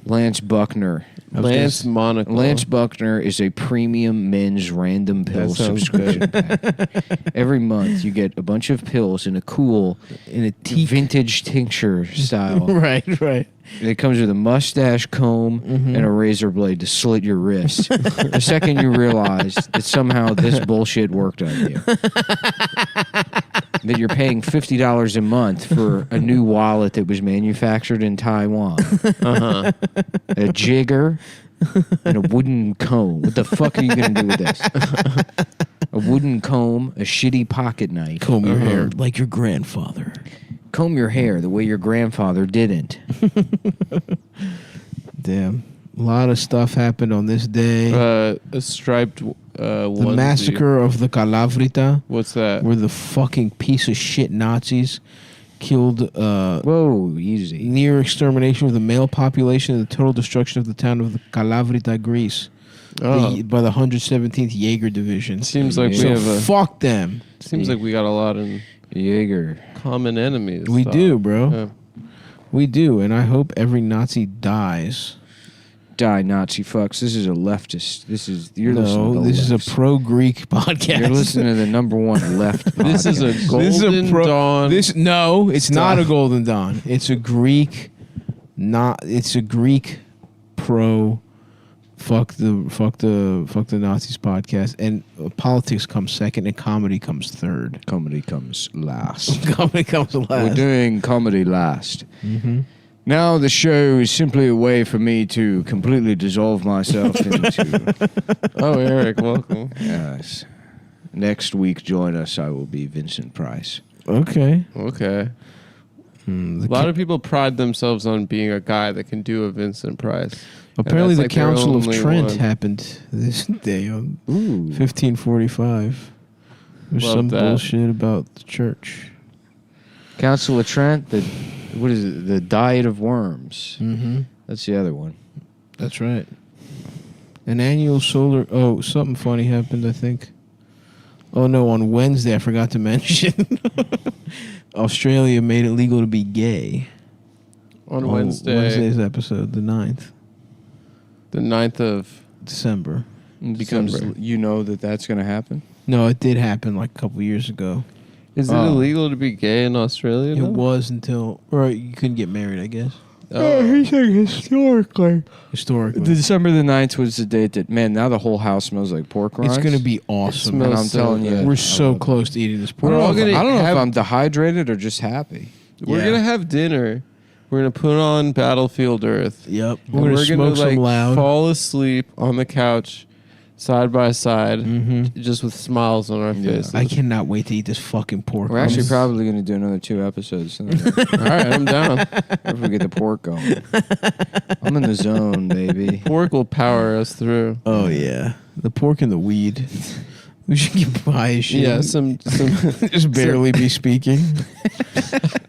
S1: Lance Buckner.
S10: Lance Monaco.
S1: Lance Buckner is a premium men's random pill subscription pack. Every month you get a bunch of pills in a cool, vintage tincture style.
S2: Right.
S1: It comes with a mustache comb and a razor blade to slit your wrist. The second you realize that somehow this bullshit worked on you. That you're paying $50 a month for a new wallet that was manufactured in Taiwan. A jigger and a wooden comb. What the fuck are you going to do with this? A wooden comb, a shitty pocket knife.
S2: Comb your hair like your grandfather.
S1: Comb your hair the way your grandfather didn't.
S2: Damn. A lot of stuff happened on this day.
S10: A striped
S2: the massacre of the Calavrita.
S10: What's that?
S2: Where the fucking piece of shit Nazis killed
S1: easy.
S2: Near extermination of the male population and the total destruction of the town of the Calavrita, Greece. By the 117th Jaeger Division.
S10: Seems like we have a
S2: fuck them.
S10: Seems like we got a lot in
S1: Jaeger.
S10: Common enemies.
S2: We do, bro. Yeah. We do, and I hope every Nazi dies.
S1: Die, Nazi fucks. This is a leftist. This is
S2: a pro-Greek podcast.
S1: You're listening to the number one left podcast.
S10: This is a Golden Dawn.
S2: No, it's not a Golden Dawn. It's a Greek. It's a Greek pro. Fuck the Nazis podcast, and politics comes second, and comedy comes third.
S1: Comedy comes last.
S2: Comedy comes last.
S1: We're doing comedy last.
S2: Mm-hmm.
S1: Now the show is simply a way for me to completely dissolve myself into.
S10: Oh, Eric, welcome.
S1: Yes. Next week, join us. I will be Vincent Price.
S2: Okay.
S10: A lot of people pride themselves on being a guy that can do a Vincent Price.
S2: Apparently, the Council of Trent happened this day on 1545. There's some bullshit about the church.
S1: Council of Trent. What is it? The Diet of Worms.
S2: Mm-hmm.
S1: That's the other one.
S2: That's right. An annual solar. Oh, something funny happened. I think. Oh no! On Wednesday, I forgot to mention. Australia made it legal to be gay.
S10: On
S2: Wednesday's episode, the 9th.
S10: The 9th of
S2: December.
S1: Because you know that's going to happen?
S2: No, it did happen like a couple years ago.
S10: Is it illegal to be gay in Australia?
S2: It was until, or you couldn't get married, I guess.
S1: He's saying historically.
S2: Historically.
S1: December the 9th was the date that, man, now the whole house smells like pork rinds.
S2: It's going to be awesome.
S1: And I'm telling you.
S2: We're so close to eating this pork.
S1: I don't know if I'm dehydrated or just happy.
S10: We're going to have dinner. We're going to put on Battlefield Earth.
S2: Yep.
S10: We're going to
S2: smoke some loud.
S10: Fall asleep on the couch side by side, just with smiles on our faces.
S2: I cannot wait to eat this fucking pork.
S1: We're actually probably going to do another 2 episodes. All
S10: right, I'm down.
S1: If we get the pork going. I'm in the zone, baby.
S10: Pork will power us through.
S2: Oh, yeah. The pork and the weed. We should get high as shit.
S10: Yeah, some
S2: just barely be speaking.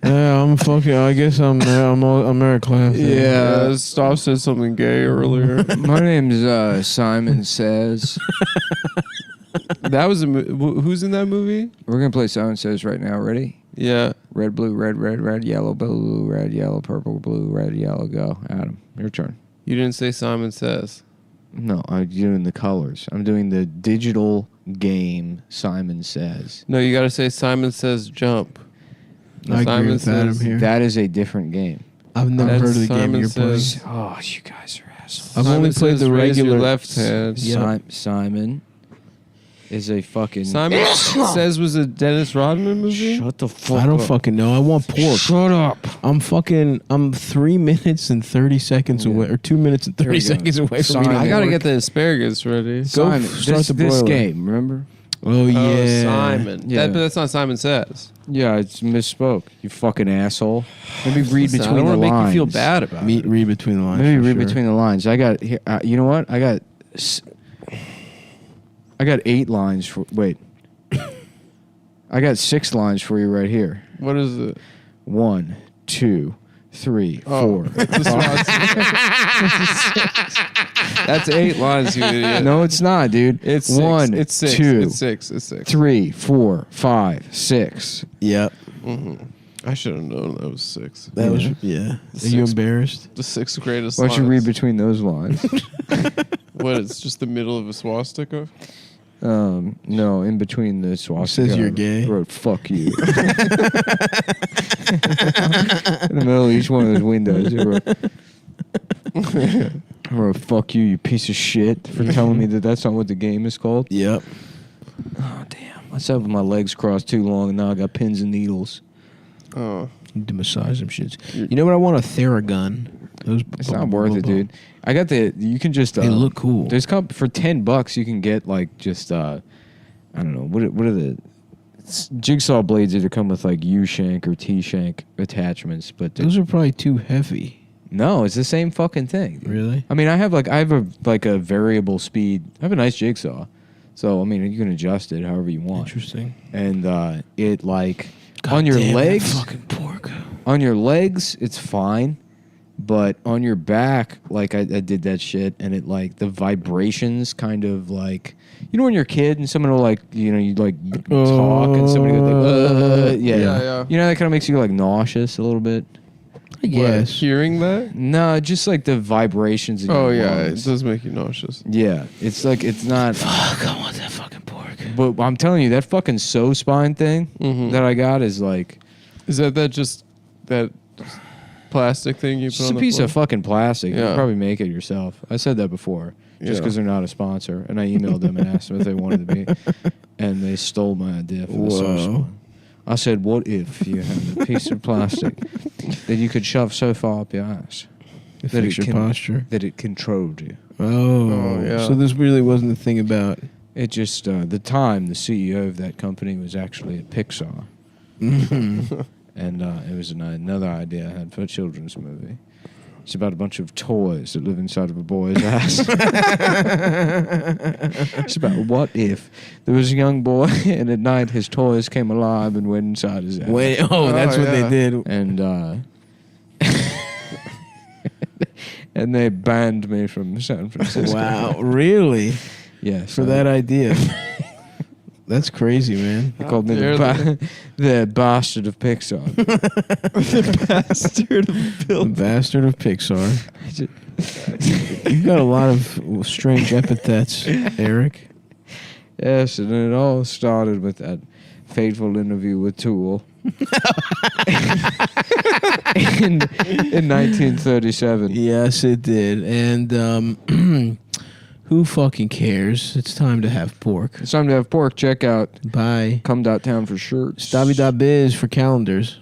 S2: Yeah, I'm fucking. I guess I'm Eric Clapton.
S10: Yeah, Stav said something gay earlier.
S1: My name's Simon Says.
S10: That was who's in that movie?
S1: We're gonna play Simon Says right now. Ready?
S10: Yeah.
S1: Red, blue, red, yellow, blue, red, yellow, purple, blue, red, yellow. Go, Adam. Your turn.
S10: You didn't say Simon Says.
S1: No, I'm doing the colors. I'm doing the digital game. Simon Says.
S10: No, you got to say Simon Says jump.
S2: I agree with Adam here.
S1: That is a different game.
S2: I've never heard of the game you're playing.
S1: Oh, you guys are assholes.
S2: I've only played the regular
S10: left hand.
S1: Simon is a fucking.
S10: Simon Says was a Dennis Rodman movie.
S1: Shut the fuck up.
S2: I don't fucking know. I want pork.
S1: Shut up.
S2: I'm 3 minutes and 30 seconds away, or 2 minutes and 30 seconds away from eating.
S10: I gotta get the asparagus ready.
S1: Simon, this game. Remember?
S2: Oh yeah,
S10: oh, Simon.
S1: Yeah.
S10: But that's not Simon Says.
S1: Yeah, I misspoke. You fucking asshole. Maybe read between the lines.
S10: I don't want to make you feel bad about it.
S2: Read between the lines.
S1: Maybe read between the lines. I got here. You know what? I got 8 lines for. Wait. I got 6 lines for you right here.
S10: What is it?
S1: 1, 2, 3, 4. 5.
S10: That's 8 lines, you idiot.
S1: No, it's not, dude.
S10: It's 6.
S1: 1,
S10: It's 6.
S1: 2,
S10: It's 6. It's 6.
S1: 3, 4, 5, 6.
S5: Yep.
S10: Mm-hmm. I should have known that was 6.
S5: That was yeah. Are you embarrassed?
S10: The 6th greatest.
S1: Why don't you read
S10: lines.
S1: between those lines?
S10: What? It's just the middle of a swastika.
S1: No, in between the swastika.
S5: Says you're gay.
S1: I wrote "fuck you." In the middle of each one of those windows, I wrote "fuck you, you piece of shit," for telling me that that's not what the game is called.
S5: Yep.
S1: Oh damn! I sat with my legs crossed too long, and now I got pins and needles.
S10: Oh,
S5: you need to massage them shits. You know what? I want a Theragun.
S1: It's not worth it, dude. I got the. You can just.
S5: They look cool.
S1: There's for $10. You can get like just. I don't know what are the jigsaw blades either come with like U shank or T shank attachments, but
S5: those are probably too heavy.
S1: No, it's the same fucking thing. Dude.
S5: Really?
S1: I mean, I have a variable speed. I have a nice jigsaw, so I mean you can adjust it however you want.
S5: Interesting.
S1: And it like
S5: God
S1: on your
S5: damn,
S1: legs.
S5: that fucking pork.
S1: On your legs, it's fine. But on your back, like I did that shit, and it like the vibrations kind of like, you know, when you're a kid and someone will like, you know, you like talk and somebody goes like, yeah. You know, that kind of makes you like nauseous a little bit.
S5: I guess.
S10: Hearing that?
S1: No, just like the vibrations. In your lungs.
S10: It does make you nauseous.
S1: Yeah, it's like it's not.
S5: Fuck, I want that fucking pork.
S1: But I'm telling you, that fucking sew spine thing that I got is like.
S10: Is that just that plastic thing you put
S1: Just
S10: on
S1: a
S10: the
S1: piece
S10: floor?
S1: of fucking plastic. You
S10: Yeah.
S1: can probably make it yourself. I said that before, just
S10: Yeah.
S1: because they're not a sponsor. And I emailed them and asked them if they wanted to be, and they stole my idea for the sew spine. I said, "What if you had a piece of plastic that you could shove so far up your ass that
S5: Fix your posture.
S1: that it controlled you?"
S5: Oh,
S10: yeah.
S5: So this really wasn't a thing about.
S1: It just the time the CEO of that company was actually at Pixar. And it was another idea I had for a children's movie. It's about a bunch of toys that live inside of a boy's ass. It's about what if there was a young boy and at night his toys came alive and went inside his ass.
S5: That's what they did.
S1: And and they banned me from San Francisco.
S5: Wow, really?
S1: Yes.
S5: For that idea. That's crazy, man.
S1: They called me the bastard of Pixar.
S5: The bastard of Pixar. You've got a lot of strange epithets, Eric.
S1: Yes, and it all started with that fateful interview with Tool in 1937.
S5: Yes, it did. And who fucking cares? It's time to have pork.
S1: It's time to have pork. Check out
S5: Bye.
S1: Cum.town for shirts.
S5: Stabby.biz for calendars.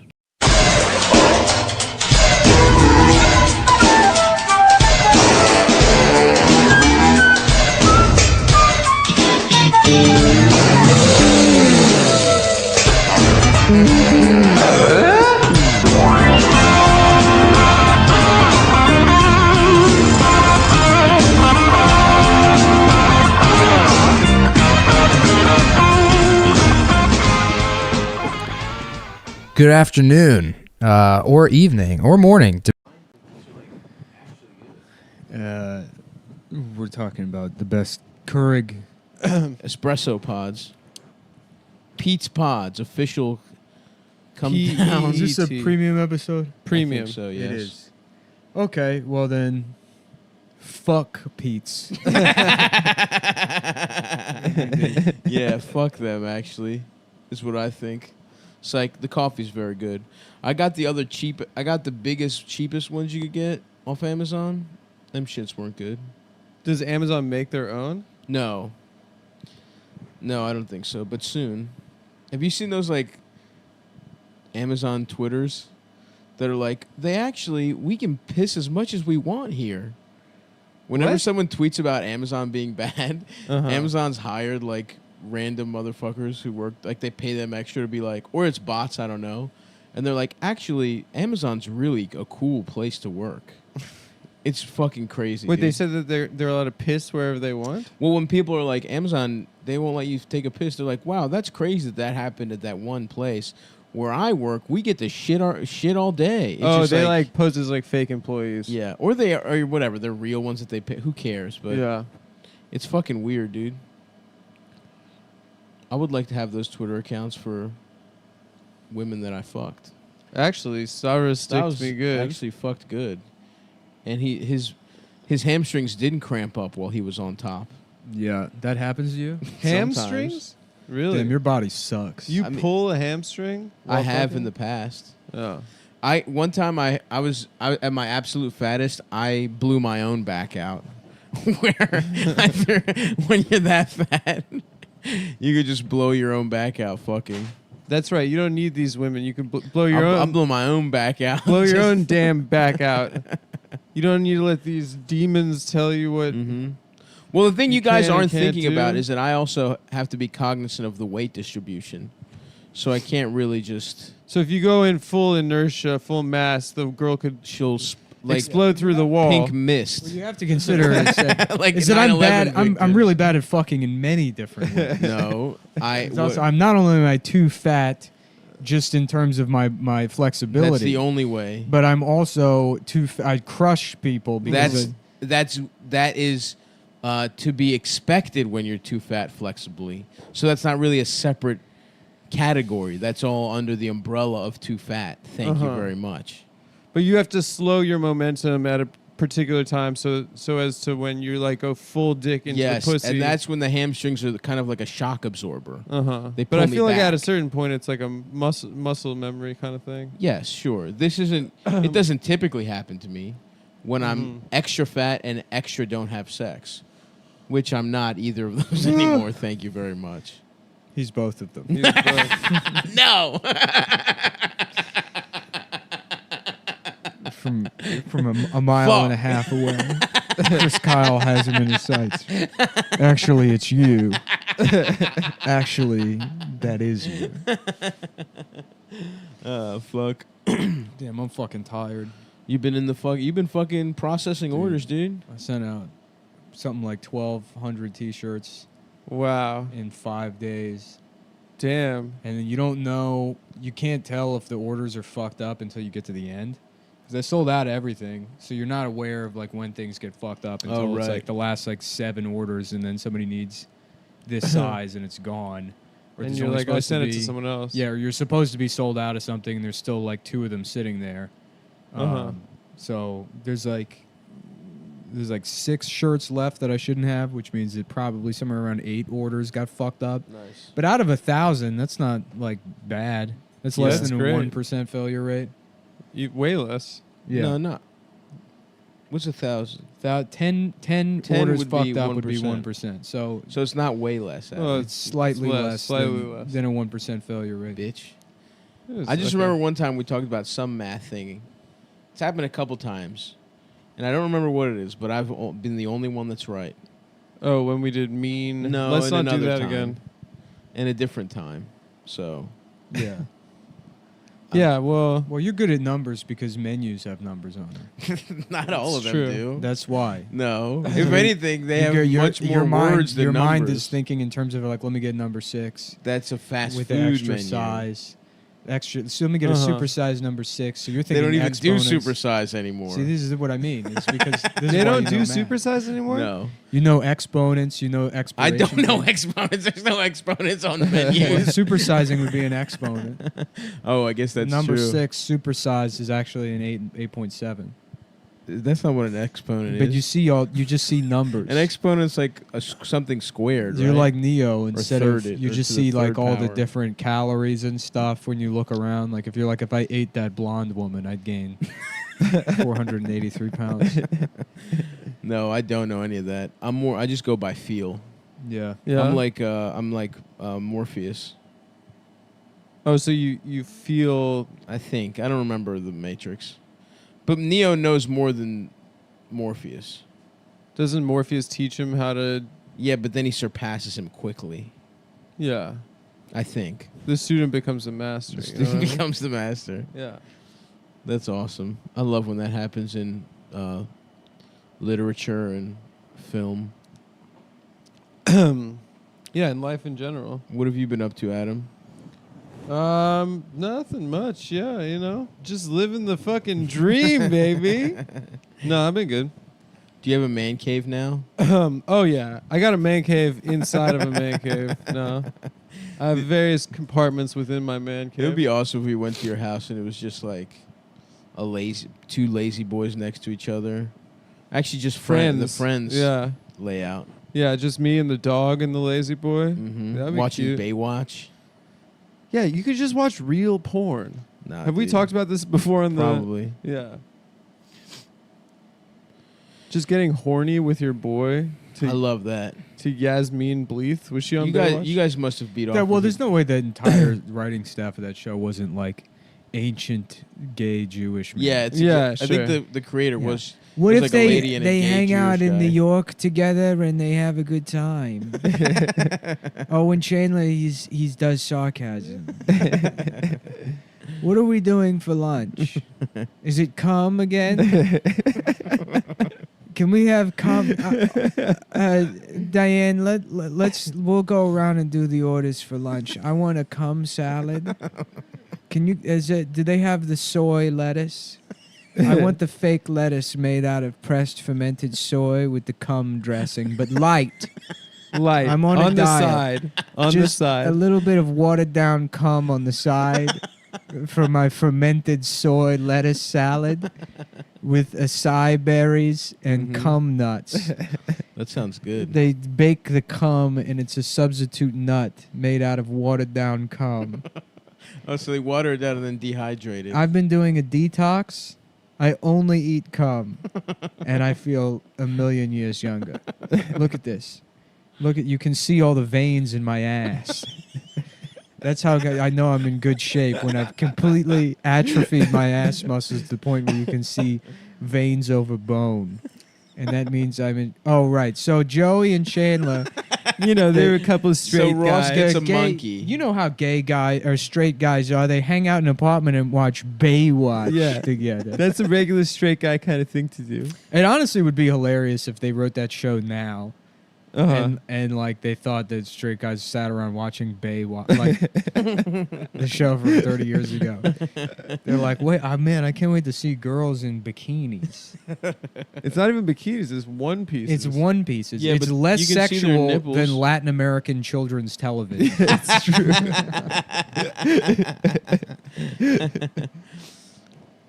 S17: Good afternoon, or evening, or morning.
S11: We're talking about the best Keurig
S5: Espresso pods. Pete's Pods, official Cumtown.
S11: Is this a premium episode?
S10: Premium.
S5: I think so, yes.
S11: It is. Okay, well then, fuck Pete's.
S5: Yeah, fuck them, actually, is what I think. It's like, the coffee's very good. I got the biggest, cheapest ones you could get off Amazon. Them shits weren't good.
S10: Does Amazon make their own?
S5: No, I don't think so, but soon. Have you seen those, like, Amazon Twitters that are like, we can piss as much as we want here. Whenever someone tweets about Amazon being bad, Amazon's hired, like, random motherfuckers who work, like, they pay them extra to be like, or it's bots, I don't know. And they're like, actually, Amazon's really a cool place to work. It's fucking crazy.
S10: Wait,
S5: dude.
S10: they said that they're allowed to piss wherever they want?
S5: Well, when people are like, Amazon, they won't let you take a piss, they're like, wow, that's crazy that happened at that one place.
S2: Where I work, we get to shit all day. It's
S10: Oh,
S2: just
S10: they like pose as like fake employees.
S2: Yeah, or they are, or whatever. They're real ones that they pay. Who cares? But
S10: Yeah.
S2: it's fucking weird, dude. I would like to have those Twitter accounts for women that I fucked.
S10: Actually, Cyrus sticks me good.
S2: Actually fucked good. And his hamstrings didn't cramp up while he was on top.
S11: Yeah, that happens to you.
S10: Hamstrings? Really?
S11: Damn, your body sucks.
S10: You pull a hamstring?
S2: I have in the past.
S10: Oh.
S2: One time I was at my absolute fattest, I blew my own back out. Where when you're that fat, you could just blow your own back out fucking.
S10: That's right. You don't need these women. You can blow your own.
S2: I'll blow my own back out.
S10: Blow your own damn back out. You don't need to let these demons tell you what.
S2: Mm-hmm. Well, the thing you guys aren't
S10: can't
S2: thinking
S10: do.
S2: about is that I also have to be cognizant of the weight distribution. So I can't really just...
S10: So if you go in full inertia, full mass, the girl could explode through the wall.
S2: Pink mist.
S11: What you have to consider is that,
S2: Like
S11: is that I'm
S2: 9/11
S11: bad. I'm
S2: victims.
S11: really bad at fucking in many different ways.
S2: No,
S11: It's also, I'm not only am I too fat, just in terms of my flexibility.
S2: That's the only way.
S11: But I'm also too. I crush people because
S2: That is to be expected when you're too fat flexibly. So that's not really a separate category. That's all under the umbrella of too fat. Thank you very much.
S10: But you have to slow your momentum at a particular time so as to when you like go full dick into the pussy.
S2: And that's when the hamstrings are kind of like a shock absorber. They
S10: But I
S2: pull me
S10: feel like
S2: back.
S10: at a certain point it's like a muscle memory kind of thing.
S2: Yes, sure. This isn't. It doesn't typically happen to me when I'm extra fat and extra don't have sex, which I'm not either of those anymore. Thank you very much.
S11: He's both of them.
S2: No.
S11: from a mile and a half away. Chris Kyle has him in his sights. Actually, it's you. Actually, that is you.
S2: Fuck.
S11: Damn, I'm fucking tired.
S2: You've been fucking processing orders, dude.
S11: I sent out something like 1,200 T-shirts.
S10: Wow.
S11: In 5 days.
S10: Damn.
S11: And then you don't know, you can't tell if the orders are fucked up until you get to the end. Because I sold out everything, so you're not aware of like when things get fucked up until it's like the last like 7 orders, and then somebody needs this size and it's gone. Or
S10: And
S11: there's
S10: you're
S11: only
S10: like, I
S11: supposed
S10: sent it to
S11: be-
S10: someone else.
S11: Yeah, or you're supposed to be sold out of something, and there's still like 2 of them sitting there. So there's like 6 shirts left that I shouldn't have, which means that probably somewhere around 8 orders got fucked up.
S2: Nice.
S11: But out of 1,000, that's not like bad. That's less
S10: that's
S11: than a
S10: great.
S11: 1% failure rate.
S10: Way less.
S11: Yeah.
S2: No, not. What's 1,000?
S11: 10 orders fucked up would be 1%. So
S2: it's not way less.
S10: Well,
S11: it's slightly less
S10: less.
S11: than a 1% failure rate.
S2: Bitch. I just remember one time we talked about some math thing. It's happened a couple times. And I don't remember what it is, but I've been the only one that's right.
S10: Oh, when we did mean.
S2: No,
S10: let's
S2: in
S10: not do
S2: another
S10: that
S2: time.
S10: again.
S2: In a different time. So.
S11: Yeah.
S10: Yeah, well,
S11: you're good at numbers because menus have numbers on them.
S2: Not all of them do.
S11: That's why.
S2: No. If anything, they have much more
S11: your mind,
S2: words than
S11: your
S2: numbers.
S11: mind is thinking in terms of like, let me get number 6.
S2: That's a fast
S11: with
S2: food
S11: the extra
S2: menu.
S11: size. Extra. So let me get a supersized number 6. So you're
S2: They
S11: thinking
S2: don't even
S11: exponents.
S2: do supersize anymore.
S11: See, this is what I mean. It's because this
S10: They
S11: is why
S10: don't
S11: you
S10: do
S11: know math.
S10: supersize anymore?
S2: No.
S11: You know exponents. You know
S2: I
S11: expiration.
S2: don't know exponents. There's no exponents on the menu.
S11: Well, supersizing would be an exponent.
S2: Oh, I guess that's
S11: number
S2: true.
S11: 6 supersized is actually an 8.7.
S2: That's not what an exponent
S11: But
S2: is.
S11: you just see numbers.
S2: An exponent's like something squared.
S11: You're
S2: right?
S11: like Neo
S2: Or
S11: instead of
S2: thirded,
S11: you
S2: or
S11: just
S2: to the
S11: see like
S2: third
S11: all the
S2: power.
S11: different calories and stuff when you look around. Like if you're like, if I ate that blonde woman, I'd gain 483 pounds.
S2: No, I don't know any of that. I just go by feel.
S11: Yeah.
S2: I'm like Morpheus.
S10: Oh, so you feel.
S2: I think. I don't remember the Matrix. But Neo knows more than Morpheus.
S10: Doesn't Morpheus teach him how to.
S2: Yeah, but then he surpasses him quickly.
S10: Yeah.
S2: I think.
S10: The student becomes a master.
S2: The
S10: you know
S2: student
S10: what I mean?
S2: becomes the master.
S10: Yeah.
S2: That's awesome. I love when that happens in literature and film.
S10: Yeah, in life in general.
S2: What have you been up to, Adam?
S10: Nothing much. Yeah, just living the fucking dream, baby. No, I've been good.
S2: Do you have a man cave now?
S10: Oh yeah, I got a man cave inside of a man cave. No, I have various compartments within my man cave.
S2: It would be awesome if we went to your house and it was just like two lazy boys next to each other. Actually, just the friends.
S10: Yeah.
S2: Layout.
S10: Yeah, just me and the dog and the lazy boy.
S2: Mm-hmm.
S10: That'd be
S2: Watching
S10: cute.
S2: Baywatch.
S10: Yeah, you could just watch real porn.
S2: Nah,
S10: have we
S2: dude.
S10: talked about this before?
S2: Probably.
S10: Yeah. Just getting horny with your boy.
S2: I love that.
S10: To Yasmin Bleeth. Was she on Baywatch?
S2: You guys must have beat off.
S4: Yeah, well,
S2: with
S4: there's no way the entire writing staff of that show wasn't like ancient gay Jewish men.
S2: Yeah, I think the creator was.
S11: What
S2: was
S11: if
S2: like a lady and a
S11: they
S2: gay
S11: hang out
S2: Jewish
S11: in
S2: guy.
S11: New York together and they have a good time? Oh, and Chandler, he does sarcasm. What are we doing for lunch? Is it cum again? Can we have cum? Diane, we'll go around and do the orders for lunch. I want a cum salad. Can you? Do they have the soy lettuce? I want the fake lettuce made out of pressed fermented soy with the cum dressing, but light.
S10: Light.
S11: I'm on a
S10: the
S11: diet.
S10: side. On the
S11: Just
S10: side.
S11: a little bit of watered down cum on the side for my fermented soy lettuce salad with acai berries and cum nuts.
S2: That sounds good.
S11: They bake the cum and it's a substitute nut made out of watered down cum.
S2: Oh, so they water it down and then dehydrate it.
S11: I've been doing a detox. I only eat cum, and I feel a million years younger. Look at this. You can see all the veins in my ass. That's how I know I'm in good shape, when I've completely atrophied my ass muscles to the point where you can see veins over bone. And that means I'm in... Oh, right. So Joey and Chandler...
S10: they're a couple of straight
S2: So Ross
S10: guys.
S2: gets a
S11: gay,
S2: monkey.
S11: You know how gay guys or straight guys are. They hang out in an apartment and watch Baywatch together.
S10: That's a regular straight guy kind of thing to do.
S11: It honestly would be hilarious if they wrote that show now. And like they thought that straight guys sat around watching Baywatch, like the show from 30 years ago. They're like, wait, man, I can't wait to see girls in bikinis.
S10: It's not even bikinis, it's one pieces.
S11: It's one pieces.
S2: Yeah,
S11: it's
S2: but
S11: less
S2: you can see their
S11: sexual
S2: nipples.
S11: than Latin American children's television.
S10: It's true.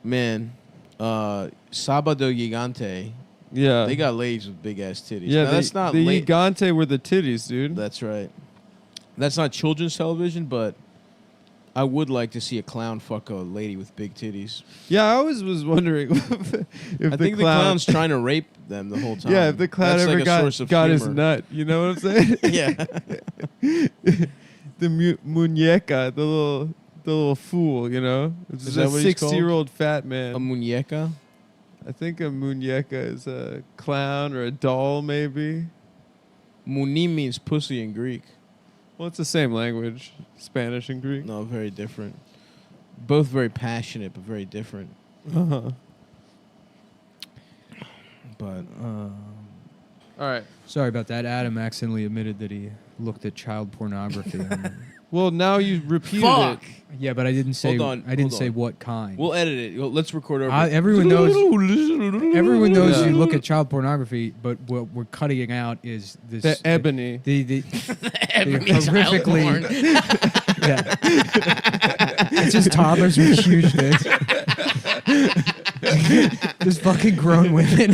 S2: Man, Sábado Gigante.
S10: Yeah.
S2: They got ladies with big ass titties.
S10: Yeah,
S2: Now, that's not
S10: the
S2: late.
S10: Gigante were the titties, dude.
S2: That's right. That's not children's television, but I would like to see a clown fuck a lady with big titties.
S10: Yeah, I always was wondering if
S2: I think the clown's trying to rape them the whole time.
S10: Yeah, if the clown
S2: That's
S10: ever
S2: like a source of
S10: got his
S2: humor.
S10: nut, you know what I'm saying?
S2: Yeah.
S10: The muñeca, the little fool, you know? It's
S2: Is
S10: a
S2: that what he's called?
S10: 60-year-old fat man.
S2: A muñeca?
S10: I think a muñeca is a clown or a doll, maybe.
S2: Muni means pussy in Greek.
S10: Well, it's the same language, Spanish and Greek.
S2: No, very different. Both very passionate, but very different.
S10: Uh-huh.
S2: But
S10: all right.
S11: Sorry about that. Adam accidentally admitted that he looked at child pornography.
S10: Well, now you repeated
S2: Fuck.
S10: it.
S11: Yeah, but I didn't say.
S2: Hold on,
S11: I didn't
S2: hold
S11: say
S2: on.
S11: what kind.
S2: We'll edit it. Let's record over.
S11: Everyone knows. Everyone knows
S10: Yeah.
S11: you look at child pornography, but what we're cutting out is this.
S10: The ebony.
S11: The
S5: Ebony child porn.
S11: Yeah. It's just toddlers with huge dicks. Just fucking grown women.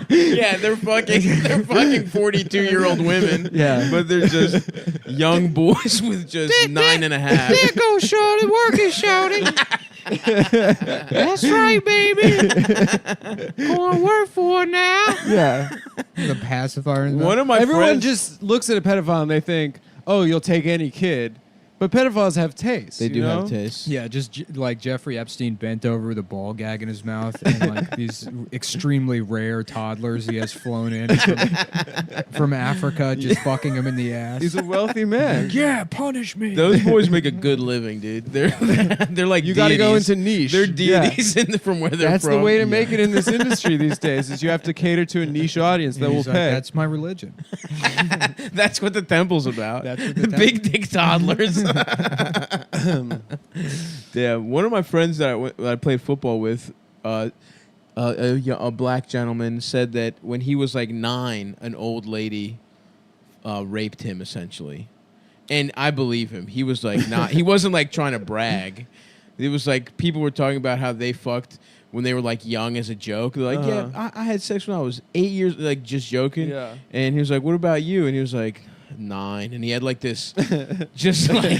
S2: Yeah, they're fucking 42-year-old women.
S11: Yeah.
S2: But they're just young boys with just 9.5.
S11: There goes Shorty, working Shorty. That's right, baby. Going to work for it now.
S10: Yeah.
S11: The pacifier. In
S2: One of my
S10: Everyone
S2: friends
S10: just looks at a pedophile and they think, oh, you'll take any kid. But pedophiles have taste.
S2: They
S10: you
S2: do
S10: know?
S2: have taste.
S11: Yeah, just like Jeffrey Epstein bent over with a ball gag in his mouth, and like these extremely rare toddlers he has flown in from Africa, just fucking him in the ass.
S10: He's a wealthy man.
S11: Yeah, punish me.
S2: Those boys make a good living, dude. They're like
S10: You got to go
S2: deities.
S10: into niche.
S2: They're
S10: Yeah.
S2: deities from where they're
S10: That's
S2: from.
S10: the way to make it in this industry these days. Is you have to cater to a niche audience that
S11: And
S10: will
S11: he's like,
S10: pay.
S11: That's my religion.
S2: That's what the temple's about.
S11: That's what the
S2: Big dick toddlers. Yeah, one of my friends that I played football with, a black gentleman, said that when he was like 9, an old lady raped him essentially, and I believe him. He was like not. He wasn't like trying to brag. It was like people were talking about how they fucked when they were like young as a joke. They're like, yeah, I had sex when I was 8 years, like just joking.
S10: Yeah.
S2: And he was like, what about you? And he was like, 9. And he had like this, just like,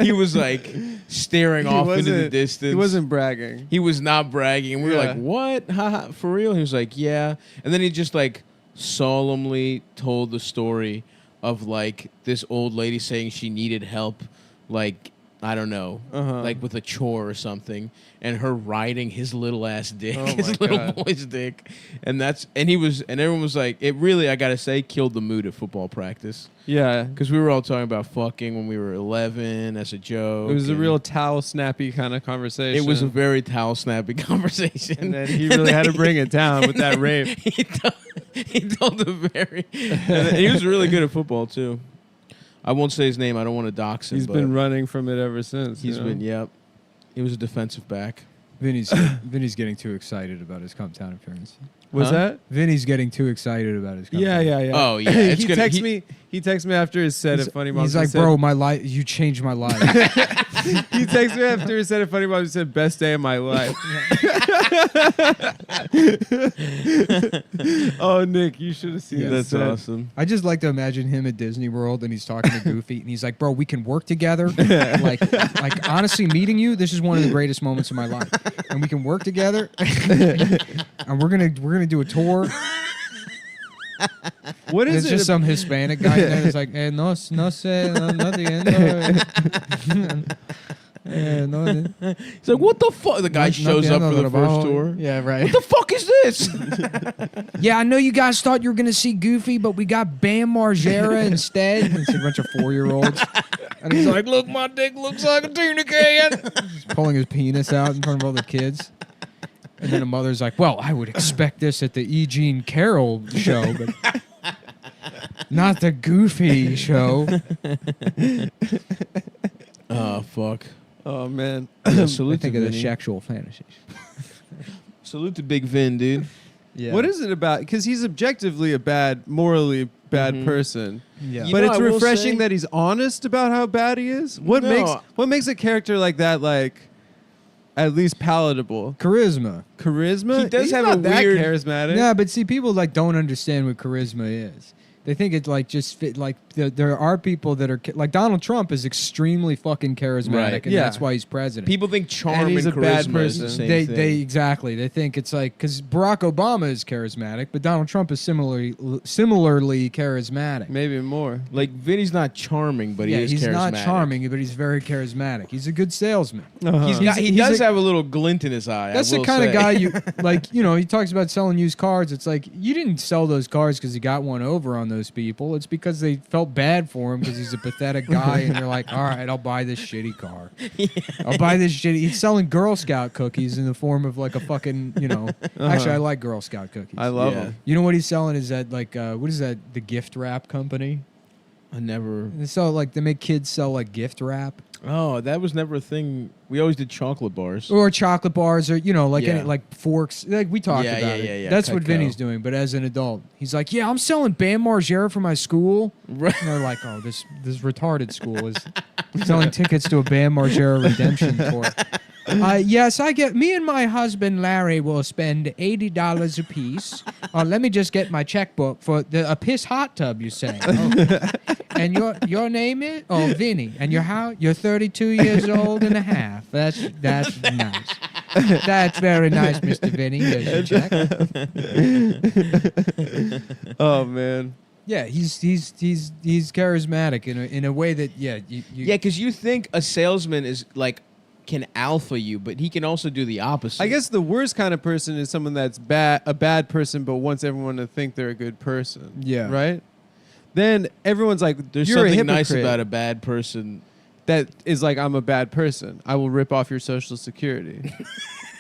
S2: he was like staring off into the distance.
S10: He wasn't bragging.
S2: He was not bragging. And we were like, what? Haha, for real? He was like, yeah. And then he just like solemnly told the story of like this old lady saying she needed help, like, I don't know, like with a chore or something, and her riding his little ass dick, his little boy's dick, and everyone was like, it really, I gotta say, killed the mood at football practice.
S10: Yeah,
S2: because we were all talking about fucking when we were 11 as a joke.
S10: It was a real towel snappy kind of conversation.
S2: It was a very towel snappy conversation,
S10: and then he really had to bring it down with that rape.
S2: he told a very, and he was really good at football too. I won't say his name. I don't want to dox him.
S10: He's been running from it ever since.
S2: He's been, yep. He was a defensive back.
S11: Vinny's getting too excited about his Cumtown appearance.
S10: What's that?
S11: Vinny's getting too excited about his Cumtown.
S10: Yeah.
S2: Oh, yeah.
S10: He texts me after his set at Funny Moms.
S11: He's like, bro, my life, you changed my life.
S10: He texts me after his set at Funny Moms. He said, best day of my life. Oh, Nick, you should have seen that.
S2: That's awesome.
S11: I just like to imagine him at Disney World and he's talking to Goofy and he's like, bro, we can work together. like honestly, meeting you, this is one of the greatest moments of my life. And we can work together and we're gonna do a tour.
S10: What is
S11: it's
S10: it?
S11: Just some Hispanic guy there that's like, no sé, no.
S2: He's like, what the fuck? The guy shows up for the first tour.
S11: Yeah, right.
S2: What the fuck is this?
S11: Yeah, I know you guys thought you were going to see Goofy, but we got Bam Margera instead. And it's a bunch of 4-year-olds. And he's like, look, my dick looks like a tuna can. He's pulling his penis out in front of all the kids. And then the mother's like, well, I would expect this at the E. Jean Carroll show, but not the Goofy show.
S2: Oh, fuck.
S10: Oh, man.
S2: Salute
S11: think
S2: to
S11: of the
S2: Vinny.
S11: sexual fantasies.
S2: Salute to Big Vin, dude.
S11: Yeah.
S10: What is it about? Because he's objectively a morally bad person.
S11: Yeah.
S10: But it's
S2: I will
S10: refreshing
S2: say-
S10: that he's honest about how bad he is. What makes a character like that, like, at least palatable?
S11: Charisma.
S10: Charisma?
S2: He does
S10: He's
S2: have
S10: not
S2: a
S10: that
S2: weird-
S10: charismatic.
S11: Yeah, but see, people like don't understand what charisma is. They think it like just fit. Like there are people that are like Donald Trump is extremely fucking charismatic,
S2: Right.
S11: and
S10: Yeah.
S11: that's why he's president.
S2: People think charm
S10: And
S2: and,
S10: he's a
S2: charisma
S10: bad
S2: is the
S10: person.
S2: same
S11: they
S2: thing.
S11: they think it's like because Barack Obama is charismatic, but Donald Trump is similarly charismatic.
S10: Maybe more.
S2: Like, Vinny's not charming, but
S11: yeah,
S2: he is
S11: he's
S2: charismatic.
S11: not charming, but he's very charismatic. He's a good salesman.
S2: He does have a little glint in his eye.
S11: That's
S2: I
S11: the
S2: will
S11: kind
S2: say.
S11: of guy you like. You know, he talks about selling used cars. It's like you didn't sell those cars because you got one over on those people. It's because they felt bad for him because he's a pathetic guy, and you're like, all right, I'll buy this shitty car. Yeah. I'll buy this shitty. He's selling Girl Scout cookies in the form of like a fucking, you know. Actually, I like Girl Scout cookies.
S10: I love them.
S11: You know what he's selling is that like what is that? The gift wrap company.
S2: I never.
S11: They sell like they make kids sell like gift wrap.
S2: Oh, that was never a thing. We always did chocolate bars.
S11: Or chocolate bars, or you know, like
S2: Yeah.
S11: any, like forks. Like we talked
S2: Yeah,
S11: about
S2: yeah,
S11: it.
S2: yeah.
S11: That's what
S2: Cutco.
S11: Vinny's doing, but as an adult, he's like, "Yeah, I'm selling Bam Margera for my school."
S2: Right.
S11: And they're like, "Oh, this retarded school is selling tickets to a Bam Margera redemption tour." Yes, I get. Me and my husband Larry will spend $80 a piece. Let me just get my checkbook for a piss hot tub. You say, okay. And your name is Vinny, and you're 32 years old and a half. That's nice. That's very nice, Mr. Vinny. Here's your check.
S10: Oh, man.
S11: Yeah, he's charismatic in a way that you
S2: Yeah, because you think a salesman is like can alpha you, but he can also do the opposite.
S10: I guess the worst kind of person is someone that's a bad person, but wants everyone to think they're a good person.
S11: Yeah.
S10: Right? Then everyone's like,
S2: there's
S10: you're a
S2: something
S10: hypocrite.
S2: nice about a bad person.
S10: That is like, I'm a bad person. I will rip off your Social Security.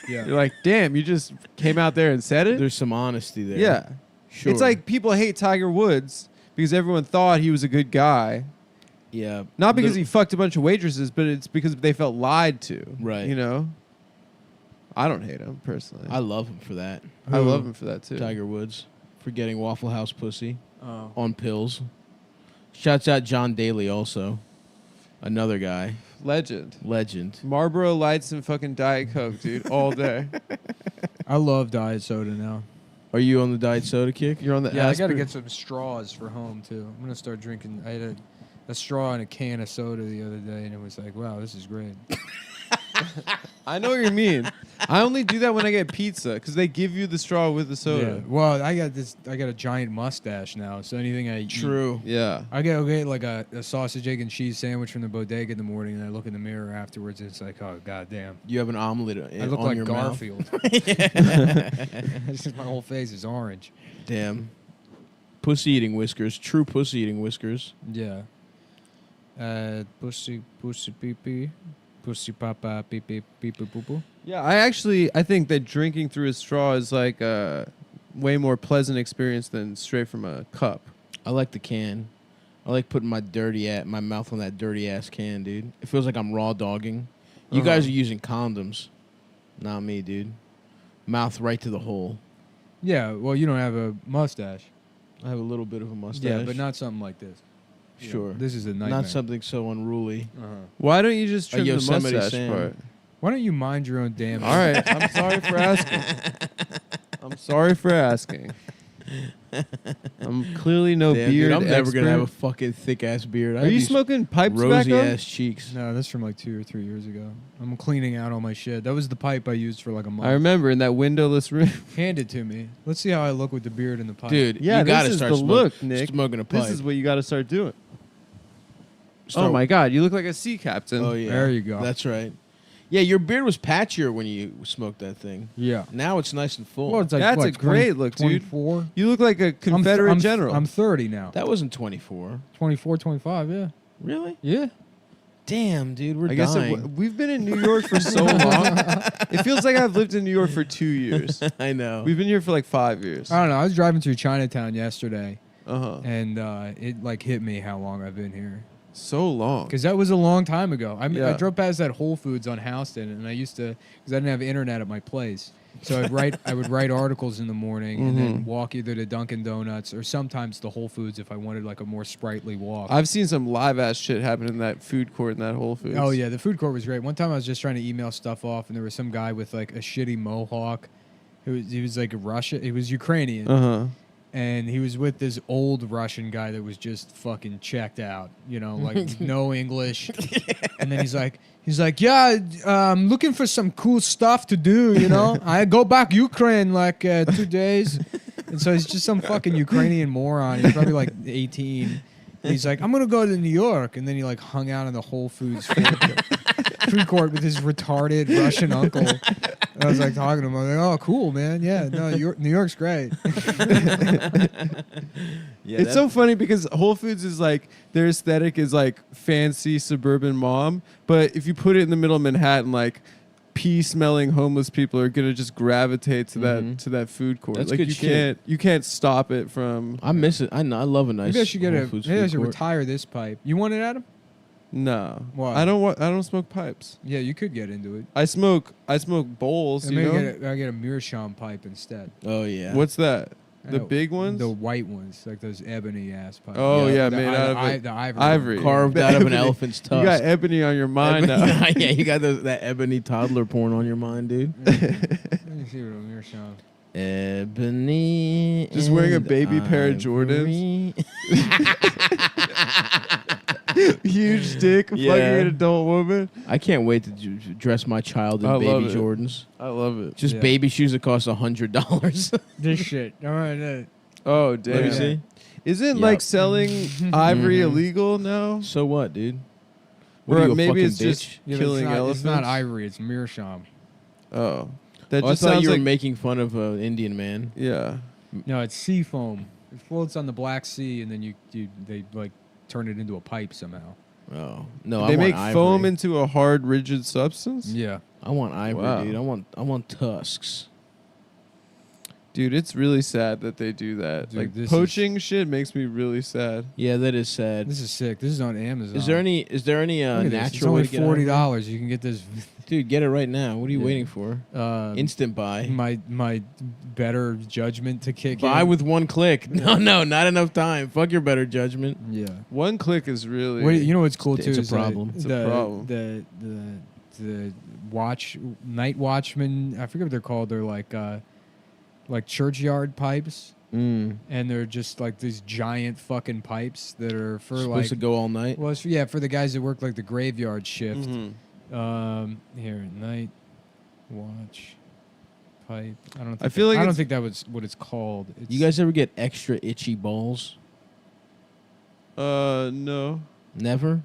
S11: Yeah.
S10: You're like, damn, you just came out there and said it?
S2: There's some honesty there.
S10: Yeah.
S2: Sure.
S10: It's like people hate Tiger Woods because everyone thought he was a good guy.
S2: Yeah.
S10: Not because he fucked a bunch of waitresses, but it's because they felt lied to.
S2: Right.
S10: You know? I don't hate him, personally.
S2: I love him for that.
S10: I love him for that, too.
S2: Tiger Woods. For getting Waffle House pussy.
S10: Oh.
S2: On pills. Shouts out John Daly also. Another guy.
S10: Legend.
S2: Marlboro
S10: Lights and fucking Diet Coke, dude. All day.
S4: I love diet soda now.
S2: Are you on the diet soda kick?
S10: You're on the
S4: Yeah, I got to get some straws for home too. I'm gonna start drinking. I had a straw in a can of soda the other day, and it was like, wow, this is great.
S10: I know what you mean. I only do that when I get pizza because they give you the straw with the soda.
S4: Yeah. Well, I got a giant mustache now, so anything I
S2: True.
S4: eat,
S10: Yeah.
S4: I get like a sausage, egg, and cheese sandwich from the bodega in the morning, and I look in the mirror afterwards, and it's like, oh goddamn.
S2: You have an omelet
S4: I look
S2: on
S4: like
S2: your
S4: Garfield.
S2: mouth.
S4: It's just my whole face is orange.
S2: Damn. Pussy eating whiskers. True pussy eating whiskers.
S4: Yeah. Pussy pee pee. Pussy papa pee pee pee poo poo poo.
S10: Yeah, I think that drinking through a straw is like a way more pleasant experience than straight from a cup.
S2: I like the can. I like putting my mouth on that dirty ass can, dude. It feels like I'm raw dogging. You guys are using condoms. Not me, dude. Mouth right to the hole.
S4: Yeah, well, you don't have a mustache.
S2: I have a little bit of a mustache.
S4: Yeah, but not something like this.
S2: Sure.
S4: This is a nightmare.
S2: Not something so unruly.
S10: Why don't you just trim the
S2: Yosemite
S10: mustache
S2: Sam.
S10: part?
S4: Why don't you mind your own damn?
S10: All right, I'm sorry for asking. I'm sorry for asking. I'm clearly no
S2: Damn,
S10: beard
S2: dude, I'm never gonna
S10: expert.
S2: have a fucking thick ass beard. I
S10: Are
S2: have
S10: you
S2: these
S10: smoking pipe
S2: rosy
S10: tobacco?
S2: ass cheeks?
S4: No, that's from like 2 or 3 years ago. I'm cleaning out all my shit. That was the pipe I used for like a month.
S10: I remember in that windowless room.
S4: Hand it to me. Let's see how I look with the beard and the pipe.
S2: Dude,
S10: Yeah,
S2: you gotta
S10: this is
S2: start
S10: the
S2: smoking,
S10: look, Nick.
S2: smoking a pipe.
S10: This is what you got to start doing.
S2: Start-
S10: Oh my God, you look like a sea captain.
S2: Oh yeah,
S4: There you go.
S2: That's right. Yeah, your beard was patchier when you smoked that thing.
S4: Yeah.
S2: Now it's nice and full.
S4: Well, it's like
S10: That's
S4: what,
S10: a great look, dude.
S4: 24?
S10: You look like a Confederate general.
S4: I'm 30 now.
S2: That wasn't 24.
S4: 24, 25, yeah.
S2: Really?
S4: Yeah.
S2: Damn, dude, we're
S10: I guess
S2: dying.
S10: we've been in New York for so long. It feels like I've lived in New York for 2 years.
S2: I know.
S10: We've been here for like 5 years.
S4: I don't know. I was driving through Chinatown yesterday,
S10: And
S4: it like hit me how long I've been here.
S10: So long.
S4: Because that was a long time ago. I
S10: Yeah.
S4: drove past that Whole Foods on Houston, and I used to, because I didn't have internet at my place, so I would write articles in the morning and then walk either to Dunkin' Donuts or sometimes the Whole Foods if I wanted like a more sprightly walk.
S10: I've seen some live ass shit happen in that food court in that Whole Foods.
S4: Oh yeah, the food court was great. One time I was just trying to email stuff off, and there was some guy with like a shitty mohawk. He was like a Russian. He was Ukrainian. And he was with this old Russian guy that was just fucking checked out, you know, like no English. And then he's like, yeah, I'm looking for some cool stuff to do, you know. I go back Ukraine like 2 days. And so he's just some fucking Ukrainian moron. He's probably like 18. And he's like, I'm going to go to New York. And then he like hung out in the Whole Foods food court with his retarded Russian uncle. I was like talking to him. I was like, "Oh, cool, man. Yeah, no, New York's great."
S2: Yeah,
S10: It's so funny because Whole Foods is like their aesthetic is like fancy suburban mom, but if you put it in the middle of Manhattan, like pea-smelling homeless people are gonna just gravitate to that food court.
S2: That's
S10: like
S2: good shit.
S10: you can't stop it from.
S2: I miss it. I love a nice.
S4: Maybe I should
S2: Whole Foods
S4: maybe I
S2: food
S4: should
S2: court.
S4: retire this pipe. You want it, Adam?
S10: No,
S4: Why?
S10: I don't smoke pipes.
S4: Yeah, you could get into it.
S10: I smoke bowls. You know
S4: I get a Meerschaum pipe instead.
S2: Oh yeah.
S10: what's that? The
S4: Oh,
S10: big ones?
S4: The white ones, like those ebony ass pipes.
S10: Oh yeah,
S4: the
S10: made out of
S4: the
S10: ivory,
S2: Carved out of an elephant's tusk.
S10: You got ebony on your mind now.
S2: Yeah, you got that ebony toddler porn on your mind, dude.
S4: Let me see what a Meerschaum.
S2: Ebony.
S10: Just wearing a
S2: and
S10: baby pair of
S2: ivory.
S10: Jordans. Huge dick, fucking an adult woman.
S2: I can't wait to dress my child in
S10: I love
S2: baby
S10: it.
S2: Jordans.
S10: I love it.
S2: Just
S4: Yeah.
S2: baby shoes that cost $100.
S4: This shit. All right.
S10: Oh damn!
S2: Let me see.
S10: Isn't
S2: Yep.
S10: like selling ivory illegal now?
S2: So what, dude? What
S10: Or
S2: are you, a
S10: maybe
S2: fucking
S10: it's just
S2: bitch?
S4: Yeah, but
S10: killing
S4: it's not,
S10: elephants.
S4: It's not ivory. It's Meerschaum.
S10: Oh, that
S2: Oh, I
S10: just
S2: thought
S10: sounds
S2: you were
S10: like
S2: making fun of an Indian man.
S10: yeah.
S4: No, it's sea foam. It floats on the Black Sea, and then they like turn it into a pipe somehow.
S2: Oh no!
S10: They
S2: I
S10: make
S2: want
S10: foam
S2: ivory.
S10: into a hard, rigid substance.
S4: Yeah.
S2: I want ivory,
S10: Wow.
S2: dude. I want tusks.
S10: Dude, it's really sad that they do that.
S1: Dude,
S10: like
S1: this
S10: poaching shit makes me really sad.
S2: Yeah, that is sad.
S1: This is sick. This is on Amazon.
S2: Is there any
S1: Look at this.
S2: natural way to
S1: It's
S2: get
S1: only
S2: out of
S1: $40. You can get this.
S2: it? Dude, get it right now. What are you
S1: Yeah.
S2: waiting for? Instant buy.
S1: My better judgment to kick
S2: Buy
S1: in.
S2: with one click. No, not enough time. Fuck your better judgment.
S1: Yeah.
S10: One click is really.
S1: Wait, you know what's cool
S2: It's
S1: too?
S2: a
S1: is
S2: problem.
S10: It's a problem.
S1: The night watchmen. I forget what they're called. They're like churchyard pipes, and they're just like these giant fucking pipes that are for
S2: Supposed to go all night.
S1: Well, for the guys that work like the graveyard shift. Here, night watch pipe. I don't. Think
S10: I feel like
S1: I don't think that was what it's called.
S2: You guys ever get extra itchy balls?
S10: No.
S2: Never?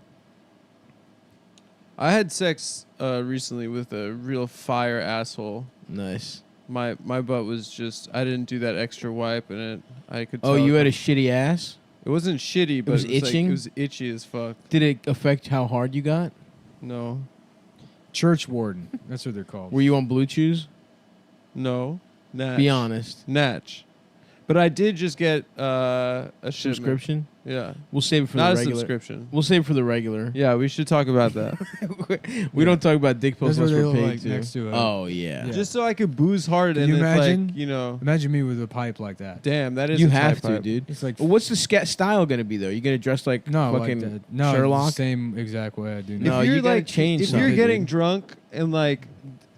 S10: I had sex recently with a real fire asshole.
S2: Nice.
S10: My butt was just. I didn't do that extra wipe, and I could.
S2: Oh,
S10: tell
S2: you
S10: it-
S2: had a shitty ass?
S10: It wasn't shitty, but
S2: was
S10: it was
S2: itching?
S10: Like, it was itchy as fuck.
S2: Did it affect how hard you got?
S10: No.
S1: Church warden. That's what they're called.
S2: Were you on Blue Chews?
S10: No. Natch.
S2: Be honest.
S10: Natch. But I did just get a shipment.
S2: Subscription?
S10: Yeah.
S2: We'll save it for
S10: Not
S2: the
S10: a
S2: regular.
S10: subscription.
S2: We'll save it for the regular.
S10: Yeah, we should talk about that.
S2: We don't talk about dick pills
S1: That's
S2: unless
S1: what
S2: we're
S1: they look
S2: paid
S1: like
S2: to.
S1: next to it.
S2: Oh, yeah.
S10: Just so I could booze hard
S1: Can
S10: and
S1: you
S10: it's
S1: imagine?
S10: like, you know.
S1: Imagine me with a pipe like that.
S10: Damn, that is
S2: You
S10: a
S2: have
S10: tight
S2: to,
S10: pipe.
S2: dude.
S1: It's like
S2: Well, what's the style going to be, though? You going to dress like fucking
S1: like that. No,
S2: Sherlock?
S1: the same exact way I do
S10: If
S1: now.
S2: No,
S10: you're
S2: you gotta
S10: like
S2: change
S10: if you're
S2: something,
S10: getting
S2: dude.
S10: drunk and like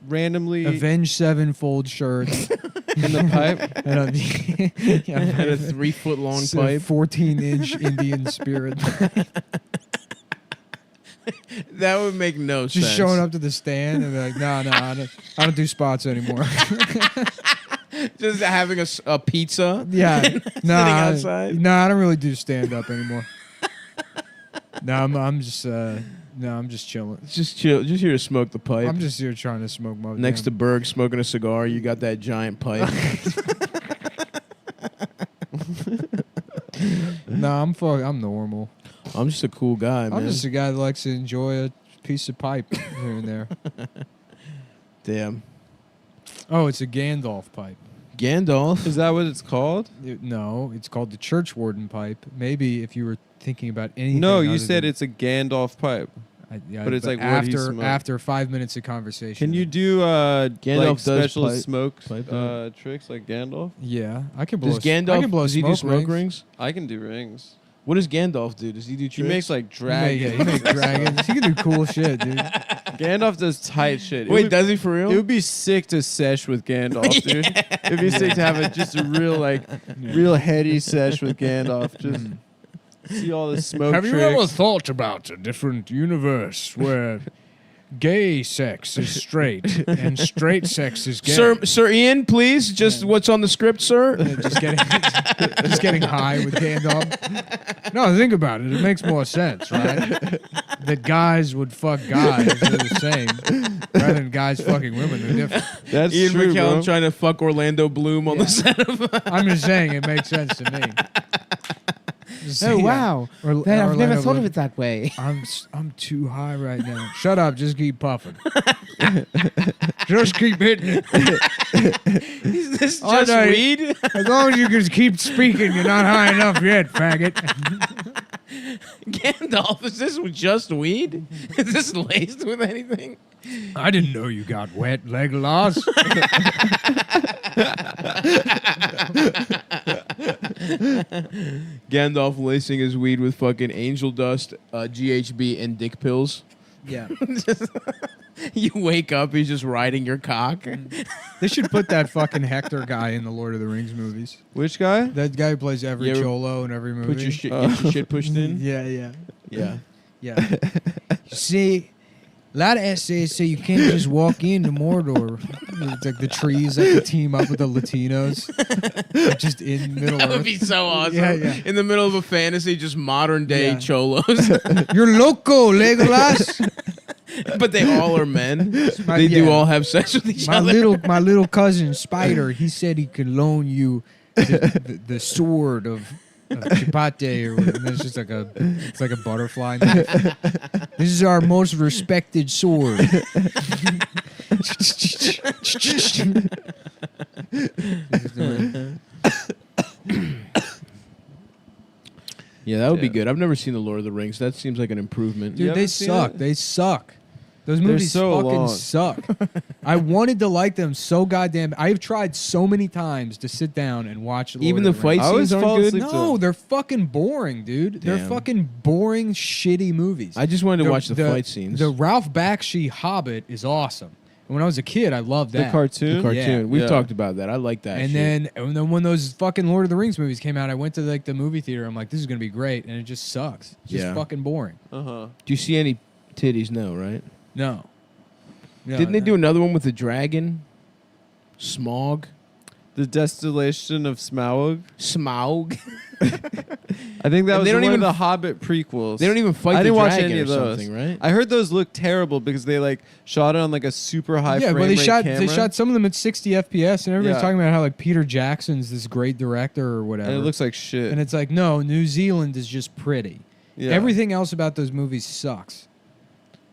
S10: randomly
S1: Avenged Sevenfold shirts
S10: in the pipe
S1: and
S2: And a 3-foot long pipe.
S1: 14-inch Indian spirit.
S2: That would make no sense.
S1: Just showing up to the stand and be like, no, I don't do spots anymore.
S2: Just having a pizza.
S1: Yeah,
S2: Sitting outside.
S1: No, I don't really do stand up anymore. No, I'm just chilling.
S2: Just chill. Just here to smoke the pipe.
S1: I'm just here trying to smoke my
S2: Next to Berg smoking a cigar. You got that giant pipe.
S1: I'm normal.
S2: I'm just a cool guy, man.
S1: I'm just a guy that likes to enjoy a piece of pipe here and there.
S2: Damn.
S1: Oh, it's a Gandalf pipe.
S2: Gandalf?
S10: Is that what it's called?
S1: No, it's called the church warden pipe. Maybe if you were thinking about anything.
S10: No, you
S1: other
S10: said
S1: than-
S10: it's a Gandalf pipe.
S1: Yeah,
S10: but it's like what he smoked.
S1: after 5 minutes of conversation.
S10: Can you do
S2: Gandalf
S10: like
S2: does
S10: special
S2: pipe-
S10: smoke
S2: pipe
S10: tricks like Gandalf?
S1: Yeah, I can blow.
S2: Does Gandalf?
S1: I can blow
S2: does he do
S1: smoke
S2: smoke rings?
S10: I can do rings.
S2: What does Gandalf do? Does he do tricks?
S10: He makes like
S1: He
S10: dragons.
S1: make dragons. He can do cool shit, dude.
S10: Gandalf does tight shit.
S2: Wait, does he for real?
S10: It would be sick to sesh with Gandalf, dude. It'd be sick to have just a real heady sesh with Gandalf. Just see all the smoke
S1: Have
S10: tricks.
S1: you ever thought about a different universe where gay sex is straight and straight sex is gay?
S2: Sir Ian, please. Just what's on the script, sir?
S1: Just getting high with Gandalf. No, think about it. It makes more sense, right? That guys would fuck guys. They're the same. Rather than guys fucking women. They're different.
S10: That's
S2: Ian
S10: true,
S2: McKellen
S10: bro.
S2: trying to fuck Orlando Bloom on the set of.
S1: I'm just saying it makes sense to me. Just-
S5: Oh
S1: yeah.
S5: wow!
S1: Or-
S5: That- I've never
S1: Orlando
S5: thought of
S1: Bloom.
S5: it that way.
S1: I'm too high right now. Shut up. Just keep puffing. Just keep hitting it.
S2: Is this
S1: Oh,
S2: just
S1: no,
S2: weed?
S1: As long as you can keep speaking, you're not high enough yet, faggot.
S2: Gandalf, is this just weed? Is this laced with anything?
S1: I didn't know you got wet, Legolas.
S2: Gandalf lacing his weed with fucking angel dust, GHB, and dick pills.
S1: Yeah.
S2: You wake up, he's just riding your cock.
S1: They should put that fucking Hector guy in the Lord of the Rings movies.
S10: Which guy?
S1: That guy who plays every
S2: You ever
S1: cholo in every movie.
S2: Put your shit, get your shit pushed in.
S1: Yeah, yeah.
S2: Yeah.
S1: Yeah. See, a lot of essays say you can't just walk into Mordor. It's like the trees that could team up with the Latinos. They're just in Middle
S2: That
S1: Earth.
S2: would be so awesome.
S1: Yeah, yeah.
S2: In the middle of a fantasy, just modern day
S1: Yeah.
S2: cholos.
S1: You're loco, Legolas.
S2: But they all are men.
S1: My-
S2: They do
S1: yeah.
S2: all have sex with each
S1: my
S2: other.
S1: little cousin Spider, he said he could loan you the sword of Chipate, or and it's just like a butterfly knife. This is our most respected sword.
S2: Yeah, that would be good. I've never seen the Lord of the Rings. That seems like an improvement.
S4: Dude, they suck. They suck. Those movies
S10: so
S4: fucking
S10: long.
S4: suck. I wanted to like them so goddamn. I've tried so many times to sit down and watch.
S2: Even the fight scenes aren't good.
S4: No, they're fucking boring, dude. They're
S2: Damn.
S4: fucking boring, shitty movies.
S2: I just wanted to watch the fight scenes.
S4: The Ralph Bakshi Hobbit is awesome. And when I was a kid, I loved that.
S10: The cartoon?
S2: The cartoon.
S4: Yeah.
S2: We've talked about that. I like that.
S4: And
S2: shit.
S4: then when those fucking Lord of the Rings movies came out, I went to like the movie theater. I'm like, this is gonna be great, and it just sucks. It's just fucking boring.
S10: Uh-huh.
S2: Do you see any titties? No, right?
S4: No.
S2: Didn't they do another one with the dragon? Smog.
S10: The Distillation of Smaug.
S2: Smaug.
S10: I think that was
S2: they don't
S10: one
S2: even
S10: of the Hobbit prequels.
S2: They don't even fight
S10: I
S2: the
S10: didn't watch
S2: dragon
S10: any
S2: or
S10: of those.
S2: something, right?
S10: I heard those look terrible because they like shot it on like a super high frame
S4: well, they
S10: rate
S4: shot
S10: camera.
S4: they shot some of them at 60 FPS, and everybody's
S10: Yeah.
S4: talking about how like Peter Jackson's this great director or whatever.
S10: And it looks like shit.
S4: And it's like, no, New Zealand is just pretty.
S10: Yeah.
S4: Everything else about those movies sucks.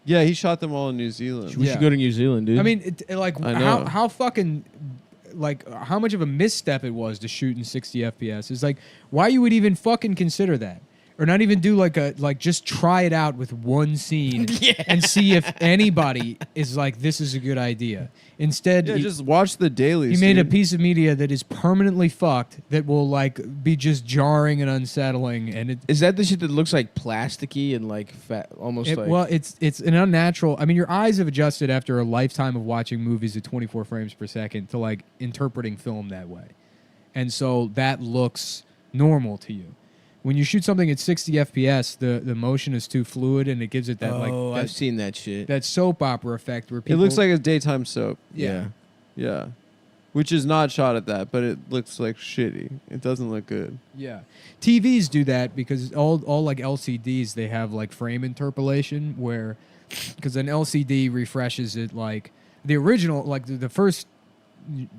S10: Yeah, he shot them all in New Zealand.
S2: We should go to New Zealand, dude.
S4: I mean, like
S10: I know.
S4: how fucking like how much of a misstep it was to shoot in 60 FPS. It's like why you would even fucking consider that. Or not even do just try it out with one scene and see if anybody is like, this is a good idea. Instead,
S10: just watch the dailies.
S4: He made a
S10: dude.
S4: piece of media that is permanently fucked, that will like be just jarring and unsettling. And
S2: Is that the shit that looks like plasticky and like fat, almost like?
S4: well, it's an unnatural. I mean, your eyes have adjusted after a lifetime of watching movies at 24 frames per second to like interpreting film that way, and so that looks normal to you. When you shoot something at 60 FPS, the motion is too fluid, and it gives it that
S2: I've seen that shit.
S4: that soap opera effect where
S10: It
S4: people.
S10: looks like a daytime soap.
S4: Yeah.
S10: Yeah. Which is not shot at that, but it looks like shitty. It doesn't look good.
S4: Yeah, TVs do that because all like LCDs, they have like frame interpolation where, because an LCD refreshes it like the original, like the first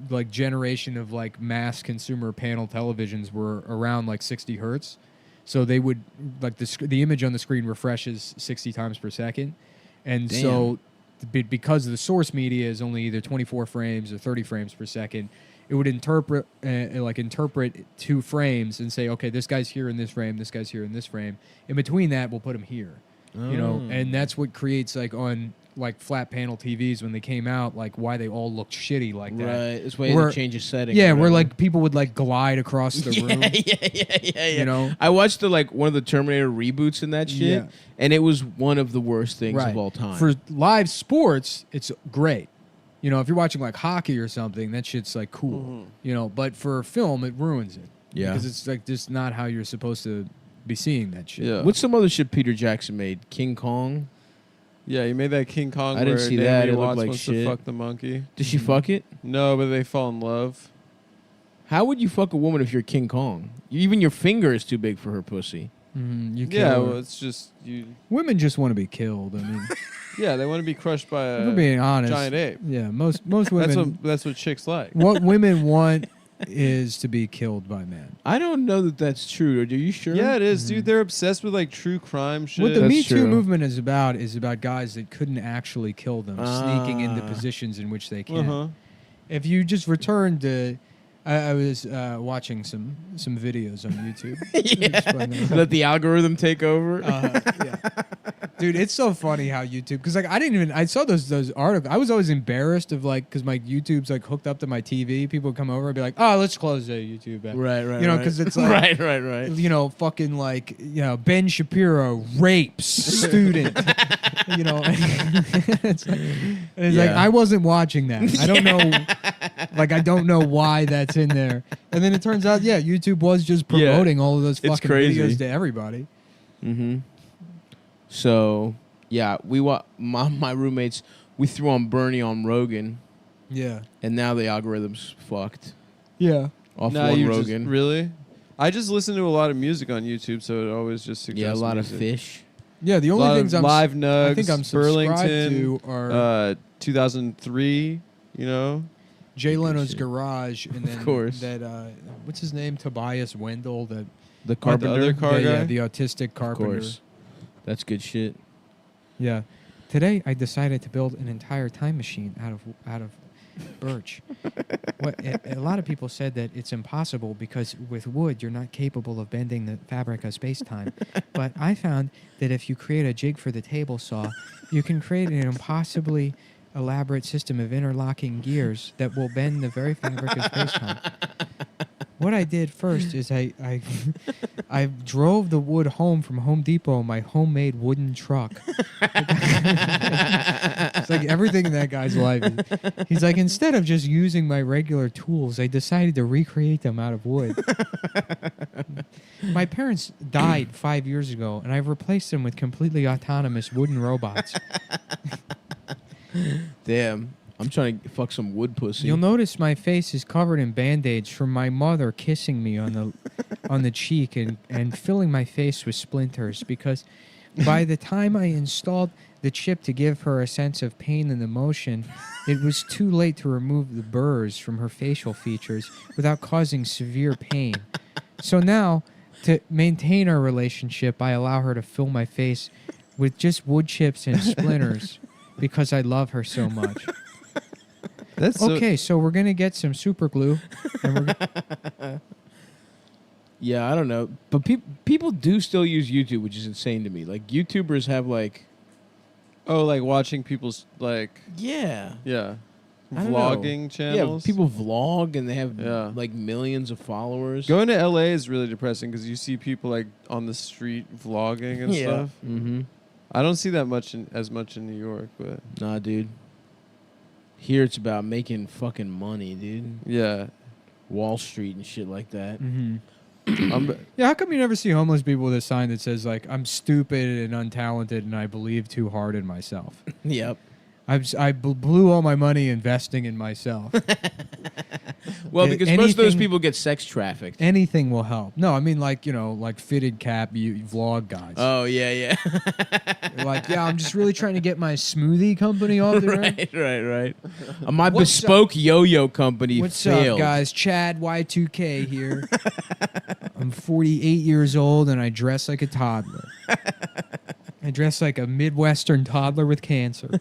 S4: like generation of like mass consumer panel televisions were around like 60 hertz, so they would like the image on the screen refreshes 60 times per second, and so because the source media is only either 24 frames or 30 frames per second, it would interpret 2 frames and say, okay, this guy's here in this frame, this guy's here in this frame. In between that, we'll put him here. You know, and that's what creates like on like flat panel TVs when they came out, like why they all looked shitty like that.
S2: Right, it's way to change a setting.
S4: Yeah,
S2: or
S4: where
S2: whatever.
S4: like people would like glide across the room.
S2: Yeah.
S4: You know,
S2: I watched the like one of the Terminator reboots and that shit,
S4: Yeah.
S2: and it was one of the worst things
S4: right.
S2: of all time.
S4: For live sports, it's great. You know, if you're watching like hockey or something, that shit's like cool.
S10: Mm-hmm.
S4: You know, but for film, it ruins it.
S2: Yeah.
S4: because it's like just not how you're supposed to be seeing that shit.
S10: Yeah.
S2: What's some other shit Peter Jackson made? King Kong.
S10: Yeah, he made that King Kong
S2: I didn't
S10: where
S2: see
S10: Naomi
S2: that. It looked
S10: Watts
S2: like
S10: wants
S2: shit.
S10: to fuck the monkey.
S2: Did she fuck it?
S10: No, but they fall in love.
S2: How would you fuck a woman if you're King Kong? Even your finger is too big for her pussy.
S4: You kill
S10: Yeah,
S4: her.
S10: well, it's just you.
S4: Women just want to be killed. I mean,
S10: Yeah, they want to be crushed by
S4: if
S10: a
S4: we're being honest,
S10: giant ape.
S4: Yeah, most women.
S10: That's what chicks like.
S4: What women want is to be killed by men.
S2: I don't know that that's true. Are you sure?
S10: Yeah, it is, dude. They're obsessed with like true crime shit.
S4: What the
S2: That's
S4: Me Too
S2: true.
S4: movement is about guys that couldn't actually kill them, sneaking into positions in which they can.
S10: Uh-huh.
S4: If you just return to, I was watching some videos on YouTube.
S2: Let the algorithm take over.
S4: Yeah. Dude, it's so funny how YouTube, because like I saw those articles. I was always embarrassed of like, because my YouTube's like hooked up to my TV. People would come over and be like, oh, let's close the YouTube app.
S2: Right.
S4: You know, because it's like
S2: right.
S4: You know, fucking like, you know, Ben Shapiro rapes student. You know, it's like I wasn't watching that. I don't know, like I don't know why that's in there. And then it turns out, YouTube was just promoting all of those
S2: It's
S4: fucking
S2: crazy.
S4: videos to everybody.
S2: Mm-hmm. So my roommates, we threw on Bernie on Rogan.
S4: Yeah.
S2: And now the algorithm's fucked.
S4: Yeah.
S2: Off
S10: Nah,
S2: one
S10: you
S2: Rogan.
S10: Really? I just listen to a lot of music on YouTube, so it always just suggests
S2: Yeah, a lot
S10: music.
S2: of fish.
S4: Yeah, the only things I'm
S10: live nugs.
S4: I think I'm subscribed
S10: Burlington,
S4: to are
S10: 2003. You know,
S4: Jay Leno's Garage, and then
S2: Of course.
S4: that what's his name, Tobias Wendell, that
S2: The
S10: the
S2: carpenter.
S10: other car
S4: yeah,
S10: guy.
S4: the autistic
S2: Of
S4: carpenter.
S2: course. That's good shit.
S4: Yeah. Today I decided to build an entire time machine out of
S11: birch. A lot of people said that it's impossible because with wood you're not capable of bending the fabric of space-time. But I found that if you create a jig for the table saw, you can create an impossibly elaborate system of interlocking gears that will bend the very fabric of space-time. What I did first is I drove the wood home from Home Depot in my homemade wooden truck. It's like everything in that guy's life. He's like, instead of just using my regular tools, I decided to recreate them out of wood. My parents died 5 years ago, and I've replaced them with completely autonomous wooden robots.
S2: Damn. I'm trying to fuck some wood pussy.
S11: You'll notice my face is covered in band-aids from my mother kissing me on the cheek and filling my face with splinters, because by the time I installed the chip to give her a sense of pain and emotion, it was too late to remove the burrs from her facial features without causing severe pain. So now, to maintain our relationship, I allow her to fill my face with just wood chips and splinters because I love her so much.
S10: That's
S11: okay, so we're going to get some super glue. And
S2: yeah, I don't know. But people do still use YouTube, which is insane to me. Like, YouTubers have, like...
S10: Oh, like watching people's, like...
S2: Yeah.
S10: Yeah.
S2: I don't
S10: Vlogging
S2: know.
S10: channels.
S2: Yeah, people vlog and they have, like, millions of followers.
S10: Going to LA is really depressing because you see people, like, on the street vlogging and stuff.
S2: Mm-hmm.
S10: I don't see that much as much in New York, but...
S2: Nah, dude. Here it's about making fucking money, dude.
S10: Yeah.
S2: Wall Street and shit like that.
S11: Mm-hmm. Yeah, how come you never see homeless people with a sign that says, like, I'm stupid and untalented and I believe too hard in myself?
S2: Yep.
S11: I blew all my money investing in myself.
S2: Well, because most of those people get sex trafficked.
S11: Anything will help. No, I mean, like, you know, like fitted cap vlog guys.
S2: Oh, yeah.
S11: Like, yeah, I'm just really trying to get my smoothie company off the ground.
S2: Right. My bespoke yo-yo company
S11: What's
S2: failed.
S11: up, guys? Chad Y2K here. I'm 48 years old, and I dress like a toddler. I dress like a Midwestern toddler with cancer.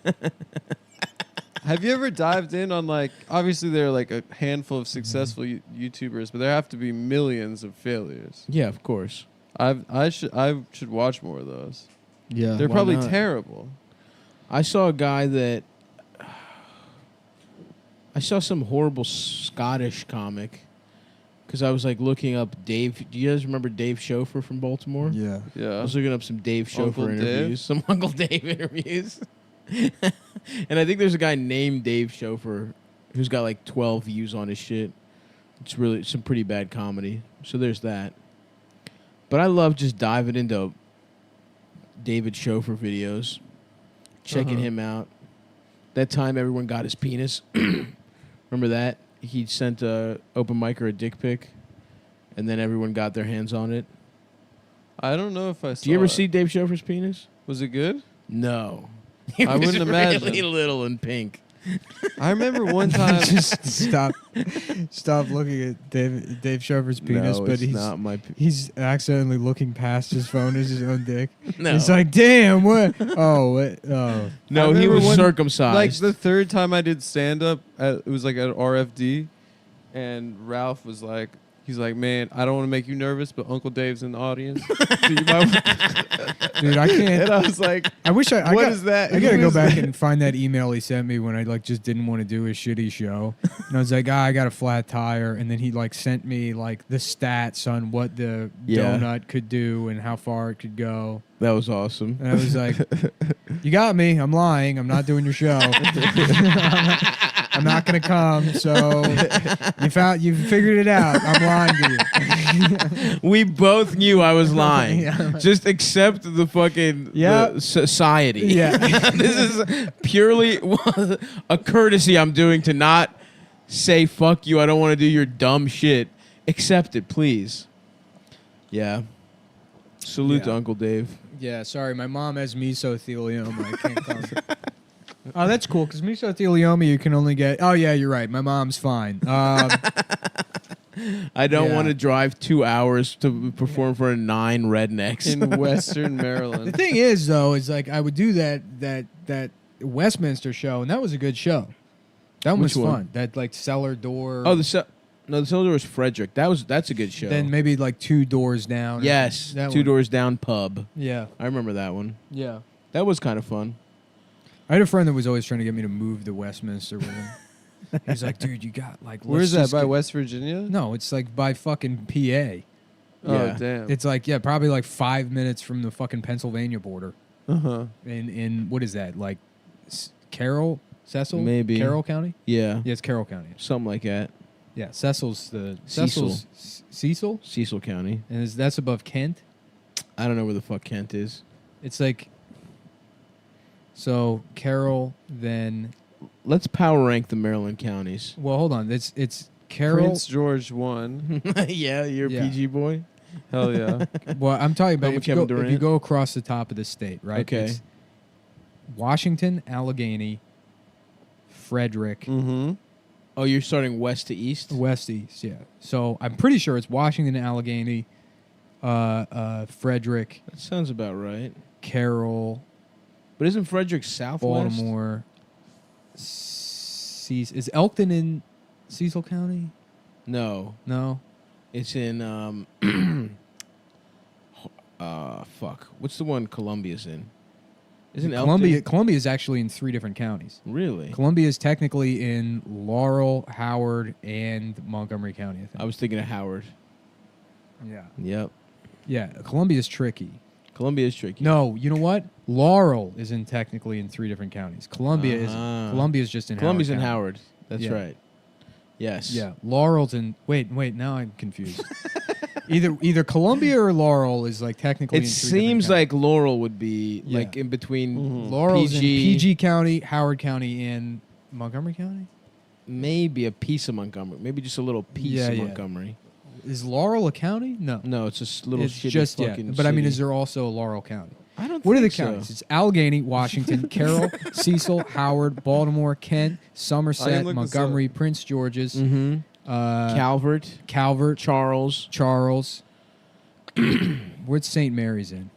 S10: Have you ever dived in on, like, obviously there are like a handful of successful YouTubers, but there have to be millions of failures.
S2: Yeah, of course.
S10: I should watch more of those.
S11: Yeah,
S10: they're probably terrible.
S2: I saw a guy that I saw some horrible Scottish comic because I was like looking up Dave. Do you guys remember Dave Schofer from Baltimore?
S11: Yeah.
S2: I was looking up some Dave Schofer
S10: Uncle
S2: interviews,
S10: Dave?
S2: some Uncle Dave interviews. And I think there's a guy named Dave Schofer who's got like 12 views on his shit. It's really some pretty bad comedy. So there's that. But I love just diving into David Schofer videos, checking him out. That time everyone got his penis. Remember that? He sent a open micer a dick pic, and then everyone got their hands on it.
S10: I don't know if I saw
S2: Do you ever
S10: it.
S2: see Dave Schofer's penis?
S10: Was it good?
S2: No.
S10: I wouldn't imagine.
S2: Really little and pink.
S10: I remember one time.
S11: Just stop looking at Dave Schofer's penis,
S2: No,
S11: but
S2: it's
S11: he's
S2: not my
S11: he's accidentally looking past his phone as his own dick.
S2: No.
S11: He's like, damn, what? Oh, what? Oh.
S2: No,
S10: I
S2: he
S10: remember
S2: was circumcised.
S10: Like the third time I did stand up, it was like at RFD, and Ralph was like, he's like, man, I don't want to make you nervous, but Uncle Dave's in the audience. So you might
S11: Dude, I can't.
S10: And I was like,
S11: I wish I.
S10: What is that?
S11: I gotta
S10: Who
S11: go
S10: is
S11: back
S10: that?
S11: and find that email he sent me when I like just didn't want to do a shitty show, and I was like, I got a flat tire, and then he like sent me like the stats on what the donut could do and how far it could go.
S2: That was awesome.
S11: And I was like, you got me. I'm lying. I'm not doing your show. I'm not gonna come. So you figured it out. I'm lying to you.
S2: We both knew I was lying.
S11: Yeah.
S2: Just accept the fucking the society.
S11: Yeah.
S2: This is purely a courtesy I'm doing to not say fuck you. I don't want to do your dumb shit. Accept it, please. Yeah. Salute to Uncle Dave.
S11: Yeah, sorry, my mom has mesothelioma. I can't come. Oh, that's cool, because mesothelioma you can only get... Oh, yeah, you're right. My mom's fine.
S2: I don't want to drive 2 hours to perform for 9 rednecks.
S10: in Western
S11: The
S10: Maryland.
S11: thing is, though, is like I would do that Westminster show, and that was a good show.
S1: That one was
S2: Which one?
S1: fun. That like cellar door.
S2: Oh, the cellar door was Frederick. That's a good show.
S1: Then maybe like 2 doors down.
S2: Yes,
S1: That
S2: Two
S1: one.
S2: Doors Down pub.
S1: Yeah.
S2: I remember that one.
S1: Yeah.
S2: That was kind of fun.
S1: I had a friend that was always trying to get me to move to Westminster with him. He was like, dude, you got like.
S10: Where's that, by West Virginia?
S1: No, it's like by fucking PA.
S10: Oh, damn.
S1: It's like, probably like 5 minutes from the fucking Pennsylvania border.
S10: Uh-huh.
S1: In what is that? Like Carroll? Cecil?
S2: Maybe.
S1: Carroll County?
S2: Yeah.
S1: Yeah, it's Carroll County.
S2: Something like that.
S1: Yeah, Cecil's the...
S2: Cecil.
S1: Cecil?
S2: Cecil County.
S1: And that's above Kent?
S2: I don't know where the fuck Kent is.
S1: It's like... So, Carroll, then...
S2: Let's power rank the Maryland counties.
S1: Well, hold on. It's Carroll...
S10: Prince George won.
S2: Yeah, you're a
S1: Yeah.
S2: PG boy.
S10: Hell yeah.
S1: Well, I'm talking about
S2: Home
S1: if
S2: of Kevin
S1: you
S2: Durant.
S1: go across the top of the state, right?
S2: Okay.
S1: It's Washington, Allegheny, Frederick,
S10: Mm-hmm.
S2: Oh, you're starting west to east?
S1: West East, yeah. So I'm pretty sure it's Washington, Allegheny, Frederick,
S2: That sounds about right.
S1: Carroll,
S2: But isn't Frederick southwest?
S1: Baltimore. Is Elkton in Cecil County?
S2: No.
S1: No.
S2: It's in fuck. What's the one Columbia's in? Isn't Elkton?
S1: Columbia is actually in 3 different counties.
S2: Really?
S1: Columbia is technically in Laurel, Howard, and Montgomery County, I think.
S2: I was thinking of Howard.
S1: Yeah.
S2: Yep.
S1: Yeah, Columbia is tricky.
S2: Columbia is tricky.
S1: No, you know what? Laurel is technically in 3 different counties. Columbia is just in
S2: Columbia's
S1: Howard
S2: in
S1: County.
S2: Howard. That's
S1: Yeah.
S2: right. Yes.
S1: Yeah, Laurel's in. Wait. Now I'm confused. either Columbia or Laurel is like technically.
S2: It
S1: in 3 different
S2: seems
S1: counties.
S2: like Laurel would be
S1: Yeah.
S2: like in between
S1: Laurel's in
S2: PG,
S1: PG County, Howard County, and Montgomery County.
S2: maybe a piece of Montgomery, maybe just a little piece of
S1: Yeah.
S2: Montgomery.
S1: Is Laurel a county? No.
S2: No, it's just little
S1: It's
S2: shitty
S1: just
S2: fucking.
S1: But I mean,
S2: city.
S1: is there also a Laurel County?
S2: I don't.
S1: What are the
S2: think so.
S1: counties? It's Allegheny, Washington, Carroll, Cecil, Howard, Baltimore, Kent,
S10: I
S1: Somerset,
S10: can look this
S1: Montgomery, Prince George's,
S2: Mm-hmm. Calvert,
S1: Charles. Where's St. Mary's in?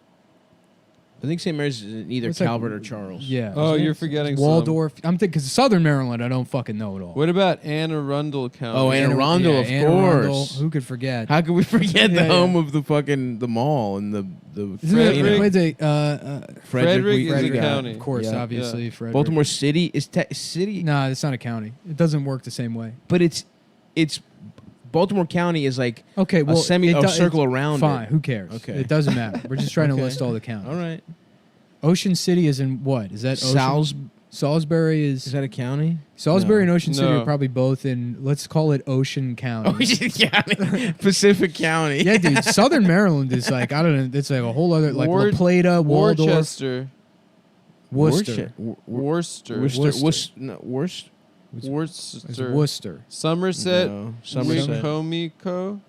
S2: I think St. Mary's is in either
S1: It's like-
S2: Calvert or Charles.
S1: Yeah.
S10: Oh, you're forgetting
S1: Waldorf. I'm thinking because Southern Maryland, I don't fucking know at all.
S10: What about Anne Arundel County?
S2: Oh, Anne Arundel, of
S1: Anne Arundel.
S2: course.
S1: Who could forget?
S2: How could we forget
S1: Yeah,
S2: the home of the fucking the mall and the
S10: Frederick. Frederick is a
S1: Frederick,
S10: county.
S1: Of course,
S2: Yeah.
S1: obviously, Frederick.
S2: Baltimore City is city,
S1: No, it's not a county. It doesn't work the same way.
S2: but it's Baltimore County is like
S1: Okay, well,
S2: a circle around
S1: fine.
S2: it.
S1: Who cares?
S2: Okay.
S1: It doesn't matter. We're just trying to
S2: Okay.
S1: list all the counties.
S2: All right.
S1: Ocean City is in what? Is that Ocean? Salisbury is
S2: that a county?
S1: Salisbury
S2: No.
S1: and Ocean City
S10: No.
S1: are probably both in. Let's call it Ocean County.
S2: Ocean County, Pacific County.
S1: Yeah, dude. Southern Maryland is like I don't know. It's like a whole other like La Plata, Waldorf,
S10: Worcester.
S1: Worcester.
S10: Worcester.
S2: Worcester.
S1: It's
S10: Worcester.
S1: Worcester.
S10: Somerset.
S2: No, Somerset.
S10: Wicomico.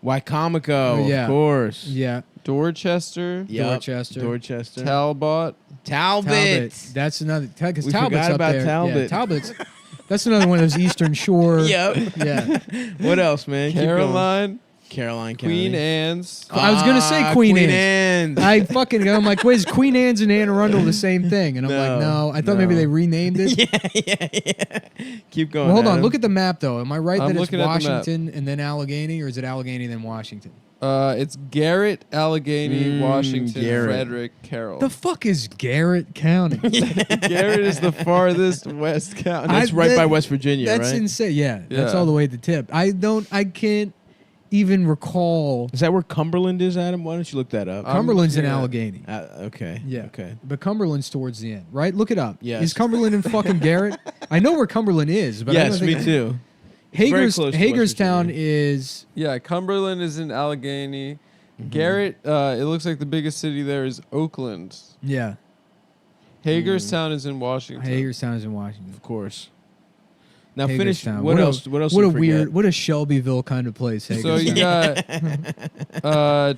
S2: Wycomico,
S1: Yeah.
S2: of course.
S1: Yeah.
S10: Dorchester.
S2: Yep.
S1: Dorchester.
S10: Talbot.
S2: Talbot.
S1: That's another because
S2: We
S1: Talbot's
S2: forgot
S1: up
S2: about
S1: there.
S2: Talbot.
S1: Yeah, Talbot's. That's another one of those Eastern Shore.
S2: Yep.
S1: Yeah.
S2: What else, man? Keep going.
S10: Caroline
S2: County.
S10: Queen Anne's.
S1: I was gonna say Queen
S2: Anne's.
S1: I'm like, wait, is Queen Anne's and Anne Arundel the same thing? And I'm like, no. I thought maybe they renamed it.
S2: yeah. Keep going.
S1: Well, hold on.
S2: Adam.
S1: Look at the map, though. Am I right
S10: I'm
S1: that it's
S10: looking at the map.
S1: Washington and then Allegheny, or is it Allegheny then Washington?
S10: It's Garrett, Allegheny, Washington,
S2: Garrett.
S10: Frederick, Carroll.
S1: The fuck is Garrett County?
S10: Garrett is the farthest west county.
S2: That's right by West Virginia,
S1: That's
S2: right?
S1: insane. Yeah, that's
S10: Yeah.
S1: all the way at the tip. I can't even recall.
S2: Is that where Cumberland is, Adam? Why don't you look that up?
S1: Cumberland's in
S10: yeah.
S1: Allegheny.
S2: Okay.
S1: Yeah.
S2: Okay.
S1: But Cumberland's towards the end, right? Look it up.
S2: Yes.
S1: Is Cumberland in fucking Garrett? I know where Cumberland is, but I
S2: Yes,
S1: don't
S2: me
S1: think
S2: too. It's very close to West
S1: Hagerstown
S2: Virginia.
S1: is
S10: Yeah, Cumberland is in Allegheny.
S2: Mm-hmm.
S10: Garrett, it looks like the biggest city there is Oakland.
S1: yeah.
S10: Hagerstown is in Washington.
S1: Hagerstown is in Washington.
S2: Of course. Now finish.
S1: Hagerstown.
S2: What else? What else?
S1: What
S2: did
S1: a
S2: we forget?
S1: weird. What a Shelbyville kind of place.
S10: So you got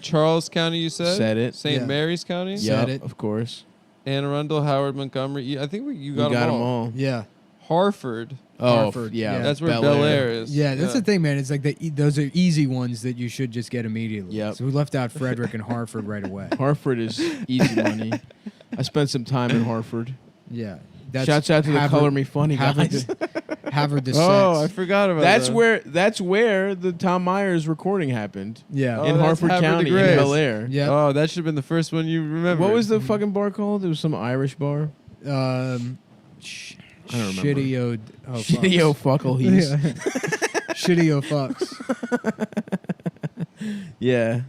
S10: Charles County, you said?
S2: Said it.
S10: St.
S1: Yeah.
S10: Mary's County?
S1: Said
S2: Yep,
S1: it.
S2: of course.
S10: Anne Arundel, Howard, Montgomery. I think you got,
S2: We got
S10: them
S2: them
S10: all.
S2: all.
S1: Yeah.
S10: Hartford.
S2: Oh,
S1: Hartford,
S2: yeah.
S1: yeah.
S10: That's where Bel Air is.
S1: Yeah, that's the thing, man. It's like those are easy ones that you should just get immediately.
S2: Yep.
S1: So we left out Frederick and Hartford right away.
S2: Hartford is easy money. I spent some time in Hartford.
S1: Yeah.
S2: Shouts out to the
S1: Havre-
S2: Color Me Funny
S1: Havre-
S2: guys.
S1: have her descent.
S10: Oh, I forgot about
S2: That's
S10: that.
S2: that's where the Tom Myers recording happened.
S1: Yeah.
S2: In
S10: that's
S2: Hartford County, in
S10: Grace.
S2: Bel Air.
S1: Yeah.
S10: Oh, that should have been the first one you remember.
S2: What was the fucking bar called? It was some Irish bar.
S1: I
S2: don't remember.
S1: Shitty-o
S2: fuckle he's.
S1: Yeah. Shitty-o fucks.
S2: Yeah.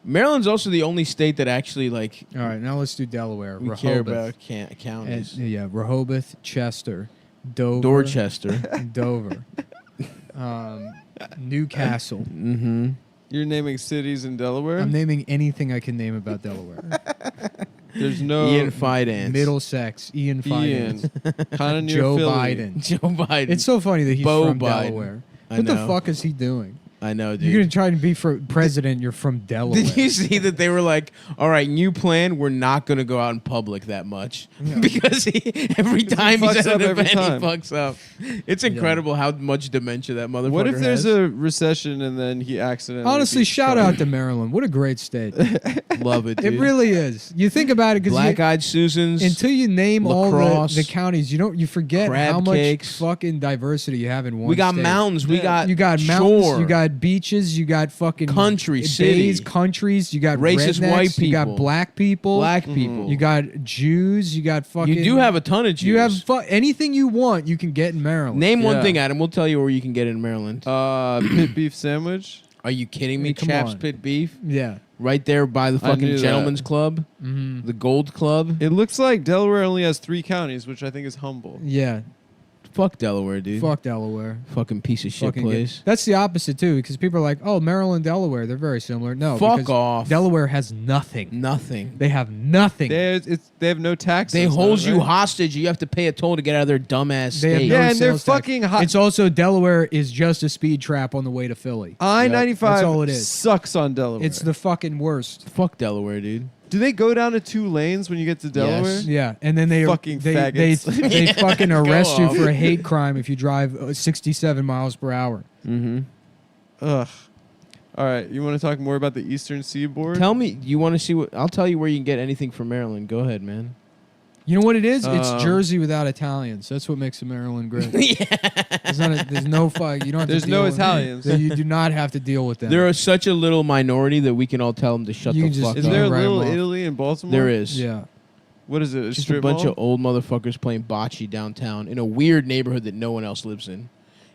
S2: Maryland's also the only state that actually like.
S1: All right, now let's do Delaware.
S2: We
S1: Rehoboth.
S2: care about counties.
S1: Yeah, Rehoboth, Chester, Dover,
S2: Dorchester,
S1: Dover, Newcastle.
S2: Mm-hmm.
S10: You're naming cities in Delaware?
S1: I'm naming anything I can name about Delaware.
S10: There's no
S2: Ian Fidance,
S1: Middlesex, Ian Fidance,
S10: kind of near
S1: Joe
S10: Philly.
S1: Biden.
S2: Joe Biden.
S1: It's so funny that he's
S2: Bo
S1: from
S2: Biden.
S1: Delaware.
S2: I
S1: What the
S2: know.
S1: fuck is he doing?
S2: I know, dude.
S1: You're gonna try and be for president. You're from Delaware.
S2: Did you see that they were like, "All right, new plan. We're not going to go out in public that much because every time he's
S10: fucks
S2: at
S10: up
S2: an
S10: every
S2: event,
S10: time.
S2: he fucks up." It's incredible how much dementia that motherfucker
S10: What if there's
S2: has.
S10: a recession and then he accidentally
S1: Honestly,
S10: beats
S1: shout
S10: Trump?
S1: out to Maryland. What a great state.
S2: Love it, dude.
S1: It really is. You think about it because
S2: Black-eyed Susans,
S1: until you name
S2: lacrosse,
S1: all the counties, you forget
S2: crab
S1: how much
S2: cakes.
S1: fucking diversity you have in one.
S2: We got
S1: state.
S2: mountains. We got
S1: you got mountains.
S2: shore.
S1: You got beaches. You got fucking
S2: Country,
S1: bays,
S2: city.
S1: countries. You got
S2: Racist
S1: rednecks,
S2: white
S1: You got
S2: people.
S1: black people.
S2: Black people.
S1: You got Jews. You got fucking.
S2: You do have a ton of Jews.
S1: You have anything you want. You can get in Maryland.
S2: Name one
S10: Yeah.
S2: thing, Adam. We'll tell you where you can get in Maryland.
S10: Pit beef sandwich.
S2: Are you kidding me?
S1: Come
S2: Chaps
S1: on.
S2: Pit Beef.
S1: Yeah.
S2: Right there by the
S10: I knew
S2: fucking
S10: that.
S2: Gentleman's Club,
S1: Mm-hmm.
S2: the Gold Club.
S10: It looks like Delaware only has 3 counties, which I think is humble.
S1: Yeah.
S2: Fuck Delaware, dude.
S1: Fuck Delaware.
S2: Fucking piece of shit
S1: Fucking
S2: place.
S1: That's the opposite too, because people are like, "Oh, Maryland, Delaware, they're very similar." No,
S2: Fuck
S1: because
S2: off.
S1: Delaware has nothing.
S2: Nothing.
S1: They have nothing.
S10: They have no taxes.
S2: They hold
S10: though,
S2: you
S10: right?
S2: hostage. You have to pay a toll to get out of their dumbass
S1: They have
S2: state.
S1: no
S10: Yeah, and they're
S1: sales tax.
S10: fucking hot.
S1: It's also Delaware is just a speed trap on the way to Philly.
S10: I-95
S1: That's all it is.
S10: sucks on Delaware.
S1: It's the fucking worst.
S2: Fuck Delaware, dude.
S10: Do they go down to 2 lanes when you get to Delaware?
S2: Yes.
S1: Yeah, and then they
S10: Fucking
S1: they
S10: faggots.
S1: they fucking arrest you
S2: off.
S1: for a hate crime if you drive 67 miles per hour.
S2: Mm-hmm.
S10: Ugh. All right, you want to talk more about the Eastern Seaboard?
S2: Tell me, you want to see what? I'll tell you where you can get anything from Maryland. Go ahead, man.
S1: You know what it is? It's Jersey without Italians. That's what makes Maryland great. There's no fuck. You don't. Have
S10: There's
S1: to
S10: no
S1: deal with
S10: Italians.
S1: You do not have to deal with them.
S2: There are such a little minority that we can all tell them to shut
S1: You
S2: the
S1: can just-
S2: fuck
S10: Is
S2: up.
S10: there a
S1: Right
S10: little
S1: off.
S10: Italy in Baltimore?
S2: There is.
S1: Yeah.
S10: What is it? A
S2: Just a
S10: strip
S2: bunch
S10: mall?
S2: of old motherfuckers playing bocce downtown in a weird neighborhood that no one else lives in.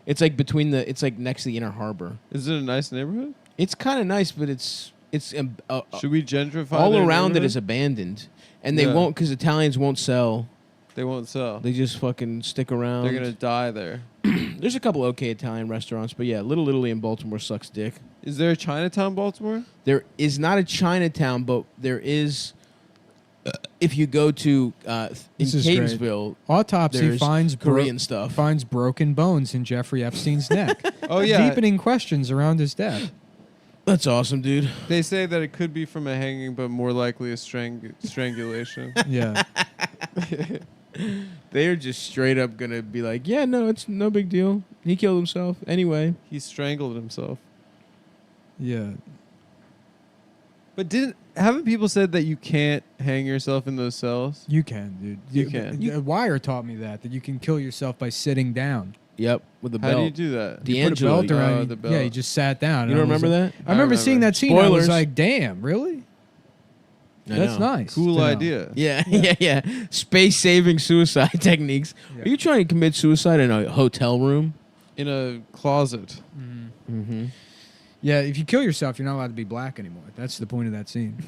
S2: It's like it's like next to the Inner Harbor.
S10: Is it a nice neighborhood?
S2: It's kind of nice, but it's
S10: Should we gentrify
S2: all
S10: their
S2: around it
S10: neighborhood?
S2: is abandoned, and they
S10: Yeah.
S2: won't because Italians won't sell.
S10: They won't sell.
S2: They just fucking stick around.
S10: They're gonna die there.
S2: There's a couple okay Italian restaurants, but yeah, Little Italy in Baltimore sucks dick.
S10: Is there a Chinatown, Baltimore?
S2: There is not a Chinatown, but there is. If you go to in
S1: This is great.
S2: Catonsville,
S1: Autopsy
S2: there's
S1: finds
S2: Korean stuff.
S1: Finds broken bones in Jeffrey Epstein's neck.
S10: Oh yeah.
S1: Deepening questions around his death.
S2: That's awesome, dude.
S10: They say that it could be from a hanging, but more likely a strangulation.
S1: Yeah.
S2: They're just straight up gonna be like, yeah, no, it's no big deal. He killed himself anyway.
S10: He strangled himself.
S1: Yeah.
S10: But haven't people said that you can't hang yourself in those cells?
S1: You can, dude.
S10: You can.
S1: Wire taught me that you can kill yourself by sitting down.
S2: Yep, with a
S10: How
S2: belt.
S10: do you do that?
S1: You put a belt around you.
S10: the belt.
S1: Yeah, you just sat down.
S2: You
S1: and
S2: don't
S1: I was
S2: remember
S1: like-
S2: that?
S1: I remember seeing that scene. I was
S2: Spoilers.
S1: like, damn, really?
S2: I
S1: That's
S2: know.
S1: nice.
S10: Cool
S1: to know.
S10: idea.
S2: Yeah. Space-saving suicide techniques.
S1: Yeah.
S2: Are you trying to commit suicide in a hotel room?
S10: In a closet.
S2: Mm-hmm.
S1: Yeah, if you kill yourself, you're not allowed to be black anymore. That's the point of that scene.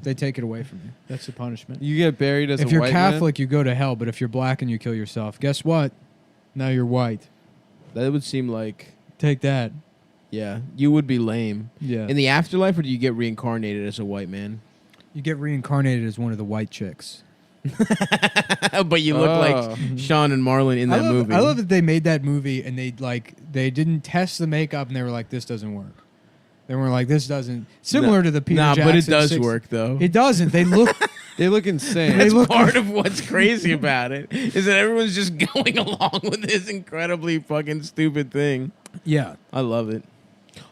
S1: They take it away from you. That's the punishment.
S10: You get buried as
S1: If
S10: a
S1: you're
S10: white
S1: Catholic, you go to hell. But if you're black and you kill yourself, guess what? Now you're white.
S2: That would seem like,
S1: Take that.
S2: yeah, you would be lame.
S1: Yeah.
S2: In the afterlife, or do you get reincarnated as a white man?
S1: You get reincarnated as one of the white chicks.
S2: But you look
S10: Oh.
S2: like Sean and Marlon in that movie.
S1: I love that they made that movie and they didn't test the makeup and they were like, this doesn't work. They were like, this doesn't. Similar to the Peter Jackson.
S2: but it does
S1: 6
S2: work though.
S1: It doesn't. They look.
S10: They look insane.
S2: That's part of what's crazy about it is that everyone's just going along with this incredibly fucking stupid thing.
S1: Yeah.
S2: I love it.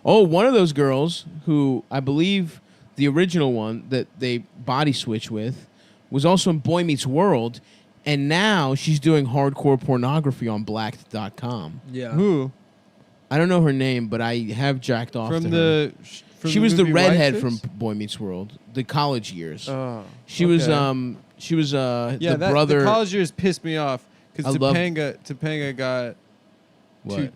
S2: Oh, one of those girls who I believe the original one that they body switch with was also in Boy Meets World, And now she's doing hardcore pornography on Blacked.com.
S4: Yeah.
S10: Who?
S2: I don't know her name, but I have jacked off
S10: From
S2: to
S10: the.
S2: her.
S10: From
S2: She was the
S10: movie
S2: redhead
S10: White
S2: from Boy Meets World, the college years.
S10: Oh,
S2: She was
S10: okay.
S2: the brother.
S10: The college years pissed me off because
S2: I love-
S10: Topanga got
S2: What?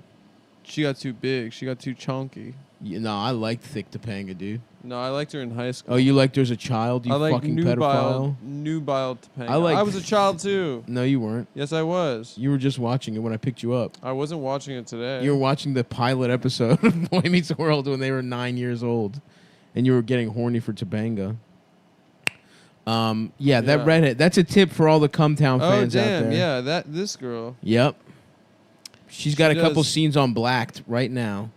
S10: she got too big. She got too chunky.
S2: No, I liked thick Topanga, dude.
S10: No, I liked her in high school.
S2: Oh, you liked her as a child, you
S10: I like
S2: fucking pedophile.
S10: nubile Topanga.
S2: I
S10: I was a child too.
S2: No, you weren't.
S10: Yes, I was.
S2: You were just watching it when I picked you up.
S10: I wasn't watching it today.
S2: You were watching the pilot episode of Boy Meets World when they were 9 years old, and you were getting horny for Topanga. Yeah, that redhead. That's a tip for all the Cumtown fans out there.
S10: Yeah, this girl.
S2: Yep. She's got a couple scenes on Blacked right now.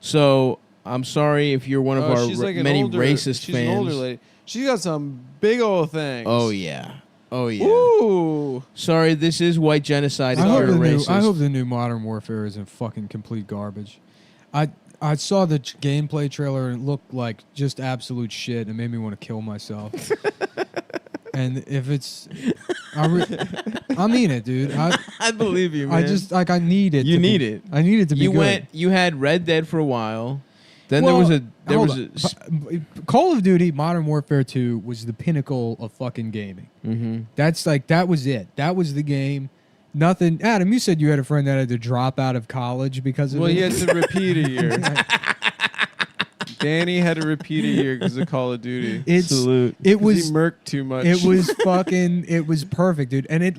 S2: So I'm sorry if you're one of our
S10: she's like an
S2: many
S10: older,
S2: racist
S10: she's
S2: fans.
S10: an older lady. She's got some big old things.
S2: Oh yeah. Oh yeah.
S10: Ooh.
S2: Sorry, this is white genocide. If
S4: I
S2: you're a
S4: hope,
S2: racist.
S4: I hope the new Modern Warfare isn't fucking complete garbage. I saw the gameplay trailer and it looked like just absolute shit. It made me want to kill myself. And if it's, I mean it, dude.
S2: I believe you, man.
S4: I just I need it.
S2: You need it.
S4: I need it to be good.
S2: You had Red Dead for a while. Then
S4: Well,
S2: there was
S4: hold
S2: a
S4: on. Call of Duty Modern Warfare 2 was the pinnacle of fucking gaming.
S2: Mm-hmm.
S4: That was it. That was the game. Nothing. Adam, you said you had a friend that had to drop out of college because of
S10: Well,
S4: it.
S10: he had to repeat a year. Danny had to repeat a year because of Call of Duty.
S4: It
S10: 'Cause
S4: was
S10: he murked too much.
S4: It was fucking. It was perfect, dude. And it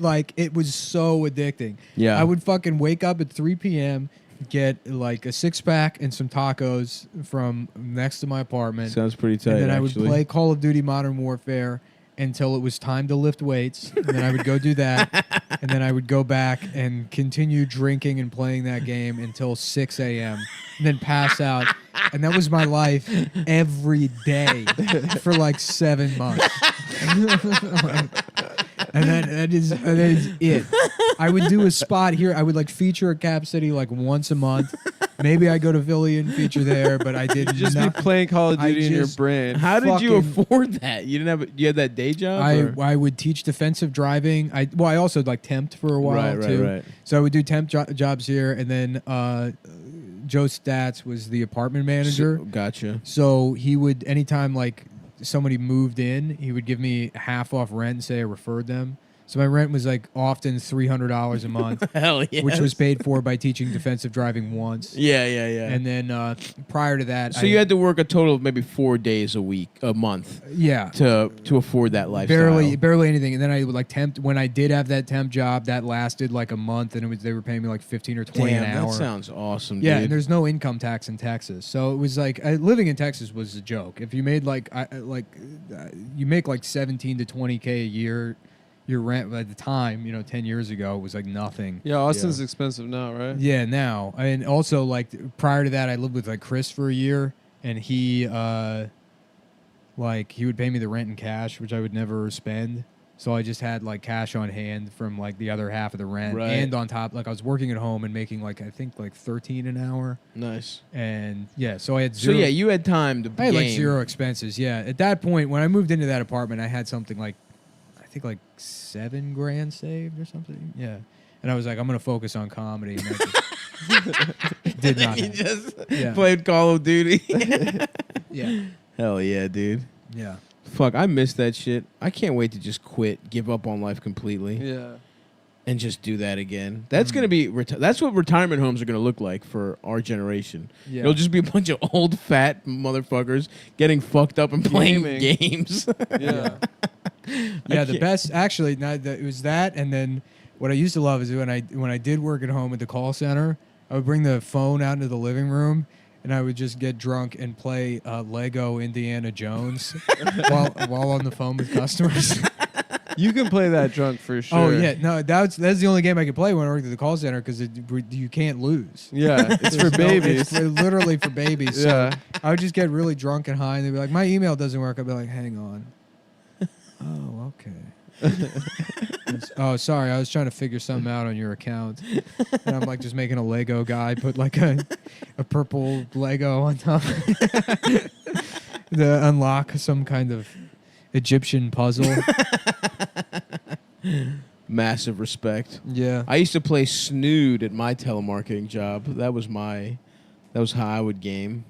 S4: was so addicting.
S2: Yeah.
S4: I would fucking wake up at 3 p.m., get like a 6-pack and some tacos from next to my apartment.
S2: Sounds pretty tight.
S4: And then I
S2: actually.
S4: would play Call of Duty Modern Warfare until it was time to lift weights. And then I would go do that. And then I would go back and continue drinking and playing that game until 6 a.m. And then pass out. And that was my life every day for like 7 months. And that is it. I would do a spot here. I would like feature at Cap City like once a month. Maybe I go to Philly and feature there, but I didn't.
S10: Just be playing Call of Duty in your brain.
S2: How did you afford that? You didn't have. You had that day job.
S4: I would teach defensive driving. I also like temped for a while too.
S2: Right.
S4: So I would do temp jobs here, and then Joe Stats was the apartment manager.
S2: Gotcha.
S4: So he would anytime like somebody moved in, he would give me half off rent and say I referred them. So my rent was like often $300 a month.
S2: Hell yes.
S4: Which was paid for by teaching defensive driving once.
S2: Yeah.
S4: And then prior to that,
S2: So you had to work a total of maybe 4 days a month.
S4: Yeah.
S2: To afford that lifestyle.
S4: Barely anything. And then I would like temp when I did have that temp job that lasted like a month, and they were paying me like 15 or 20 an hour.
S2: That sounds awesome.
S4: Yeah,
S2: dude.
S4: and there's no income tax in Texas, so it was like living in Texas was a joke. If you made you make like 17 to 20K a year. Your rent at the time, 10 years ago, was like nothing.
S10: Yeah, Austin's expensive now, right?
S4: Yeah, now. And also, like, prior to that, I lived with, like, Chris for a year, and he would pay me the rent in cash, which I would never spend. So I just had, like, cash on hand from, like, the other half of the rent.
S2: Right.
S4: And on top, like, I was working at home and making, like, I think, like, 13 an hour.
S2: Nice.
S4: And, yeah, so I had zero.
S2: So, yeah, you had time to
S4: I had, like,
S2: game.
S4: zero expenses, yeah. At that point, when I moved into that apartment, I had something like, I think like $7,000 saved or something. Yeah. And I was like, I'm going to focus on comedy. And that did not
S2: You
S4: happen.
S2: just played Call of Duty.
S4: Yeah.
S2: Hell yeah, dude.
S4: Yeah.
S2: Fuck, I miss that shit. I can't wait to just quit, give up on life completely.
S10: Yeah.
S2: And just do that again. That's gonna be. That's what retirement homes are gonna look like for our generation.
S4: Yeah.
S2: It'll just be a bunch of old fat motherfuckers getting fucked up and playing
S10: Gaming.
S2: games.
S10: Yeah.
S4: Yeah, the best actually. It was that, and then what I used to love is when I did work at home at the call center, I would bring the phone out into the living room, and I would just get drunk and play Lego Indiana Jones while on the phone with customers.
S10: You can play that drunk for sure.
S4: Oh yeah, no, that's the only game I could play when I worked at the call center because you can't lose.
S10: Yeah, it's for babies.
S4: It's literally for babies.
S10: Yeah.
S4: So I would just get really drunk and high, and they'd be like, "My email doesn't work." I'd be like, "Hang on." Oh, okay. Oh, sorry. I was trying to figure something out on your account, and I'm like just making a Lego guy put like a purple Lego on top to unlock some kind of Egyptian puzzle.
S2: massive respect.
S4: Yeah.
S2: I used to play Snood at my telemarketing job. That was how I would game.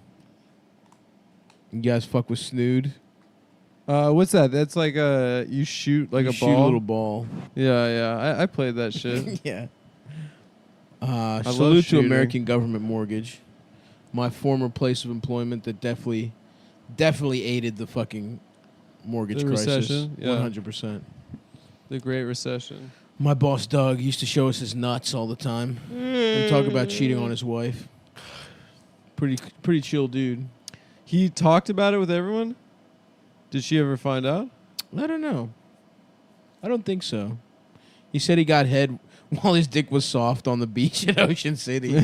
S2: You guys fuck with Snood?
S10: What's that? That's like you shoot like
S2: You
S10: a
S2: shoot
S10: ball.
S2: a little ball.
S10: Yeah. I played that shit.
S2: Yeah.
S10: I love
S2: Salute to
S10: shooting.
S2: American Government Mortgage, my former place of employment that definitely aided the fucking mortgage
S10: The
S2: crisis.
S10: recession? Yeah.
S2: 100%.
S10: The Great Recession.
S2: My boss Doug used to show us his nuts all the time and talk about cheating on his wife. Pretty chill dude.
S10: He talked about it with everyone? Did she ever find out?
S2: I don't know. I don't think so. He said he got head while his dick was soft on the beach in Ocean City.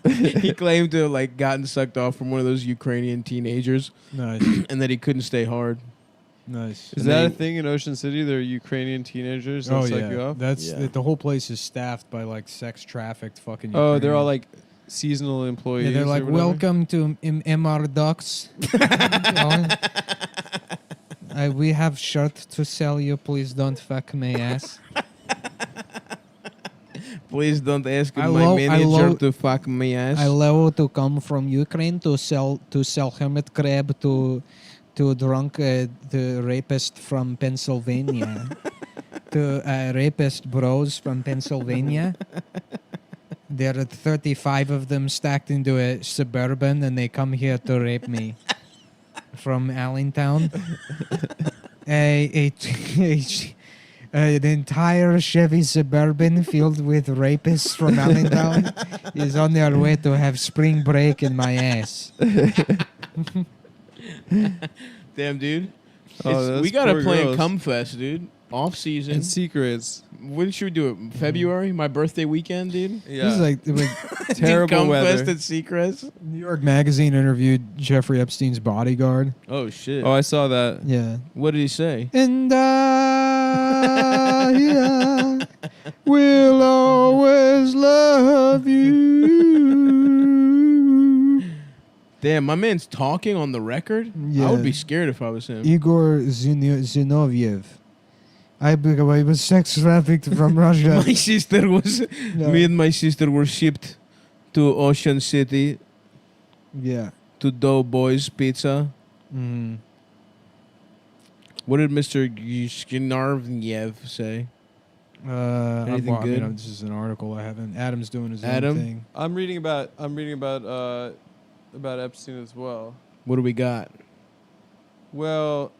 S2: He claimed to have like gotten sucked off from one of those Ukrainian teenagers.
S4: Nice.
S2: And that he couldn't stay hard.
S4: Nice.
S10: Is that a thing in Ocean City? There are Ukrainian teenagers that suck you off?
S4: That's the whole place is staffed by like sex trafficked fucking.
S10: Oh, they're all
S4: Ukrainians.
S10: like seasonal employees.
S4: Yeah, they're like,
S10: or whatever?
S4: welcome to MR Ducks. We have shirt to sell you. Please don't fuck my ass.
S2: Please don't ask my manager to fuck my ass.
S4: I love to come from Ukraine to sell hermit crab to drunk the rapist from Pennsylvania. To rapist bros from Pennsylvania. There are 35 of them stacked into a Suburban, and they come here to rape me. From Allentown. An entire Chevy Suburban filled with rapists from Allentown is on their way to have spring break in my ass.
S2: Damn, dude.
S10: Oh,
S2: we gotta
S10: poor
S2: play
S10: girls.
S2: Cum Fest, dude. Off season.
S10: And secrets.
S2: When should we do it? February? My birthday weekend, dude?
S10: Yeah.
S4: This is like
S10: Terrible
S2: Cum
S10: weather.
S2: Fest at Seacrest.
S4: New York Magazine interviewed Jeffrey Epstein's bodyguard.
S2: Oh, shit.
S10: Oh, I saw that.
S4: Yeah.
S2: What did he say?
S4: And will always love you.
S2: Damn, my man's talking on the record?
S4: Yeah.
S2: I would be scared if I was him.
S4: Igor Zinoviev. I was sex trafficked from Russia.
S2: My sister was... Me and my sister were shipped to Ocean City.
S4: Yeah.
S2: To Doughboys Pizza.
S4: Mm.
S2: What did Mr. Skinarvniev say? Anything good?
S4: This is an article I haven't. Adam's doing his
S2: Adam?
S4: own thing.
S10: I'm reading about Epstein as well.
S2: What do we got?
S10: Well,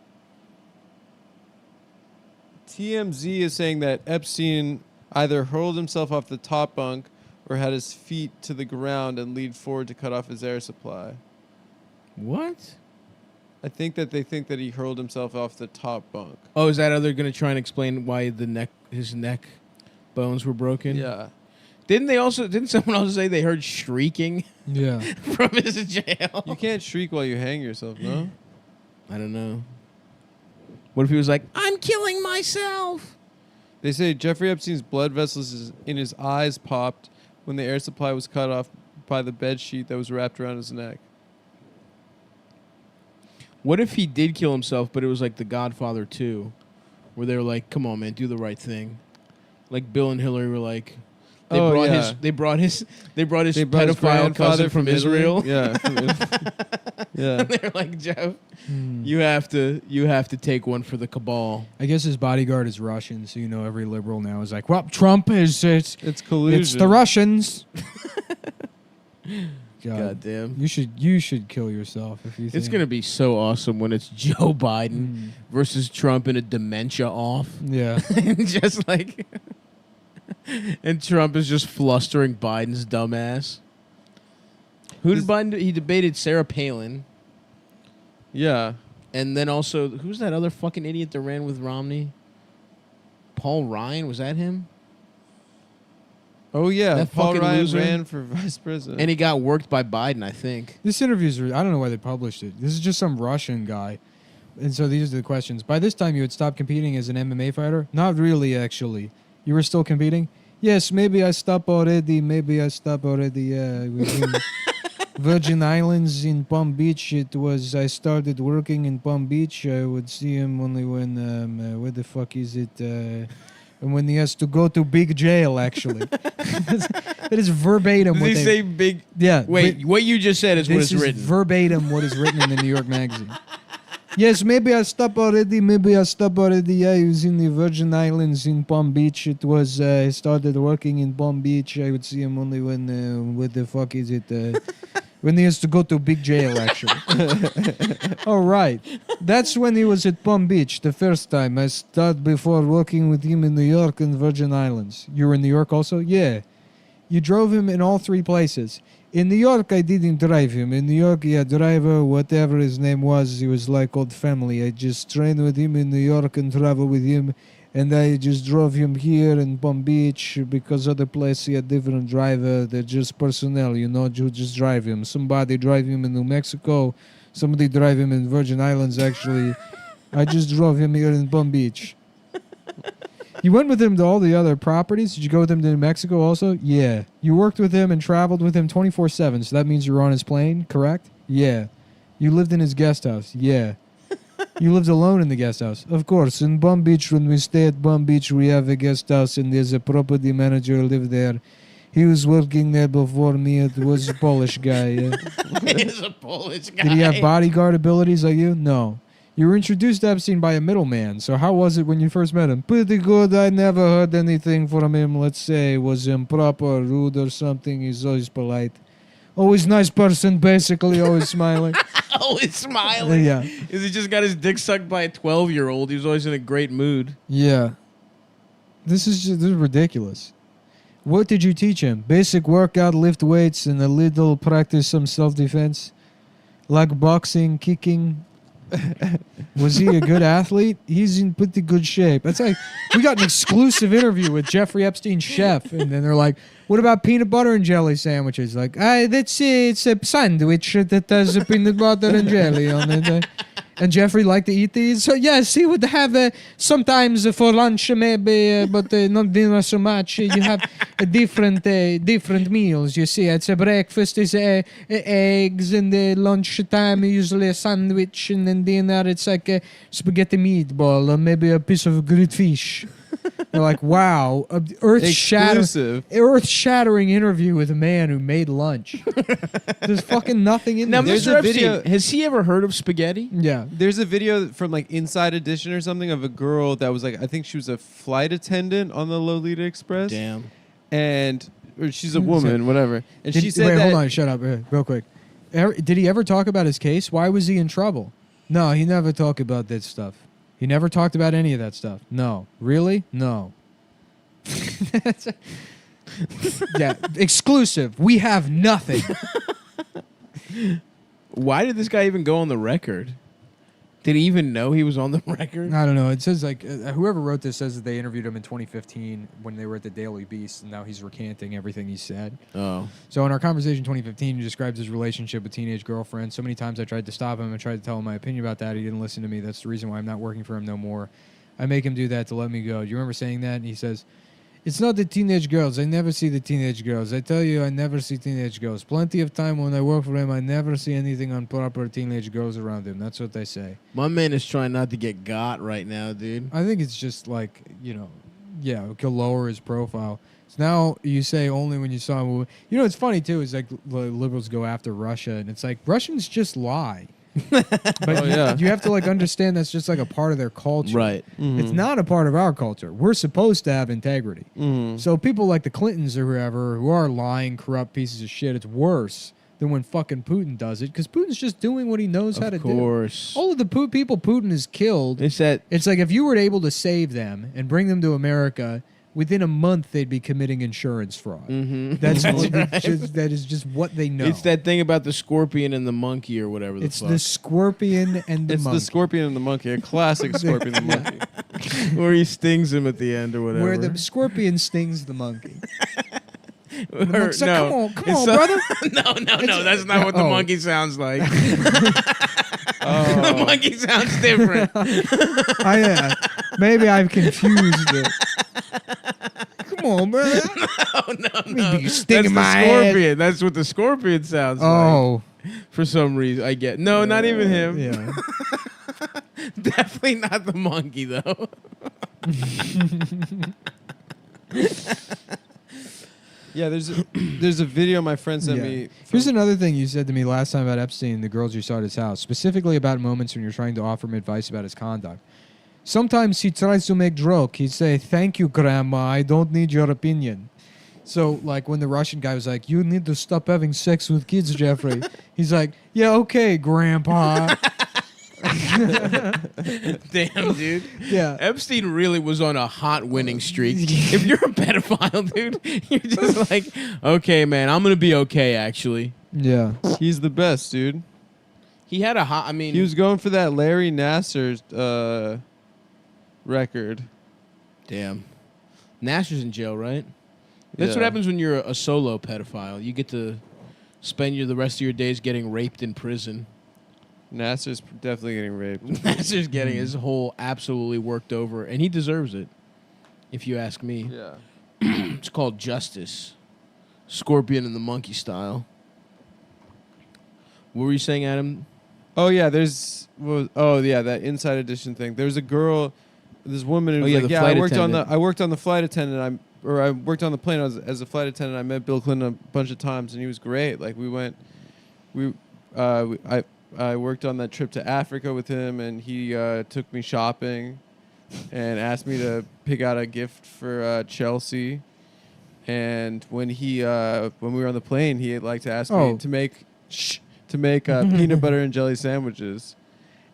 S10: TMZ is saying that Epstein either hurled himself off the top bunk or had his feet to the ground and leaned forward to cut off his air supply.
S2: What?
S10: I think that they think that he hurled himself off the top bunk.
S2: Oh, is that how they're going to try and explain why his neck bones were broken?
S10: Yeah.
S2: Didn't someone else say they heard shrieking?
S4: Yeah.
S2: From his jail?
S10: You can't shriek while you hang yourself, no?
S2: I don't know. What if he was like, I'm killing myself?
S10: They say Jeffrey Epstein's blood vessels in his eyes popped when the air supply was cut off by the bed sheet that was wrapped around his neck.
S2: What if he did kill himself, but it was like The Godfather 2, where they were like, come on, man, do the right thing. Like Bill and Hillary were like, they brought his pedophile cousin from Israel.
S10: Yeah. Yeah.
S2: And they're like, Jeff, you have to take one for the cabal.
S4: I guess his bodyguard is Russian, so every liberal now is like, well, Trump is it's
S10: collusion.
S4: It's the Russians.
S2: God damn.
S4: You should kill yourself if you think.
S2: It's gonna be so awesome when it's Joe Biden versus Trump in a dementia off.
S4: Yeah.
S2: And just like and Trump is just flustering Biden's dumbass. Who did Biden do? He debated Sarah Palin.
S10: Yeah.
S2: And then also, who's that other fucking idiot that ran with Romney? Paul Ryan, was that him?
S10: Oh, yeah.
S2: That
S10: Paul
S2: fucking
S10: Ryan
S2: loser?
S10: ran for vice president.
S2: And he got worked by Biden, I think.
S4: This interview's I don't know why they published it. This is just some Russian guy. And so these are the questions. By this time, you had stopped competing as an MMA fighter? Not really, actually. You were still competing? Yes, maybe I stopped already. Yeah.
S1: Virgin Islands in Palm Beach. I started working in Palm Beach. I would see him only when, where the fuck is it? And when he has to go to big jail, actually. That is verbatim.
S2: Did
S1: what
S2: he
S1: they
S2: say big?
S1: Yeah.
S2: Wait, what you just said is what is written.
S1: Verbatim what is written in the New York Magazine. Yes, maybe I stop already. Yeah, he was in the Virgin Islands in Palm Beach. I started working in Palm Beach. I would see him only when, what the fuck is it? When he has to go to big jail, actually. All right. That's when he was at Palm Beach the first time. I started before working with him in New York and Virgin Islands. You were in New York also? Yeah. You drove him in all three places. In New York, I didn't drive him. In New York, yeah, driver, whatever his name was, he was like old family. I just trained with him in New York and traveled with him. And I just drove him here in Palm Beach because other place he had different driver. They're just personnel, you just drive him. Somebody drive him in New Mexico. Somebody drive him in Virgin Islands, actually. I just drove him here in Palm Beach. You went with him to all the other properties? Did you go with him to New Mexico also? Yeah. You worked with him and traveled with him 24/7, so that means you were on his plane, correct? Yeah. You lived in his guest house? Yeah. You lived alone in the guest house? Of course. In Palm Beach, when we stay at Palm Beach, we have a guest house, and there's a property manager who lived there. He was working there before me. It was a Polish guy.
S5: He's a Polish guy.
S1: Did he have bodyguard abilities like you? No. You were introduced to Epstein by a middleman, so how was it when you first met him? Pretty good. I never heard anything from him, let's say, was improper, rude or something. He's always polite. Always nice person, basically, always smiling.
S5: Always smiling.
S1: Yeah.
S2: Is he just got his dick sucked by a 12-year-old? He was always in a great mood.
S1: Yeah. This is ridiculous. What did you teach him? Basic workout, lift weights, and a little practice some self-defense? Like boxing, kicking? Was he a good athlete? He's in pretty good shape. That's like, we got an exclusive interview with Jeffrey Epstein's chef, and then they're like, what about peanut butter and jelly sandwiches? Like, it's a sandwich that has a peanut butter and jelly on it. And Jeffrey liked to eat these. So yes, he would have sometimes for lunch maybe, but not dinner so much. You have different meals. You see, it's a breakfast is eggs, and lunch time usually a sandwich, and then dinner it's like a spaghetti meatball or maybe a piece of grilled fish. They're like, wow, earth-shattering interview with a man who made lunch. There's fucking nothing in there.
S2: Now, Mr. Epstein, has he ever heard of spaghetti?
S1: Yeah.
S10: There's a video from like Inside Edition or something of a girl that was like, I think she was a flight attendant on the Lolita Express.
S2: Damn.
S10: Or she's a woman, whatever. And she said
S1: hold on, shut up, real quick. Did he ever talk about his case? Why was he in trouble? No, he never talked about that stuff. He never talked about any of that stuff. No. Really? No. Yeah, exclusive. We have nothing.
S2: Why did this guy even go on the record? Did he even know he was on the record?
S1: I don't know. It says like whoever wrote this says that they interviewed him in 2015 when they were at the Daily Beast, and now he's recanting everything he said.
S2: Oh.
S1: So in our conversation in 2015, he describes his relationship with teenage girlfriend. So many times I tried to stop him. I tried to tell him my opinion about that. He didn't listen to me. That's the reason why I'm not working for him no more. I make him do that to let me go. Do you remember saying that? And he says, it's not the teenage girls. I never see the teenage girls. I tell you, I never see teenage girls. Plenty of time when I work for him, I never see anything on proper teenage girls around him. That's what they say.
S2: My man is trying not to get got right now, dude.
S1: I think it's just like, could lower his profile. So now you say only when you saw him. It's funny, too, is like liberals go after Russia, and it's like Russians just lie. But you have to like understand that's just like a part of their culture.
S2: Right.
S1: Mm-hmm. It's not a part of our culture. We're supposed to have integrity.
S10: Mm-hmm.
S1: So people like the Clintons or whoever who are lying, corrupt pieces of shit, it's worse than when fucking Putin does it, because Putin's just doing what he knows how to do.
S2: Of course.
S1: All of the people Putin has killed, it's like if you were able to save them and bring them to America, within a month they'd be committing insurance fraud.
S2: Mm-hmm.
S1: That is just what they know.
S2: It's that thing about the scorpion and the monkey or whatever the fuck.
S1: The scorpion and the monkey.
S10: It's the scorpion and the monkey, a classic scorpion and the monkey.
S2: Where he stings him at the end or whatever.
S1: Where the scorpion stings the monkey.
S2: Come on,
S1: brother.
S2: No, that's not what the monkey sounds like. The monkey sounds different.
S1: Maybe I've confused it.
S2: Come
S1: on, man.
S2: No.
S1: You stinging
S2: That's
S1: my
S2: the
S1: ass.
S2: scorpion. That's what the scorpion sounds
S1: Oh.
S2: like. For some reason, I get. No, not even him.
S1: Yeah.
S2: Definitely not the monkey, though.
S10: Yeah, there's a video my friend sent me.
S1: Here's another thing you said to me last time about Epstein, the girls you saw at his house, specifically about moments when you're trying to offer him advice about his conduct. Sometimes he tries to make joke. He'd say, "Thank you, Grandma. I don't need your opinion." So, like, when the Russian guy was like, "You need to stop having sex with kids, Jeffrey," he's like, "Yeah, okay, Grandpa."
S2: Damn, dude.
S1: Yeah.
S2: Epstein really was on a hot winning streak. If you're a pedophile, dude, you're just like, okay, man, I'm going to be okay, actually.
S1: Yeah.
S10: He's the best, dude.
S2: He had a hot, I mean.
S10: He was going for that Larry Nassar record.
S2: Damn. Nasser's in jail, right? That's
S10: Yeah.
S2: what happens when you're a solo pedophile. You get to spend the rest of your days getting raped in prison.
S10: Nassar's definitely getting raped.
S2: Nassar's getting his whole absolutely worked over, and he deserves it, if you ask me.
S10: Yeah.
S2: It's called Justice. Scorpion and the Monkey style. What were you saying, Adam?
S10: Oh yeah, that Inside Edition thing. There's a girl, this woman who was like,
S2: the
S10: yeah,
S2: flight
S10: I worked
S2: attendant.
S10: I worked on the flight attendant. I worked on the plane as a flight attendant. I met Bill Clinton a bunch of times, and he was great. Like I worked on that trip to Africa with him, and he took me shopping, and asked me to pick out a gift for Chelsea. And when we were on the plane, he liked to ask me to make peanut butter and jelly sandwiches.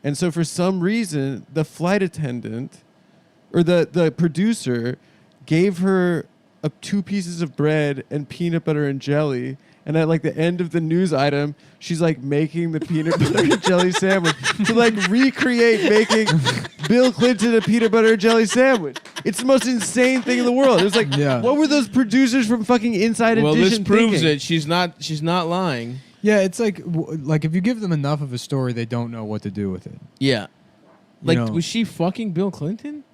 S10: And so for some reason, the flight attendant or the producer gave her 2 pieces of bread and peanut butter and jelly. And at like the end of the news item, she's like making the peanut butter and jelly sandwich to like recreate making Bill Clinton a peanut butter and jelly sandwich. It's the most insane thing in the world. It was like, what were those producers from fucking Inside Edition
S2: Well, this proves
S10: thinking?
S2: it. She's not lying.
S1: Yeah, it's like if you give them enough of a story, they don't know what to do with it.
S2: Yeah. Like,
S1: You know.
S2: was she fucking Bill Clinton?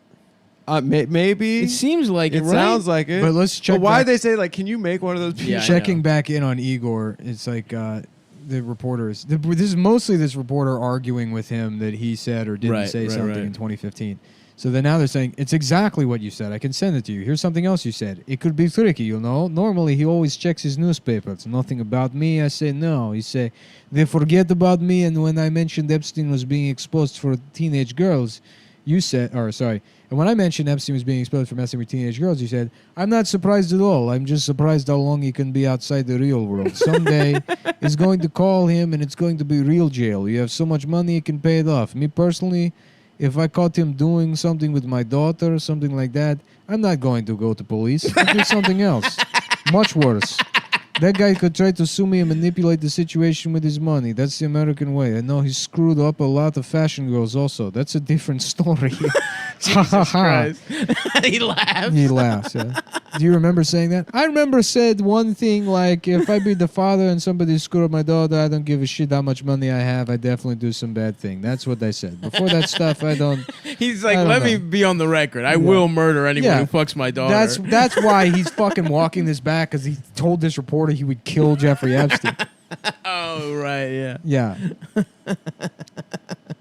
S10: Maybe.
S2: It seems like it,
S10: It
S2: right?
S10: sounds like it.
S1: But let's check
S10: But why
S1: back-
S10: they say like, can you make one of those?
S2: Yeah, I
S1: Checking
S2: know.
S1: back in on Igor, it's like the reporters. This is mostly this reporter arguing with him that he said or didn't
S2: Right,
S1: say
S2: right,
S1: something
S2: right.
S1: in 2015. So then now they're saying it's exactly what you said. I can send it to you. Here's something else you said. It could be tricky, you know. Normally he always checks his newspapers. Nothing about me. I say no. He say they forget about me. And when I mentioned Epstein was being exposed for teenage girls, you said, and when I mentioned Epstein was being exposed for messing with teenage girls, you said, I'm not surprised at all. I'm just surprised how long he can be outside the real world. Someday he's going to call him and it's going to be real jail. You have so much money, you can pay it off. Me personally, if I caught him doing something with my daughter or something like that, I'm not going to go to police. I'll do something else. Much worse. That guy could try to sue me and manipulate the situation with his money. That's the American way. I know he screwed up a lot of fashion girls also. That's a different story.
S2: Jesus Christ. He laughs.
S1: He laughs, yeah. Do you remember saying that? I remember said one thing like, if I be the father and somebody screw up my daughter, I don't give a shit how much money I have. I definitely do some bad thing. That's what I said. Before that stuff, I don't...
S2: He's like,
S1: I don't
S2: let
S1: know.
S2: me be on the record. I will murder anyone
S1: Yeah.
S2: who fucks my daughter.
S1: That's why he's fucking walking this back, because he told this reporter he would kill Jeffrey Epstein.
S2: Oh, right, yeah.
S1: Yeah.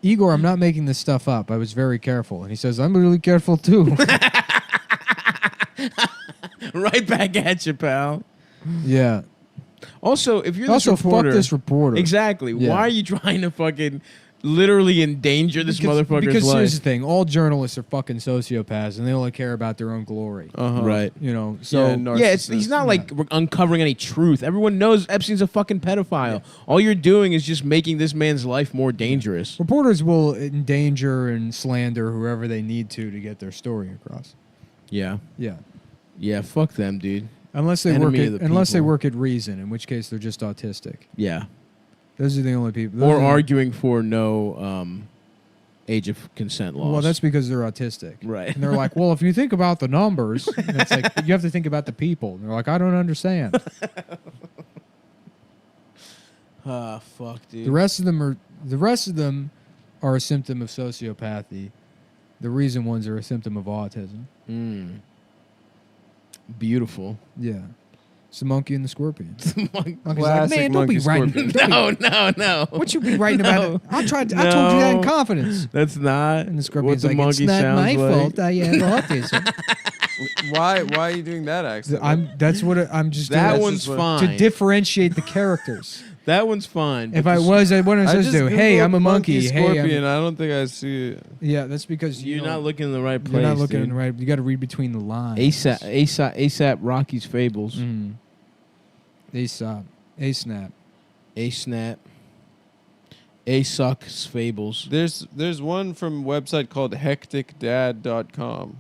S1: Igor, I'm not making this stuff up. I was very careful. And he says, I'm really careful too.
S2: Right back at you, pal.
S1: Yeah.
S2: Also, if you're this
S1: Also,
S2: reporter...
S1: fuck this reporter.
S2: Exactly.
S1: Yeah.
S2: Why are you trying to fucking literally endanger this motherfucker's
S1: because
S2: life?
S1: here's the thing. All journalists are fucking sociopaths, and they only care about their own glory.
S2: Right.
S1: You know, so...
S2: He's not like uncovering any truth. Everyone knows Epstein's a fucking pedophile. All you're doing is just making this man's life more dangerous.
S1: Reporters will endanger and slander whoever they need to get their story across.
S2: Yeah.
S1: Yeah.
S2: Yeah, fuck them, dude.
S1: Unless they
S2: Enemy of the people.
S1: work at reason, in which case they're just autistic.
S2: Yeah.
S1: Those are the only people.
S2: Or arguing for no age of consent laws.
S1: Well, that's because they're autistic.
S2: Right.
S1: And they're like, well, if you think about the numbers, and it's like, you have to think about the people. And they're like, I don't understand.
S2: Ah, fuck, dude.
S1: The rest of them are a symptom of sociopathy. The reason ones are a symptom of autism.
S2: Beautiful.
S1: Yeah. It's the monkey and the scorpion. Monkey's like,
S10: Classic
S1: man, don't be
S10: monkey
S1: writing.
S10: scorpion.
S2: No.
S1: What you be writing about? It? I told you that in confidence.
S2: That's not.
S1: And the
S2: what
S1: scorpion's
S2: the
S1: like,
S2: monkey
S1: it's not
S2: sounds
S1: my
S2: like.
S1: fault. I have autism.
S10: Why are you doing that accent?
S1: I'm just
S2: That
S1: doing
S2: one's
S1: to
S2: fine.
S1: differentiate the characters.
S2: That one's fine.
S1: If
S2: but
S1: I
S2: the-
S1: was, I wouldn't
S10: I
S1: supposed
S10: just
S1: to do. Hey,
S10: Googled
S1: I'm a monkey.
S10: Scorpion.
S1: Hey,
S10: I don't think I see it.
S1: yeah, that's because
S2: you're
S1: you
S2: not looking in the right place.
S1: You're not looking
S2: dude.
S1: in the right. You got to read between the lines.
S2: ASAP Rocky's Fables.
S1: Mm. ASAP. A-snap.
S2: A-snap. A-sucks Fables.
S10: There's one from a website called hecticdad.com.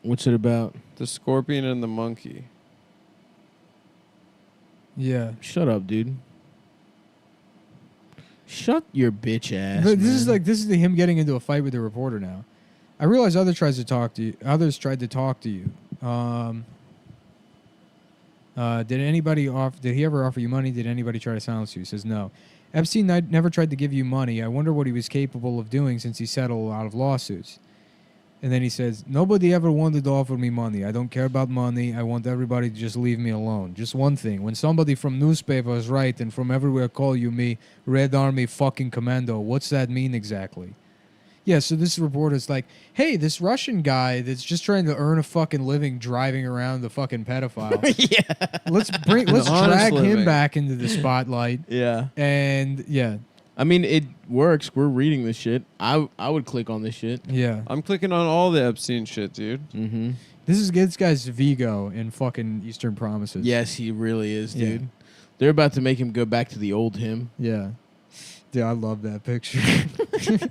S2: What's it about?
S10: The scorpion and the monkey.
S1: Yeah.
S2: Shut up, dude. Shut your bitch ass.
S1: But
S2: man.
S1: this is him getting into a fight with the reporter now. I realize others tried to talk to you. Did he ever offer you money? Did anybody try to silence you? He says no. Epstein never tried to give you money. I wonder what he was capable of doing since he settled a lot of lawsuits. And then he says, nobody ever wanted to offer me money. I don't care about money. I want everybody to just leave me alone. Just one thing. When somebody from newspapers write and from everywhere call you me, Red Army fucking commando, what's that mean exactly? Yeah, so this reporter's like, hey, this Russian guy that's just trying to earn a fucking living driving around the fucking pedophile.
S2: Yeah.
S1: Let's drag him back into the spotlight.
S2: Yeah.
S1: And yeah.
S2: I mean, it works. We're reading this shit. I would click on this shit.
S1: Yeah.
S10: I'm clicking on all the Epstein shit, dude.
S2: Mm-hmm.
S1: This guy's Vigo in fucking Eastern Promises.
S2: Yes, he really is, dude.
S1: Yeah.
S2: They're about to make him go back to the old him.
S1: Yeah. Dude, I love that picture.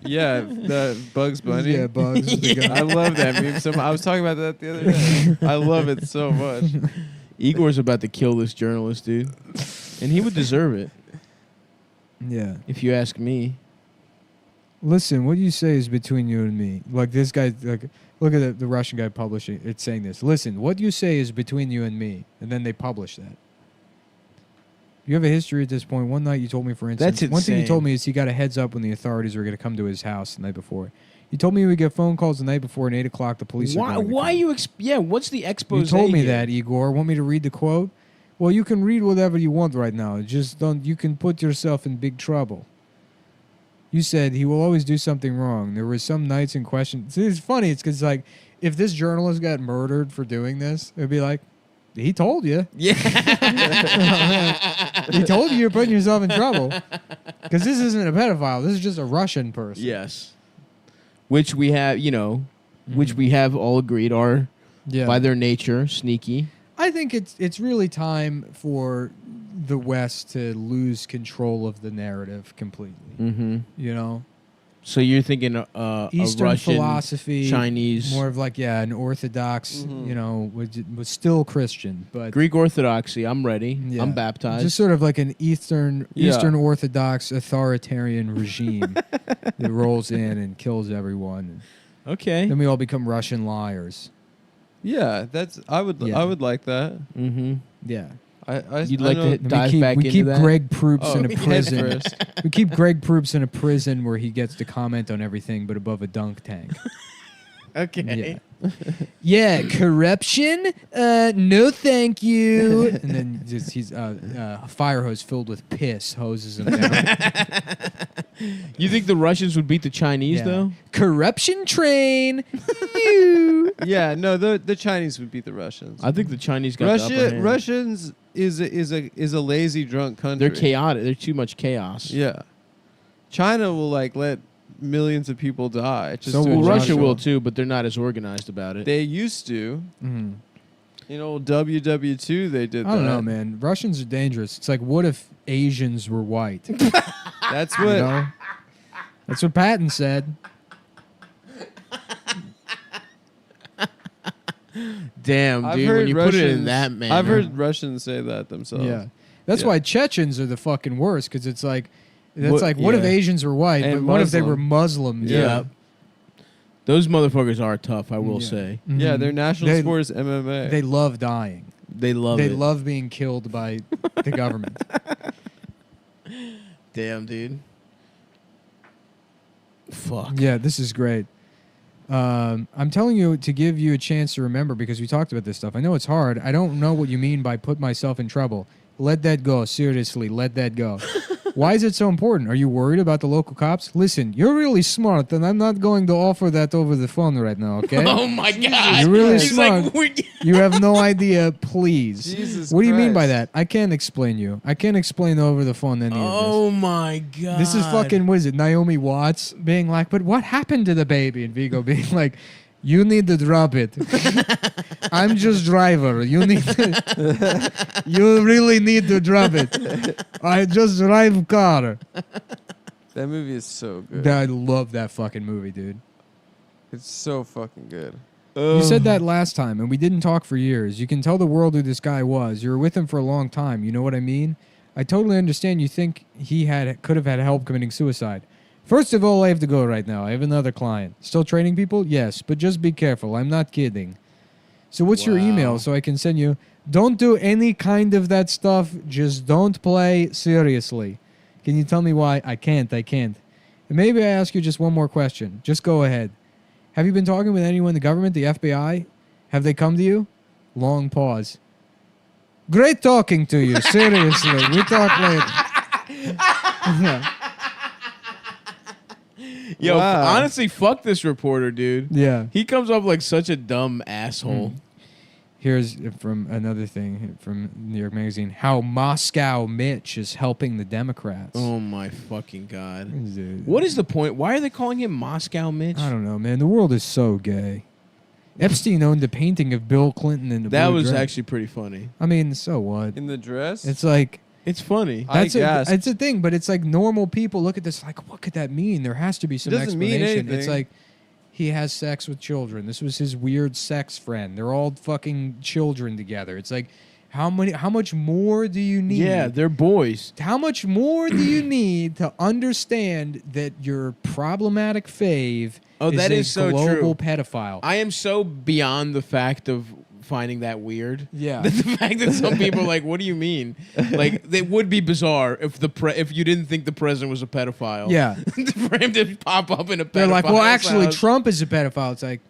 S10: Yeah, the Bugs Bunny.
S1: Yeah, Bugs.
S2: Yeah.
S10: I love that meme. I was talking about that the other day. I love it so much.
S2: Igor's about to kill this journalist, dude. And he would deserve it.
S1: Yeah.
S2: If you ask me.
S1: Listen, what you say is between you and me. Like this guy, like look at the Russian guy publishing. It's saying this. Listen, what you say is between you and me, and then they publish that. You have a history at this point. One night you told me, for instance,
S2: That's
S1: one thing you
S2: insane.
S1: told me is he got a heads up when the authorities were going to come to his house the night before. You told me we would get phone calls the night before, and 8 o'clock the police.
S2: Why?
S1: Are going to
S2: Why
S1: come.
S2: you? What's the expose?
S1: You told me
S2: here?
S1: that, Igor. Want me to read the quote? Well, you can read whatever you want right now. Just don't. You can put yourself in big trouble. You said he will always do something wrong. There were some nights in question. See, it's funny. It's because like if this journalist got murdered for doing this, it'd be like, he told you.
S2: Yeah.
S1: He told you you're putting yourself in trouble. Because this isn't a pedophile. This is just a Russian person.
S2: Yes. Which we have, which we have all agreed are, by their nature, sneaky.
S1: I think it's really time for the West to lose control of the narrative completely.
S2: Mm-hmm.
S1: You know?
S2: So you're thinking
S1: Eastern
S2: a Russian,
S1: philosophy,
S2: Chinese,
S1: more of like an Orthodox, was still Christian, but
S2: Greek Orthodoxy. I'm ready.
S1: Yeah.
S2: I'm baptized.
S1: Just sort of like an Eastern
S2: Yeah.
S1: Orthodox authoritarian regime that rolls in and kills everyone.
S2: Okay.
S1: Then we all become Russian liars.
S10: Yeah, I would like that.
S2: Mm-hmm.
S1: Yeah.
S2: You'd like to dive back
S1: we
S2: into
S1: keep
S2: that?
S1: Greg Proops in a
S10: head
S1: prison.
S10: first.
S1: We keep Greg Proops in a prison where he gets to comment on everything, but above a dunk tank.
S2: Okay.
S1: Yeah, corruption? No, thank you. And then he's a fire hose filled with piss hoses him down.
S2: You think the Russians would beat the Chinese though?
S1: Corruption train.
S10: Yeah, no, the Chinese would beat the Russians.
S2: I think the Chinese got the upper hand.
S10: Russians is a lazy drunk country.
S2: They're chaotic. They're too much chaos.
S10: Yeah, China will let millions of people die. Just
S2: So
S10: to
S2: will
S10: enjoy
S2: Russia
S10: it.
S2: will too, but they're not as organized about it.
S10: They used to.
S1: Mm-hmm.
S10: You know, WW2 they did.
S1: I don't
S10: that.
S1: know, man. Russians are dangerous. It's like, what if Asians were white?
S10: That's what.
S1: You know? That's what Patton said.
S2: Damn,
S10: I've
S2: dude.
S10: heard
S2: When you
S10: Russians,
S2: put it in that manner.
S10: I've heard Russians say that themselves.
S1: Yeah. That's why Chechens are the fucking worst, because it's like, what if
S2: yeah.
S1: Asians were white,
S10: And
S1: but what if they were
S10: Muslim.
S1: Muslim?
S2: Yeah. Those motherfuckers are tough, I will
S1: Yeah.
S2: say.
S1: Mhm.
S10: Yeah, their national
S1: They-
S10: sport is MMA.
S1: They love dying.
S2: They love
S1: They
S2: it.
S1: love being killed by the government.
S2: Damn, dude. Fuck.
S1: Yeah, this is great. I'm telling you to give you a chance to remember because we talked about this stuff. I know it's hard. I don't know what you mean by put myself in trouble. Let that go. Seriously, let that go. Why is it so important? Are you worried about the local cops? Listen, you're really smart, and I'm not going to offer that over the phone right now, okay?
S5: Oh, my God.
S1: You're really
S5: He's
S1: smart.
S5: like,
S1: You have no idea, please.
S5: Jesus
S1: What do you mean by
S5: Christ.
S1: that? I can't explain you. I can't explain over the phone any of this.
S5: Oh, my God.
S1: This is fucking, what is it, Naomi Watts being like, but what happened to the baby? And Vigo being like, you need to drop it. I'm just driver. You need to, you really need to drop it. I just drive car.
S18: That movie is so good.
S1: I love that fucking movie, dude.
S18: It's so fucking good.
S1: You said that last time, and we didn't talk for years. You can tell the world who this guy was. You were with him for a long time. You know what I mean? I totally understand you think he could have had help committing suicide. First of all, I have to go right now. I have another client. Still training people? Yes, but just be careful. I'm not kidding. So what's your email so I can send you? Don't do any kind of that stuff. Just don't play seriously. Can you tell me why? I can't. And maybe I ask you just one more question. Just go ahead. Have you been talking with anyone in the government, the FBI? Have they come to you? Long pause. Great talking to you. Seriously. We talk later. Yeah.
S2: Yo,
S1: Wow.
S2: honestly, fuck this reporter, dude.
S1: Yeah.
S2: He comes off like such a dumb asshole.
S1: Here's from another thing from New York Magazine. How Moscow Mitch is helping the Democrats.
S2: Oh, my fucking God. What is the point? Why are they calling him Moscow Mitch?
S1: I don't know, man. The world is so gay. Epstein owned a painting of Bill Clinton in a
S2: That
S1: blue
S2: was
S1: dress.
S2: actually pretty funny.
S1: I mean, so what?
S18: In the dress?
S1: It's like...
S2: It's funny.
S1: It's a thing, but it's like normal people look at this like, what could that mean? There has to be some
S18: Doesn't mean
S1: explanation. It's
S18: anything.
S1: like he has sex with children. This was his weird sex friend. They're all fucking children together. It's like, how much more do you need?
S2: Yeah, they're boys.
S1: How much more do you need to understand that your problematic fave
S2: That
S1: is
S2: is
S1: a
S2: so
S1: global
S2: true.
S1: pedophile?
S2: I am so beyond the fact of finding that weird.
S1: Yeah.
S2: The fact that some people are like, what do you mean? Like, it would be bizarre if if you didn't think the president was a pedophile.
S1: Yeah.
S2: For him to pop up in a pedophile.
S1: They're like, well, actually,
S2: house.
S1: Trump is a pedophile. It's like,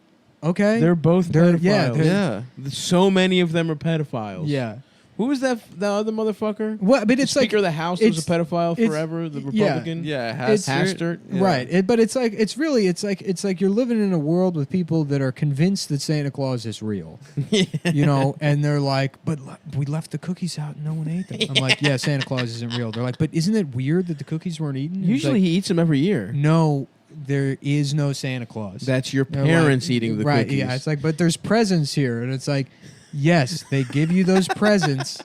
S1: okay.
S2: They're both pedophiles.
S1: Yeah.
S2: So many of them are pedophiles.
S1: Yeah.
S2: Who was that? The other motherfucker?
S1: What? But it's
S2: the Speaker
S1: like
S2: of the House was a
S1: it's-
S2: pedophile
S1: it's-
S2: forever. The
S1: yeah.
S2: Republican.
S18: Yeah,
S2: Hastert.
S1: Right. But it's like it's like you're living in a world with people that are convinced that Santa Claus is real. You know, and they're like, but we left the cookies out and no one ate them. I'm like, yeah, Santa Claus isn't real. They're like, but isn't it weird that the cookies weren't eaten? It's
S2: Usually
S1: like,
S2: he eats them every year.
S1: no, there is no Santa Claus.
S2: That's your
S1: They're
S2: parents
S1: like,
S2: eating the
S1: right,
S2: cookies.
S1: Yeah, it's like, but there's presents here, and it's like, yes, they give you those presents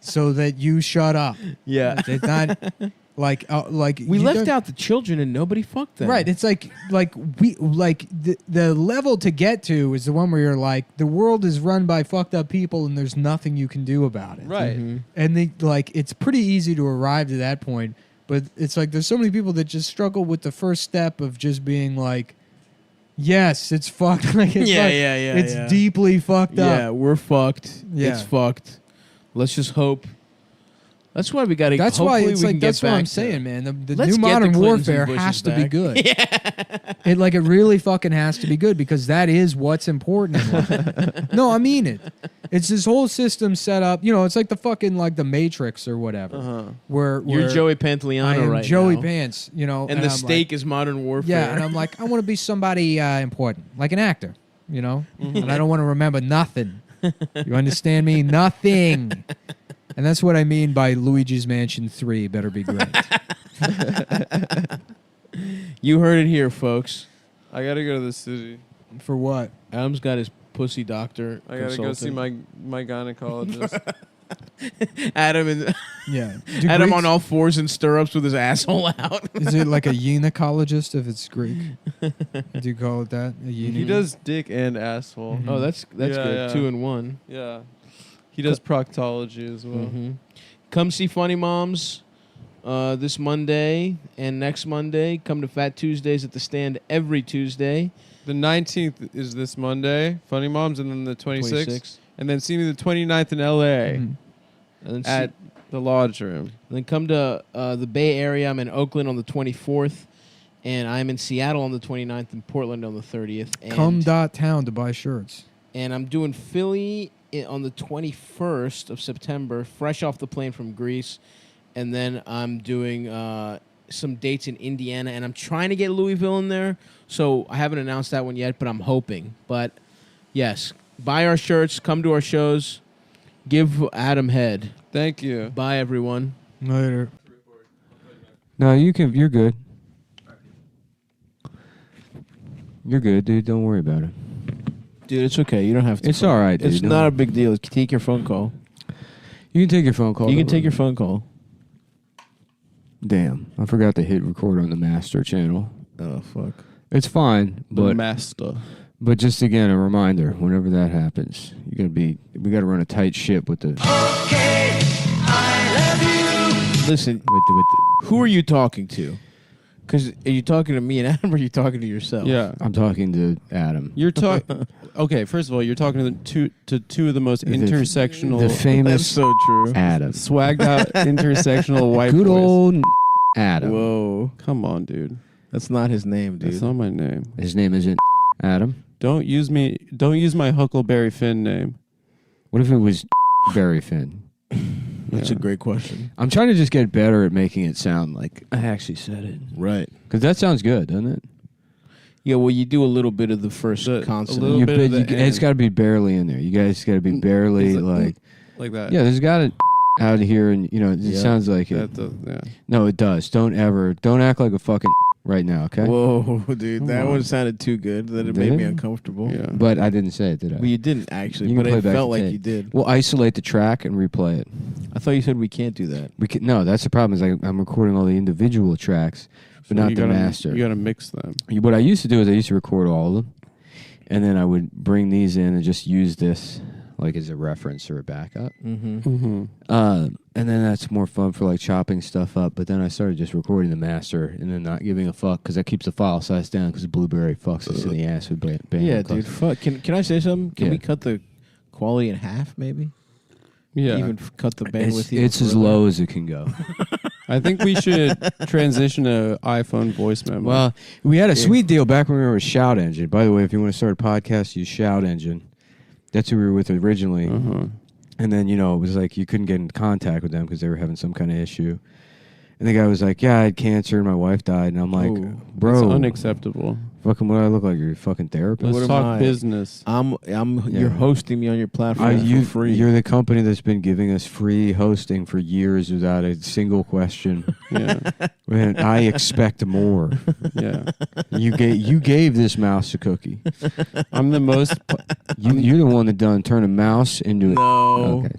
S1: so that you shut up.
S2: Yeah.
S1: It's not like
S2: We
S1: you
S2: left
S1: don't-
S2: out the children and nobody fucked them.
S1: Right. It's like the level to get to is the one where you're like, the world is run by fucked up people and there's nothing you can do about it.
S18: Right.
S1: And it's pretty easy to arrive to that point, but it's like there's so many people that just struggle with the first step of just being like, yes, it's fucked. Like, it's It's deeply fucked up.
S2: Yeah, we're fucked.
S1: Yeah.
S2: It's fucked. Let's just hope. That's why we got to.
S1: That's why it's
S2: we
S1: like
S2: can get
S1: that's what
S2: back
S1: I'm
S2: to-
S1: saying, man. The
S2: Let's
S1: new
S2: get the
S1: modern
S2: Clintons and
S1: warfare
S2: Bushes
S1: has to be
S2: back.
S1: good. It really fucking has to be good because that is what's important in life. No, I mean it. It's this whole system set up. You know, it's like the fucking like the Matrix or whatever. Where
S2: You're Joey Pantoliano
S1: I am
S2: right
S1: Joey
S2: now.
S1: Pants. You know,
S2: And the
S1: I'm
S2: stake
S1: like,
S2: is modern warfare.
S1: yeah, and I'm like, I want to be somebody important, like an actor. You know, and I don't want to remember nothing. You understand me? Nothing. And that's what I mean by Luigi's Mansion 3 better be great.
S2: You heard it here, folks.
S18: I gotta go to the city.
S1: For what?
S2: Adam's got his pussy doctor.
S18: I gotta go see
S2: consultant.
S18: my gynecologist.
S2: Adam and
S1: Yeah. Do
S2: Adam
S1: Greeks-
S2: on all fours in stirrups with his asshole out.
S1: Is it like a gynecologist if it's Greek? Do you call it that? A
S18: He
S1: gyne-
S18: does dick and asshole.
S2: Oh, that's
S18: Yeah,
S2: good.
S18: yeah.
S2: 2 in 1.
S18: Yeah. He does proctology as well.
S2: Come see Funny Moms this Monday and next Monday. Come to Fat Tuesdays at the Stand every Tuesday.
S18: The 19th is this Monday, Funny Moms, and then the 26th.
S2: 26th.
S18: And then see me the 29th in LA
S2: And then
S18: at the Lodge Room.
S2: then come to the Bay Area. I'm in Oakland on the 24th.
S5: And I'm in Seattle on the 29th and Portland on the 30th. And
S4: Cumtown to buy shirts.
S5: And I'm doing Philly on the 21st of September, fresh off the plane from Greece. And then I'm doing some dates in Indiana. And I'm trying to get Louisville in there. So I haven't announced that one yet, but I'm hoping. But, yes, buy our shirts. Come to our shows. Give Adam head.
S10: Thank you.
S5: Bye, everyone.
S4: Later.
S11: No, you're good. You're good, dude. Don't worry about it.
S5: Dude, it's okay. You don't have to.
S11: It's all right, dude.
S5: It's not a big deal. Take your phone call.
S11: You can take your phone call.
S5: You can take your phone call.
S11: Damn, I forgot to hit record on the master channel.
S5: Oh, fuck.
S11: It's fine,
S10: The
S11: but
S10: master.
S11: But just again, a reminder: whenever that happens, we got to run a tight ship with the.
S5: Okay, I love you. Listen, who are you talking to? Because are you talking to me and Adam, or are you talking to yourself?
S10: Yeah.
S11: I'm talking to Adam.
S10: You're talking. Okay, first of all, you're talking to two of the most intersectional,
S11: the famous
S5: That's so true.
S11: Adam,
S10: swagged out intersectional white
S11: good
S10: boys.
S11: old Adam.
S5: Whoa,
S10: come on, dude.
S5: That's not his name, dude.
S10: That's not my name.
S11: His name isn't Adam.
S10: Don't use my Huckleberry Finn name.
S11: What if it was Barry Finn?
S5: That's a great question.
S11: I'm trying to just get better at making it sound like I actually said it.
S5: Right.
S11: Because that sounds good, doesn't it?
S5: Yeah, well, you do a little bit of the first consonant.
S10: A little bit of the
S11: it's got to be barely in there. You guys got to be barely like
S10: that.
S11: Yeah, there's got to out here, and it sounds like it.
S10: Yeah.
S11: No, it does. Don't act like a fucking right now, okay?
S5: Whoa, dude, that one sounded too good that it made me uncomfortable.
S10: Yeah.
S11: But I didn't say it, did I?
S5: Well, you didn't actually,
S11: You
S5: but
S11: can play
S5: it
S11: back
S5: felt
S11: the
S5: like
S11: tape.
S5: you did.
S11: We'll isolate the track and replay it.
S5: I thought you said we can't do that.
S11: We can, no, that's the problem. Is I'm recording all the individual tracks, but not the master.
S10: You got to mix them.
S11: What I used to do is I used to record all of them, and then I would bring these in and just use this like as a reference or a backup.
S5: Mm-hmm.
S10: Mm-hmm.
S11: And then that's more fun for like chopping stuff up. But then I started just recording the master and then not giving a fuck because that keeps the file size down because Blueberry fucks us in the ass with band.
S5: Yeah, dude. Fuck. Can I say something? Can
S11: Yeah.
S5: we cut the quality in half, maybe?
S10: Yeah.
S5: Even cut the bandwidth.
S11: It's as low as it can go.
S10: I think we should transition to iPhone voice memo.
S11: Well, we had a sweet deal back when we were with Shout Engine. By the way, if you want to start a podcast, use Shout Engine. That's who we were with originally.
S10: Uh-huh.
S11: And then, it was like you couldn't get in contact with them because they were having some kind of issue. And the guy was like, yeah, I had cancer and my wife died. And I'm like, bro.
S10: It's unacceptable.
S11: Fucking what do I look like? You're a fucking therapist?
S10: Let's talk business.
S5: You're hosting me on your platform for free.
S11: You're the company that's been giving us free hosting for years without a single question.
S10: Yeah.
S11: Man, I expect more.
S10: Yeah.
S11: You gave this mouse a cookie.
S10: I'm the most...
S11: You're the one that done turn a mouse into
S5: No.
S11: Okay.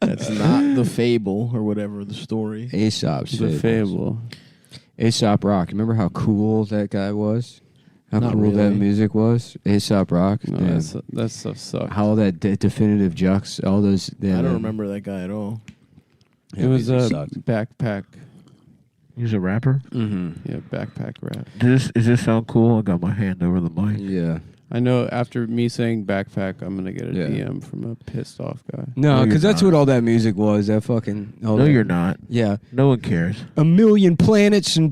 S5: That's not the fable or whatever the story.
S11: Aesop's
S10: The fable.
S11: Aesop Rock. Remember how cool that guy was? How
S5: Not
S11: cool that
S5: really.
S11: music was? Aesop Rock.
S10: No,
S11: Man.
S10: that stuff sucks.
S11: How that definitive jux, all those.
S5: I don't remember that guy at all.
S10: It was a
S11: music sucked.
S10: backpack.
S5: He's a rapper?
S11: Mm-hmm.
S10: Yeah, backpack rap.
S5: Does this sound cool? I got my hand over the mic.
S11: Yeah.
S10: I know after me saying backpack, I'm going to get a
S11: Yeah.
S10: DM from a pissed off guy.
S11: No,
S5: you're
S11: because that's
S5: not.
S11: what all that music was. That fucking.
S5: No, you're not.
S11: Yeah.
S5: No one cares.
S11: A million planets are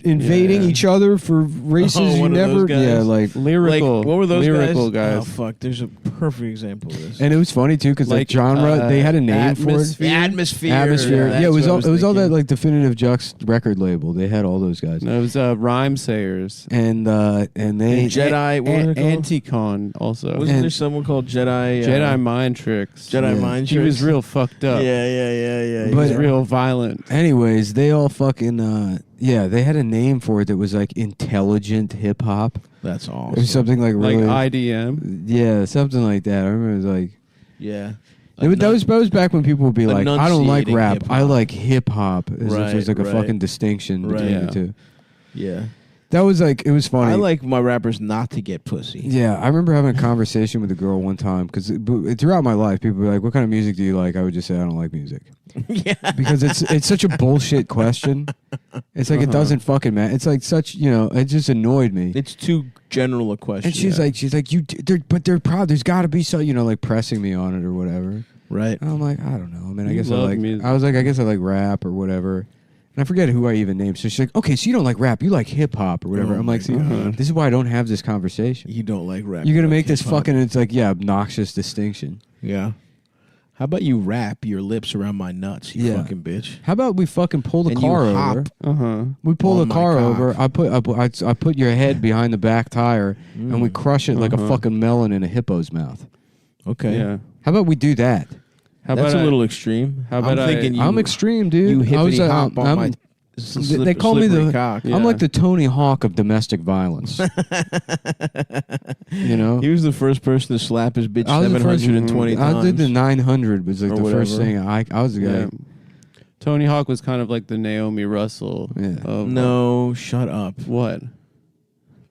S11: invading
S10: Yeah.
S11: each other for races
S5: Oh,
S11: you
S5: one of
S11: never.
S5: those guys?
S11: Yeah, like.
S10: Lyrical.
S5: Like, what were those
S10: lyrical
S5: guys?
S10: guys?
S5: Oh, fuck. There's a perfect example of this.
S11: And it was funny too because
S10: Like,
S11: genre, they had a name for it.
S5: The Atmosphere.
S11: Atmosphere.
S5: That's
S11: Yeah, it was
S5: what I
S11: all. It was all that
S5: thinking.
S11: like definitive Jux record label. They had all those guys.
S10: No, it was Rhyme Sayers.
S11: And they
S5: And Jedi. What were they called?
S10: Anticon also.
S5: Wasn't there someone called Jedi?
S10: Jedi Mind Tricks.
S5: Jedi Mind
S10: He
S5: Tricks.
S10: was real fucked up.
S5: Yeah.
S10: He was
S11: But-
S10: real violent.
S11: Anyways, they all fucking they had a name for it that was like intelligent hip hop.
S5: That's awesome.
S11: It was something like
S10: Like
S11: really
S10: IDM.
S11: yeah, something like that. I remember it was like
S5: Yeah.
S11: that was back when people would be like, I don't like
S5: Enunciating
S11: rap,
S5: hip-hop.
S11: I like hip hop. As if there's like a
S5: Right,
S11: fucking distinction between
S5: Right.
S11: the two.
S5: Yeah.
S11: That was like it was funny.
S5: I like my rappers not to get pussy.
S11: Yeah, I remember having a conversation with a girl one time because throughout my life, people were like, "What kind of music do you like?" I would just say, "I don't like music,"
S5: Yeah.
S11: because it's such a bullshit question. It's like it doesn't fucking matter. It's like such it just annoyed me.
S5: It's too general a question.
S11: And she's like, they're proud. There's got to be so like pressing me on it or whatever.
S5: Right.
S11: And I'm like, I don't know. I mean, I
S10: You
S11: guess I
S10: love
S11: like.
S10: music.
S11: I was like, I guess I like rap or whatever. And I forget who I even named. So she's like, okay, so you don't like rap, you like hip hop or whatever.
S2: Oh
S11: I'm like, see, this is why I don't have this conversation.
S2: You don't like rap.
S11: You're gonna
S2: you
S11: make
S2: like
S11: this
S2: hip-hop.
S11: fucking, it's like, yeah, obnoxious distinction.
S2: Yeah. How about you wrap your lips around my nuts, you fucking bitch?
S11: How about we fucking pull the
S2: And
S11: car
S2: you
S11: over?
S2: hop
S11: We pull
S2: on
S11: the
S2: my
S11: car
S2: cock.
S11: over. I put your head behind the back tire, and we crush it like a fucking melon in a hippo's mouth.
S2: Okay.
S10: Yeah.
S11: How about we do that?
S10: How
S2: That's
S10: about
S2: a little extreme.
S10: How about
S2: I'm thinking
S11: I'm extreme, dude.
S2: You
S11: I
S2: hippity
S11: was,
S2: hop on my
S11: they call me
S2: slippery
S11: the.
S2: cock.
S11: I'm like the Tony Hawk of domestic violence. You know,
S2: He was the first person to slap his bitch
S11: I was the first-
S2: 720 times.
S11: I did the 900 was like
S2: Or
S11: the first
S2: whatever.
S11: thing. I was the guy.
S10: Yeah. Tony Hawk was kind of like the Naomi Russell. Of,
S2: No, shut up.
S10: What?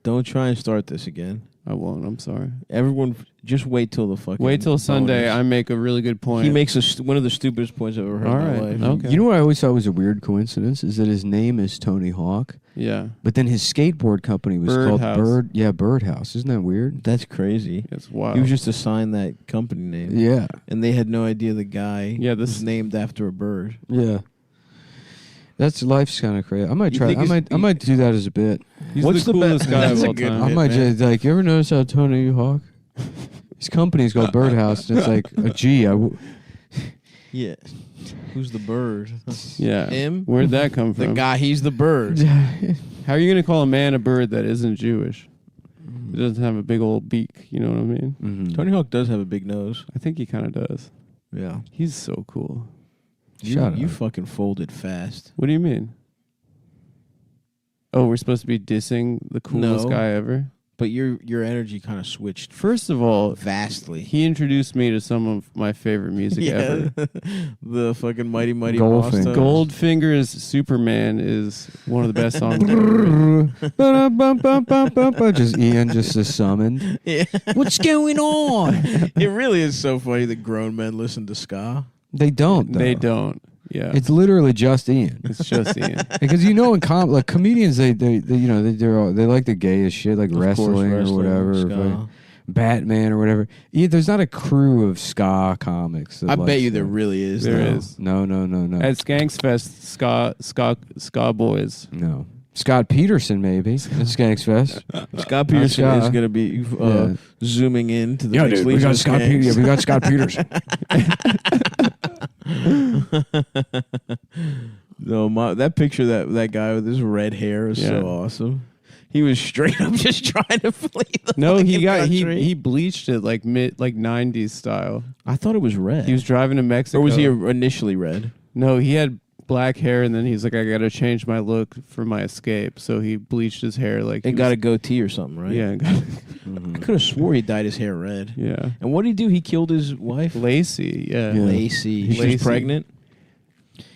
S2: Don't try and start this again.
S10: I won't. I'm sorry.
S2: Everyone, just wait till the fucking.
S10: Wait till Sunday.
S2: bonus.
S10: I make a really good point.
S2: He makes one of the stupidest points I've ever heard
S10: All
S2: in my
S10: right.
S2: life.
S10: Okay.
S11: You know what I always thought was a weird coincidence is that his name is Tony Hawk.
S10: Yeah.
S11: But then his skateboard company was called
S10: Birdhouse.
S11: Birdhouse. Isn't that weird?
S2: That's crazy.
S10: It's wild.
S2: He was just assigned that company name.
S11: Yeah.
S2: And they had no idea the guy
S10: Yeah, this
S2: was named after a bird.
S11: Yeah. That's life's kind of crazy. I might
S2: You
S11: try.
S2: think
S11: I might do that as a bit.
S10: He's
S2: What's
S10: the
S2: the
S10: coolest
S2: best-
S10: guy of
S2: That's a
S10: all
S2: good
S10: time.
S11: I
S2: bit,
S11: might
S2: man.
S11: just like. You ever notice how Tony Hawk? His company's called Birdhouse. And it's like a G.
S2: Yeah. Who's the bird?
S10: Yeah.
S2: Him?
S10: Where'd that come
S2: The
S10: from?
S2: guy, he's the bird.
S10: How are you going to call a man a bird that isn't Jewish? It doesn't have a big old beak. You know what I mean?
S11: Mm-hmm.
S2: Tony Hawk does have a big nose.
S10: I think he kind of does.
S2: Yeah.
S10: He's so cool.
S2: You fucking folded fast.
S10: What do you mean? Oh, we're supposed to be dissing the coolest
S2: No.
S10: guy ever?
S2: But your energy kind of switched
S10: First of all,
S2: vastly.
S10: he introduced me to some of my favorite music ever.
S2: The fucking Mighty Mighty
S11: Goldfinger.
S2: Boss Tones.
S10: Goldfinger's Superman is one of the best songs ever.
S11: Just Ian just is summoned.
S2: Yeah.
S11: What's going on?
S2: It really is so funny that grown men listen to ska.
S11: They don't. Though.
S10: They don't. Yeah.
S11: It's literally just Ian.
S10: It's just Ian.
S11: Because you know, in like comedians, they you know they like the gayest shit, like
S2: Of course,
S11: wrestling or whatever, or
S2: ska.
S11: fucking Batman or whatever. Yeah, there's not a crew of ska comics. That
S2: I
S11: likes
S2: bet you
S11: that.
S2: there really is.
S10: There
S2: though.
S10: is.
S11: No.
S10: At Skanks Fest, ska boys.
S11: No. Scott Peterson maybe at Skanks Fest.
S2: Scott Peterson
S11: Ska.
S2: is going to be
S11: Yeah.
S2: zooming in to the
S11: Yeah,
S2: next
S11: dude, we
S2: Legion
S11: got
S2: of
S11: Scott
S2: Skanks.
S11: Peterson. We got Scott Peterson.
S2: No, that picture that guy with his red hair is so awesome. He was straight up just trying to flee the
S10: No, he
S2: fucking
S10: got
S2: country.
S10: he bleached it like 90s style.
S2: I thought it was red.
S10: He was driving to Mexico.
S2: Or was he initially red?
S10: No, he had black hair, and then he's like, I got to change my look for my escape. So he bleached his hair like.
S2: And got a goatee or something, right?
S10: Yeah.
S2: I could have swore he dyed his hair red.
S10: Yeah.
S2: And what did he do? He killed his wife?
S10: Lacey. Yeah.
S2: Lacey. She
S10: Lacey.
S2: was pregnant?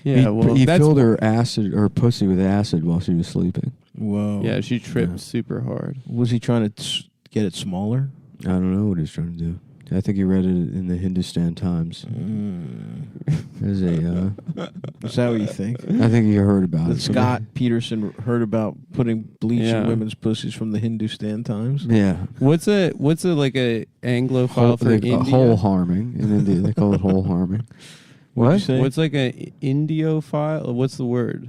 S10: Yeah. Well,
S11: he
S10: that's
S11: filled her pussy with acid while she was sleeping.
S2: Whoa.
S10: Yeah, she tripped super hard.
S2: Was he trying to get it smaller?
S11: I don't know what he's trying to do. I think he read it in the Hindustan Times. There's a.
S2: Is that what you think?
S11: I think you heard about
S2: That
S11: it.
S2: Scott Peterson heard about putting bleach
S10: Yeah.
S2: in women's pussies from the Hindustan Times.
S11: Yeah.
S10: What's a like a Anglophile for India?
S11: Hole harming in India. They call it hole harming.
S2: What'd you
S11: What?
S2: say?
S10: What's like a Indiophile? What's the word?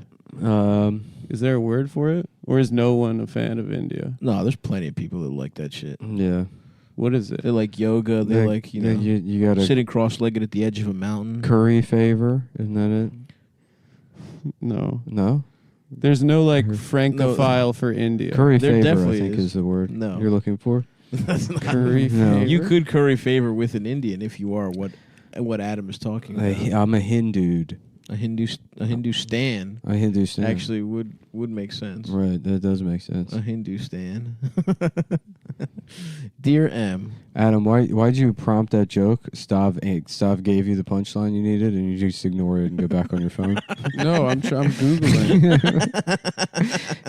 S10: Is there a word for it, or is no one a fan of India?
S2: No, there's plenty of people that like that shit.
S11: Yeah.
S10: What is it?
S2: They like yoga. They like, you know,
S11: you got
S2: sitting cross-legged at the edge of a mountain.
S11: curry favor. Isn't that it?
S10: No.
S11: No.
S10: There's no like francophile for India.
S11: Curry
S2: There
S11: favor,
S2: definitely
S11: I think, is the word
S2: No.
S11: you're looking for.
S2: That's not
S10: Curry
S11: No.
S10: favor.
S2: You could curry favor with an Indian if you are what Adam is talking about.
S11: I'm a Hindu.
S2: A Hindustan
S11: A Hindustan.
S2: actually would make sense.
S11: Right, that does make sense.
S2: A Hindustan. Dear M.
S11: Adam, why'd you prompt that joke? Stav gave you the punchline you needed, and you just ignore it and go back on your phone.
S10: No, I'm googling.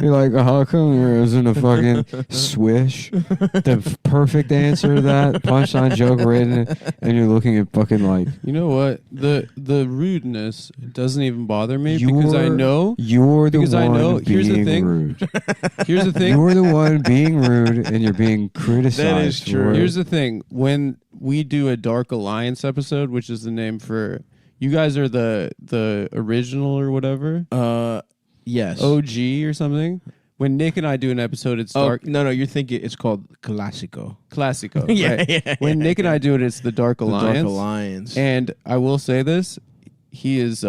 S11: You're like, how come there isn't a fucking swish? The perfect answer to that punchline joke written, and you're looking at fucking like.
S10: You know what? The rudeness doesn't even bother me because I know
S11: you're the
S10: because
S11: one
S10: I know.
S11: being
S10: Here's the thing.
S11: rude.
S10: Here's the thing.
S11: You're the one being rude, and you're being criticized.
S2: That is true.
S11: for it.
S10: Here's the thing. When we do a Dark Alliance episode, which is the name for you guys are the original or whatever.
S5: Yes.
S10: OG or something. When Nick and I do an episode, it's dark.
S5: No, you're thinking it's called Classico.
S10: Classico.
S5: Yeah,
S10: right?
S5: yeah,
S10: When Nick and I do it, it's the Dark Alliance.
S5: The Dark Alliance.
S10: And I will say this: he is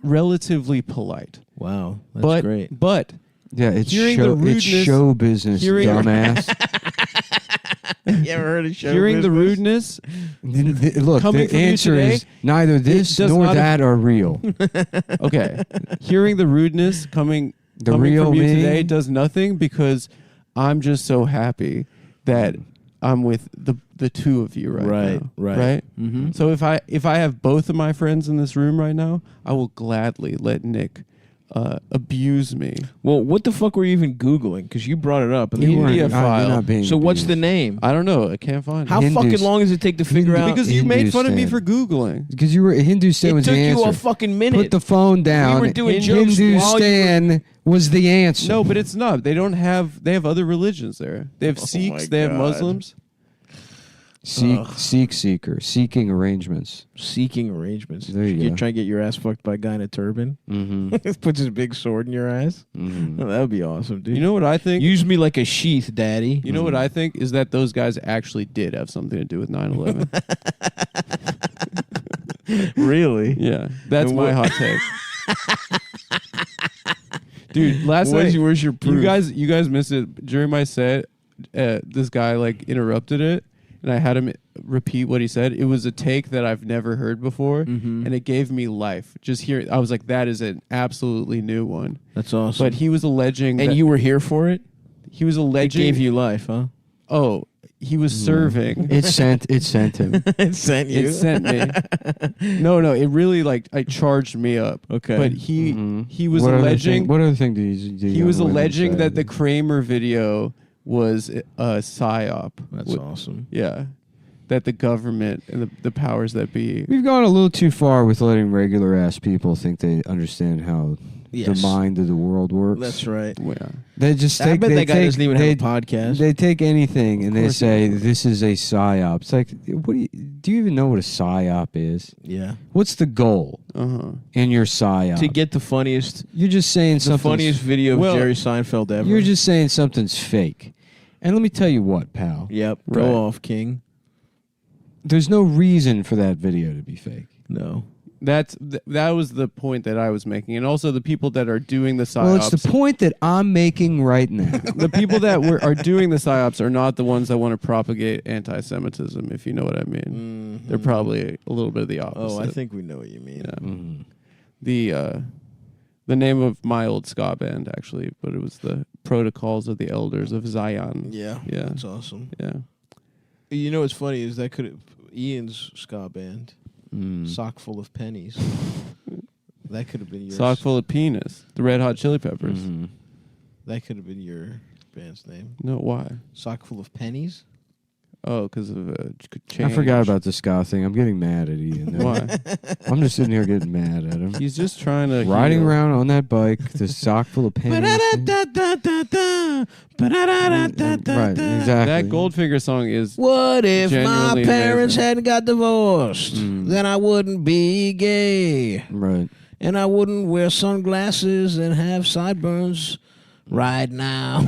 S10: relatively polite.
S5: Wow, that's great.
S10: But
S11: yeah, it's
S10: rudeness,
S11: show business, dumbass.
S5: You ever heard of show
S10: hearing
S5: business?
S10: the rudeness.
S11: Look,
S10: coming
S11: the
S10: from you
S11: answer
S10: today,
S11: is neither this nor that are real.
S10: Okay, hearing the rudeness coming
S11: real
S10: from you
S11: me
S10: today does nothing because I'm just so happy that I'm with the two of you right now. Right.
S5: Mm-hmm.
S10: So if I have both of my friends in this room right now, I will gladly let Nick abuse me.
S5: Well, what the fuck were you even Googling? Because you brought it up.
S10: India file.
S5: So what's the name?
S10: I don't know. I can't find it.
S5: How fucking long does it take to figure out?
S10: Because you made fun of me for Googling.
S11: Because you were Hindustan
S5: It
S11: was
S5: took
S11: the answer.
S5: you a fucking minute.
S11: Put the phone down.
S5: We were doing jokes while
S11: Hindustan was the answer.
S10: No, but it's not. They have other religions there. They have Sikhs. They have Muslims.
S11: Seeking arrangements.
S5: Seeking arrangements.
S11: There you go.
S5: Trying to get your ass fucked by a guy in a turban.
S11: Mm-hmm.
S5: Puts his big sword in your ass.
S11: Mm-hmm.
S5: Oh, that would be awesome, dude.
S10: You know what I think?
S5: Use me like a sheath, daddy.
S10: You know what I think is that those guys actually did have something to do with 9/11.
S5: Really?
S10: Yeah, that's
S5: And
S10: my hot take. Dude, last night,
S5: where's your proof?
S10: You guys missed it during my set. This guy interrupted it, and I had him repeat what he said. It was a take that I've never heard before, and it gave me life. Just hear, I was like, that is an absolutely new one.
S5: That's awesome.
S10: But he was alleging,
S5: and you were here for it.
S10: He was alleging
S5: It gave you life, huh?
S10: Oh, he was serving.
S11: It sent him.
S5: It sent you.
S10: It sent me. No, it really I charged me up.
S5: Okay.
S10: But he was alleging.
S11: What other thing did he do?
S10: He was alleging that the Kramer video was a psyop.
S5: That's awesome.
S10: Yeah. That the government and the powers that be.
S11: We've gone a little too far with letting regular ass people think they understand how the mind of the world works.
S5: That's right.
S10: Yeah.
S11: They just
S5: I
S11: take.
S5: bet
S11: They
S5: that guy
S11: take,
S5: doesn't even
S11: they,
S5: have a podcast.
S11: They take anything and they say this is a psyop. It's like, what do you even know what a psyop is?
S5: Yeah.
S11: What's the goal in your psyop?
S5: To get the funniest.
S11: You're just saying
S5: the
S11: something.
S5: funniest video of Jerry Seinfeld ever.
S11: You're just saying something's fake. And let me tell you what, pal.
S5: Yep. Go off, King.
S11: There's no reason for that video to be fake.
S5: No.
S10: That was the point that I was making, and also the people that are doing the psyops.
S11: Well, it's the point that I'm making right now.
S10: The people that are doing the psyops are not the ones that want to propagate anti-Semitism, if you know what I mean. They're probably a little bit of the opposite.
S5: Oh, I think we know what you mean.
S10: Yeah. The name of my old ska band, actually, but it was the Protocols of the Elders of Zion.
S5: Yeah. That's awesome.
S10: Yeah.
S5: You know what's funny is that Ian's ska band, Sock Full of Pennies. That could have been yours.
S10: Sock Full of Penis, the Red Hot Chili Peppers.
S5: That could have been your band's name.
S10: No, why?
S5: Sock Full of Pennies?
S10: Oh, because of
S11: I
S10: change.
S11: forgot about the ska thing. I'm getting mad at Ian.
S10: Why?
S11: I'm just sitting here getting mad at him.
S10: He's just trying to
S11: riding around on that bike, the sock full of pennies. Right, exactly.
S10: That Goldfinger song is.
S5: What if my
S10: genuinely
S5: parents
S10: amazing.
S5: hadn't got divorced? Then I wouldn't be gay.
S11: Right.
S5: And I wouldn't wear sunglasses and have sideburns right now.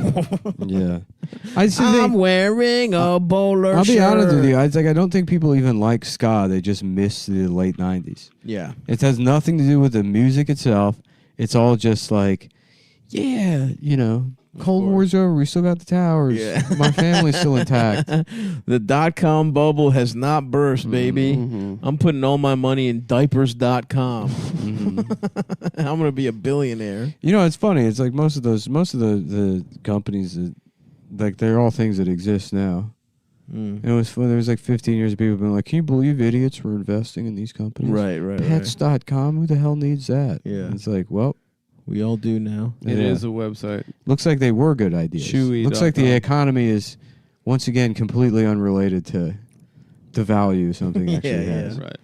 S11: Yeah.
S5: I'm wearing a bowler
S11: I'll be
S5: shirt.
S11: honest with you. I don't think people even like ska. They just miss the late 90s.
S5: Yeah.
S11: It has nothing to do with the music itself. It's all just like, yeah, Cold War's over. We still got the towers.
S5: Yeah.
S11: My family's still intact.
S5: The .com bubble has not burst, baby. I'm putting all my money in diapers.com. I'm going to be a billionaire.
S11: It's funny. It's like most of the companies that, like, they're all things that exist now. And it was fun. There was like 15 years of people being like, can you believe idiots were investing in these companies?
S5: Right.
S11: Pets.com, who the hell needs that?
S5: Yeah.
S11: And it's like, well,
S5: we all do now.
S10: It is a website.
S11: Looks like they were good ideas.
S10: Chewy.com.
S11: Looks like the economy is, once again, completely unrelated to the value something actually has.
S10: Right.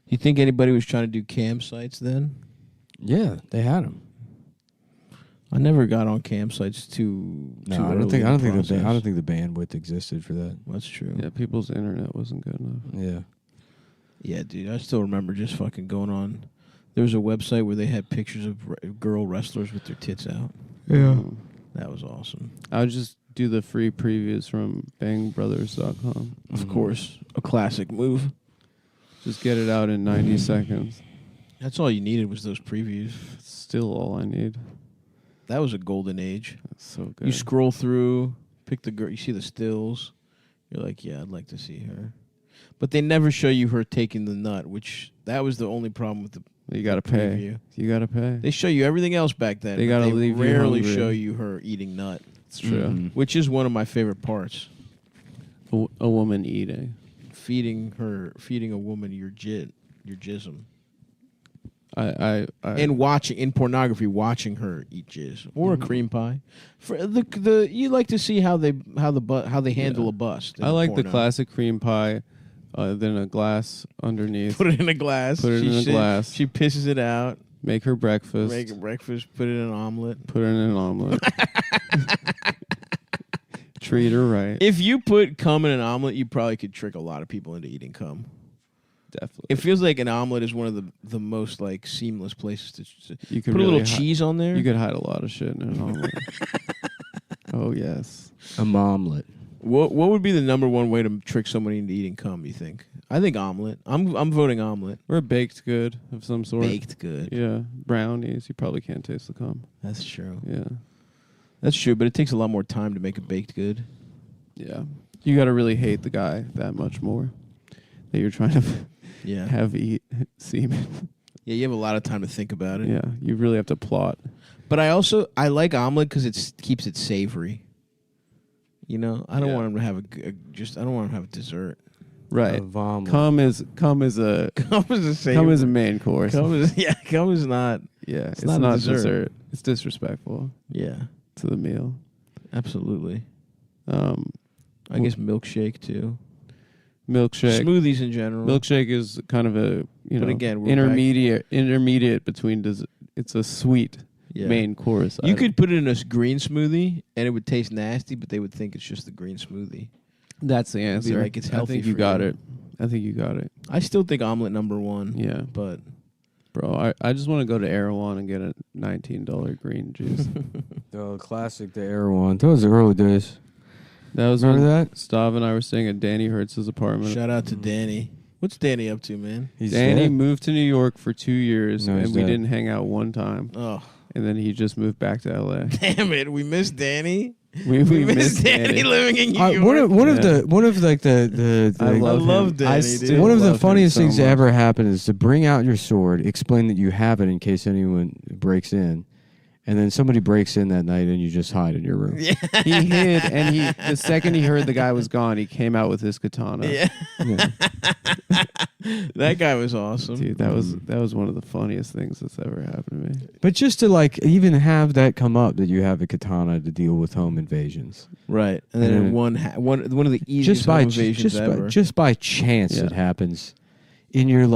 S5: You think anybody was trying to do campsites then?
S11: Yeah, they had them.
S5: I never got on campsites too.
S11: No,
S5: too
S11: I don't
S5: early
S11: think.
S5: in
S11: I don't
S5: the
S11: think the.
S5: process.
S11: I don't think the bandwidth existed for that.
S5: That's true.
S10: Yeah, people's internet wasn't good enough.
S11: Yeah.
S5: Yeah, dude. I still remember just fucking going on There was a website where they had pictures of girl wrestlers with their tits out.
S17: Yeah.
S5: That was awesome.
S10: I would just do the free previews from bangbrothers.com.
S5: Of course. A classic move.
S10: Just get it out in 90 seconds.
S5: That's all you needed was those previews.
S10: It's still all I need.
S5: That was a golden age.
S10: That's so good.
S5: You scroll through, pick the girl, you see the stills. You're like, yeah, I'd like to see her. But they never show you her taking the nut, which that was the only problem with the
S10: You gotta pay.
S5: preview.
S10: You gotta pay.
S5: They show you everything else back then.
S10: They
S5: but
S10: gotta
S5: they
S10: leave you
S5: rarely
S10: hungry.
S5: show you her eating nut.
S10: It's true.
S5: Which is one of my favorite parts.
S10: A woman eating.
S5: Feeding a woman your jism.
S10: I
S5: And watching in pornography, watching her eat jizz or a cream pie. For the you like to see how they handle a bust. in
S10: I like the
S5: porno.
S10: classic cream pie, then a glass underneath.
S5: Put it in a glass.
S10: Put it in a glass.
S5: She pisses it out.
S10: Make her breakfast.
S5: Make her breakfast. Put it in an omelet.
S10: Put it in an omelet. Treat her right.
S5: If you put cum in an omelet, you probably could trick a lot of people into eating cum.
S10: Definitely.
S5: It feels like an omelet is one of the most like seamless places to
S10: You could
S5: put a
S10: really
S5: little cheese on there.
S10: You could hide a lot of shit in an omelet. Oh yes.
S11: A omelet.
S5: What would be the number one way to trick somebody into eating cum? You think? I think omelet. I'm voting omelet.
S10: Or a baked good of some sort.
S5: Baked good.
S10: Yeah. Brownies. You probably can't taste the cum.
S5: That's true.
S10: Yeah.
S5: That's true, but it takes a lot more time to make a baked good.
S10: Yeah. You got to really hate the guy that much more that you're trying to have eat semen.
S5: Yeah, you have a lot of time to think about it.
S10: Yeah. You really have to plot.
S5: But I like omelet because it keeps it savory. You know, I don't want him to have I don't want him to have a dessert.
S10: Right. Cum is a
S5: Cum is a savory.
S10: cum is a main course.
S5: Cum is not.
S10: Yeah, it's
S5: not
S10: not
S5: a dessert.
S10: It's disrespectful.
S5: Yeah,
S10: to the meal.
S5: Absolutely. I guess milkshake too.
S10: Milkshake.
S5: Smoothies in general.
S10: Milkshake is kind of a
S5: But again, we're
S10: intermediate between it's a sweet main course.
S5: You could put it in a green smoothie and it would taste nasty, but they would think it's just a green smoothie.
S10: That's the
S5: It'd be
S10: answer.
S5: like it's healthy.
S10: I think you
S5: for
S10: got
S5: you.
S10: it. I think you got it.
S5: I still think omelet number one.
S10: Yeah.
S5: But
S10: bro, I just want to go to Erewhon and get a $19 green juice.
S11: The classic, the Erewhon. Those are early days.
S10: That was
S11: Remember
S10: when
S11: that?
S10: Stav and I were staying at Danny Hertz's apartment.
S5: Shout out to Danny. What's Danny up to, man?
S10: Danny moved to New York for 2 years,
S11: No, he's
S10: and we
S11: dead.
S10: didn't hang out one time.
S5: Oh,
S10: and then he just moved back to LA.
S5: damn it! We miss Danny.
S10: We
S5: miss Danny living in New York.
S11: One of the
S10: I love him.
S5: Danny, dude.
S11: one of the
S10: love him
S11: funniest
S10: so
S11: things to
S10: much.
S11: ever happen is to bring out your sword, explain that you have it in case anyone breaks in, and then somebody breaks in that night and you just hide in your room.
S5: Yeah.
S10: He hid, and the second he heard the guy was gone, he came out with his katana.
S5: Yeah.
S11: Yeah.
S5: That guy was awesome.
S10: Dude, that was one of the funniest things that's ever happened to me.
S11: But just to like even have that come up that you have a katana to deal with home invasions,
S5: Right, and then in one of the easiest
S11: just by
S5: home invasions ever.
S11: just by chance
S10: Yeah.
S11: it happens in your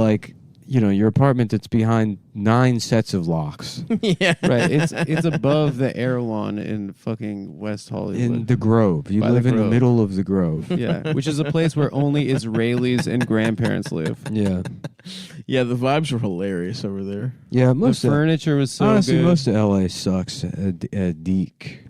S11: your apartment that's behind 9 sets of locks
S5: Yeah.
S10: Right, it's above the Erewhon in fucking West Hollywood.
S11: in the Grove. You
S10: By the
S11: live in the
S10: Grove.
S11: middle of the Grove.
S10: Yeah, which is a place where only Israelis and grandparents live.
S11: Yeah,
S5: Yeah, the vibes were hilarious over there.
S11: yeah.
S10: The
S11: Most of,
S10: furniture was so
S11: honestly,
S10: good.
S11: most of LA sucks. Deke.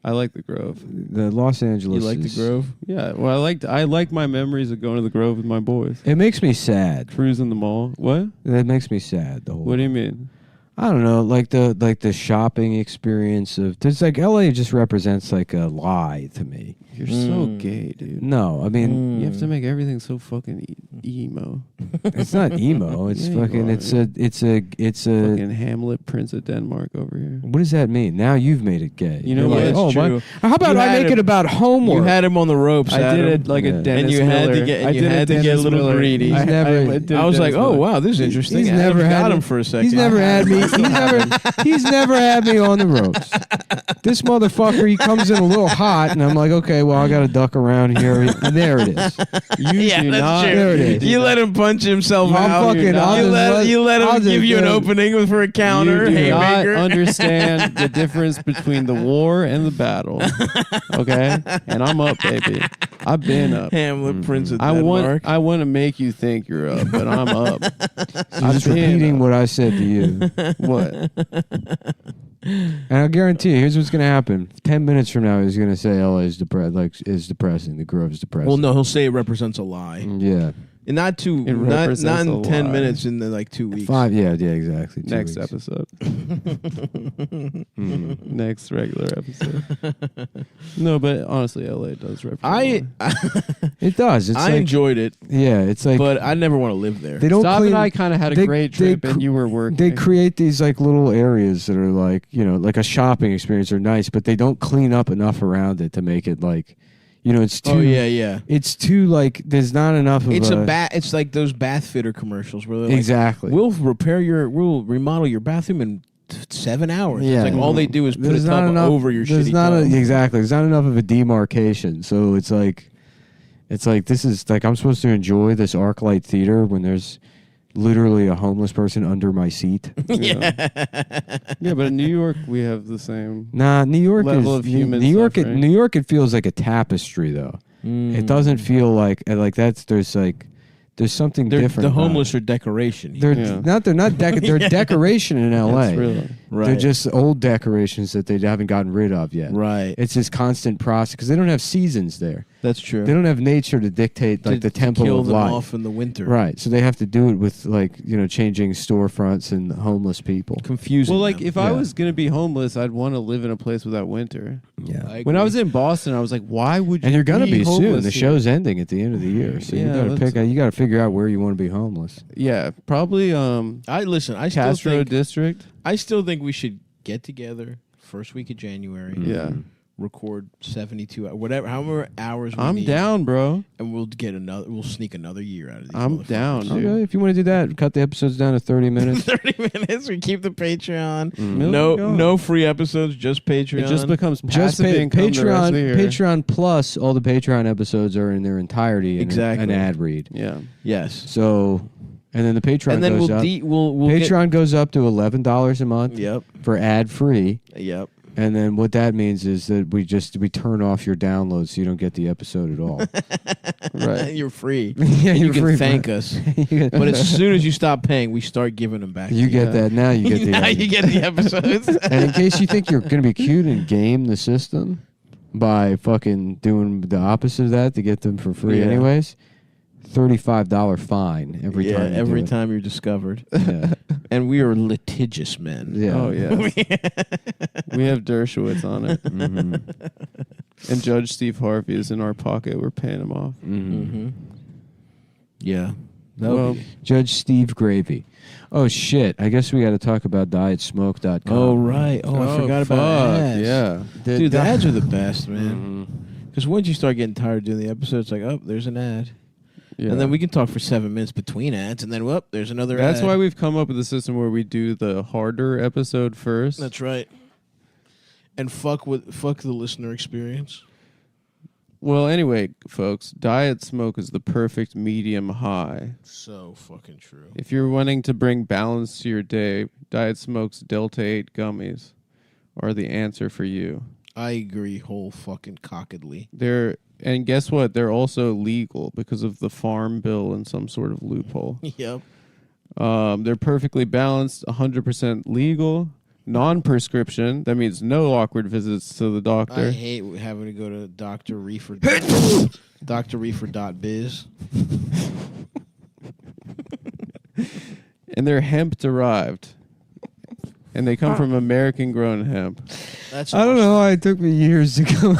S10: I like the Grove.
S11: The Los Angeles.
S5: You like the
S11: is-
S5: Grove?
S10: Yeah, well, I like my memories of going to the Grove with my boys.
S11: It makes me sad.
S10: Cruising the mall. What?
S11: That makes me sad. The whole.
S10: What do you mean?
S11: I don't know, like the shopping experience of. There's like LA just represents like a lie to me.
S10: You're so gay, dude.
S11: No, I mean
S10: You have to make everything so fucking emo.
S11: it's not emo. It's
S10: Yeah, you
S11: fucking.
S10: are.
S11: It's a.
S10: Fucking Hamlet, Prince of Denmark over here.
S11: What does that mean? Now you've made it gay.
S10: You know
S11: You're
S10: what?
S11: like,
S10: It's
S11: oh,
S5: true.
S11: How about
S5: You
S11: I
S5: had
S11: make
S5: him-
S11: it about homework?
S5: You had him on the ropes.
S10: I did
S5: Adam.
S10: it like
S11: Yeah.
S10: a Dennis
S5: And you had to
S10: Miller.
S5: get- and
S10: I
S5: you
S10: did
S5: had to get a
S10: Dennis
S5: little
S10: Miller.
S5: greedy.
S11: He's never-
S10: did
S5: I was like,
S10: Dennis
S5: oh
S10: Miller.
S5: wow, this is interesting.
S11: He's
S5: Adam
S11: never
S5: got
S11: had
S5: him
S11: me-
S5: for a second.
S11: He's never had me. He's never had me on the ropes. This motherfucker, he comes in a little hot, and I'm like, okay, well, I got to duck around here. And there it is.
S2: You do not.
S5: True.
S11: There it is.
S2: You let him punch himself
S11: I'm
S2: out.
S11: fucking-
S2: You let him give you an opening for a counter.
S10: You do not
S2: haymaker.
S10: understand the difference between the war and the battle. Okay? And I'm up, baby. I've been up.
S2: Hamlet, Prince of
S10: I
S2: Denmark.
S10: want to make you think you're up, but I'm up.
S11: I'm just repeating what I said to you.
S10: What?
S11: And I'll guarantee you, here's what's going to happen. 10 minutes from now, he's going to say LA is depressing. The Grove is depressing.
S2: Well, no, he'll say it represents a lie.
S11: Yeah.
S2: And not
S10: It
S2: not
S10: represents
S2: in
S10: a
S2: 10
S10: lie.
S2: minutes, in the, like 2 weeks.
S11: 5, yeah, exactly. 2
S10: Next
S11: weeks.
S10: episode. Next regular episode. No, but honestly, LA does represent.
S11: It does. It's
S2: I
S11: like,
S2: enjoyed it.
S11: Yeah, it's like.
S2: But I never want to live there.
S11: They don't
S10: Stop
S11: clean,
S10: and I kind of had a great trip, and you were working.
S11: They create these like little areas that are like, you know, like a shopping experience are nice, but they don't clean up enough around it to make it like, you know, it's too.
S2: Oh, yeah.
S11: It's too like there's not enough of
S2: It's It's like those bath fitter commercials where they're like,
S11: exactly.
S2: we'll remodel your bathroom in 7 hours.
S11: Yeah.
S2: It's like all they do is put
S11: There's
S2: a
S11: not
S2: tub
S11: enough,
S2: over your
S11: there's
S2: shitty
S11: not
S2: tub.
S11: exactly. There's not enough of a demarcation. So it's like this is like I'm supposed to enjoy this ArcLight theater when there's literally a homeless person under my seat.
S2: Yeah.
S10: Yeah, but in New York we have the same.
S11: Nah, New York
S10: level
S11: is
S10: of human
S11: New York.
S10: suffering.
S11: New York, it feels like a tapestry though. It doesn't feel like there's something different.
S2: The
S11: about
S2: homeless
S11: it.
S2: are decoration.
S11: They're
S10: Yeah.
S11: not they're decoration in LA.
S10: That's really
S2: Right.
S11: They're just old decorations that they haven't gotten rid of yet.
S2: Right.
S11: It's this constant process because they don't have seasons there.
S2: That's true.
S11: They don't have nature to dictate like the tempo
S2: kill
S11: of
S2: them
S11: life.
S2: off in the winter.
S11: Right. So they have to do it with like, you know, changing storefronts and homeless people.
S2: Confusing.
S10: Well, like
S2: them.
S10: if I was gonna be homeless, I'd want to live in a place without winter.
S11: Yeah.
S10: When I was in Boston, I was like, why would you?
S11: And you're gonna be soon.
S10: homeless
S11: The
S10: here?
S11: show's ending at the end of the year, so
S10: Yeah,
S11: you gotta figure out where you want to be homeless.
S10: Yeah, probably.
S2: I still
S10: Castro
S2: think
S10: District.
S2: I still think we should get together first week of January.
S10: Yeah.
S2: Record 72 whatever however hours we
S10: I'm
S2: need,
S10: down, bro.
S2: and we'll sneak another year out of these
S10: I'm down,
S2: motherfuckers.
S10: dude.
S11: Okay, if you want to do that, cut the episodes down to 30 minutes.
S2: 30 minutes. We keep the Patreon.
S10: Mm.
S2: No free episodes, just Patreon.
S10: It just becomes
S11: Just
S10: passive income the rest of the year.
S11: Patreon plus all the Patreon episodes are in their entirety in
S2: Exactly.
S11: an ad read.
S10: Yeah.
S2: yes.
S11: So, and then the Patreon
S2: And then
S11: goes
S2: we'll
S11: up.
S2: we'll
S11: Patreon goes up to $11 a month
S2: Yep.
S11: for ad free.
S2: Yep.
S11: And then what that means is that we turn off your downloads so you don't get the episode at all.
S10: Right.
S2: You're free.
S11: Yeah,
S2: And
S11: you're
S2: you can
S11: free,
S2: thank
S11: but-
S2: us. But as soon as you stop paying, we start giving them back.
S11: You
S2: to
S11: get that now. You get the
S2: now you get the episodes.
S11: And in case you think you're going to be cute and game the system by fucking doing the opposite of that to get them for free,
S2: Yeah.
S11: anyways, $35 fine every time. You
S2: every
S11: do it.
S2: time you're discovered.
S11: Yeah.
S2: And we are litigious men.
S11: Yeah.
S10: Oh yeah. We have Dershowitz on it, and Judge Steve Harvey is in our pocket. We're paying him off.
S2: Mm-hmm. Yeah.
S10: Well,
S11: Judge Steve Gravy. Oh shit! I guess we got to talk about dietsmoke.com.
S2: Oh right. Oh, I forgot about ads.
S10: Yeah.
S2: Dude, the ads are the best, man. Because once you start getting tired of doing the episodes, like, oh, there's an ad.
S10: Yeah.
S2: And then we can talk for 7 minutes between ads, and then, whoop, there's another
S10: That's
S2: ad.
S10: why we've come up with a system where we do the harder episode first.
S2: That's right. And fuck the listener experience.
S10: Well, anyway, folks, Diet Smoke is the perfect medium high.
S2: So fucking true.
S10: If you're wanting to bring balance to your day, Diet Smoke's Delta 8 gummies are the answer for you.
S2: I agree whole fucking cockedly.
S10: And guess what? They're also legal because of the Farm Bill and some sort of loophole.
S2: Yep.
S10: They're perfectly balanced, 100% legal, non-prescription. That means no awkward visits to the doctor.
S2: I hate having to go to Dr. Reefer. drreefer.biz.
S10: And they're hemp derived. And they come from American grown hemp.
S2: That's
S11: I don't know. It took me years to go.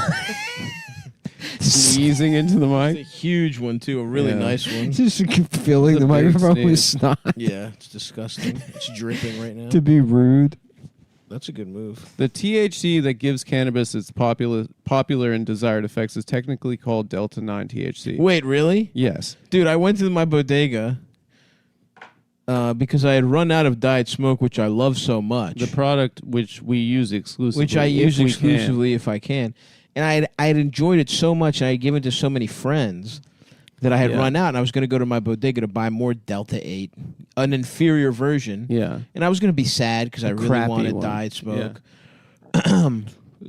S10: Sneezing into the mic.
S2: It's a huge one, too. A really nice one.
S11: Just filling
S10: It's
S11: the
S10: a big
S11: microphone with
S10: sneeze.
S11: snot.
S2: Yeah, it's disgusting. It's dripping right now.
S11: To be rude.
S2: That's a good move.
S10: The THC that gives cannabis its popular and desired effects is technically called Delta 9 THC.
S2: Wait, really?
S10: Yes.
S2: Dude, I went to my bodega because I had run out of Diet Smoke, which I love so much.
S10: The product which we use exclusively.
S2: Which I use exclusively if I can. And I had enjoyed it so much, and I had given it to so many friends that I had run out, and I was going to go to my bodega to buy more Delta 8, an inferior version.
S10: Yeah.
S2: And I was going to be sad because I really
S10: crappy
S2: wanted
S10: one.
S2: Diet Smoke.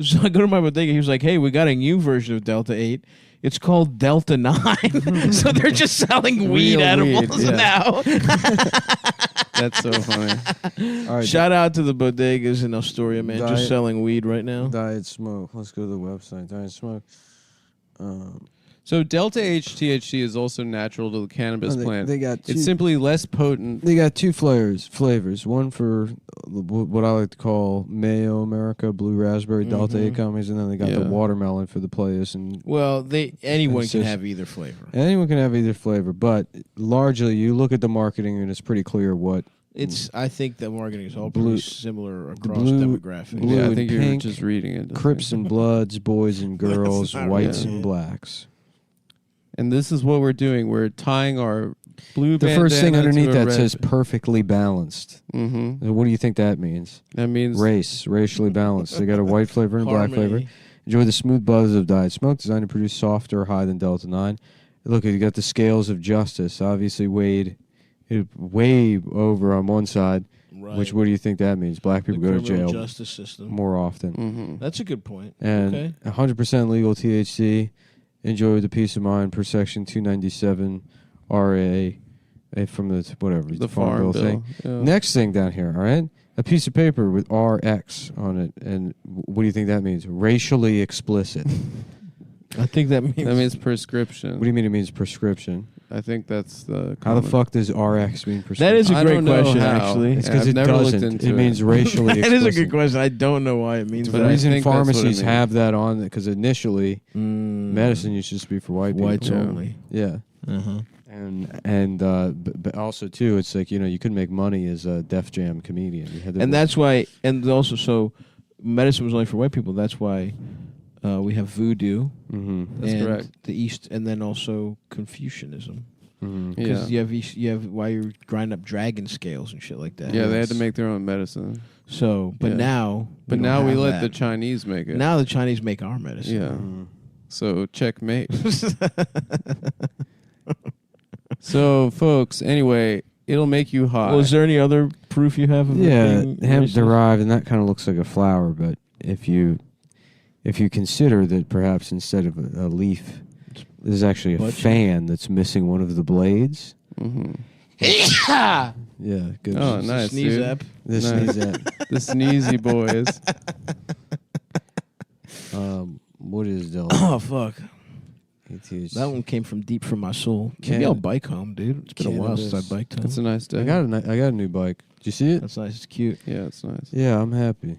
S2: So I go to my bodega. He was like, hey, we got a new version of Delta 8. It's called Delta 9. So they're just selling weed
S10: Real
S2: edibles
S10: weed, yeah.
S2: now.
S10: That's so funny.
S1: All right,
S2: Shout out to the bodegas in Astoria, man.
S1: Diet-
S2: just selling weed right now.
S1: Diet Smoke. Let's go to the website. Diet Smoke.
S10: So Delta H THC is also natural to the cannabis plant.
S1: They got
S10: it's simply less potent.
S1: They got two flavors. One for what I like to call Mayo America Blue Raspberry Delta 8 gummies, and then they got the watermelon for the players. And
S2: Well, anyone
S1: It's
S2: can
S1: just-
S2: have either flavor.
S1: anyone can have either flavor, but largely you look at the marketing and it's pretty clear what
S2: I think that marketing is all
S1: Blue-
S2: pretty similar across
S1: blue-
S2: demographics.
S1: blue
S10: I
S1: and
S10: think you're
S1: pink,
S10: just reading it.
S1: Crips and Bloods, boys and girls,
S2: not
S1: whites
S2: really.
S1: and blacks.
S10: And this is what we're doing. We're tying our blue
S1: The first thing
S10: bandana to
S1: underneath
S10: a
S1: that
S10: red-
S1: says perfectly balanced.
S10: Mm-hmm.
S1: What do you think that means?
S10: That means
S1: Racially balanced. They got a white flavor and a black flavor.
S2: Harmony.
S1: Enjoy the smooth buzz of Diet Smoke, designed to produce softer high than Delta 9. Look, you got the scales of justice, obviously weighed way over on one side.
S2: Right.
S1: Which, what do you think that means? Black people
S2: The
S1: go to
S2: criminal
S1: jail
S2: justice system.
S1: more often.
S10: Mm-hmm.
S2: That's a good point.
S1: And
S2: Okay.
S1: 100% legal THC. Enjoy with the peace of mind per section 297 RA from the whatever
S10: The
S1: Farm
S10: Farm
S1: Bill thing.
S10: Bill, yeah.
S1: Next thing down here, all right? A piece of paper with RX on it. And what do you think that means? Racially explicit.
S2: I think that means
S10: prescription.
S1: What do you mean it means prescription?
S10: I think that's the.
S1: How the
S10: common-
S1: fuck does RX mean prescription?
S2: That is a
S10: I
S2: great
S10: don't know
S2: question,
S10: how.
S2: actually.
S1: It's
S10: Yeah,
S1: because
S10: I've
S1: it
S10: never looked
S1: doesn't.
S10: into
S1: It means racially
S2: That
S1: explicit.
S2: is a good question. I don't know why it means
S1: The
S2: that.
S1: reason
S10: think that's what it
S1: pharmacies
S10: means.
S1: have that on because initially medicine used to just be for white people.
S2: Whites only.
S1: Yeah.
S2: Uh-huh.
S1: And but also too, it's like you couldn't make money as a Def Jam comedian. You had to
S2: And that's why, and also, so medicine was only for white people. That's why we have voodoo.
S1: Mm-hmm.
S10: That's
S2: and
S10: correct.
S2: The East, and then also Confucianism.
S1: Mm-hmm.
S2: Because
S10: Yeah.
S2: you have why you're grinding up dragon scales and shit like that.
S10: Yeah, they had to make their own medicine.
S2: So, but
S10: Yeah.
S2: now,
S10: But
S2: don't
S10: now we
S2: have
S10: let
S2: that.
S10: the Chinese make it.
S2: Now the Chinese make our medicine.
S10: Yeah.
S1: Mm-hmm.
S10: So checkmate. So, folks, anyway, it'll make you high.
S2: Well, is there any other proof you have of
S1: Yeah,
S2: it being
S1: hemp
S2: racist?
S1: derived, and that kind of looks like a flower. But if you consider that perhaps instead of a leaf, this is actually a
S2: Butt
S1: fan that's missing one of the blades.
S10: Mm-hmm.
S1: Yeah, good.
S10: Oh, nice,
S2: Sneeze
S10: dude.
S2: app.
S1: The
S10: Nice.
S1: sneeze app.
S10: The sneezy boys.
S1: What is Delta?
S2: Oh fuck!
S1: ATHC?
S2: That one came from deep from my soul. Maybe
S1: Can-
S2: I'll bike home, dude. It's been a while since I
S1: Cannabis.
S2: biked home.
S10: It's a nice day.
S1: I got a new bike. Did you see it?
S2: That's nice. It's cute.
S10: Yeah, it's nice.
S1: Yeah, I'm happy.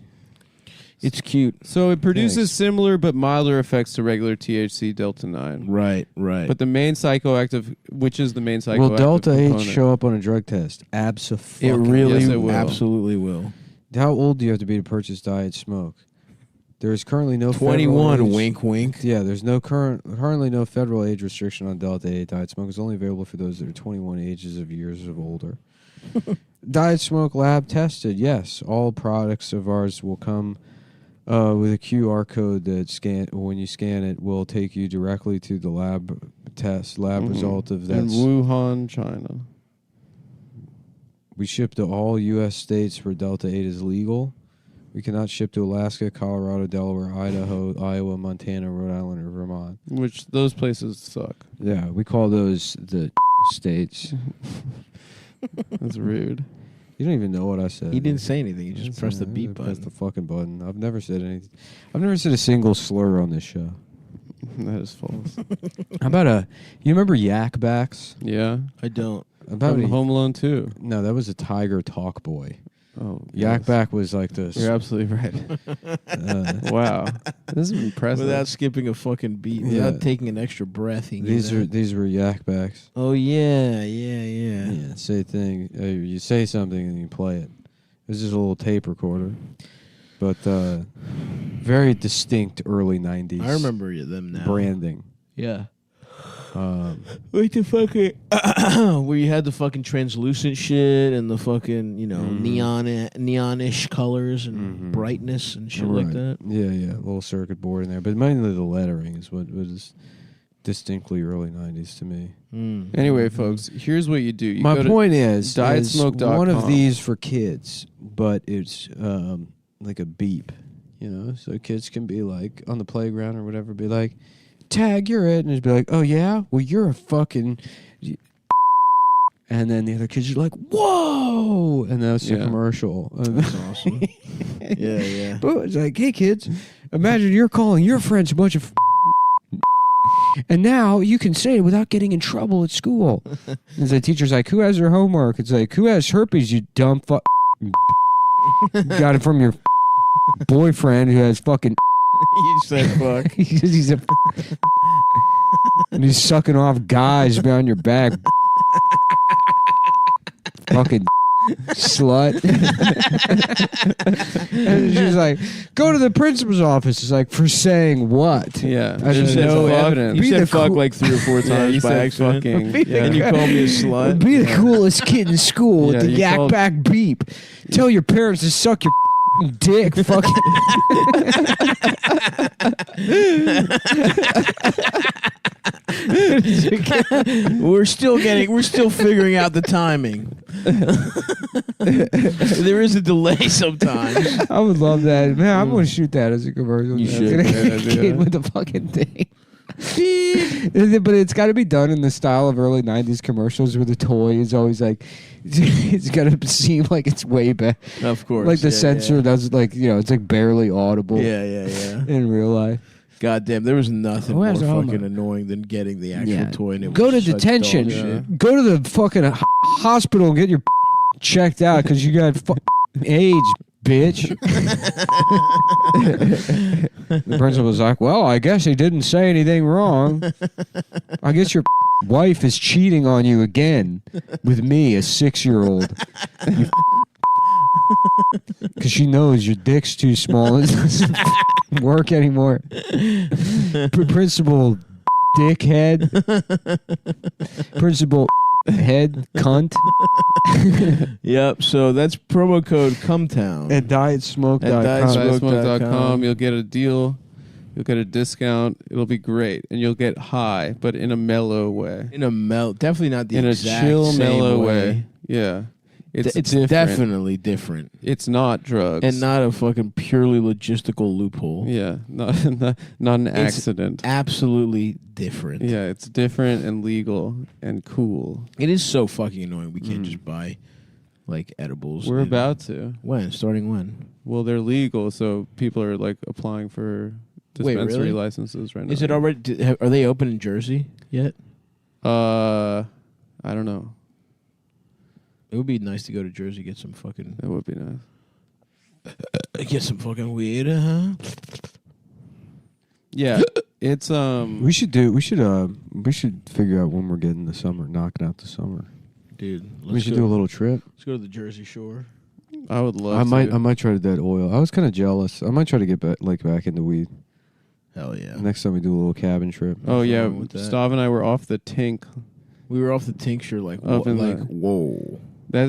S2: It's cute.
S10: So it produces
S1: Thanks.
S10: similar but milder effects to regular THC Delta 9.
S2: Right.
S10: But the main psychoactive, which is the main psychoactive
S1: Will Delta 8
S10: component.
S1: show up on a drug test? Absolutely.
S2: it really,
S10: Yes, it will.
S2: absolutely will.
S1: How old do you have to be to purchase Diet Smoke? There is currently no
S2: 21.
S1: federal age-
S2: Wink, wink.
S1: Yeah, there's currently no federal age restriction on Delta 8. Diet Smoke is only available for those that are 21 ages of years of older. Diet Smoke lab tested. Yes, all products of ours will come with a QR code that when you scan it will take you directly to the lab result of that.
S10: In Wuhan, China.
S1: We ship to all U.S. states where Delta 8 is legal. We cannot ship to Alaska, Colorado, Delaware, Idaho, Iowa, Montana, Rhode Island, or Vermont.
S10: Which those places suck.
S1: Yeah, we call those the states.
S10: That's rude.
S1: You don't even know what I said.
S2: He didn't say anything. He just pressed the beep
S1: Press
S2: button.
S1: the fucking button. I've never said anything. I've never said a single slur on this show.
S10: That is false.
S1: How about you remember Yak Backs?
S10: Yeah.
S2: I don't.
S1: About
S10: From Home Alone 2.
S1: No, that was a Tiger Talk Boy.
S10: Oh,
S1: Yak
S10: yes.
S1: Back was like this.
S10: You're absolutely right. Wow. This is impressive.
S2: Without skipping a fucking beat,
S1: Yeah.
S2: without taking an extra breath. He
S1: These were Yak Backs.
S2: Oh yeah, yeah, yeah.
S1: Yeah, say thing. You say something and you play it. It was just a little tape recorder, but very distinct early '90s.
S2: I remember them now.
S1: Branding.
S2: Yeah. Like the fucking where you had the fucking translucent shit and the fucking neonish colors and brightness and shit like that.
S11: Yeah, little circuit board in there, but mainly the lettering is what was distinctly early '90s to me.
S10: Anyway, folks, here's what you do. You
S11: My
S10: go to
S11: point is
S10: dietsmoke.com.
S11: one of these for kids, but it's like a beep, so kids can be like on the playground or whatever, be like, "Tag, you're it," and it'd be like, "Oh yeah, well you're a fucking." And then the other kids are like, "Whoa!" And that's a commercial.
S2: That's awesome. Yeah.
S11: But it's like, "Hey kids, imagine you're calling your friends a bunch of." And now you can say it without getting in trouble at school. And the teacher's like, "Who has their homework?" It's like, "Who has herpes, you dumb fuck?" Got it from your boyfriend who has fucking.
S2: You said fuck.
S11: He's a. And he's sucking off guys behind your back. Fucking slut. And she's like, "Go to the principal's office." It's like, "For saying what?"
S10: Yeah.
S11: I
S10: There's
S11: said,
S10: no
S11: "Fuck."
S10: evidence.
S2: You said fuck like 3 or 4 times
S10: you
S2: by
S10: said
S2: accident.
S10: fucking.
S2: And you called me a slut.
S11: Be the coolest kid in school with
S10: Yeah,
S11: the
S10: you
S11: yak
S10: called-
S11: back beep. Tell your parents to suck your dick. Fucking.
S2: We're still figuring out the timing. There is a delay sometimes.
S11: I would love that. Man, I'm going to shoot that as a commercial.
S2: You
S11: man.
S2: should.
S11: A kid with the fucking thing. But it's got to be done in the style of early 90s commercials where the toy is always like, it's got to seem like it's way back.
S2: Of course.
S11: Like the censor does, like, it's like barely audible.
S2: Yeah.
S11: In real life.
S2: God damn, there was nothing
S11: Who
S2: more
S11: has a
S2: fucking
S11: homo?
S2: annoying than getting the actual toy. And it
S11: Go to
S2: was such
S11: detention.
S2: dog shit.
S11: Go to the fucking hospital and get your checked out because you got AIDS, bitch. The principal was like, "Well, I guess he didn't say anything wrong. I guess your wife is cheating on you again with me, a 6-year-old. Because she knows your dick's too small. It doesn't work anymore." Principal dickhead. Principal head cunt.
S2: Yep. So that's promo code Cumtown
S11: At dietsmoke.com.
S2: At
S10: dietsmoke.com. You'll get a deal. You'll get a discount. It'll be great, and you'll get high, but in a mellow way.
S2: Definitely not the
S10: in
S2: exact
S10: a chill,
S2: same
S10: mellow
S2: way.
S10: way. Yeah, it's different.
S2: Definitely different.
S10: It's not drugs,
S2: And not a fucking purely logistical loophole.
S10: yeah, not an accident.
S2: Absolutely different.
S10: Yeah, it's different and legal and cool.
S2: It is so fucking annoying. We can't just buy like edibles.
S10: We're
S2: and-
S10: about to.
S2: When? Starting when?
S10: Well, they're legal, so people are like applying for
S2: Wait,
S10: dispensary
S2: really?
S10: licenses right now.
S2: Is it already? Are they open in Jersey yet?
S10: I don't know.
S2: It would be nice to go to Jersey, get some fucking.
S10: It would be nice.
S2: Get some fucking weed, huh?
S10: Yeah, it's
S11: We should figure out when we're getting the summer, knocking out the summer.
S2: Dude,
S11: We should do a little trip.
S2: Let's go to the Jersey Shore.
S10: I would love.
S11: I might
S10: to.
S11: try to that oil. I was kind of jealous. I might try to get back into weed.
S2: Hell yeah!
S11: Next time we do a little cabin trip.
S10: Oh yeah,
S2: wrong with that.
S10: Stav and I were off the tink.
S2: We were off the tincture, like
S10: Up in the-
S2: whoa.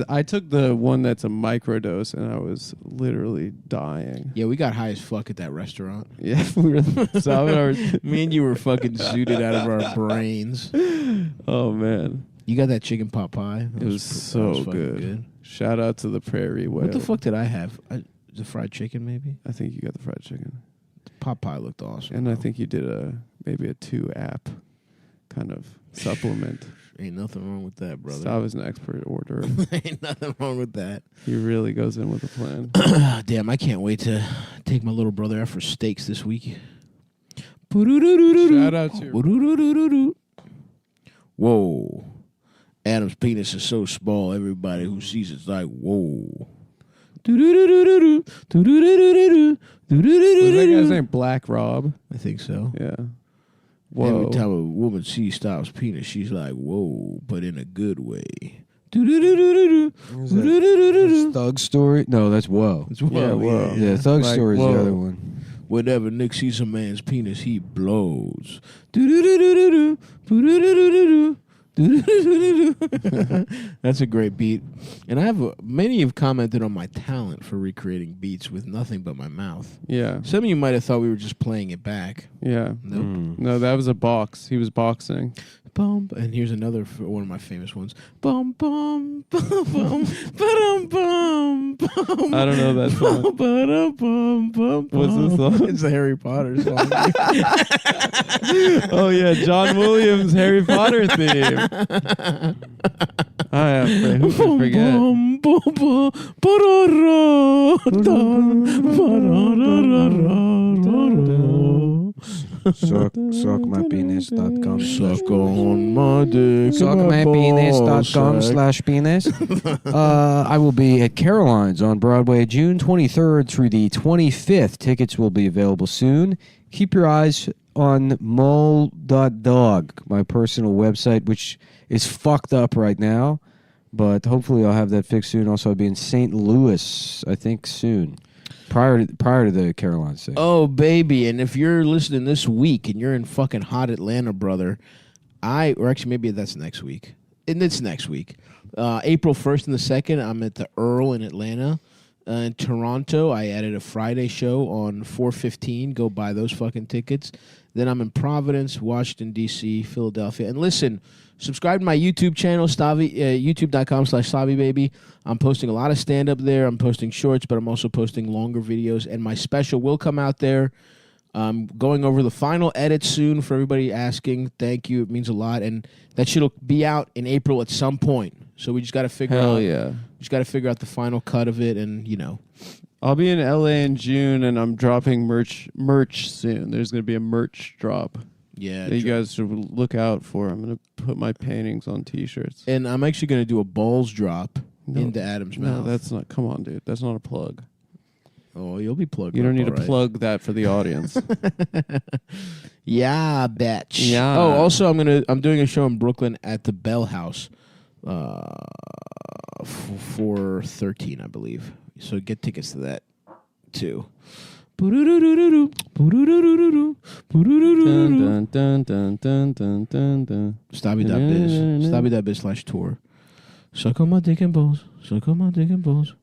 S10: I took the one that's a microdose, and I was literally dying.
S2: Yeah, we got high as fuck at that restaurant.
S10: Yeah, we were. Stav and I were.
S2: Me and you were fucking zooted out of our brains.
S10: Oh man,
S2: You got that chicken pot pie?
S10: it was so
S2: fucking
S10: good. Shout out to the Prairie Whale.
S2: What the fuck did I have? The fried chicken, maybe?
S10: I think you got the fried chicken,
S2: Pot pie looked awesome.
S10: and I think you did maybe a 2-app kind of supplement.
S2: Ain't nothing wrong with that, brother.
S10: Stav is an expert orderer.
S2: Ain't nothing wrong with that.
S10: He really goes in with a plan.
S2: Damn, I can't wait to take my little brother out for steaks this week.
S10: Shout out to
S2: Whoa. Adam's penis is so small, everybody who sees it's like, whoa.
S10: Was that guy's name Black Rob?
S2: I think so.
S10: Yeah. Whoa.
S2: Every time a woman sees Styles' penis, she's like, whoa, but in a good way.
S11: Thug Story? No, that's Whoa.
S2: It's whoa.
S10: Yeah, whoa.
S11: Yeah, Thug
S10: Like,
S11: Story is
S10: whoa.
S11: the other one.
S2: Whenever Nick sees a man's penis, he blows. Do-do-do-do-do-do. Do-do-do-do-do-do. That's a great beat. And many have commented on my talent for recreating beats with nothing but my mouth.
S10: Yeah.
S2: Some of you might have thought we were just playing it back.
S10: Yeah.
S2: Nope.
S10: No, that was a box. He was boxing.
S2: Bum, and here's another one of my famous ones. Bum bum bum bum ba-dum, bum bum.
S10: I don't know that song.
S2: Bum, bum, bum,
S10: What's the song?
S2: It's the Harry Potter song.
S10: Oh yeah, John Williams' Harry Potter theme. Who can forget?
S11: Suckmypenis.com.
S2: Suck on my dick.
S11: Suckmypenis.com/penis. I will be at Caroline's on Broadway June 23rd through the 25th. Tickets will be available soon. Keep your eyes on mole.dog, my personal website, which is fucked up right now. But hopefully I'll have that fixed soon. Also, I'll be in St. Louis, I think, soon. Prior to the Carolines thing.
S2: Oh, baby. And if you're listening this week and you're in fucking hot Atlanta, brother, or actually maybe that's next week. And it's next week. April 1st and the 2nd, I'm at the Earl in Atlanta. In Toronto, I added a Friday show on 4/15. Go buy those fucking tickets. Then I'm in Providence, Washington, D.C., Philadelphia. And listen, subscribe to my YouTube channel, youtube.com/SlavyBaby. I'm posting a lot of stand-up there. I'm posting shorts, but I'm also posting longer videos. And my special will come out there. I'm going over the final edits soon for everybody asking. Thank you. It means a lot. And that shit will be out in April at some point. So we just got to figure out.
S10: Hell yeah.
S2: We just got to figure out the final cut of it and,
S10: I'll be in LA in June, and I'm dropping merch soon. There's going to be a merch drop.
S2: Yeah.
S10: That you guys should look out for. I'm going to put my paintings on T-shirts.
S2: And I'm actually going to do a balls drop into Adam's mouth.
S10: No, that's not. Come on, dude. That's not a plug.
S2: Oh, you'll be plugged.
S10: You don't need to plug that for the audience.
S2: Yeah, bitch.
S10: Yeah.
S2: Oh, also, I'm doing a show in Brooklyn at the Bell House, for 13, I believe. So get tickets to that too. Stabby.biz/tour. Suck on my dick and balls. Suck on my dick and balls.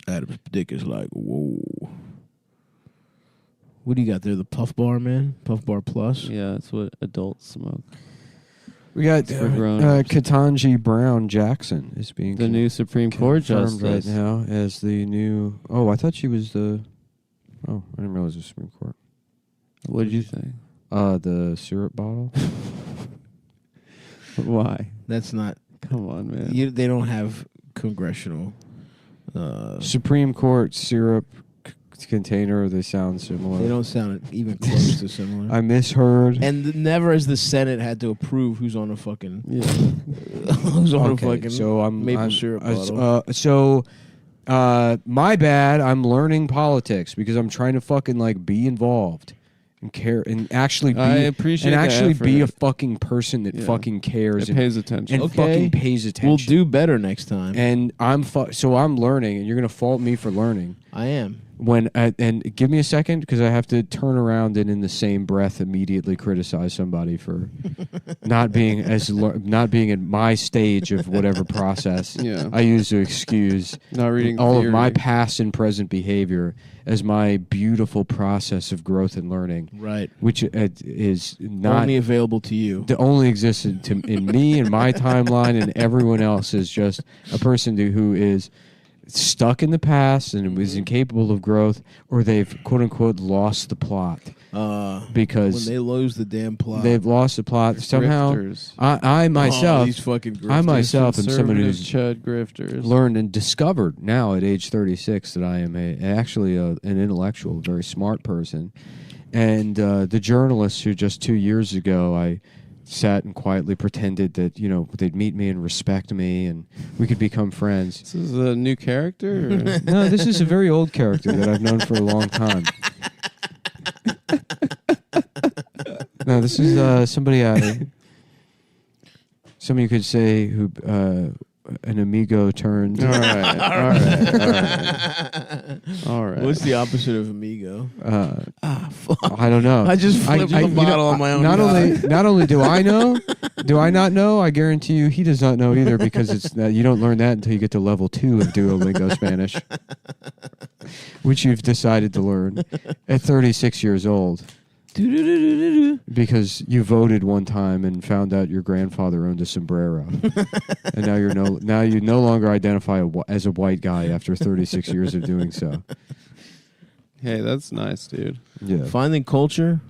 S2: Adam's dick is like, whoa. What do you got there? The Puff Bar, man? Puff Bar Plus?
S10: Yeah, that's what adults smoke.
S11: We got Ketanji Brown Jackson is being
S10: the new Supreme Court justice
S11: right now as the new. Oh, I thought she was the. Oh, I didn't realize it was Supreme Court.
S10: What did you think?
S11: The syrup bottle.
S10: Why?
S2: That's not.
S10: Come on, man.
S2: They don't have congressional.
S11: Supreme Court syrup container. They sound similar.
S2: They don't sound even close to similar.
S11: I misheard.
S2: And never has the Senate had to approve who's on a fucking who's on a fucking maple syrup bottle.
S11: My bad. I'm learning politics because I'm trying to fucking be involved and care and actually be be a fucking person that fucking cares
S10: and pays attention
S11: and fucking pays attention.
S2: We'll do better next time.
S11: And I'm learning, and you're gonna fault me for learning.
S2: I am.
S11: And give me a second because I have to turn around and in the same breath immediately criticize somebody for not being at my stage of whatever process I use to excuse
S10: not reading
S11: all
S10: theory.
S11: of my past and present behavior as my beautiful process of growth and learning,
S2: right?
S11: Which is not
S2: only available to you.
S11: That only exists in me and my timeline, and everyone else is just a person who is stuck in the past and was incapable of growth, or they've quote unquote lost the plot. Because
S2: when they lose the damn plot,
S11: they've lost the plot somehow.
S10: Grifters.
S11: I myself,
S2: these fucking grifters.
S11: I myself am someone who's
S10: chud grifters.
S11: Learned and discovered now at age 36 that I am actually an intellectual, very smart person. And the journalists who just 2 years ago I sat and quietly pretended that they'd meet me and respect me and we could become friends.
S10: This is a new character? Or?
S11: No, this is a very old character that I've known for a long time. No, this is somebody you could say who an amigo turned.
S10: All right.
S2: What's the opposite of amigo? Fuck.
S11: I don't know.
S2: I just flipped the bottle on my own.
S11: Not only do I know, do I not know? I guarantee you, he does not know either because it's you don't learn that until you get to level 2 of Duolingo Spanish, which you've decided to learn at 36 years old. Because you voted one time and found out your grandfather owned a sombrero, and now you no longer identify as a white guy after 36 years of doing so.
S10: Hey, that's nice, dude.
S11: Yeah.
S2: Finding culture,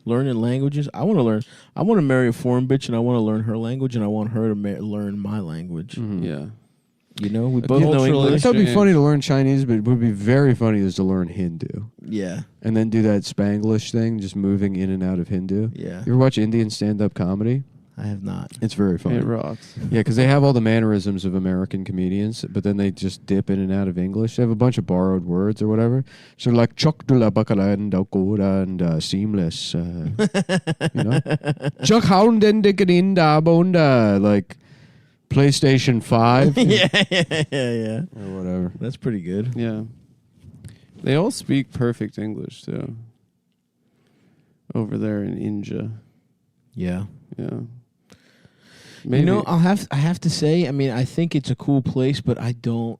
S2: learning languages. I want to learn. I want to marry a foreign bitch, and I want to learn her language, and I want her to learn my language.
S11: Mm-hmm.
S10: Yeah.
S2: You know, we both know English.
S11: I thought it'd be funny to learn Chinese, but it would be very funny is to learn Hindu.
S2: Yeah.
S11: And then do that Spanglish thing, just moving in and out of Hindu.
S2: Yeah.
S11: You ever watch Indian stand-up comedy?
S2: I have not.
S11: It's very funny.
S10: It rocks.
S11: Yeah, because they have all the mannerisms of American comedians, but then they just dip in and out of English. They have a bunch of borrowed words or whatever. So like chokdula bakala and dokura and seamless. You know? Chokhoundendikadinda bonda. Like PlayStation 5.
S2: yeah.
S11: Or whatever.
S2: That's pretty good.
S10: Yeah. They all speak perfect English, too. Over there in India.
S2: Yeah.
S10: Yeah.
S2: Maybe. You know, I have to say, I mean, I think it's a cool place, but I don't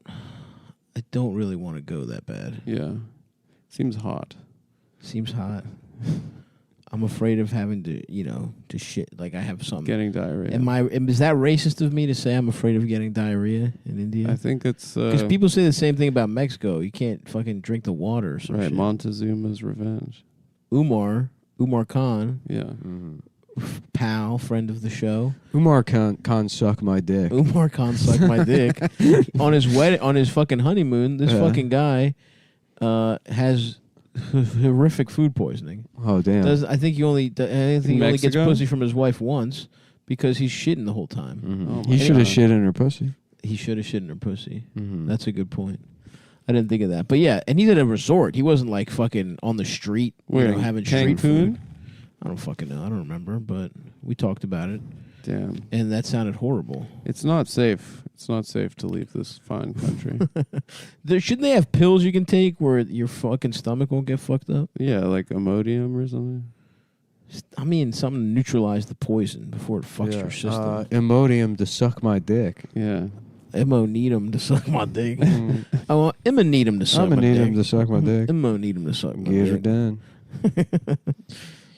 S2: really want to go that bad.
S10: Yeah. Seems hot.
S2: Seems hot. I'm afraid of having to, to shit. Like I have something.
S10: Getting diarrhea.
S2: Is that racist of me to say I'm afraid of getting diarrhea in India?
S10: I think it's...
S2: Because people say the same thing about Mexico. You can't fucking drink the water or some shit.
S10: Montezuma's revenge.
S2: Umar Khan.
S10: Yeah.
S11: Mm-hmm.
S2: Pal, friend of the show.
S11: Umar Khan suck my dick.
S2: Umar Khan suck my dick. On his fucking honeymoon, this fucking guy has horrific food poisoning.
S11: Oh damn!
S2: I think he only gets pussy from his wife once because he's shitting the whole time.
S11: Mm-hmm. Oh, he should have shit in her pussy.
S2: He should have shit in her pussy.
S11: Mm-hmm.
S2: That's a good point. I didn't think of that, but yeah, and he's at a resort. He wasn't like fucking on the street, having street food. I don't fucking know. I don't remember, but we talked about it.
S10: Damn.
S2: And that sounded horrible.
S10: It's not safe. It's not safe to leave this fine country.
S2: Shouldn't they have pills you can take where your fucking stomach won't get fucked up?
S10: Yeah, like Imodium or something.
S2: I mean, something to neutralize the poison before it fucks your system.
S11: Imodium to suck my dick.
S10: Yeah.
S2: Immo-need-em to suck my dick. I want Immo-need-em to suck my dick.
S11: Immo-need-em to suck my dick.
S2: Immo-need-em to suck my dick.
S11: Get her done.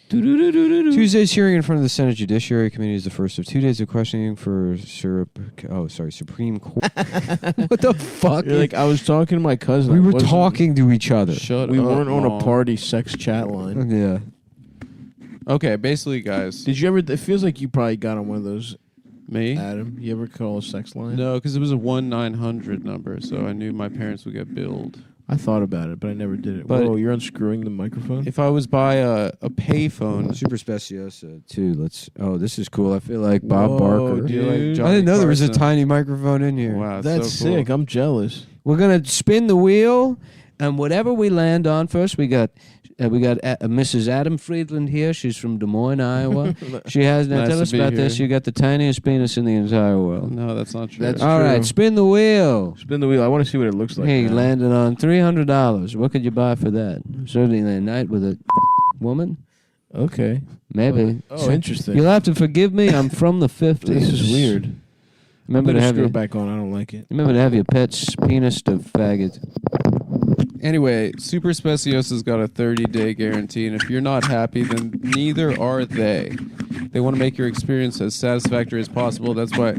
S11: Tuesday's hearing in front of the Senate Judiciary Committee is the first of 2 days of questioning for Supreme Court. What the fuck?
S2: You're like, I was talking to my cousin.
S11: We were talking to each other.
S2: We weren't on a party sex chat line.
S11: Yeah.
S10: Okay, basically, guys.
S2: Did you ever... It feels like you probably got on one of those...
S10: Me?
S2: Adam, you ever call a sex line?
S10: No, because it was a 1-900 number, so I knew my parents would get billed.
S2: I thought about it, but I never did it.
S10: But
S2: whoa, you're unscrewing the microphone?
S10: If I was by a payphone...
S11: Super Speciosa, too. This is cool. I feel like Bob Barker.
S2: Dude.
S11: I didn't know there was a tiny microphone in here.
S10: Wow,
S2: that's
S10: so cool.
S2: sick. I'm jealous.
S11: We're going to spin the wheel, and whatever we land on first, we got Mrs. Adam Friedland here. She's from Des Moines, Iowa. She has... Now,
S10: Nice
S11: tell
S10: to
S11: us
S10: be
S11: about
S10: here.
S11: this. You got the tiniest penis in the entire world.
S10: No, that's not true.
S2: That's
S11: All
S2: true.
S11: right, spin the wheel.
S2: Spin the wheel. I want to see what it looks like.
S11: Hey,
S2: now.
S11: landed on $300. What could you buy for that? Certainly a night with a woman.
S2: Okay.
S11: Maybe.
S2: Oh, interesting.
S11: You'll have to forgive me. I'm from the 50s.
S2: This is weird.
S11: Remember to have
S2: screw
S11: your,
S2: it back on. I don't like it.
S11: Remember to have your pet's penis to faggot.
S10: Anyway, Super Speciosa's got a 30-day guarantee, and if you're not happy, then neither are they. They want to make your experience as satisfactory as possible. That's why...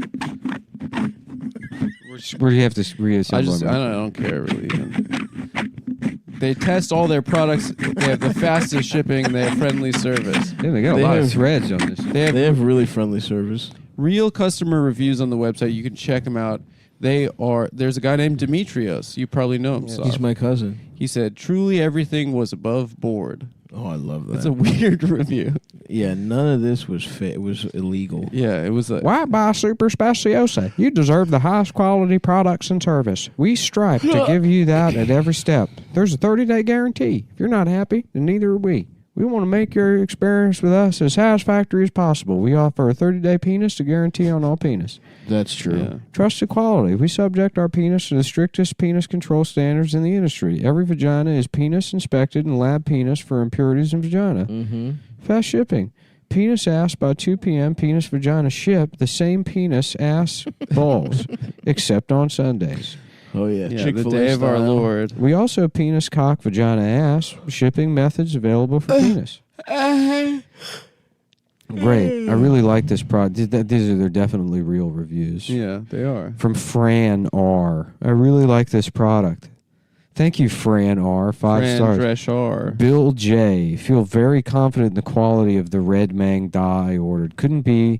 S11: Where do you have to reassemble?
S10: I don't care really. Even. They test all their products. They have the fastest shipping. They have friendly service.
S11: Yeah, they got a lot of threads on this.
S2: They have really friendly service.
S10: Real customer reviews on the website. You can check them out. There's a guy named Demetrios. You probably know him.
S2: Yeah, he's my cousin.
S10: He said, truly everything was above board.
S2: Oh, I love that.
S10: It's a weird review.
S2: Yeah, none of this was fit. It was illegal.
S10: Yeah, it was
S17: Why buy Super Speciosa? You deserve the highest quality products and service. We strive to give you that at every step. There's a 30-day guarantee. If you're not happy, then neither are we.
S1: We want to make your experience with us as satisfactory as possible. We offer a 30-day penis to guarantee on all penis.
S5: That's true.
S10: Yeah.
S1: Trusted quality. We subject our penis to the strictest penis control standards in the industry. Every vagina is penis inspected and lab penis for impurities in vagina.
S5: Mm-hmm.
S1: Fast shipping. Penis ass by 2 p.m. Penis vagina ship. The same penis ass balls, except on Sundays.
S5: Oh, yeah.
S10: Yeah,
S5: Chick-fil-A
S10: the day of our
S5: style.
S10: Lord.
S1: We also have penis, cock, vagina, ass. Shipping methods available for penis. Great. I really like this product. They're definitely real reviews.
S10: Yeah, they are.
S1: From Fran R. I really like this product. Thank you, Fran R. 5
S10: Fran
S1: stars.
S10: Dresch R.
S1: Bill J. Feel very confident in the quality of the Red Mang dye I ordered. Couldn't be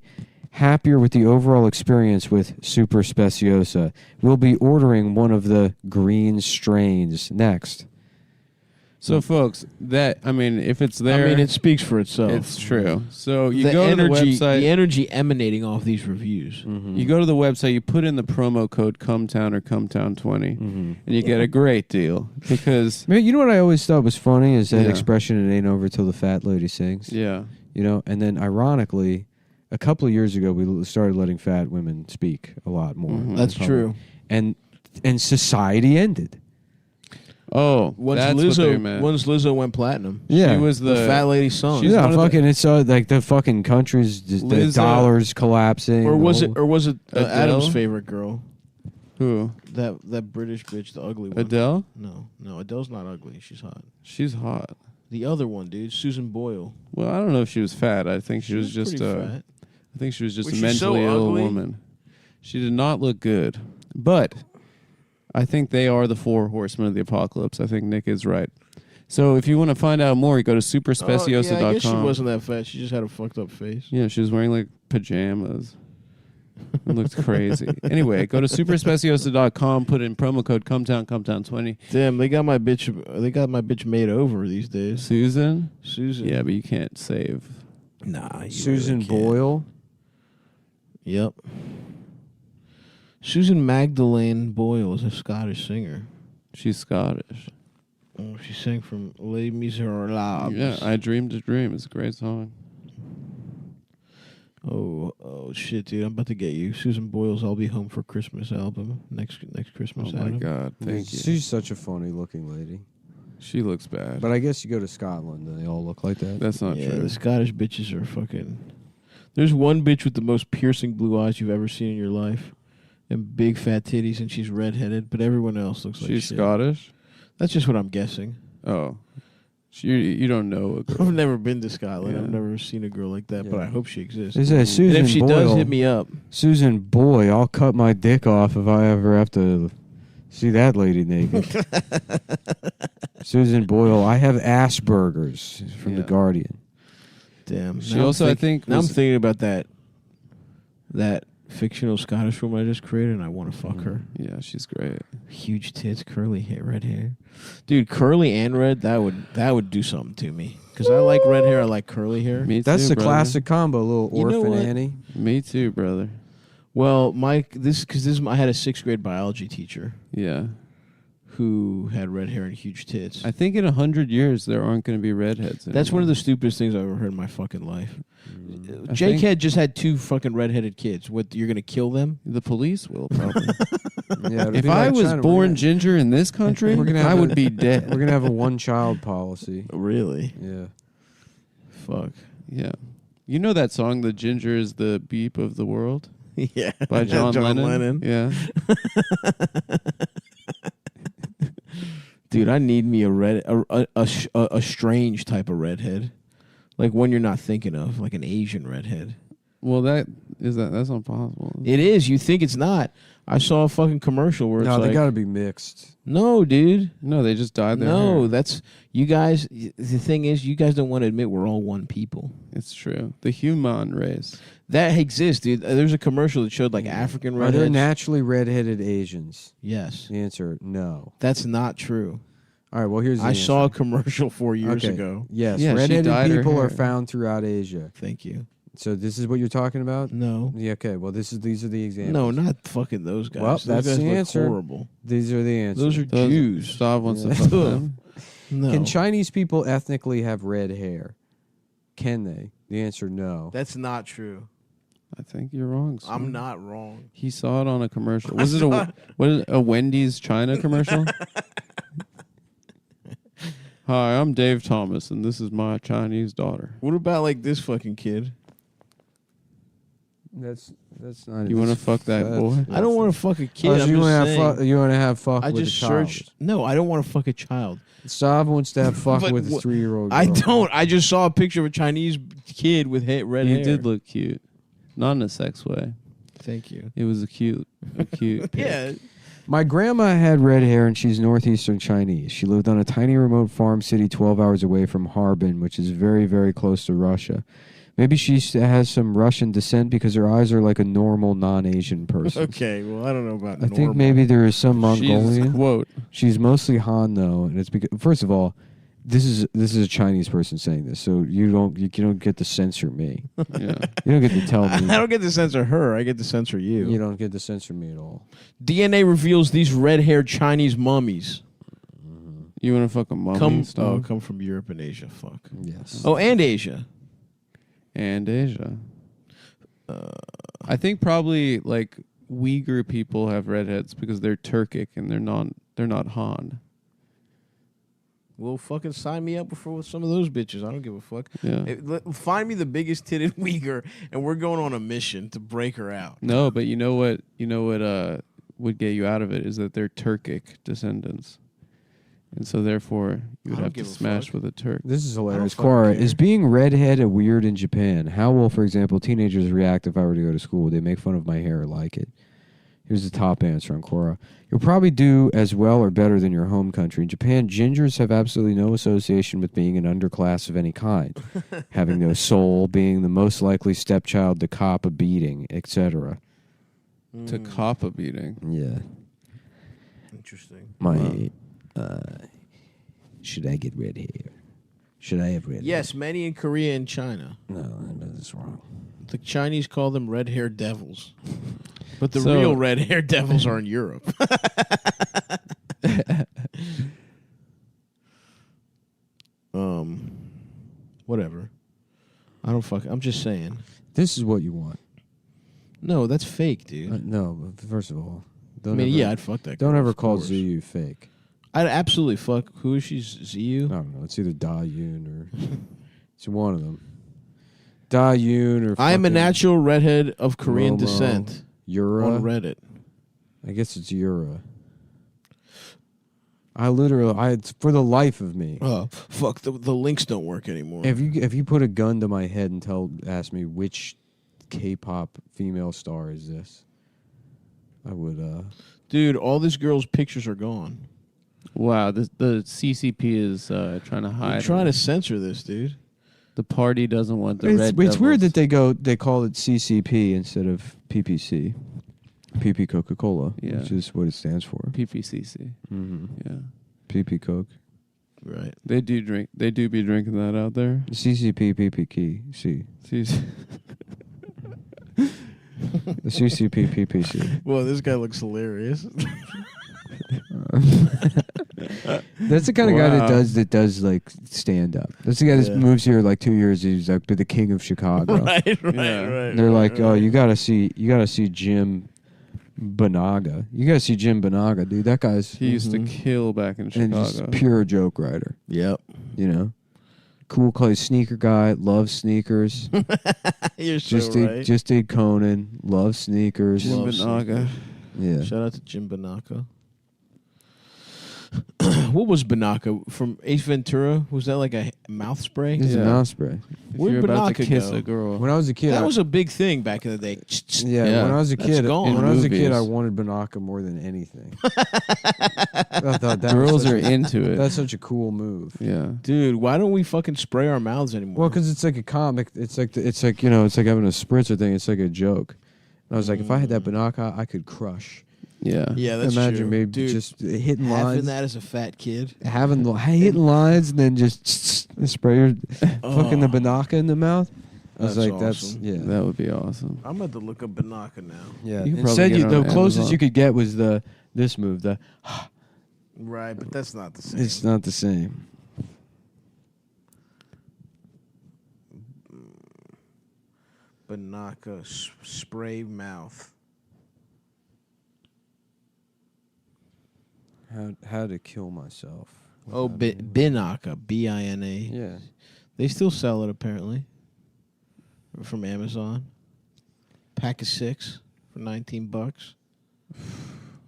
S1: happier with the overall experience with Super Speciosa. We'll be ordering one of the green strains next.
S10: So, folks, if it's there,
S5: it speaks for itself.
S10: It's true. So you
S5: the
S10: go
S5: energy,
S10: to the website.
S5: the energy emanating off these reviews.
S1: Mm-hmm.
S10: You go to the website. You put in the promo code Cumtown or Cumtown20, and you get a great deal because.
S1: Man, you know what I always thought was funny is that expression, "It ain't over till the fat lady sings."
S10: Yeah.
S1: You know, and then ironically, a couple of years ago, we started letting fat women speak a lot more.
S10: Mm-hmm.
S5: That's true.
S1: And society ended.
S10: Oh,
S5: Once
S10: that's what they
S5: Lizzo,
S10: meant.
S5: once Lizzo went platinum,
S1: Yeah.
S10: She was
S5: the fat lady song.
S1: Yeah, fucking. It's like the fucking countries, just the
S10: Lizzo.
S1: dollars collapsing.
S5: Or was it
S10: Adele?
S5: Adam's favorite girl?
S10: Who?
S5: That British bitch, the ugly one.
S10: Adele?
S5: No, Adele's not ugly. She's hot.
S10: She's hot.
S5: The other one, dude, Susan Boyle.
S10: Well, I don't know if she was fat. I think she was just
S5: pretty fat.
S10: I think she was just
S5: Was
S10: a
S5: she so
S10: mentally ill
S5: ugly?
S10: woman. She did not look good. But I think they are the 4 horsemen of the apocalypse. I think Nick is right. So if you want to find out more, you go to superspeciosa.com.
S5: Yeah, I guess she wasn't that fat. She just had a fucked up face.
S10: Yeah, she was wearing like pajamas. It looked crazy. Anyway, go to superspeciosa.com, put in promo code Cumtown20.
S5: Damn, they got my bitch made over these days.
S10: Susan?
S5: Susan.
S10: Yeah, but you can't save.
S5: Nah, you
S1: Susan
S5: really can't.
S1: Boyle.
S5: Yep. Susan Magdalene Boyle is a Scottish singer.
S10: She's Scottish.
S5: Oh, she sang from Les Miserables.
S10: Yeah, I Dreamed a Dream. It's a great song.
S5: Oh shit, dude! I'm about to get you Susan Boyle's "I'll Be Home for Christmas" album next Christmas.
S10: Oh my
S5: Adam.
S10: God, thank you.
S1: She's such a funny looking lady.
S10: She looks bad.
S1: But I guess you go to Scotland and they all look like that.
S10: That's not
S5: Yeah,
S10: true.
S5: the Scottish bitches are fucking. There's one bitch with the most piercing blue eyes you've ever seen in your life, and big fat titties, and she's redheaded. But everyone else looks like
S10: She's
S5: shit.
S10: Scottish?
S5: That's just what I'm guessing.
S10: Oh. You don't know a girl.
S5: I've never been to Scotland.
S10: Yeah.
S5: I've never seen a girl like that, but I hope she exists.
S1: Is that Susan
S5: and if she
S1: Boyle,
S5: does, hit me up.
S1: Susan Boy, I'll cut my dick off if I ever have to see that lady naked. Susan Boyle, I have Asperger's from The Guardian.
S5: Damn.
S10: She
S5: Now
S10: also,
S5: I'm
S10: I think,
S5: now I'm
S10: was-
S5: thinking about that fictional Scottish woman I just created, and I want to fuck her.
S10: Yeah, she's great.
S5: Huge tits, curly hair, red hair. Dude, curly and red, that would do something to me. Because I like red hair, I like curly hair.
S10: Me
S1: That's
S10: too,
S1: the
S10: brother.
S1: classic combo, little
S5: You know
S1: orphan
S5: what?
S1: Annie.
S10: Me too, brother.
S5: Well, Mike, I had a 6th grade biology teacher
S10: Yeah.
S5: who had red hair and huge tits.
S10: I think in 100 years there aren't going to be redheads.
S5: That's one of the stupidest things I've ever heard in my fucking life.
S10: I
S5: Jake
S10: think-
S5: had just had 2 fucking redheaded kids. What, you're going to kill them?
S10: The police will probably.
S1: Yeah, it'd
S10: If
S1: be
S10: I
S1: like
S10: was
S1: China.
S10: born ginger in this country,
S1: We're gonna
S10: I
S1: have
S10: would be dead.
S1: We're gonna have a one-child policy.
S5: Really?
S1: Yeah.
S5: Fuck.
S10: Yeah. You know that song, "The Ginger is the Beep of the World"?
S5: Yeah.
S10: By John Lennon?
S5: Lennon.
S10: Yeah.
S5: Dude, I need me a strange type of redhead, like one you're not thinking of, like an Asian redhead.
S10: Well, that's not possible.
S5: It is. You think it's not? I saw a fucking commercial where it's
S1: No,
S5: like,
S1: they got to be mixed.
S5: no, dude.
S10: No, they just dyed their
S5: No,
S10: hair.
S5: that's you guys. The thing is, you guys don't want to admit we're all one people.
S10: It's true. The human race.
S5: That exists, dude. There's a commercial that showed like African
S1: Are there
S5: redheads.
S1: naturally redheaded Asians?
S5: Yes.
S1: The answer, no.
S5: That's not true.
S1: All right, well, here's the
S5: I
S1: answer.
S5: saw a commercial 4 years
S1: Okay.
S5: ago.
S1: Yes,
S10: Yeah, she
S1: redheaded
S10: dyed her
S1: people are
S10: hair.
S1: found throughout Asia.
S5: Thank you.
S1: So this is what you're talking about?
S5: No.
S1: Yeah, okay, well, these are the examples.
S5: No, not fucking those guys.
S1: Well,
S5: Those
S1: that's
S5: guys
S1: the
S5: look
S1: answer.
S5: Horrible.
S1: These are the answers.
S5: Those are Jews.
S10: Stav wants to
S1: Yeah.
S10: fuck them.
S2: No.
S11: Can Chinese people ethnically have red hair? Can they? The answer no.
S5: That's not true.
S10: I think you're wrong. Son.
S5: I'm not wrong.
S10: He saw it on a commercial. Was it a Wendy's China commercial? Hi, I'm Dave Thomas, and this is my Chinese daughter.
S2: What about like this fucking kid?
S11: That's not.
S10: You want to fuck that boy?
S2: I don't want to fuck a kid.
S11: Oh,
S2: I'm
S11: so you
S2: just
S11: want
S2: saying.
S11: to you want to have fuck
S2: I
S11: with
S2: just
S11: a child?
S2: searched. No, I don't want to fuck a child.
S11: Saab wants to have fuck
S2: But
S11: with a 3-year-old girl.
S2: I don't. I just saw a picture of a Chinese kid with red hair.
S10: He did look cute, not in a sex way.
S2: Thank you.
S10: It was a cute pic.
S2: Yeah.
S11: My grandma had red hair, and she's northeastern Chinese. She lived on a tiny remote farm city 12 hours away from Harbin, which is very, very close to Russia. Maybe she has some Russian descent because her eyes are like a normal non-Asian person.
S2: Okay, well, I don't know about
S11: I think maybe there is some Mongolian.
S10: Quote.
S11: She's mostly Han though, and it's because first of all, this is a Chinese person saying this, so you don't get to censor me.
S10: Yeah.
S11: You don't get to tell me.
S2: I don't get to censor her. I get to censor you.
S11: You don't get to censor me at all.
S2: DNA reveals these red-haired Chinese mummies
S10: You want to fuck a mummy?
S2: come from Europe and Asia. Fuck.
S11: Yes.
S2: Oh, and Asia.
S10: And Asia. I think probably like Uyghur people have redheads because they're Turkic and they're not Han.
S2: Well, fucking sign me up with some of those bitches. I don't give a fuck.
S10: Yeah.
S2: Find me the biggest titted Uyghur, and we're going on a mission to break her out.
S10: No, but you know what would get you out of it is that they're Turkic descendants. And so therefore you would have to smash with a Turk.
S11: This is hilarious. Cora, is being redhead a weird in Japan? How will, for example, teenagers react if I were to go to school? Would they make fun of my hair or like it? Here's the top answer on Quora. You'll probably do as well or better than your home country. In Japan, gingers have absolutely no association with being an underclass of any kind, having no soul, being the most likely stepchild to cop a beating, etc.
S10: To cop a beating.
S11: Yeah.
S2: Interesting.
S11: Should I get red hair? Should I have red hair?
S2: Yes, many in Korea and China.
S11: No, that's wrong.
S2: The Chinese call them red-haired devils. But the
S10: So-
S2: real red-haired devils are in Europe. Whatever. I don't fuck. I'm just saying.
S11: This is what you want.
S2: No, that's fake, dude.
S11: No, but first of all, don't
S2: I'd fuck that girl,
S11: Don't ever
S2: of
S11: call
S2: course.
S11: ZU fake.
S2: I'd absolutely fuck. Who is she? ZU?
S11: I don't know. It's either Da Yoon or it's one of them. Da Yoon or
S2: I am a
S11: fucking
S2: natural redhead of Korean
S11: Momo,
S2: descent.
S11: Yura.
S2: On Reddit.
S11: I guess it's Yura. It's for the life of me.
S2: Oh fuck! The links don't work anymore.
S11: If you put a gun to my head and ask me which K-pop female star is this, I would.
S2: Dude, all this girl's pictures are gone.
S10: Wow, the CCP is trying to hide.
S2: They're trying to censor this, dude.
S10: The party doesn't want the
S11: It's
S10: red.
S11: weird that they call it CCP instead of PPC. PP Coca-Cola,
S10: Yeah.
S11: which is what it stands for.
S10: PPCC.
S11: Mm-hmm.
S10: Yeah.
S11: PP Coke.
S2: Right.
S10: They do be drinking that out there.
S11: CCP PPC. The CCP PPC.
S2: Well, this guy looks hilarious.
S11: That's the kind of guy that does like stand up. That's the guy that moves here like 2 years. He's like the king of Chicago.
S2: Right.
S11: They're like, oh, you gotta see Jim Banaga. You gotta see Jim Banaga, dude. That guy's
S10: He used to kill back in
S11: and
S10: Chicago.
S11: just pure joke writer.
S2: Yep.
S11: You know, cool, clay sneaker guy. Loves sneakers.
S2: You're right.
S11: Just did Conan. Loves sneakers.
S10: Jim Banaga.
S11: Yeah.
S2: Shout out to Jim Banaka. What was Banaka from Ace Ventura? Was that like a mouth spray?
S11: This is a mouth spray.
S10: If
S2: Where'd
S10: you're about to
S2: Banaka
S10: kiss
S2: go?
S10: a girl.
S11: When I was a kid,
S2: That was a big thing back in the day.
S11: when I was a
S2: That's
S11: kid,
S2: gone.
S11: when I was a kid,
S10: Movies.
S11: I wanted Banaka more than anything. I thought that
S10: Girls
S11: was such
S10: are
S11: a-
S10: into it.
S11: That's such a cool move.
S10: Yeah.
S2: Dude, why don't we fucking spray our mouths anymore?
S11: Well, because it's like a comic. It's like having a spritzer thing. It's like a joke. And I was like, if I had that Banaka, I could crush.
S10: Yeah.
S2: Yeah, that's
S11: Imagine
S2: true.
S11: maybe
S2: Dude,
S11: just hitting
S2: having
S11: lines,
S2: that as a fat kid.
S11: hitting lines, and then just spray your fucking the Banaka in the mouth. I was
S2: That's
S11: like, that's
S2: awesome.
S11: yeah.
S10: That would be awesome.
S2: I'm about to look up Banaka now.
S11: Yeah.
S10: You could
S11: Instead,
S10: probably get
S11: the
S10: on
S11: closest
S10: Amazon.
S11: you could get was this move.
S2: Right, but that's not the same.
S11: It's not the same.
S5: Banaka spray mouth.
S11: How to kill myself.
S5: Oh, Binaka, Bina.
S11: Yeah.
S5: They still sell it apparently. From Amazon. Pack of 6 for $19.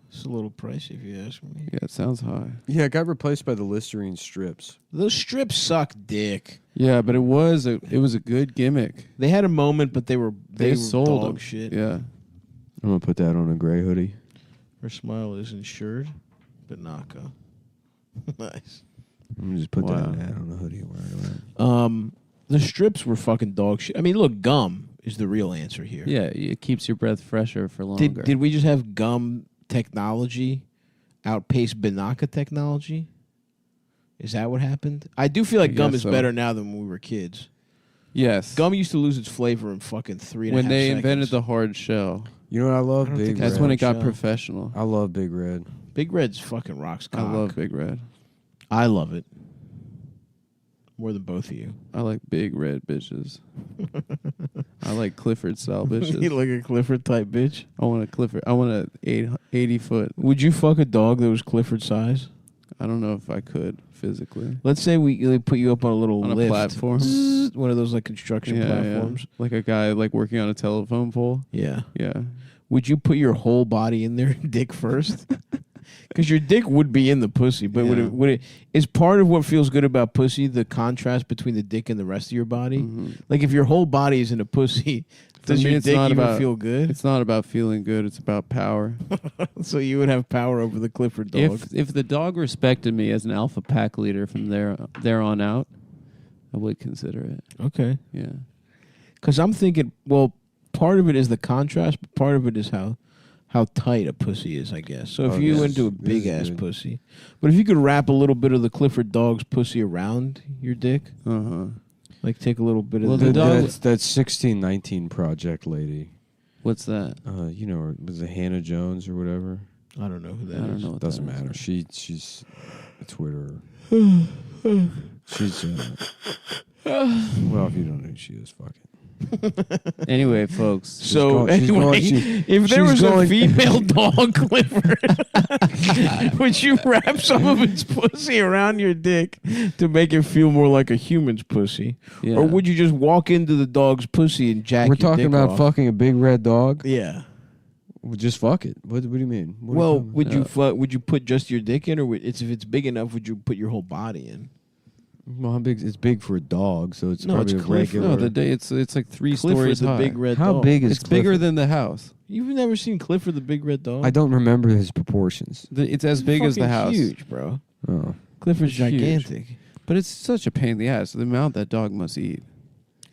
S5: It's a little pricey if you ask me.
S10: Yeah, it sounds high.
S11: Yeah, it got replaced by the Listerine strips.
S5: Those strips suck dick.
S10: Yeah, but it was a good gimmick.
S5: They had a moment, but they were
S10: sold
S5: dog
S10: them.
S5: shit.
S10: Yeah.
S11: I'm gonna put that on a gray hoodie.
S5: Her smile is insured. Banaka. Nice.
S11: I'm gonna just put that on a hoodie. Right.
S5: The strips were fucking dog shit. I mean, look, gum is the real answer here.
S10: Yeah, it keeps your breath fresher for longer.
S5: Did we just have gum technology outpace Banaka technology? Is that what happened? I do feel like gum is better now than when we were kids.
S10: Yes.
S5: Gum used to lose its flavor in fucking 3.5 seconds.
S10: When they invented the hard shell.
S11: You know what I love? Big Red.
S10: That's when it got professional.
S11: I love Big Red.
S5: Big Red's fucking rocks cock.
S10: I love Big Red.
S5: I love it. More than both of you.
S10: I like big red bitches. I like Clifford style bitches.
S5: You like a Clifford type bitch?
S10: I want a Clifford. I want a 80 foot.
S5: Would you fuck a dog that was Clifford size?
S10: I don't know if I could physically.
S5: Let's say we put you up on a little
S10: on
S5: lift.
S10: A platform.
S5: One of those like construction platforms.
S10: Yeah. Like a guy like working on a telephone pole.
S5: Yeah.
S10: Yeah.
S5: Would you put your whole body in there, dick first? Because your dick would be in the pussy, but would it is part of what feels good about pussy the contrast between the dick and the rest of your body?
S10: Mm-hmm.
S5: Like if your whole body is in a pussy, does your dick even feel good?
S10: It's not about feeling good. It's about power.
S5: So you would have power over the Clifford dog.
S10: If the dog respected me as an alpha pack leader from there on out, I would consider it.
S5: Okay.
S10: Yeah.
S5: Because I'm thinking, well, part of it is the contrast, but part of it is how tight a pussy is, I guess. So if you went to a big ass pussy, but if you could wrap a little bit of the Clifford dog's pussy around your dick, like take a little bit of
S11: the dog. That's 1619 Project lady.
S10: What's that?
S11: You know, was it Hannah Jones or whatever?
S5: I don't know who that is.
S10: I don't know. What
S11: Doesn't
S10: that
S11: matter.
S10: is.
S11: She's a Twitter. She's well, if you don't know who she is, fuck it.
S10: Anyway, folks.
S5: So if there was a female dog Clifford, would you wrap some of its pussy around your dick to make it feel more like a human's pussy?
S10: Yeah.
S5: Or would you just walk into the dog's pussy and jack
S11: We're
S5: your
S11: talking
S5: dick
S11: about
S5: off?
S11: fucking a big red dog?
S5: Yeah.
S11: Well, just fuck it. What do you mean?
S5: Would you put just your dick in, or if it's big enough, would you put your whole body in?
S11: Well, how big? It's big for a dog, so it's
S5: No,
S11: probably
S5: it's
S11: a
S5: Clifford.
S11: regular.
S10: No, it's like 3
S5: Clifford
S10: stories
S5: the
S10: high.
S5: big red
S11: How
S5: dog.
S11: big is
S10: It's bigger
S11: Clifford?
S10: than the house.
S5: You've never seen Clifford the big red dog?
S11: I don't remember his proportions.
S10: It's as big as the
S5: fucking
S10: house.
S5: Huge, bro.
S11: Oh.
S5: Clifford's
S10: It's huge.
S5: gigantic.
S10: But it's such a pain in the ass. The amount that dog must eat.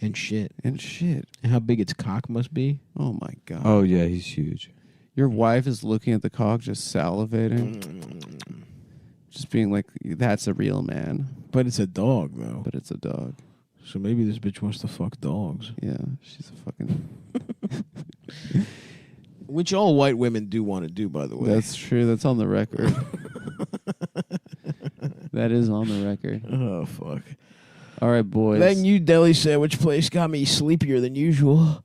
S5: And shit.
S10: And shit.
S5: And how big its cock must be?
S10: Oh my god.
S11: Oh yeah, he's huge.
S10: Your wife is looking at the cock, just salivating. Just being like, that's a real man.
S5: But it's a dog, though.
S10: But it's a dog.
S5: So maybe this bitch wants to fuck dogs.
S10: Yeah, she's a fucking...
S5: Which all white women do want to do, by the way.
S10: That's true. That's on the record. That is on the record.
S5: Oh, fuck.
S10: All right, boys.
S5: That new deli sandwich place got me sleepier than usual.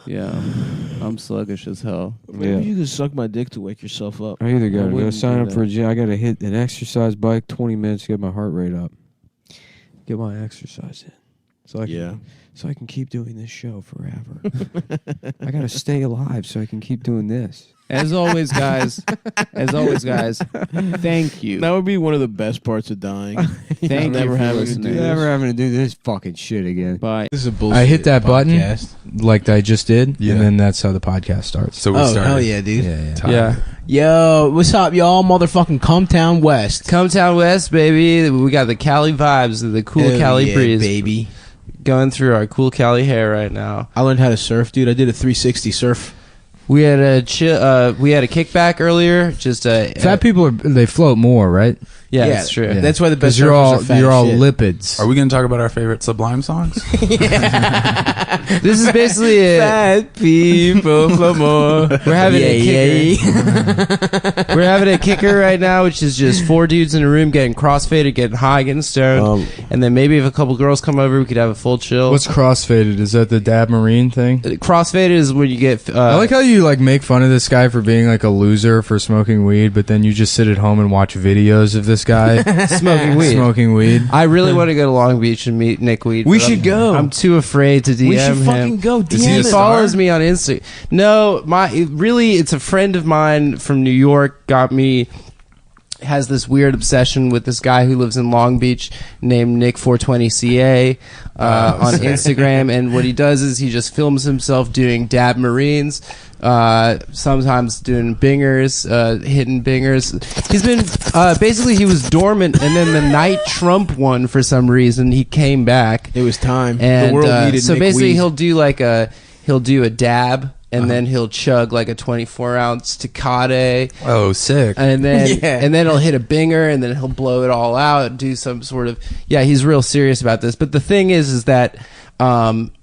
S10: Yeah, I'm sluggish as hell.
S5: Maybe you could suck my dick to wake yourself up.
S11: I either gotta go
S10: wouldn't
S11: sign
S10: do
S11: up for a
S10: that.
S11: gym. I gotta hit an exercise bike, 20 minutes to get my heart rate up. Get my exercise in. So I can keep doing this show forever. I gotta stay alive so I can keep doing this.
S10: As always, guys. Thank you.
S5: That would be one of the best parts of dying.
S10: Thank you
S5: never
S10: for
S5: having to
S10: listening.
S5: do
S11: Never
S5: this.
S11: having to do this fucking shit again.
S10: Bye.
S5: This is a bullshit.
S17: I hit that
S5: podcast.
S17: button like I just did,
S18: Yeah.
S17: and then that's how the podcast starts.
S18: So we started.
S5: Hell yeah, dude.
S17: Yeah.
S5: Yo, what's up, y'all? Motherfucking Cumtown West.
S18: Cumtown West, baby. We got the Cali vibes, the cool
S5: Hell
S18: Cali
S5: yeah,
S18: breeze.
S5: baby.
S18: Going through our cool Cali hair right now.
S5: I learned how to surf, dude. I did a 360 surf.
S18: We had a kickback earlier. Just
S17: Fat people they float more, right?
S18: Yeah, that's true.
S5: Yeah. That's why the best
S4: you're
S5: surfers
S4: all
S5: are fat
S4: you're
S5: as
S4: all
S5: shit.
S4: lipids.
S8: Are we going to talk about our favorite Sublime songs?
S18: This is basically it.
S5: Fat people for more.
S18: We're having a kicker. We're having a kicker right now, which is just 4 dudes in a room getting crossfaded, getting high, getting stoned, and then maybe if a couple girls come over, we could have a full chill.
S4: What's crossfaded? Is that the Dab Marine thing?
S18: Crossfaded is when you get.
S4: I like how you like make fun of this guy for being like a loser for smoking weed, but then you just sit at home and watch videos of this guy
S18: smoking weed.
S4: Smoking weed.
S18: I really want to go to Long Beach and meet Nick Weed.
S5: We
S18: but
S5: should go.
S18: I'm too afraid to DM him.
S5: We should fucking go.
S18: He follows me on Instagram. No, it's a friend of mine from New York has this weird obsession with this guy who lives in Long Beach named Nick420CA on Instagram, and what he does is he just films himself doing dab marines, sometimes doing bingers, hitting bingers. He's been basically he was dormant, and then the night Trump won for some reason he came back.
S5: It was time.
S18: And
S5: the world needed
S18: so
S5: Nick
S18: basically
S5: Weed.
S18: he'll do a dab. And then he'll chug like a 24-ounce Tecate.
S8: Oh, sick!
S18: And then he'll hit a binger, and then he'll blow it all out and do some sort of he's real serious about this. But the thing is that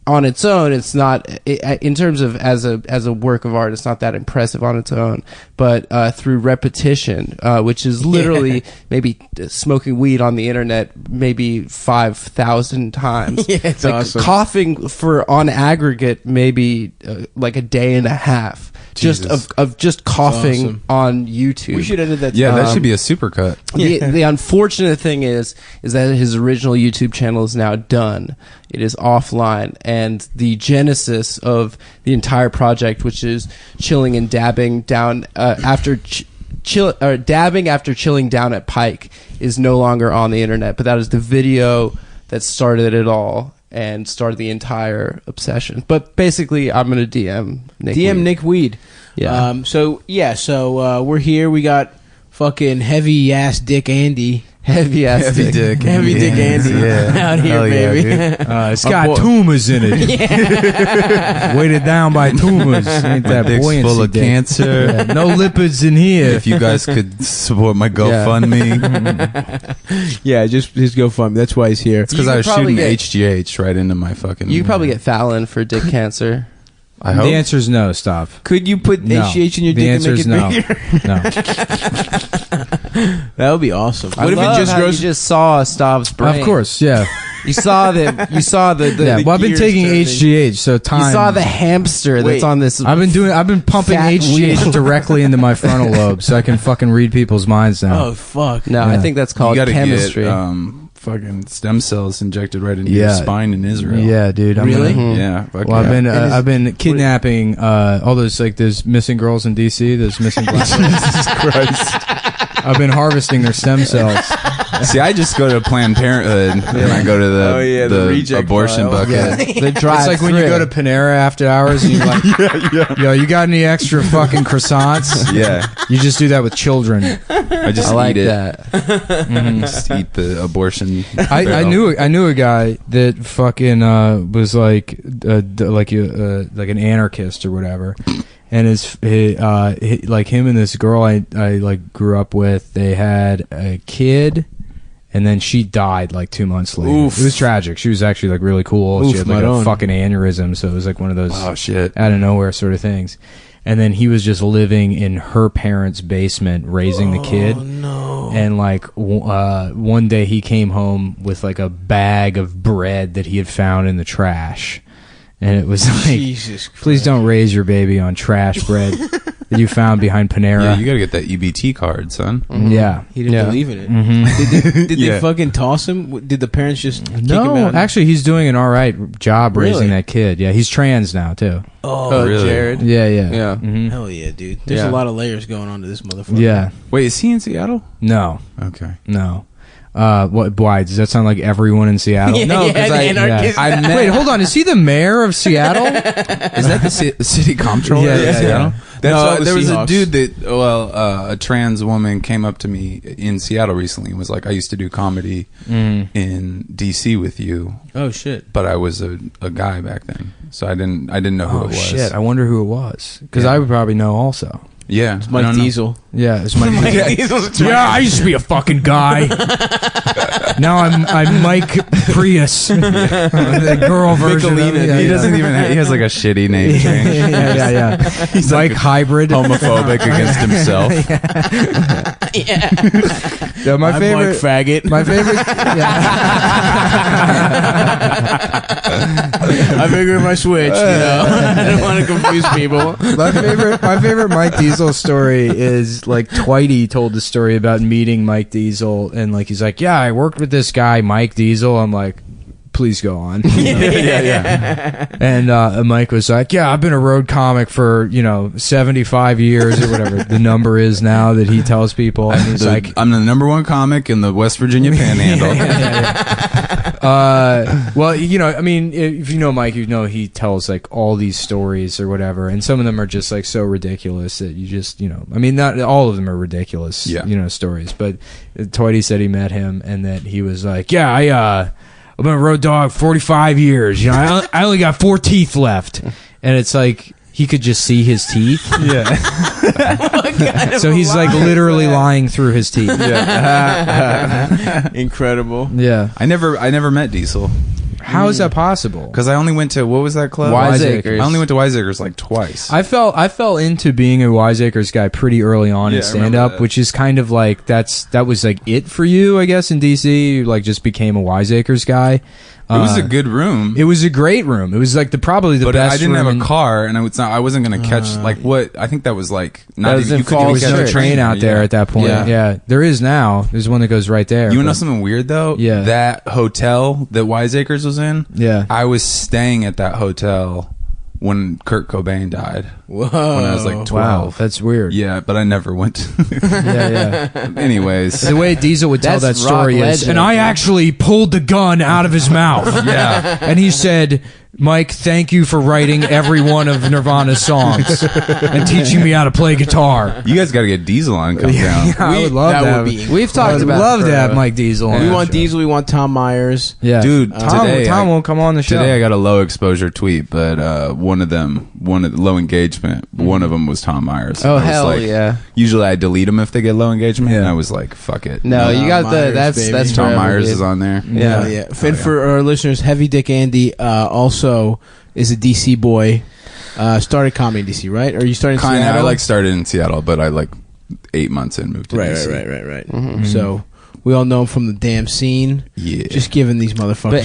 S18: on its own, it's not in terms of as a work of art, it's not that impressive on its own. But through repetition, which is literally maybe smoking weed on the internet maybe 5,000 times.
S5: Yeah, it's
S18: like
S5: awesome.
S18: Coughing for on aggregate maybe like a day and a half.
S8: Jesus.
S18: Just of just coughing
S5: awesome.
S18: on YouTube.
S5: We should edit that.
S8: Yeah, that should be a supercut.
S18: The unfortunate thing is that his original YouTube channel is now done. It is offline, and the genesis of the entire project, which is chilling and dabbing down after dabbing after chilling down at Pike, is no longer on the internet. But that is the video that started it all and started the entire obsession. But basically, I'm gonna DM Nick.
S5: Nick Weed.
S18: Yeah.
S5: So we're here. We got fucking heavy ass Dick Andy.
S18: Heavy ass dick.
S5: Heavy Dick Andy.
S18: Yeah.
S5: Out here,
S8: Hell yeah,
S5: baby.
S8: dude.
S4: It's got tumors in it. Weighted down by tumors. Ain't that
S8: dick's
S4: buoyancy
S8: full of
S4: dick.
S8: cancer.
S4: Yeah, no lipids in here.
S8: If you guys could support my GoFundMe,
S5: Yeah, just go fund. That's why he's here.
S8: it's because I was shooting HGH right into my fucking.
S18: You could probably get Fallon for dick cancer.
S8: I hope.
S4: The answer is no. Stop.
S5: Could you put
S4: No.
S5: HGH in your
S4: The
S5: dick
S4: answer
S5: and make
S4: is
S5: it
S4: no.
S5: bigger?
S4: No.
S5: That would be awesome.
S18: I
S5: What if
S18: love
S5: it just
S18: how
S5: grows?
S18: you just saw Stav's brain.
S4: Of course, yeah.
S18: You saw the
S4: Yeah, well, I've been
S5: gears
S4: taking
S5: turning.
S4: HGH, so time.
S18: You saw the hamster
S5: Wait.
S18: that's on this.
S4: I've been pumping
S18: fat
S4: HGH
S18: wheel.
S4: directly into my frontal lobe, so I can fucking read people's minds now.
S5: Oh fuck!
S18: No, I think that's
S8: You
S18: called
S8: got to
S18: chemistry.
S8: get fucking stem cells injected right into your
S4: Yeah.
S8: spine in Israel.
S4: Yeah, dude. I'm
S5: Really?
S4: gonna-
S8: Yeah. Fuck
S4: Well,
S8: yeah.
S4: I've been kidnapping all those those missing girls in DC, those missing black girls.
S8: Jesus Christ.
S4: I've been harvesting their stem cells.
S8: See, I just go to Planned Parenthood and I go to the
S5: reject
S8: abortion
S5: pile.
S8: bucket.
S18: They drive
S4: It's like when you go to Panera after hours and you're like, yo, you got any extra fucking croissants?
S8: Yeah.
S4: You just do that with children.
S8: I just
S18: I like
S8: eat it.
S18: that.
S8: Just eat the abortion.
S4: I
S8: barrel.
S4: knew a guy that fucking was like an anarchist or whatever, and like him and this girl I like grew up with, they had a kid, and then she died like 2 months later.
S5: Oof.
S4: It was tragic. She was actually like really cool.
S5: Oof,
S4: She had like
S5: right
S4: a
S5: on.
S4: fucking aneurysm, so it was like one of those
S8: Oh shit.
S4: out of nowhere sort of things. And then he was just living in her parents' basement raising the kid.
S5: No.
S4: And like one day he came home with like a bag of bread that he had found in the trash. And it was like,
S5: Jesus Christ.
S4: please don't raise your baby on trash bread that you found behind Panera.
S8: Yeah, you gotta get that EBT card, son.
S4: Yeah.
S5: He didn't believe in it.
S4: Mhm.
S5: Did
S8: Yeah.
S5: they fucking toss him? Did the parents just kick him
S4: No,
S5: out?
S4: actually, he's doing an all right job
S5: Really?
S4: raising that kid. Yeah, he's trans now too.
S5: Oh,
S8: really?
S5: Jared.
S4: Yeah, yeah,
S18: Yeah.
S4: Mhm.
S5: Hell yeah, dude. There's
S18: Yeah.
S5: a lot of layers going on to this motherfucker.
S4: Yeah.
S8: Wait, is he in Seattle?
S4: No,
S8: Okay.
S4: no. What? Why does that sound like everyone in Seattle?
S5: Yeah,
S8: No,
S5: yeah,
S8: 'cause
S5: the anarchist.
S8: I met.
S4: Wait, hold on. Is he the mayor of Seattle?
S8: Is that the city comptroller?
S4: Yeah,
S8: of
S4: yeah,
S8: Seattle?
S5: That's all
S8: No,
S5: the
S8: there was
S5: Seahawks.
S8: a dude that, a trans woman came up to me in Seattle recently and was like, I used to do comedy in DC with you,
S5: Oh shit.
S8: but I was a guy back then. So I didn't know who it
S4: Oh
S8: was.
S4: shit! I wonder who it was because
S8: Yeah.
S4: I would probably know also.
S8: Yeah,
S5: It's Mike Diesel.
S4: Yeah, it's Mike Diesel.
S5: Diesel.
S17: Yeah, I used to be a fucking guy. Now I'm Mike Prius, the girl version. Of it.
S8: He doesn't even. He has like a shitty name change.
S4: Yeah.
S8: He's
S4: Mike Hybrid,
S8: homophobic against himself.
S4: Yeah, my
S5: I'm
S4: favorite
S5: Mike Faggot.
S4: My favorite.
S5: I figured my switch. I don't want to confuse people.
S4: My favorite Mike Diesel story is like Twitey told the story about meeting Mike Diesel, and like he's like, yeah, I worked with this guy Mike Diesel. I'm like, please go on.
S8: Yeah.
S4: And Mike was like, yeah, I've been a road comic for 75 years or whatever the number is now that he tells people. And he's like,
S8: I'm the #1 comic in the West Virginia Panhandle.
S4: well, I mean, if you know Mike, he tells like all these stories or whatever, and some of them are just like so ridiculous that you just, I mean, not all of them are ridiculous, stories. But Twitey said he met him and that he was like, yeah, I've been a road dog 45 years. I only got 4 teeth left, and it's like he could just see his teeth.
S8: Yeah.
S4: So he's like literally lying through his teeth.
S8: Yeah.
S5: Incredible.
S4: Yeah.
S8: I never met Diesel.
S4: How is that possible?
S8: Because I only went to, what was that club?
S4: Wiseacres.
S8: I only went to Wiseacres like twice.
S4: I fell into being a Wiseacres guy pretty early on in stand up, which is kind of like that was like it for you, I guess, in DC. You like just became a Wiseacres guy.
S8: It was a good room.
S4: It was a great room. It was like probably the
S8: but
S4: best.
S8: I didn't
S4: room
S8: have a car, and I wasn't going to catch like what I think that was like.
S4: Not even you couldn't catch a train out there at that point. Yeah, there is now. There's one that goes right there.
S8: You know something weird though?
S4: Yeah,
S8: that hotel that Wiseacres was in.
S4: Yeah,
S8: I was staying at that hotel when Kurt Cobain died.
S5: Whoa.
S8: When I was like 12.
S4: Wow, that's weird.
S8: Yeah, but I never went.
S4: Yeah.
S8: Anyways.
S4: The way Diesel would tell that story is,
S17: and I actually pulled the gun out of his mouth.
S8: Yeah.
S4: And he said, Mike, thank you for writing every one of Nirvana's songs and teaching me how to play guitar.
S8: You guys got to get Diesel on Cumtown.
S4: Yeah, I would love that.
S18: We've talked about
S4: love to have Mike Diesel on.
S5: We want Diesel. We want Tom Myers.
S4: Yeah.
S8: Dude,
S4: Tom won't come on the show.
S8: Today I got a low exposure tweet, but one of the low engagement, one of them was Tom Myers.
S18: Oh, hell yeah.
S8: Usually I delete them if they get low engagement, and I was like, fuck it.
S18: No, you got
S5: Myers,
S18: that's
S8: Tom
S18: forever,
S8: Myers
S18: dude.
S8: is on there.
S18: Yeah.
S5: And for our listeners, Heavy Dick Andy also is a DC boy. Started comedy in DC, right? Or you started in
S8: Kinda,
S5: Seattle?
S8: I started in Seattle, but I 8 months in moved to DC.
S5: Right.
S18: Mm-hmm.
S5: So we all know him from the damn scene.
S8: Yeah.
S5: Just giving these motherfuckers.
S18: But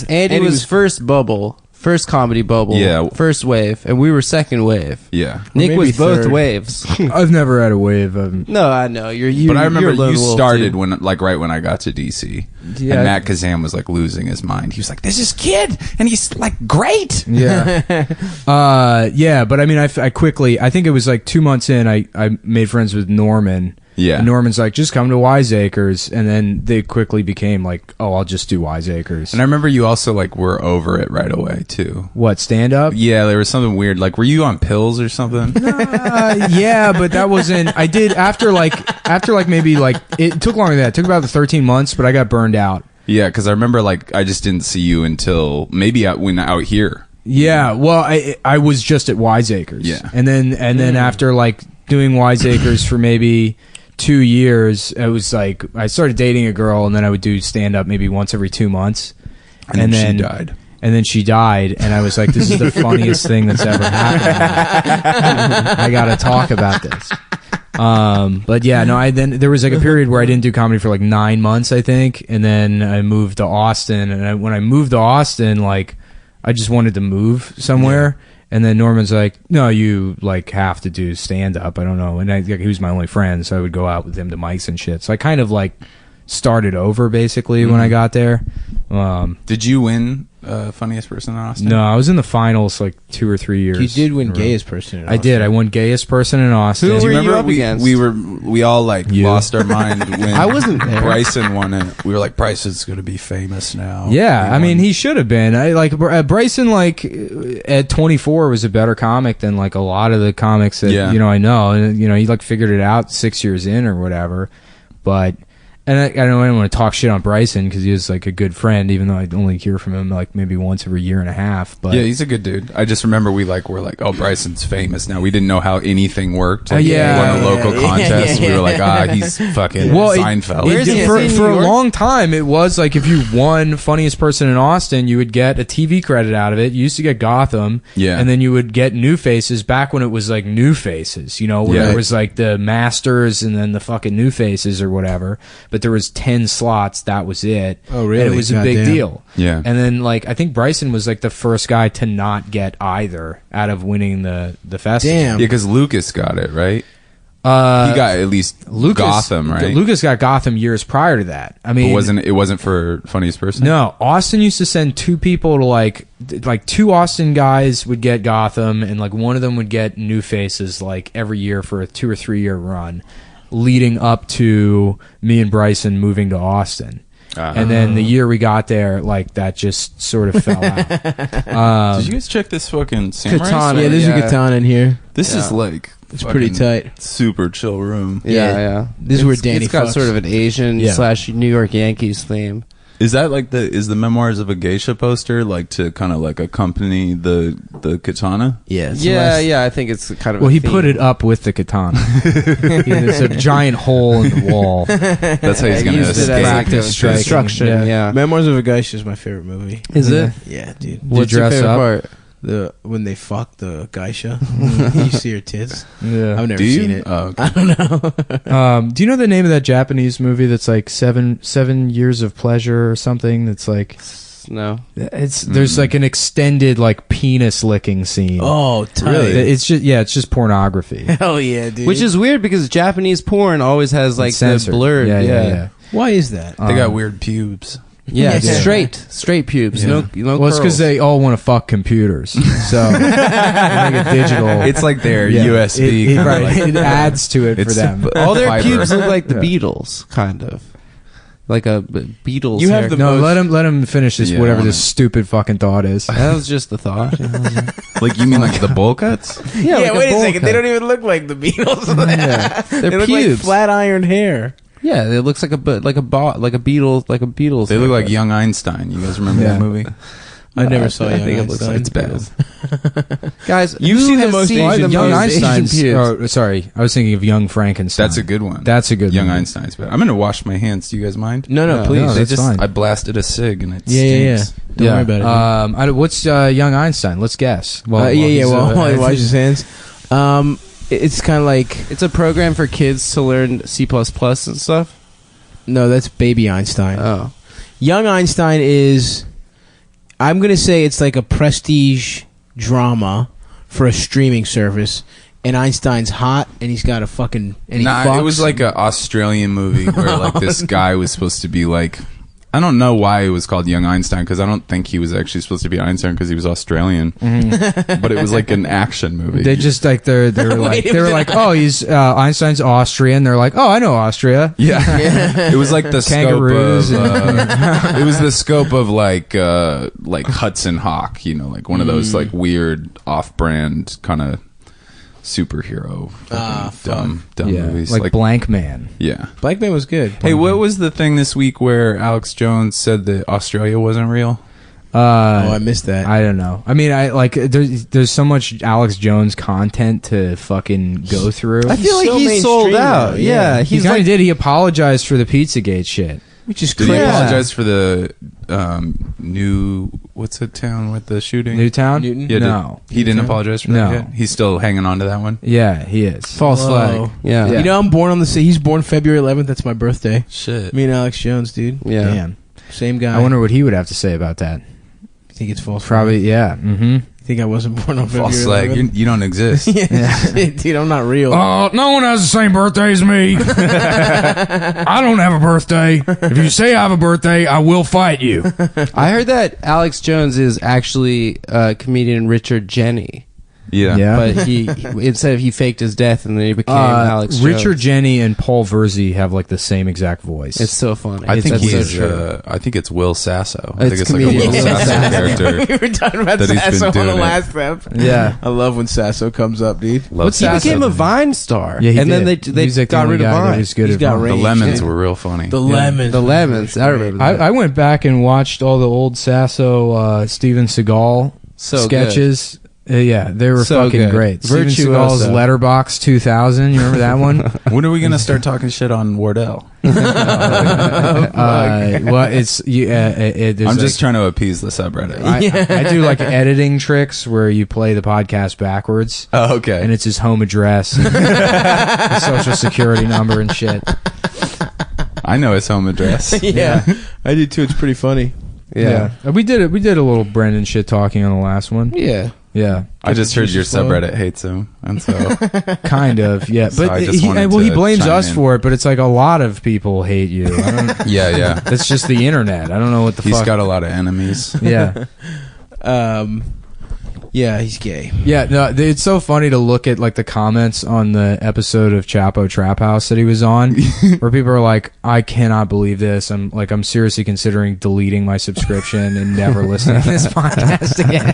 S18: Andy was first bubble. First comedy bubble,
S8: Yeah.
S18: First wave, and we were second wave.
S8: Yeah.
S18: Nick
S4: maybe
S18: was both
S4: third.
S18: waves.
S4: I've never had a wave of.
S18: No, I know you.
S8: But I remember
S18: you're a lone
S8: you
S18: wolf,
S8: started
S18: too.
S8: when right when I got to DC,
S4: Yeah.
S8: and Matt Kazan was like losing his mind. He was like, "There's this kid, and he's like great."
S4: Yeah. Yeah, but I mean, I quickly, I think it was like 2 months in, I made friends with Norman.
S8: Yeah.
S4: And Norman's like, just come to Wiseacres. And then they quickly became like, oh, I'll just do Wiseacres.
S8: And I remember you also were over it right away too.
S4: What, stand up?
S8: Yeah, there was something weird. Like, were you on pills or something?
S4: Yeah, but that wasn't, I did after maybe it took longer than that. It took about 13 months, but I got burned out.
S8: Yeah, because I remember I just didn't see you until maybe out here.
S4: Yeah, well, I was just at Wiseacres.
S8: Yeah.
S4: And then after doing Wiseacres for maybe 2 years, it was like I started dating a girl, and then I would do stand up maybe once every 2 months,
S8: and then she died.
S4: And then she died, and I was like, "This is the funniest thing that's ever happened." I got to talk about this. But yeah, no. Then there was a period where I didn't do comedy for 9 months, I think, and then I moved to Austin. And when I moved to Austin, I just wanted to move somewhere. Yeah. And then Norman's like, no, you have to do stand up. I don't know. And he was my only friend, so I would go out with him to mics and shit. So I kind of started over basically when I got there.
S8: Did you win funniest person in Austin?
S4: No, I was in the finals 2 or 3 years.
S5: You did win gayest person in Austin.
S4: I did. I won gayest person in Austin.
S18: Who were you up against?
S8: We all lost our mind when
S18: I wasn't there.
S8: Bryson won it. We were like, Bryson's going to be famous now.
S4: Yeah, I mean, he should have been. Bryson at 24 was a better comic than a lot of the comics that I know. And he figured it out 6 years in or whatever. But And I don't want to talk shit on Bryson because he was like a good friend, even though I only hear from him like maybe once every year and a half. But
S8: yeah, he's a good dude. I just remember we're like, oh, Bryson's famous now. We didn't know how anything worked. Like, he won a local contest. We were like, he's fucking Seinfeld.
S4: For a long time, it was like if you won funniest person in Austin, you would get a TV credit out of it. You used to get Gotham, and then you would get New Faces back when it was like New Faces, you know, where it was like the Masters and then the fucking New Faces or whatever. But there was 10 slots. That was it.
S5: Oh, really?
S4: And it was a big deal.
S8: Yeah.
S4: And then, like, I think Bryson was like the first guy to not get either out of winning the festival.
S8: Damn. Yeah, because Lucas got it, right? He got at least Gotham, right?
S4: Lucas got Gotham years prior to that. I mean,
S8: it wasn't for funniest person.
S4: No, Austin used to send 2 people to like 2 Austin guys would get Gotham, and like one of them would get New Faces like every year for a 2 or 3 year run, leading up to me and Bryson moving to Austin. And then the year we got there, like that just sort of fell out.
S8: Did you guys check this fucking samurai?
S5: Katana. Yeah, there's a katana in here.
S8: This is like
S5: it's pretty tight.
S8: Super chill room.
S18: Yeah.
S5: This is where Danny
S18: It's got
S5: fucks.
S18: sort of an Asian / New York Yankees theme.
S8: Is that like is the Memoirs of a Geisha poster like to kind of like accompany the katana?
S5: Yeah.
S18: Yeah, I think it's kind of
S4: Well,
S18: a
S4: he
S18: theme.
S4: put it up with the katana. There's a giant hole in the wall.
S8: That's how he's going to escape.
S4: Practice
S18: destruction. Yeah.
S5: Memoirs of a Geisha is my favorite movie.
S18: Is it?
S5: Yeah, dude.
S18: What's your
S4: dress
S18: favorite
S4: up?
S18: part?
S5: When they fuck the geisha, you see her tits.
S4: Yeah.
S5: I've never
S8: Do you?
S5: seen it.
S8: Oh, okay.
S5: I don't know.
S4: Do you know the name of that Japanese movie that's like seven years of pleasure or something? That's like
S18: No.
S4: there's like an extended like penis licking scene.
S5: Oh,
S8: Really?
S4: It's just pornography.
S5: Hell yeah, dude.
S18: Which is weird because Japanese porn always has like the
S4: censored.
S18: blurred.
S4: Yeah.
S5: Why is that?
S8: They got weird pubes.
S18: Yeah, straight pubes.
S4: Yeah.
S18: No
S4: well, it's because
S18: curls.
S4: they all want to fuck computers. So they make it digital.
S8: It's like their USB.
S4: It, right. Like, it adds to it for them.
S18: All their pubes look like the Beatles, kind of. Like a Beatles.
S5: You have the
S4: No,
S5: most-
S4: let him finish this.
S8: Yeah,
S4: whatever
S8: I
S4: this stupid fucking thought is.
S18: That was just the thought.
S8: Like you mean like the bowl cuts?
S5: Yeah,
S18: like
S5: wait a
S18: bowl
S5: second.
S18: cut.
S5: They don't even look like the Beatles.
S18: They're
S5: They look
S18: pubes.
S5: like flat ironed hair.
S18: Yeah, it looks like a Beatles.
S8: They look like young Einstein. You guys remember that movie?
S5: I never saw
S18: I
S5: Young
S18: think it looks
S5: Einstein.
S18: like it's bad. Guys,
S5: You've
S18: who
S5: seen the
S18: has
S5: most
S18: seen
S5: Asian-
S18: the
S4: Young
S18: most Asian
S4: Einstein's.
S18: pubes?
S4: Oh, sorry, I was thinking of Young Frankenstein.
S8: That's a good one.
S4: That's a good
S8: Young
S4: movie.
S8: Einstein's bad. I'm gonna wash my hands. Do you guys mind?
S5: No, please.
S4: No,
S8: They
S4: that's
S8: just
S4: fine.
S8: I blasted a cig and it
S5: Yeah.
S8: stinks.
S5: Don't worry about it.
S4: What's Young Einstein? Let's guess.
S5: While he washes his hands. It's kind of like
S18: It's a program for kids to learn C++ and stuff.
S5: no, that's Baby Einstein.
S18: Oh,
S5: Young Einstein is, I'm gonna say it's like a prestige drama for a streaming service, and Einstein's hot, and he's got a fucking and he
S8: Nah,
S5: fucks.
S8: it was like an Australian movie where like this guy was supposed to be like, I don't know why it was called Young Einstein because I don't think he was actually supposed to be Einstein because he was Australian. But it was like an action movie.
S4: They just like they were like oh he's Einstein's Austrian. They're like oh I know Austria.
S8: Yeah. It was like the
S4: Kangaroos
S8: scope of it was the scope of like Hudson Hawk, you know, like one of those like weird off-brand kind of superhero dumb movies
S4: like Blank Man.
S8: Yeah.
S5: Black Man was good.
S8: Hey, what was the thing this week where Alex Jones said that Australia wasn't real?
S5: I missed that.
S4: I don't know. I mean, I like there's so much Alex Jones content to fucking go through.
S18: I feel like
S5: so
S18: he's sold
S5: mainstream
S18: out.
S5: now,
S18: Yeah,
S4: he
S18: he's
S4: kind of
S18: like
S4: did. He apologized for the Pizzagate shit.
S5: Which is
S8: Did
S5: crazy.
S8: he apologize for the what's the town with the shooting?
S4: Newtown?
S5: Newton?
S8: Yeah,
S4: No.
S8: he didn't apologize for that
S4: No.
S8: yet? He's still hanging on to that one?
S4: Yeah, he is.
S18: false
S5: Whoa.
S18: flag. Yeah.
S4: Yeah.
S5: You know, I'm born on he's born February 11th. That's my birthday.
S8: Shit.
S5: Me and Alex Jones, dude.
S18: Yeah.
S4: Damn.
S5: Same guy.
S4: I wonder what he would have to say about that.
S5: You think it's false?
S4: Probably, yeah. Mm-hmm.
S5: You think I wasn't born on
S8: False
S5: February
S8: flag.
S5: 11th?
S8: You don't exist.
S5: Dude, I'm not real.
S17: No one has the same birthday as me. I don't have a birthday. If you say I have a birthday, I will fight you.
S18: I heard that Alex Jones is actually comedian Richard Jenny.
S8: Yeah.
S18: But he instead of he faked his death and then he became Alex Jones.
S4: Richard Jenny and Paul Verzi have like the same exact voice.
S18: It's so funny.
S8: I think
S18: That's so
S8: he's.
S18: true.
S8: I think it's Will Sasso. I
S18: It's
S8: think it's like a
S18: comedian
S8: Will
S18: Will
S8: Sasso
S18: Sasso.
S8: character.
S5: We were talking about
S8: that he's been
S5: Sasso on
S8: doing
S5: the
S8: it.
S5: last rep.
S4: Yeah.
S5: I love when Sasso comes up, dude.
S8: Love
S18: He became a Vine star.
S4: Yeah, he
S18: and then
S4: did.
S18: they
S4: He was like the
S18: got
S4: only
S18: rid of
S4: guy that
S18: Vine.
S4: was good
S5: He's
S4: at
S5: got
S4: Vine.
S8: The
S5: range.
S8: Lemons
S5: Yeah.
S8: were real funny.
S5: The Lemons.
S18: The Lemons. I remember that.
S4: I went back and watched all the old Sasso, Steven Seagal
S18: So
S4: sketches. Yeah, they were
S18: So
S4: fucking
S18: good.
S4: great. Steven
S18: Virtuoso.
S4: Seagal's Letterbox 2000. You remember that one?
S8: When are we gonna start talking shit on Wardell?
S4: Well, it's there's
S8: I'm
S4: like-
S8: just trying to appease the subreddit.
S4: I do like editing tricks where you play the podcast backwards.
S8: Oh, okay.
S4: And it's his home address, and his social security number, and shit.
S8: I know his home address.
S5: Yeah, I do too. It's pretty funny.
S4: Yeah. We did it. We did a little Brendan shit talking on the last one.
S5: Yeah.
S4: Yeah.
S8: I just heard your
S5: juices flowing.
S8: subreddit hates him, and so
S4: Kind of, yeah.
S8: So
S4: But
S8: I just
S4: he
S8: wanted
S4: he
S8: to
S4: blames
S8: chime
S4: us
S8: in.
S4: for it, but it's like a lot of people hate you. I don't,
S8: yeah.
S4: that's just the internet. I don't know what the
S8: He's
S4: fuck.
S8: got a lot of enemies.
S4: Yeah.
S5: Yeah, he's gay.
S4: Yeah, no, it's so funny to look at like the comments on the episode of Chapo Trap House that he was on, where people are like, "I cannot believe this. I'm seriously considering deleting my subscription and never listening to this podcast again."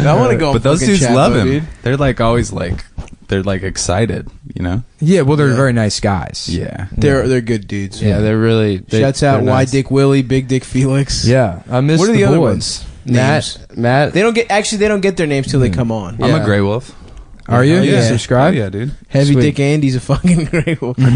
S5: I want to go.
S8: But those
S5: fucking
S8: dudes
S5: Chapo,
S8: love him.
S5: dude.
S8: They're like always like they're like excited, you know?
S4: Yeah, well, they're very nice guys.
S8: Yeah.
S5: They're good dudes.
S18: Yeah, they're really.
S5: Shouts out
S18: they're
S5: Y
S18: nice.
S5: Dick Willie, Big Dick Felix.
S4: Yeah, I miss
S5: What are
S4: the
S5: the other
S4: boys.
S5: ones? Names.
S18: Matt.
S5: They don't get their names till they come on.
S8: I'm a Grey Wolf.
S4: Are you?
S5: Yeah.
S4: You subscribe?
S8: Oh, yeah, dude.
S5: Heavy
S4: Sweet.
S5: Dick Andy's a fucking great one.
S8: I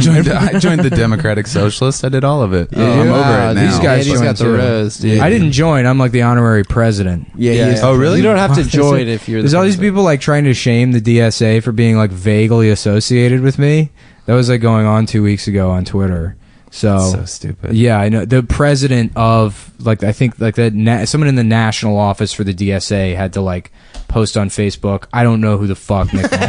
S8: joined the Democratic Socialist. I did all of it.
S4: Yeah,
S8: I'm over
S18: wow,
S8: it now.
S4: These guys
S18: Andy's
S4: joined
S18: got the
S4: too.
S18: rose, dude.
S4: I didn't join. I'm like the honorary president.
S5: Yeah, he is.
S8: Oh, really?
S18: You don't have to join if you're.
S4: There's
S18: the
S4: all these
S18: president.
S4: people like trying to shame the DSA for being like vaguely associated with me. That was like going on 2 weeks ago on Twitter.
S8: So stupid.
S4: Yeah, I know the president of like I think like someone in the national office for the DSA had to like post on Facebook. I don't know who the fuck Nick Mullen is.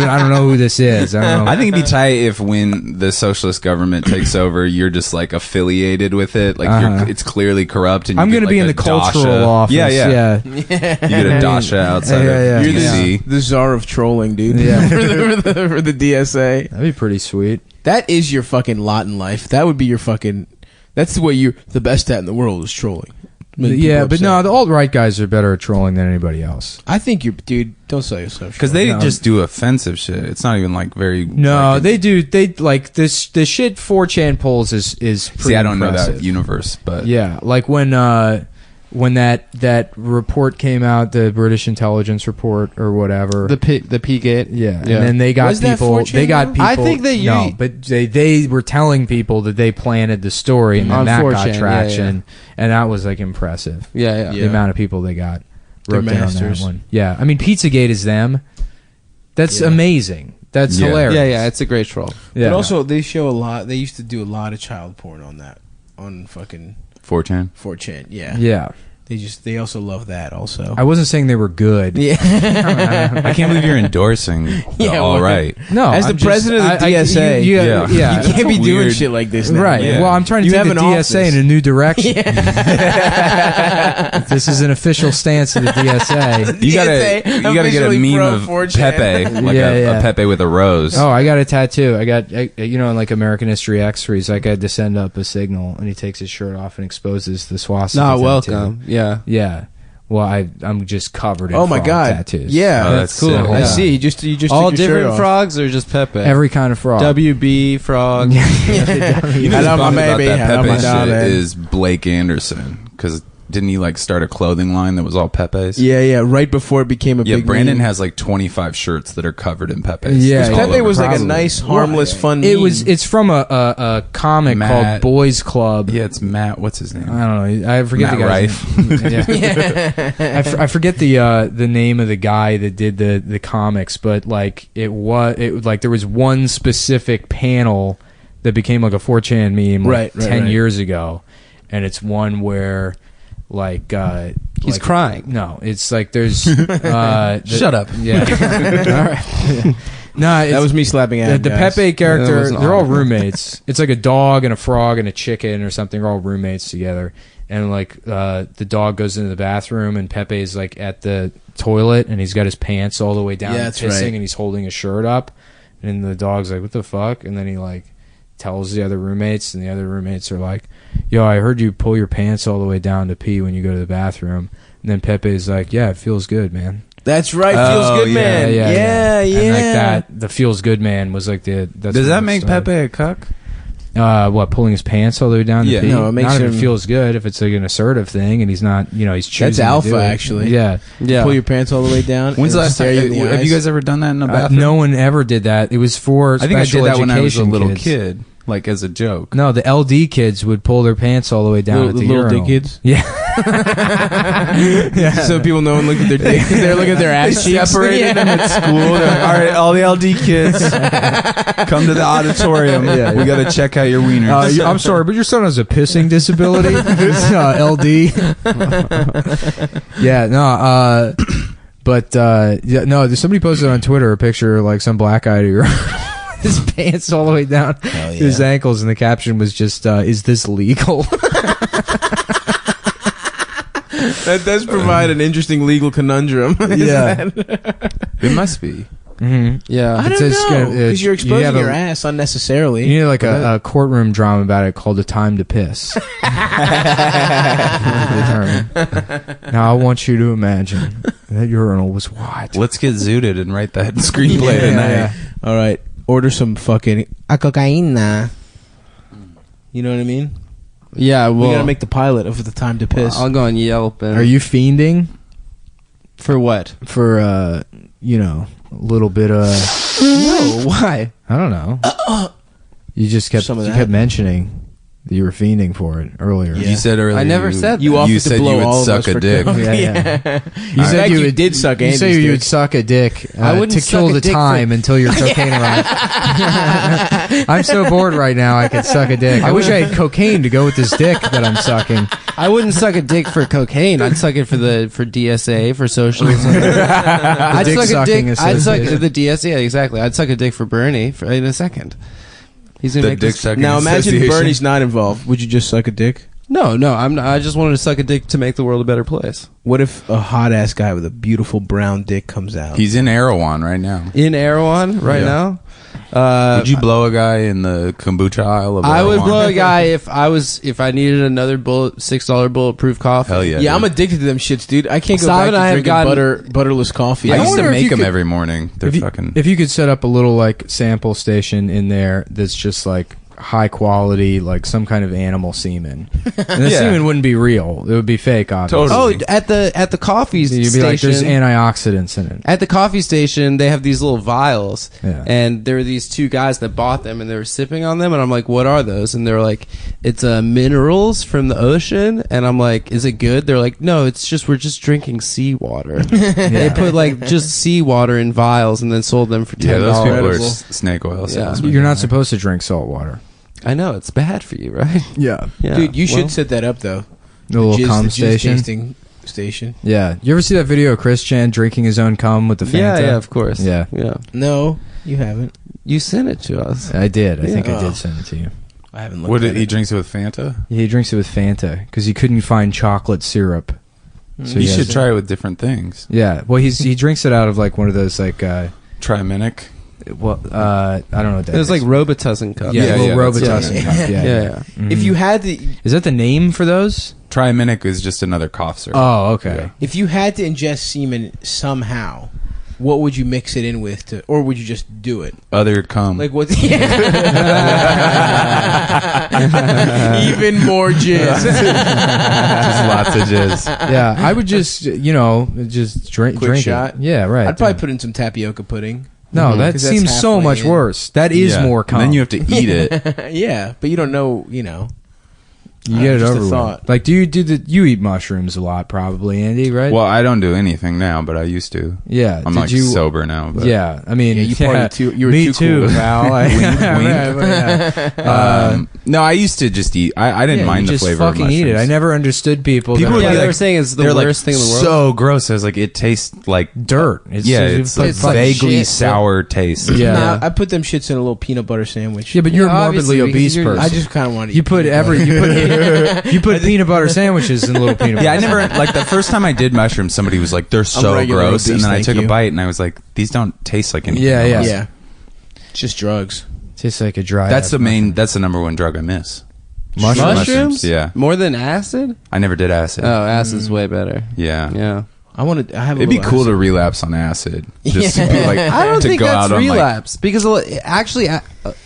S4: I don't know who this is. I don't know.
S8: I think it'd be tight if when the socialist government takes over, you're just like affiliated with it. Like it's clearly corrupt. And
S4: I'm
S8: going
S4: gonna
S8: to
S4: be in the cultural office.
S8: Yeah. You get a dasha outside of
S5: You're
S8: DC.
S5: the czar of trolling, dude.
S4: Yeah.
S5: for the DSA.
S4: That'd be pretty sweet.
S5: That is your fucking lot in life. That would be your fucking. That's what you're the best at in the world is trolling. Making
S4: Yeah,
S5: people
S4: but
S5: upset.
S4: no, the alt-right guys are better at trolling than anybody else.
S5: I think you're, dude. Don't sell yourself.
S8: Because they just do offensive shit. It's not even like very.
S4: No,
S8: like,
S4: they do. They like this. The shit 4chan polls is pretty
S8: See, I don't
S4: impressive.
S8: know that universe, but
S4: Yeah, like when that report came out, the British intelligence report or whatever.
S18: the P-gate.
S4: Yeah, and then they got
S5: Was that
S4: people.
S5: 4chan
S4: They got
S5: though?
S4: people.
S18: I think that you-
S4: no, but they were telling people that they planted the story, and then
S18: On
S4: that
S18: 4chan,
S4: got
S18: yeah,
S4: traction, and that was like impressive.
S18: Yeah.
S4: The amount of people they got
S5: They're
S4: roped in on that
S5: masters.
S4: one. Yeah, I mean, Pizzagate is them. That's amazing. That's
S8: Yeah.
S4: hilarious.
S18: Yeah, it's a great troll.
S4: Yeah.
S5: But also, they show a lot. They used to do a lot of child porn on that on fucking
S8: 4chan.
S5: 4chan. Yeah.
S4: Yeah.
S5: They also love that also.
S4: I wasn't saying they were good.
S5: Yeah.
S8: I can't believe you're endorsing the
S5: Yeah,
S8: all
S5: well,
S8: right.
S4: No,
S5: As the
S4: I'm just-
S5: president of the DSA,
S4: you
S8: Yeah.
S5: you can't be doing
S8: weird.
S5: shit like this now.
S4: Right.
S8: Yeah.
S4: Well, I'm trying to
S5: You
S4: take
S5: have
S4: the
S5: an
S4: DSA
S5: office.
S4: in a new direction. This is an official stance of the DSA.
S8: You gotta
S5: DSA
S8: get a
S5: officially
S8: meme
S5: pro
S8: of
S5: 4chan.
S8: Pepe, like
S4: Yeah.
S8: a Pepe with a rose.
S4: Oh, I got a tattoo. I got, in like American History X, where he's like, I had to send up a signal, and he takes his shirt off and exposes the swastika.
S18: Not
S4: tattoo.
S18: welcome. Yeah.
S4: Yeah. Well, I'm just covered in
S5: Oh my
S4: frog
S5: god.
S4: tattoos.
S5: Yeah,
S8: Oh, that's cool.
S18: sick.
S5: I
S18: Yeah.
S5: see. You just
S18: All
S5: took your shirt
S18: different
S5: off.
S18: frogs or just Pepe?
S4: Every kind of frog.
S18: WB frog.
S8: You
S5: I
S8: know
S5: know
S8: what's
S5: my
S8: about
S5: baby,
S8: that
S5: I know
S8: Pepe
S5: my
S8: shit
S5: darling.
S8: is Blake Anderson, because didn't he like start a clothing line that was all Pepe's?
S5: Yeah. Right before it became a
S8: Yeah,
S5: big.
S8: Brandon
S5: meme.
S8: has like 25 shirts that are covered in Pepe's.
S4: Yeah,
S8: Just all
S5: Pepe
S8: over.
S5: was like a
S4: Probably.
S5: nice, harmless, fun.
S4: It
S5: meme.
S4: was. It's from a comic
S8: Matt-
S4: called Boys Club.
S8: Yeah, it's Matt. What's his name?
S4: I don't know. I forget
S8: Matt
S4: the guy's
S8: Rife.
S4: name. Yeah. I forget the name of the guy that did the comics, but like it like there was one specific panel that became like a 4chan meme like 10 years ago, and it's one where like
S18: He's
S4: like-
S18: crying.
S4: No, it's like there's
S8: Shut up.
S4: Yeah. All right. No,
S5: that was me slapping Adam.
S4: The
S5: guys.
S4: Pepe character,
S18: wasn't
S4: they're all
S18: audible.
S4: roommates. It's like a dog and a frog and a chicken or something. They're all roommates together. And like the dog goes into the bathroom and Pepe's like at the toilet and he's got his pants all the way down
S5: Yeah,
S4: and
S5: that's
S4: pissing
S5: right.
S4: and he's holding his shirt up. And the dog's like, what the fuck? And then he like tells the other roommates and the other roommates are like, yo, I heard you pull your pants all the way down to pee when you go to the bathroom. And then Pepe's like, yeah, it feels good, man.
S5: That's right, feels good, man. Yeah.
S4: And like that, the feels good man was like the. That's
S8: Does
S4: when
S8: that
S4: it
S8: make
S4: started.
S8: Pepe a cuck?
S4: What, pulling his pants all the way down
S8: Yeah.
S4: to pee?
S5: No, it makes
S4: not if
S5: him-
S4: it feels good. If it's like an assertive thing and he's not, he's choosing.
S5: That's
S4: to
S5: alpha,
S4: do it.
S5: actually.
S4: Yeah.
S5: You pull your pants all the way down.
S8: When's the
S5: and
S8: last time?
S5: stare you in the
S8: Have
S5: eyes.
S8: you guys ever done that in a bathroom?
S4: No one ever did that. It was for.
S8: I think I did
S4: special
S8: that when I was a
S4: education
S8: little
S4: kids.
S8: kid, like as a joke.
S4: No, the LD kids would pull their pants all the way down
S5: Little-
S4: at the
S5: the little
S4: urinal.
S5: dick kids?
S4: Yeah.
S5: So people know and look at their dick. They're looking at their ass
S8: They
S5: cheeks.
S8: separated them at school. They're like, all right, all the LD kids, come to the auditorium.
S4: Yeah.
S8: We got to check out your wieners.
S4: I'm sorry, but your son has a pissing disability. LD. Yeah, no. But yeah, no. Somebody posted on Twitter a picture of, like some black guy to his pants all the way down to his ankles, and the caption was just, "Is this legal?"
S5: That does provide an interesting legal conundrum.
S4: Yeah.
S8: It must be.
S4: Mm-hmm. Yeah,
S5: I don't know, because you're exposing your ass unnecessarily.
S4: You need like a courtroom drama about it called "A Time to Piss." Now I want you to imagine that urinal was wide.
S8: Let's get zooted and write that screenplay tonight.
S4: Yeah.
S5: All right, order some fucking cocaine. You know what I mean?
S18: Yeah, well,
S5: we gotta make the pilot of The Time to Piss.
S18: I'll go on Yelp. And
S4: Are you fiending
S18: for what?
S4: for a little bit of?
S18: No, why?
S4: I don't know. You just kept
S5: Some of
S4: you
S5: that.
S4: kept mentioning that you were fiending for it earlier.
S8: You said earlier.
S18: I never said
S5: You
S18: that.
S5: offered
S8: You
S5: to
S8: said
S5: blow
S8: you would
S5: all of
S8: suck
S5: us
S8: a
S5: for
S8: dick.
S5: coke.
S4: Yeah.
S5: You said you did suck
S4: You
S5: Andy's
S4: say you
S5: dick.
S4: would suck a dick
S18: I wouldn't
S4: to
S18: suck
S4: kill
S18: a
S4: the
S18: dick
S4: time
S18: for-
S4: until your cocaine arrives. I'm so bored right now. I could suck a dick. I wish I had cocaine to go with this dick that I'm sucking.
S18: I wouldn't suck a dick for cocaine. I'd suck it for DSA, for socialism. I'd
S4: dick
S18: suck a
S4: sucking
S18: dick. I'd suck
S4: association.
S18: the DSA, exactly. I'd suck a dick for Bernie in a second. He's gonna
S8: The
S18: make
S8: dick
S18: this.
S8: sucking
S5: Now imagine
S8: association.
S5: Bernie's not involved. Would you just suck a dick?
S18: No, I'm not, I just wanted to suck a dick to make the world a better place.
S5: What if a hot ass guy with a beautiful brown dick comes out?
S8: He's in Erewhon right now.
S18: In Erewhon right now.
S8: Would you blow a guy in the kombucha aisle of
S18: I would
S8: Erewhon?
S18: blow a guy if I needed another $6 bulletproof coffee.
S8: Hell yeah.
S5: Yeah, I'm
S8: dude.
S5: addicted to them shits, dude. I can't go
S18: Simon
S5: back
S18: and
S5: to
S18: I have
S5: drinking
S18: gotten-
S5: butterless coffee.
S8: I
S4: I
S8: used to
S4: wonder if
S8: make
S4: you
S8: them
S4: could-
S8: every morning. They're fucking.
S4: If you could set up a little like sample station in there that's just like high quality, like some kind of animal semen, and the
S8: Yeah.
S4: semen wouldn't be real; it would be fake. Obviously.
S8: Totally.
S18: Oh, at the coffee
S4: You'd be
S18: station.
S4: like, "There's antioxidants in it."
S18: At the coffee station, they have these little vials,
S4: Yeah.
S18: and there were these two guys that bought them, and they were sipping on them, and I'm like, "What are those?" And they're like, "It's minerals from the ocean," and I'm like, "Is it good?" They're like, "No, we're just drinking seawater." They put like just seawater in vials, and then sold them for $10.
S8: Yeah, those people are snake oil salesmen.
S4: You're not supposed to drink salt water.
S18: I know it's bad for you, right?
S4: Yeah.
S5: Dude, you
S18: well,
S5: should set that up though.
S4: The little cum
S5: jizz
S4: station.
S5: tasting station.
S4: Yeah. You ever see that video of Chris Chan drinking his own cum with the Fanta?
S18: Yeah, of course.
S4: Yeah.
S5: No, you haven't.
S18: You sent it to us.
S4: I did. I think I
S5: Oh.
S4: did send it to you.
S5: I haven't looked
S8: What
S5: at
S8: did he
S5: it.
S8: drinks it with Fanta?
S4: Yeah, he drinks it with Fanta because he couldn't find chocolate syrup. So
S8: You
S4: he
S8: should
S4: has-
S8: try it with different things.
S4: Yeah. Well, he drinks it out of like one of those like.
S8: Triminic.
S4: Well, I don't know what that
S18: It was
S4: is.
S18: like Robitussin cup.
S4: Yeah, little
S8: that's
S4: Robitussin
S8: it.
S4: cup. Yeah.
S18: Yeah.
S5: If you had to,
S4: Is that the name for those?
S8: Triminic is just another cough syrup.
S4: Oh, okay.
S5: if you had to ingest semen somehow, what would you mix it in with, or would you just do it?
S8: Other cum.
S5: Like what? Even more jizz.
S8: Just lots of jizz.
S4: Yeah, I would just just drink
S5: Quick
S4: drink
S5: shot.
S4: it. Yeah, right.
S5: I'd probably put in some tapioca pudding.
S4: No, that
S5: 'Cause that's
S4: seems so
S5: halfway
S4: much
S5: in.
S4: worse. That is
S8: Yeah.
S4: more cum.
S8: Then you have to eat it.
S5: Yeah, but you don't know.
S4: You get it
S5: just a
S4: over with.
S5: thought.
S4: Like, you eat mushrooms a lot, probably, Andy, right?
S8: Well, I don't do anything now, but I used to.
S4: Yeah,
S8: I'm
S4: did
S8: like
S4: you-
S8: sober now. But.
S4: Yeah, I mean,
S5: you partied too. You were
S4: me
S5: too
S4: too,
S5: cool.
S4: pal.
S8: No, I used to just eat. I didn't mind the
S4: just
S8: flavor of
S4: fucking
S8: mushrooms.
S4: eat it. I never understood people.
S8: People
S4: that
S8: would
S4: were
S8: be
S18: they
S8: like,
S18: were saying it's the
S8: they're
S18: worst thing in the world.
S8: So gross. I was like, it tastes like
S4: dirt.
S8: It's
S4: just
S8: it's
S4: like
S8: vaguely
S18: shit.
S8: sour taste.
S4: Yeah.
S5: Nah, I put them shits in a little peanut butter sandwich.
S4: Yeah, but you're a
S18: obviously,
S4: morbidly
S18: because
S4: obese
S18: you're-
S4: person.
S5: I just kind of want to.
S4: you put you put peanut butter sandwiches in little peanut butter.
S8: Yeah, I never like the first time I did mushrooms. Somebody was like, "They're so
S5: regular
S8: gross," and
S5: obese,
S8: then I
S5: thank
S8: took
S5: you.
S8: a bite, and I was like, "These don't taste like anything."
S4: Yeah,
S8: else."
S5: Yeah, it's just drugs.
S4: Tastes like a dry.
S8: That's the main. That's the number one drug I miss.
S18: Mushrooms?
S8: Yeah,
S18: More than acid?
S8: I never did acid.
S18: Oh, acid's way better.
S8: Yeah.
S18: Yeah.
S5: I want to. I have.
S8: It'd be cool to relapse on acid. Just to be like,
S18: I don't
S8: to
S18: think
S8: go
S18: that's
S8: out on, like-
S18: relapse because actually,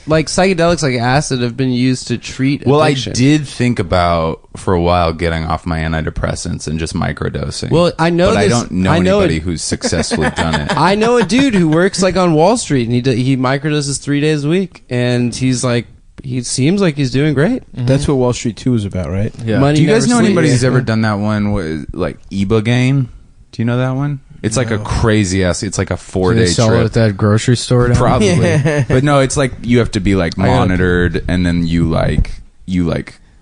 S18: like psychedelics like acid have been used to treat
S8: Well,
S18: addiction.
S8: I did think about for a while getting off my antidepressants and just microdosing.
S18: Well, I know
S8: but I
S18: this-
S8: don't know
S18: I know
S8: anybody
S18: it-
S8: who's successfully done it.
S18: I know a dude who works like on Wall Street and he microdoses 3 days a week and he's like he seems like he's doing great.
S5: That's what Wall Street 2 is about, right?
S18: Yeah. Money
S8: Do you guys
S18: never
S8: know anybody
S18: sleeps.
S8: who's ever done that one with like Ibogaine? Do you know that one? It's like a crazy ass. It's like a 4
S4: Do
S8: day
S4: they sell
S8: trip.
S4: it at that grocery store? down
S8: Probably,
S5: Yeah.
S8: but no. It's like you have to be like
S18: I gotta-
S8: monitored, and then you like.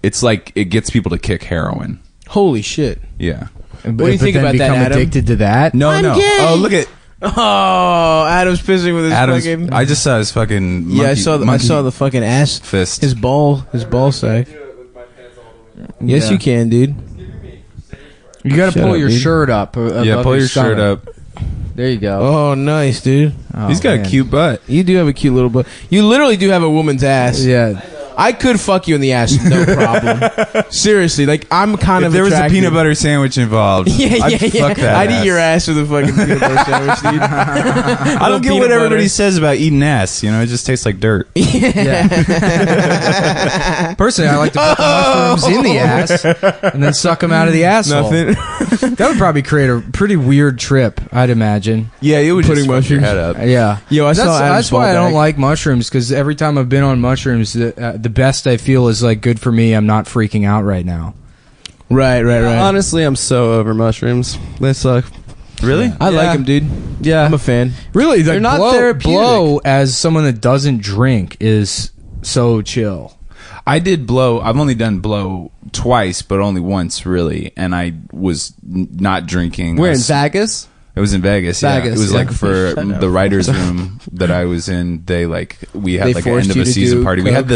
S8: It's like it gets people to kick heroin.
S5: Holy shit!
S8: Yeah.
S4: What
S5: do you think about that,
S4: become
S5: Adam?
S4: addicted to that?
S8: No,
S5: I'm
S8: no.
S5: gay.
S8: Oh, look at
S5: Oh, Adam's pissing with his
S8: Adam's.
S5: fucking.
S8: I just saw his fucking. Monkey,
S5: Yeah, I saw the fucking ass
S8: fist.
S5: His ball sack. Yes,
S4: Yeah.
S5: you can, dude.
S4: You got to
S5: Shut
S4: pull
S5: up,
S4: your
S5: dude.
S4: shirt up.
S8: Yeah, pull your shirt up.
S18: There you go.
S5: Oh, nice, dude.
S4: Oh,
S8: He's got
S4: man.
S8: a cute butt.
S5: You do have a cute little butt. You literally do have a woman's ass.
S4: Yeah.
S5: I could fuck you in the ass, no problem. Seriously, like I'm kind
S8: If
S5: of.
S8: there was a
S5: attracted.
S8: peanut butter sandwich involved, I'd fuck that.
S5: I'd
S8: ass.
S5: eat your ass with a fucking peanut butter sandwich, dude.
S8: I don't get what everybody says about eating ass. You know, it just tastes like dirt.
S4: Personally, I like to put the mushrooms in the ass and then suck them out of the asshole.
S5: Nothing.
S4: That would probably create a pretty weird trip, I'd imagine.
S8: Yeah, it would
S5: Putting
S8: just fuck your
S5: mushrooms-
S8: head up.
S4: Yeah.
S5: Yo, I saw Adam's
S4: that's why
S5: ball
S4: I don't
S5: bag.
S4: like mushrooms, because every time I've been on mushrooms, the best I feel is like, good for me. I'm not freaking out right now.
S5: Right.
S18: Honestly, I'm so over mushrooms. They suck.
S8: Really?
S5: I like
S18: Yeah.
S5: him, dude.
S18: Yeah.
S5: I'm a fan.
S4: Really,
S18: They're not therapeutic.
S4: blow as someone that doesn't drink is so chill.
S8: I did blow. I've only done blow twice, but only once really, and I was not drinking.
S18: We're
S8: I
S18: in
S8: was-
S18: Vegas.
S8: It was in Vegas. Yeah.
S18: Vegas,
S8: It was
S18: yeah.
S8: like for
S5: Shut up.
S8: the writers' room that I was in. They we had
S5: They
S8: like an
S5: forced
S8: end of
S5: you
S8: a
S5: to
S8: season
S5: do
S8: party. We had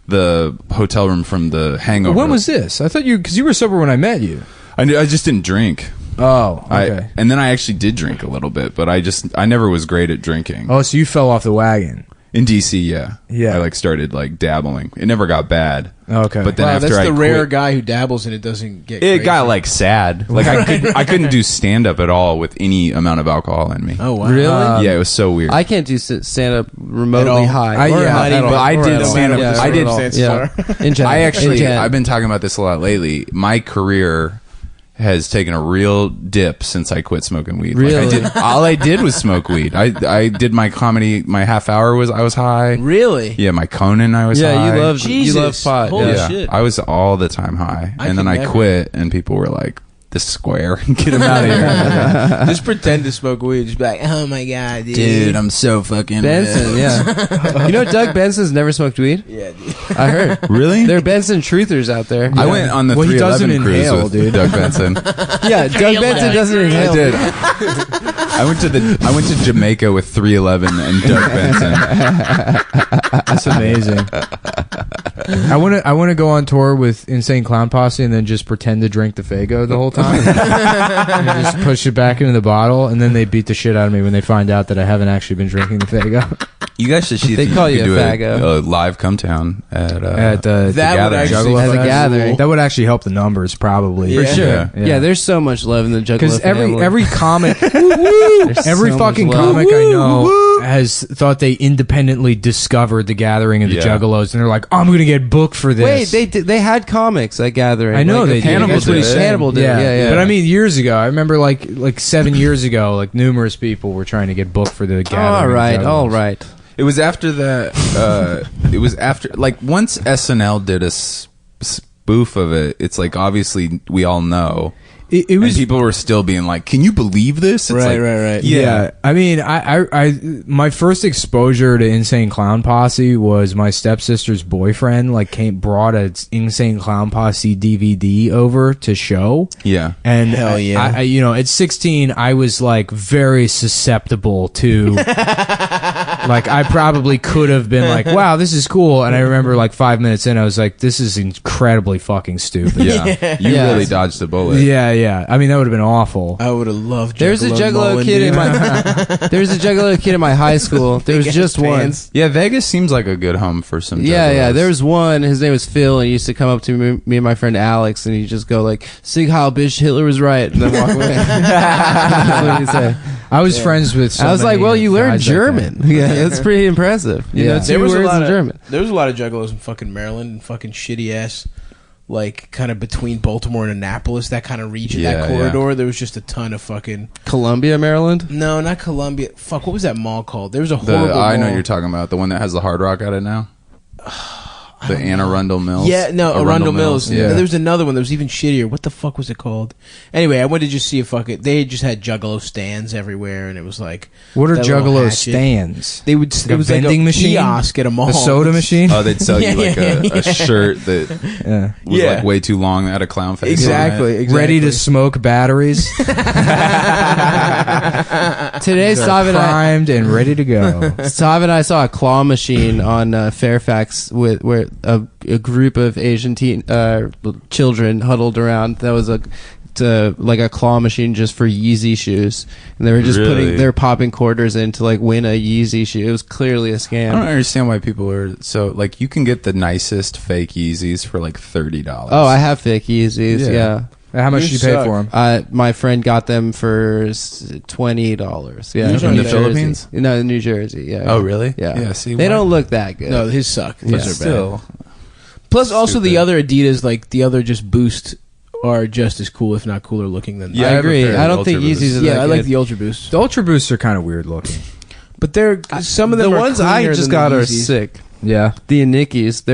S8: the hotel room from the Hangover.
S4: When was this? I thought because you were sober when I met you.
S8: I just didn't drink.
S4: Oh, okay.
S8: And then I actually did drink a little bit, but I never was great at drinking.
S4: Oh, so you fell off the wagon.
S8: In DC, yeah.
S4: Yeah.
S8: I started dabbling. It never got bad.
S4: Okay.
S8: But then
S5: Wow,
S8: after
S5: that's
S8: I
S5: the
S8: quit,
S5: rare guy who dabbles and it doesn't get.
S8: it
S5: crazy.
S8: got sad. I couldn't do stand up at all with any amount of alcohol in me.
S5: Oh wow.
S18: Really?
S8: Yeah, it was so weird.
S18: I can't do stand up
S5: At
S18: remotely
S5: all.
S18: high.
S4: Yeah,
S18: Or
S4: not
S18: at
S4: even-
S18: all.
S8: I
S18: Or
S8: did
S18: at all.
S8: stand up.
S18: Yeah,
S8: I
S18: or
S8: did.
S18: at all. Yeah. In general.
S8: I actually,
S18: In general.
S8: I've been talking about this a lot lately. My career has taken a real dip since I quit smoking weed.
S18: Really?
S8: All I did was smoke weed. I did my comedy. My half hour I was high.
S5: Really?
S8: Yeah, my Conan I was high.
S18: Yeah, you love
S5: Jesus.
S18: pot.
S5: Holy
S18: yeah.
S8: Yeah,
S5: shit.
S8: I was all the time high,
S5: I
S8: and then
S5: can
S8: I
S5: never.
S8: quit, and people were like, "This square, get him out of here."
S5: Just pretend to smoke weed. Just be like, oh my god, dude.
S8: Dude, I'm so fucking
S18: Benson, yeah. You know Doug Benson's never smoked weed?
S5: Yeah, dude.
S18: I heard.
S8: Really?
S18: There are Benson truthers out there.
S8: I went on the
S4: Well, he
S8: 311
S4: doesn't
S8: cruise
S4: inhale,
S8: with
S4: dude.
S8: Doug Benson.
S18: Yeah, Doug Benson doesn't inhale.
S8: I did. I went to Jamaica with 311 and Doug Benson.
S4: That's amazing. I want to go on tour with Insane Clown Posse and then just pretend to drink the Faygo the whole time. And just push it back into the bottle, and then they beat the shit out of me when they find out that I haven't actually been drinking the Faygo.
S8: You guys should see
S18: They
S8: if
S18: call
S8: you
S18: you
S8: could
S18: a
S8: do
S18: faggo.
S8: a live Cumtown at
S4: At the
S5: That would
S8: gathering.
S5: actually
S4: Juggalo
S18: At the
S4: Fest.
S18: gathering.
S4: That would actually help the numbers, probably.
S5: For
S18: For sure.
S8: Yeah.
S18: Yeah. There's so much love in the Juggalo
S4: Because
S18: family.
S4: every comic,
S18: There's
S4: every
S18: so
S4: fucking
S18: much love.
S4: comic I know has thought they independently discovered the Gathering of the
S8: Yeah.
S4: Juggalos, and they're like, I'm going to get booked for this.
S18: Wait, they had comics at Gathering.
S4: I know
S18: Like,
S4: they did.
S8: Hannibal
S18: That's what he
S8: did.
S18: said. Hannibal did. Yeah.
S4: But I mean, years ago, I remember like 7 years ago, like numerous people were trying to get booked for the Gathering.
S18: all
S4: of
S18: right,
S4: Juggalos.
S18: all right.
S8: It was after that. It was after once SNL did spoof of it, it's like obviously we all know.
S4: It was,
S8: and people were still being like, "Can you believe this?" It's
S5: Right,
S8: like,
S5: right.
S4: Yeah. I mean, I my first exposure to Insane Clown Posse was my stepsister's boyfriend brought a Insane Clown Posse DVD over to show.
S8: Yeah.
S4: And
S5: Hell yeah.
S4: I at 16 I was like very susceptible to like I probably could have been like, wow, this is cool, and I remember like 5 minutes in I was like, this is incredibly fucking stupid.
S8: Yeah. You really dodged a bullet.
S4: Yeah. I mean, that would have been awful.
S5: I would have loved.
S18: There's a Juggalo kid in my. There's a Juggalo kid in my high school. There was just one.
S8: Yeah, Vegas seems like a good home for some.
S18: Yeah. There was one. His name was Phil, and he used to come up to me and my friend Alex, and he'd just go like, "Sig Heil, bitch, Hitler was right," and then walk away. That's what he'd say.
S4: I was friends with.
S18: I was like, "Well, you learned German.
S4: Like
S18: yeah, that's pretty impressive. You know, two words in German."
S5: There was a lot of juggalos in fucking Maryland and fucking shitty ass, like kind of between Baltimore and Annapolis, that kind of region, that corridor. There was just a ton of fucking
S18: Columbia, Maryland.
S5: No, not Columbia. Fuck, what was that mall called? There was a horrible.
S8: I know
S5: mall.
S8: you're talking about the one that has the Hard Rock at it now. The Anne Arundel Mills.
S5: Yeah, no, Arundel Mills.
S8: Yeah.
S5: There was another one that was even shittier. What the fuck was it called? Anyway, I went to just see a fucking. They just had Juggalo stands everywhere, and it was like.
S4: What are
S5: that little
S4: Juggalo
S5: hatchet.
S4: stands?
S5: They would.
S4: Like
S5: it
S4: a
S5: was
S4: vending
S5: like a
S4: machine,
S5: kiosk at a mall.
S4: a soda machine.
S8: Oh, they'd sell you like a shirt that was like way too long that had a clown face.
S5: Exactly.
S4: Ready to smoke batteries.
S18: Today, Sav and I
S4: primed and ready to go.
S18: Sav and I saw a claw machine on Fairfax where a group of Asian children huddled around. That was like a claw machine just for Yeezy shoes, and they were just they're popping quarters in to like win a Yeezy shoe. It was clearly a scam.
S8: I don't understand why people are so like. You can get the nicest fake Yeezys for like $30.
S18: Oh, I have fake Yeezys. Yeah.
S4: How much did you pay for them?
S18: My friend got them for $20. Yeah,
S8: in the Philippines?
S18: No, in New Jersey. Yeah.
S8: Oh, really?
S18: Yeah.
S8: Yeah. See,
S18: they don't look that good.
S5: No, his suck. Those are
S8: still.
S5: bad. Plus, also the other Adidas, like the other just Boost, are just as cool, if not cooler looking than.
S18: Yeah, I agree. I don't think Yeezys are that
S5: I
S18: good.
S5: like the Ultra Boosts.
S4: The Ultra Boosts are kind of weird looking,
S5: but they're some of them.
S18: The
S5: are
S18: ones I
S5: cleaner
S18: just
S5: than
S18: got
S5: the
S18: are
S5: Yeezys.
S18: sick.
S4: Yeah,
S18: the Anikis.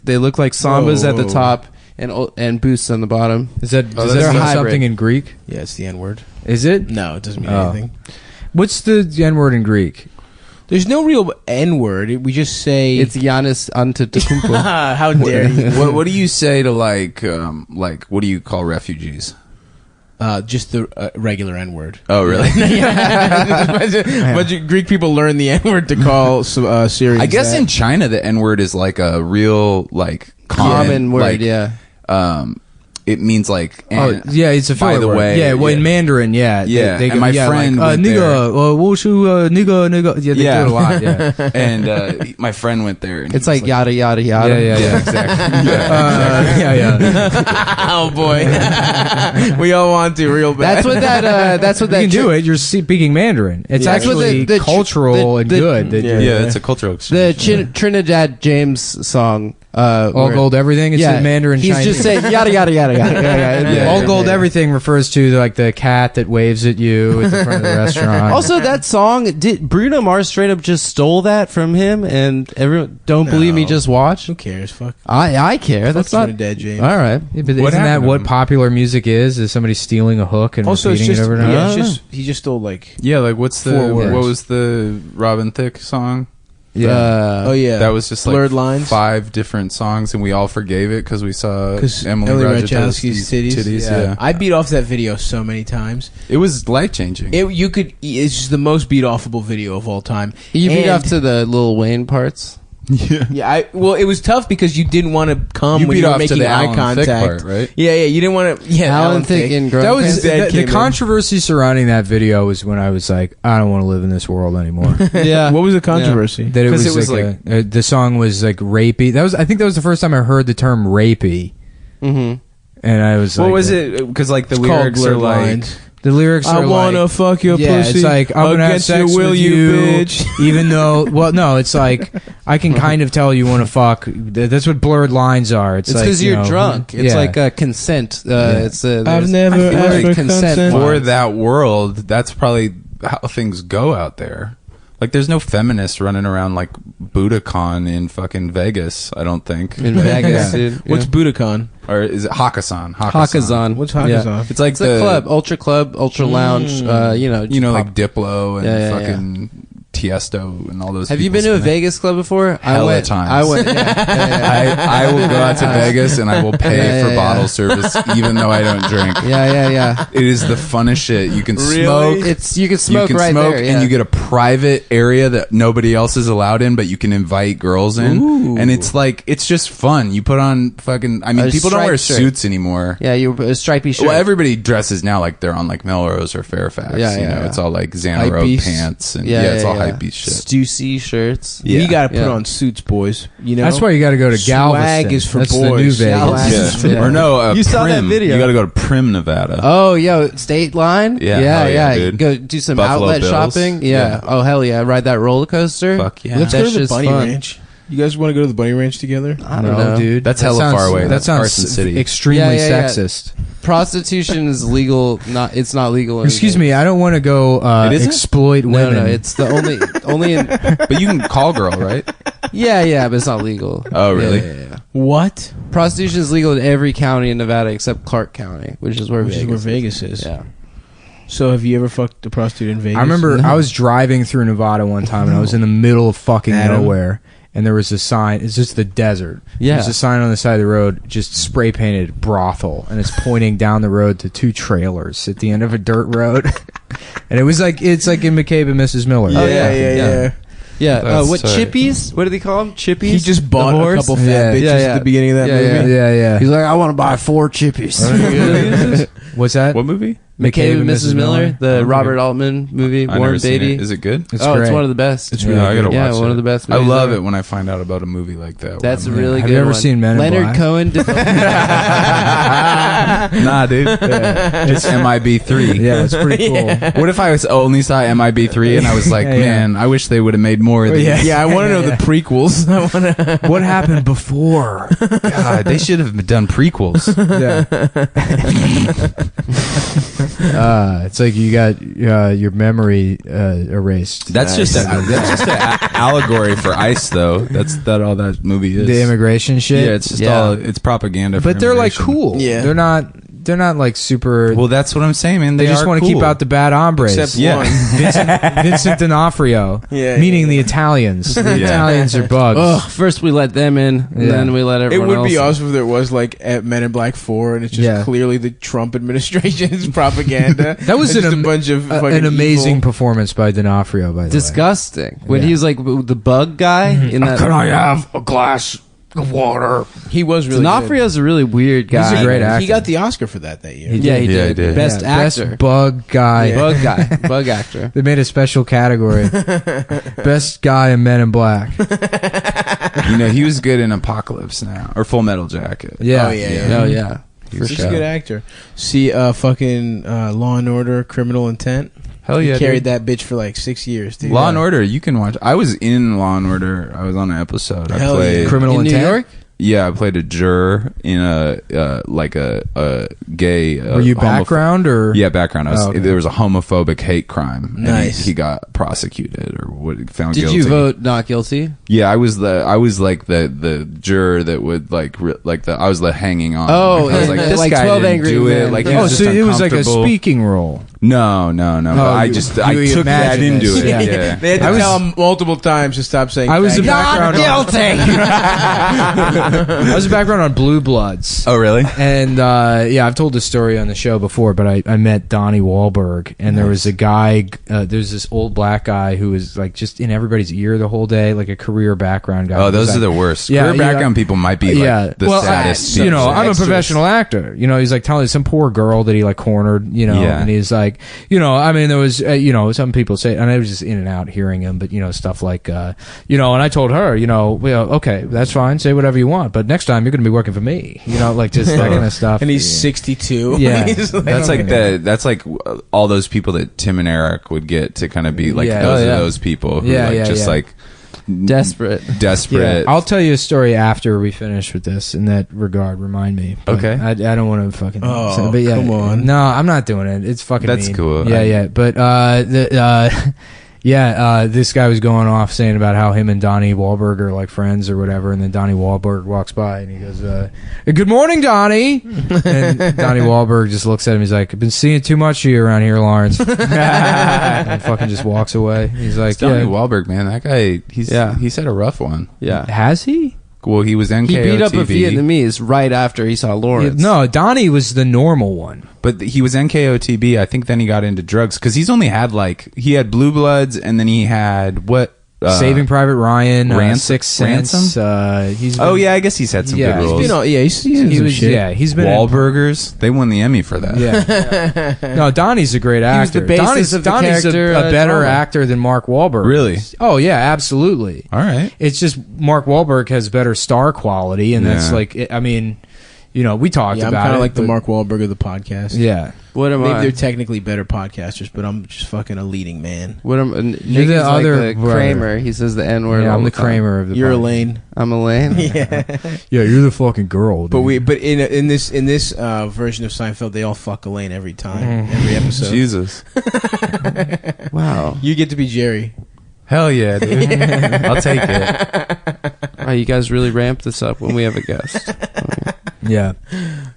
S18: They look like Sambas at the
S5: Whoa.
S18: top and Boosts on the bottom.
S4: Is that does
S18: they're
S4: that mean
S18: hybrid.
S4: something in Greek?
S5: Yeah, it's the N word.
S4: Is it?
S5: No, it doesn't mean anything.
S4: What's the N word in Greek?
S5: There's no real N word. We just say
S18: It's Giannis Antetokounmpo.
S5: How dare you?
S8: What do you say to like what do you call refugees?
S5: Just the regular N word.
S8: Oh, really?
S5: But Greek people learn the N word to call Syrians.
S8: I guess
S5: that.
S8: in China the N word is like a real like
S18: Common word,
S8: like,
S18: yeah.
S8: It means like.
S4: Yeah, it's a filler
S8: by the
S4: word.
S8: way.
S4: Yeah, well, in Mandarin, yeah.
S8: Yeah,
S4: They
S8: and my friend
S4: like,
S8: went
S4: nigga, wushu, nigga. Yeah, they do it a lot, yeah.
S8: And my friend went there. And
S18: It's
S8: he was
S18: like yada yada yada.
S4: Yeah,
S8: exactly.
S4: yeah.
S5: Oh boy, we all want to real bad.
S18: That's what that.
S4: You can do it. You're speaking Mandarin. It's
S18: That's what
S4: actually
S18: the
S4: cultural and good.
S8: Yeah, it's a cultural exchange.
S18: The Trinidad James song.
S4: All gold everything. It's in Mandarin
S18: He's
S4: Chinese.
S18: just saying yada yada yada yada.
S4: All gold everything refers to like the cat that waves at you at the front of the restaurant.
S18: Also, that song, did Bruno Mars straight up just stole that from him? And everyone, don't believe me, just watch.
S5: Who cares? Fuck.
S18: I care. That's not
S5: Trinidad James.
S18: all right.
S4: Yeah, but isn't that what popular music is? Is somebody stealing a hook and
S5: Also, it's
S4: repeating
S5: just
S4: it over and over?
S5: yeah, it's just he just stole like
S8: Yeah, like what's the
S5: 4 words.
S8: what was the Robin Thicke song?
S5: oh yeah,
S8: That was just like
S5: Blurred Lines.
S8: 5 different songs, and we all forgave it because we saw Emily
S5: Ratajkowski's
S8: titties. Yeah.
S5: I beat off that video so many times.
S8: It was life changing.
S5: It's just the most beat offable video of all time.
S18: You beat
S5: And-
S18: off to the Lil Wayne parts.
S5: Yeah, it was tough because you didn't want to come
S8: You
S5: when
S8: beat
S5: you were
S8: off to
S5: making
S8: the
S5: eye
S8: Alan Thicke
S5: contact,
S8: part, right?
S5: Yeah, you didn't want to. Yeah,
S18: Alan Thicke in
S4: That was
S5: Dad
S4: the
S5: came in.
S4: controversy surrounding that video was when I was like, I don't want to live in this world anymore.
S18: Yeah.
S5: What was the controversy?
S4: That it
S8: 'Cause
S4: was,
S8: it was
S4: like the song was like rapey. I think that was the first time I heard the term rapey.
S18: Mm-hmm.
S4: And I was
S8: What
S4: like,
S8: was it? Because like the
S5: It's called
S8: lyrics are
S5: Blurred
S8: like.
S5: Lines.
S4: the lyrics
S5: I
S4: are
S5: wanna
S4: like,
S5: fuck your
S4: yeah,
S5: pussy
S4: it's like I'm gonna have
S5: against
S4: sex
S5: your will,
S4: with
S5: you
S4: you,
S5: bitch.
S4: even though, well, no, it's like I can kind of tell you want to fuck. That's what blurred lines are. It's
S18: It's
S4: like,
S18: because
S4: you
S18: you're
S4: know,
S18: drunk. It's
S4: yeah.
S18: like a consent. It's
S5: I've never
S18: there's
S5: asked for
S18: consent
S5: consent.
S8: For
S18: lines.
S8: that world, that's probably how things go out there. Like, there's no feminists running around like Budokan in fucking Vegas. I don't think
S18: In Vegas, dude.
S2: What's Budokan?
S8: Or is it Hakkasan?
S18: Hakkasan.
S2: What's Hakkasan?
S18: Yeah.
S8: It's like
S18: It's a club, ultra lounge. You know,
S8: like Diplo and
S18: Yeah,
S8: fucking Tiesto and all those.
S18: Have you been to a Vegas club before?
S8: Hella times.
S18: I went.
S8: I will go out to Vegas and I will pay for bottle service even though I don't drink.
S18: Yeah.
S8: It is the funnest shit. You can
S18: Really?
S8: smoke.
S18: You can smoke right there, yeah.
S8: and you get a private area that nobody else is allowed in, but you can invite girls in.
S18: Ooh.
S8: And it's like, it's just fun. You put on fucking. I mean,
S18: A
S8: people don't wear
S18: striped shirt.
S8: suits anymore.
S18: Yeah, you a stripy shirt.
S8: Well, everybody dresses now like they're on like Melrose or Fairfax.
S18: Yeah,
S8: you
S18: yeah,
S8: know,
S18: yeah.
S8: it's all like
S2: Hype
S8: Xanaro
S2: beast.
S8: pants and it's all hype beast shit.
S18: Stussy shirts.
S8: Yeah.
S2: You got to put
S18: Yeah.
S2: on suits, boys. You know
S17: That's why you got to go to Galveston.
S2: Swag is for
S17: That's
S2: boys.
S17: the new Vegas.
S8: Yeah. Or no,
S18: You saw that
S8: Prim.
S18: video.
S8: You got to go to Prim, Nevada.
S18: Oh, yo, State Line?
S8: Yeah, hell yeah, dude.
S18: Go do some
S8: Buffalo
S18: outlet
S8: Bills.
S18: shopping. Yeah. Oh, hell yeah. Ride that roller coaster.
S8: Fuck yeah.
S2: Let's
S18: That
S2: go to the
S18: shit's
S2: bunny
S18: fun.
S2: ranch. You guys want to go to the bunny ranch together?
S18: I don't know.
S17: dude.
S8: That's
S17: That
S8: hella
S17: sounds-
S8: far away.
S17: That
S8: That's
S17: sounds
S8: Carson City.
S17: extremely
S18: Yeah.
S17: sexist.
S18: Prostitution is legal. It's not legal. in
S17: Excuse
S18: Vegas.
S17: me, I don't want to go
S8: It isn't?
S17: exploit
S18: No,
S17: women.
S18: no, it's the only in.
S8: But you can call girl, right?
S18: Yeah, but it's not legal.
S8: Oh, really?
S18: Yeah.
S2: What?
S18: Prostitution is legal in every county in Nevada except Clark County, which is where
S2: Vegas is.
S18: Yeah.
S2: So have you ever fucked a prostitute in Vegas?
S17: I remember I was driving through Nevada one time and I was in the middle of fucking
S2: Adam?
S17: nowhere. And there was a sign. It's just the desert.
S18: Yeah.
S17: There's a sign on the side of the road, just spray painted brothel, and it's pointing down the road to two trailers at the end of a dirt road. And it's like in McCabe and Mrs. Miller.
S18: Oh, yeah.
S8: That's
S18: What
S8: tight.
S18: chippies? What do they call them? Chippies.
S2: He just bought
S18: The
S2: a
S18: horse?
S2: couple fat bitches at the beginning of that movie.
S17: Yeah.
S18: He's like, I want to buy 4 chippies.
S17: What's that?
S8: What movie?
S18: McCabe and Mrs. Miller, the Robert Altman movie,
S8: I've
S18: Warren
S8: never seen
S18: Beatty.
S8: it. Is it good?
S17: It's
S18: It's
S17: great.
S18: one of the best.
S2: It's really
S8: I gotta
S18: Yeah,
S8: watch
S18: one
S8: it.
S18: of the best
S8: I
S18: movies
S8: love
S18: ever.
S8: it when I find out about a movie like that.
S18: That's a
S8: where I'm
S18: really
S17: Have
S18: good
S17: you ever
S18: one.
S17: seen Men in
S18: Leonard
S17: Black?
S18: Cohen.
S8: Nah, dude. It's MIB3.
S17: Yeah, it's pretty cool.
S8: What if I only saw MIB3 and I was like,
S17: Yeah.
S8: man, I wish they would have made more of these.
S2: Yeah, I want to know the prequels. I want to.
S17: What happened before?
S8: God, they should have done prequels.
S17: It's like you got your memory erased.
S8: That's just an allegory for ICE, though. That's all that movie is.
S17: The immigration shit.
S8: Yeah, it's just all it's propaganda. For
S17: But they're like
S8: immigration.
S17: cool.
S2: Yeah.
S17: They're not like super.
S8: Well, that's what I'm saying, man.
S17: they just
S8: want to
S17: keep out the bad hombres.
S2: Except
S8: Yeah.
S2: one.
S17: Vincent D'Onofrio.
S2: Yeah,
S17: meaning the Italians. The
S8: Yeah.
S17: Italians are bugs.
S18: Ugh, first we let them in, and
S17: Yeah.
S18: then we let
S2: It
S18: everyone
S2: would
S18: else
S2: be
S18: in.
S2: awesome if there was like at Men in Black 4, and it's just
S17: Yeah.
S2: clearly the Trump administration's propaganda.
S17: That was
S2: It's just
S17: an
S2: a bunch of fucking
S17: an amazing
S2: evil-
S17: performance by D'Onofrio. By the way,
S18: Disgusting. When
S17: Yeah.
S18: he was like the bug guy in that.
S17: Can I have a glass of water?
S2: He was really
S18: D'Onofrio's a really weird guy.
S17: He's a great
S2: good.
S17: actor.
S2: He got the Oscar for that year.
S18: Yeah, he
S8: Yeah,
S18: did.
S8: he did.
S18: Best
S17: Yeah,
S18: actor.
S17: best bug guy.
S2: Yeah.
S18: Bug guy. Bug actor.
S17: They made a special category. Best guy in Men in Black.
S8: You know, he was good in Apocalypse Now or Full Metal Jacket.
S17: Yeah.
S2: Oh, yeah.
S18: Oh yeah.
S2: He's
S18: sure.
S2: a good actor. See, fucking Law and Order, Criminal Intent.
S8: Hell yeah,
S2: He carried
S8: dude.
S2: that bitch for like 6 years, dude.
S8: Law and Order, you can watch. I was in Law and Order. I was on an episode. I
S2: Hell
S8: played
S2: yeah.
S17: Criminal
S18: In
S17: Intent.
S18: New York?
S8: Yeah, I played a juror in a gay.
S17: Were you background or?
S8: Yeah, background.
S17: Oh, okay.
S8: There was a homophobic hate crime. and
S2: Nice.
S8: he got prosecuted or found
S18: Did
S8: guilty.
S18: you vote not guilty?
S8: Yeah, I was like the juror that would I was the hanging on.
S18: Oh,
S8: I was like, this
S18: like
S8: guy
S18: 12
S8: didn't
S18: Angry
S8: do it.
S18: Men.
S8: Like, he
S17: Oh,
S8: was
S17: so
S8: just
S17: it was like a
S8: uncomfortable.
S17: speaking role.
S8: No. But I took that. I
S17: imagined
S8: didn't do
S17: this,
S8: it.
S17: yeah.
S8: Yeah.
S2: They had to tell him multiple times to stop saying.
S17: I was a
S2: faggot.
S17: background.
S18: Guilty.
S17: I was a background on Blue Bloods.
S8: Oh, really?
S17: And yeah, I've told this story on the show before, but I met Donnie Wahlberg, and there was a guy, there's this old black guy who was like just in everybody's ear the whole day, like a career background guy.
S8: Oh, those
S17: Like-
S8: are the worst.
S17: Yeah,
S8: Career background people might be like the
S17: well,
S8: saddest.
S17: you know, I'm a
S8: extras.
S17: professional actor. You know, he's like telling some poor girl that he like cornered. You know,
S8: Yeah.
S17: and he's like, you know, I mean, there was, you know, some people say, and I was just in and out hearing him, but you know, stuff like, you know, and I told her, you know, well, okay, that's fine, say whatever you want, but next time you're going to be working for me. You know, like just that kind of stuff.
S2: And he's 62.
S17: Yeah.
S2: He's like,
S8: That's like all those people that Tim and Eric would get to kind of be like
S17: Yeah.
S8: those
S17: Oh,
S8: are
S17: yeah.
S8: those people who
S17: Yeah,
S8: like
S17: yeah,
S8: just
S17: yeah.
S8: like
S18: Desperate.
S17: Yeah, I'll tell you a story after we finish with this. In that regard, remind me. But
S8: Okay.
S17: I don't want to fucking.
S2: Oh,
S17: but yeah,
S2: come on.
S17: No, I'm not doing it. It's fucking.
S8: That's
S17: mean.
S8: cool.
S17: Yeah, yeah. But
S4: Yeah, this guy was going off saying about how him and Donnie Wahlberg are like friends or whatever, and then Donnie Wahlberg walks by and he goes, "Good morning, Donnie." And Donnie Wahlberg just looks at him. He's like, "I've been seeing too much of you around here, Lawrence." And fucking just walks away. He's like,
S8: It's Donnie Wahlberg, man. That guy, he's had a rough one.
S18: Yeah.
S4: Has he?
S8: Well, he was NKOTB.
S18: He beat up a Vietnamese right after he saw Lawrence.
S4: No, Donnie was the normal one.
S8: But he was NKOTB. I think then he got into drugs because he's only had he had Blue Bloods and then he had what?
S4: Saving Private Ryan,
S8: Sixth
S4: Sense.
S8: He's I guess he's had some good roles.
S5: He's in some shit.
S4: Yeah, he's been
S8: Wahlburgers. They won the Emmy for that.
S4: Yeah. No, Donnie's a great actor.
S18: the basis of the
S4: Donnie's
S18: character,
S4: a better
S18: drama.
S4: actor than Mark Wahlberg.
S8: Really?
S4: Oh yeah, absolutely.
S8: All right.
S4: It's just Mark Wahlberg has better star quality, and that's like, I mean, we talked
S5: I'm
S4: about
S5: kind
S4: it.
S5: of like the
S4: but-
S5: Mark Wahlberg of the podcast.
S4: Yeah.
S18: What am
S5: Maybe
S18: I?
S5: they're technically better podcasters, but I'm just fucking a leading man.
S18: What am
S4: You're
S18: Nick
S4: the
S18: is
S4: other
S18: like the
S4: brother.
S18: Kramer. He says the N word.
S4: Yeah,
S18: all
S4: I'm the
S18: time.
S4: Kramer of the
S5: You're
S4: podcast.
S5: Elaine.
S18: I'm Elaine.
S5: Yeah.
S4: Yeah, you're the fucking girl.
S5: But
S4: dude.
S5: in this version of Seinfeld, they all fuck Elaine every time, every episode.
S8: Jesus.
S18: Wow.
S5: You get to be Jerry.
S8: Hell yeah, dude. I'll take it.
S18: Wow, you guys really ramp this up when we have a guest.
S4: Yeah.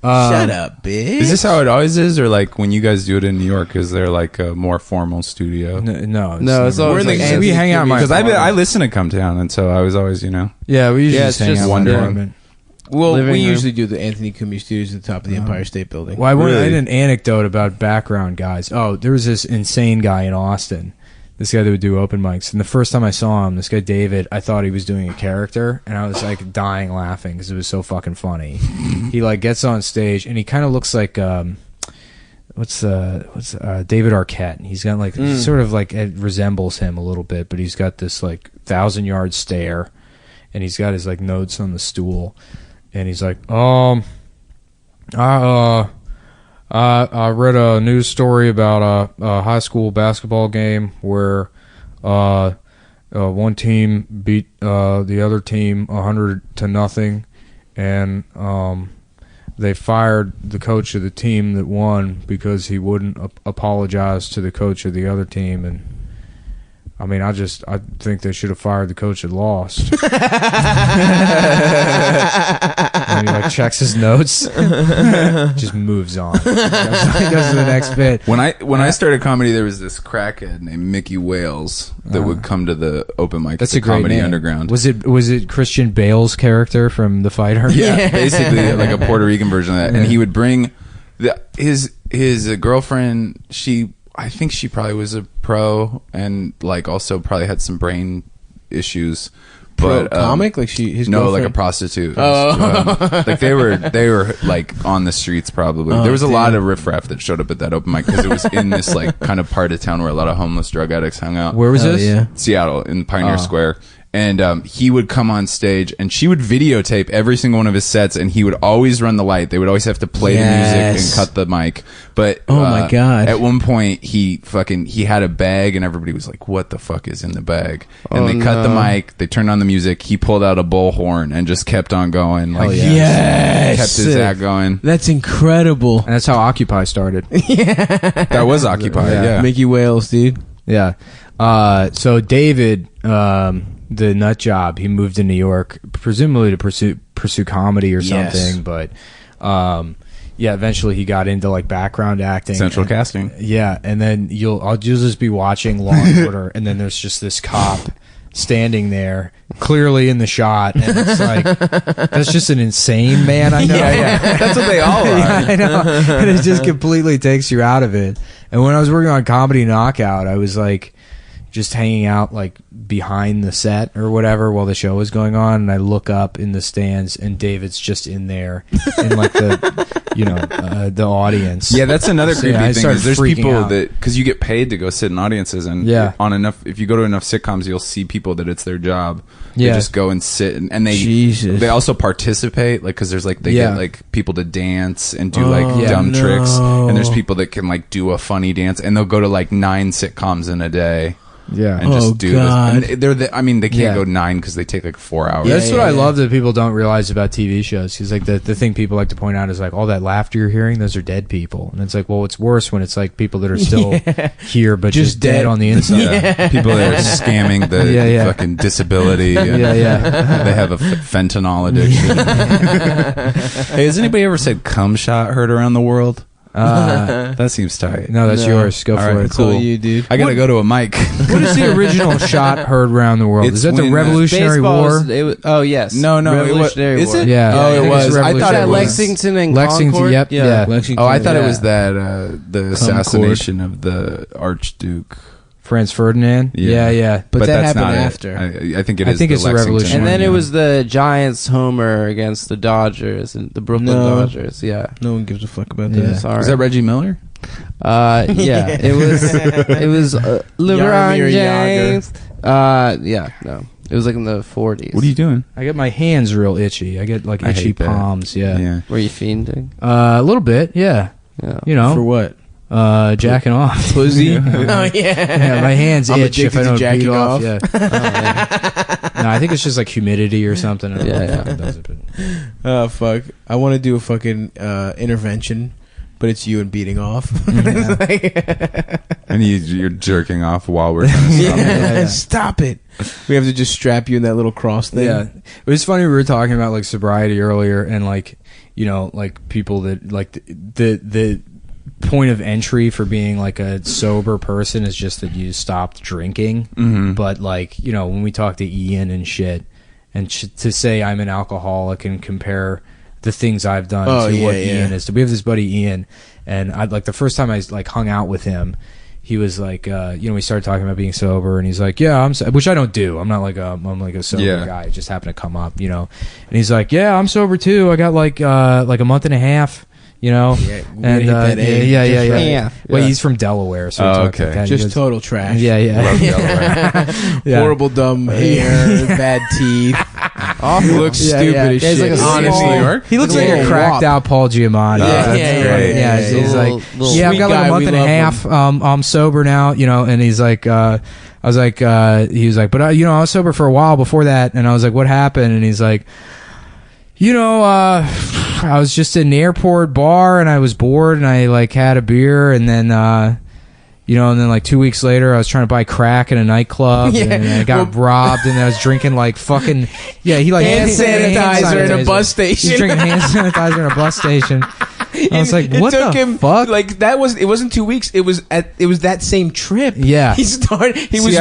S5: Shut up, bitch.
S8: Is this how it always is, or like when you guys do it in New York? Is there like a more formal studio?
S4: No,
S18: It's always like
S4: we hang out in my
S8: because I listen to Cumtown, and so I was always
S4: Yeah, we usually just hang
S18: just
S4: out in my
S8: wondering.
S4: apartment.
S5: Well,
S18: Living
S5: we
S18: room.
S5: usually do the Anthony Cumia Studios at the top of the Empire State Building.
S4: Well, I
S8: Really?
S4: had an anecdote about background guys. Oh, there was this insane guy in Austin. This guy that would do open mics. And the first time I saw him, this guy David, I thought he was doing a character, and I was like dying laughing because it was so fucking funny. He like gets on stage, and he kind of looks like what's David Arquette. He's got like sort of like it resembles him a little bit, but he's got this like 1,000-yard stare, and he's got his like notes on the stool, and he's like, I read a news story about a high school basketball game where one team beat the other team 100-0, and they fired the coach of the team that won because he wouldn't apologize to the coach of the other team. And I mean, I think they should have fired the coach that lost. And he like checks his notes, just moves on. He goes to the next bit.
S8: When I started comedy, there was this crackhead named Mickey Wales that would come to the open mic.
S4: That's
S8: at
S4: a
S8: the
S4: great
S8: Comedy
S4: name.
S8: Underground.
S4: Was it Christian Bale's character from The Fighter?
S8: Yeah, basically like a Puerto Rican version of that. And he would bring his girlfriend. I think she probably was a pro and like also probably had some brain issues. But
S5: comic, like his
S8: no,
S5: girlfriend?
S8: like a prostitute.
S5: Oh.
S8: Like they were like on the streets probably.
S5: Oh,
S8: there was a
S5: damn.
S8: lot of riffraff that showed up at that open mic because it was in this like kind of part of town where a lot of homeless drug addicts hung out.
S4: Where was this?
S5: Yeah.
S8: Seattle in Pioneer Square. And he would come on stage, and she would videotape every single one of his sets, and he would always run the light. They would always have to play the music and cut the mic. But
S5: Oh my God.
S8: At one point, he had a bag, and everybody was like, "What the fuck is in the bag?" And they cut the mic. They turned on the music. He pulled out a bullhorn and just kept on going. Like
S5: Yes.
S8: kept his act going.
S5: That's incredible.
S4: And that's how Occupy started.
S8: That was Occupy. Yeah.
S5: Mickey Wales, dude.
S4: Yeah. So David, the nut job, he moved to New York, presumably to pursue comedy or
S5: Yes.
S4: something. But yeah, eventually he got into like background acting,
S8: Central casting.
S4: Yeah, and then you'll just be watching Law and Order, and then there's just this cop standing there, clearly in the shot, and it's like that's just an insane man. I know.
S8: Yeah. That's what they all are.
S4: Yeah, I know. And it just completely takes you out of it. And when I was working on Comedy Knockout, I was like just hanging out like behind the set or whatever while the show was going on, and I look up in the stands and David's just in there in like the the audience.
S8: Yeah, that's another
S4: So,
S8: creepy
S4: yeah, I
S8: thing.
S4: started
S8: Is there's
S4: freaking
S8: people
S4: out.
S8: that because you get paid to go sit in audiences, and
S4: Yeah.
S8: if you go to enough sitcoms, you'll see people that it's their job.
S4: Yeah.
S8: They just go and sit, and they
S5: Jesus.
S8: they also participate, like because there's like they
S4: Yeah.
S8: get like people to dance and do
S5: Oh,
S8: like dumb tricks,
S5: no.
S8: and there's people that can like do a funny dance, and they'll go to like 9 sitcoms in a day.
S4: Yeah.
S8: and just do
S5: God.
S8: this. And they can't go 9 because they take like 4 hours.
S4: That's what I love that people don't realize about TV shows. Because like the thing people like to point out is like all that laughter you're hearing, those are dead people, and it's like, well, it's worse when it's like people that are still here but just dead on the inside.
S8: Yeah. People that are scamming the fucking disability. And they have a fentanyl addiction. Hey, has anybody ever said "cum shot" heard around the world? That seems tight.
S4: No, that's yours. Go for it.
S5: It's all you, dude.
S8: I gotta go to a mic.
S4: What is the original shot heard around the world? Is that the Revolutionary War?
S18: Yes.
S8: No,
S18: Revolutionary
S8: is
S18: War.
S8: it?
S4: Yeah.
S8: Oh, it was. I thought it was
S18: Lexington and
S4: Lexington.
S18: Concord?
S4: Yep. Yeah.
S5: Lexington,
S8: Oh, I thought it was that the assassination of the Archduke.
S4: Franz Ferdinand. Yeah.
S5: But that
S8: that's
S5: happened
S8: not it.
S5: after.
S8: I think it
S4: I
S8: is.
S4: think it's the Revolution.
S18: And then it was the Giants homer against the Dodgers and the Brooklyn Dodgers. Yeah.
S5: No one gives a fuck about
S18: Yeah.
S5: that.
S18: Sorry.
S8: Was that Reggie Miller?
S18: Yeah. It was LeBron James. No. It was like in the 40s.
S8: What are you doing?
S4: I get my hands real itchy. I get like
S8: I
S4: itchy
S8: hate that.
S4: palms. Yeah.
S18: Were you fiending?
S4: A little bit. Yeah. You know.
S5: For what?
S4: Jacking off.
S5: Pussy?
S18: Oh, yeah.
S4: Yeah, my hands
S5: I'm
S4: itch if I
S5: addicted to
S4: don't
S5: jacking
S4: beat off.
S5: off.
S4: Yeah. No, I think it's just like humidity or something. I don't know what fucking does it, but-
S5: Oh, fuck. I want to do a fucking intervention, but it's you and beating off.
S8: And you're jerking off while we're trying to stop it.
S5: Stop it. We have to just strap you in that little cross thing.
S4: Yeah. It was funny, we were talking about like sobriety earlier, and like, you know, like people that like the point of entry for being like a sober person is just that you stopped drinking.
S8: Mm-hmm.
S4: But like, you know, when we talk to Ian and shit, and to say I'm an alcoholic and compare the things I've done to what Ian is. We have this buddy Ian, and I like the first time I like hung out with him, he was like, you know, we started talking about being sober, and he's like, yeah, which I don't do. I'm not like I'm like a sober guy. It just happened to come up, you know. And he's like, yeah, I'm sober too. I got like a month and a half. You know, and yeah. Well, he's from Delaware, so
S8: okay,
S5: just total trash.
S4: Yeah.
S5: Horrible, dumb hair, bad teeth. He looks stupid as shit.
S18: Like
S5: Honestly,
S8: New York.
S4: He looks like a cracked out Paul Giamatti.
S8: That's great.
S4: Yeah, he's like, I've got like a month and a half. I'm sober now, you know, and he's like, I was like, he was like, but you know, I was sober for a while before that, and I was like, what happened? And he's like, you know, I was just in the airport bar and I was bored and I like had a beer, and then you know, and then like 2 weeks later I was trying to buy crack in a nightclub and I got robbed, and I was drinking like fucking he like
S5: hand sanitizer in a bus station.
S4: He's drinking hand sanitizer in a bus station. I was like, what
S5: took
S4: the
S5: him,
S4: fuck?
S5: Like it wasn't 2 weeks. It was that same trip.
S4: Yeah.
S5: He started. He was.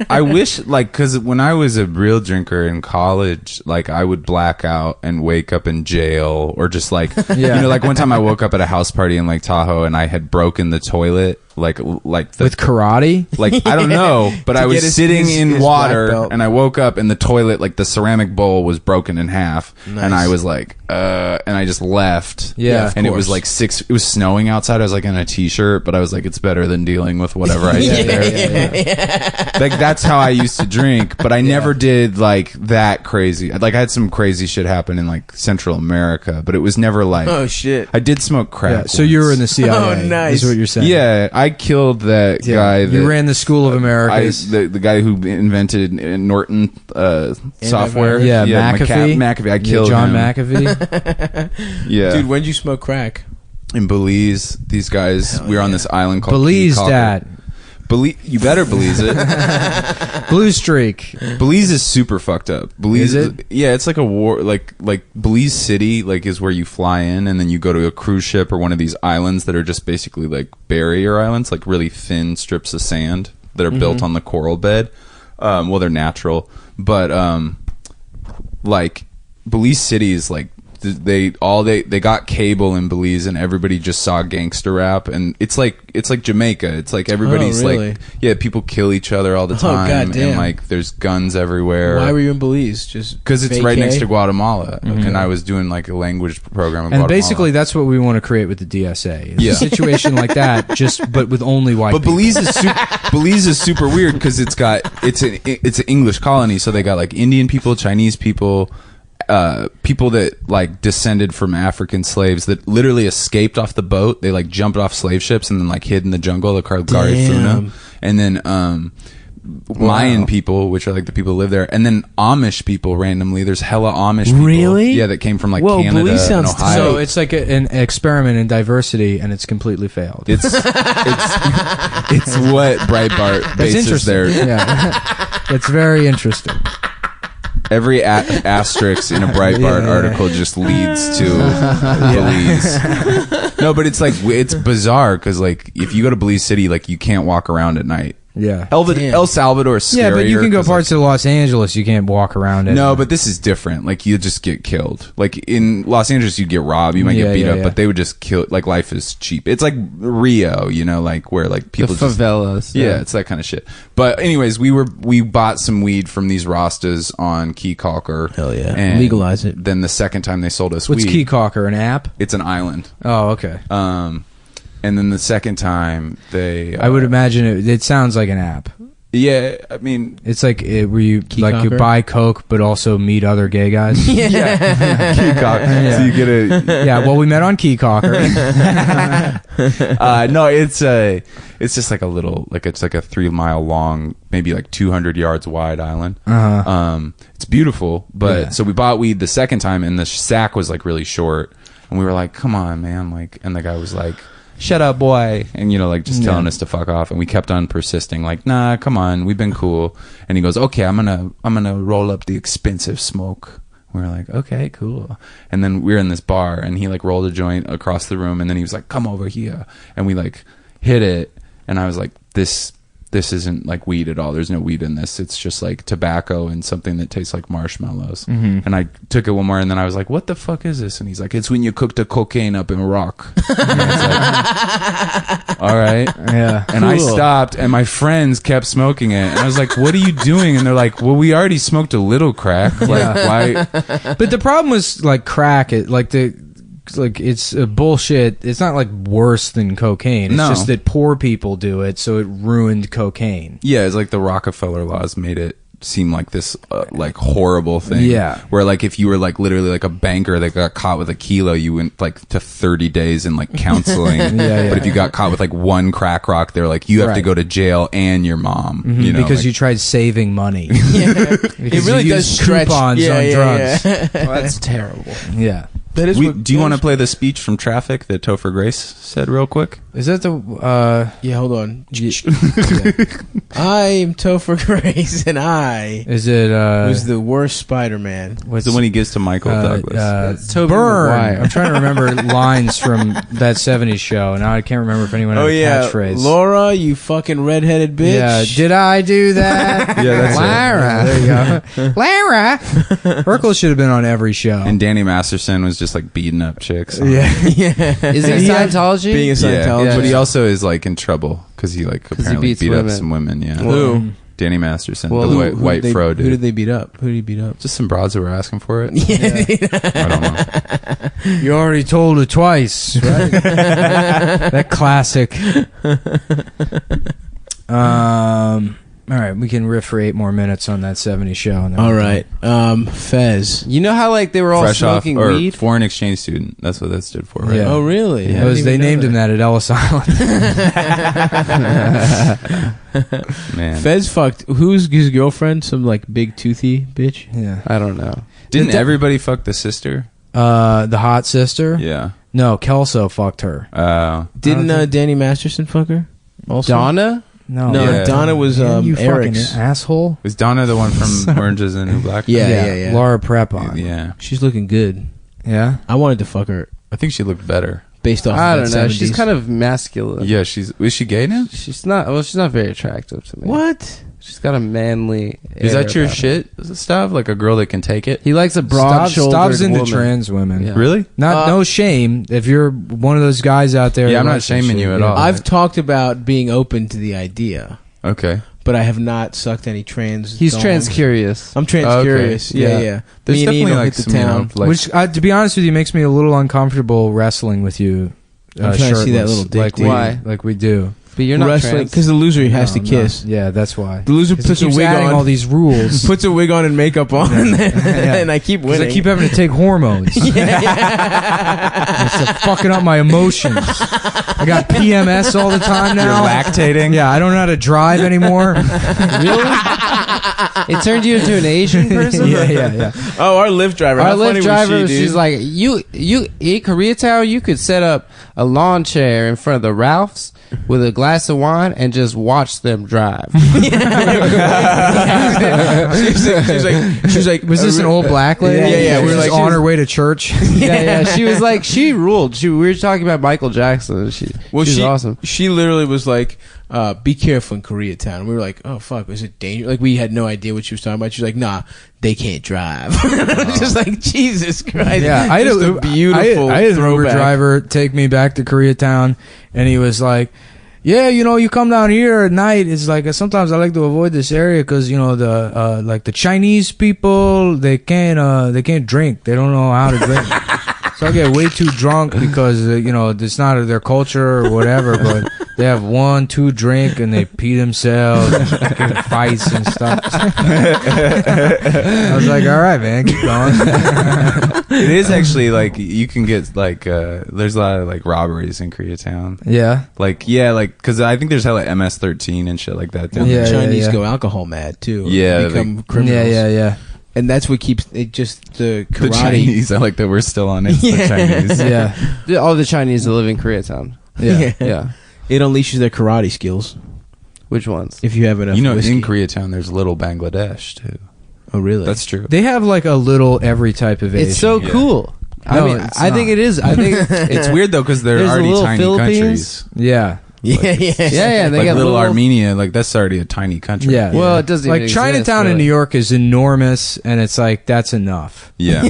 S8: I wish, like, because when I was a real drinker in college, like I would black out and wake up in jail, or just like, you know, like one time I woke up at a house party in Lake Tahoe and I had broken the toilet. Like
S4: with karate?
S8: Like I don't know, but I was sitting in water and I woke up and the toilet, like the ceramic bowl, was broken in half, and I was like, and I just left.
S4: Yeah,
S8: and it was like it was snowing outside. I was like in a t-shirt, but I was like, it's better than dealing with whatever I did there. Like that's how I used to drink, but I never did like that crazy. Like I had some crazy shit happen in like Central America, but it was never like,
S5: oh shit.
S8: I did smoke crack.
S4: Yeah, so you were in the CIA.
S5: Oh, nice.
S4: Is what you're saying?
S8: Yeah, I killed that guy.
S4: You ran the School of Americas.
S8: The guy who invented Norton software.
S4: Yeah, McAfee.
S8: McAfee. I killed
S4: John
S8: him.
S4: McAfee.
S8: Yeah.
S5: Dude, when'd you smoke crack?
S8: In Belize, these guys, we were on this island called
S4: Belize,
S8: Key
S4: Dad.
S8: You better Belize it.
S4: Blue streak.
S8: Belize is super fucked up. Belize,
S4: is it?
S8: Yeah, it's like a war. Like Belize City, like is where you fly in, and then you go to a cruise ship or one of these islands that are just basically like barrier islands, like really thin strips of sand that are built on the coral bed. Well, they're natural, but like Belize City is like. They got cable in Belize, and everybody just saw gangster rap, and it's like Jamaica. It's like everybody's
S5: really?
S8: like, people kill each other all the time, and like there's guns everywhere.
S5: Why were you in Belize? Just
S8: because it's right next to Guatemala, and I was doing like a language program in
S4: And
S8: Guatemala.
S4: Basically, that's what we want to create with the DSA. It's
S8: Yeah.
S4: a situation like that, but with only white.
S8: But
S4: people.
S8: Belize is super weird because it's an English colony, so they got like Indian people, Chinese people. People that like descended from African slaves that literally escaped off the boat. They like jumped off slave ships and then like hid in the jungle. They're called Garifuna. And then Mayan people, which are like the people who live there, and then Amish people randomly. There's hella Amish people.
S5: Really?
S8: Yeah, that came from like
S5: Whoa,
S8: Canada
S5: Belize
S8: and
S5: sounds
S8: Ohio.
S4: So it's like an experiment in diversity, and it's completely failed.
S8: It's what Breitbart
S4: That's
S8: bases
S4: interesting.
S8: their
S4: Yeah, it's very interesting.
S8: every asterisk in a Breitbart article just leads to Belize. No, but it's like it's bizarre because like if you go to Belize City, like you can't walk around at night.
S4: Yeah,
S8: El Salvador is scarier.
S4: Yeah, but you can go parts of Los Angeles. You can't walk around it.
S8: No, but this is different. Like you just get killed. Like in Los Angeles, you'd get robbed. You might get beat up, but they would just kill. Like life is cheap. It's like Rio, you know, like where like people
S18: the favelas.
S8: Just, yeah, it's that kind of shit. But anyways, we bought some weed from these Rastas on Key Calker.
S5: Hell yeah,
S8: and
S5: legalize it.
S8: Then the second time they sold us
S4: What's
S8: weed.
S4: Key Calker? An app?
S8: It's an island.
S4: Oh, okay.
S8: And then the second time they,
S4: I would imagine it sounds like an app.
S8: Yeah, I mean,
S4: it's like where you
S5: Key
S4: like you
S5: Calker?
S4: buy coke, but also meet other gay guys.
S8: yeah. Key Calker.
S4: Yeah.
S8: So you get a
S4: Yeah, well, we met on Key Calker.
S8: No, it's just like a little, like it's like a 3 mile long, maybe like 200 yards wide island. It's beautiful, but so we bought weed the second time, and the sack was like really short, and we were like, "Come on, man!" Like, and the guy was like, "Shut up, boy," and like just telling us to fuck off, and we kept on persisting, like, "Nah, come on, we've been cool." And he goes, "Okay, I'm gonna roll up the expensive smoke." We were like, "Okay, cool." And then we were in this bar, and he like rolled a joint across the room, and then he was like, "Come over here," and we like hit it, and I was like, "This isn't like weed at all. There's no weed in this. It's just like tobacco and something that tastes like marshmallows."
S4: Mhm.
S8: And I took it one more, and then I was like, "What the fuck is this?" And he's like, "It's when you cook the cocaine up in rock." And I was like, all right.
S4: Yeah.
S8: And I stopped, and my friends kept smoking it. And I was like, "What are you doing?" And they're like, "Well, we already smoked a little crack. Like, why?"
S4: But the problem was like crack. It's bullshit. It's not like worse than cocaine. It's
S8: No.
S4: just that poor people do it, so it ruined cocaine.
S8: Yeah, it's like the Rockefeller laws made it seem like this like horrible thing.
S4: Yeah.
S8: Where like if you were like literally like a banker that got caught with a kilo, you went like to 30 days in like counseling.
S4: Yeah.
S8: But if you got caught with like one crack rock, they're like, you have to
S4: Right.
S8: go to jail and your mom.
S4: Mhm,
S8: You know,
S4: because
S8: like-
S4: you tried saving money.
S5: It really does stretch
S4: coupons on drugs.
S5: Well, that's terrible.
S4: Yeah.
S5: That is.
S8: Do you want to play the speech from Traffic that Topher Grace said real quick?
S4: Is that the?
S5: Yeah, hold on. I am Topher Grace, and I
S4: Is it?
S5: was the worst Spider-Man.
S8: What's the one he gives to Michael Douglas?
S4: Tobey Maguire. I'm trying to remember lines from that '70s show, and now I can't remember if anyone had
S5: Oh
S4: a
S5: yeah,
S4: catchphrase.
S5: Laura, you fucking redheaded bitch.
S4: Yeah, did I do that?
S8: Yeah, that's it.
S4: Lara. There you go. Lara. Urkel should have been on every show.
S8: And Danny Masterson was just like beating up chicks.
S5: Yeah.
S18: Is he Scientology?
S5: Being a Scientologist.
S8: Yeah, but he also is like in trouble because he like apparently
S18: beats
S8: beat
S18: women.
S8: up some women. Yeah.
S5: Who?
S8: Danny Masterson,
S18: Well,
S8: the white fro dude.
S5: Who did they beat up? Who did he beat up?
S8: Just some broads who were asking for it.
S5: Yeah.
S8: I don't know.
S4: You already told it twice, right? That classic. All right, we can riff for 8 more minutes on that '70s show. And then
S5: All right, Fez.
S18: You know how like they were all
S8: Fresh off
S18: smoking
S8: or
S18: weed?
S8: foreign exchange student. That's what that stood for, right?
S4: Yeah.
S5: Oh really?
S4: It was, they named him that at Ellis Island.
S8: Man,
S5: Fez fucked. Who's his girlfriend? Some like big toothy bitch.
S4: Yeah,
S18: I don't know.
S8: didn't everybody fuck the sister?
S4: the hot sister.
S8: Yeah.
S4: No, Kelso fucked her.
S5: Didn't Danny Masterson fuck her? Also?
S18: Donna?
S4: No,
S5: No,
S8: Yeah.
S5: Donna was
S4: you
S5: Eric's.
S4: fucking asshole.
S8: Was Donna the one from Orange is the New Black?
S5: Yeah.
S4: Laura Prepon.
S8: Yeah.
S5: She's looking good.
S4: Yeah.
S5: I wanted to fuck her
S8: I think she looked better.
S5: based off.
S18: I
S5: of
S18: don't
S5: that
S18: know.
S5: 70s.
S18: She's kind of masculine.
S8: Yeah, is she gay now?
S18: She's not. Well, she's not very attractive to me.
S5: What?
S18: She's got a manly.
S8: Is
S18: air
S8: that your
S18: about her.
S8: shit, Stav? Like a girl that can take it?
S18: He likes a broad-shouldered
S4: Stav's into
S18: woman.
S4: trans women.
S18: Yeah.
S8: Really?
S4: Not no shame if you're one of those guys out there.
S8: Yeah,
S4: that
S8: I'm not
S4: likes that
S8: shaming
S4: shit.
S8: you at
S4: Yeah.
S8: all.
S5: I've talked about being open to the idea,
S8: Okay.
S5: but I have not sucked any trans.
S18: He's
S5: dongs.
S18: trans-curious.
S5: I'm trans-curious.
S8: Okay.
S5: Yeah.
S8: Yeah. There's
S5: Me and
S8: definitely
S5: Eno
S8: like
S5: hit the
S8: some,
S5: town.
S8: like,
S4: Which, to be honest with you, makes me a little uncomfortable wrestling with you.
S5: I'm trying to see that
S4: shirtless,
S5: little dick,
S4: like
S5: dude.
S18: Why?
S4: Like we do.
S18: But you're not
S2: wrestling
S18: trans.
S2: because the loser has to
S11: No,
S2: kiss.
S11: Yeah, that's why.
S2: The loser
S11: 'Cause
S2: puts
S11: he
S2: a
S11: keeps
S2: wig
S11: adding
S2: on.
S11: all these rules.
S2: Puts a wig on and makeup on, and I keep
S11: 'Cause
S2: winning.
S11: I keep having to take hormones. It's fucking up my emotions. I got PMS all the time now.
S8: You're lactating.
S11: Yeah, I don't know how to drive anymore.
S18: Really? It turned you into an Asian person?
S11: yeah.
S2: Oh, our Lyft driver.
S18: Our
S2: How funny
S18: Lyft
S2: was
S18: driver,
S2: she, dude?
S18: she's like, you in Koreatown, you could set up a lawn chair in front of the Ralphs with a glass of wine and just watch them drive.
S2: she was like,
S11: Was this an old black lady?
S2: Yeah.
S11: We
S2: We
S11: were
S2: were
S11: like
S2: like,
S11: on her way to church.
S18: yeah. She was like, she ruled. We were talking about Michael Jackson. She was awesome.
S2: She literally was like, be careful in Koreatown. We were like, oh fuck, was it dangerous? Like we had no idea what she was talking about. She was like, nah, they can't drive. I was just like, Jesus Christ.
S11: Yeah, I had
S2: a beautiful
S11: I had an Uber
S2: throwback.
S11: driver take me back to Koreatown, and he was like, "Yeah, you come down here at night. It's like sometimes I like to avoid this area because the like the Chinese people they can't drink. They don't know how to drink." So I get way too drunk because it's not their culture or whatever, but they have 1-2 drink and they pee themselves, get in fights and stuff. I was like, all right, man, keep going.
S8: It is actually like you can get like there's a lot of like robberies in Koreatown.
S11: Yeah,
S8: because I think there's hella MS-13 and shit like that. Down
S2: The
S8: there.
S2: Chinese go alcohol mad too.
S8: Yeah,
S2: become criminals.
S11: Yeah.
S2: And that's what keeps it just the karate.
S8: The Chinese. I like that we're still on it. The Chinese.
S11: Yeah.
S18: All the Chinese that live in Koreatown. Yeah.
S2: It unleashes their karate skills.
S18: Which ones?
S2: If you have enough whiskey.
S8: In Koreatown, there's little Bangladesh too.
S2: Oh, really?
S8: That's true.
S11: They have like a little every type of Asian.
S18: It's so cool.
S11: No,
S18: I mean,
S11: it's
S18: I think
S11: not.
S18: it is. I think
S8: It's weird though because they're
S18: There's a
S8: already
S18: little
S8: tiny
S18: Philippines.
S8: countries.
S11: Yeah.
S18: Yeah. They
S8: like
S18: got
S8: little Armenia, like that's already a tiny country.
S11: Yeah.
S18: Well, it doesn't
S11: like
S18: even
S11: Chinatown
S18: exist,
S11: in New
S18: really.
S11: York is enormous, and it's like that's enough.
S8: Yeah.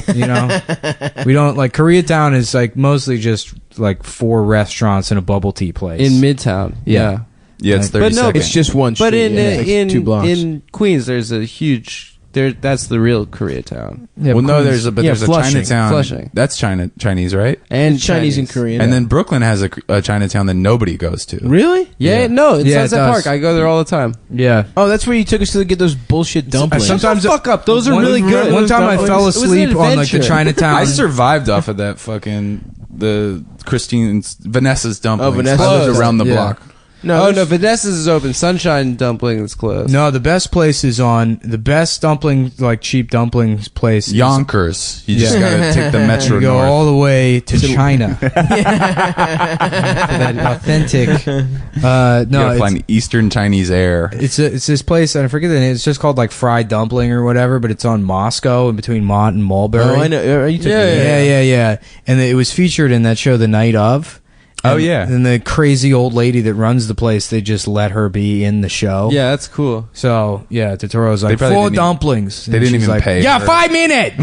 S11: We don't like Koreatown is like mostly just like 4 restaurants and a bubble tea place
S18: in Midtown.
S11: Yeah.
S8: Yeah, it's 30
S18: But no,
S8: seconds.
S2: It's just one street.
S18: But in
S2: It's like 2 blocks.
S18: in Queens, there's a huge. That's the real Koreatown.
S11: Yeah,
S8: well,
S11: but
S8: no,
S11: Queens-
S8: there's a
S18: Flushing,
S8: Chinatown.
S18: Flushing.
S8: That's Chinese, right?
S18: And
S2: Chinese and Korean.
S8: And then Brooklyn has a Chinatown that nobody goes to.
S2: Really?
S18: Yeah, no, it's
S11: Yeah, it
S18: Sunset
S11: does.
S18: Park. I go there all the time.
S11: Yeah.
S2: Oh, that's where you took us to get those bullshit dumplings.
S11: Sometimes
S18: Fuck up. Those are
S11: one-
S18: really good.
S11: One time I fell
S18: It was an
S11: asleep on like the
S18: adventure.
S11: Chinatown.
S8: I survived off of that fucking Vanessa's dumplings.
S2: Vanessa's.
S8: I lived around the
S11: Yeah.
S8: block.
S18: No, Vanessa's is open. Sunshine Dumpling is closed.
S11: No, the best place is on the best dumpling, like cheap dumplings place. is-
S8: Yonkers. You just gotta take the Metro
S11: You go
S8: North.
S11: all the way to China. For that authentic.
S8: You
S11: No,
S8: gotta find Eastern Chinese air.
S11: it's this place, and I forget the name. It's just called like Fried Dumpling or whatever, but it's on Moscow in between Mont and Mulberry.
S2: Oh, I know. You took me
S11: Yeah. And it was featured in that show, The Night Of.
S8: Oh,
S11: And-
S8: yeah.
S11: And the crazy old lady that runs the place, they just let her be in the show.
S18: Yeah, that's cool.
S11: So yeah, Totoro's like
S8: probably
S11: 4
S8: didn't even-
S11: dumplings.
S8: they
S11: And
S8: didn't
S11: she's
S8: even
S11: like,
S8: pay
S11: Yeah,
S8: her.
S11: 5 minutes.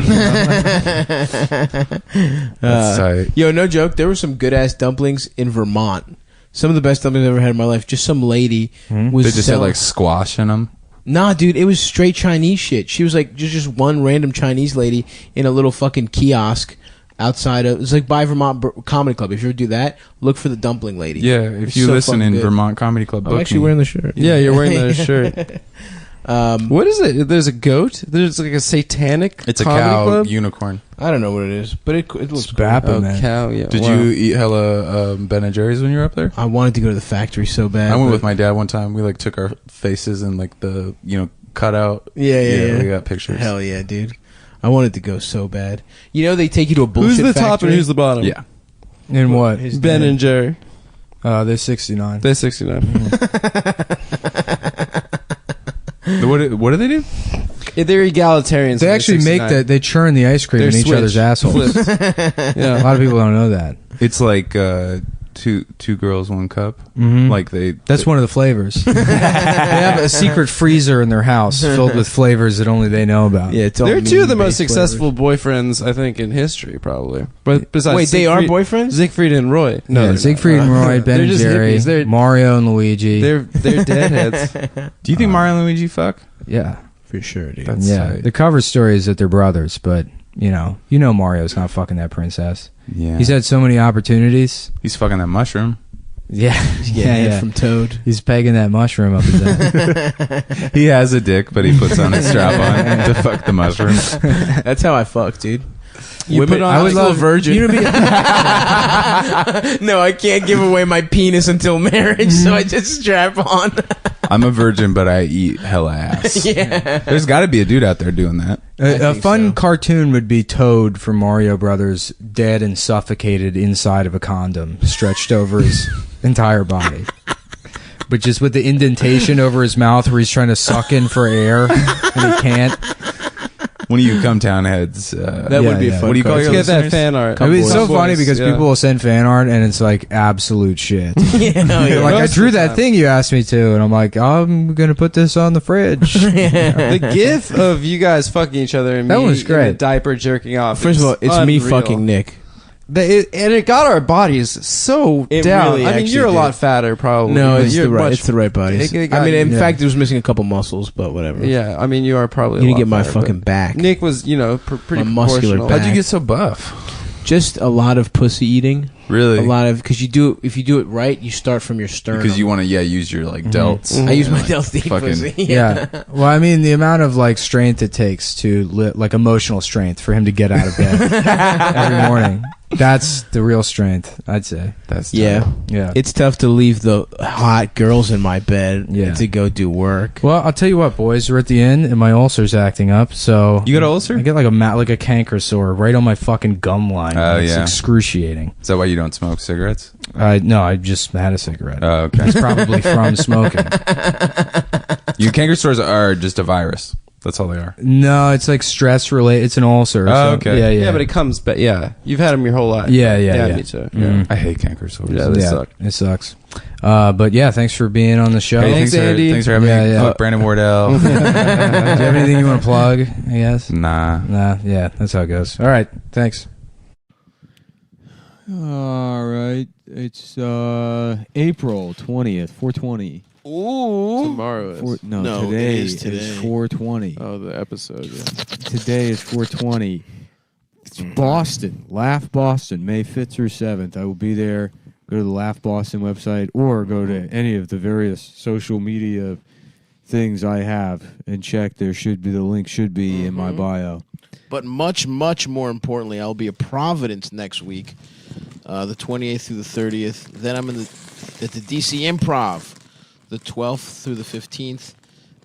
S8: That's tight.
S2: Yo, no joke. There were some good ass dumplings in Vermont. Some of the best dumplings I've ever had in my life. Just some lady was
S8: They just had
S2: selling-
S8: like squash in them.
S2: Nah, dude, it was straight Chinese shit. She was like just one random Chinese lady in a little fucking kiosk outside of. It's like by Vermont Comedy Club. If you ever do that, look for the dumpling lady.
S8: Yeah, if
S2: It's
S8: you
S2: so
S8: listen
S2: fucking
S8: in
S2: good.
S8: Vermont Comedy Club,
S2: I'm
S8: book
S2: actually
S8: me.
S2: wearing the shirt.
S18: Yeah, you're wearing that shirt. What is it? There's a goat. There's like a satanic.
S8: It's a
S18: comedy
S8: cow
S18: club?
S8: unicorn.
S2: I don't know what it is, but it looks cool.
S11: Bappa,
S18: Oh,
S11: man.
S18: cow. Yeah.
S8: Did
S18: wow.
S8: you eat hella Ben and Jerry's when you were up there?
S2: I wanted to go to the factory so bad.
S8: I went
S2: but-
S8: with my dad one time. We like took our faces and like the cut out.
S2: Yeah.
S8: We got pictures.
S2: Hell yeah, dude. I wanted to go so bad. You know they take you to a bullshit
S18: Who's the top
S2: factory?
S18: and who's the bottom?
S8: Yeah.
S11: In what?
S2: His
S18: Ben
S2: dad.
S18: and Jerry.
S11: They're 69.
S18: They're 69.
S8: What do they do?
S18: They're egalitarians.
S11: They
S18: and
S11: actually
S18: they're
S11: make
S18: 69.
S11: that. They churn the ice cream
S18: They're
S11: in each
S18: switch.
S11: other's assholes.
S18: Flips.
S11: A lot of people don't know that.
S8: It's like two girls, one cup.
S11: Mhm.
S8: Like
S11: That's one of the flavors. They have a secret freezer in their house filled with flavors that only they know about.
S2: Yeah, it's all
S18: They're two of the most
S2: meat-based
S18: successful boyfriends, I think, in history, probably. But besides,
S2: Wait, they are
S18: Siegfried-
S2: boyfriends?
S18: Siegfried and Roy. No,
S11: Yeah,
S18: they're
S11: Siegfried
S18: not.
S11: and Roy, Ben
S18: They're
S11: and
S18: just
S11: Jerry,
S18: hippies. They're
S11: Mario and Luigi.
S18: they're deadheads.
S8: Do you think Mario and Luigi fuck?
S11: Yeah,
S2: for sure, dude.
S8: That's
S11: yeah.
S8: tight.
S11: The cover story is that they're brothers, but you know Mario's not fucking that princess.
S8: Yeah.
S11: He's had so many opportunities.
S8: He's fucking that mushroom.
S4: Yeah, yeah.
S5: From Toad.
S4: He's pegging that mushroom up his ass.
S8: He has a dick, but he puts on a strap on to fuck the mushroom.
S5: That's how I fuck, dude.
S4: You
S5: Women,
S4: put on
S5: I would
S4: like
S5: love
S4: a
S5: virgin.
S4: you to be-
S5: No, I can't give away my penis until marriage, so I just strap on.
S8: I'm a virgin, but I eat hella ass.
S5: Yeah.
S8: There's got to be a dude out there doing that.
S4: A fun cartoon would be Toad from Mario Brothers, dead and suffocated inside of a condom, stretched over his entire body. But just with the indentation over his mouth where he's trying to suck in for air and he can't.
S8: One of you Cumtown heads.
S5: That would be fun.
S8: What do you call your
S11: Let's get that
S8: listeners?
S11: fan art.
S4: I mean, it's so funny because
S11: Yeah.
S4: people will send fan art and it's like absolute shit.
S5: Yeah,
S4: They're like, I drew that thing you asked me to, and I'm like, I'm gonna put this on the fridge.
S11: The gif of you guys fucking each other and
S4: That
S11: me
S4: was great.
S11: in a diaper jerking off.
S5: First of all, it's me
S11: unreal.
S5: fucking Nick.
S11: And it got our bodies so
S5: It
S11: down.
S5: really
S11: I mean,
S5: actually
S11: you're a
S5: did.
S11: lot fatter, probably.
S5: No,
S11: but
S5: it's
S11: you're
S5: the right.
S11: much-
S5: It's the right bodies.
S11: It
S5: I mean, in
S11: got-
S5: fact, it was missing a couple muscles, but whatever.
S11: Yeah, I mean, you are probably.
S5: You
S11: a
S5: didn't
S11: lot
S5: get my
S11: fatter,
S5: fucking
S11: but
S5: back.
S11: Nick was, pretty
S5: My muscular
S11: proportional.
S5: back.
S8: How'd you get so buff?
S5: Just a lot of pussy eating.
S8: Really?
S5: A lot of because if you do it right, you start from your sternum.
S8: Because you want to, use your delts.
S5: I use my
S8: Like,
S5: delts to eat
S8: fucking-
S5: pussy.
S4: Yeah. Well, I mean, the amount of like strength it takes to like emotional strength for him to get out of bed every morning. That's the real strength, I'd say.
S8: That's
S5: Yeah.
S8: tough.
S4: Yeah.
S5: It's tough to leave the hot girls in my bed
S4: Yeah.
S5: to go do work.
S4: Well, I'll tell you what, boys. We're at the end, and my ulcer's acting up. So
S8: You got an ulcer?
S4: I get like a canker sore right on my fucking gum line.
S8: Oh,
S4: It's
S8: yeah.
S4: excruciating.
S8: Is that why you don't smoke cigarettes?
S4: No, I just had a cigarette.
S8: Oh, okay.
S4: It's probably from smoking.
S8: Your canker sores are just a virus. That's all they are.
S4: No, it's like stress related. It's an ulcer.
S8: Oh,
S4: so-
S8: okay.
S4: Yeah, yeah.
S11: Yeah, but it comes back. Yeah, you've had them your whole life.
S4: Yeah, yeah.
S11: me too.
S4: Mhm.
S8: I hate canker sores.
S11: Yeah, they suck.
S4: It sucks. But yeah, thanks for being on the show.
S8: Hey,
S11: Thanks, Andy.
S8: Thanks for having
S4: Yeah,
S8: me.
S4: yeah.
S8: Fuck Brandon Wardell.
S4: Do you have anything you want to plug? I guess.
S8: Nah.
S4: Yeah, that's how it goes. All right, thanks.
S1: All right. It's April 20th, 420.
S5: Ooh.
S10: Tomorrow is.
S1: No,
S5: it
S1: today
S5: is today.
S1: is 420.
S10: Oh, the episode. Yeah.
S1: Today is 420. It's Boston. Laugh Boston, May 5th through 7th. I will be there. Go to the Laugh Boston website or go to any of the various social media things I have and check. The link should be in my bio.
S5: But much, much more importantly, I'll be at Providence next week, the 28th through the 30th. Then I'm at the DC Improv, the 12th through the 15th.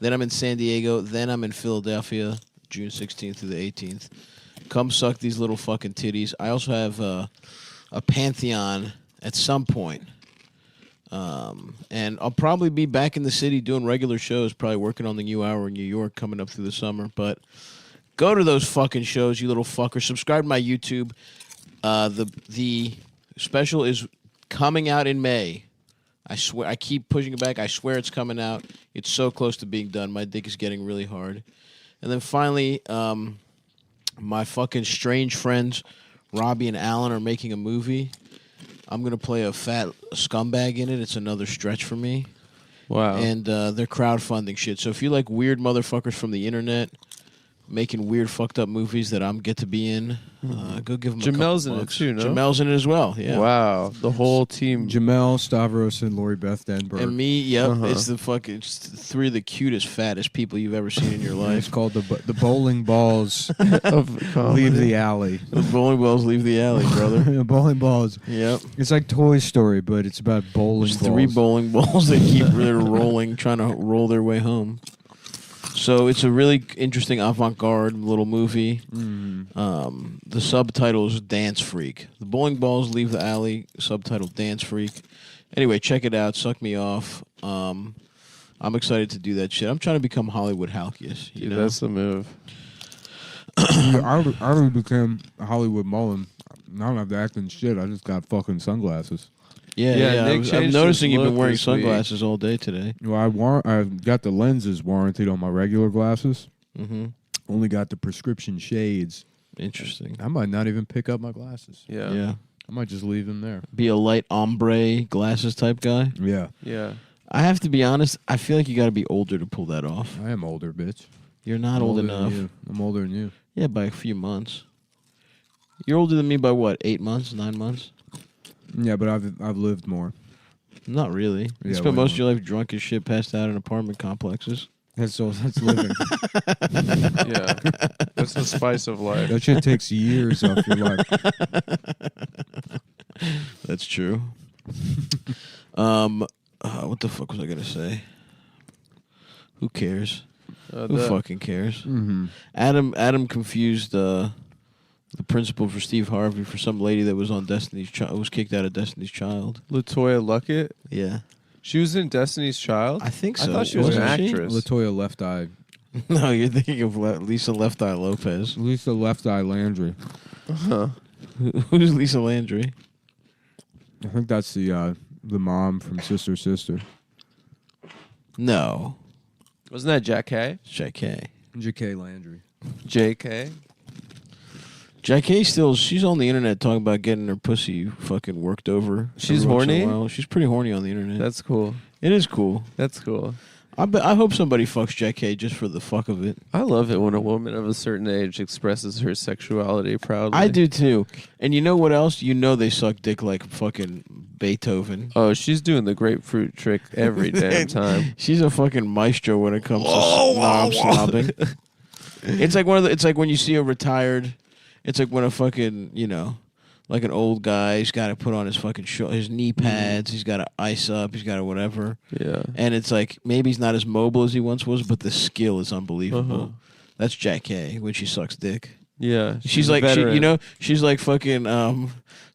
S5: Then I'm in San Diego. Then I'm in Philadelphia, June 16th through the 18th. Come suck these little fucking titties. I also have a Pantheon at some point. And I'll probably be back in the city doing regular shows, probably working on the new hour in New York coming up through the summer. But go to those fucking shows, you little fuckers. Subscribe to my YouTube. The special is coming out in May. I swear, I keep pushing it back. I swear it's coming out. It's so close to being done. My dick is getting really hard. And then finally, my fucking strange friends, Robbie and Alan, are making a movie. I'm going to play a fat scumbag in it. It's another stretch for me.
S10: Wow.
S5: And they're crowdfunding shit. So if you like weird motherfuckers from the internet making weird fucked up movies that I'm get to be in, go give them
S10: Jamel's
S5: a couple
S10: in it
S5: bucks.
S10: too, no?
S5: Jamel's in it as well, yeah.
S10: Wow. The whole team.
S1: Jamel, Stavros, and Lori Beth Denberg.
S5: And me, yep.
S10: Uh-huh.
S5: It's the fucking three of the cutest, fattest people you've ever seen in your
S1: It's
S5: life.
S1: called the Bowling Balls
S10: of comedy.
S1: Leave the Alley.
S5: The bowling balls leave the alley, brother.
S1: Bowling Balls.
S5: Yep.
S1: It's like Toy Story, but it's about bowling
S5: There's
S1: balls.
S5: 3 bowling balls that keep rolling, trying to roll their way home. So it's a really interesting avant-garde little movie. The subtitle is Dance Freak. The bowling balls leave the alley. Subtitle Dance Freak. Anyway, check it out. Suck me off. I'm excited to do that shit. I'm trying to become Hollywood Halkias. You know?
S10: That's the move.
S1: I already became a Hollywood Mullen. I don't have to act in shit. I just got fucking sunglasses.
S5: Yeah.
S10: Nick
S5: I'm
S10: changed
S5: noticing
S10: his
S5: you've been
S10: look
S5: wearing
S10: this week.
S5: sunglasses all day today.
S1: Well, I've got the lenses warranted on my regular glasses.
S5: Mm-hmm.
S1: Only got the prescription shades.
S5: Interesting.
S1: I might not even pick up my glasses.
S5: Yeah.
S1: I might just leave them there.
S5: Be a light ombre glasses type guy.
S1: Yeah.
S10: Yeah.
S5: I have to be honest. I feel like you got to be older to pull that off.
S1: I am older, bitch.
S5: You're not
S1: I'm
S5: old
S1: older than
S5: enough.
S1: you. I'm older than you.
S5: Yeah, by a few months. You're older than me by what? 8 months? 9 months?
S1: Yeah, but I've lived more.
S2: Not really. You
S1: Yeah,
S2: spent
S1: why
S2: most of
S1: not?
S2: your life drunk as shit, passed out in apartment complexes.
S1: That's living.
S10: Yeah, that's the spice of life.
S1: That shit takes years off your life.
S2: That's true. What the fuck was I gonna say? Who cares? Who fucking cares?
S1: Mm-hmm.
S2: Adam confused the principal for Steve Harvey for some lady that was on Destiny's Child, was kicked out of Destiny's Child.
S10: Latoya Luckett.
S2: Yeah,
S10: she was in Destiny's Child.
S2: I think so.
S10: I thought she was an actress.
S1: Latoya Left Eye.
S2: No, you're thinking of Lisa Left Eye Lopez.
S1: Lisa Left Eye Landry.
S2: Huh? Who's Lisa Landry?
S1: I think that's the mom from Sister Sister.
S2: No.
S10: Wasn't that Jack K?
S2: J.K.
S1: J.K. Landry.
S10: J.K.
S2: J.K. she's on the internet talking about getting her pussy fucking worked over.
S10: She's
S2: every once in a
S10: horny?
S2: while. She's pretty horny on the internet.
S10: That's cool.
S2: It is cool.
S10: That's cool.
S2: I hope somebody fucks J.K. just for the fuck of it.
S10: I love it when a woman of a certain age expresses her sexuality proudly.
S2: I do too. And you know what else? You know they suck dick like fucking Beethoven.
S10: Oh, she's doing the grapefruit trick every damn time.
S2: She's a fucking maestro when it comes to knob slobbing. It's like it's like when you see a retired. It's like when a fucking like an old guy. He's got to put on his fucking his knee pads. He's got to ice up. He's got to whatever.
S10: Yeah.
S2: And it's like maybe he's not as mobile as he once was, but the skill is unbelievable. That's Jack K when she sucks dick.
S10: Yeah,
S2: she's like she's like fucking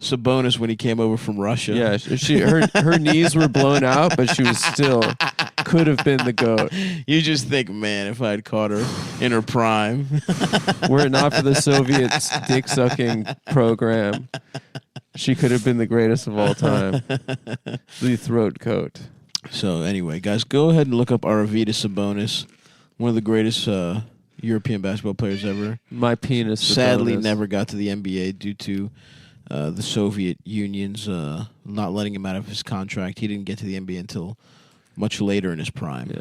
S2: Sabonis when he came over from Russia.
S10: Yeah, her knees were blown out, but she was still could have been the GOAT.
S2: You just think, man, if I had caught her in her prime,
S10: were it not for the Soviets' dick sucking program, she could have been the greatest of all time. The throat coat.
S2: So anyway, guys, go ahead and look up Arvydas Sabonis, one of the greatest European basketball players ever.
S10: My penis.
S2: Sadly,
S10: Sabonis.
S2: never got to the NBA due to the Soviet Union's not letting him out of his contract. He didn't get to the NBA until much later in his prime.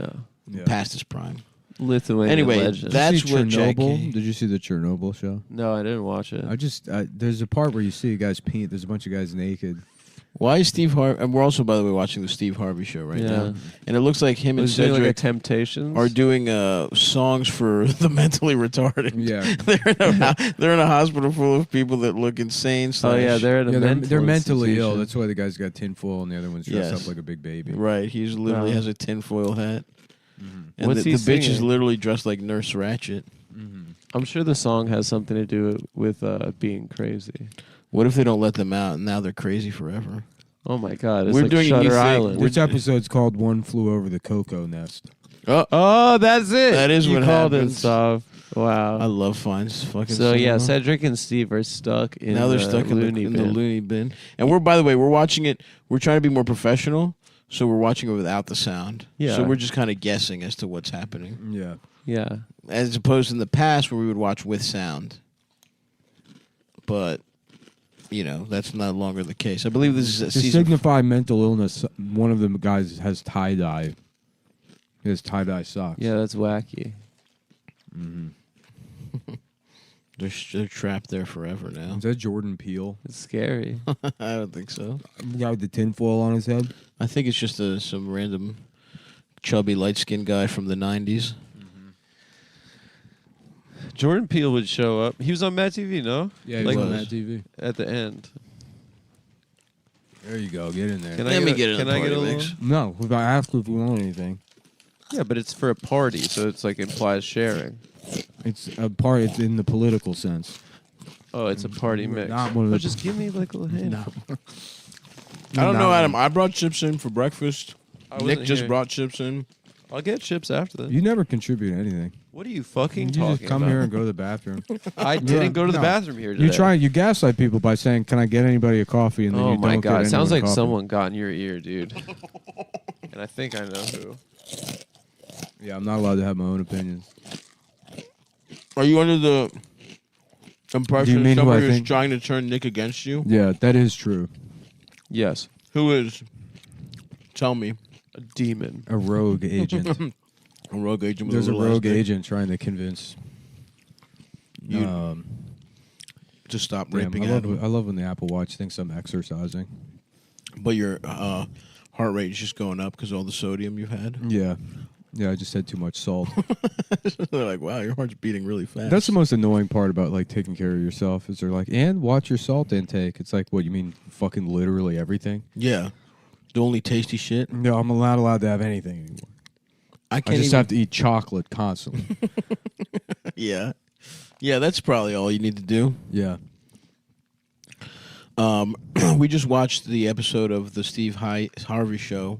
S10: Yeah.
S2: Past his prime.
S10: Lithuanian
S2: Anyway,
S10: legend.
S2: that's
S1: Did you see
S2: what Jack
S1: Chernobyl?
S2: K-
S1: Did you see the Chernobyl show?
S10: No, I didn't watch it.
S1: There's a part where you see a guy's penis. There's a bunch of guys naked.
S2: Why is Steve Harvey? And we're also, by the way, watching the Steve Harvey show right now. And it looks like him and
S10: Was it like a
S2: Cedric
S10: Temptations?
S2: are doing songs for the mentally retarded.
S1: Yeah.
S2: they're in a hospital full of people that look insane.
S10: Oh yeah, they're at a
S1: they're mentally ill.
S10: institution.
S1: That's why the guy's got tinfoil and the other one's dressed
S2: Yes.
S1: up like a big baby.
S2: Right. He literally has a tinfoil hat. And
S10: What's
S2: the
S10: he
S2: bitch is
S10: singing?
S2: literally dressed like Nurse Ratched.
S10: I'm sure the song has something to do with being crazy.
S2: What if they don't let them out and now they're crazy forever?
S10: Oh my God! It's
S2: We're
S10: like
S2: doing a new
S10: Shutter
S2: thing.
S10: Island.
S1: This episode's called "One Flew Over the Cocoa Nest."
S10: Oh, that's it.
S2: That is
S10: you
S2: what
S10: called
S2: happens.
S10: it, Sav. Wow.
S2: I love Fine's fucking
S10: So yeah,
S2: cinema.
S10: Cedric and Steve are stuck in
S2: Now they're
S10: the
S2: stuck in
S10: loony
S2: the
S10: bin.
S2: loony bin. And by the way, we're watching it. We're trying to be more professional, so we're watching it without the sound.
S10: Yeah.
S2: So we're just kind of guessing as to what's happening.
S1: Yeah.
S10: Yeah.
S2: As opposed in the past where we would watch with sound. But, that's no longer the case. I believe this is a
S1: To
S2: season.
S1: signify mental illness, one of the guys has tie-dye. He has tie-dye socks.
S10: Yeah, that's wacky.
S2: They're trapped there forever now.
S1: Is that Jordan Peele?
S10: It's scary.
S2: I don't think so.
S1: The guy with the tinfoil on his head?
S2: I think it's just some random chubby, light-skinned guy from the 90s.
S10: Jordan Peele would show up. He was on Mad TV, no?
S1: Yeah, he was on Mad TV.
S10: At the end.
S1: There you go. Get in there.
S10: Can
S2: Let
S10: I
S2: me
S10: get,
S2: get
S10: a,
S2: in
S10: can
S2: the
S10: I get a
S2: party
S10: little?
S2: mix.
S1: No, if I ask you if you want anything.
S10: Yeah, but it's for a party, so it's like implies sharing.
S1: It's a part. It's in the political sense.
S10: Oh, it's a party mix.
S1: Not one of the-
S10: Just give me like a little hand.
S2: I don't know, Adam. I brought chips in for breakfast.
S10: I
S2: Nick
S10: wasn't
S2: just
S10: here.
S2: brought chips in.
S10: I'll get chips after this.
S1: You never contribute anything.
S10: What are you fucking
S1: You
S10: talking
S1: just come
S10: about?
S1: here and go to the bathroom.
S10: I didn't go to the bathroom here today.
S1: You gaslight people by saying, "Can I get anybody a coffee?" And then
S10: Oh
S1: you
S10: my
S1: don't
S10: God!
S1: Get
S10: It sounds
S1: anyone
S10: like
S1: coffee.
S10: someone got in your ear, dude. And I think I know who.
S1: Yeah, I'm not allowed to have my own opinions.
S2: Are you under the
S1: Do you
S2: impression
S1: mean who I
S2: somebody is
S1: think?
S2: trying to turn Nick against you?
S1: Yeah, that is true.
S10: Yes.
S2: Who is? Tell me.
S10: A demon.
S1: A rogue agent.
S2: A rogue agent with
S1: There's a
S2: little ass
S1: rogue
S2: dick.
S1: agent trying to convince
S2: You to stop raping
S1: I
S2: Adam.
S1: love when the Apple Watch thinks I'm exercising.
S2: But your heart rate is just going up because of all the sodium you've had.
S11: Yeah. Yeah, I just had too much salt.
S2: They're like, wow, your heart's beating really fast.
S11: That's the most annoying part about like taking care of yourself is they're like, and watch your salt intake. It's like, what, you mean fucking literally everything?
S2: Yeah. The only tasty shit?
S11: No, I'm not allowed to have anything anymore.
S2: I
S11: just have to eat chocolate constantly.
S2: Yeah. Yeah, that's probably all you need to do.
S11: Yeah.
S2: We just watched the episode of the Steve Harvey Show,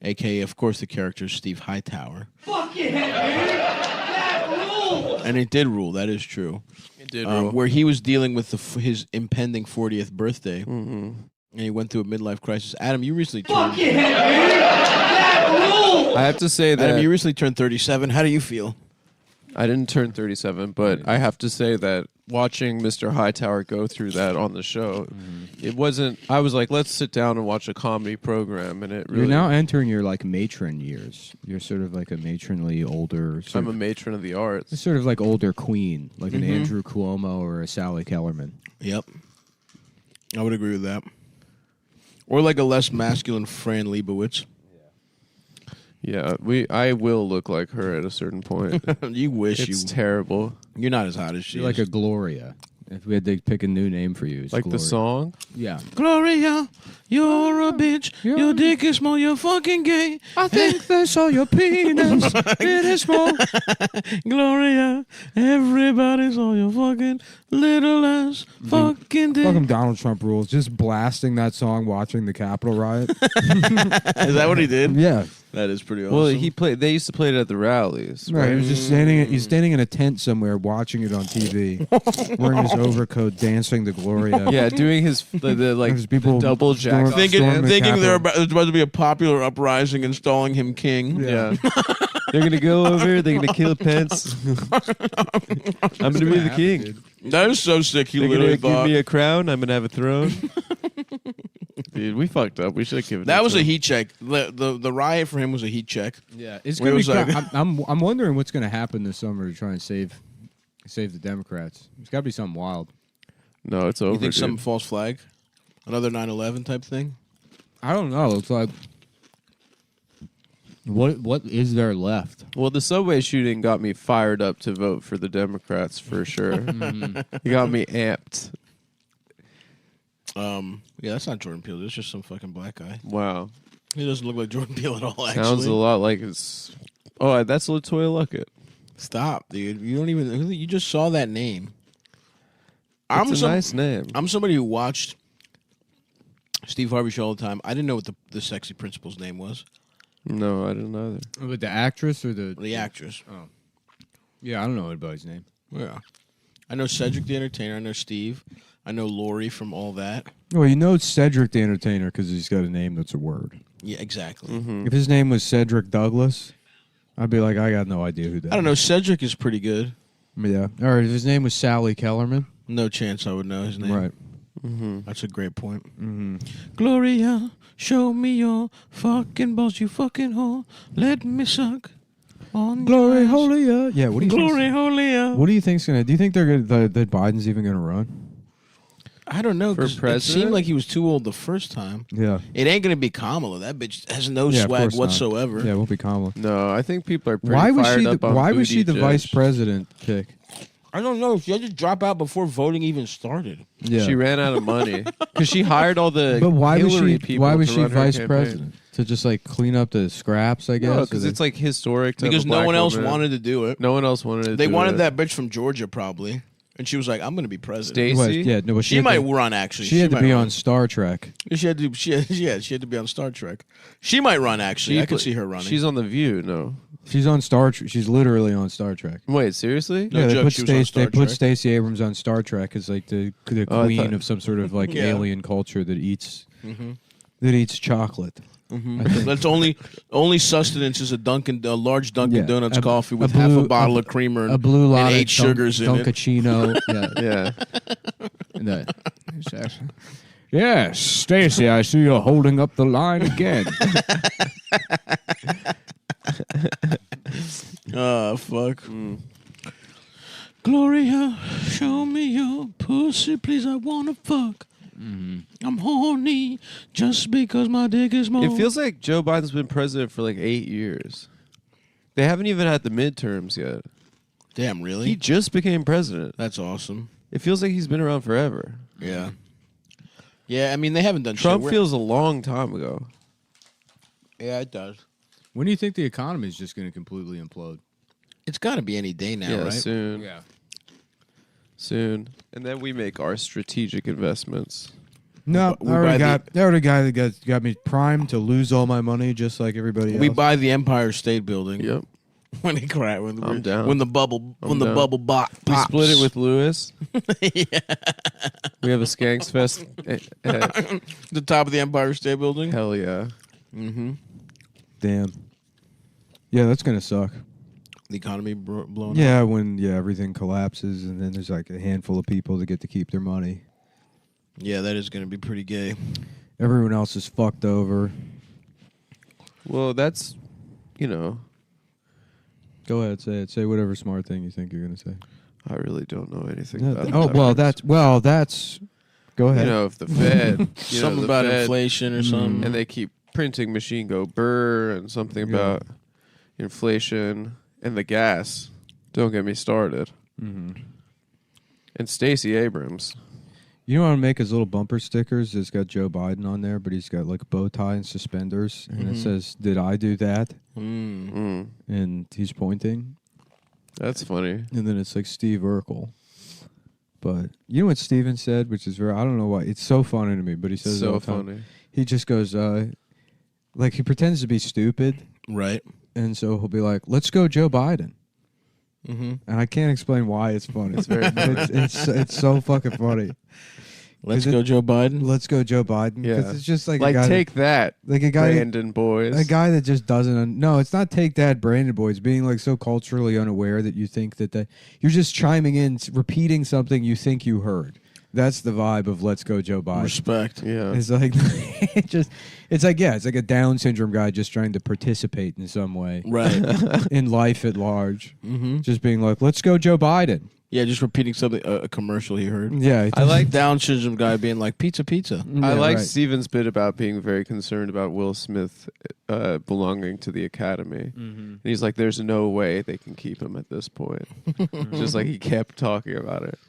S2: a.k.a., of course, the character is Steve Hightower.
S19: Fuck yeah, dude! That rules!
S2: And it did rule. That is true.
S10: It did rule.
S2: Where he was dealing with his impending 40th birthday.
S10: Mm-hmm.
S2: And he went through a midlife crisis. Adam, you recently turned...
S19: Fuck yeah, dude! That rules!
S10: I have to say that...
S2: Adam, you recently turned 37. How do you feel?
S10: I didn't turn 37, but I have to say that watching Mr. Hightower go through that on the show, it wasn't... I was like, let's sit down and watch a comedy program, and it really...
S11: You're now entering your like matron years. You're sort of like a matronly older...
S10: I'm a matron of the arts.
S11: Sort of like older queen, like an Andrew Cuomo or a Sally Kellerman.
S2: Yep. I would agree with that. Or like a less masculine Fran Lebowitz.
S10: Yeah, I will look like her at a certain point.
S2: You wish
S10: it's terrible.
S2: You're not as hot as she
S11: You're
S2: is.
S11: like a Gloria. If we had to pick a new name for you, it's
S10: like
S11: Gloria.
S10: the song?
S11: Yeah.
S2: Gloria, you're a bitch. Your dick is small. You're fucking gay.
S11: I think they saw your penis. It is small.
S2: Gloria, everybody saw your fucking little ass fucking dick.
S11: Fucking Donald Trump rules. Just blasting that song, watching the Capitol riot.
S2: Is that what he did?
S11: Yeah.
S2: That is pretty awesome.
S10: Well, they used to play it at the rallies.
S11: Right, he was just standing. He's standing in a tent somewhere, watching it on TV, wearing his overcoat, dancing to Gloria.
S10: Yeah, doing his
S11: There's people
S10: the double jack.
S11: storming the
S2: Thinking there's
S11: Capitol.
S2: about to be a popular uprising installing him king.
S10: Yeah. They're going to go over, they're going to kill Pence. I'm going to be the king.
S2: Dude. That is so sick. He
S10: They're
S2: literally
S10: going to give
S2: thought.
S10: me a crown, I'm going to have a throne. Dude, we fucked up. We should have given
S2: That
S10: it
S2: was
S10: to
S2: a
S10: him.
S2: heat check. The riot for him was a heat check.
S11: Yeah, it's
S2: Where
S11: gonna
S2: it
S11: be.
S2: was like-
S11: I'm wondering what's gonna happen this summer to try and save the Democrats. There's got to be something wild.
S10: No, it's over.
S2: You think
S10: dude.
S2: some false flag? Another 9/11 type thing?
S11: I don't know. It's like what is there left?
S10: Well, the subway shooting got me fired up to vote for the Democrats for sure. It got me amped.
S2: Yeah, that's not Jordan Peele. It's just some fucking black guy.
S10: Wow.
S2: He doesn't look like Jordan Peele at all, actually.
S10: Sounds a lot like it's... Oh, that's LaToya Luckett.
S2: Stop, dude. You don't even... You just saw that name.
S10: It's a nice name.
S2: I'm somebody who watched Steve Harvey Show all the time. I didn't know what the sexy principal's name was.
S10: No, I didn't either.
S11: With the actress or
S2: The actress.
S11: Oh. Yeah, I don't know anybody's name.
S2: Yeah. I know Cedric the Entertainer. I know Steve. I know Lori from all that.
S11: Well, you know it's Cedric the Entertainer because he's got a name that's a word.
S2: Yeah, exactly.
S11: If his name was Cedric Douglas, I'd be like, I got no idea who that is.
S2: I don't know. Cedric is pretty good.
S11: Yeah. Or if his name was Sally Kellerman.
S2: No chance I would know his name.
S11: Right.
S2: That's a great point. Gloria, show me your fucking balls, you fucking whore. Let me suck on
S11: Glory,
S2: your ass.
S11: holy, yeah. What do you
S2: Glory, holy.
S11: What do you think's gonna? Do you think they're gonna? That Biden's even gonna run?
S2: I don't know.
S10: For
S2: 'Cause it
S10: president?
S2: seemed like he was too old the first time.
S11: Yeah.
S2: It ain't gonna be Kamala. That bitch has no
S11: Yeah, of
S2: swag
S11: course not.
S2: whatsoever.
S11: Yeah, it won't be Kamala.
S10: No, I think people are pretty
S11: Why was
S10: fired
S11: she?
S10: up on
S11: Why was she the
S10: Buttigieg.
S11: vice president pick?
S2: I don't know. She had to drop out before voting even started.
S11: Yeah.
S10: She ran out of money because she hired all the
S11: But why was
S10: Hillary
S11: she?
S10: people
S11: Why was
S10: to
S11: she
S10: run her
S11: vice
S10: campaign.
S11: president? To just like clean up the scraps, I guess.
S10: No,
S11: Or
S10: because
S11: they-
S10: it's like historic. To have
S2: Because
S10: a
S2: no
S10: black
S2: one else
S10: woman.
S2: wanted to do it.
S10: No one else wanted to
S2: They
S10: do
S2: wanted
S10: it.
S2: that bitch from Georgia probably, and she was like, "I'm going to be president."
S10: Stacey?
S11: Yeah, no, but
S2: She
S11: had
S2: might
S11: to-
S2: run actually.
S11: She had to
S2: might
S11: be
S2: run.
S11: on Star Trek.
S2: She had to. She had to be on Star Trek. She might run actually. I could see her running.
S10: She's on The View. No,
S11: She's on Star Trek. She's literally on Star Trek.
S10: wait, seriously?
S2: No
S11: yeah, they
S2: joke,
S11: put
S2: she was on
S11: Stacey.
S2: Star
S11: They put
S2: Trek.
S11: Stacey Abrams on Star Trek as like the
S10: Oh, I
S11: queen
S10: thought-
S11: of some sort of like
S2: Yeah.
S11: alien culture that eats
S2: Mm-hmm.
S11: that eats chocolate. I think.
S2: That's only sustenance is a large Dunkin'
S11: Yeah,
S2: Donuts
S11: a-
S2: coffee
S11: a
S2: with half a
S11: blue-
S2: bottle of creamer and,
S11: a blue
S2: and
S11: lot
S2: 8
S11: of
S2: sugars in it.
S11: Dunkachino. Yeah,
S10: Yeah.
S11: and that. Yes, Stacey, I see you're holding up the line again.
S2: Oh fuck. Gloria, show me your pussy, please. I wanna fuck. I'm horny just because my dick is small.
S10: It feels like Joe Biden's been president for like 8 years. They haven't even had the midterms yet.
S2: Damn, really?
S10: He just became president.
S2: That's awesome.
S10: It feels like he's been around forever.
S2: Yeah. Yeah, I mean, they haven't done
S10: Trump
S2: shit.
S10: feels a long time ago.
S2: Yeah, it does.
S1: When do you think the economy is just going to completely implode?
S2: It's got to be any day now, right?
S10: Soon.
S1: Yeah.
S10: Soon. And then we make our strategic investments.
S11: No, I already got that got me primed to lose all my money just like everybody else.
S2: We buy the Empire State Building.
S10: Yep.
S2: When it cracked,
S10: I'm down.
S2: When the bubble pops.
S10: We split it with Lewis. Yeah. We have a Skanks Fest at
S2: the top of the Empire State Building.
S10: Hell yeah.
S2: Mm-hmm.
S11: Damn. Yeah, that's gonna suck.
S2: The economy blowing up.
S11: Yeah, when everything collapses and then there's like a handful of people that get to keep their money.
S2: Yeah, that is going to be pretty gay.
S11: Everyone else is fucked over.
S10: Well, that's,
S11: Go ahead, say it. Say whatever smart thing you think you're gonna say.
S10: I really don't know anything
S11: No,
S10: about it.
S11: that's. Go ahead.
S10: If the Fed,
S2: Something about inflation or something.
S10: and they keep printing machine go brr, and something about inflation and the gas. Don't get me started.
S11: Mm-hmm.
S10: And Stacey Abrams.
S11: You know how to make his little bumper stickers? It's got Joe Biden on there, but he's got like a bow tie and suspenders, and it says, "Did I do that?" And he's pointing.
S10: That's funny.
S11: And then it's like Steve Urkel. But you know what Steven said, which is very, I don't know why. It's so funny to me, but he says it all
S10: So
S11: the time.
S10: funny.
S11: He just goes, like he pretends to be stupid.
S2: Right.
S11: And so he'll be like, let's go Joe Biden.
S2: Mm-hmm.
S11: And I can't explain why it's funny.
S10: It's very funny.
S11: It's so fucking funny.
S2: Let's go Joe Biden.
S11: Let's go Joe Biden.
S10: Yeah.
S11: Because it's just like
S10: Like,
S11: a guy
S10: take that,
S11: like a guy
S10: Brandon boys.
S11: A guy that just doesn't. No, it's not take that, Brandon boys. Being like so culturally unaware that you think that you're just chiming in, repeating something you think you heard. That's the vibe of Let's Go Joe Biden.
S2: Respect.
S10: Yeah.
S11: It's like it's like a Down syndrome guy just trying to participate in some way,
S2: Right.
S11: in life at large.
S2: Mm-hmm.
S11: Just being like, let's go Joe Biden.
S2: Yeah, just repeating something, a commercial he heard.
S11: Yeah,
S2: I like Down syndrome guy being like, pizza.
S10: I like Steven's bit about being very concerned about Will Smith belonging to the Academy. And he's like, there's no way they can keep him at this point. Just like he kept talking about it.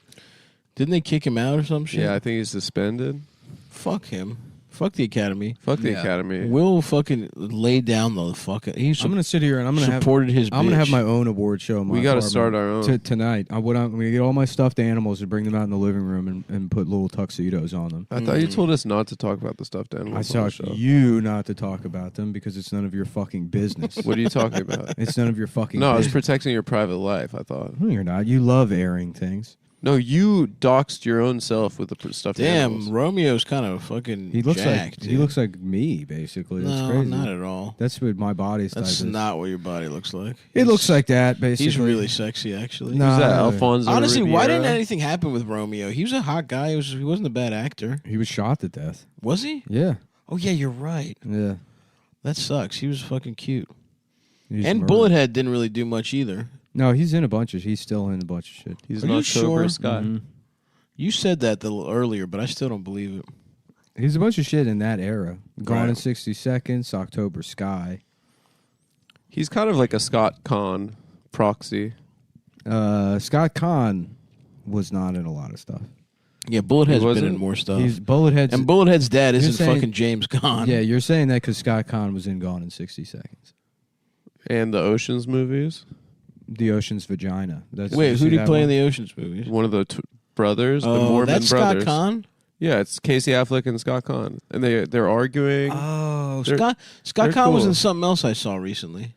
S2: Didn't they kick him out or some shit?
S10: Yeah, I think he's suspended.
S2: Fuck him. Fuck the Academy.
S10: Fuck the Academy.
S2: Will fucking lay down the fucking.
S11: I'm gonna sit here and I'm gonna
S2: supported his.
S11: I'm gonna have
S2: bitch.
S11: my own award show. In my
S10: We gotta
S11: apartment
S10: start our own.
S11: tonight. I'm gonna get all my stuffed animals and bring them out in the living room and put little tuxedos on them.
S10: I thought you told us not to talk about the stuffed
S11: I
S10: animals on the
S11: told
S10: show.
S11: you not to talk about them because it's none of your fucking business.
S10: What are you talking about?
S11: It's none of your fucking.
S10: No, I was
S11: business.
S10: protecting your private life, I thought.
S11: No, you're not. You love airing things.
S10: No, you doxed your own self with the stuffed animals.
S2: Damn, Romeo's kind of fucking.
S11: He looks
S2: jacked,
S11: he looks like me basically. That's
S2: No,
S11: crazy.
S2: not at all.
S11: That's what my body's type
S2: That's
S11: is.
S2: not what your body looks like.
S11: It looks like that basically.
S2: He's really sexy, actually.
S11: Nah,
S10: Who's that? Alfonso
S2: Honestly, why
S10: Riviera?
S2: didn't anything happen with Romeo? He was a hot guy. He wasn't a bad actor.
S11: He was shot to death.
S2: Was he?
S11: Yeah.
S2: Oh yeah, you're right.
S11: Yeah.
S2: That sucks. He was fucking cute.
S11: He's
S2: And
S11: murdered.
S2: Bullethead didn't really do much either.
S11: No, he's in a bunch of. He's still in a bunch of shit.
S10: He's
S2: Are
S10: not
S2: you sure?
S10: Scott.
S11: Mhm.
S2: You said that earlier, but I still don't believe it.
S11: He's a bunch of shit in that era. Gone
S2: Right.
S11: in 60 Seconds, October Sky.
S10: He's kind of like a Scott Conn proxy.
S11: Scott Conn was not in a lot of stuff.
S2: Yeah, Bullethead's been
S10: wasn't?
S2: in more stuff.
S11: He's Bullethead's
S2: and Bullethead's dad
S11: You're
S2: isn't
S11: saying-
S2: fucking James Caan.
S11: Yeah, you're saying that because Scott Conn was in Gone in 60 Seconds.
S10: And the Oceans movies.
S11: The Ocean's Vagina. That's,
S2: Wait,
S11: you
S2: who
S11: see
S2: did he
S11: that
S2: play
S11: one?
S2: in the Ocean's movies?
S10: One of the brothers, the
S2: Oh,
S10: Mormon
S2: that's
S10: brothers.
S2: Scott Caan?
S10: Yeah, it's Casey Affleck and Scott Conn. And they're arguing.
S2: Oh,
S10: They're-
S2: Scott
S10: they're
S2: Caan was
S10: cool.
S2: in something else I saw recently.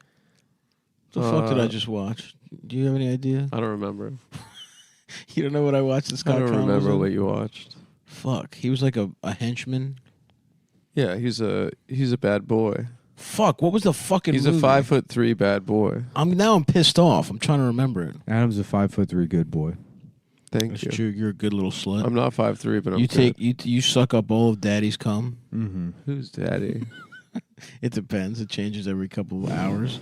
S2: What the fuck did I just watch? Do you have any idea?
S10: I don't remember.
S2: You don't know what I watched? The Scott
S10: I don't
S2: Caan was
S10: remember
S2: in?
S10: what you watched.
S2: Fuck, he was like a henchman.
S10: Yeah, he's a bad boy.
S2: Fuck, what was the fucking
S10: He's
S2: movie?
S10: a 5'3" bad boy.
S2: I'm pissed off. I'm trying to remember it.
S11: Adam's a 5'3" good boy.
S10: Thank
S2: That's
S10: you.
S2: true. You're a good little slut.
S10: I'm not 5'3", but I'm
S2: you
S10: good.
S2: you suck up all of daddy's cum.
S11: Mm-hmm.
S10: Who's daddy?
S2: It depends. It changes every couple of hours.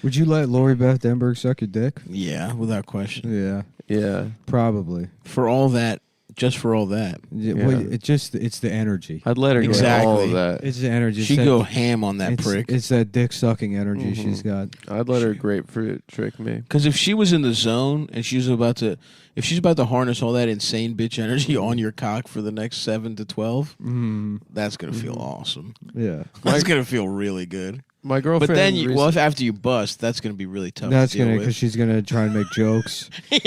S11: Would you let Lori Beth Denberg suck your dick?
S2: Yeah, without question.
S11: Yeah,
S10: Yeah.
S11: probably.
S2: For all that just for all that.
S11: Well, it's the energy.
S10: I'd let her get all of that.
S11: It's the energy.
S2: She'd go ham on that
S11: it's,
S2: prick.
S11: It's that dick sucking energy she's got.
S10: I'd let her grapefruit trick me.
S2: Because if she was in the zone and she's about to harness all that insane bitch energy on your cock for the next 7 to 12, that's gonna feel awesome.
S11: Yeah,
S2: that's gonna feel really good.
S10: My girlfriend.
S2: But then, if after you bust, that's gonna be really tough.
S11: That's
S2: to deal
S11: gonna
S2: with.
S11: because she's gonna try and make jokes.
S10: You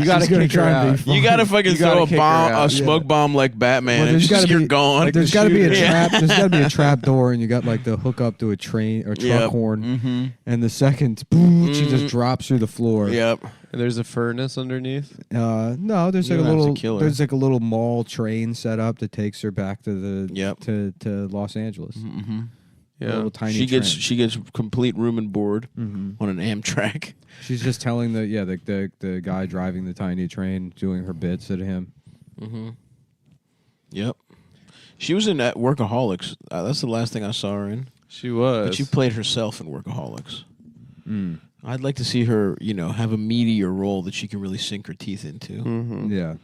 S10: gotta kick her out.
S2: You gotta fucking throw a smoke bomb like Batman.
S11: Well,
S2: and
S11: gotta
S2: you're
S11: be,
S2: gone.
S11: There's got to be a trap. There's got to be a trap door, and you got like the hook up to a train or truck horn, and the second, boom, she just drops through the floor.
S2: Yep.
S10: And there's a furnace underneath.
S11: No, there's
S2: You
S11: like a
S2: don't have to
S11: little.
S2: kill her.
S11: There's like a little mall train set up that takes her back to the to Los Angeles.
S2: Mm-hmm.
S11: A little tiny.
S2: She gets complete room and board on an Amtrak.
S11: She's just telling the guy driving the tiny train, doing her bits at him.
S2: Mm-hmm. Yep. She was in Workaholics. That's the last thing I saw her in.
S10: She was.
S2: But she played herself in Workaholics. I'd like to see her, have a meatier role that she can really sink her teeth into.
S10: Mm-hmm.
S11: Yeah.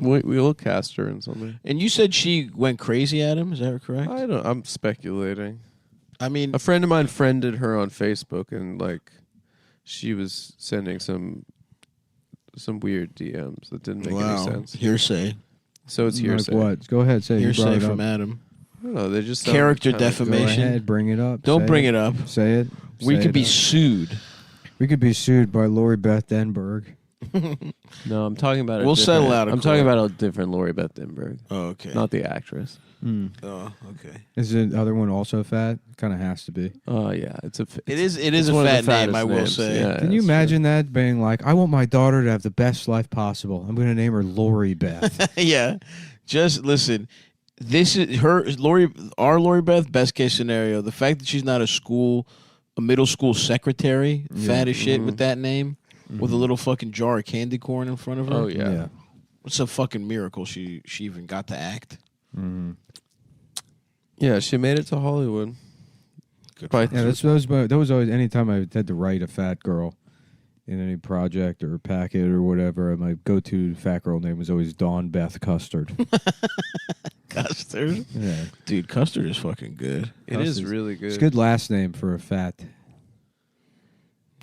S10: We'll cast her in something.
S2: And you said she went crazy at him. Is that correct?
S10: I'm speculating.
S2: I mean,
S10: a friend of mine friended her on Facebook, and she was sending some weird DMs that didn't make any sense.
S2: Hearsay.
S10: So it's hearsay.
S11: Like what? Go ahead, say
S2: Hearsay
S11: it
S2: from
S11: up.
S2: Adam.
S10: I don't know. They just
S2: character
S10: sound
S2: defamation.
S11: Go ahead, bring it up.
S2: Don't
S11: Say
S2: bring it up.
S11: Say it.
S2: We
S11: Say
S2: could
S11: it
S2: be
S11: up.
S2: sued.
S11: We could be sued by Lori Beth Denberg.
S10: No, I'm talking about.
S2: We'll settle out.
S10: I'm talking about a different Lori Beth Denberg.
S2: Oh, okay.
S10: Not the actress.
S2: Oh, okay.
S11: Is the other one also fat? Kind of has to be.
S10: Oh yeah, it
S2: is a fat name. I will say.
S10: Yeah,
S11: Can you imagine that being like, I want my daughter to have the best life possible. I'm going to name her Lori Beth.
S2: Yeah, just listen. This is our Lori Beth. Best case scenario. The fact that she's not a middle school secretary, fat as shit with that name, with a little fucking jar of candy corn in front of her.
S10: Oh yeah.
S2: It's a fucking miracle she even got to act.
S10: Yeah, she made it to Hollywood.
S2: Good.
S11: That was always anytime I had to write a fat girl in any project or packet or whatever. My go-to fat girl name was always Dawn Beth Custard.
S2: Custard?
S11: Yeah.
S2: Dude, Custard is fucking good.
S10: It is really good.
S11: It's a good last name for a fat.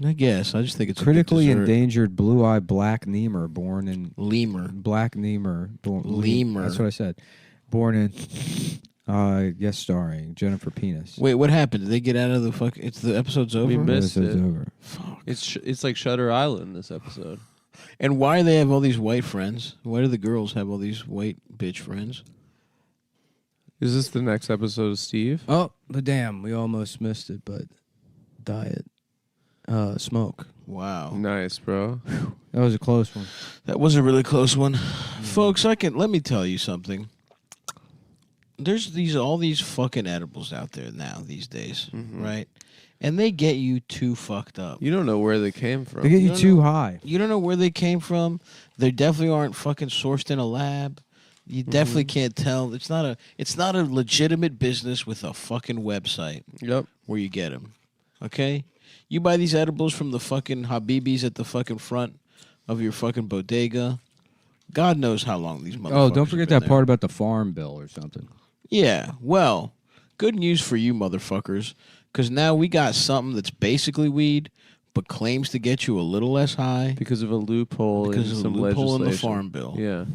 S2: I guess. I just think it's
S11: critically
S2: a good dessert.
S11: endangered blue-eyed black lemur born in
S2: lemur.
S11: Black lemur.
S2: Lemur.
S11: That's what I said. Born in guest starring Jennifer Penis.
S2: Wait, what happened? Did they get out of the fuck? It's the episode's over.
S10: We missed it.
S11: Over.
S2: Fuck.
S10: It's like Shutter Island this episode.
S2: And why do they have all these white friends? Why do the girls have all these white bitch friends?
S10: Is this the next episode of Steve?
S11: Oh, but damn, we almost missed it. But diet, smoke.
S2: Wow,
S10: nice, bro.
S11: That was a close one.
S2: That was a really close one, folks. Let me tell you something. There's all these fucking edibles out there now these days, right? And they get you too fucked up.
S10: You don't know where they came from.
S11: They get you too high.
S2: You don't know where they came from. They definitely aren't fucking sourced in a lab. You definitely can't tell. It's not a legitimate business with a fucking website.
S10: Yep.
S2: Where you get them. Okay? You buy these edibles from the fucking Habibis at the fucking front of your fucking bodega. God knows how long these motherfuckers
S11: Oh, don't forget
S2: have been
S11: that part about the farm bill or something.
S2: Yeah, well, good news for you motherfuckers, because now we got something that's basically weed, but claims to get you a little less high
S10: because of a loophole in some
S2: loophole in the
S10: legislation.
S2: farm bill.
S10: Yeah.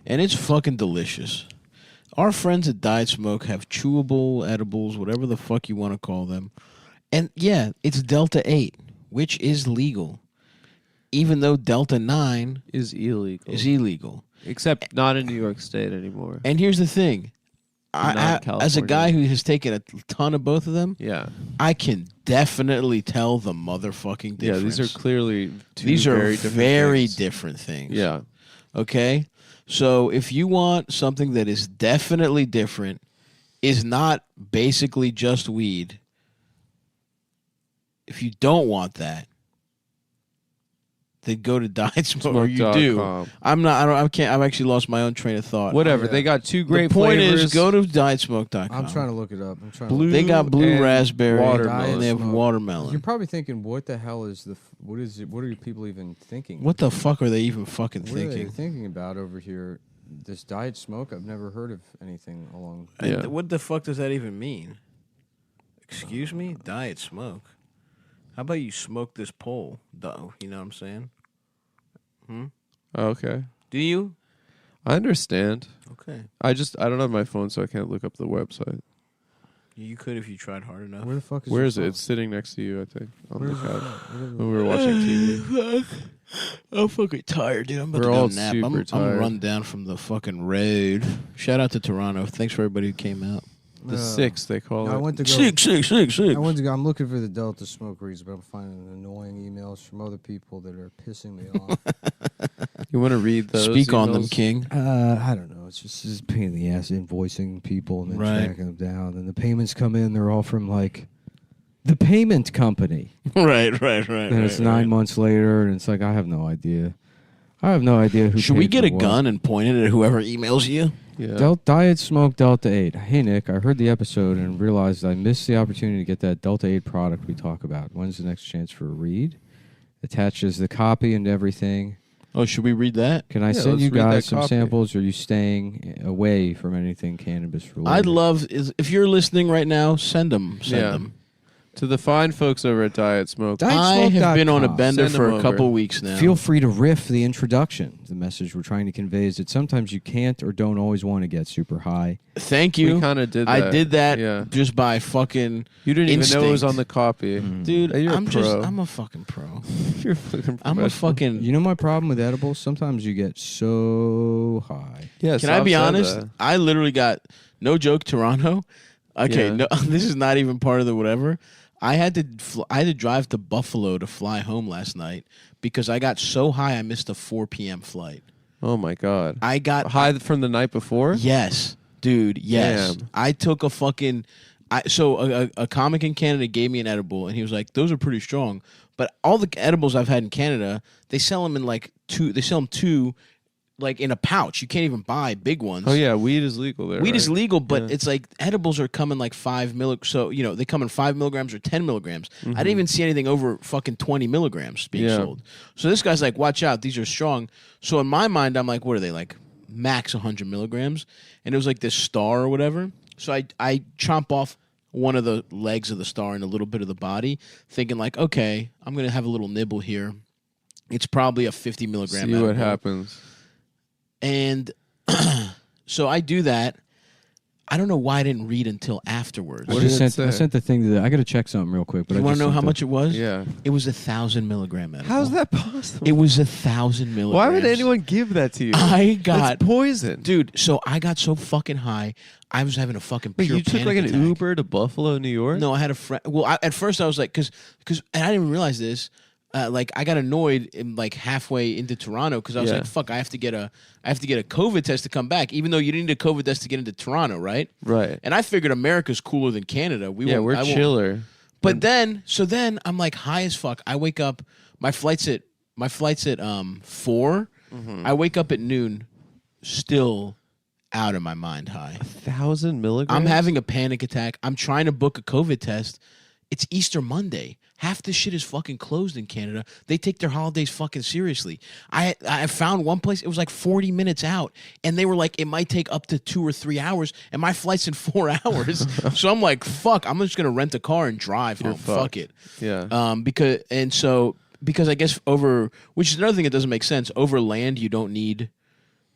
S2: And it's fucking delicious. Our friends at Diet Smoke have chewable edibles, whatever the fuck you want to call them. And yeah, it's Delta 8, which is legal. Even though Delta 9
S10: is illegal.
S2: Except
S10: not in New York State anymore.
S2: And here's the thing.
S10: Not
S2: as a guy who has taken a ton of both of them, I can definitely tell the motherfucking difference.
S10: Yeah, these are clearly
S2: very different things.
S10: Yeah.
S2: Okay? So if you want something that is definitely different, is not basically just weed, if you don't want that, then go to Diet Smoke. Or you do.
S10: Smoke.com.
S2: I'm not. I don't. I can't. I've actually lost my own train of thought.
S10: Whatever. They got two great
S2: The point
S10: flavors.
S2: is, go to DietSmoke.com.
S1: I'm trying to look it up. I'm trying.
S10: Blue
S2: They got blue
S10: and
S2: raspberry,
S10: watermelon.
S2: and they have
S1: Diet Smoke.
S2: watermelon.
S1: You're probably thinking, what the hell is what is it? What are people even thinking?
S2: What the fuck are they even fucking
S1: What are they
S2: thinking?
S1: thinking about over here? This Diet Smoke? I've never heard of anything along.
S2: And what the fuck does that even mean? Excuse me? Diet Smoke? How about you smoke this pole, though? You know what I'm saying?
S10: Okay.
S2: Do you?
S10: I understand.
S2: Okay.
S10: I don't have my phone, so I can't look up the website.
S2: You could if you tried hard enough.
S1: Where the fuck is
S10: Where
S1: your
S10: is it?
S1: phone?
S10: It's sitting next to you, I think, on
S1: Where
S10: the
S1: is it?
S10: couch
S1: Where is it?
S10: when we were watching TV.
S2: I'm fucking tired, dude. I'm about
S10: We're
S2: to go
S10: all
S2: nap.
S10: super
S2: I'm
S10: tired.
S2: run down from the fucking road. Shout out to Toronto. Thanks for everybody who came out.
S10: The six, they call
S1: No,
S10: it.
S1: I went to go.
S2: Six.
S1: I went to go. I'm looking for the Delta Smoke reason, but I'm finding annoying emails from other people that are pissing me off.
S10: You want to read those?
S2: Speak on them,
S10: emails?
S2: King.
S1: I don't know. It's just a pain in the ass invoicing people and then
S2: Right.
S1: tracking them down. And the payments come in. They're all from like the payment company.
S2: Right.
S1: And it's 9 months later, and it's like I have no idea. I have no idea who.
S2: Should we
S1: paid
S2: get
S1: for
S2: a
S1: what.
S2: gun and point it at whoever emails you?
S10: Yeah.
S1: Diet Smoke Delta 8. Hey, Nick, I heard the episode and realized I missed the opportunity to get that Delta 8 product we talk about. When's the next chance for a read? Attaches the copy and everything.
S2: Oh, should we read that?
S1: Can I
S10: Yeah,
S1: send
S10: let's
S1: you
S10: read that
S1: guys some
S10: copy.
S1: samples, or are you staying away from anything cannabis related?
S2: I'd love if you're listening right now. Send them. Send
S10: Yeah.
S2: them.
S10: To the fine folks over at Diet Smoke.
S2: I have been on a
S1: DietSmoke.com.
S2: bender
S10: Send
S2: for
S10: them
S2: a
S10: over.
S2: couple weeks now.
S1: Feel free to riff the introduction. The message we're trying to convey is that sometimes you can't or don't always want to get super high.
S2: Thank you.
S10: We kind of did that.
S2: I did that
S10: Yeah.
S2: just by fucking.
S10: You didn't even know it was
S2: instinct.
S10: on the copy.
S2: Dude,
S10: You're
S2: I'm
S10: a pro.
S2: I'm a fucking pro.
S10: You're a fucking
S2: I'm a
S10: professional.
S2: fucking.
S1: You know my problem with edibles? Sometimes you get so high.
S10: Yeah,
S2: Can I be
S10: Sav said
S2: honest?
S10: that.
S2: I literally got no joke. Toronto. Okay,
S10: Yeah.
S2: no, this is not even part of the whatever. I had to drive to Buffalo to fly home last night because I got so high I missed a 4 p.m. flight.
S10: Oh my god.
S2: I got
S10: high from the night before?
S2: Yes, dude. Yes,
S10: Damn.
S2: I took a fucking. A comic in Canada gave me an edible, and he was like, "Those are pretty strong." But all the edibles I've had in Canada, they sell them in like two. They sell them two, like in a pouch. You can't even buy big ones.
S10: Oh yeah, weed is legal there.
S2: Weed is
S10: right?
S2: legal, but
S10: Yeah.
S2: it's like edibles are coming like 5 milligrams. So they come in 5 milligrams or 10 milligrams. I didn't even see anything over fucking 20 milligrams being
S10: Yeah.
S2: sold. So this guy's like, "Watch out, these are strong." So in my mind, I'm like, "What are they like? Max 100 milligrams?" And it was like this star or whatever. So I chomp off one of the legs of the star and a little bit of the body, thinking like, "Okay, I'm gonna have a little nibble here." It's probably a 50 milligram.
S10: See what
S2: edible.
S10: happens.
S2: And so I do that. I don't know why I didn't read until afterwards.
S10: What did it say?
S1: I sent the thing I got to check something real quick. But
S2: You
S1: I
S2: want
S1: just
S2: to know
S1: sent
S2: how
S1: the-
S2: much it was?
S10: Yeah.
S2: It was 1,000 milligram edible.
S10: How's that possible?
S2: It was 1,000 milligrams.
S10: Why would anyone give that to you?
S2: I got
S10: That's poison.
S2: dude. So I got so fucking high, I was having a fucking
S10: Wait,
S2: pure
S10: you took like
S2: panic
S10: an
S2: attack.
S10: Uber to Buffalo, New York?
S2: No, I had a friend. Well, at first I was like, because, and I didn't even realize this. Like I got annoyed in like halfway into Toronto because I was
S10: Yeah.
S2: like, "Fuck, I have to get a COVID test to come back." Even though you didn't need a COVID test to get into Toronto, right?
S10: Right.
S2: And I figured America's cooler than Canada.
S10: Yeah,
S2: I
S10: we're
S2: won't-
S10: chiller.
S2: But then I'm like high as fuck. I wake up. My flight's at 4.
S10: Mm-hmm.
S2: I wake up at noon, still out of my mind high.
S10: 1,000 milligrams?
S2: I'm having a panic attack. I'm trying to book a COVID test. It's Easter Monday. Half this shit is fucking closed in Canada. They take their holidays fucking seriously. I found one place, it was like 40 minutes out, and they were like, it might take up to 2 or 3 hours, and my flight's in 4 hours. So I'm like, fuck, I'm just gonna rent a car and drive home. Fuck it.
S10: Yeah.
S2: Because I guess which is another thing that doesn't make sense. Over land, you don't need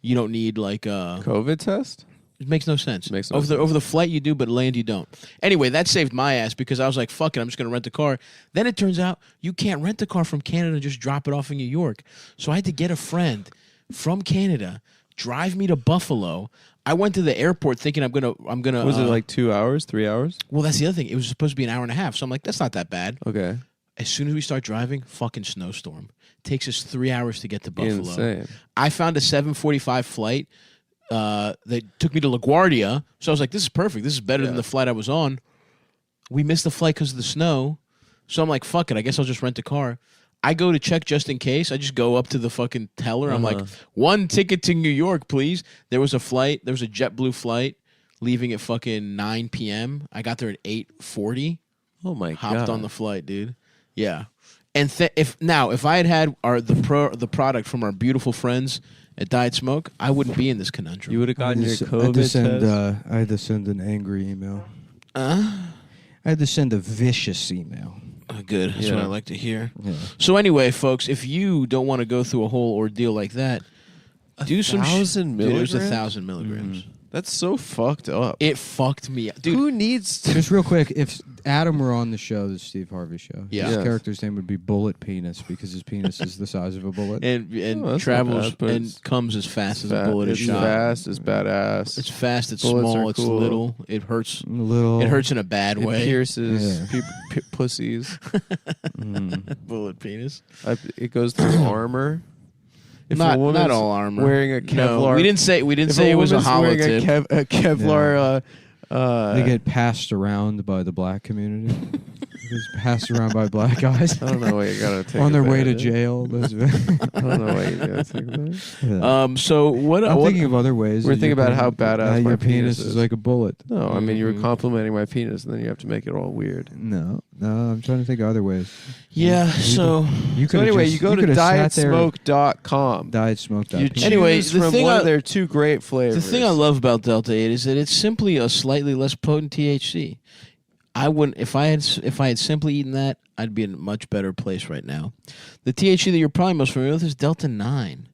S2: like a
S10: COVID test?
S2: It makes no sense.
S10: Makes no
S2: over the flight you do, but land you don't. Anyway, that saved my ass because I was like, fuck it, I'm just going to rent a car. Then it turns out you can't rent a car from Canada and just drop it off in New York. So I had to get a friend from Canada, drive me to Buffalo. I went to the airport thinking I'm gonna.
S10: Was it like 2 hours, 3 hours?
S2: Well, that's the other thing. It was supposed to be an hour and a half. So I'm like, that's not that bad.
S10: Okay.
S2: As soon as we start driving, fucking snowstorm. Takes us 3 hours to get to Buffalo.
S10: Insane.
S2: I found a 7:45 flight. That took me to LaGuardia. So I was like, this is perfect. This is better than the flight I was on. We missed the flight because of the snow. So I'm like, fuck it. I guess I'll just rent a car. I go to check just in case. I just go up to the fucking teller. I'm like, 1 ticket to New York, please. There was a JetBlue flight leaving at fucking 9 p.m. I got there at 8:40.
S10: Oh my god!
S2: Hopped on the flight, dude. Yeah. And if I had the product from our beautiful friends at Diet Smoke, I wouldn't be in this conundrum.
S10: You would have gotten your COVID test.
S11: I had to send an angry email. I had to send a vicious email.
S2: Good. That's what I like to hear. Yeah. So anyway, folks, if you don't want to go through a whole ordeal like that, do some
S10: 1,000 milligrams.
S2: There's 1,000 milligrams.
S10: Mm-hmm. That's so fucked up.
S2: It fucked me up. Dude,
S10: who needs
S11: Just real quick, if Adam were on the show, the Steve Harvey show, his
S2: Yes.
S11: character's name would be Bullet Penis because his penis is the size of a bullet.
S2: And travels and comes as fast as a bullet is shot.
S10: It's fast, it's badass.
S2: It's fast, it's
S10: Bullets
S2: small,
S10: are
S2: it's
S10: cool.
S2: little. It hurts.
S11: Little.
S2: It hurts in a bad
S10: It
S2: way.
S10: pierces pussies.
S2: Bullet penis.
S10: It goes through armor. If
S2: Not
S10: a woman's
S2: all armor.
S10: Wearing a Kevlar.
S2: No, we didn't say it was a hollow
S10: wearing
S2: tip.
S10: a Kevlar.
S11: They get passed around by the black community. It's passed around by black guys.
S10: I don't know why you gotta take
S11: on their way to
S10: advantage.
S11: jail.
S10: I don't know why you gotta take that.
S2: So what?
S11: I'm thinking of other ways.
S10: We're thinking about how badass my
S11: your penis
S10: is
S11: like a bullet.
S10: No, I mean you were complimenting my penis, and then you have to make it all weird.
S11: No, I'm trying to think of other ways.
S2: Yeah. So
S10: anyway, you go to dietsmoke.com.
S11: Dietsmoke.com.
S2: Anyway,
S10: the
S2: the thing
S10: one of their 2 great flavors.
S2: The thing I love about Delta 8 is that it's simply a slightly less potent THC. I wouldn't if I had simply eaten that, I'd be in a much better place right now. The THC that you're probably most familiar with is Delta 9. And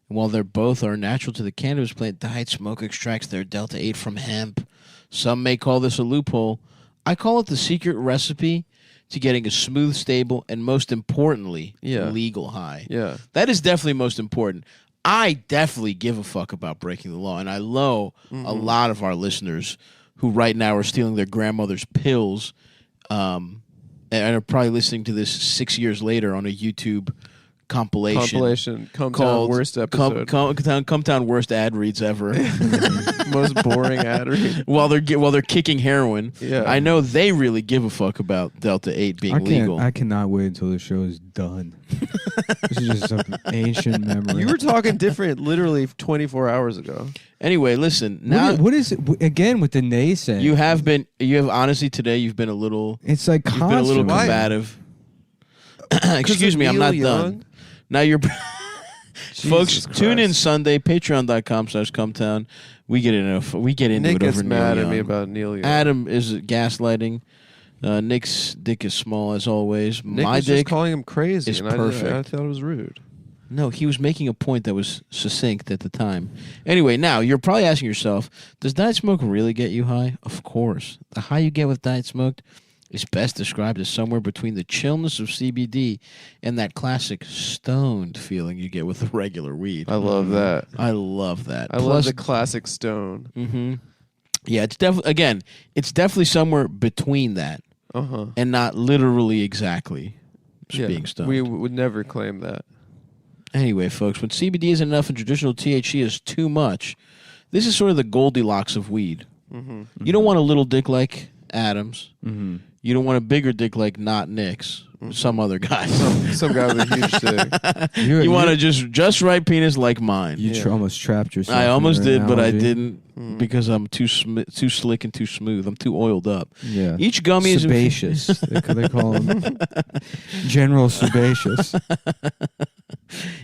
S2: while they're both are natural to the cannabis plant, Diet Smoke extracts their Delta 8 from hemp. Some may call this a loophole. I call it the secret recipe to getting a smooth, stable, and most importantly, legal high.
S10: Yeah.
S2: That is definitely most important. I definitely give a fuck about breaking the law, and I know a lot of our listeners who right now are stealing their grandmother's pills and are probably listening to this 6 years later on a YouTube compilation
S10: Cumtown worst episode.
S2: Cumtown worst ad reads ever.
S10: Most boring ad read.
S2: While they're kicking heroin.
S10: Yeah.
S2: I know they really give a fuck about Delta 8 being legal.
S11: I cannot wait until the show is done. This is just an ancient memory.
S10: You were talking different literally 24 hours ago.
S2: Anyway, listen. Now
S11: what is it again with the naysaying?
S2: You have honestly today you've been a little
S11: It's like
S2: you've been a little
S11: constant.
S2: combative. Excuse me, I'm not done. Now you're folks, tune in Sunday, patreon.com/Cumtown. We get into
S10: Nick
S2: it
S10: gets
S2: over
S10: mad
S2: Neil
S10: at me
S2: Young.
S10: about Neil Young.
S2: Adam is gaslighting. Nick's dick is small as always.
S10: Nick
S2: My
S10: was
S2: dick
S10: just calling him crazy,
S2: is
S10: and
S2: perfect.
S10: I thought it was rude.
S2: No, he was making a point that was succinct at the time. Anyway, now you're probably asking yourself, does Diet Smoke really get you high? Of course. The high you get with Diet Smoke is best described as somewhere between the chillness of CBD and that classic stoned feeling you get with the regular weed.
S10: I love that.
S2: I love that.
S10: I love the classic stone.
S2: Mm-hmm. Yeah, it's definitely somewhere between that and not literally exactly just being stoned.
S10: We would never claim that.
S2: Anyway, folks, when CBD isn't enough and traditional THC is too much, this is sort of the Goldilocks of weed.
S10: Mm-hmm.
S2: You don't want a little dick like Adam's.
S11: Mm-hmm.
S2: You don't want a bigger dick like not Nick's. Some other guy.
S10: Some guy with a huge dick.
S2: You want a just right penis like mine.
S11: You almost trapped yourself.
S2: I almost
S11: in your
S2: did, but I
S11: analogy.
S2: didn't because I'm too slick and too smooth. I'm too oiled up.
S11: Yeah.
S2: Each gummy is
S11: sebaceous. they call him General Sebaceous.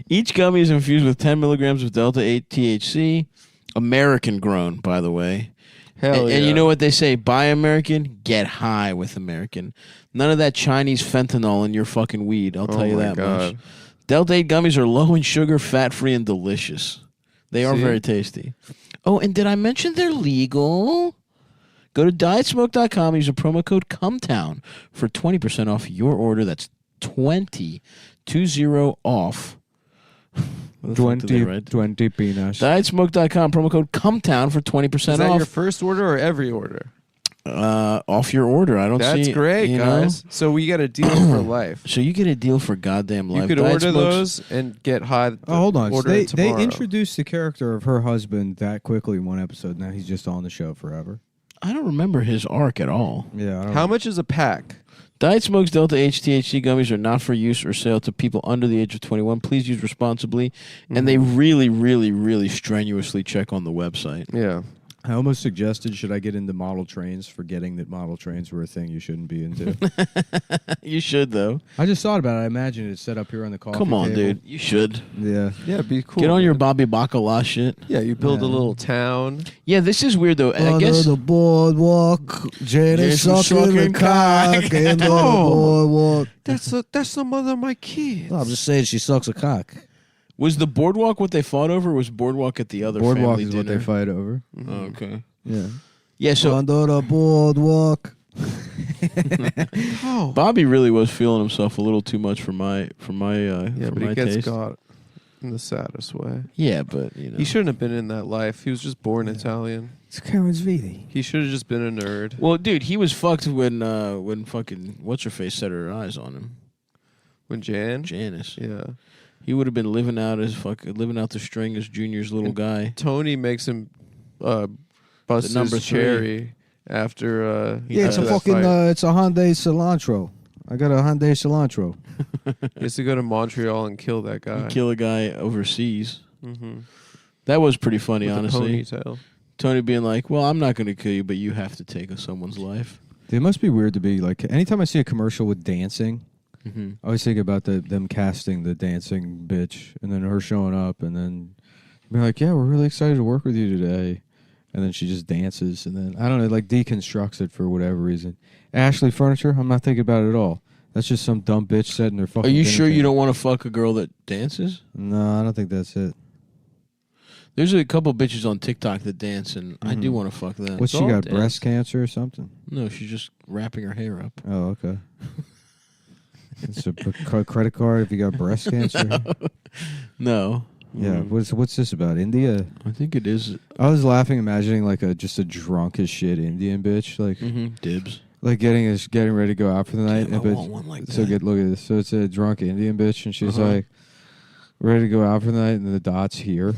S2: Each gummy is infused with 10 milligrams of Delta 8 THC, American grown, by the way.
S10: Hell
S2: And you know what they say? Buy American, get high with American. None of that Chinese fentanyl in your fucking weed. I'll tell you
S10: my
S2: that
S10: God.
S2: much. Delta 8 gummies are low in sugar, fat-free, and delicious. They are
S10: See?
S2: very tasty. Oh, and did I mention they're legal? Go to dietsmoke.com and use a promo code Cumtown for 20% off your order. That's 20 off.
S11: 20 peanuts.
S2: Dietsmoke.com, promo code Cumtown for 20%
S10: Is that
S2: off.
S10: your first order or every order?
S2: Off your order. I don't see.
S10: That's great,
S2: you
S10: guys.
S2: know?
S10: So we get a deal for life.
S2: So you get a deal for goddamn life.
S10: You could
S2: Diet
S10: order
S2: Smokes-
S10: those and get high.
S11: Oh, hold on. So
S10: Order
S11: they
S10: it tomorrow.
S11: introduced the character of her husband that quickly in one episode. Now he's just on the show forever.
S2: I don't remember his arc at all.
S11: Yeah. I don't
S10: How much is a pack?
S2: Diet Smoke's Delta HTHC gummies are not for use or sale to people under the age of 21. Please use responsibly. And they really, really, really strenuously check on the website.
S10: Yeah.
S11: I almost suggested, should I get into model trains, forgetting that model trains were a thing you shouldn't be into.
S2: You should, though.
S11: I just thought about it. I imagine it's set up here on the coffee
S2: Come on,
S11: table.
S2: dude. You should.
S11: Yeah.
S10: Yeah, it'd be cool.
S2: Get on your Bobby Bacala shit.
S10: Yeah, you build a little town.
S2: Yeah, this is weird, though. I
S11: Under
S2: guess
S11: the boardwalk, Janice
S2: Jason
S11: sucking the
S2: sucking
S11: cock.
S2: cock.
S11: Under the boardwalk.
S10: That's the mother of my kids.
S11: I'm just saying she sucks a cock.
S2: Was the boardwalk what they fought over? Or was boardwalk at the other
S11: Boardwalk
S2: family
S11: is what
S2: dinner?
S11: they fight over.
S2: Oh, okay.
S11: Yeah.
S2: Yeah, so
S11: Under the boardwalk.
S2: Bobby really was feeling himself a little too much for my
S10: Yeah,
S2: for
S10: but
S2: my
S10: he gets
S2: taste.
S10: got in the saddest way.
S2: Yeah, but you know
S10: He shouldn't have been in that life. He was just born Italian.
S11: It's Karen's Vidi.
S10: He should have just been a nerd.
S2: Well, dude, he was fucked when fucking what's her face set her eyes on him.
S10: When
S2: Janice.
S10: Yeah.
S2: He would have been living out the string as Junior's little guy.
S10: Tony makes him bust
S2: The number
S10: his
S2: 3.
S10: cherry after
S11: Yeah, it's a
S10: that
S11: fucking,
S10: fight.
S11: it's a Hyundai Cilantro. I got a Hyundai Cilantro.
S10: He has to go to Montreal and kill that guy.
S2: Kill a guy overseas.
S10: Mhm.
S2: That was pretty funny,
S10: With a
S2: honestly.
S10: ponytail.
S2: Tony being like, "Well, I'm not going to kill you, but you have to take someone's life."
S11: It must be weird to be like, anytime I see a commercial with dancing,
S2: Mhm.
S11: I always think about them casting the dancing bitch and then her showing up and then being like, yeah, we're really excited to work with you today. And then she just dances and then, I don't know, like deconstructs it for whatever reason. Ashley Furniture, I'm not thinking about it at all. That's just some dumb bitch setting their fucking
S2: Are you
S11: dinner
S2: sure you
S11: table.
S2: don't want to fuck a girl that dances?
S11: No, I don't think that's it.
S2: There's a couple bitches on TikTok that dance, and I do
S11: Mhm.
S2: want to fuck them.
S11: What's she got, breast cancer or something?
S2: No, she's just wrapping her hair up.
S11: Oh, okay. It's a credit card if you got breast cancer.
S2: No.
S11: Yeah. What's this about? India?
S2: I think it is.
S11: I was laughing, imagining like just a drunk as shit Indian bitch, like
S2: dibs,
S11: like getting ready to go out for the night.
S2: I
S11: but
S2: want one like
S11: so
S2: that.
S11: look at this. So it's a drunk Indian bitch, and she's
S2: Uh-huh.
S11: like ready to go out for the night, and the dot's here.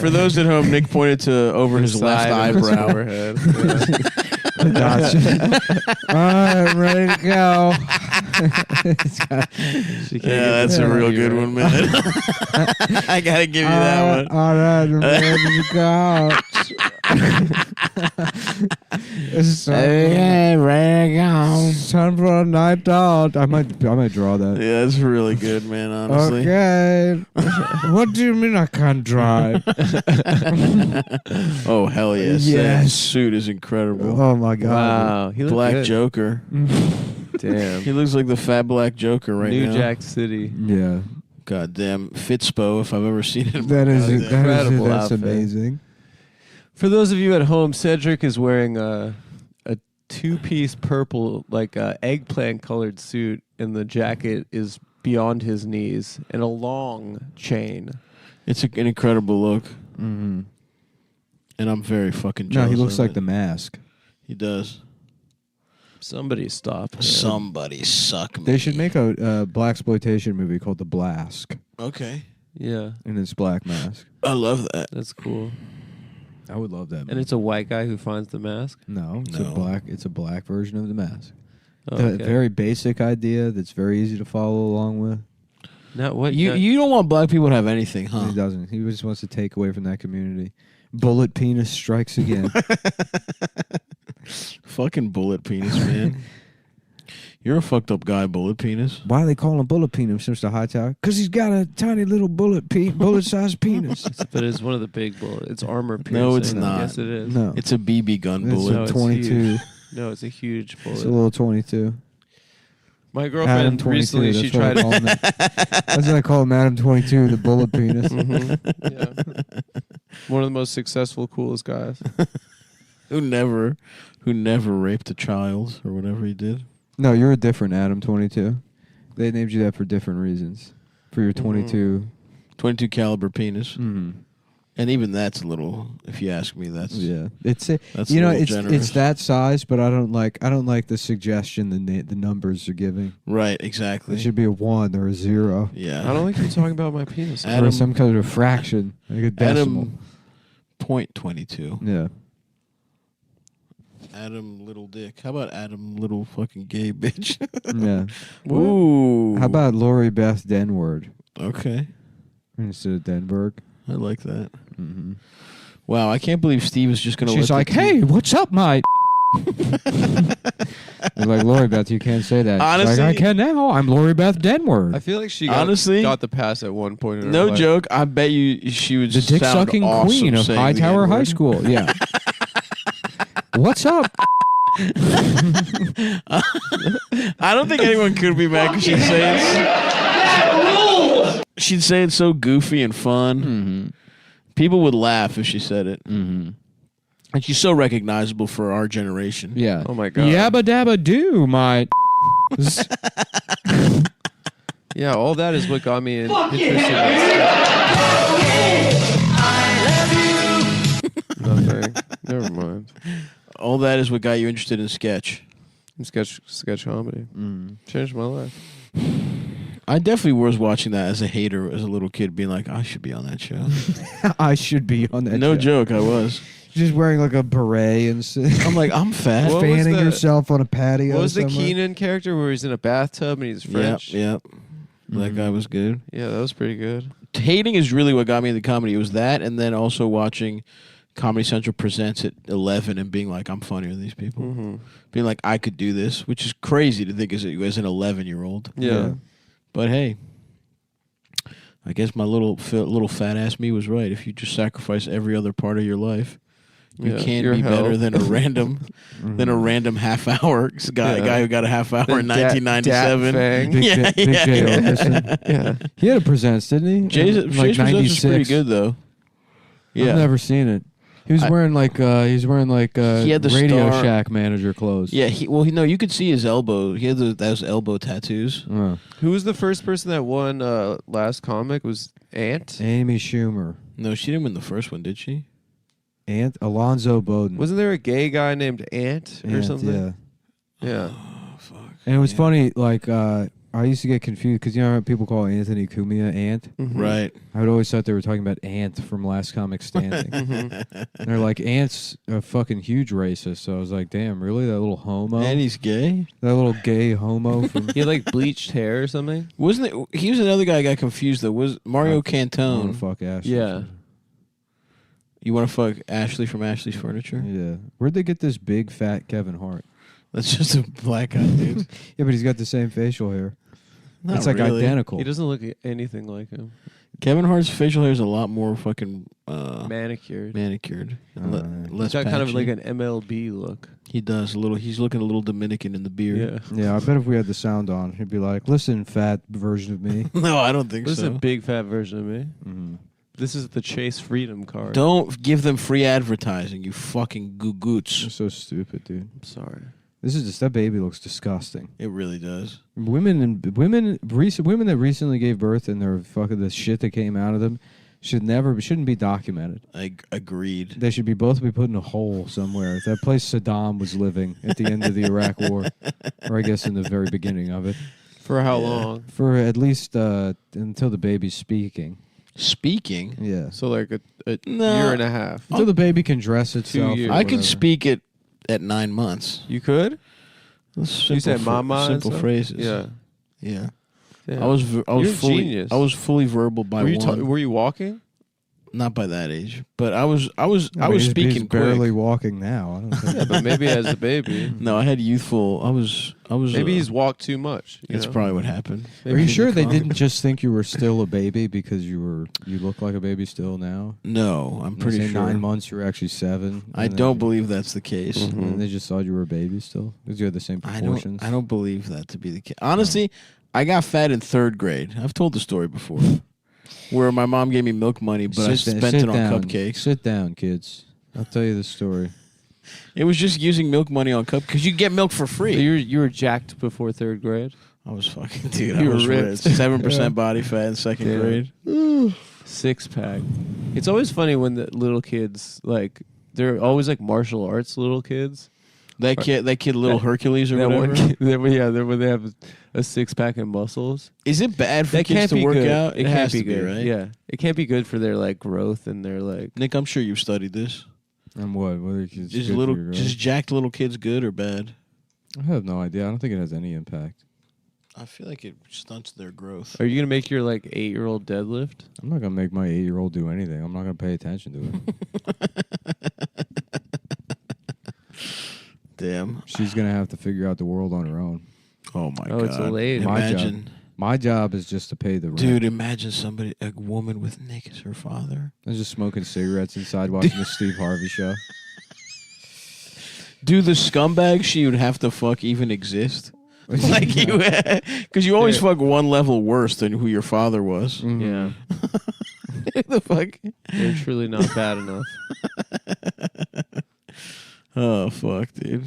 S2: For those at home, Nick pointed to over his left
S10: Side of his
S2: eyebrow.
S10: forehead.
S11: The dot's all right, I'm ready to go.
S2: Yeah, that's a real good one, man. I gotta give you that one.
S11: All right, I'm ready to go.
S2: Hey, ready to go.
S11: It's time for a night out. I might draw that.
S2: Yeah, that's really good, man. Honestly.
S11: Okay. What do you mean I can't drive?
S2: Oh hell yes!
S11: Yes.
S2: That suit is incredible.
S11: Oh my god!
S10: Wow, he looked
S2: Black
S10: good.
S2: Joker.
S10: Damn.
S2: He looks like the fat black Joker right
S10: New
S2: now.
S10: Jack City.
S11: Yeah.
S2: Goddamn Fitzpo, if I've ever seen it.
S11: That's
S10: incredible
S11: that's
S10: outfit.
S11: amazing.
S10: For those of you at home, Cedric is wearing a two-piece purple, like eggplant colored suit, and the jacket is beyond his knees, and a long chain.
S2: It's an incredible look,
S11: Mm-hmm.
S2: and I'm very fucking
S11: No,
S2: jealous.
S11: he looks
S2: of
S11: like
S2: it.
S11: the Mask.
S2: He does.
S10: Somebody stop him.
S2: Somebody suck me.
S11: They should make a black exploitation movie called The Blask,
S2: Okay.
S10: Yeah,
S11: and it's Black Mask.
S2: I love that.
S10: that's cool.
S11: I would love that.
S10: And it's a white guy who finds the mask.
S11: No, it's
S2: No.
S11: a black. It's a black version of The Mask.
S10: Oh,
S11: A
S10: okay.
S11: very basic idea that's very easy to follow along with.
S10: Not what
S2: You don't want black people to have anything, huh?
S11: He doesn't. He just wants to take away from that community. Bullet penis strikes again.
S2: Fucking bullet penis, man. You're a fucked up guy, bullet penis.
S11: Why do they call him Bullet Penis, Mr. Hightower? Because he's got a tiny little bullet-sized penis.
S10: But it's one of the big bullets. It's armor piercing.
S2: No, it's not.
S10: Yes, it is.
S11: No,
S2: It's a BB gun
S11: it's
S2: bullet.
S10: No,
S11: a
S10: it's
S11: 22.
S10: huge. No, it's a huge bullet.
S11: It's a little 22.
S10: My
S11: Adam
S10: girlfriend
S11: 22.
S10: recently,
S11: That's
S10: she
S11: what I
S10: tried.
S11: call him. That's what I call him, Adam 22, the bullet penis.
S10: Yeah. One of the most successful, coolest guys.
S2: who never raped a child or whatever he did.
S11: No, you're a different Adam 22. They named you that for different reasons. For your 22.
S2: 22 caliber penis.
S11: Mm-hmm.
S2: And even that's a little, if you ask me, that's
S11: Yeah, it's a,
S2: that's
S11: you
S2: a
S11: know
S2: little
S11: it's
S2: generous.
S11: that size, but I don't like the suggestion the numbers are giving.
S2: Right, exactly.
S11: It should be a 1 or a 0.
S2: Yeah.
S10: I don't like you talking about my penis.
S11: Or some kind of fraction, like a decimal.
S2: Adam .22.
S11: Yeah.
S2: Adam Little Dick. How about Adam Little fucking gay bitch?
S11: Yeah.
S2: Ooh.
S11: How about Lori Beth Denward?
S2: Okay.
S11: Instead of Denberg.
S2: I like that.
S11: Mm-hmm.
S2: Wow, I can't believe Steve is just going to.
S11: She's like, "Hey, what's up, mate?" Like, Lori Beth, you can't say that.
S2: Honestly,
S11: she's like, I can now. I'm Lori Beth Denward.
S10: I feel like she got the pass at one point. In her
S2: No
S10: life.
S2: joke. I bet you she would
S11: the dick sucking
S2: awesome
S11: queen of
S2: saying the
S11: Hightower High
S2: N-word.
S11: School. Yeah. What's up?
S2: I don't think anyone could be mad because she'd say it. She'd say it so goofy and fun.
S11: Mm-hmm.
S2: People would laugh if she said it.
S11: Mm-hmm.
S2: And she's so recognizable for our generation.
S11: Yeah.
S10: Oh my god.
S11: Yabba dabba do, my.
S10: Yeah, all that is what got me interested in Nothing. Never mind.
S2: All that is what got you interested in sketch.
S10: Sketch comedy. Changed my life.
S2: I definitely was watching that as a hater, as a little kid, being like, I should be on that show.
S11: I should be on that
S2: No
S11: show.
S2: joke, I was.
S11: Just wearing like a beret and
S2: I'm like, I'm fat.
S10: What was
S11: fanning
S10: the-
S11: yourself on a patio.
S10: What was the
S11: somewhere.
S10: Keenan character where he's in a bathtub and he's French?
S2: Yep. That guy was good.
S10: Yeah, that was pretty good.
S2: Hating is really what got me into comedy. It was that, and then also watching Comedy Central Presents at 11 and being like, I'm funnier than these people.
S10: Mm-hmm.
S2: Being like, I could do this, which is crazy to think as an 11-year-old.
S10: Yeah.
S2: But hey, I guess my little fat ass me was right. If you just sacrifice every other part of your life, you
S10: Yeah,
S2: can't
S10: your
S2: be better
S10: health.
S2: than a random half hour guy who got a half hour in 1997.
S11: Big J Okerson.
S10: Yeah.
S11: He had a presents, didn't he?
S2: Jay's
S11: In, like
S2: Presents is pretty
S11: 96.
S2: good though. Yeah,
S11: I've never seen it. He was wearing like
S2: he had the
S11: Radio
S2: star-
S11: Shack manager clothes.
S2: Yeah, you could see his elbow. He had those elbow tattoos.
S10: Who was the first person that won last comic? Was Ant?
S11: Amy Schumer.
S2: No, she didn't win the first one, did she?
S11: Ant Alonzo Bowden.
S10: Wasn't there a gay guy named Ant or
S11: Ant,
S10: something?
S11: Yeah.
S10: Yeah.
S11: And it was funny, like, I used to get confused because you know how people call Anthony Cumia Ant?
S10: Mhm.
S2: Right.
S11: I would always thought they were talking about Ant from Last Comic Standing. And they're like, Ant's a fucking huge racist. So I was like, damn, really? That little homo?
S2: And he's gay?
S11: That little gay homo from...
S10: He had like bleached hair or something?
S2: Wasn't it? He was another guy I got confused though. Was Mario
S11: I
S2: Cantone?
S11: wanna fuck Ashley.
S10: Yeah.
S2: You want to fuck Ashley from Ashley's Furniture?
S11: Yeah. Where'd they get this big, fat Kevin Hart?
S2: That's just a black guy, dude.
S11: Yeah, but he's got the same facial hair.
S2: Not
S11: It's like
S2: really.
S11: identical.
S10: He doesn't look anything like him.
S2: Kevin Hart's facial hair is a lot more fucking
S10: Manicured.
S2: manicured.
S11: Right.
S2: Less
S10: He's got kind of
S2: patchy.
S10: like an MLB look.
S2: He does a little. He's looking a little Dominican in the beard.
S10: Yeah.
S11: Yeah, I bet if we had the sound on, he'd be like, listen, fat version of me.
S2: No, I don't think
S10: This is
S2: so.
S10: a big fat version of me.
S11: Mm-hmm.
S10: This is the Chase Freedom card.
S2: Don't give them free advertising, you fucking goo-goots.
S11: You're so stupid, dude.
S10: I'm sorry.
S11: This is just, that baby looks disgusting.
S2: It really does.
S11: Women that recently gave birth and their fucking the shit that came out of them shouldn't be documented.
S2: I agreed.
S11: They should both be put in a hole somewhere. That place Saddam was living at the end of the Iraq War, or I guess in the very beginning of it.
S10: For how long?
S11: For at least until the baby's speaking.
S2: Speaking?
S11: Yeah.
S10: So like a
S2: No.
S10: year and a half.
S11: Until the baby can dress itself.
S10: years.
S11: or
S2: I could
S11: whatever.
S2: speak it at 9 months.
S10: You could? You said mama and
S2: simple
S10: stuff?
S2: phrases.
S10: Yeah.
S2: Yeah.
S10: Damn.
S2: I was
S10: You're
S2: fully
S10: genius.
S2: I was fully verbal by
S10: Were you,
S2: one.
S10: were you walking?
S2: Not by that age, but I was
S11: He's
S2: speaking
S11: barely
S2: quick.
S11: walking now. I don't think.
S10: Yeah, but maybe as a baby.
S2: No, I had youthful. I was.
S10: Maybe he's walked too much.
S2: That's
S10: know?
S2: probably what happened.
S11: Are you sure they didn't just think you were still a baby because you look like a baby still now?
S2: No, I'm
S11: They
S2: pretty
S11: say
S2: sure.
S11: 9 months, you're actually 7.
S2: I
S11: and then
S2: don't
S11: you-
S2: believe that's the case.
S11: And they just thought you were a baby still because you had the same proportions.
S2: I don't believe that to be the case. Honestly, I got fat in 3rd grade. I've told the story before, where my mom gave me milk money, but I spent it on cupcakes.
S11: Sit down, kids. I'll tell you the story.
S2: It was just using milk money on cupcakes because you get milk for free.
S10: You were jacked before 3rd grade.
S2: I was fucking dude.
S10: You
S2: I was
S10: were
S2: ripped.
S10: ripped.
S2: 7% body fat in 2nd grade.
S10: 6-pack. It's always funny when the little kids they're always like martial arts little kids.
S2: That kid, little Hercules or
S10: That
S2: whatever.
S10: one kid, when they have a 6-pack and muscles.
S2: Is it bad for
S10: That
S2: kids
S10: can't
S2: to
S10: be
S2: work
S10: good.
S2: out?
S10: It
S2: has
S10: can't be
S2: to be,
S10: good,
S2: right?
S10: Yeah, it can't be good for their like growth and their like.
S2: Nick, I'm sure you've studied this.
S11: And what? Whether it's
S2: Is
S11: good for
S2: little,
S11: your girl?
S2: just jacked little kids good or bad?
S11: I have no idea. I don't think it has any impact.
S2: I feel like it stunts their growth.
S10: Are you gonna make your like 8-year-old deadlift?
S11: I'm not gonna make my 8-year-old do anything. I'm not gonna pay attention to it.
S2: Damn.
S11: She's gonna have to figure out the world on her own.
S2: Oh my
S10: Oh,
S2: god.
S10: it's a lady.
S2: Imagine.
S11: My job is just to pay the rent.
S2: Dude, imagine a woman with Nick as her father.
S11: I'm just smoking cigarettes inside watching the Steve Harvey show.
S2: Do the scumbag she would have to fuck even exist? Like you, because you always fuck one level worse than who your father was.
S10: Yeah.
S2: The fuck?
S10: They're truly not bad enough.
S2: Oh fuck, dude.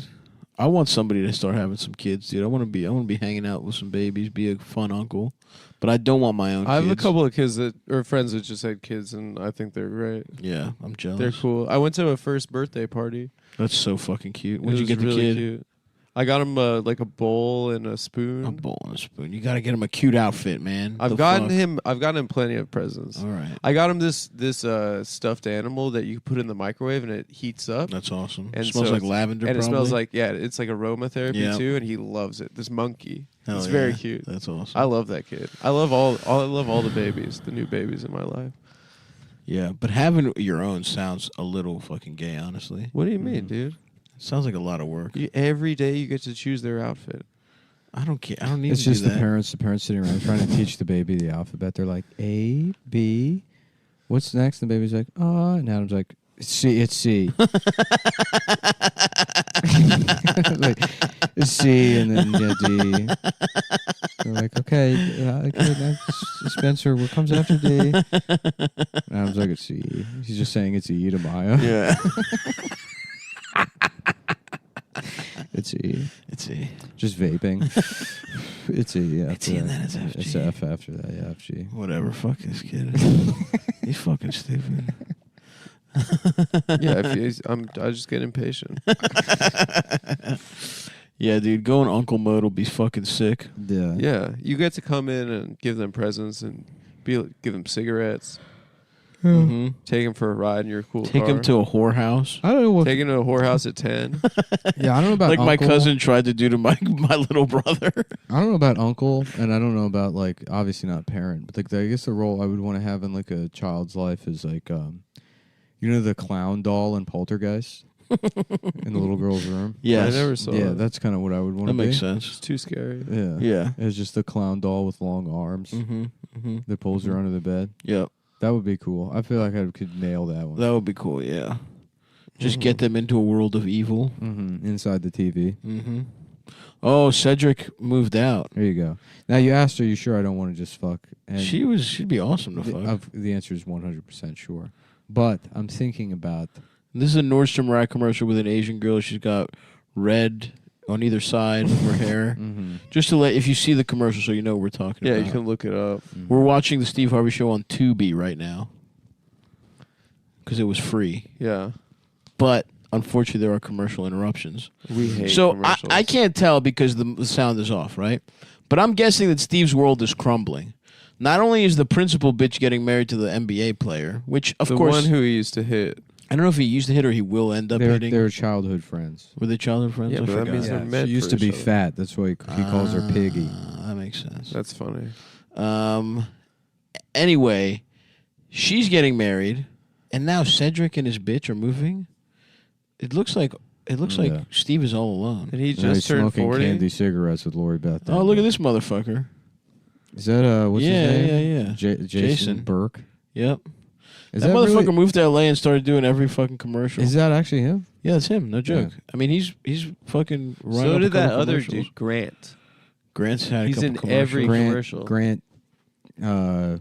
S2: I want somebody to start having some kids, dude. I want to be hanging out with some babies, be a fun uncle. But I don't want my own
S10: I have
S2: kids.
S10: a couple of kids or friends that just had kids, and I think they're great.
S2: Yeah, I'm jealous.
S10: They're cool. I went to a first birthday party.
S2: That's so fucking cute.
S10: It
S2: When'd you
S10: was
S2: get the
S10: really
S2: kid?
S10: cute. I got him like a bowl and a spoon.
S2: A bowl and a spoon. You got to get him a cute outfit, man.
S10: I've gotten him plenty of presents.
S2: All right.
S10: I got him this stuffed animal that you put in the microwave and it heats up.
S2: That's awesome.
S10: And
S2: It smells
S10: so
S2: like
S10: it's-
S2: lavender,
S10: And it smells
S2: probably?
S10: like it's like aromatherapy
S2: Yeah.
S10: too, and he loves it. This monkey.
S2: Hell
S10: It's very
S2: yeah.
S10: cute.
S2: That's awesome.
S10: I love that kid. I love all the babies, the new babies in my life.
S2: Yeah, but having your own sounds a little fucking gay, honestly.
S10: What do you mean, dude?
S2: Sounds like a lot of work.
S10: Every day you get to choose their outfit.
S2: I don't care. I don't need
S11: It's
S2: to
S11: just
S2: do
S11: the
S2: that.
S11: parents sitting around trying to teach the baby the alphabet. They're like, A, B, what's next? And the baby's like, and Adam's like, C, it's C. Like, it's C, and then D. They're like, okay, Spencer, what comes after D? And Adam's like, it's C. He's just saying it's E to Maya.
S2: Yeah.
S11: It's E.
S2: It's E.
S11: Just vaping. It's E. After
S2: It's E and
S11: that.
S2: then it's FG.
S11: It's F after that. Yeah, FG.
S2: Whatever. Fuck this kid. He's fucking stupid.
S10: Yeah, I just get impatient.
S2: Yeah, dude. Going uncle mode will be fucking sick.
S11: Yeah.
S10: Yeah, you get to come in and give them presents and give them cigarettes.
S2: Mm-hmm.
S10: Take them for a ride in your cool
S2: Take
S10: car.
S2: him to a whorehouse.
S11: I don't know what.
S10: Take him to a whorehouse at 10.
S11: Yeah, I don't know about
S2: Like my
S11: uncle.
S2: cousin tried to do to my little brother.
S11: I don't know about uncle, and I don't know about like obviously not parent, but like I guess the role I would want to have in like a child's life is like, you know, the clown doll in Poltergeist in the little girl's room.
S2: Yes.
S10: I never saw
S11: Yeah,
S10: it.
S11: that's kind of what I would want
S2: That
S11: to be.
S2: makes sense.
S10: It's too scary.
S11: Yeah,
S2: Yeah.
S11: It's just the clown doll with long arms that pulls her under the bed.
S2: Yep.
S11: That would be cool. I feel like I could nail that one.
S2: That would be cool. Yeah. Just get them into a world of evil.
S11: Inside the TV.
S2: Mm-hmm. Oh, Cedric moved out.
S11: There you go. Now you asked her, "You sure I don't want to just fuck?" And
S2: She'd be awesome to fuck.
S11: The answer is 100% sure. But I'm thinking about.
S2: This is a Nordstrom Rack commercial with an Asian girl. She's got red on either side of her hair. Just to let, if you see the commercial, so you know what we're talking
S10: Yeah,
S2: about.
S10: you can look it up.
S2: We're watching the Steve Harvey Show on Tubi right now because it was free.
S10: Yeah.
S2: But unfortunately, there are commercial interruptions.
S10: We hate
S2: So
S10: commercials.
S2: I can't tell because the sound is off, right? But I'm guessing that Steve's world is crumbling. Not only is the principal bitch getting married to the NBA player, which of
S10: the
S2: course
S10: one who he used to hit.
S2: I don't know if he used to hit or he will end up hitting.
S11: They're childhood friends.
S2: Were they childhood friends?
S10: Yeah,
S2: I
S10: but that
S2: forgot.
S10: means they're meant
S11: She used
S10: for
S11: to be
S10: each other.
S11: fat. That's why he calls her Piggy.
S2: That makes sense.
S10: That's funny.
S2: Anyway, she's getting married, and now Cedric and his bitch are moving. It looks like
S11: Yeah.
S2: Steve is all alone.
S10: And he
S11: And he's
S10: just turned
S11: smoking
S10: 40.
S11: candy cigarettes with Lori Beth.
S2: Oh, look at this motherfucker.
S11: Is that what's his name?
S2: Yeah.
S11: Jason
S2: Jason.
S11: Burke.
S2: Yep.
S11: Is
S2: that
S11: that
S2: motherfucker
S11: really-
S2: moved to LA and started doing every fucking commercial.
S11: Is that actually him?
S2: Yeah, it's him. No joke.
S11: Yeah.
S2: I mean, he's fucking. running
S10: So
S2: up a
S10: did that
S2: couple
S10: other
S2: commercials.
S10: dude, Grant.
S2: Grant's had a
S10: He's
S2: couple
S10: in
S2: commercials.
S10: every commercial.
S11: Grant.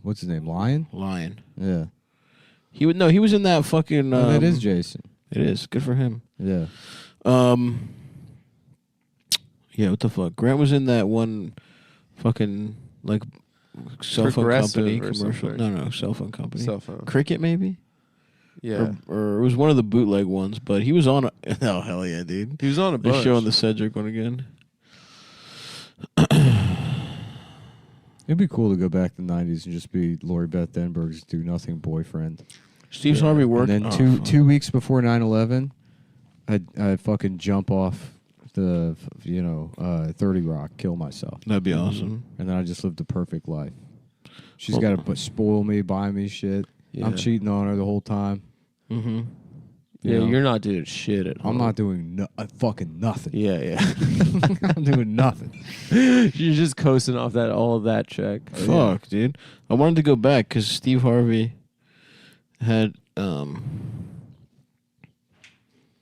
S11: What's his name? Lion.
S2: Lion.
S11: Yeah.
S2: He would no. He was in that fucking.
S11: Oh, that is Jason.
S2: It is good for him.
S11: Yeah.
S2: Yeah. What the fuck? Grant was in that one, fucking like cell phone
S10: Progressive
S2: company
S10: or
S2: commercial.
S10: something.
S2: No, cell phone company.
S10: Cell phone.
S2: Cricket maybe.
S10: Yeah.
S2: Or it was one of the bootleg ones, but he was on. Oh hell yeah, dude!
S10: He was on a
S2: They're
S10: bunch.
S2: showing the Cedric one again.
S11: It'd be cool to go back to the 90s and just be Lori Beth Denberg's do nothing boyfriend.
S2: Steve Harvey worked.
S11: And then 2 weeks before 9/11, I'd fucking jump off the 30 Rock, kill myself.
S2: That'd be awesome.
S11: And then I just lived the perfect life. She's got to spoil me, buy me shit. I'm cheating on her the whole time.
S10: Mm-hmm. Yeah, you're not doing shit at home.
S11: I'm not doing fucking nothing.
S10: Yeah.
S11: I'm doing nothing.
S10: You're just coasting off all of that check.
S2: Fuck, dude. I wanted to go back because Steve Harvey had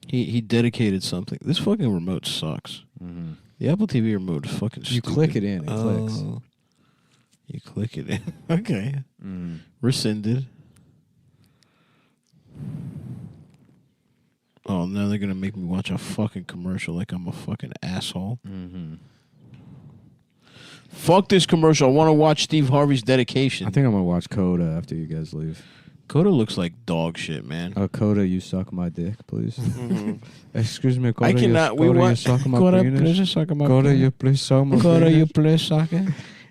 S2: he dedicated something. This fucking remote sucks.
S11: Mm-hmm.
S2: The Apple TV remote is fucking stupid.
S11: You click it in, it clicks.
S2: You click it in. Okay.
S11: Mm.
S2: Rescinded. Oh, now they're going to make me watch a fucking commercial like I'm a fucking asshole.
S11: Mm-hmm.
S2: Fuck this commercial. I want to watch Steve Harvey's dedication.
S11: I think I'm going to watch Coda after you guys leave.
S2: Coda looks like dog shit, man.
S11: Coda, you suck my dick, please.
S2: Mm-hmm.
S11: Excuse me, Coda,
S2: I cannot.
S11: you suck my
S2: Coda,
S11: penis.
S2: please suck my
S11: Coda,
S2: penis.
S11: you please suck my
S2: Coda,
S11: penis.
S2: you please suck it.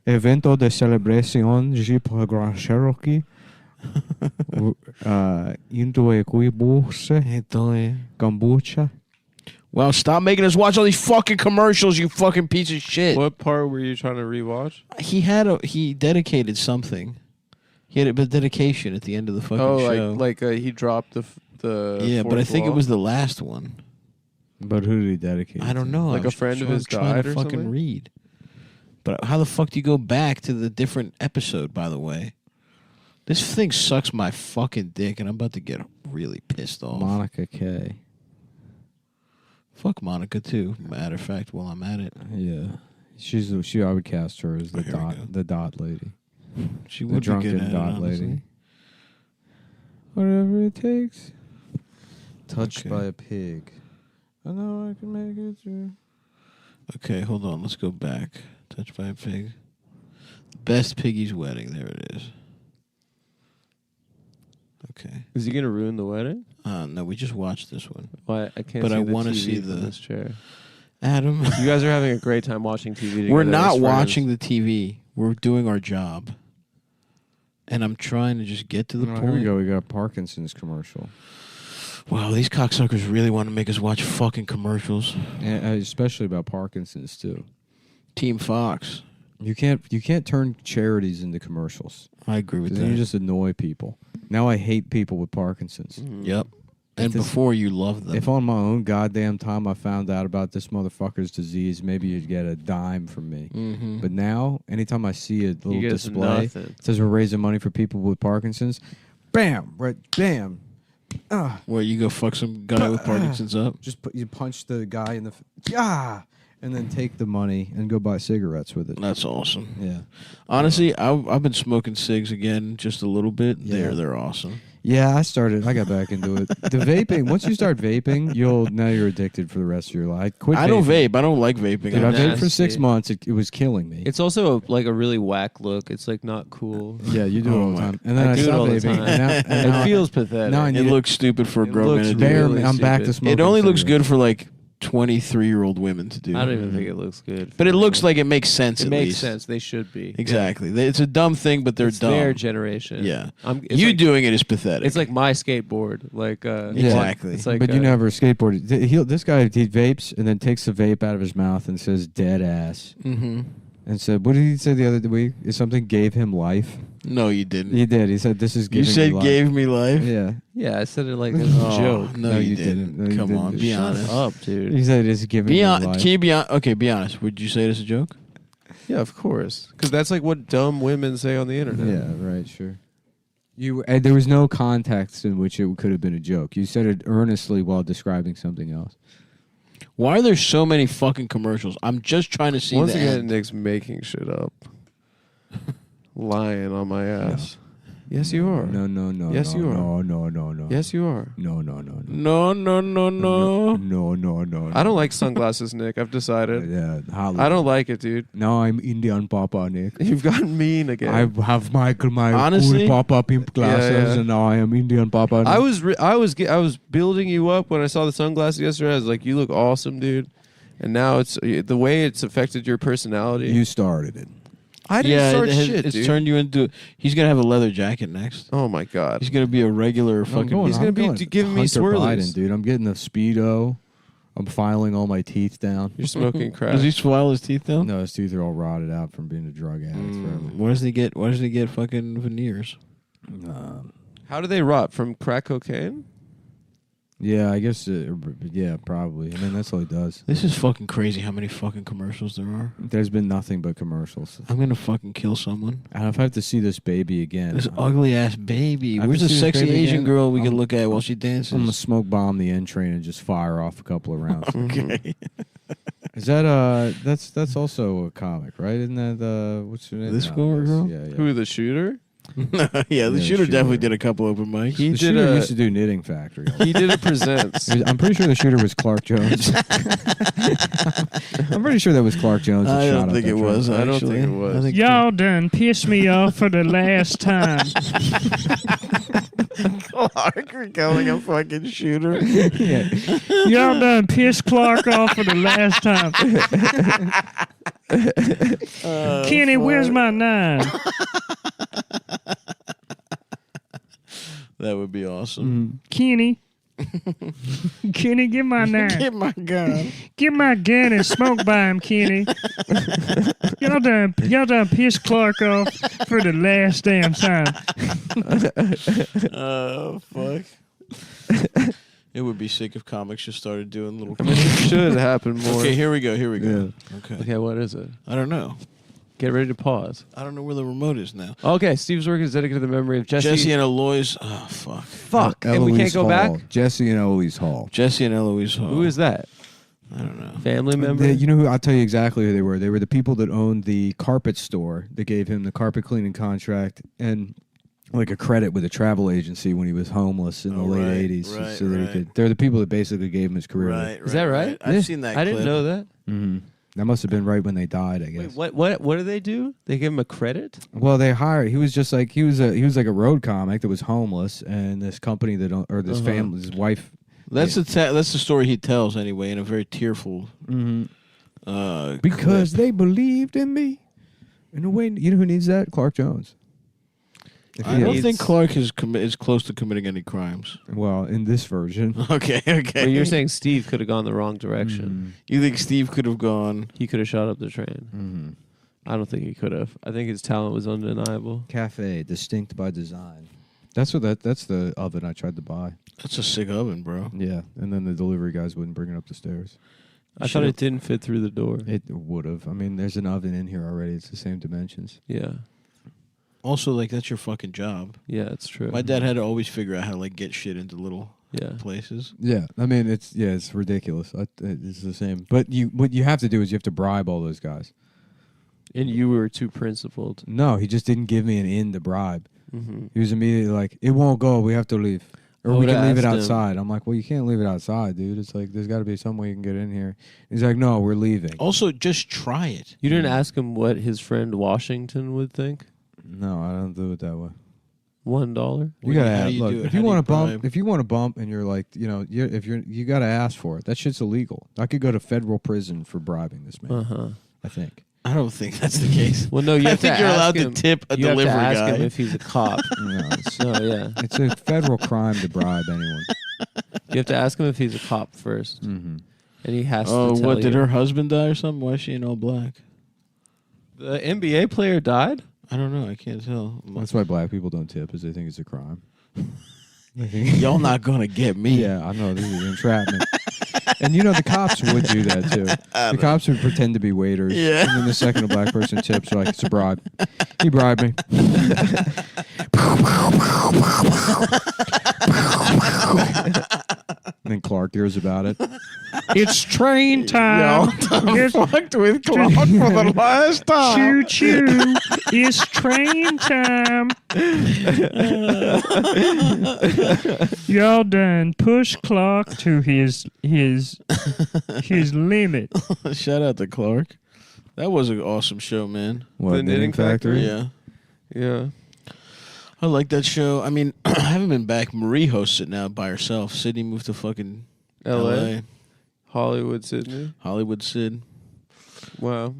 S11: Evento de celebración Jeep Grand Cherokee. Into a kombucha.
S2: Well, stop making us watch all these fucking commercials, you fucking piece of shit.
S10: What part were you trying to rewatch?
S2: He dedicated something. He had a dedication at the end of the fucking show.
S10: like he dropped the
S2: yeah, but I think it was the last one.
S11: But who did he dedicate?
S2: I don't know.
S10: Like a friend of his
S2: trying
S10: died
S2: to
S10: or
S2: fucking
S10: something?
S2: read. But how the fuck do you go back to the different episode? By the way, this thing sucks my fucking dick, and I'm about to get really pissed off.
S11: Monica K.
S2: Fuck Monica too. Matter of fact, while I'm at it,
S11: Yeah, I would cast her as the dot lady.
S2: She
S11: The
S2: would be
S11: drunken
S2: good at it,
S11: dot
S2: honestly.
S11: lady. Whatever it takes. Touched by a pig. I know I can make it through.
S2: Okay, hold on. Let's go back. Touched by a pig. Best Piggy's wedding. There it is. Okay.
S10: Is he gonna ruin the wedding?
S2: No, we just watched this one.
S10: Well, I can't.
S2: But
S10: see
S2: I
S10: the
S2: want to
S10: TV
S2: see
S10: from this chair.
S2: Adam.
S10: You guys are having a great time watching TV together.
S2: We're not
S10: as friends.
S2: watching the TV. We're doing our job. And I'm trying to just get to the point.
S11: Here we go. We got a Parkinson's commercial.
S2: Wow, these cocksuckers really want to make us watch fucking commercials.
S11: And, especially about Parkinson's too.
S2: Team Fox.
S11: You can't turn charities into commercials.
S2: I agree with
S11: Then
S2: that.
S11: you just annoy people. Now I hate people with Parkinson's.
S2: Yep. And before you loved them.
S11: If on my own goddamn time I found out about this motherfucker's disease, maybe you'd get a dime from me.
S2: Mhm.
S11: But now, anytime I see a little
S10: get
S11: display,
S10: nothing.
S11: it says we're raising money for people with Parkinson's, bam, right, bam.
S2: Where you go fuck some guy with Parkinson's up?
S11: You punch the guy in the and then take the money and go buy cigarettes with it.
S2: That's awesome.
S11: Yeah.
S2: Honestly, I've been smoking cigs again just a little bit.
S11: Yeah.
S2: They're awesome.
S11: Yeah, I got back into it. The vaping, once you start vaping, now you're addicted for the rest of your life.
S2: I don't vape. I don't like vaping.
S11: Dude, I vaped for 6 months. It was killing me.
S10: It's also a really whack look. It's like not cool.
S11: Yeah, you do it all the time. And then I
S10: do it
S11: stopped
S10: all the
S11: vaping.
S10: time.
S11: And now
S10: It feels pathetic.
S11: Now I
S2: It
S11: need
S2: looks stupid for a grown man
S10: looks
S2: to do.
S10: really
S11: I'm back to
S10: stupid.
S11: smoking.
S2: It only looks
S11: cigarettes.
S2: good for like 23-year-old women to do.
S10: I don't even think it looks good.
S2: But it looks like it makes sense.
S10: It
S2: at
S10: makes
S2: least.
S10: sense. They should be.
S2: Exactly. It's a dumb thing, but they're
S10: It's
S2: dumb.
S10: their generation.
S2: Yeah.
S10: It's
S2: You
S10: like-
S2: doing it is pathetic.
S10: It's like my skateboard. Like
S2: Exactly.
S10: It's like
S11: but you never skateboarded. This guy, he vapes and then takes the vape out of his mouth and says "dead ass."
S2: Mm-hmm.
S11: And said, "What did he say the other week? Is something gave him life?"
S2: No, you didn't.
S11: He did. He said, "This is
S2: You
S11: giving
S2: said
S11: me life."
S2: gave me life?
S11: Yeah.
S10: Yeah, I said it like as a joke.
S2: No, you didn't.
S11: No, you
S2: Come on,
S11: didn't.
S2: be
S10: Shut
S2: honest.
S10: up, dude.
S11: He said, "This is giving
S2: Be
S11: me
S2: on,
S11: life."
S2: can you be on, okay, be honest. Would you say it as a joke?
S10: Yeah, of course. Because that's like what dumb women say on the internet.
S11: Yeah, right, sure. There was no context in which it could have been a joke. You said it earnestly while describing something else.
S2: Why are there so many fucking commercials? I'm just trying to see
S10: Once
S2: the
S10: again,
S2: end.
S10: Nick's making shit up. Lying on my ass. Yes, you are.
S11: No.
S10: Yes,
S11: no,
S10: you are.
S11: No.
S10: Yes, you are.
S11: No.
S2: No.
S11: I
S10: don't like sunglasses, Nick. I've decided.
S11: Yeah,
S10: I don't like it, dude.
S11: No, I'm Indian Papa, Nick.
S10: You've gotten mean again.
S11: I have my
S2: Honestly?
S11: cool Papa pimp glasses,
S10: Yeah.
S11: and now I am Indian Papa.
S10: I was building you up when I saw the sunglasses yesterday. I was like, you look awesome, dude. And now it's the way it's affected your personality.
S11: You started it.
S10: I didn't start shit,
S2: It's
S10: dude.
S2: turned you into. He's gonna have a leather jacket next.
S10: Oh my god.
S2: He's gonna be a regular fucking.
S10: He's gonna be giving me
S11: Hunter
S10: swirlies.
S11: Biden, dude. I'm getting a Speedo. I'm filing all my teeth down.
S10: You're smoking crack.
S2: Does he file his teeth down?
S11: No, his teeth are all rotted out from being a drug addict forever.
S2: Why does he get? Why does he get fucking veneers?
S10: How do they rot? From crack cocaine?
S11: Yeah, I guess. Yeah, probably. I mean, that's all he does.
S2: This is fucking crazy. How many fucking commercials there are?
S11: There's been nothing but commercials.
S2: I'm gonna fucking kill someone.
S11: And if I have to see this baby again,
S2: This ugly ass baby.
S11: I have
S2: Where's
S11: to
S2: the
S11: see this
S2: sexy
S11: baby
S2: Asian
S11: again.
S2: girl we can
S11: I'm-
S2: look at while she dances?
S11: I'm gonna smoke bomb the N train and just fire off a couple of rounds.
S2: Okay.
S11: Is that that's also a comic, right? Isn't that what's her name?
S2: This
S11: No,
S2: girl?
S11: Yeah, yeah.
S10: Who, the shooter?
S2: Yeah, the shooter definitely did a couple open mics.
S10: He
S11: The
S10: did
S11: shooter used to do Knitting Factory.
S10: He did a presents.
S11: I'm pretty sure the shooter was Clark Jones. I'm pretty sure that was Clark Jones. That
S2: I
S11: shot
S2: don't
S11: up
S2: think
S11: that
S2: it
S11: train.
S2: was.
S10: I don't
S2: Actually.
S10: think it was.
S2: I think
S17: Y'all done pissed me off for the last time.
S2: Clark becoming a fucking shooter.
S11: Yeah.
S17: Y'all done pissed Clark off for the last time. Kenny, where's my 9?
S2: That would be awesome.
S17: Kenny. Kenny, give my 9.
S2: Get my gun.
S17: Give my gun and smoke by him, Kenny. Y'all done pissed Clark off for the last damn time.
S2: Oh fuck. It would be sick if comics just started doing little.
S10: I mean, it should happen more.
S2: Okay, here we go. Here we go. Okay.
S10: Okay, what is it?
S2: I don't know.
S10: Get ready to pause.
S2: I don't know where the remote is now.
S10: Okay, Steve's work is dedicated to the memory of Jesse.
S2: And Eloise. Oh fuck.
S10: Fuck. And we can't go
S11: Hall.
S10: back?
S11: Jesse and Eloise Hall.
S2: Jesse and Eloise Hall.
S10: Who is that?
S2: I don't know.
S10: Family member?
S11: You know who? I'll tell you exactly who they were. They were the people that owned the carpet store that gave him the carpet cleaning contract and like a credit with a travel agency when he was homeless in the late 80s.
S2: right,
S11: so that he
S2: right.
S11: could. They're the people that basically gave him his career.
S2: Right.
S10: Is that right?
S2: I've seen that.
S10: I didn't
S2: clip.
S10: know that.
S11: Mm-hmm. That must have been right when they died, I guess.
S10: Wait, what do they do? They give him a credit?
S11: Well, they hired. He was just like he was like a road comic that was homeless, and this company that or this family, his wife.
S2: That's that's the story he tells anyway, in a very tearful.
S11: Because they believed in me. In a way, you know who needs that? Clark Jones. If
S2: I
S11: he
S2: don't
S11: had-
S2: think Clark is close to committing any crimes.
S11: Well, in this version.
S2: Okay.
S10: Well, you're saying Steve could have gone the wrong direction.
S2: You think Steve could have gone?
S10: He could have shot up the train.
S11: Mm-hmm.
S10: I don't think he could have. I think his talent was undeniable.
S11: Cafe, distinct by design. That's the oven I tried to buy.
S2: That's a sick oven, bro.
S11: Yeah, and then the delivery guys wouldn't bring it up the stairs.
S10: I thought it didn't fit through the door.
S11: It would have. I mean, there's an oven in here already. It's the same dimensions.
S10: Yeah.
S2: Also, like that's your fucking job.
S10: Yeah, it's true.
S2: My dad had to always figure out how to like get shit into little
S10: Yeah.
S2: places.
S11: Yeah, I mean it's ridiculous. It's the same. But what you have to do is you have to bribe all those guys.
S10: And you were too principled.
S11: No, he just didn't give me an in to bribe.
S10: Mm-hmm.
S11: He was immediately like, "It won't go. We have to leave, or
S10: I
S11: we
S10: would've
S11: can leave it
S10: asked him.
S11: outside." I'm like, "Well, you can't leave it outside, dude. It's like there's got to be some way you can get in here." He's like, "No, we're leaving."
S2: Also, just try it.
S10: You didn't ask him what his friend Washington would think?
S11: No, I don't do it that way.
S10: $1?
S11: You gotta
S2: How do
S11: ask,
S2: you
S11: look.
S2: do it?
S11: If
S2: How
S11: you
S2: do
S11: want to
S2: you
S11: bump,
S2: bribe?
S11: if you want to bump, and you're like, you gotta ask for it. That shit's illegal. I could go to federal prison for bribing this man.
S10: Uh-huh.
S11: I think.
S2: I don't think that's the case.
S10: Well, no, you
S2: I
S10: have
S2: think
S10: to
S2: you're
S10: ask
S2: allowed
S10: him,
S2: to tip a
S10: you
S2: delivery
S10: have to ask
S2: guy.
S10: him if he's a cop.
S11: No, it's,
S10: So, yeah.
S11: it's a federal crime to bribe anyone.
S10: You have to ask him if he's a cop first.
S11: Mm-hmm.
S10: And he has
S2: Oh,
S10: to tell
S2: what did
S10: you.
S2: her husband die or something? Why is she in all black?
S10: The NBA player died?
S2: I don't know. I can't tell.
S11: That's why black people don't tip, is they think it's a crime.
S2: Y'all not gonna get me.
S11: Yeah, I know. This is entrapment. And the cops would do that too. The cops would pretend to be waiters.
S2: Yeah.
S11: And then the second a black person tips, they're like, it's a bribe. He bribed me. And then Clark hears about it.
S17: It's train time. It's
S2: fucked with Clark for the last time.
S17: choo choo. It's train time. Y'all done push Clark to his limit.
S2: Shout out to Clark. That was an awesome show, man.
S11: What,
S10: The Knitting Factory?
S2: Yeah.
S10: Yeah.
S2: I like that show. I mean, I haven't been back. Marie hosts it now by herself. Sydney moved to fucking
S10: LA. Hollywood, Sydney.
S2: Hollywood Sid.
S10: Wow.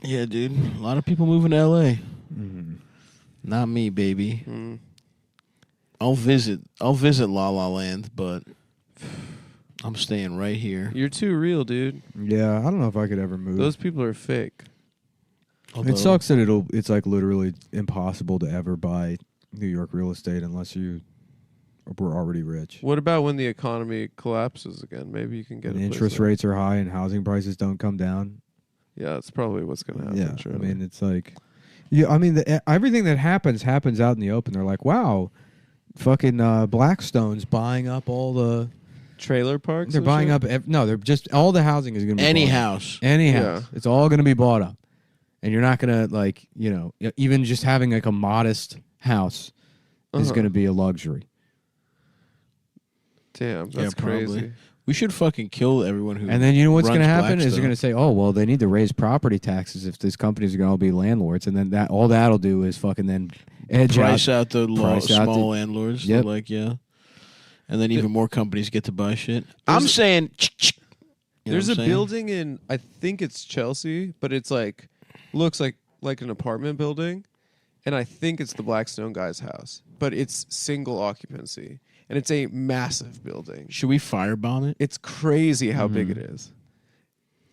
S2: Yeah, dude. A lot of people moving to L.A. Not me, baby. I'll visit La La Land, but I'm staying right here.
S10: You're too real, dude.
S11: Yeah, I don't know if I could ever move.
S10: Those people are fake.
S11: It sucks that it's like literally impossible to ever buy New York real estate unless you were already rich.
S10: What about when the economy collapses again? Maybe you can get
S11: And
S10: a place
S11: interest
S10: there.
S11: rates are high and housing prices don't come down.
S10: Yeah, that's probably what's going to happen.
S11: Yeah,
S10: surely.
S11: I mean, it's like, yeah, I mean, everything that happens out in the open. They're like, wow, fucking Blackstone's buying up all the
S10: trailer parks.
S11: They're
S10: and
S11: buying
S10: shit?
S11: up. No, they're just all the housing is going to be
S2: Any
S11: bought up.
S2: house.
S11: Any
S10: Yeah.
S11: house. It's all going to be bought up, and you're not going to like, even just having like a modest house is going to be a luxury.
S10: Damn, that's
S2: probably.
S10: crazy.
S2: We should fucking kill everyone who.
S11: And then you know what's going to
S2: runs
S11: happen is they're going to say, "Oh, well, they need to raise property taxes if these companies are going to be landlords," and then that'll do is fucking then edge
S2: price out the
S11: price out
S2: small
S11: the-
S2: landlords.
S11: Yep.
S2: Like, yeah. And then even more companies get to buy shit. I'm saying.
S10: There's a building in, I think it's Chelsea, but it's like, looks like an apartment building, and I think it's the Blackstone guy's house, but it's single occupancy, and it's a massive building.
S2: Should we firebomb it?
S10: It's crazy how big it is,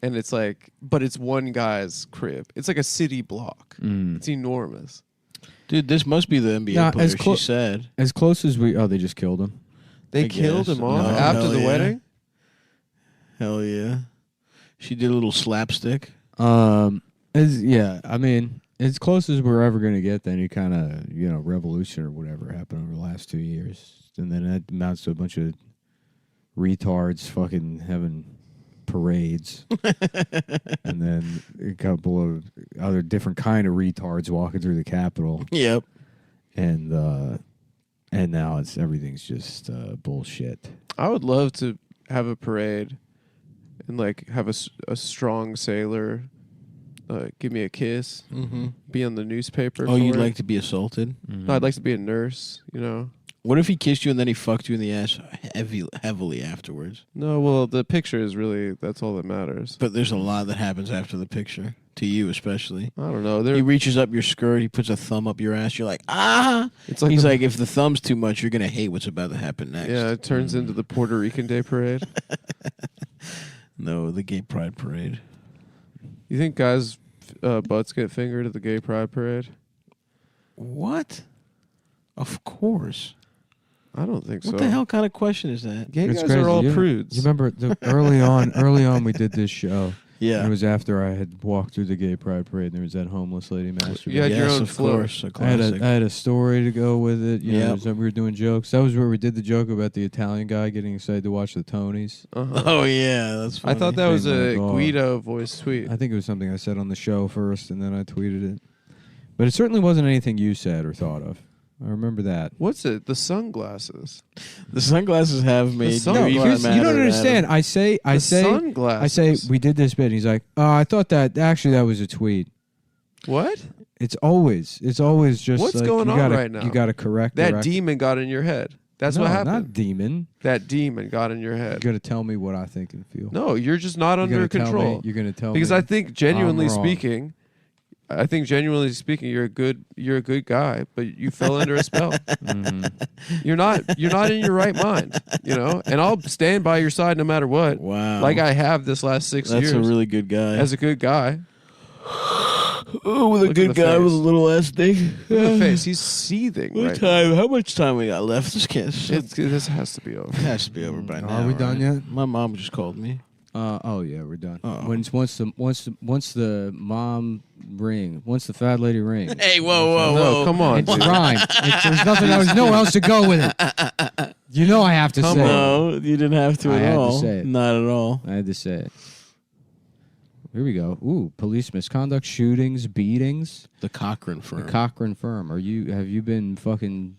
S10: and it's like, but it's one guy's crib. It's like a city block. It's enormous.
S2: Dude, this must be the NBA player. She said.
S11: As close as we. Oh, they just killed him.
S10: They
S2: I
S10: killed
S2: guess.
S10: him off
S2: No,
S10: after
S2: hell
S10: the
S2: yeah.
S10: wedding.
S2: Hell yeah. She did a little slapstick.
S11: I mean, as close as we're ever going to get, then you kind of, revolution or whatever happened over the last 2 years. And then that amounts to a bunch of retards fucking having parades. And then a couple of other different kind of retards walking through the Capitol.
S2: Yep.
S11: And now everything's just bullshit.
S10: I would love to have a parade and like have a strong sailor give me a kiss, be on the newspaper.
S2: Oh,
S10: for
S2: you'd
S10: it.
S2: like to be assaulted?
S10: No, I'd like to be a nurse.
S2: What if he kissed you and then he fucked you in the ass heavily afterwards?
S10: No, well, the picture is really that's all that matters.
S2: But there's a lot that happens after the picture. To you especially.
S10: I don't know.
S2: He reaches up your skirt. He puts a thumb up your ass. You're like, ah.
S10: It's like
S2: He's like, if the thumb's too much, you're gonna hate what's about to happen next.
S10: Yeah, it turns into the Puerto Rican Day Parade.
S2: No, the Gay Pride Parade.
S10: You think guys' butts get fingered at the Gay Pride Parade?
S2: What? Of course.
S10: I don't think so.
S2: What the hell kind of question is that?
S10: Gay
S11: It's
S10: guys
S11: crazy.
S10: are all
S11: You
S10: prudes.
S11: You remember early on we did this show.
S2: Yeah.
S11: And it was after I had walked through the Gay Pride Parade and there was that homeless lady masturbating.
S10: You had your own
S2: of
S10: float.
S2: course. A
S11: I had
S2: classic.
S11: a story to go with it. You know,
S2: Yep.
S11: so we were doing jokes. That was where we did the joke about the Italian guy getting excited to watch the Tonys.
S2: Oh yeah, that's funny.
S10: I thought that was
S11: Being
S10: a
S11: like, oh.
S10: Guido voice tweet.
S11: I think it was something I said on the show first and then I tweeted it. But it certainly wasn't anything you said or thought of. I remember that.
S10: What's it? The sunglasses.
S2: The sunglasses have made
S10: sunglasses.
S2: you
S11: Because
S2: even
S11: you don't
S2: madder,
S11: understand.
S2: Adam.
S11: I say
S10: sunglasses.
S11: we did this bit. And he's like, I thought that was a tweet.
S10: What?
S11: It's always just
S10: What's
S11: like,
S10: going
S11: you
S10: on
S11: gotta,
S10: right now?
S11: You got to correct
S10: That
S11: direct-
S10: demon got in your head. That's
S11: No,
S10: what happened.
S11: Not demon.
S10: That demon got in your
S11: You
S10: head.
S11: got to tell me what I think and feel.
S10: No, you're just not
S11: You're
S10: under
S11: gonna tell
S10: control.
S11: me- you're gonna tell
S10: because
S11: me
S10: I think genuinely
S11: I'm wrong.
S10: speaking, you're a good guy, but you fell under a spell. You're not in your right mind, And I'll stand by your side no matter what.
S2: Wow.
S10: Like I have this last 6 years.
S2: That's a really good guy.
S10: As a good guy.
S2: Oh, with
S10: Look
S2: a
S10: at
S2: good
S10: the
S2: guy
S10: face.
S2: with a little ass dick.
S10: Look at the face. He's seething
S2: What
S10: right
S2: time? How much time we got left? This can't.
S10: This has to be over.
S2: It has to be over by now.
S11: Are we done
S2: right?
S11: yet?
S2: My mom just called me.
S11: Oh yeah, we're done.
S2: Uh-oh.
S11: Once the mom ring, once the fat lady rings.
S2: Hey, whoa!
S10: No, come on.
S11: It's
S10: dude.
S11: rhyme. There's nothing. There's nowhere else to go with it. You know I have to say.
S2: No, you didn't have to
S11: I
S2: at
S11: had to
S2: all.
S11: say it.
S2: Not at all.
S11: I had to say it. Here we go. Ooh, police misconduct, shootings, beatings.
S2: The Cochran firm.
S11: The Cochran firm. Have you been fucking?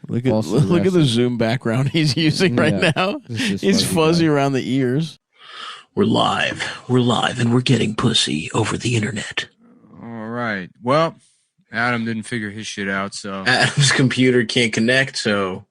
S2: Look at
S11: falsely
S2: the
S11: arrested?
S2: Zoom background he's using right
S11: Yeah.
S2: now.
S11: This is
S2: He's fuzzy
S11: guy.
S2: around the ears.
S21: We're live, and we're getting pussy over the internet.
S1: All right. Well, Adam didn't figure his shit out, so
S21: Adam's computer can't connect, so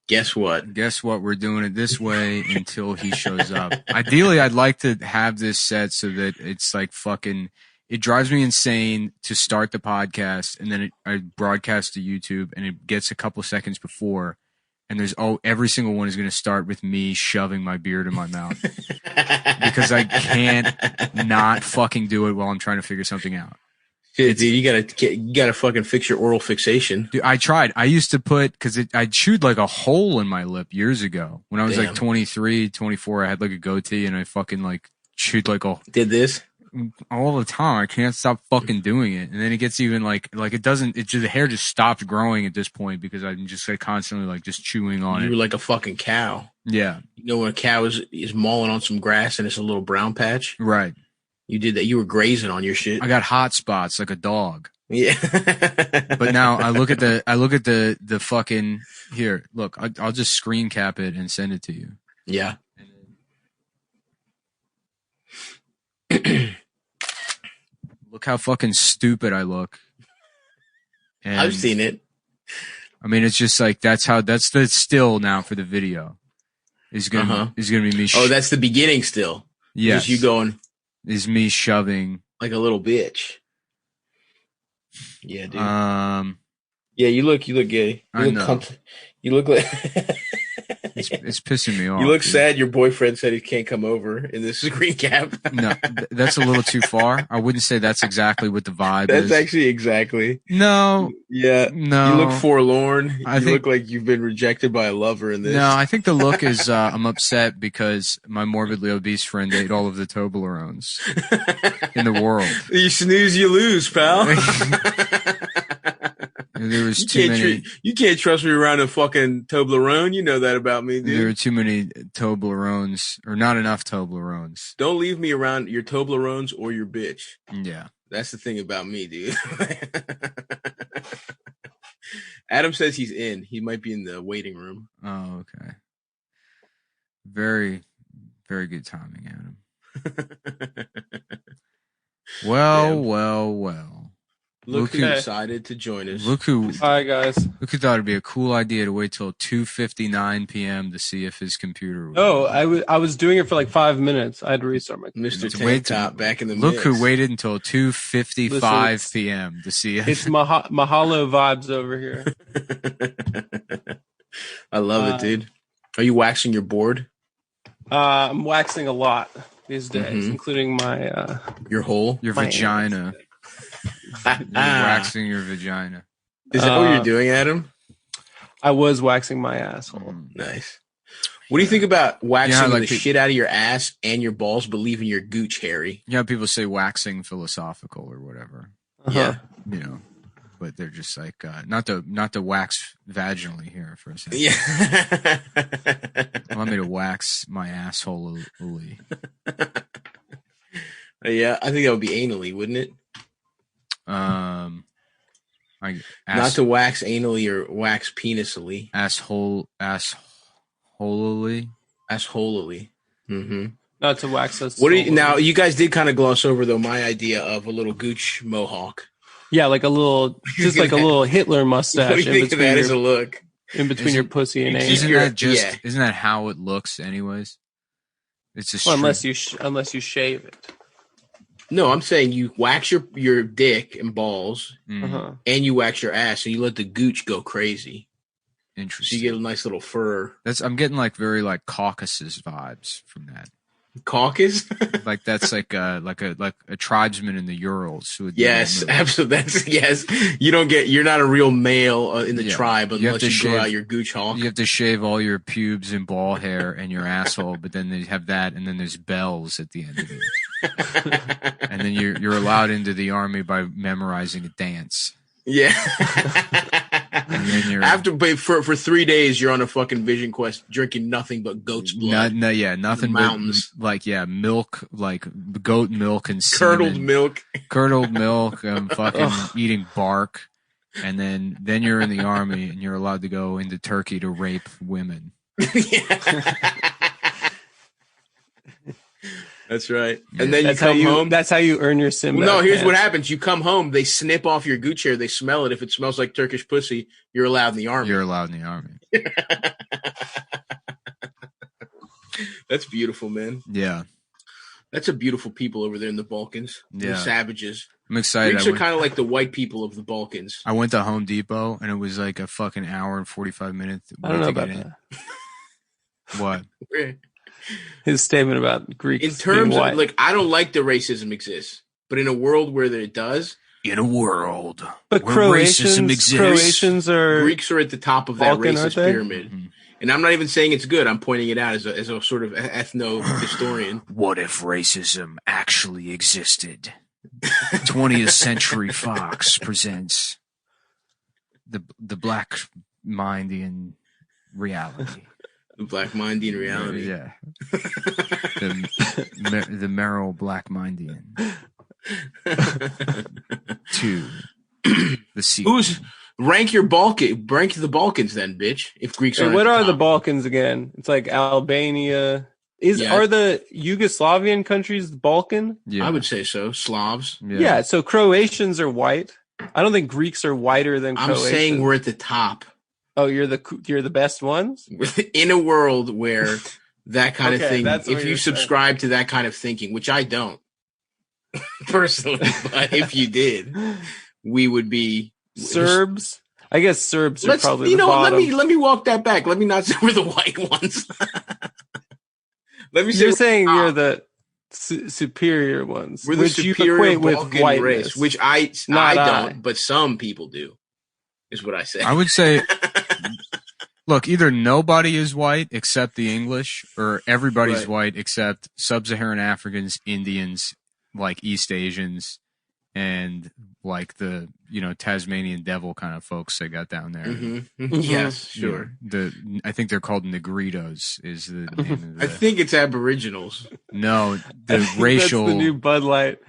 S21: guess what?
S1: guess what? We're doing it this way until he shows up. Ideally, I'd like to have this set so that it's like fucking it drives me insane to start the podcast and then I broadcast to YouTube and it gets a couple seconds before and every single one is going to start with me shoving my beard in my mouth because I can't not fucking do it while I'm trying to figure something out.
S5: Shit, dude, you gotta fucking fix your oral fixation.
S1: Dude, I tried. I used to because I chewed like a hole in my lip years ago when I was like 23, 24. I had like a goatee and I fucking like chewed like
S5: did this
S1: all the time. I can't stop fucking doing it. And then it gets even like it doesn't, the hair just stopped growing at this point because I'm just like constantly like just chewing on it.
S5: You were like a fucking cow.
S1: Yeah.
S5: You know when a cow is mauling on some grass and it's a little brown patch?
S1: Right.
S5: You did that. You were grazing on your shit.
S1: I got hot spots like a dog.
S5: Yeah.
S1: But now I look at the fucking, here, look, I'll just screen cap it and send it to you.
S5: Yeah.
S1: Look how fucking stupid I look. And,
S5: I've seen it.
S1: I mean, it's just like that's the still now for the video. Is gonna be me.
S5: Oh, that's the beginning still.
S1: Yes.
S5: Just you going.
S1: Is me shoving
S5: like a little bitch. Yeah, dude.
S10: Yeah, you look gay. You look like
S1: it's pissing me off.
S5: You look sad. Your boyfriend said he can't come over in this screen cap.
S1: No, that's a little too far. I wouldn't say that's exactly what the vibe is.
S5: That's actually exactly.
S1: No.
S5: Yeah.
S1: No.
S5: You look forlorn.
S1: You
S5: look like you've been rejected by a lover in this.
S1: No, I think the look is I'm upset because my morbidly obese friend ate all of the Toblerones in the world.
S5: You snooze, you lose, pal.
S1: There was too many.
S5: You can't trust me around a fucking Toblerone. You know that about me, dude.
S1: There were too many Toblerones, or not enough Toblerones.
S5: Don't leave me around your Toblerones or your bitch.
S1: Yeah.
S5: That's the thing about me, dude. Adam says he's in. He might be in the waiting room.
S1: Oh, okay. Very, very good timing, Adam. Well.
S5: Look who decided to join us.
S10: Hi, guys.
S1: Look who thought it'd be a cool idea to wait till 2:59 p.m. to see if his computer would.
S10: Oh, I was doing it for like 5 minutes. I had to restart my
S5: Mr. Tank Top back in the
S1: Look
S5: mix.
S1: who waited until 2:55 p.m. to see if
S10: it's Mahalo vibes over here.
S5: I love it, dude. Are you waxing your board?
S10: I'm waxing a lot these days, including my
S5: your hole,
S1: your vagina. You're waxing your vagina.
S5: Is that what you're doing, Adam?
S10: I was waxing my asshole.
S5: Nice. What do you think about waxing the shit out of your ass and your balls, but leaving your gooch hairy?
S1: Yeah, people say waxing philosophical or whatever.
S5: Yeah,
S1: you know, but they're just like not to wax vaginally here for a second.
S5: Yeah,
S1: allow me to wax my asshole.
S5: Yeah, I think that would be anally, wouldn't it? Not to wax anally or wax penisally.
S1: Assholily.
S5: Mm-hmm.
S10: Not to wax us.
S5: Now you guys did kind of gloss over though my idea of a little gooch mohawk.
S10: Yeah, like a little, just like a little Hitler mustache.
S5: What do you think of that as a look?
S10: In between your pussy and
S1: isn't that isn't that how it looks anyways? It's just
S10: unless you shave it.
S5: No, I'm saying you wax your dick and balls, and you wax your ass, and you let the gooch go crazy.
S1: Interesting.
S5: So you get a nice little fur.
S1: I'm getting like very like Caucasus vibes from that.
S5: Caucus?
S1: Like that's like a tribesman in the Urals.
S5: Yes, absolutely. Yes. You're not a real male in the tribe unless you grow out your gooch hawk.
S1: You have to shave all your pubes and ball hair and your asshole, but then they have that, and then there's bells at the end of it. And then you're allowed into the army by memorizing a dance.
S5: Yeah.
S1: And then you're
S5: for 3 days you're on a fucking vision quest drinking nothing but goat's blood.
S1: Nothing
S5: mountains.
S1: But milk, like goat milk and cinnamon. Curdled milk, fucking eating bark. And then you're in the army and you're allowed to go into Turkey to rape women.
S5: That's right. And then you come home.
S10: That's how you earn your sim.
S5: Well, no, here's what happens. You come home, they snip off your gooch hair, they smell it. If it smells like Turkish pussy, you're allowed in the army.
S1: You're allowed in the army.
S5: That's beautiful, man.
S1: Yeah.
S5: That's a beautiful people over there in the Balkans.
S8: Yeah.
S5: The savages.
S8: I'm excited.
S5: Greeks are kind of like the white people of the Balkans.
S8: I went to Home Depot, and it was like a fucking hour and 45 minutes.
S18: I don't know about that.
S8: What?
S18: His statement about Greeks
S5: In terms
S18: being white.
S5: of, like, I don't like that racism exists, but in a world where it does,
S8: in a world
S18: but
S8: where
S18: Croatians,
S8: racism exists,
S18: Croatians are
S5: Greeks are at the top of that
S18: Balkan, aren't
S5: racist
S18: they?
S5: pyramid. And I'm not even saying it's good. I'm pointing it out as a sort of ethno-historian.
S8: What if racism actually existed? 20th Century Fox presents the Black Mindian reality.
S5: The Black Mindian reality.
S8: Yeah. the Merrill Black Mindian. 2. The sequel.
S5: Rank the Balkans then, bitch. If Greeks are
S18: what are the Balkans again? It's like Albania. Are the Yugoslavian countries Balkan?
S5: Yeah. I would say so. Slavs.
S18: Yeah. So Croatians are white. I don't think Greeks are whiter than Croatians.
S5: I'm saying we're at the top.
S18: Oh, you're the best ones?
S5: In a world where that kind of thing,
S18: that's what
S5: if you
S18: you're
S5: subscribe to that kind of thinking, which I don't personally, but if you did, we would be
S18: Serbs. I guess Serbs are probably the bottom.
S5: Let me walk that back. Let me not say we're the white ones. Let me say
S18: you're saying you're the superior ones.
S5: We're the superior Balkan race, which I don't, but some people do. Is what I say.
S8: I would say, look, either nobody is white except the English, or everybody's white except sub-Saharan Africans, Indians, like East Asians, and like the Tasmanian devil kind of folks they got down there.
S5: Mm-hmm. Yes, sure.
S8: I think they're called Negritos. Is the name of
S5: I think it's Aboriginals.
S8: No, the racial.
S18: That's the new Bud Light.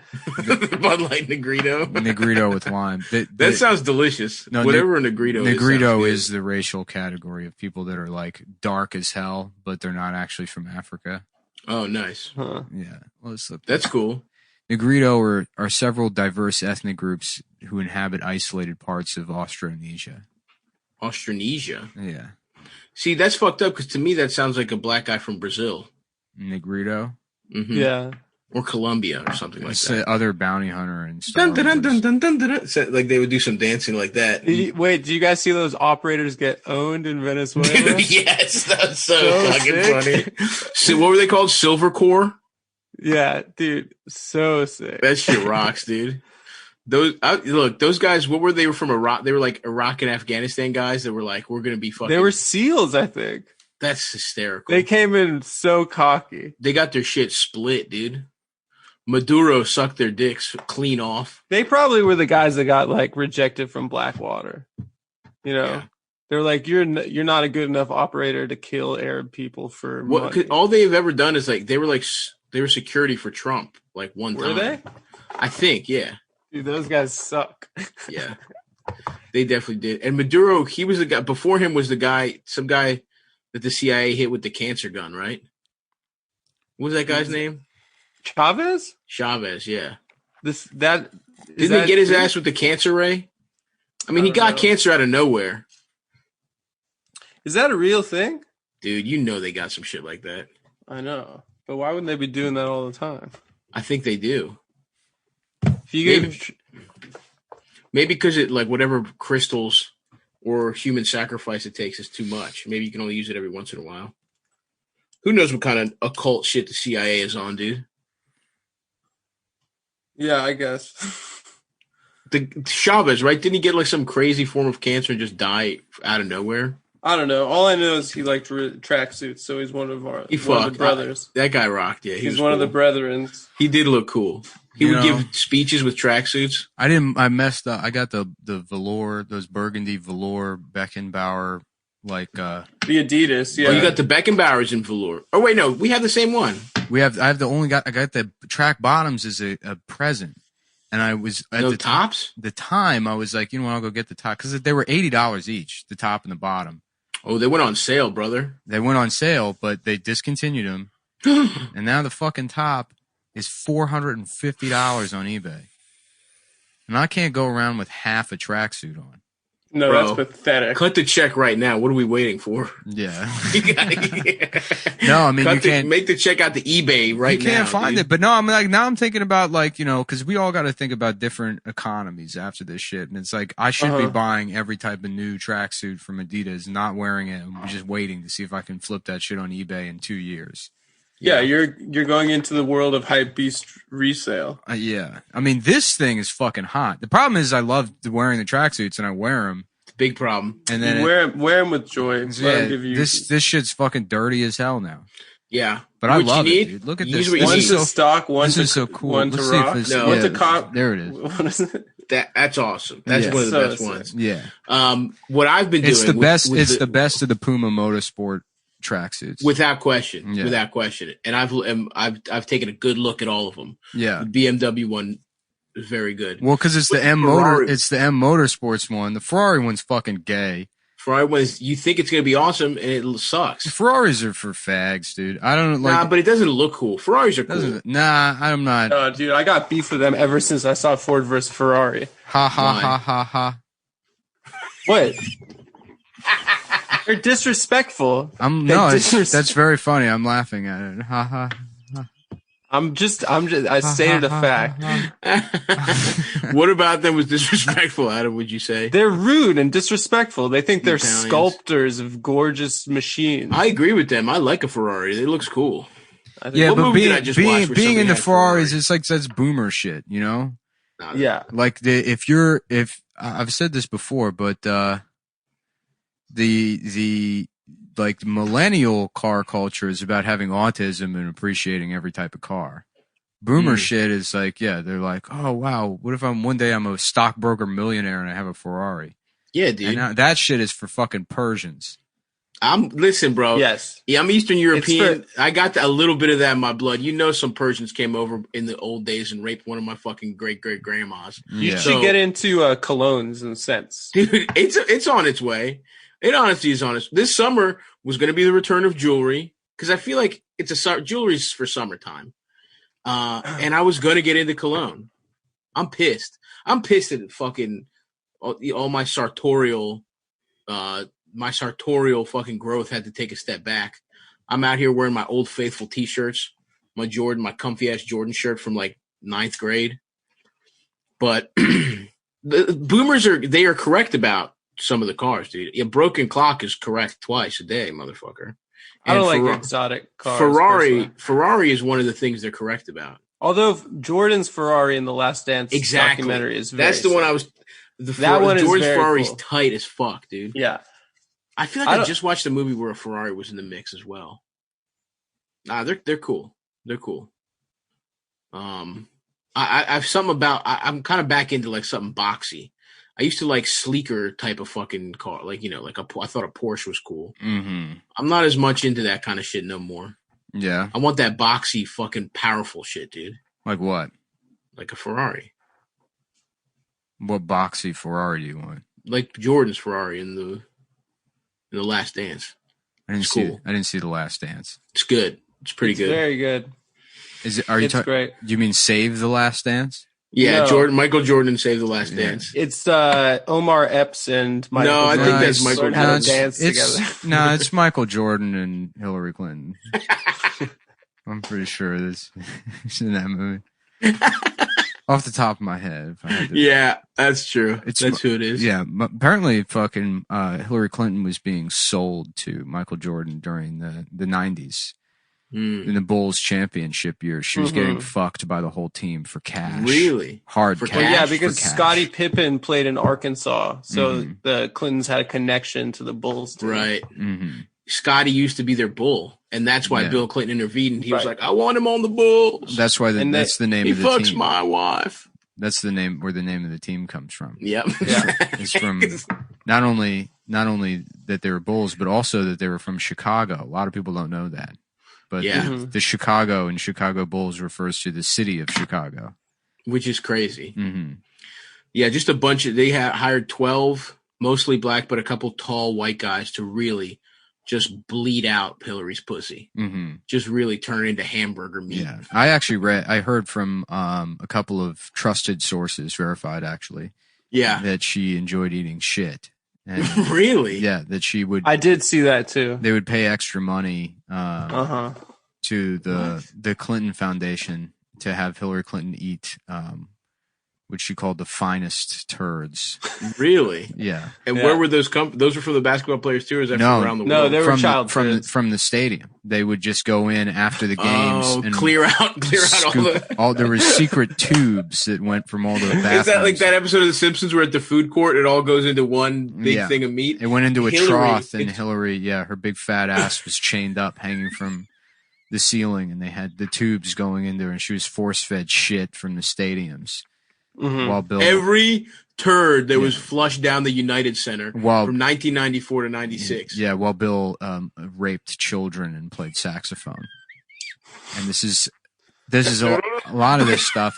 S5: Bud Light Negrito.
S8: Negrito with lime.
S5: That sounds delicious. No, whatever a Negrito is.
S8: Negrito is the racial category of people that are like dark as hell, but they're not actually from Africa.
S5: Oh, nice.
S18: Huh.
S8: Yeah. Well,
S5: that's cool.
S8: Negrito are several diverse ethnic groups who inhabit isolated parts of Austronesia.
S5: Austronesia?
S8: Yeah.
S5: See, that's fucked up because to me that sounds like a black guy from Brazil.
S8: Negrito?
S5: Mm-hmm.
S18: Yeah.
S5: Or Colombia or something like that.
S8: Other bounty hunter and stuff.
S5: So, like they would do some dancing like that.
S18: Wait, do you guys see those operators get owned in Venezuela?
S5: Yes, that's so fucking funny. So what were they called? Silver Core?
S18: Yeah, dude, so sick.
S5: That shit rocks, dude. Those guys. What were they? Were from Iraq? They were like Iraq and Afghanistan guys that were like, we're gonna be fucking.
S18: They were SEALs, I think.
S5: That's hysterical.
S18: They came in so cocky.
S5: They got their shit split, dude. Maduro sucked their dicks clean off.
S18: They probably were the guys that got like rejected from Blackwater. Yeah. They're like, you're not a good enough operator to kill Arab people for money.
S5: All they've ever done is like they were security for Trump like one time.
S18: Were they?
S5: I think, yeah.
S18: Dude, those guys suck.
S5: Yeah, they definitely did. And Maduro, he was the guy. Before him was some guy that the CIA hit with the cancer gun, right? What was that guy's name? Chavez, yeah. Didn't he get his ass with the cancer ray? I mean, he got cancer out of nowhere.
S18: Is that a real thing?
S5: Dude, you know they got some shit like that.
S18: I know. But why wouldn't they be doing that all the time?
S5: I think they do.
S18: If you
S5: maybe because it like whatever crystals or human sacrifice it takes is too much. Maybe you can only use it every once in a while. Who knows what kind of occult shit the CIA is on, dude?
S18: Yeah, I guess.
S5: The Chavez, right? Didn't he get like some crazy form of cancer and just die out of nowhere?
S18: I don't know. All I know is he liked tracksuits, so he's one of the brothers.
S5: That guy rocked. Yeah,
S18: he's one of the brethrens.
S5: He did look cool. He would give speeches with tracksuits.
S8: I messed up. I got the velour, those burgundy velour Beckenbauer, like
S18: the Adidas. Yeah,
S5: you got the Beckenbauers in velour. Oh wait, no, we have the same one.
S8: I got the track bottoms as a present, and I was at the
S5: tops.
S8: The time I was like, I'll go get the top because they were $80 each, the top and the bottom.
S5: Oh, they went on sale, brother.
S8: They went on sale, but they discontinued them, and now the fucking top is $450 on eBay, and I can't go around with half a tracksuit on.
S7: No,
S5: Bro,
S7: that's pathetic.
S5: Cut the check right now. What are we waiting for?
S1: Yeah.
S5: No,
S1: I mean, you can't
S5: make the check out to eBay right now.
S1: You can't find
S5: dude.
S1: it. But no, I'm like, now I'm thinking about like, because we all got to think about different economies after this shit. And it's like, I should be buying every type of new tracksuit from Adidas, not wearing it, and just waiting to see if I can flip that shit on eBay in 2 years.
S7: Yeah, you're going into the world of hype beast resale.
S1: Yeah. I mean, this thing is fucking hot. The problem is I love wearing the tracksuits and I wear them.
S5: Big problem.
S1: And then
S7: you wear them with joy.
S1: Yeah, this shit's fucking dirty as hell now.
S5: Yeah.
S1: But I love it, dude. Look at this.
S7: One's to stock,
S1: this is so cool.
S7: one to
S1: Let's see if
S7: rock.
S1: it's-
S5: No,
S7: One to
S1: yeah,
S7: cop.
S1: There it is.
S7: What is it?
S5: That's awesome. That's
S1: Yeah.
S5: one of the
S7: So
S5: best ones.
S1: Yeah.
S5: What I've been doing.
S1: It's the best.
S5: with
S1: It's the best of the Puma Motorsport tracksuits.
S5: without question.
S1: Yeah.
S5: Without question. And I've taken a good look at all of them.
S1: Yeah.
S5: The BMW one is very good.
S1: Well, because it's
S5: But
S1: the M
S5: Ferrari-
S1: It's the M Motorsports one. The Ferrari one's fucking gay.
S5: Ferrari was. You think it's gonna be awesome, and it sucks.
S1: Ferraris are for fags, dude. I don't like.
S5: Nah, but it doesn't look cool. Ferraris are cool.
S1: Nah, I'm not.
S7: Dude, I got beef with them ever since I saw Ford versus Ferrari.
S1: Ha ha
S5: Why?
S1: ha ha ha.
S7: What? They're disrespectful.
S1: That's very funny. I'm laughing at it. Ha ha.
S7: I stated a fact.
S5: What about them was disrespectful, Adam, would you say?
S7: They're rude and disrespectful. They think they're
S5: Italians.
S7: sculptors of gorgeous machines.
S5: I agree with them. I like a Ferrari. It looks cool.
S1: Yeah,
S5: What
S1: but
S5: movie did I just watch where
S1: being
S5: somebody
S1: into
S5: had a
S1: Ferraris, it's like that's boomer shit, you know?
S7: Yeah.
S1: Like if I've said this before, but the like millennial car culture is about having autism and appreciating every type of car. Boomer shit is like, yeah, they're like, oh wow, what if one day I'm a stockbroker millionaire and I have a Ferrari?
S5: Yeah, dude.
S1: And now, that shit is for fucking Persians.
S5: Listen, bro.
S7: Yes.
S5: Yeah, I'm Eastern European. I got a little bit of that in my blood. You know, some Persians came over in the old days and raped one of my fucking great grandmas.
S7: You should get into colognes in a sense.
S5: Dude, it's on its way. It honestly is on its. This summer was going to be the return of jewelry because I feel like jewelry's for summertime. And I was going to get into cologne. I'm pissed. I'm pissed at fucking all my sartorial fucking growth had to take a step back. I'm out here wearing my Old Faithful t-shirts, my comfy ass Jordan shirt from like 9th grade. But the boomers are correct about some of the cars, dude. A broken clock is correct twice a day, motherfucker.
S7: I don't like exotic cars.
S5: Ferrari is one of the things they're correct about.
S7: Although Jordan's Ferrari in the Last Dance documentary is very
S5: that's the one I was. Jordan's Ferrari's
S7: cool.
S5: tight as fuck, dude.
S7: Yeah.
S5: I feel like I just watched a movie where a Ferrari was in the mix as well. Nah, they're cool. They're cool. I've something about. I'm kind of back into like something boxy. I used to like sleeker type of fucking car, like I thought a Porsche was cool.
S1: Mm-hmm.
S5: I'm not as much into that kind of shit no more.
S1: Yeah,
S5: I want that boxy, fucking powerful shit, dude.
S1: Like what?
S5: Like a Ferrari.
S1: What boxy Ferrari do you want?
S5: Like Jordan's Ferrari in the Last Dance.
S1: I didn't see the Last Dance.
S5: It's good. It's pretty good.
S7: Very good.
S1: Is it? Are you?
S7: Great.
S1: Do you mean Save the Last Dance?
S5: Yeah, no. Michael Jordan saved the Last Dance.
S7: It's Omar Epps and Michael Jordan.
S5: I think that's Michael Jordan.
S7: How to dance together.
S1: No, it's Michael Jordan and Hillary Clinton. I'm pretty sure this is in that movie. Off the top of my head. If I had to,
S5: yeah, that's true. That's who it is.
S1: Yeah, apparently fucking Hillary Clinton was being sold to Michael Jordan during the 90s. In the Bulls championship year, she was getting fucked by the whole team for cash.
S5: Really?
S1: Hard
S5: for
S1: cash.
S7: Well, yeah, because Scottie Pippen played in Arkansas, so the Clintons had a connection to the Bulls team.
S5: Right. Scottie used to be their bull, and that's why Bill Clinton intervened. He was like, "I want him on the Bulls."
S1: That's why that's the name of the team.
S5: He fucks my wife.
S1: That's the name where the name of the team comes from.
S5: Yep.
S7: Yeah.
S1: It's from not only that they were Bulls, but also that they were from Chicago. A lot of people don't know that. But the Chicago and Chicago Bulls refers to the city of Chicago.
S5: Which is crazy.
S1: Mm-hmm.
S5: Yeah, just a bunch of, they hired 12, mostly black, but a couple tall white guys to really just bleed out Hillary's pussy.
S1: Mm-hmm.
S5: Just really turn into hamburger meat.
S1: Yeah. I heard from a couple of trusted sources, verified actually,
S5: yeah,
S1: that she enjoyed eating shit.
S8: And
S5: really?
S8: Yeah, that she would.
S7: I did see that too.
S8: They would pay extra money to the Clinton Foundation to have Hillary Clinton eat which she called the finest turds.
S5: Really?
S8: Yeah.
S5: And where were those those were from the basketball players too, or is that from around the world?
S7: No, they were
S8: from the stadium. They would just go in after the games and
S5: clear out all the
S8: there was secret tubes that went from all the bathrooms.
S5: Is that like that episode of The Simpsons where at the food court it all goes into one big thing of meat?
S8: It went into a trough, and Hillary, her big fat ass was chained up, hanging from the ceiling, and they had the tubes going in there, and she was force-fed shit from the stadiums.
S5: Mm-hmm.
S8: While Bill,
S5: every turd that was flushed down the United Center from 1994 to 96.
S8: Yeah, while Bill raped children and played saxophone. And this is a lot of this stuff.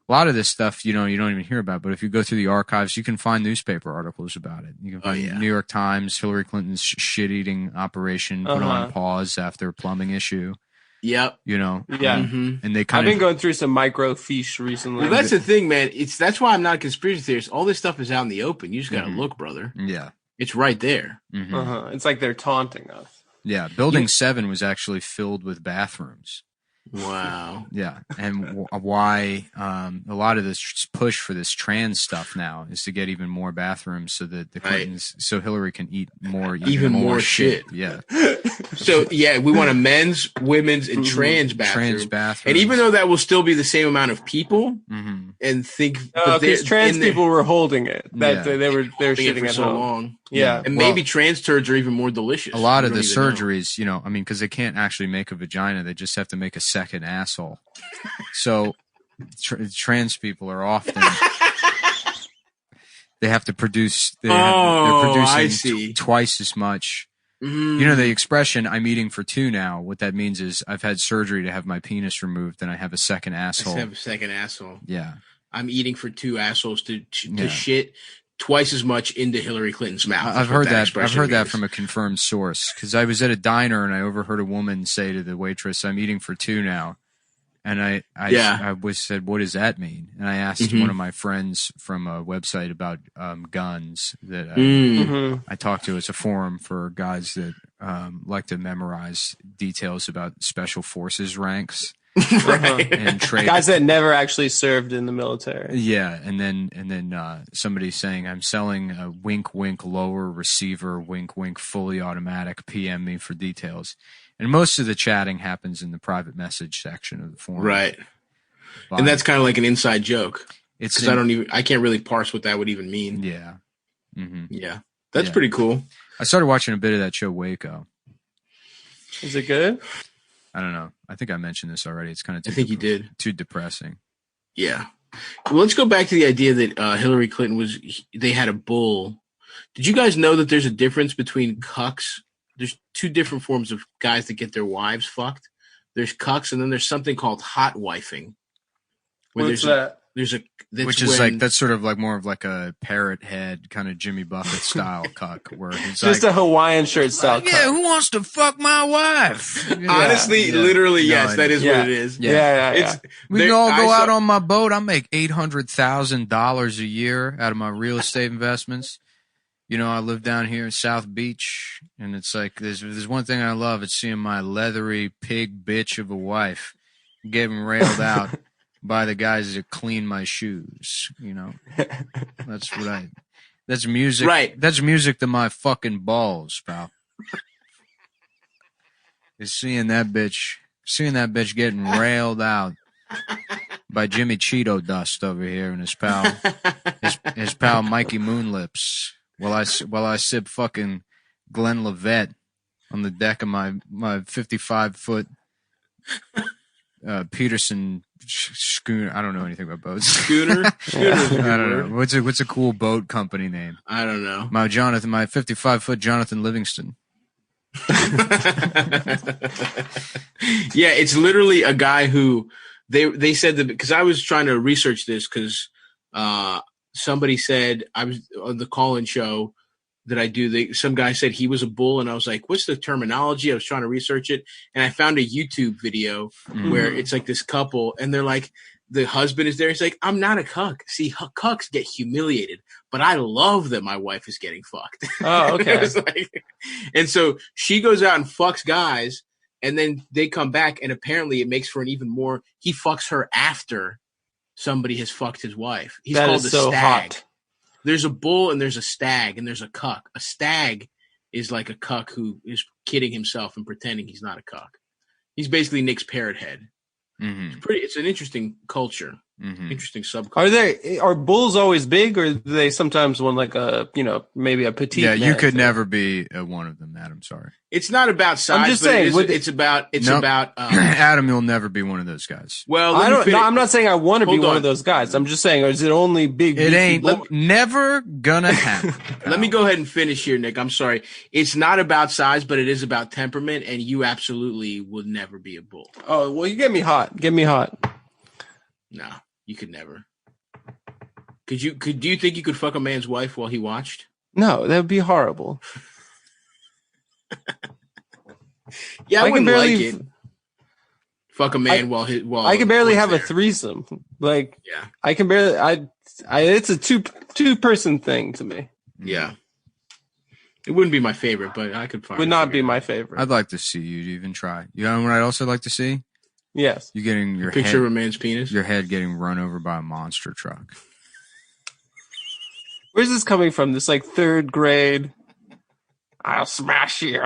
S8: A lot of this stuff, you don't even hear about. But if you go through the archives, you can find newspaper articles about it. You can find New York Times, Hillary Clinton's shit-eating operation put on pause after a plumbing issue.
S5: Yep.
S8: Yeah.
S5: Mm-hmm.
S8: And they
S7: I've been going through some microfiche recently.
S5: Well, that's the thing, man. That's why I'm not a conspiracy theorist. All this stuff is out in the open. You just got to look, brother.
S8: Yeah.
S5: It's right there.
S8: Mm-hmm.
S7: It's like they're taunting us.
S8: Yeah. Building 7 was actually filled with bathrooms.
S5: Wow.
S8: Yeah. And why a lot of this push for this trans stuff now is to get even more bathrooms so that the Clintons, so Hillary can eat even more shit. Yeah.
S5: So we want a men's, women's, and trans bathroom. And even though that will still be the same amount of people, and think
S7: because trans people were holding it, that they were shitting
S5: for
S7: at
S5: so
S7: home.
S5: long.
S7: Yeah.
S5: And maybe trans turds are even more delicious.
S8: A lot of the surgeries, because they can't actually make a vagina, they just have to make a second asshole. So trans people are often they have to produce. They're producing twice as much. The expression "I'm eating for two now." What that means is I've had surgery to have my penis removed, and I have a second asshole.
S5: I have a second asshole.
S8: Yeah,
S5: I'm eating for two assholes to shit twice as much into Hillary Clinton's mouth.
S8: I've heard that. I've heard that from a confirmed source because I was at a diner and I overheard a woman say to the waitress, "I'm eating for two now." And I said, "What does that mean?" And I asked one of my friends from a website about guns that I talked to. It's a forum for guys that like to memorize details about special forces ranks. And trade.
S7: Guys that never actually served in the military.
S8: Yeah, and then somebody saying, "I'm selling a wink wink lower receiver, wink wink fully automatic. PM me for details." And most of the chatting happens in the private message section of the forum.
S5: Right. And that's kind of like an inside joke. Because I can't really parse what that would even mean.
S8: Yeah. Mm-hmm.
S5: Yeah. That's pretty cool.
S8: I started watching a bit of that show, Waco.
S7: Is it good?
S8: I don't know. I think I mentioned this already. It's kind of
S5: I think you did.
S8: Too depressing.
S5: Yeah. Well, let's go back to the idea that Hillary Clinton they had a bull. Did you guys know that there's a difference between cucks? There's two different forms of guys that get their wives fucked. There's cucks, and then there's something called hot wifing.
S7: What's that?
S8: That's sort of like more of like a parrot head kind of Jimmy Buffett style cuck, where it's
S7: just a Hawaiian shirt style.
S8: Yeah, who wants to fuck my wife?
S5: Honestly, literally, yes, that is what it is.
S7: Yeah.
S8: We can all go out on my boat. I make $800,000 a year out of my real estate investments. I live down here in South Beach, and it's like there's one thing I love. It's seeing my leathery pig bitch of a wife getting railed out by the guys that clean my shoes. That's music.
S5: Right.
S8: That's music to my fucking balls, pal. Is seeing that bitch getting railed out by Jimmy Cheeto Dust over here and his pal Mikey Moonlips. While I sip fucking Glenn Levet on the deck of my 55-foot Peterson schooner. I don't know anything about boats.
S5: Schooner?
S8: I don't know. What's a cool boat company name?
S5: I don't know.
S8: My 55-foot Jonathan Livingston.
S5: Yeah, it's literally a guy who they said that because I was trying to research this because somebody said I was on the call-in show that I do. Some guy said he was a bull, and I was like, "What's the terminology?" I was trying to research it, and I found a YouTube video where it's like this couple, and they're like, the husband is there. He's like, I'm not a cuck. See, cucks get humiliated, but I love that my wife is getting fucked.
S7: Oh, okay.
S5: It was like, and so she goes out and fucks guys, and then they come back, and apparently it makes for an even more. He fucks her after somebody has fucked his wife. He's
S7: That
S5: called
S7: is
S5: a
S7: so
S5: stag.
S7: hot.
S5: There's a bull and there's a stag and there's a cuck. A stag is like a cuck who is kidding himself and pretending he's not a cuck. He's basically Nick's parrot head. It's an interesting culture, interesting subculture.
S7: Are bulls always big, or do they sometimes want like a maybe a petite?
S8: Yeah, you
S7: man
S8: could
S7: thing?
S8: never be one of them, Adam. Sorry.
S5: It's not about size.
S7: I'm just
S5: but
S7: saying,
S5: it's about.
S8: Adam, you'll never be one of those guys.
S5: Well,
S7: I'm not saying I want to be
S5: Hold
S7: one
S5: on.
S7: of those guys. I'm just saying, is it only big?
S8: It ain't
S7: beefy-
S8: never gonna happen.
S5: Let me go ahead and finish here, Nick. I'm sorry. It's not about size, but it is about temperament, and you absolutely will never be a bull.
S7: Oh well, you get me hot. Get me hot.
S5: No, you could never. Do you think you could fuck a man's wife while he watched?
S7: No, that would be horrible.
S5: Yeah, I
S7: can
S5: wouldn't
S7: barely
S5: like it. Fuck a man while
S7: I can barely have
S5: there.
S7: a threesome. Like,
S5: yeah,
S7: I can barely. It's a two person thing to me.
S5: Yeah, it wouldn't be my favorite, but I could.
S7: Would not be my favorite.
S8: I'd like to see you even try. You know what I'd also like to see?
S7: Yes.
S8: You getting your
S5: picture of a
S8: head,
S5: man's penis.
S8: your head getting run over by a monster truck.
S7: Where's this coming from? This like third grade. I'll smash you.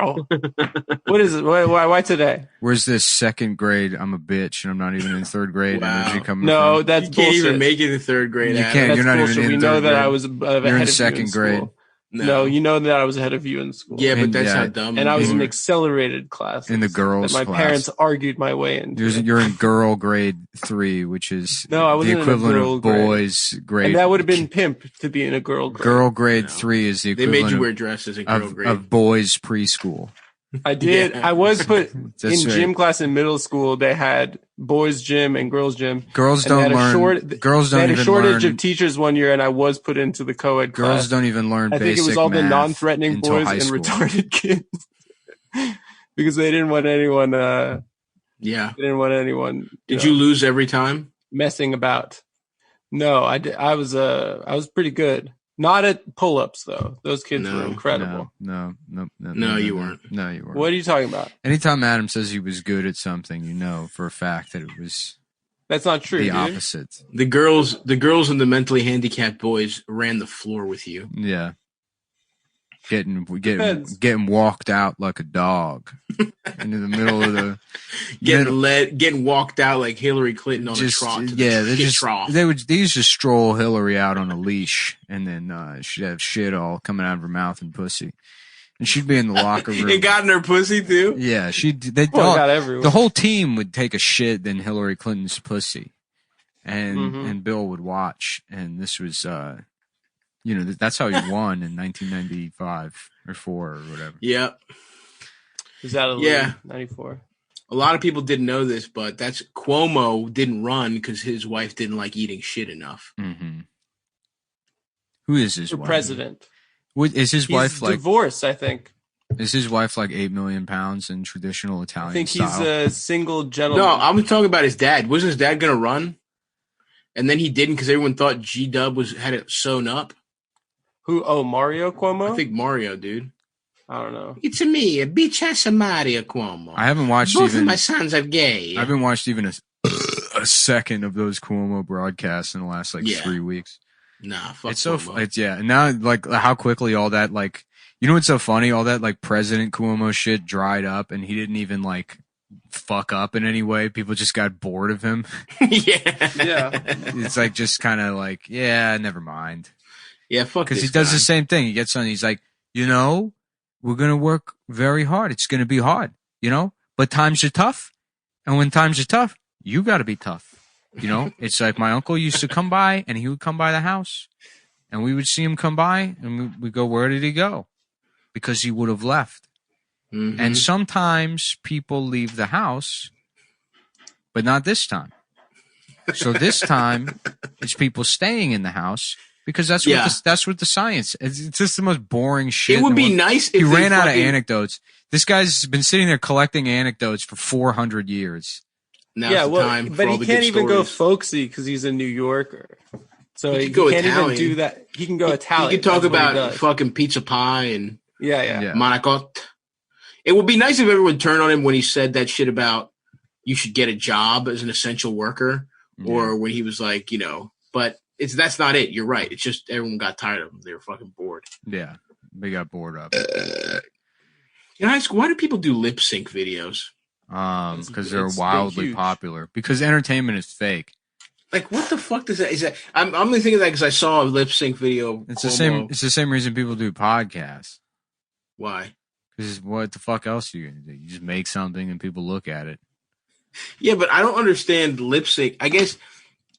S7: What is it? Why today?
S8: Where's this second grade? I'm a bitch, and I'm not even in third grade.
S5: Wow.
S8: Energy coming
S7: No,
S8: from?
S7: that's
S5: You can't
S7: bullshit.
S5: even make it in third grade.
S8: You
S5: Adam.
S8: can't.
S7: That's
S8: You're not
S7: bullshit.
S8: even in
S7: We know
S8: third
S7: that
S8: grade.
S7: I was ahead
S8: You're in
S7: of
S8: second
S7: you in
S8: grade.
S7: School. No, you know that I was ahead of you in school.
S5: Yeah, but
S8: And,
S5: that's
S8: yeah,
S5: how dumb.
S7: And I was
S5: you
S7: in
S5: were.
S7: accelerated classes
S8: In the girls'
S7: that my
S8: class.
S7: parents argued my way into.
S8: You're in girl grade 3, which is
S7: No, I wasn't
S8: the
S7: in a
S8: equivalent
S7: girl
S8: of
S7: grade.
S8: boys grade.
S7: And that would have been pimp to be in a girl grade.
S8: Girl grade 3 is the
S5: They
S8: equivalent
S5: made you
S8: of-
S5: wear dresses in girl
S8: of,
S5: grade.
S8: of boys preschool.
S7: I did.
S5: Yeah.
S7: I was put
S8: That's
S7: in
S8: right.
S7: gym class in middle school. They had boys gym and girls gym.
S8: Girls
S7: And
S8: don't
S7: they had a
S8: learn. Girls
S7: They
S8: don't
S7: had a
S8: even
S7: shortage
S8: learn.
S7: of teachers one year, and I was put into the co-ed
S8: Girls
S7: class.
S8: don't even learn
S7: I think
S8: basic
S7: it was all the
S8: math
S7: non-threatening
S8: until
S7: boys
S8: high
S7: and
S8: school.
S7: retarded kids because they didn't want anyone.
S5: Yeah.
S7: They didn't want anyone.
S5: Did you lose every time?
S7: Messing about? No, I did. I was pretty good. Not at pull-ups though. Those kids were incredible.
S8: No,
S5: you weren't.
S8: No, you weren't.
S7: What are you talking about?
S8: Anytime Adam says he was good at something, you know for a fact that it was
S7: That's not true.
S8: the
S7: dude.
S8: opposite.
S5: The girls and the mentally handicapped boys ran the floor with you.
S8: Yeah. Getting walked out like a dog into the middle of the
S5: getting walked out like Hillary Clinton on a trot.
S8: They used to stroll Hillary out on a leash, and then she'd have shit all coming out of her mouth and pussy, and she'd be in the locker room.
S5: It got in her pussy too.
S8: Yeah,
S7: it got everywhere.
S8: The whole team would take a shit in Hillary Clinton's pussy, and Bill would watch, and this was that's how he won in 1995 or 4 or whatever.
S5: Yep.
S7: Is that 94?
S5: A lot of people didn't know this, but that's Cuomo didn't run because his wife didn't like eating shit enough.
S8: Mm-hmm. Who is his
S7: For
S8: wife?
S7: president.
S8: Is his
S7: He's
S8: wife like
S7: divorced? I think.
S8: Is his wife like 8 million pounds in traditional Italian
S7: I think
S8: style?
S7: he's a single gentleman.
S5: No, I'm talking about his dad. Wasn't his dad gonna run? And then he didn't because everyone thought G-Dub had it sewn up.
S7: Who? Oh, Mario Cuomo?
S5: I think Mario, dude.
S7: I don't know.
S5: It's me, a bitch ass Mario Cuomo.
S8: I haven't watched
S5: Both
S8: even.
S5: of my sons are gay.
S8: I haven't watched even a second of those Cuomo broadcasts in the last 3 weeks.
S5: Nah, fuck
S8: It's so.
S5: Cuomo.
S8: It's and now how quickly all that you know what's so funny? All that President Cuomo shit dried up, and he didn't even fuck up in any way. People just got bored of him.
S7: Yeah.
S8: It's just kind of never mind.
S5: Yeah, fuck.
S8: Because he does the same thing. He gets on. He's like, we're gonna work very hard. It's gonna be hard, but times are tough, and when times are tough, you got to be tough. It's like my uncle used to come by, and he would come by the house, and we would see him come by, and we go, where did he go? Because he would have left.
S5: Mm-hmm.
S8: And sometimes people leave the house, but not this time. So this time, it's people staying in the house. Because that's what the science. It's just the most boring shit.
S5: It would be nice if
S8: he
S5: they
S8: ran out of
S5: fucking-
S8: anecdotes. This guy's been sitting there collecting anecdotes for 400 years,
S7: Now's the time for
S5: but
S7: all
S5: he
S7: the
S5: can't
S7: good
S5: even go
S7: stories.
S5: folksy because he's a New Yorker. So he
S7: could go
S5: can't
S7: Italian.
S5: even do that. He can go Italian.
S7: He can talk
S5: That's what he
S7: about
S5: does.
S7: fucking pizza pie and
S5: Yeah.
S7: manicotti. It would be nice if everyone turned on him when he said that shit about you should get a job as an essential worker, or when he was like, but that's not it. You're right. It's just everyone got tired of him. They were fucking bored.
S1: Yeah, they got bored of it.
S7: Can I ask, why do people do lip sync videos?
S1: Because they're wildly popular. Because entertainment is fake.
S7: Like, what the fuck does that? Is that? I'm only thinking that because I saw a lip sync video.
S1: It's the same. It's the same reason people do podcasts.
S7: Why?
S1: Because what the fuck else are you gonna do? You just make something and people look at it.
S7: Yeah, but I don't understand lip sync. I guess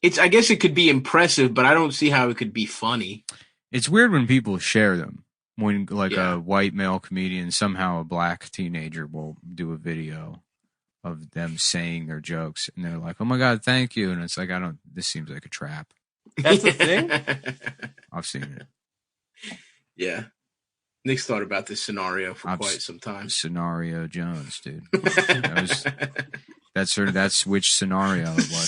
S7: it could be impressive, but I don't see how it could be funny.
S1: It's weird when people share them. When a white male comedian, somehow a black teenager will do a video of them saying their jokes, and they're like, "Oh my god, thank you," and it's like, this seems like a trap.
S5: That's the thing.
S1: I've seen it.
S7: Yeah. Nick's thought about this scenario for quite some time.
S1: Scenario Jones, dude. That's which scenario it was.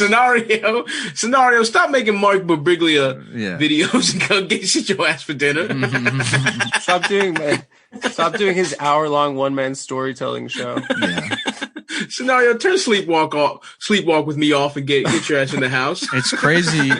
S7: Scenario. Stop making Mark Birbiglia videos and go sit your ass for dinner.
S5: Stop doing his hour-long one-man storytelling show.
S1: Yeah.
S7: Scenario, turn sleepwalk with me off and get your ass in the house.
S1: It's crazy.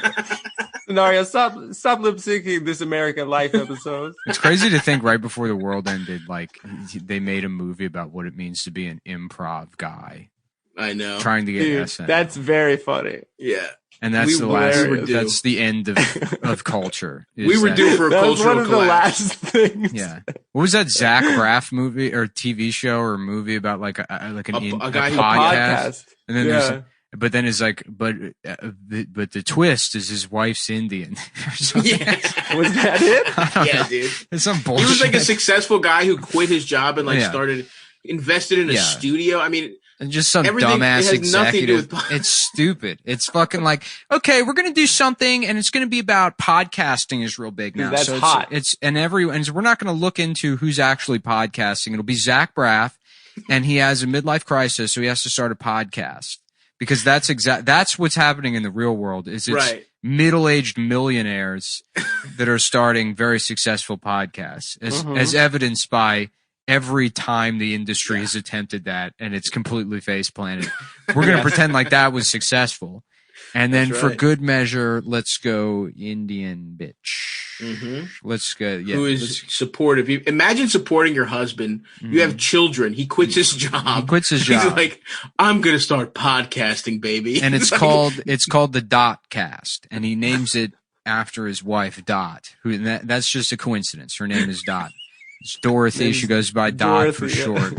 S5: Scenario, stop lip syncing This American Life episodes.
S1: It's crazy to think right before the world ended, like they made a movie about what it means to be an improv guy.
S7: I know.
S1: Trying to get
S5: Dude,
S1: SN.
S5: that's very funny.
S7: Yeah.
S1: And that's that's the end of culture.
S7: We were due for a cultural
S5: one of
S7: collapse.
S5: the last things.
S1: Yeah. What was that Zach Braff movie or TV show or movie about like a
S7: guy
S1: podcast? And then
S5: Yeah.
S1: but then it's like, but the twist is his wife's Indian.
S7: Yeah.
S5: Was that it?
S7: Yeah, dude.
S1: It's some bullshit.
S7: He was like a successful guy who quit his job and invested in a studio. I mean,
S1: and just some
S7: everything
S1: dumbass
S7: has nothing to do
S1: executive.
S7: with
S1: It's stupid. It's fucking like, okay, we're gonna do something, and it's gonna be about podcasting is real big now.
S5: Dude, that's
S1: so
S5: hot.
S1: So we're not gonna look into who's actually podcasting. It'll be Zach Braff, and he has a midlife crisis, so he has to start a podcast because that's what's happening in the real world. It's middle-aged millionaires that are starting very successful podcasts, as evidenced by every time the industry has attempted that, and it's completely face planted. We're going to pretend like that was successful. And then for good measure, let's go Indian bitch.
S7: Mm-hmm.
S1: Let's go. Yeah,
S7: who is supportive. Imagine supporting your husband. You have children. He quits his job. He's like, I'm going to start podcasting, baby.
S1: And it's called the Dot Cast. And he names it after his wife, Dot. That's just a coincidence. Her name is Dot. It's Dorothy. She goes by Dot for short.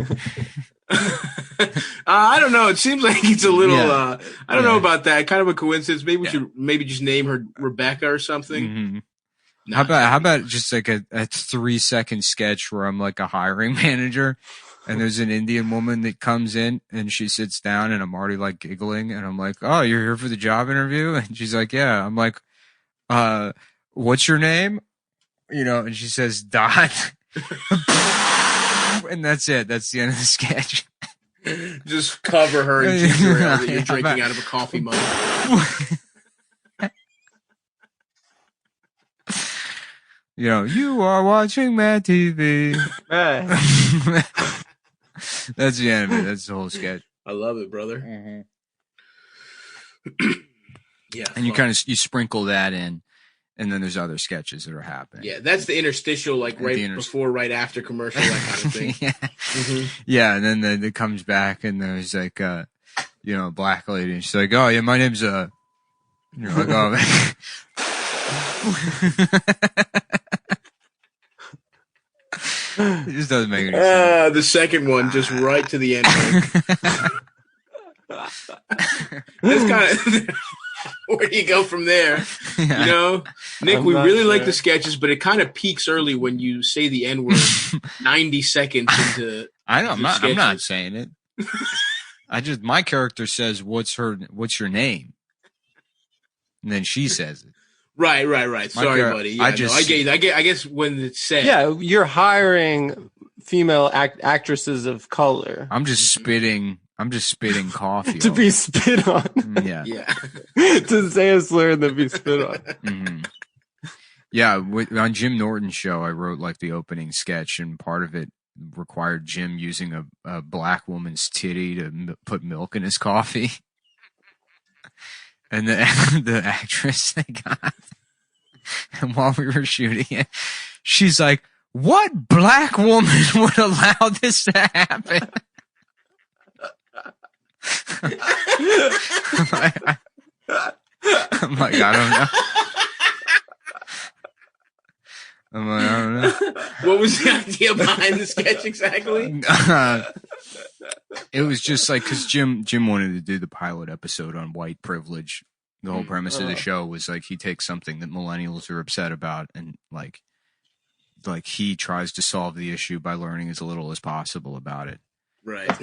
S7: I don't know. It seems like it's a little. I don't know about that. Kind of a coincidence. Maybe we should just name her Rebecca or something.
S1: Mm-hmm. How about just like a 3-second sketch where I'm like a hiring manager, and there's an Indian woman that comes in and she sits down, and I'm already like giggling, and I'm like, "Oh, you're here for the job interview?" And she's like, "Yeah." I'm like, "What's your name?" And she says, "Dot." And that's it. That's the end of the sketch.
S7: Just cover her in ginger ale that you're drinking out of a coffee mug.
S1: You are watching Mad TV. That's the end of it. That's the whole sketch.
S7: I love it, brother.
S1: Mm-hmm.
S7: Yeah,
S1: and you sprinkle that in. And then there's other sketches that are happening.
S7: Yeah, that's the interstitial, like before, right after commercial, that kind of thing.
S1: Yeah. Mm-hmm. Yeah, and then it comes back, and there's like, a black lady, and she's like, "Oh yeah, my name's You're like, "Oh." It just doesn't make any sense.
S7: The second one, just right to the end. That's kind of. Where do you go from there? Yeah. Nick, we really like the sketches, but it kind of peaks early when you say the N word 90 seconds into.
S1: I know. I'm not saying it. My character says, "What's your name?" And then she says it.
S7: Right. Sorry, buddy. Yeah, I guess when it's said.
S5: Yeah, you're hiring female actresses of color.
S1: I'm just spitting I'm just spitting coffee.
S18: To be spit on.
S1: Yeah.
S18: To say a slur and then be spit on.
S1: Mm-hmm. Yeah, on Jim Norton's show, I wrote like the opening sketch, and part of it required Jim using a black woman's titty to put milk in his coffee. And the actress they got, and while we were shooting it, she's like, "What black woman would allow this to happen?" I'm like, I don't know. I don't know.
S7: What was the idea behind the sketch exactly?
S1: It was just like, because Jim wanted to do the pilot episode on white privilege. The whole premise of the show was like, he takes something that millennials are upset about, and like he tries to solve the issue by learning as little as possible about it.
S7: Right.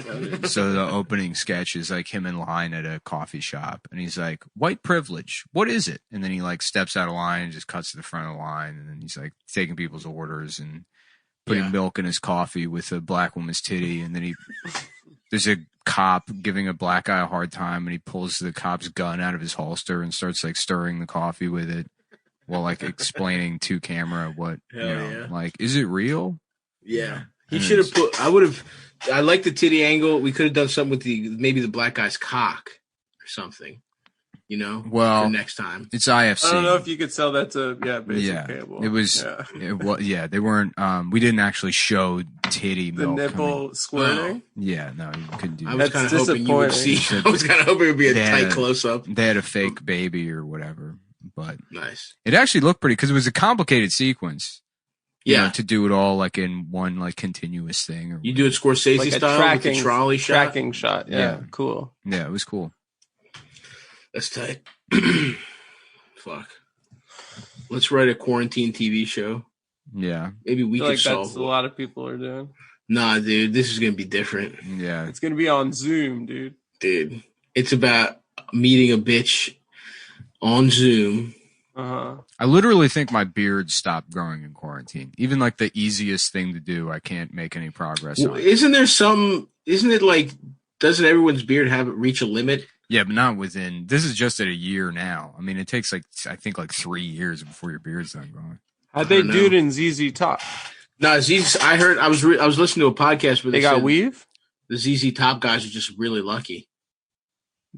S1: So the opening sketch is like him in line at a coffee shop, and he's like, "White privilege, what is it?" And then he like steps out of line and just cuts to the front of the line, and then he's like taking people's orders and putting milk in his coffee with a black woman's titty, and then there's a cop giving a black guy a hard time, and he pulls the cop's gun out of his holster and starts like stirring the coffee with it while like explaining to camera what like, is it real?
S7: Yeah. He should have put. I like the titty angle. We could have done something with maybe the black guy's cock or something. Well, for next time.
S1: It's IFC.
S18: I don't know if you could sell that to basic cable.
S1: It was. Yeah. They weren't. We didn't actually show titty
S18: the
S1: milk
S18: nipple squirting.
S1: Yeah, no, you couldn't do that.
S7: I was kind of hoping you would see. I was kind of hoping it would be a tight close up.
S1: They had a fake baby or whatever, but
S7: nice.
S1: It actually looked pretty because it was a complicated sequence.
S7: Yeah,
S1: to do it all like in one like continuous thing. Or
S7: you do it Scorsese
S18: like
S7: style with the trolley
S18: tracking shot. Yeah, cool.
S1: Yeah, it was cool.
S7: That's tight. Fuck. Let's write a quarantine TV show.
S1: Yeah,
S7: maybe we can solve.
S18: That's a lot of people are doing.
S7: Nah, dude, this is gonna be different.
S1: Yeah,
S18: it's gonna be on Zoom, dude.
S7: Dude, it's about meeting a bitch on Zoom.
S1: I literally think my beard stopped growing in quarantine. Even like the easiest thing to do, I can't make any progress on.
S7: Isn't it like, doesn't everyone's beard reach a limit?
S1: Yeah, but not within. This is just at a year now. I mean, it takes like, I think like 3 years before your beard's done growing.
S18: How'd they do it in ZZ Top?
S7: No, I heard. I was listening to a podcast where
S18: they got weave.
S7: The ZZ Top guys are just really lucky.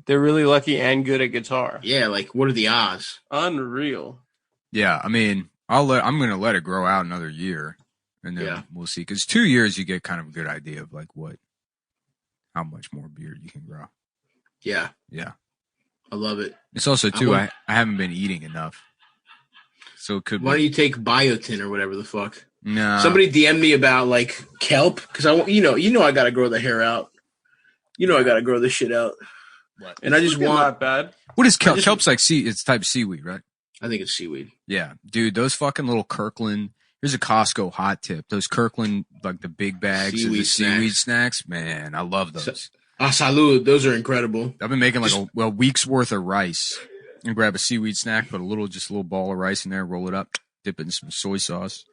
S18: They're really lucky and good at guitar.
S7: Yeah, like what are the odds?
S18: Unreal.
S1: Yeah, I mean, I'm gonna let it grow out another year, and then we'll see. Because 2 years, you get kind of a good idea of like how much more beard you can grow.
S7: Yeah, I love it.
S1: It's also too. I haven't been eating enough, so it could.
S7: Why don't you take biotin or whatever the fuck?
S1: No.
S7: Somebody DM'd me about like kelp because I want I gotta grow the hair out. I gotta grow this shit out.
S18: What?
S7: And I just want
S18: not bad.
S1: What is kelp? Kelp's like it's type of seaweed, right?
S7: I think it's seaweed.
S1: Yeah, dude, those fucking little Kirkland. Here's a Costco hot tip. Those Kirkland, like the big bags of the seaweed snacks, man, I love those.
S7: Salud, those are incredible.
S1: I've been making like a week's worth of rice. And grab a seaweed snack, put a little ball of rice in there, roll it up, dip it in some soy sauce.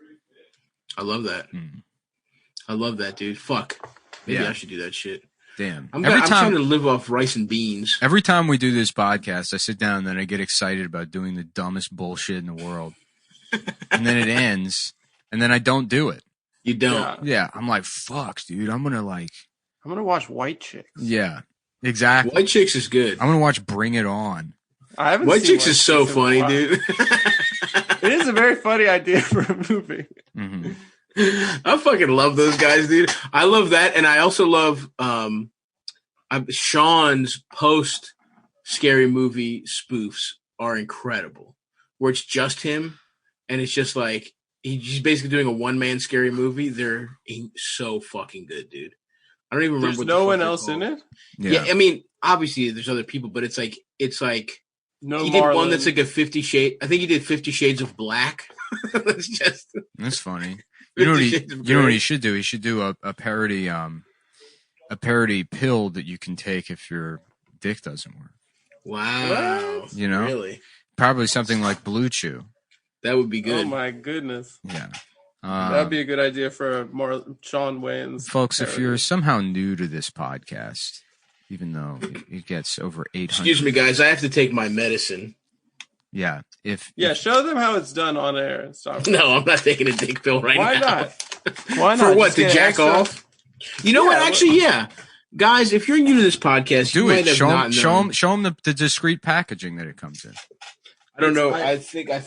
S7: I love that. I love that, dude. Fuck. Maybe I should do that shit.
S1: Damn.
S7: I'm trying to live off rice and beans.
S1: Every time we do this podcast, I sit down and then I get excited about doing the dumbest bullshit in the world. And then it ends, and then I don't do it.
S7: You don't?
S1: Yeah. I'm like, fuck, dude. I'm going to
S18: watch White Chicks.
S1: Yeah, exactly.
S7: White Chicks is good.
S1: I'm going to watch Bring It On.
S18: I haven't
S7: White
S18: seen
S7: Chicks is so funny, dude.
S18: It is a very funny idea for a movie.
S1: Mm-hmm.
S7: I fucking love those guys, dude. I love that, and I also love Sean's post scary movie spoofs are incredible. Where it's just him, and it's just like he's basically doing a one-man scary movie. They're so fucking good, dude. I don't even remember.
S18: There's
S7: what
S18: no one else in it.
S7: Yeah, I mean, obviously there's other people, but it's like
S18: no.
S7: He did one that's like a 50 Shades. I think he did 50 Shades of Black.
S1: That's funny. You know what he should do? He should do a parody pill that you can take if your dick doesn't work.
S7: Wow.
S18: What?
S1: You know?
S7: Really?
S1: Probably something like Blue Chew.
S7: That would be good.
S18: Oh my goodness.
S1: Yeah.
S18: That'd be a good idea for more Sean Wayne's
S1: folks,
S18: parody.
S1: If you're somehow new to this podcast, even though it gets over 800.
S7: Excuse me, guys. I have to take my medicine.
S1: Yeah.
S10: Show them how it's done on air and stuff.
S7: No, I'm not taking a dick pill right
S10: Why
S7: now.
S10: not? Why not?
S7: For what?
S10: Just
S7: To
S10: get
S7: jack
S10: extra-
S7: off? You know what? Actually, yeah. Guys, if you're new to this podcast, you
S1: Do
S7: might
S1: it.
S7: have not known.
S1: Show them the discreet packaging that it comes in.
S7: I don't know. I think I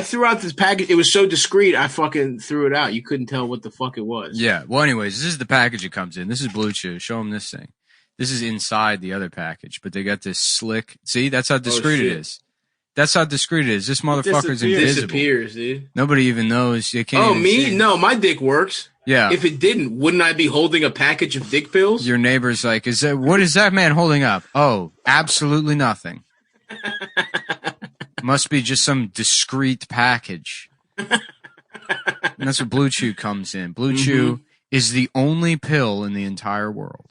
S7: threw out this package. It was so discreet, I fucking threw it out. You couldn't tell what the fuck it was.
S1: Yeah. Well, anyways, this is the package it comes in. This is Blue Chew. Show them this thing. This is inside the other package, but they got this slick. See, that's how discreet it is. That's how discreet it is. This motherfucker's invisible.
S7: Disappears, dude.
S1: Nobody even knows. You can't.
S7: Oh,
S1: even
S7: me?
S1: see.
S7: No, my dick works.
S1: Yeah.
S7: If it didn't, wouldn't I be holding a package of dick pills?
S1: Your neighbor's like, what is that man holding up? Oh, absolutely nothing. Must be just some discreet package. And that's where Blue Chew comes in. Blue Chew is the only pill in the entire world.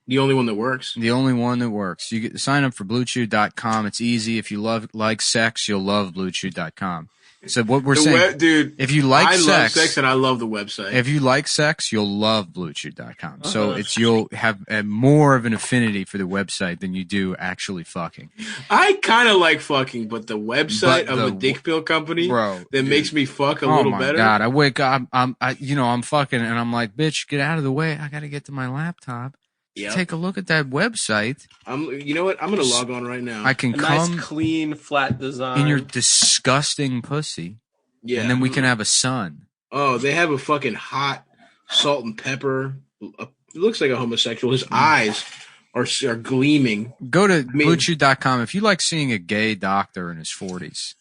S7: The only one that works.
S1: The only one that works. You get to sign up for BlueChew.com. It's easy. If you like sex, you'll love BlueChew.com. So what we're saying,
S7: dude,
S1: if you like
S7: I
S1: sex,
S7: love sex and I love the website.
S1: If you like sex, you'll love BlueChew.com. So you'll have more of an affinity for the website than you do actually fucking.
S7: I kind of like fucking, but the website of a dick pill company makes me fuck a little better.
S1: Oh my god! I wake up, I'm fucking, and I'm like, bitch, get out of the way. I got to get to my laptop. Yep. Take a look at that website.
S7: You know what? I'm gonna log on right now.
S1: I can
S10: nice, clean, flat design
S1: in your disgusting pussy.
S7: Yeah,
S1: and then we can have a son.
S7: Oh, they have a fucking hot salt and pepper. It looks like a homosexual. His eyes are gleaming.
S1: Go to BlueChew.com if you like seeing a gay doctor in his 40s.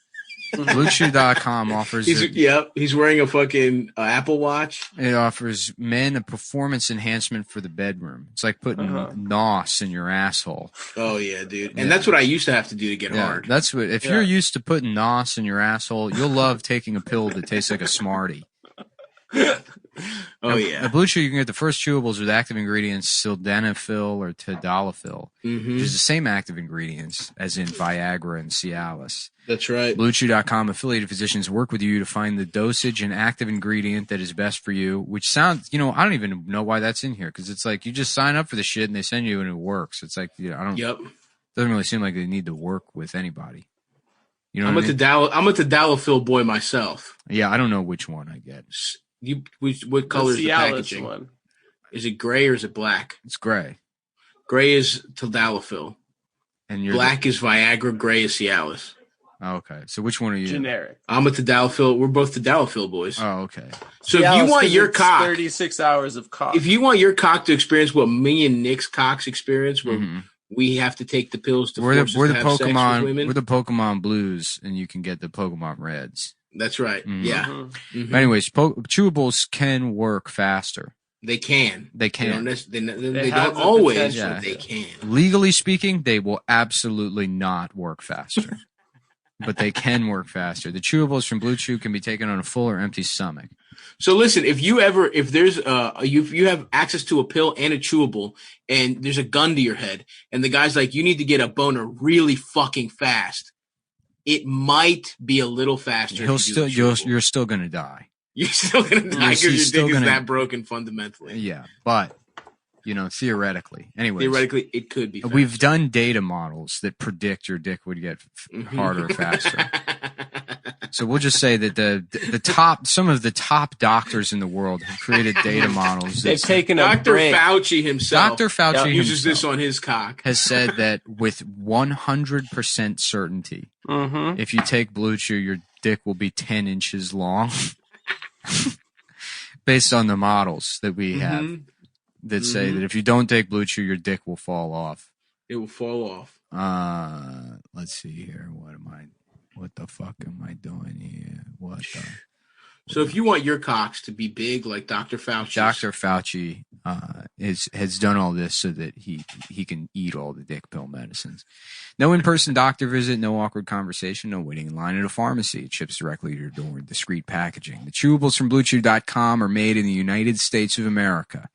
S1: BlueChew.com offers.
S7: He's wearing a fucking Apple Watch.
S1: It offers men a performance enhancement for the bedroom. It's like putting NOS in your asshole.
S7: Oh yeah, dude. And that's what I used to have to do to get hard.
S1: That's what. If you're used to putting NOS in your asshole, you'll love taking a pill that tastes like a Smartie. At Blue Chew, you can get the first chewables with active ingredients sildenafil or tadalafil, which is the same active ingredients as in Viagra and Cialis.
S7: That's right.
S1: BlueChew.com affiliated physicians work with you to find the dosage and active ingredient that is best for you, which sounds, I don't even know why that's in here, because it's like you just sign up for the shit and they send you and it works. It's like, doesn't really seem like they need to work with anybody. You know
S7: I'm a tadalafil boy myself.
S1: Yeah, I don't know which one I get.
S7: What color is the packaging? One. Is it gray or is it black?
S1: It's gray.
S7: Gray is tadalafil.
S1: And
S7: black is Viagra, gray is Cialis.
S1: Oh, okay. So which one are you?
S10: Generic.
S7: I'm a tadalafil. We're both tadalafil boys.
S1: Oh, okay.
S7: So if you want your cock,
S10: 36 hours of cock.
S7: If you want your cock to experience what me and Nick's cocks experience, where we have to take the pills to
S1: we're the
S7: have sex with women.
S1: We're the Pokemon Blues, and you can get the Pokemon Reds.
S7: That's right. Yeah.
S1: But anyways, chewables can work faster.
S7: They can.
S1: They can.
S7: They don't always, but they can.
S1: Legally speaking, they will absolutely not work faster. But they can work faster. The chewables from Blue Chew can be taken on a full or empty stomach.
S7: So listen, if you have access to a pill and a chewable, and there's a gun to your head, and the guy's like, you need to get a boner really fucking fast, it might be a little faster.
S1: You're still gonna die.
S7: You're still gonna die because your dick is that broken fundamentally.
S1: Yeah, but theoretically. Anyways,
S7: theoretically, it could be faster.
S1: We've done data models that predict your dick would get harder faster. So we'll just say that some of the top doctors in the world have created data models.
S10: They've taken
S7: Dr. Fauci himself.
S1: Dr. Fauci
S7: uses this on his cock.
S1: Has said that with 100% certainty, if you take Blue Chew, your dick will be 10 inches long, based on the models that we have. That say that if you don't take Blue Chew, your dick will fall off.
S7: It will fall off.
S1: Let's see here. What the fuck am I doing here?
S7: So if you want your cocks to be big like Dr. Fauci.
S1: Dr. Fauci has done all this so that he can eat all the dick pill medicines. No in-person doctor visit, no awkward conversation, no waiting in line at a pharmacy. It ships directly to your door in discreet packaging. The chewables from BlueChew.com are made in the United States of America.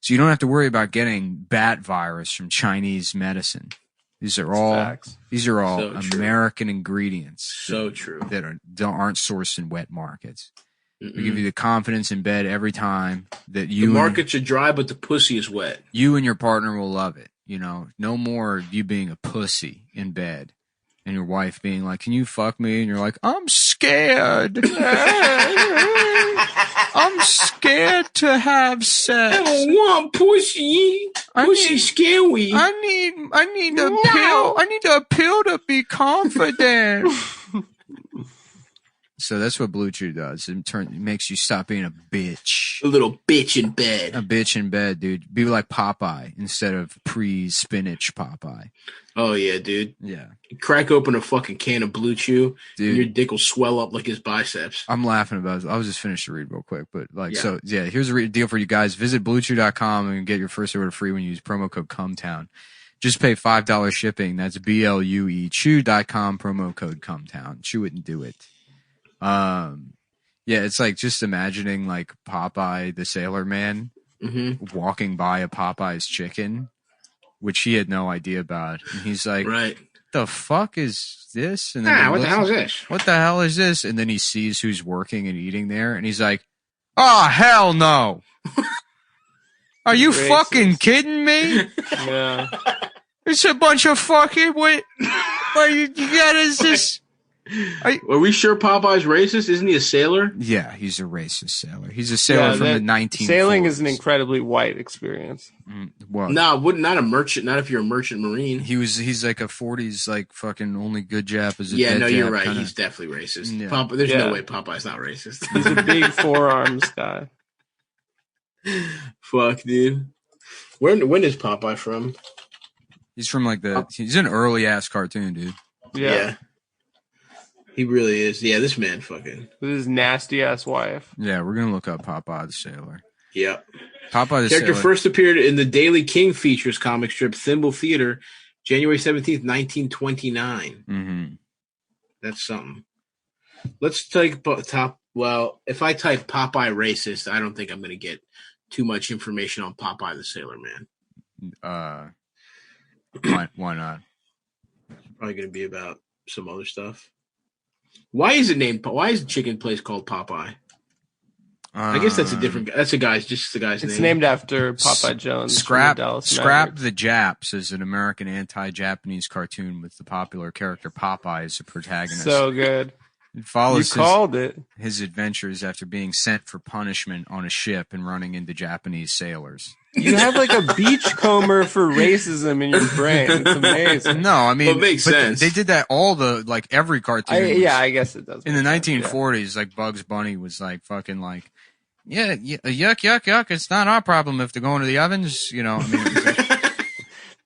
S1: So you don't have to worry about getting bat virus from Chinese medicine. These are all so American ingredients.
S7: So true.
S1: That aren't sourced in wet markets. We give you the confidence in bed every time that
S7: the markets are dry, but the pussy is wet.
S1: You and your partner will love it. You know, no more of you being a pussy in bed and your wife being like, "Can you fuck me?" And you're like, "I'm scared. I'm scared to have sex.
S7: I don't want pussy. Pussy scary.
S1: I need a pill. I need a pill to be confident." So that's what Blue Chew does. It makes you stop being a bitch.
S7: A little bitch in bed.
S1: A bitch in bed, dude. Be like Popeye instead of pre-spinach Popeye.
S7: Oh, yeah, dude.
S1: Yeah.
S7: Crack open a fucking can of Blue Chew, dude, and your dick will swell up like his biceps.
S1: I'm laughing about it. I was just finished to read real quick. But, here's a deal for you guys. Visit BlueChew.com and get your first order free when you use promo code Cumtown. Just pay $5 shipping. That's BLUE Chew.com, promo code Cumtown. Chew it and do it. It's like just imagining like Popeye the Sailor Man walking by a Popeye's chicken, which he had no idea about. And he's like,
S7: right.
S1: The fuck is this? And then
S7: what the hell is this?
S1: What the hell is this? And then he sees who's working and eating there, and he's like, "Oh, hell no. Are you fucking kidding me?"
S5: Yeah.
S1: It's a bunch of fucking what you got is this?
S7: Are we sure Popeye's racist? Isn't he a sailor?
S1: Yeah, he's a racist sailor. He's a sailor from the 1940s.
S5: Sailing is an incredibly white experience.
S1: Well,
S7: no, not a merchant. Not if you're a merchant marine.
S1: He's like a 40s like fucking only good Jap is a
S7: yeah.
S1: dead
S7: No, you're
S1: Jap
S7: right.
S1: kinda.
S7: He's definitely racist.
S1: Yeah.
S7: There's no way Popeye's not racist.
S5: He's a big forearms guy.
S7: Fuck, dude. When is Popeye from?
S1: He's from like he's an early ass cartoon, dude.
S7: Yeah. He really is. Yeah, this man fucking.
S5: With his nasty ass wife.
S1: Yeah, we're gonna look up Popeye the Sailor.
S7: Yep.
S1: Popeye the
S7: Character
S1: Sailor
S7: first appeared in the Daily King Features comic strip Thimble Theater, January 17th, 1929.
S1: Mm-hmm.
S7: That's something. Let's take top. Well, if I type Popeye racist, I don't think I'm gonna get too much information on Popeye the Sailor Man.
S1: Why not?
S7: Probably gonna be about some other stuff. Why is the chicken place called Popeye? I guess that's a different guy. That's the guy's name.
S5: It's named after Popeye Jones.
S1: Scrap the Japs is an American anti-Japanese cartoon with the popular character Popeye as the protagonist.
S5: So good.
S1: It follows
S5: his
S1: adventures after being sent for punishment on a ship and running into Japanese sailors.
S5: You have like a beachcomber for racism in your brain. It's amazing.
S1: No, I mean,
S7: it makes sense.
S1: They did that every cartoon.
S5: I guess it does.
S1: In the 1940s, like Bugs Bunny was like fucking like, yeah, yuck, yuck, yuck. It's not our problem if they're going to the ovens. You know, I mean, it was like,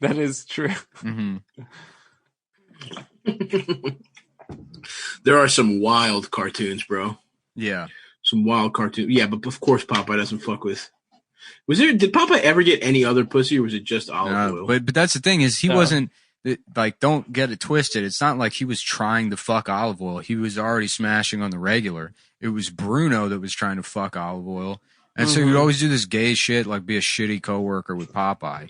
S5: that is true.
S1: Mm-hmm.
S7: There are some wild cartoons, bro.
S1: Yeah.
S7: Some wild cartoons. Yeah, but of course Popeye doesn't fuck with. Did Popeye ever get any other pussy, or was it just olive oil?
S1: But that's the thing is he wasn't like, don't get it twisted. It's not like he was trying to fuck olive oil. He was already smashing on the regular. It was Bruno that was trying to fuck olive oil. And so he would always do this gay shit, like be a shitty coworker with Popeye.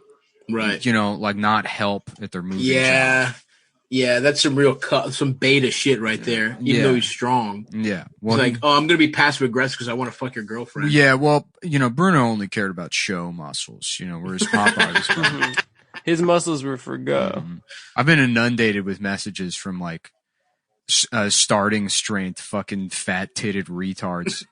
S7: Right.
S1: You know, like not help at their movie.
S7: Yeah.
S1: job.
S7: Yeah, that's some beta shit right there. Even though he's strong.
S1: Yeah. Well,
S7: it's like, I'm going to be passive aggressive because I want to fuck your girlfriend.
S1: Yeah, well, you know, Bruno only cared about show muscles, you know, whereas Popeye was
S5: his muscles were for go.
S1: Mm-hmm. I've been inundated with messages from like starting strength fucking fat titted retards.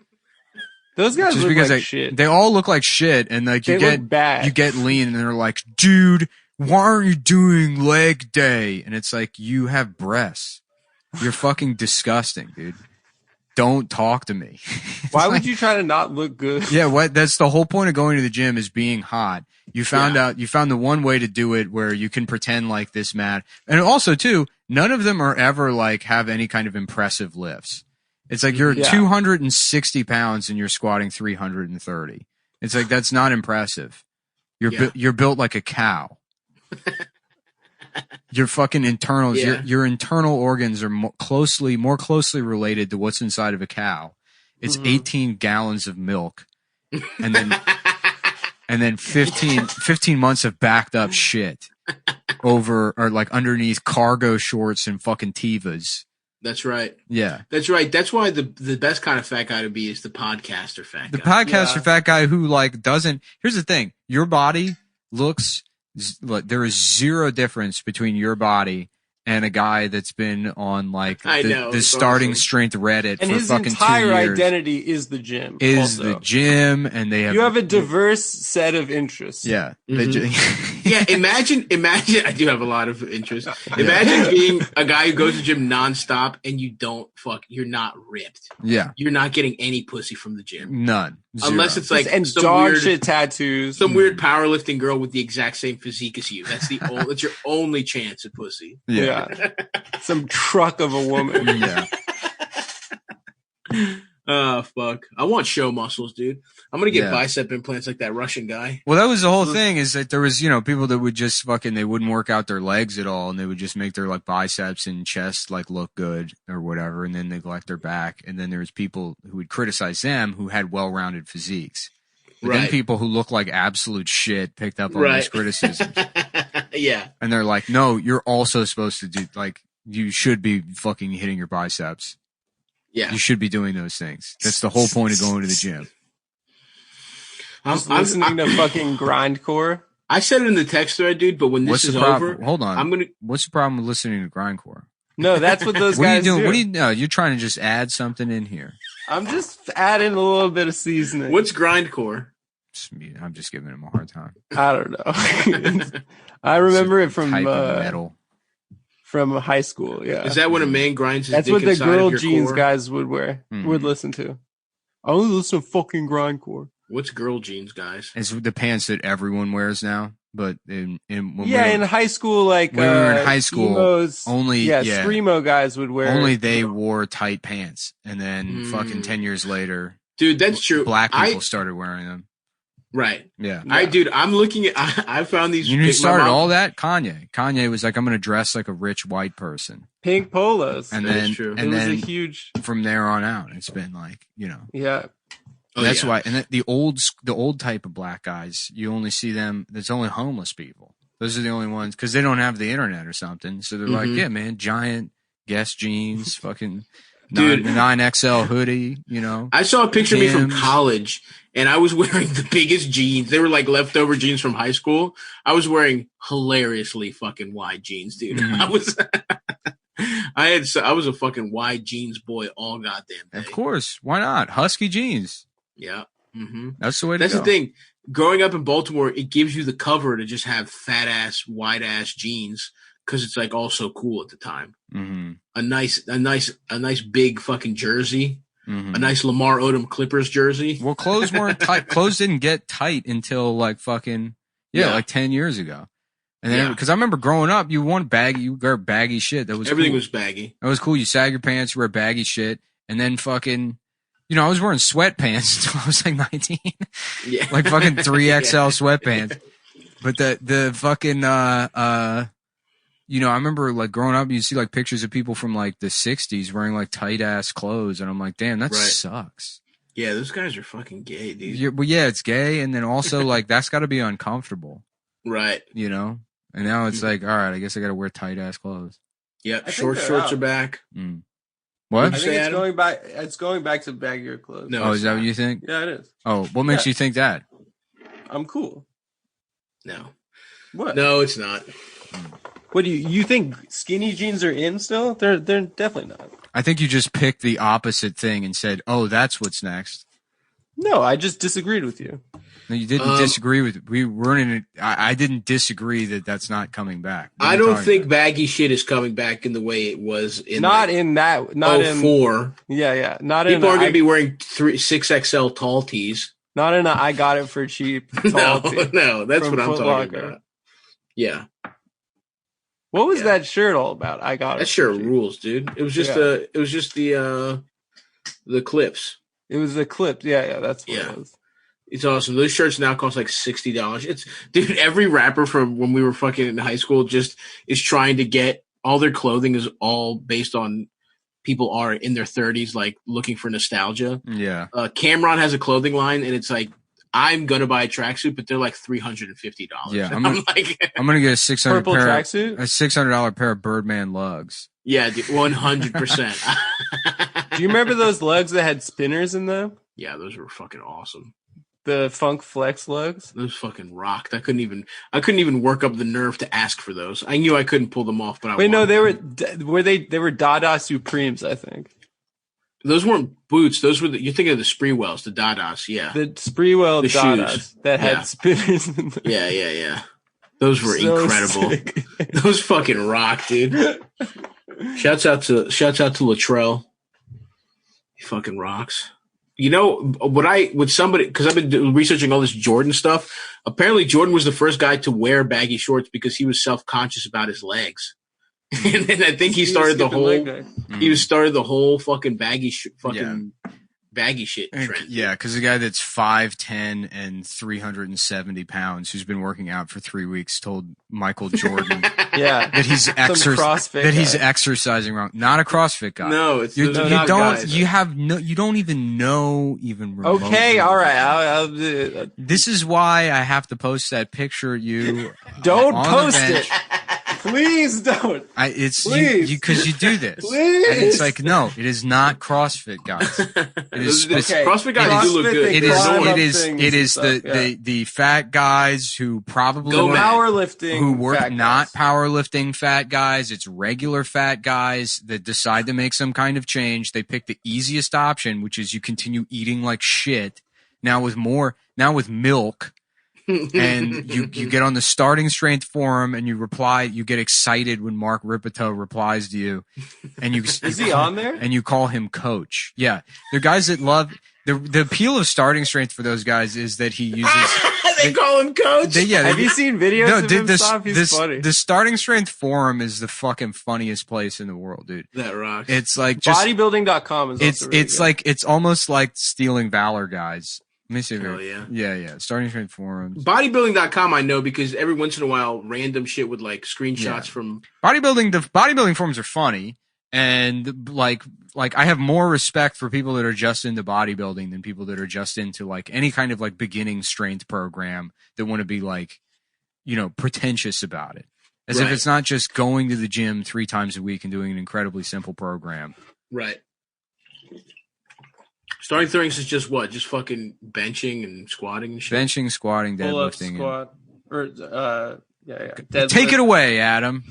S5: Those guys look like shit.
S1: They all look like shit, and like you get lean, and they're like, dude, why aren't you doing leg day? And it's like, you have breasts. You're fucking disgusting, dude. Don't talk to me.
S5: Why would you try to not look good?
S1: Yeah, that's the whole point of going to the gym is being hot. You found the one way to do it where you can pretend like this mad. And also too, none of them are ever like have any kind of impressive lifts. It's like you're 260 pounds and you're squatting 330. It's like, that's not impressive. You're built like a cow. Your fucking internals, your internal organs are more closely related to what's inside of a cow. It's 18 gallons of milk, and then 15 months of backed up shit over or like underneath cargo shorts and fucking Tevas.
S7: That's right.
S1: Yeah.
S7: That's right. That's why the best kind of fat guy to be is the podcaster fat guy.
S1: The podcaster fat guy who like doesn't. Here's the thing: your body looks
S11: Look, there is zero difference between your body and a guy that's been on like the starting strength Reddit
S18: and
S11: for
S18: his
S11: fucking
S18: entire
S11: 2 years.
S18: identity is the gym.
S11: The gym, and they have
S18: you have a diverse set of interests.
S11: Yeah.
S7: Yeah, imagine. I do have a lot of interest. Imagine being a guy who goes to the gym nonstop and you're not ripped.
S11: Yeah.
S7: You're not getting any pussy from the gym.
S11: None. Zero.
S7: Unless it's like
S18: and
S7: some
S18: dog
S7: weird,
S18: shit tattoos.
S7: some weird powerlifting girl with the exact same physique as you. That's that's your only chance at pussy.
S11: Yeah.
S18: Some truck of a woman.
S11: Yeah.
S7: Oh, fuck. I want show muscles, dude. I'm going to get bicep implants like that Russian guy.
S11: Well, that was the whole thing, is that there was, people that would just they wouldn't work out their legs at all, and they would just make their like biceps and chest like look good or whatever, and then neglect their back. And then there was people who would criticize them who had well-rounded physiques. But then people who look like absolute shit picked up on those criticisms.
S7: Yeah.
S11: And they're like, no, you're also supposed to do, like, you should be fucking hitting your biceps.
S7: Yeah.
S11: You should be doing those things. That's the whole point of going to the gym.
S18: I'm listening to fucking grindcore.
S7: I said it in the text thread, dude, but when this is over,
S11: hold on. What's the problem with listening to grindcore?
S18: No, that's what those
S11: what
S18: guys
S11: are you doing?
S18: do.
S11: What are you? No, you're trying to just add something in here.
S18: I'm just adding a little bit of seasoning.
S7: What's grindcore?
S11: I'm just giving him a hard time.
S18: I don't know. I remember it from
S11: metal.
S18: From high school. Yeah.
S7: Is that when a man grinds his
S18: That's
S7: dick
S18: what the
S7: inside
S18: girl
S7: of your
S18: jeans
S7: core?
S18: guys would wear. Would listen to. I only listen to fucking grindcore.
S7: What's girl jeans, guys?
S11: It's the pants that everyone wears now. But in
S18: high school, like
S11: when we were in high school,
S18: emos,
S11: only
S18: screamo guys would wear.
S11: Only they wore tight pants, and then fucking 10 years later,
S7: dude, that's true.
S11: Black people started wearing them.
S7: Right.
S11: Yeah.
S7: I'm looking at. I found these.
S11: You know who started all that? Kanye. Kanye was like, I'm going to dress like a rich white person.
S18: Pink polos.
S11: And
S18: That
S11: then,
S18: is true.
S11: and
S18: It was
S11: then
S18: a huge.
S11: From there on out, it's been like,
S18: Yeah.
S11: That's why. And the old type of black guys, you only see them. There's only homeless people. Those are the only ones because they don't have the internet or something. So they're like, yeah, man, giant Guess jeans, fucking 9XL hoodie.
S7: I saw a picture of me from college, and I was wearing the biggest jeans. They were like leftover jeans from high school. I was wearing hilariously fucking wide jeans, dude. I was. I was a fucking wide jeans boy all goddamn day.
S11: Of course, why not? Husky jeans.
S7: Yeah,
S11: that's the way.
S7: That's the thing. Growing up in Baltimore, it gives you the cover to just have fat ass, wide ass jeans because it's like all so cool at the time. A nice big fucking jersey, a nice Lamar Odom Clippers jersey.
S11: Well, clothes weren't tight. Clothes didn't get tight until like fucking like 10 years ago. And then because I remember growing up, you wear baggy shit. That was
S7: everything
S11: cool.
S7: was baggy.
S11: That was cool. You sag your pants, you wear baggy shit, and then fucking. I was wearing sweatpants until I was like 19.
S7: Yeah.
S11: Like fucking 3XL sweatpants. But the fucking, I remember like growing up, you'd see like pictures of people from like the 60s wearing like tight ass clothes. And I'm like, damn, that sucks.
S7: Yeah, those guys are fucking gay, dude.
S11: It's gay. And then also like, that's got to be uncomfortable.
S7: Right.
S11: And now it's like, all right, I guess I got to wear tight ass clothes.
S7: Yep. Shorts are back.
S11: What?
S18: I think it's going back. It's going back to baggier clothes.
S7: No,
S11: is that what you think?
S18: Yeah, it is.
S11: Oh, what makes you think that?
S18: I'm cool.
S7: No.
S18: What?
S7: No, it's not.
S18: What do you think? Skinny jeans are in still? They're definitely not.
S11: I think you just picked the opposite thing and said, "Oh, that's what's next."
S18: No, I just disagreed with you.
S11: No, you didn't disagree with. We weren't in it. I didn't disagree that that's not coming back.
S7: I don't think baggy shit is coming back in the way it was in.
S18: Not in that. Not in
S7: 04.
S18: Yeah. Not
S7: people
S18: in.
S7: are going to be wearing 6XL tall tees.
S18: Not in. I got it for cheap. Tall tee
S7: no, that's what I'm
S18: Foot
S7: talking
S18: Locker.
S7: about. Yeah.
S18: What was that shirt all about? I got it.
S7: That shirt rules, dude. It was just the clips.
S18: It was the clips. Yeah. That's what it was.
S7: It's awesome. Those shirts now cost like $60. Dude, every rapper from when we were fucking in high school just is trying to get all their clothing is all based on people are in their 30s, like looking for nostalgia.
S11: Yeah.
S7: Cameron has a clothing line and it's like, I'm going to buy a tracksuit, but they're like $350.
S11: Yeah. I'm going to get a $600 pair of Birdman lugs.
S7: Yeah, dude, 100%.
S18: Do you remember those lugs that had spinners in them?
S7: Yeah, those were fucking awesome.
S18: The Funk Flex lugs.
S7: Those fucking rocked. I couldn't even work up the nerve to ask for those. I knew I couldn't pull them off, but I
S18: Wait, no,
S7: wanted
S18: they
S7: them.
S18: were they were Dada Supremes, I think.
S7: Those weren't boots. Those were you're thinking of the Spreewells, the Dadas, yeah.
S18: The Spreewell
S7: The
S18: Dadas
S7: shoes.
S18: that
S7: Yeah.
S18: had spinners in them.
S7: Yeah. Those were
S18: So
S7: incredible.
S18: sick.
S7: Those fucking rock, dude. Shouts out to Latrell. He fucking rocks. You know with somebody, because I've been researching all this Jordan stuff. Apparently, Jordan was the first guy to wear baggy shorts because he was self-conscious about his legs, and then I think he started the whole fucking baggy shit trend.
S1: Yeah, because the guy that's 5'10" and 370 pounds, who's been working out for 3 weeks, told Michael Jordan that he's exercising wrong. Not a CrossFit guy.
S7: No, it's
S1: you
S7: not
S1: don't.
S7: guys.
S1: You have no. You don't even know remotely.
S18: Okay, all right. I'll do it.
S1: This is why I have to post that picture of you.
S18: Don't
S1: on the
S18: post
S1: bench.
S18: it. Please don't. Please.
S1: Because you do this.
S18: Please.
S1: And it's like, no, it is not CrossFit guys. It is
S7: CrossFit guys do look good.
S1: It is the fat guys who probably
S18: powerlifting,
S1: who work
S18: fat
S1: not powerlifting fat guys. It's regular fat guys that decide to make some kind of change. They pick the easiest option, which is you continue eating like shit. Now with milk. And you get on the starting strength forum and you get excited when Mark Ripito replies to you, and
S18: is he on there?
S1: And you call him coach. Yeah, they're guys that love the appeal of starting strength for those guys is that he uses.
S7: They call him coach.
S18: Have you seen videos of him? He's funny.
S1: The starting strength forum is the fucking funniest place in the world, dude.
S7: That rocks.
S1: It's like just
S18: bodybuilding.com is.
S1: It's like it's almost like stealing valor, guys. Let me see.
S7: Hell yeah.
S1: Yeah. Starting strength forums.
S7: Bodybuilding.com I know because every once in a while random shit with like screenshots from
S1: bodybuilding. The bodybuilding forums are funny, and like I have more respect for people that are just into bodybuilding than people that are just into like any kind of like beginning strength program that want to be like, pretentious about it. As if it's not just going to the gym 3 times a week and doing an incredibly simple program.
S7: Right. Starting strength is just what? Just fucking benching and squatting and shit?
S1: Benching, squatting,
S18: Pull-up,
S1: deadlifting.
S18: squat. Deadlift.
S1: Take it away, Adam.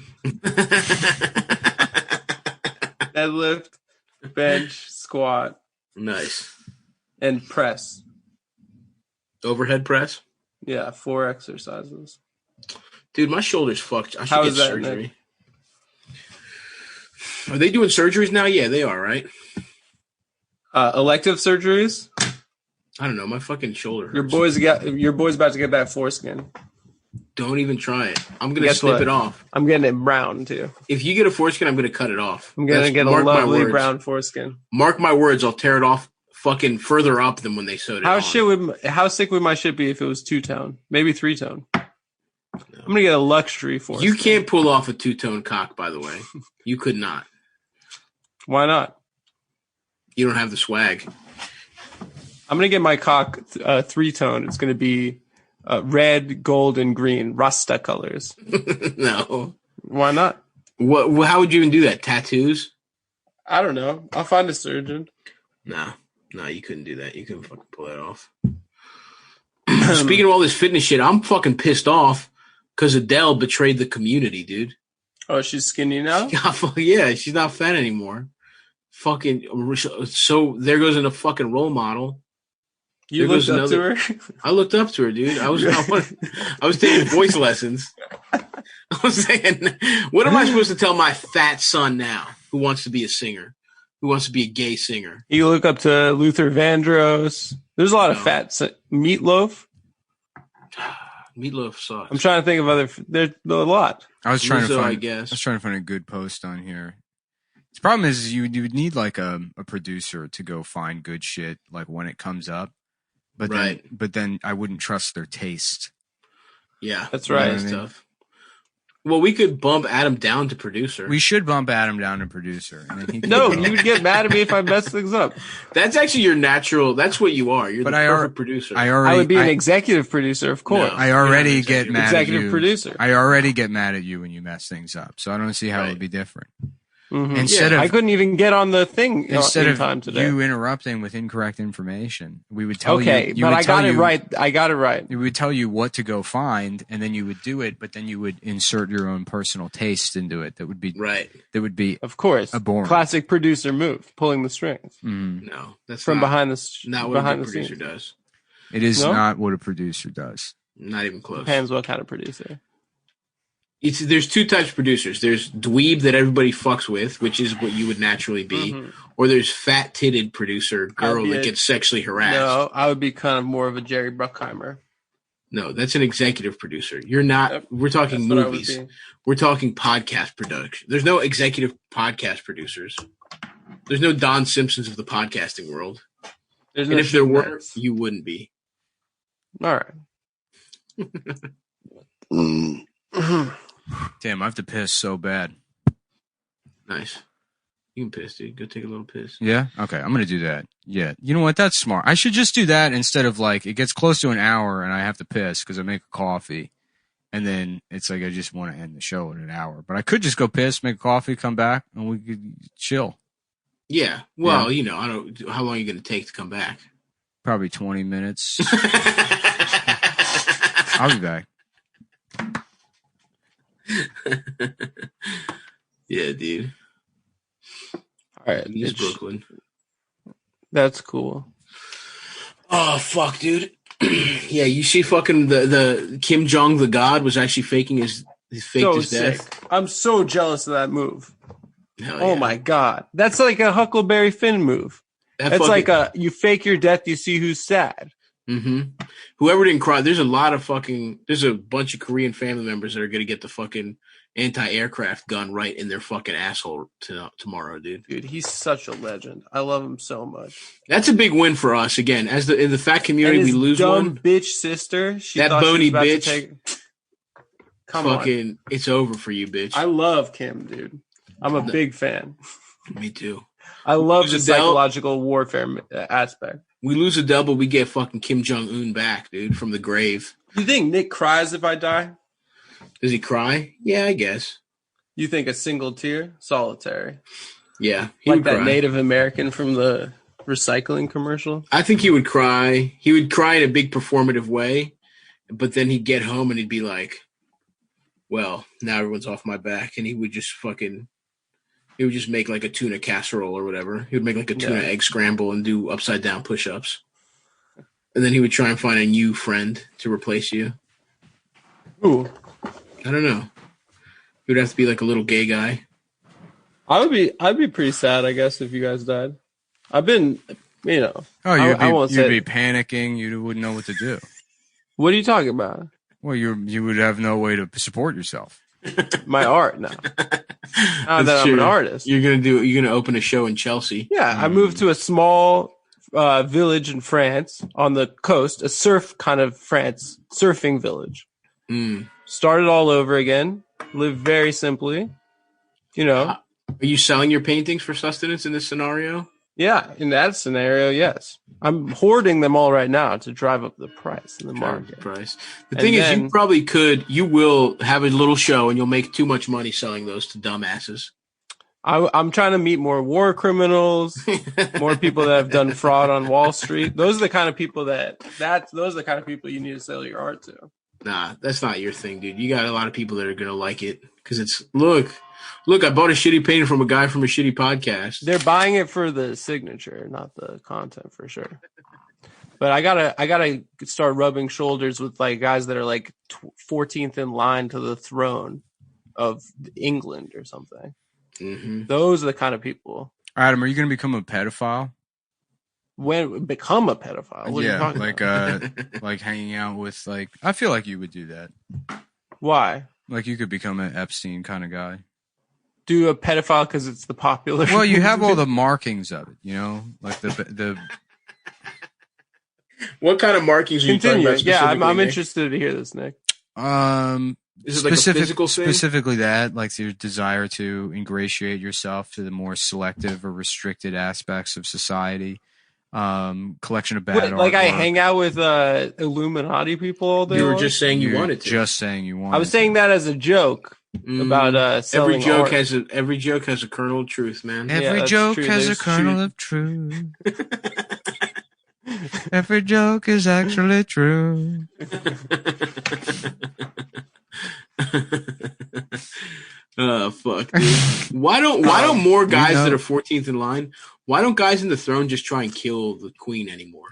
S18: Deadlift, bench, squat.
S7: Nice.
S18: And press.
S7: Overhead press?
S18: Yeah, 4 exercises.
S7: Dude, my shoulder's fucked. I should
S18: How
S7: get
S18: is that,
S7: surgery.
S18: Nick?
S7: Are they doing surgeries now? Yeah, they are, right?
S18: Elective surgeries?
S7: I don't know. My fucking shoulder hurts.
S18: Your boy's about to get that foreskin.
S7: Don't even try it. I'm going to snip it off.
S18: I'm getting it brown, too.
S7: If you get a foreskin, I'm going to cut it off.
S18: I'm going to get a lovely brown foreskin.
S7: Mark my words, I'll tear it off fucking further up than when they sewed it on.
S18: How sick would my shit be if it was 2-tone? Maybe 3-tone. No. I'm going to get a luxury foreskin.
S7: You can't pull off a 2-tone cock, by the way. You could not.
S18: Why not?
S7: You don't have the swag.
S18: I'm going to get my cock 3-tone. It's going to be red, gold, and green. Rasta colors.
S7: No.
S18: Why not?
S7: What? How would you even do that? Tattoos?
S18: I don't know. I'll find a surgeon.
S7: No, you couldn't do that. You couldn't fucking pull that off. Speaking of all this fitness shit, I'm fucking pissed off because Adele betrayed the community, dude.
S18: Oh, she's skinny now?
S7: Yeah, she's not fat anymore. Fucking, so there goes in a fucking role model.
S18: You looked up to her?
S7: I looked up to her, dude. I was taking voice lessons. I was saying, what am I supposed to tell my fat son now who wants to be a singer, who wants to be a gay singer?
S18: You look up to Luther Vandross. There's a lot of fat. Meatloaf.
S7: Meatloaf sucks.
S18: I'm trying to think of there's a lot.
S1: I was trying to find.
S7: I guess.
S1: I was trying to find a good post on here. The problem is you would need like a producer to go find good shit like when it comes up, but then I wouldn't trust their taste.
S7: Yeah,
S18: that's right.
S7: That's tough. Well, we could bump Adam down to producer.
S1: We should bump Adam down to producer. And then he
S18: no, you would get mad at me if I mess things up.
S7: That's actually your natural. That's what you are. You're the perfect producer.
S18: I would be an executive producer, of course.
S1: No, I already get mad at you.
S18: Executive producer.
S1: I already get mad at you when you mess things up. So I don't see how it would be different. Instead of
S5: I couldn't even get on the thing
S1: instead
S5: in
S1: of
S5: time today.
S1: you interrupting with incorrect information, we would tell
S5: Okay,
S1: you.
S5: but I got it right. I got it right.
S1: We would tell you what to go find, and then you would do it. But then you would insert your own personal taste into it. That would be
S7: right.
S1: That would be,
S5: of course,
S1: a boring
S5: classic producer move, pulling the strings.
S7: No, that's
S5: from
S7: not,
S5: behind the
S7: not what
S5: behind
S7: a
S5: the
S7: good producer
S5: scenes.
S7: does.
S1: It is
S5: No?
S1: not what a producer does.
S7: Not even close.
S5: Depends what kind of producer.
S7: There's two types of producers. There's dweeb that everybody fucks with, which is what you would naturally be, or there's fat-titted producer girl that gets sexually harassed.
S5: No, I would be kind of more of a Jerry Bruckheimer.
S7: No, that's an executive producer. You're not. We're talking
S5: That's what I would
S7: movies.
S5: be.
S7: We're talking podcast production. There's no executive podcast producers. There's no Don Simpsons of the podcasting world.
S5: There's
S7: And
S5: no
S7: if there were,
S5: Schmidt.
S7: you wouldn't be.
S5: All right.
S1: Damn, I have to piss so bad.
S7: Nice. You can piss, dude. Go take a little piss.
S1: Yeah? Okay, I'm going to do that. Yeah. You know what? That's smart. I should just do that instead of like, it gets close to an hour and I have to piss because I make a coffee. And then it's like, I just want to end the show in an hour. But I could just go piss, make a coffee, come back, and we could chill.
S7: Yeah. Well, you know, I don't. How long are you going to take to come back?
S1: Probably 20 minutes. I'll be back.
S7: Yeah, dude.
S5: All right.
S7: He's Brooklyn.
S5: That's cool.
S7: Oh, fuck, dude. Yeah, you see fucking the Kim Jong the God was actually faking his death.
S5: Sick. I'm so jealous of that move.
S7: Hell
S5: Oh
S7: yeah.
S5: my god. That's like a Huckleberry Finn move. That's like you fake your death, you see who's sad.
S7: Mm-hmm. Whoever didn't cry, there's a bunch of Korean family members that are gonna get the fucking anti-aircraft gun right in their fucking asshole tomorrow, dude.
S5: Dude, he's such a legend. I love him so much.
S7: That's a big win for us. Again, as in the fat community,
S5: And
S7: we
S5: his
S7: lose
S5: dumb
S7: one.
S5: bitch sister. She
S7: That
S5: thought she was
S7: bony
S5: about to
S7: bitch.
S5: take- Come
S7: fucking,
S5: on.
S7: it's over for you, bitch.
S5: I love Kim, dude. I'm a big fan.
S7: Me too.
S5: I love
S7: Lose
S5: the
S7: Adele.
S5: psychological warfare aspect.
S7: We lose Adele, but we get fucking Kim Jong Un back, dude, from the grave.
S5: You think Nick cries if I die?
S7: Does he cry? Yeah, I guess.
S5: You think a single tear? Solitary.
S7: Yeah, he
S5: Like
S7: would
S5: that
S7: cry.
S5: Native American from the recycling commercial?
S7: I think he would cry. He would cry in a big performative way, but then he'd get home and he'd be like, well, now everyone's off my back. And he would just make like a tuna casserole or whatever. He would make like a tuna egg scramble and do upside down push-ups. And then he would try and find a new friend to replace you.
S5: Who?
S7: I don't know. He would have to be like a little gay guy.
S5: I'd be pretty sad, I guess, if you guys died. I've been, you know.
S1: Oh,
S5: I won't
S1: you'd
S5: say-
S1: be panicking. You wouldn't know what to do.
S5: What are you talking about?
S1: Well, you would have no way to support yourself.
S5: My art now. Now that I'm an artist.
S7: You're gonna open a show in Chelsea.
S5: Yeah, I moved to a small village in France on the coast, a surfing village. Started all over again. Live very simply. You know.
S7: Are you selling your paintings for sustenance in this scenario?
S5: Yeah, in that scenario, yes. I'm hoarding them all right now to drive up the price in the market.
S7: The thing is, you will have a little show and you'll make too much money selling those to dumbasses.
S5: I'm trying to meet more war criminals, more people that have done fraud on Wall Street. Those are the kind of people those are the kind of people you need to sell your art to.
S7: Nah, that's not your thing, dude. You got a lot of people that are gonna like it because it's look, I bought a shitty painting from a guy from a shitty podcast.
S5: They're buying it for the signature, not the content, for sure. But I gotta start rubbing shoulders with like guys that are like 14th in line to the throne of England or something.
S7: Mm-hmm.
S5: Those are the kind of people.
S1: Adam, are you going to become a pedophile?
S5: Become a pedophile? What are you talking
S1: about? Like hanging out with like. I feel like you would do that.
S5: Why?
S1: Like you could become an Epstein kind of guy.
S5: Do a pedophile because it's the popular.
S1: Well, you have all the markings of it, you know, like the.
S7: What kind of markings are you talking about?
S5: Yeah, I'm
S7: specifically, Nick?
S5: interested to hear this, Nick.
S7: Is it like a physical thing?
S1: Specifically that, like your desire to ingratiate yourself to the more selective or restricted aspects of society. Collection of bad art.
S5: Like I hang out with Illuminati people all day.
S7: You were
S5: long?
S7: just saying you wanted to.
S1: Just saying you wanted.
S5: I was saying that as a joke, about selling art.
S7: Every joke has a kernel of truth, man.
S11: Every joke has a kernel of truth. Every joke is actually true.
S7: Oh fuck, dude. Why don't more guys that are 14th in line? Why don't guys in the throne just try and kill the queen anymore?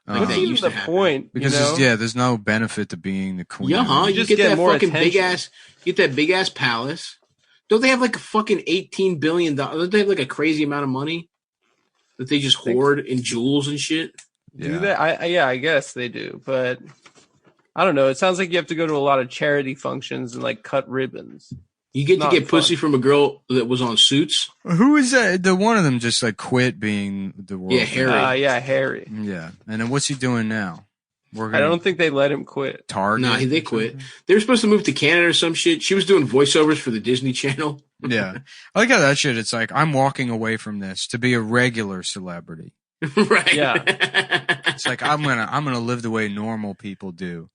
S7: Like
S5: What's even the point?
S11: Because there's no benefit to being the queen.
S7: Yeah, huh? You
S5: just get
S7: that
S5: more
S7: fucking
S5: attention.
S7: big ass. You get that big ass palace. Don't they have like a fucking $18 billion? Don't they have like a crazy amount of money that they just hoard in jewels and shit?
S5: Do they? I guess they do, but I don't know. It sounds like you have to go to a lot of charity functions and like cut ribbons.
S7: You get to
S5: Not
S7: get
S5: fun.
S7: pussy from a girl that was on Suits.
S11: Who is that? The one of them just like quit being the world.
S7: Yeah, Harry.
S5: Harry.
S11: Yeah, and then what's he doing now?
S5: I don't think they let him quit.
S11: Target.
S7: Nah, they quit. They were supposed to move to Canada or some shit. She was doing voiceovers for the Disney Channel.
S11: Yeah, I like how that shit. It's like I'm walking away from this to be a regular celebrity.
S7: Right.
S5: Yeah.
S11: It's like I'm gonna live the way normal people do,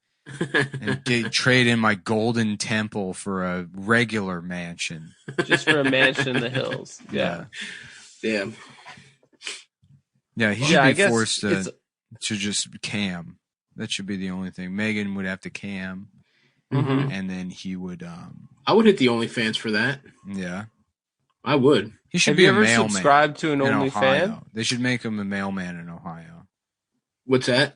S11: and trade in my golden temple for a regular mansion.
S5: Just for a mansion in the hills.
S11: Yeah.
S7: Damn.
S11: Yeah, he should
S5: Yeah, I
S11: be
S5: guess
S11: forced to
S5: it's-
S11: just cam. That should be the only thing. Megan would have to cam,
S7: Mhm.
S11: and then he would.
S7: I would hit the OnlyFans for that.
S11: Yeah,
S7: I would.
S11: he should
S5: Have
S11: be
S5: you
S11: a
S5: ever
S11: mailman.
S5: subscribed to an
S11: in
S5: OnlyFans?
S11: Ohio. They should make him a mailman in Ohio.
S7: What's that?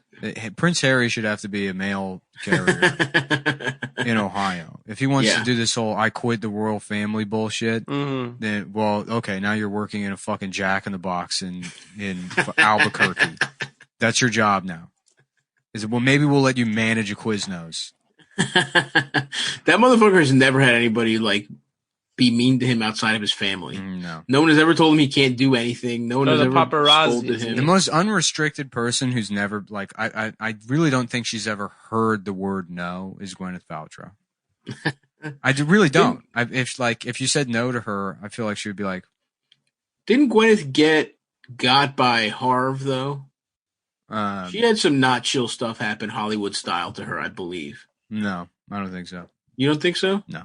S11: Prince Harry should have to be a mail carrier in Ohio. If he wants to do this whole "I quit the royal family" bullshit, then okay, now you're working in a fucking Jack in the Box in Albuquerque. That's your job now. Maybe we'll let you manage a Quiznos.
S7: That motherfucker has never had anybody like be mean to him outside of his family. No one has ever told him he can't do anything. No one has ever scolded him.
S11: The most unrestricted person who's never like I really don't think she's ever heard the word no is Gwyneth Paltrow. Really don't. If you said no to her, I feel like she would be like.
S7: Didn't Gwyneth get got by Harv though? She had some not chill stuff happen Hollywood style to her, I believe.
S11: No, I don't think so.
S7: You don't think so?
S11: No.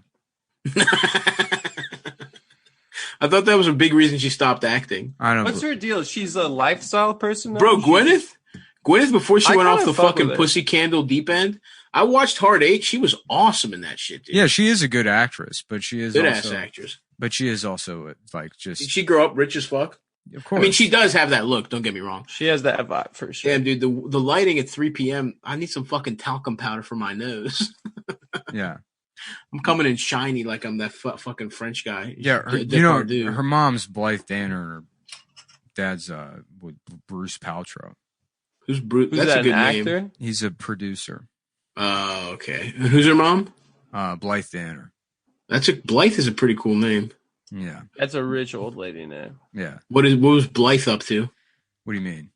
S7: I thought that was a big reason she stopped acting.
S11: I don't.
S5: What's her deal? She's a lifestyle person now?
S7: Bro, Gwyneth before she
S5: I
S7: went off
S5: kinda
S7: the
S5: fuck
S7: fucking
S5: with her.
S7: pussy candle deep end, I watched Hard 8. She was awesome in that shit, dude.
S11: Yeah, she is a good actress, but she is
S7: Good
S11: also,
S7: ass actress.
S11: But she is also like just.
S7: Did she grow up rich as fuck?
S11: Of course.
S7: I mean, she does have that look. Don't get me wrong.
S5: She has that vibe for sure.
S7: Damn, dude, the lighting at 3 p.m. I need some fucking talcum powder for my nose.
S11: Yeah.
S7: I'm coming in shiny like I'm that fucking French guy.
S11: Yeah, her mom's Blythe Danner, and her dad's Bruce Paltrow.
S7: Who's Bruce?
S5: Who's
S7: That's
S5: that,
S7: a good
S5: an
S7: name.
S5: actor?
S11: He's a producer.
S7: Oh, okay. And who's her mom?
S11: Blythe Danner.
S7: Blythe is a pretty cool name.
S11: Yeah.
S5: That's a rich old lady name.
S11: Yeah.
S7: What was Blythe up to?
S11: What do you mean?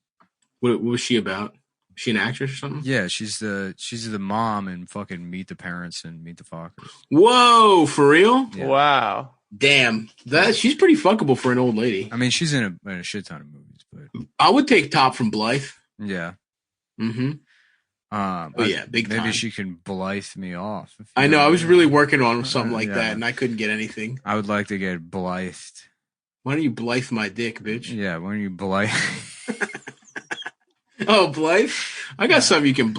S7: What was she about? Was she an actress or something?
S11: Yeah, she's the mom in fucking Meet the Parents and Meet the Fockers.
S7: Whoa, for real?
S11: Yeah.
S5: Wow.
S7: Damn, she's pretty fuckable for an old lady.
S11: I mean, she's in a shit ton of movies, but
S7: I would take top from Blythe.
S11: yeah.
S7: Mm-hmm. Yeah, big time.
S11: Maybe she can Blythe me off.
S7: I know. I was really working on something like
S11: yeah.
S7: that, and I couldn't get anything.
S11: I would like to get Blythed.
S7: Why don't you Blythe my dick, bitch?
S11: Yeah, why don't you Blythe?
S7: Oh, Blythe? I got something you can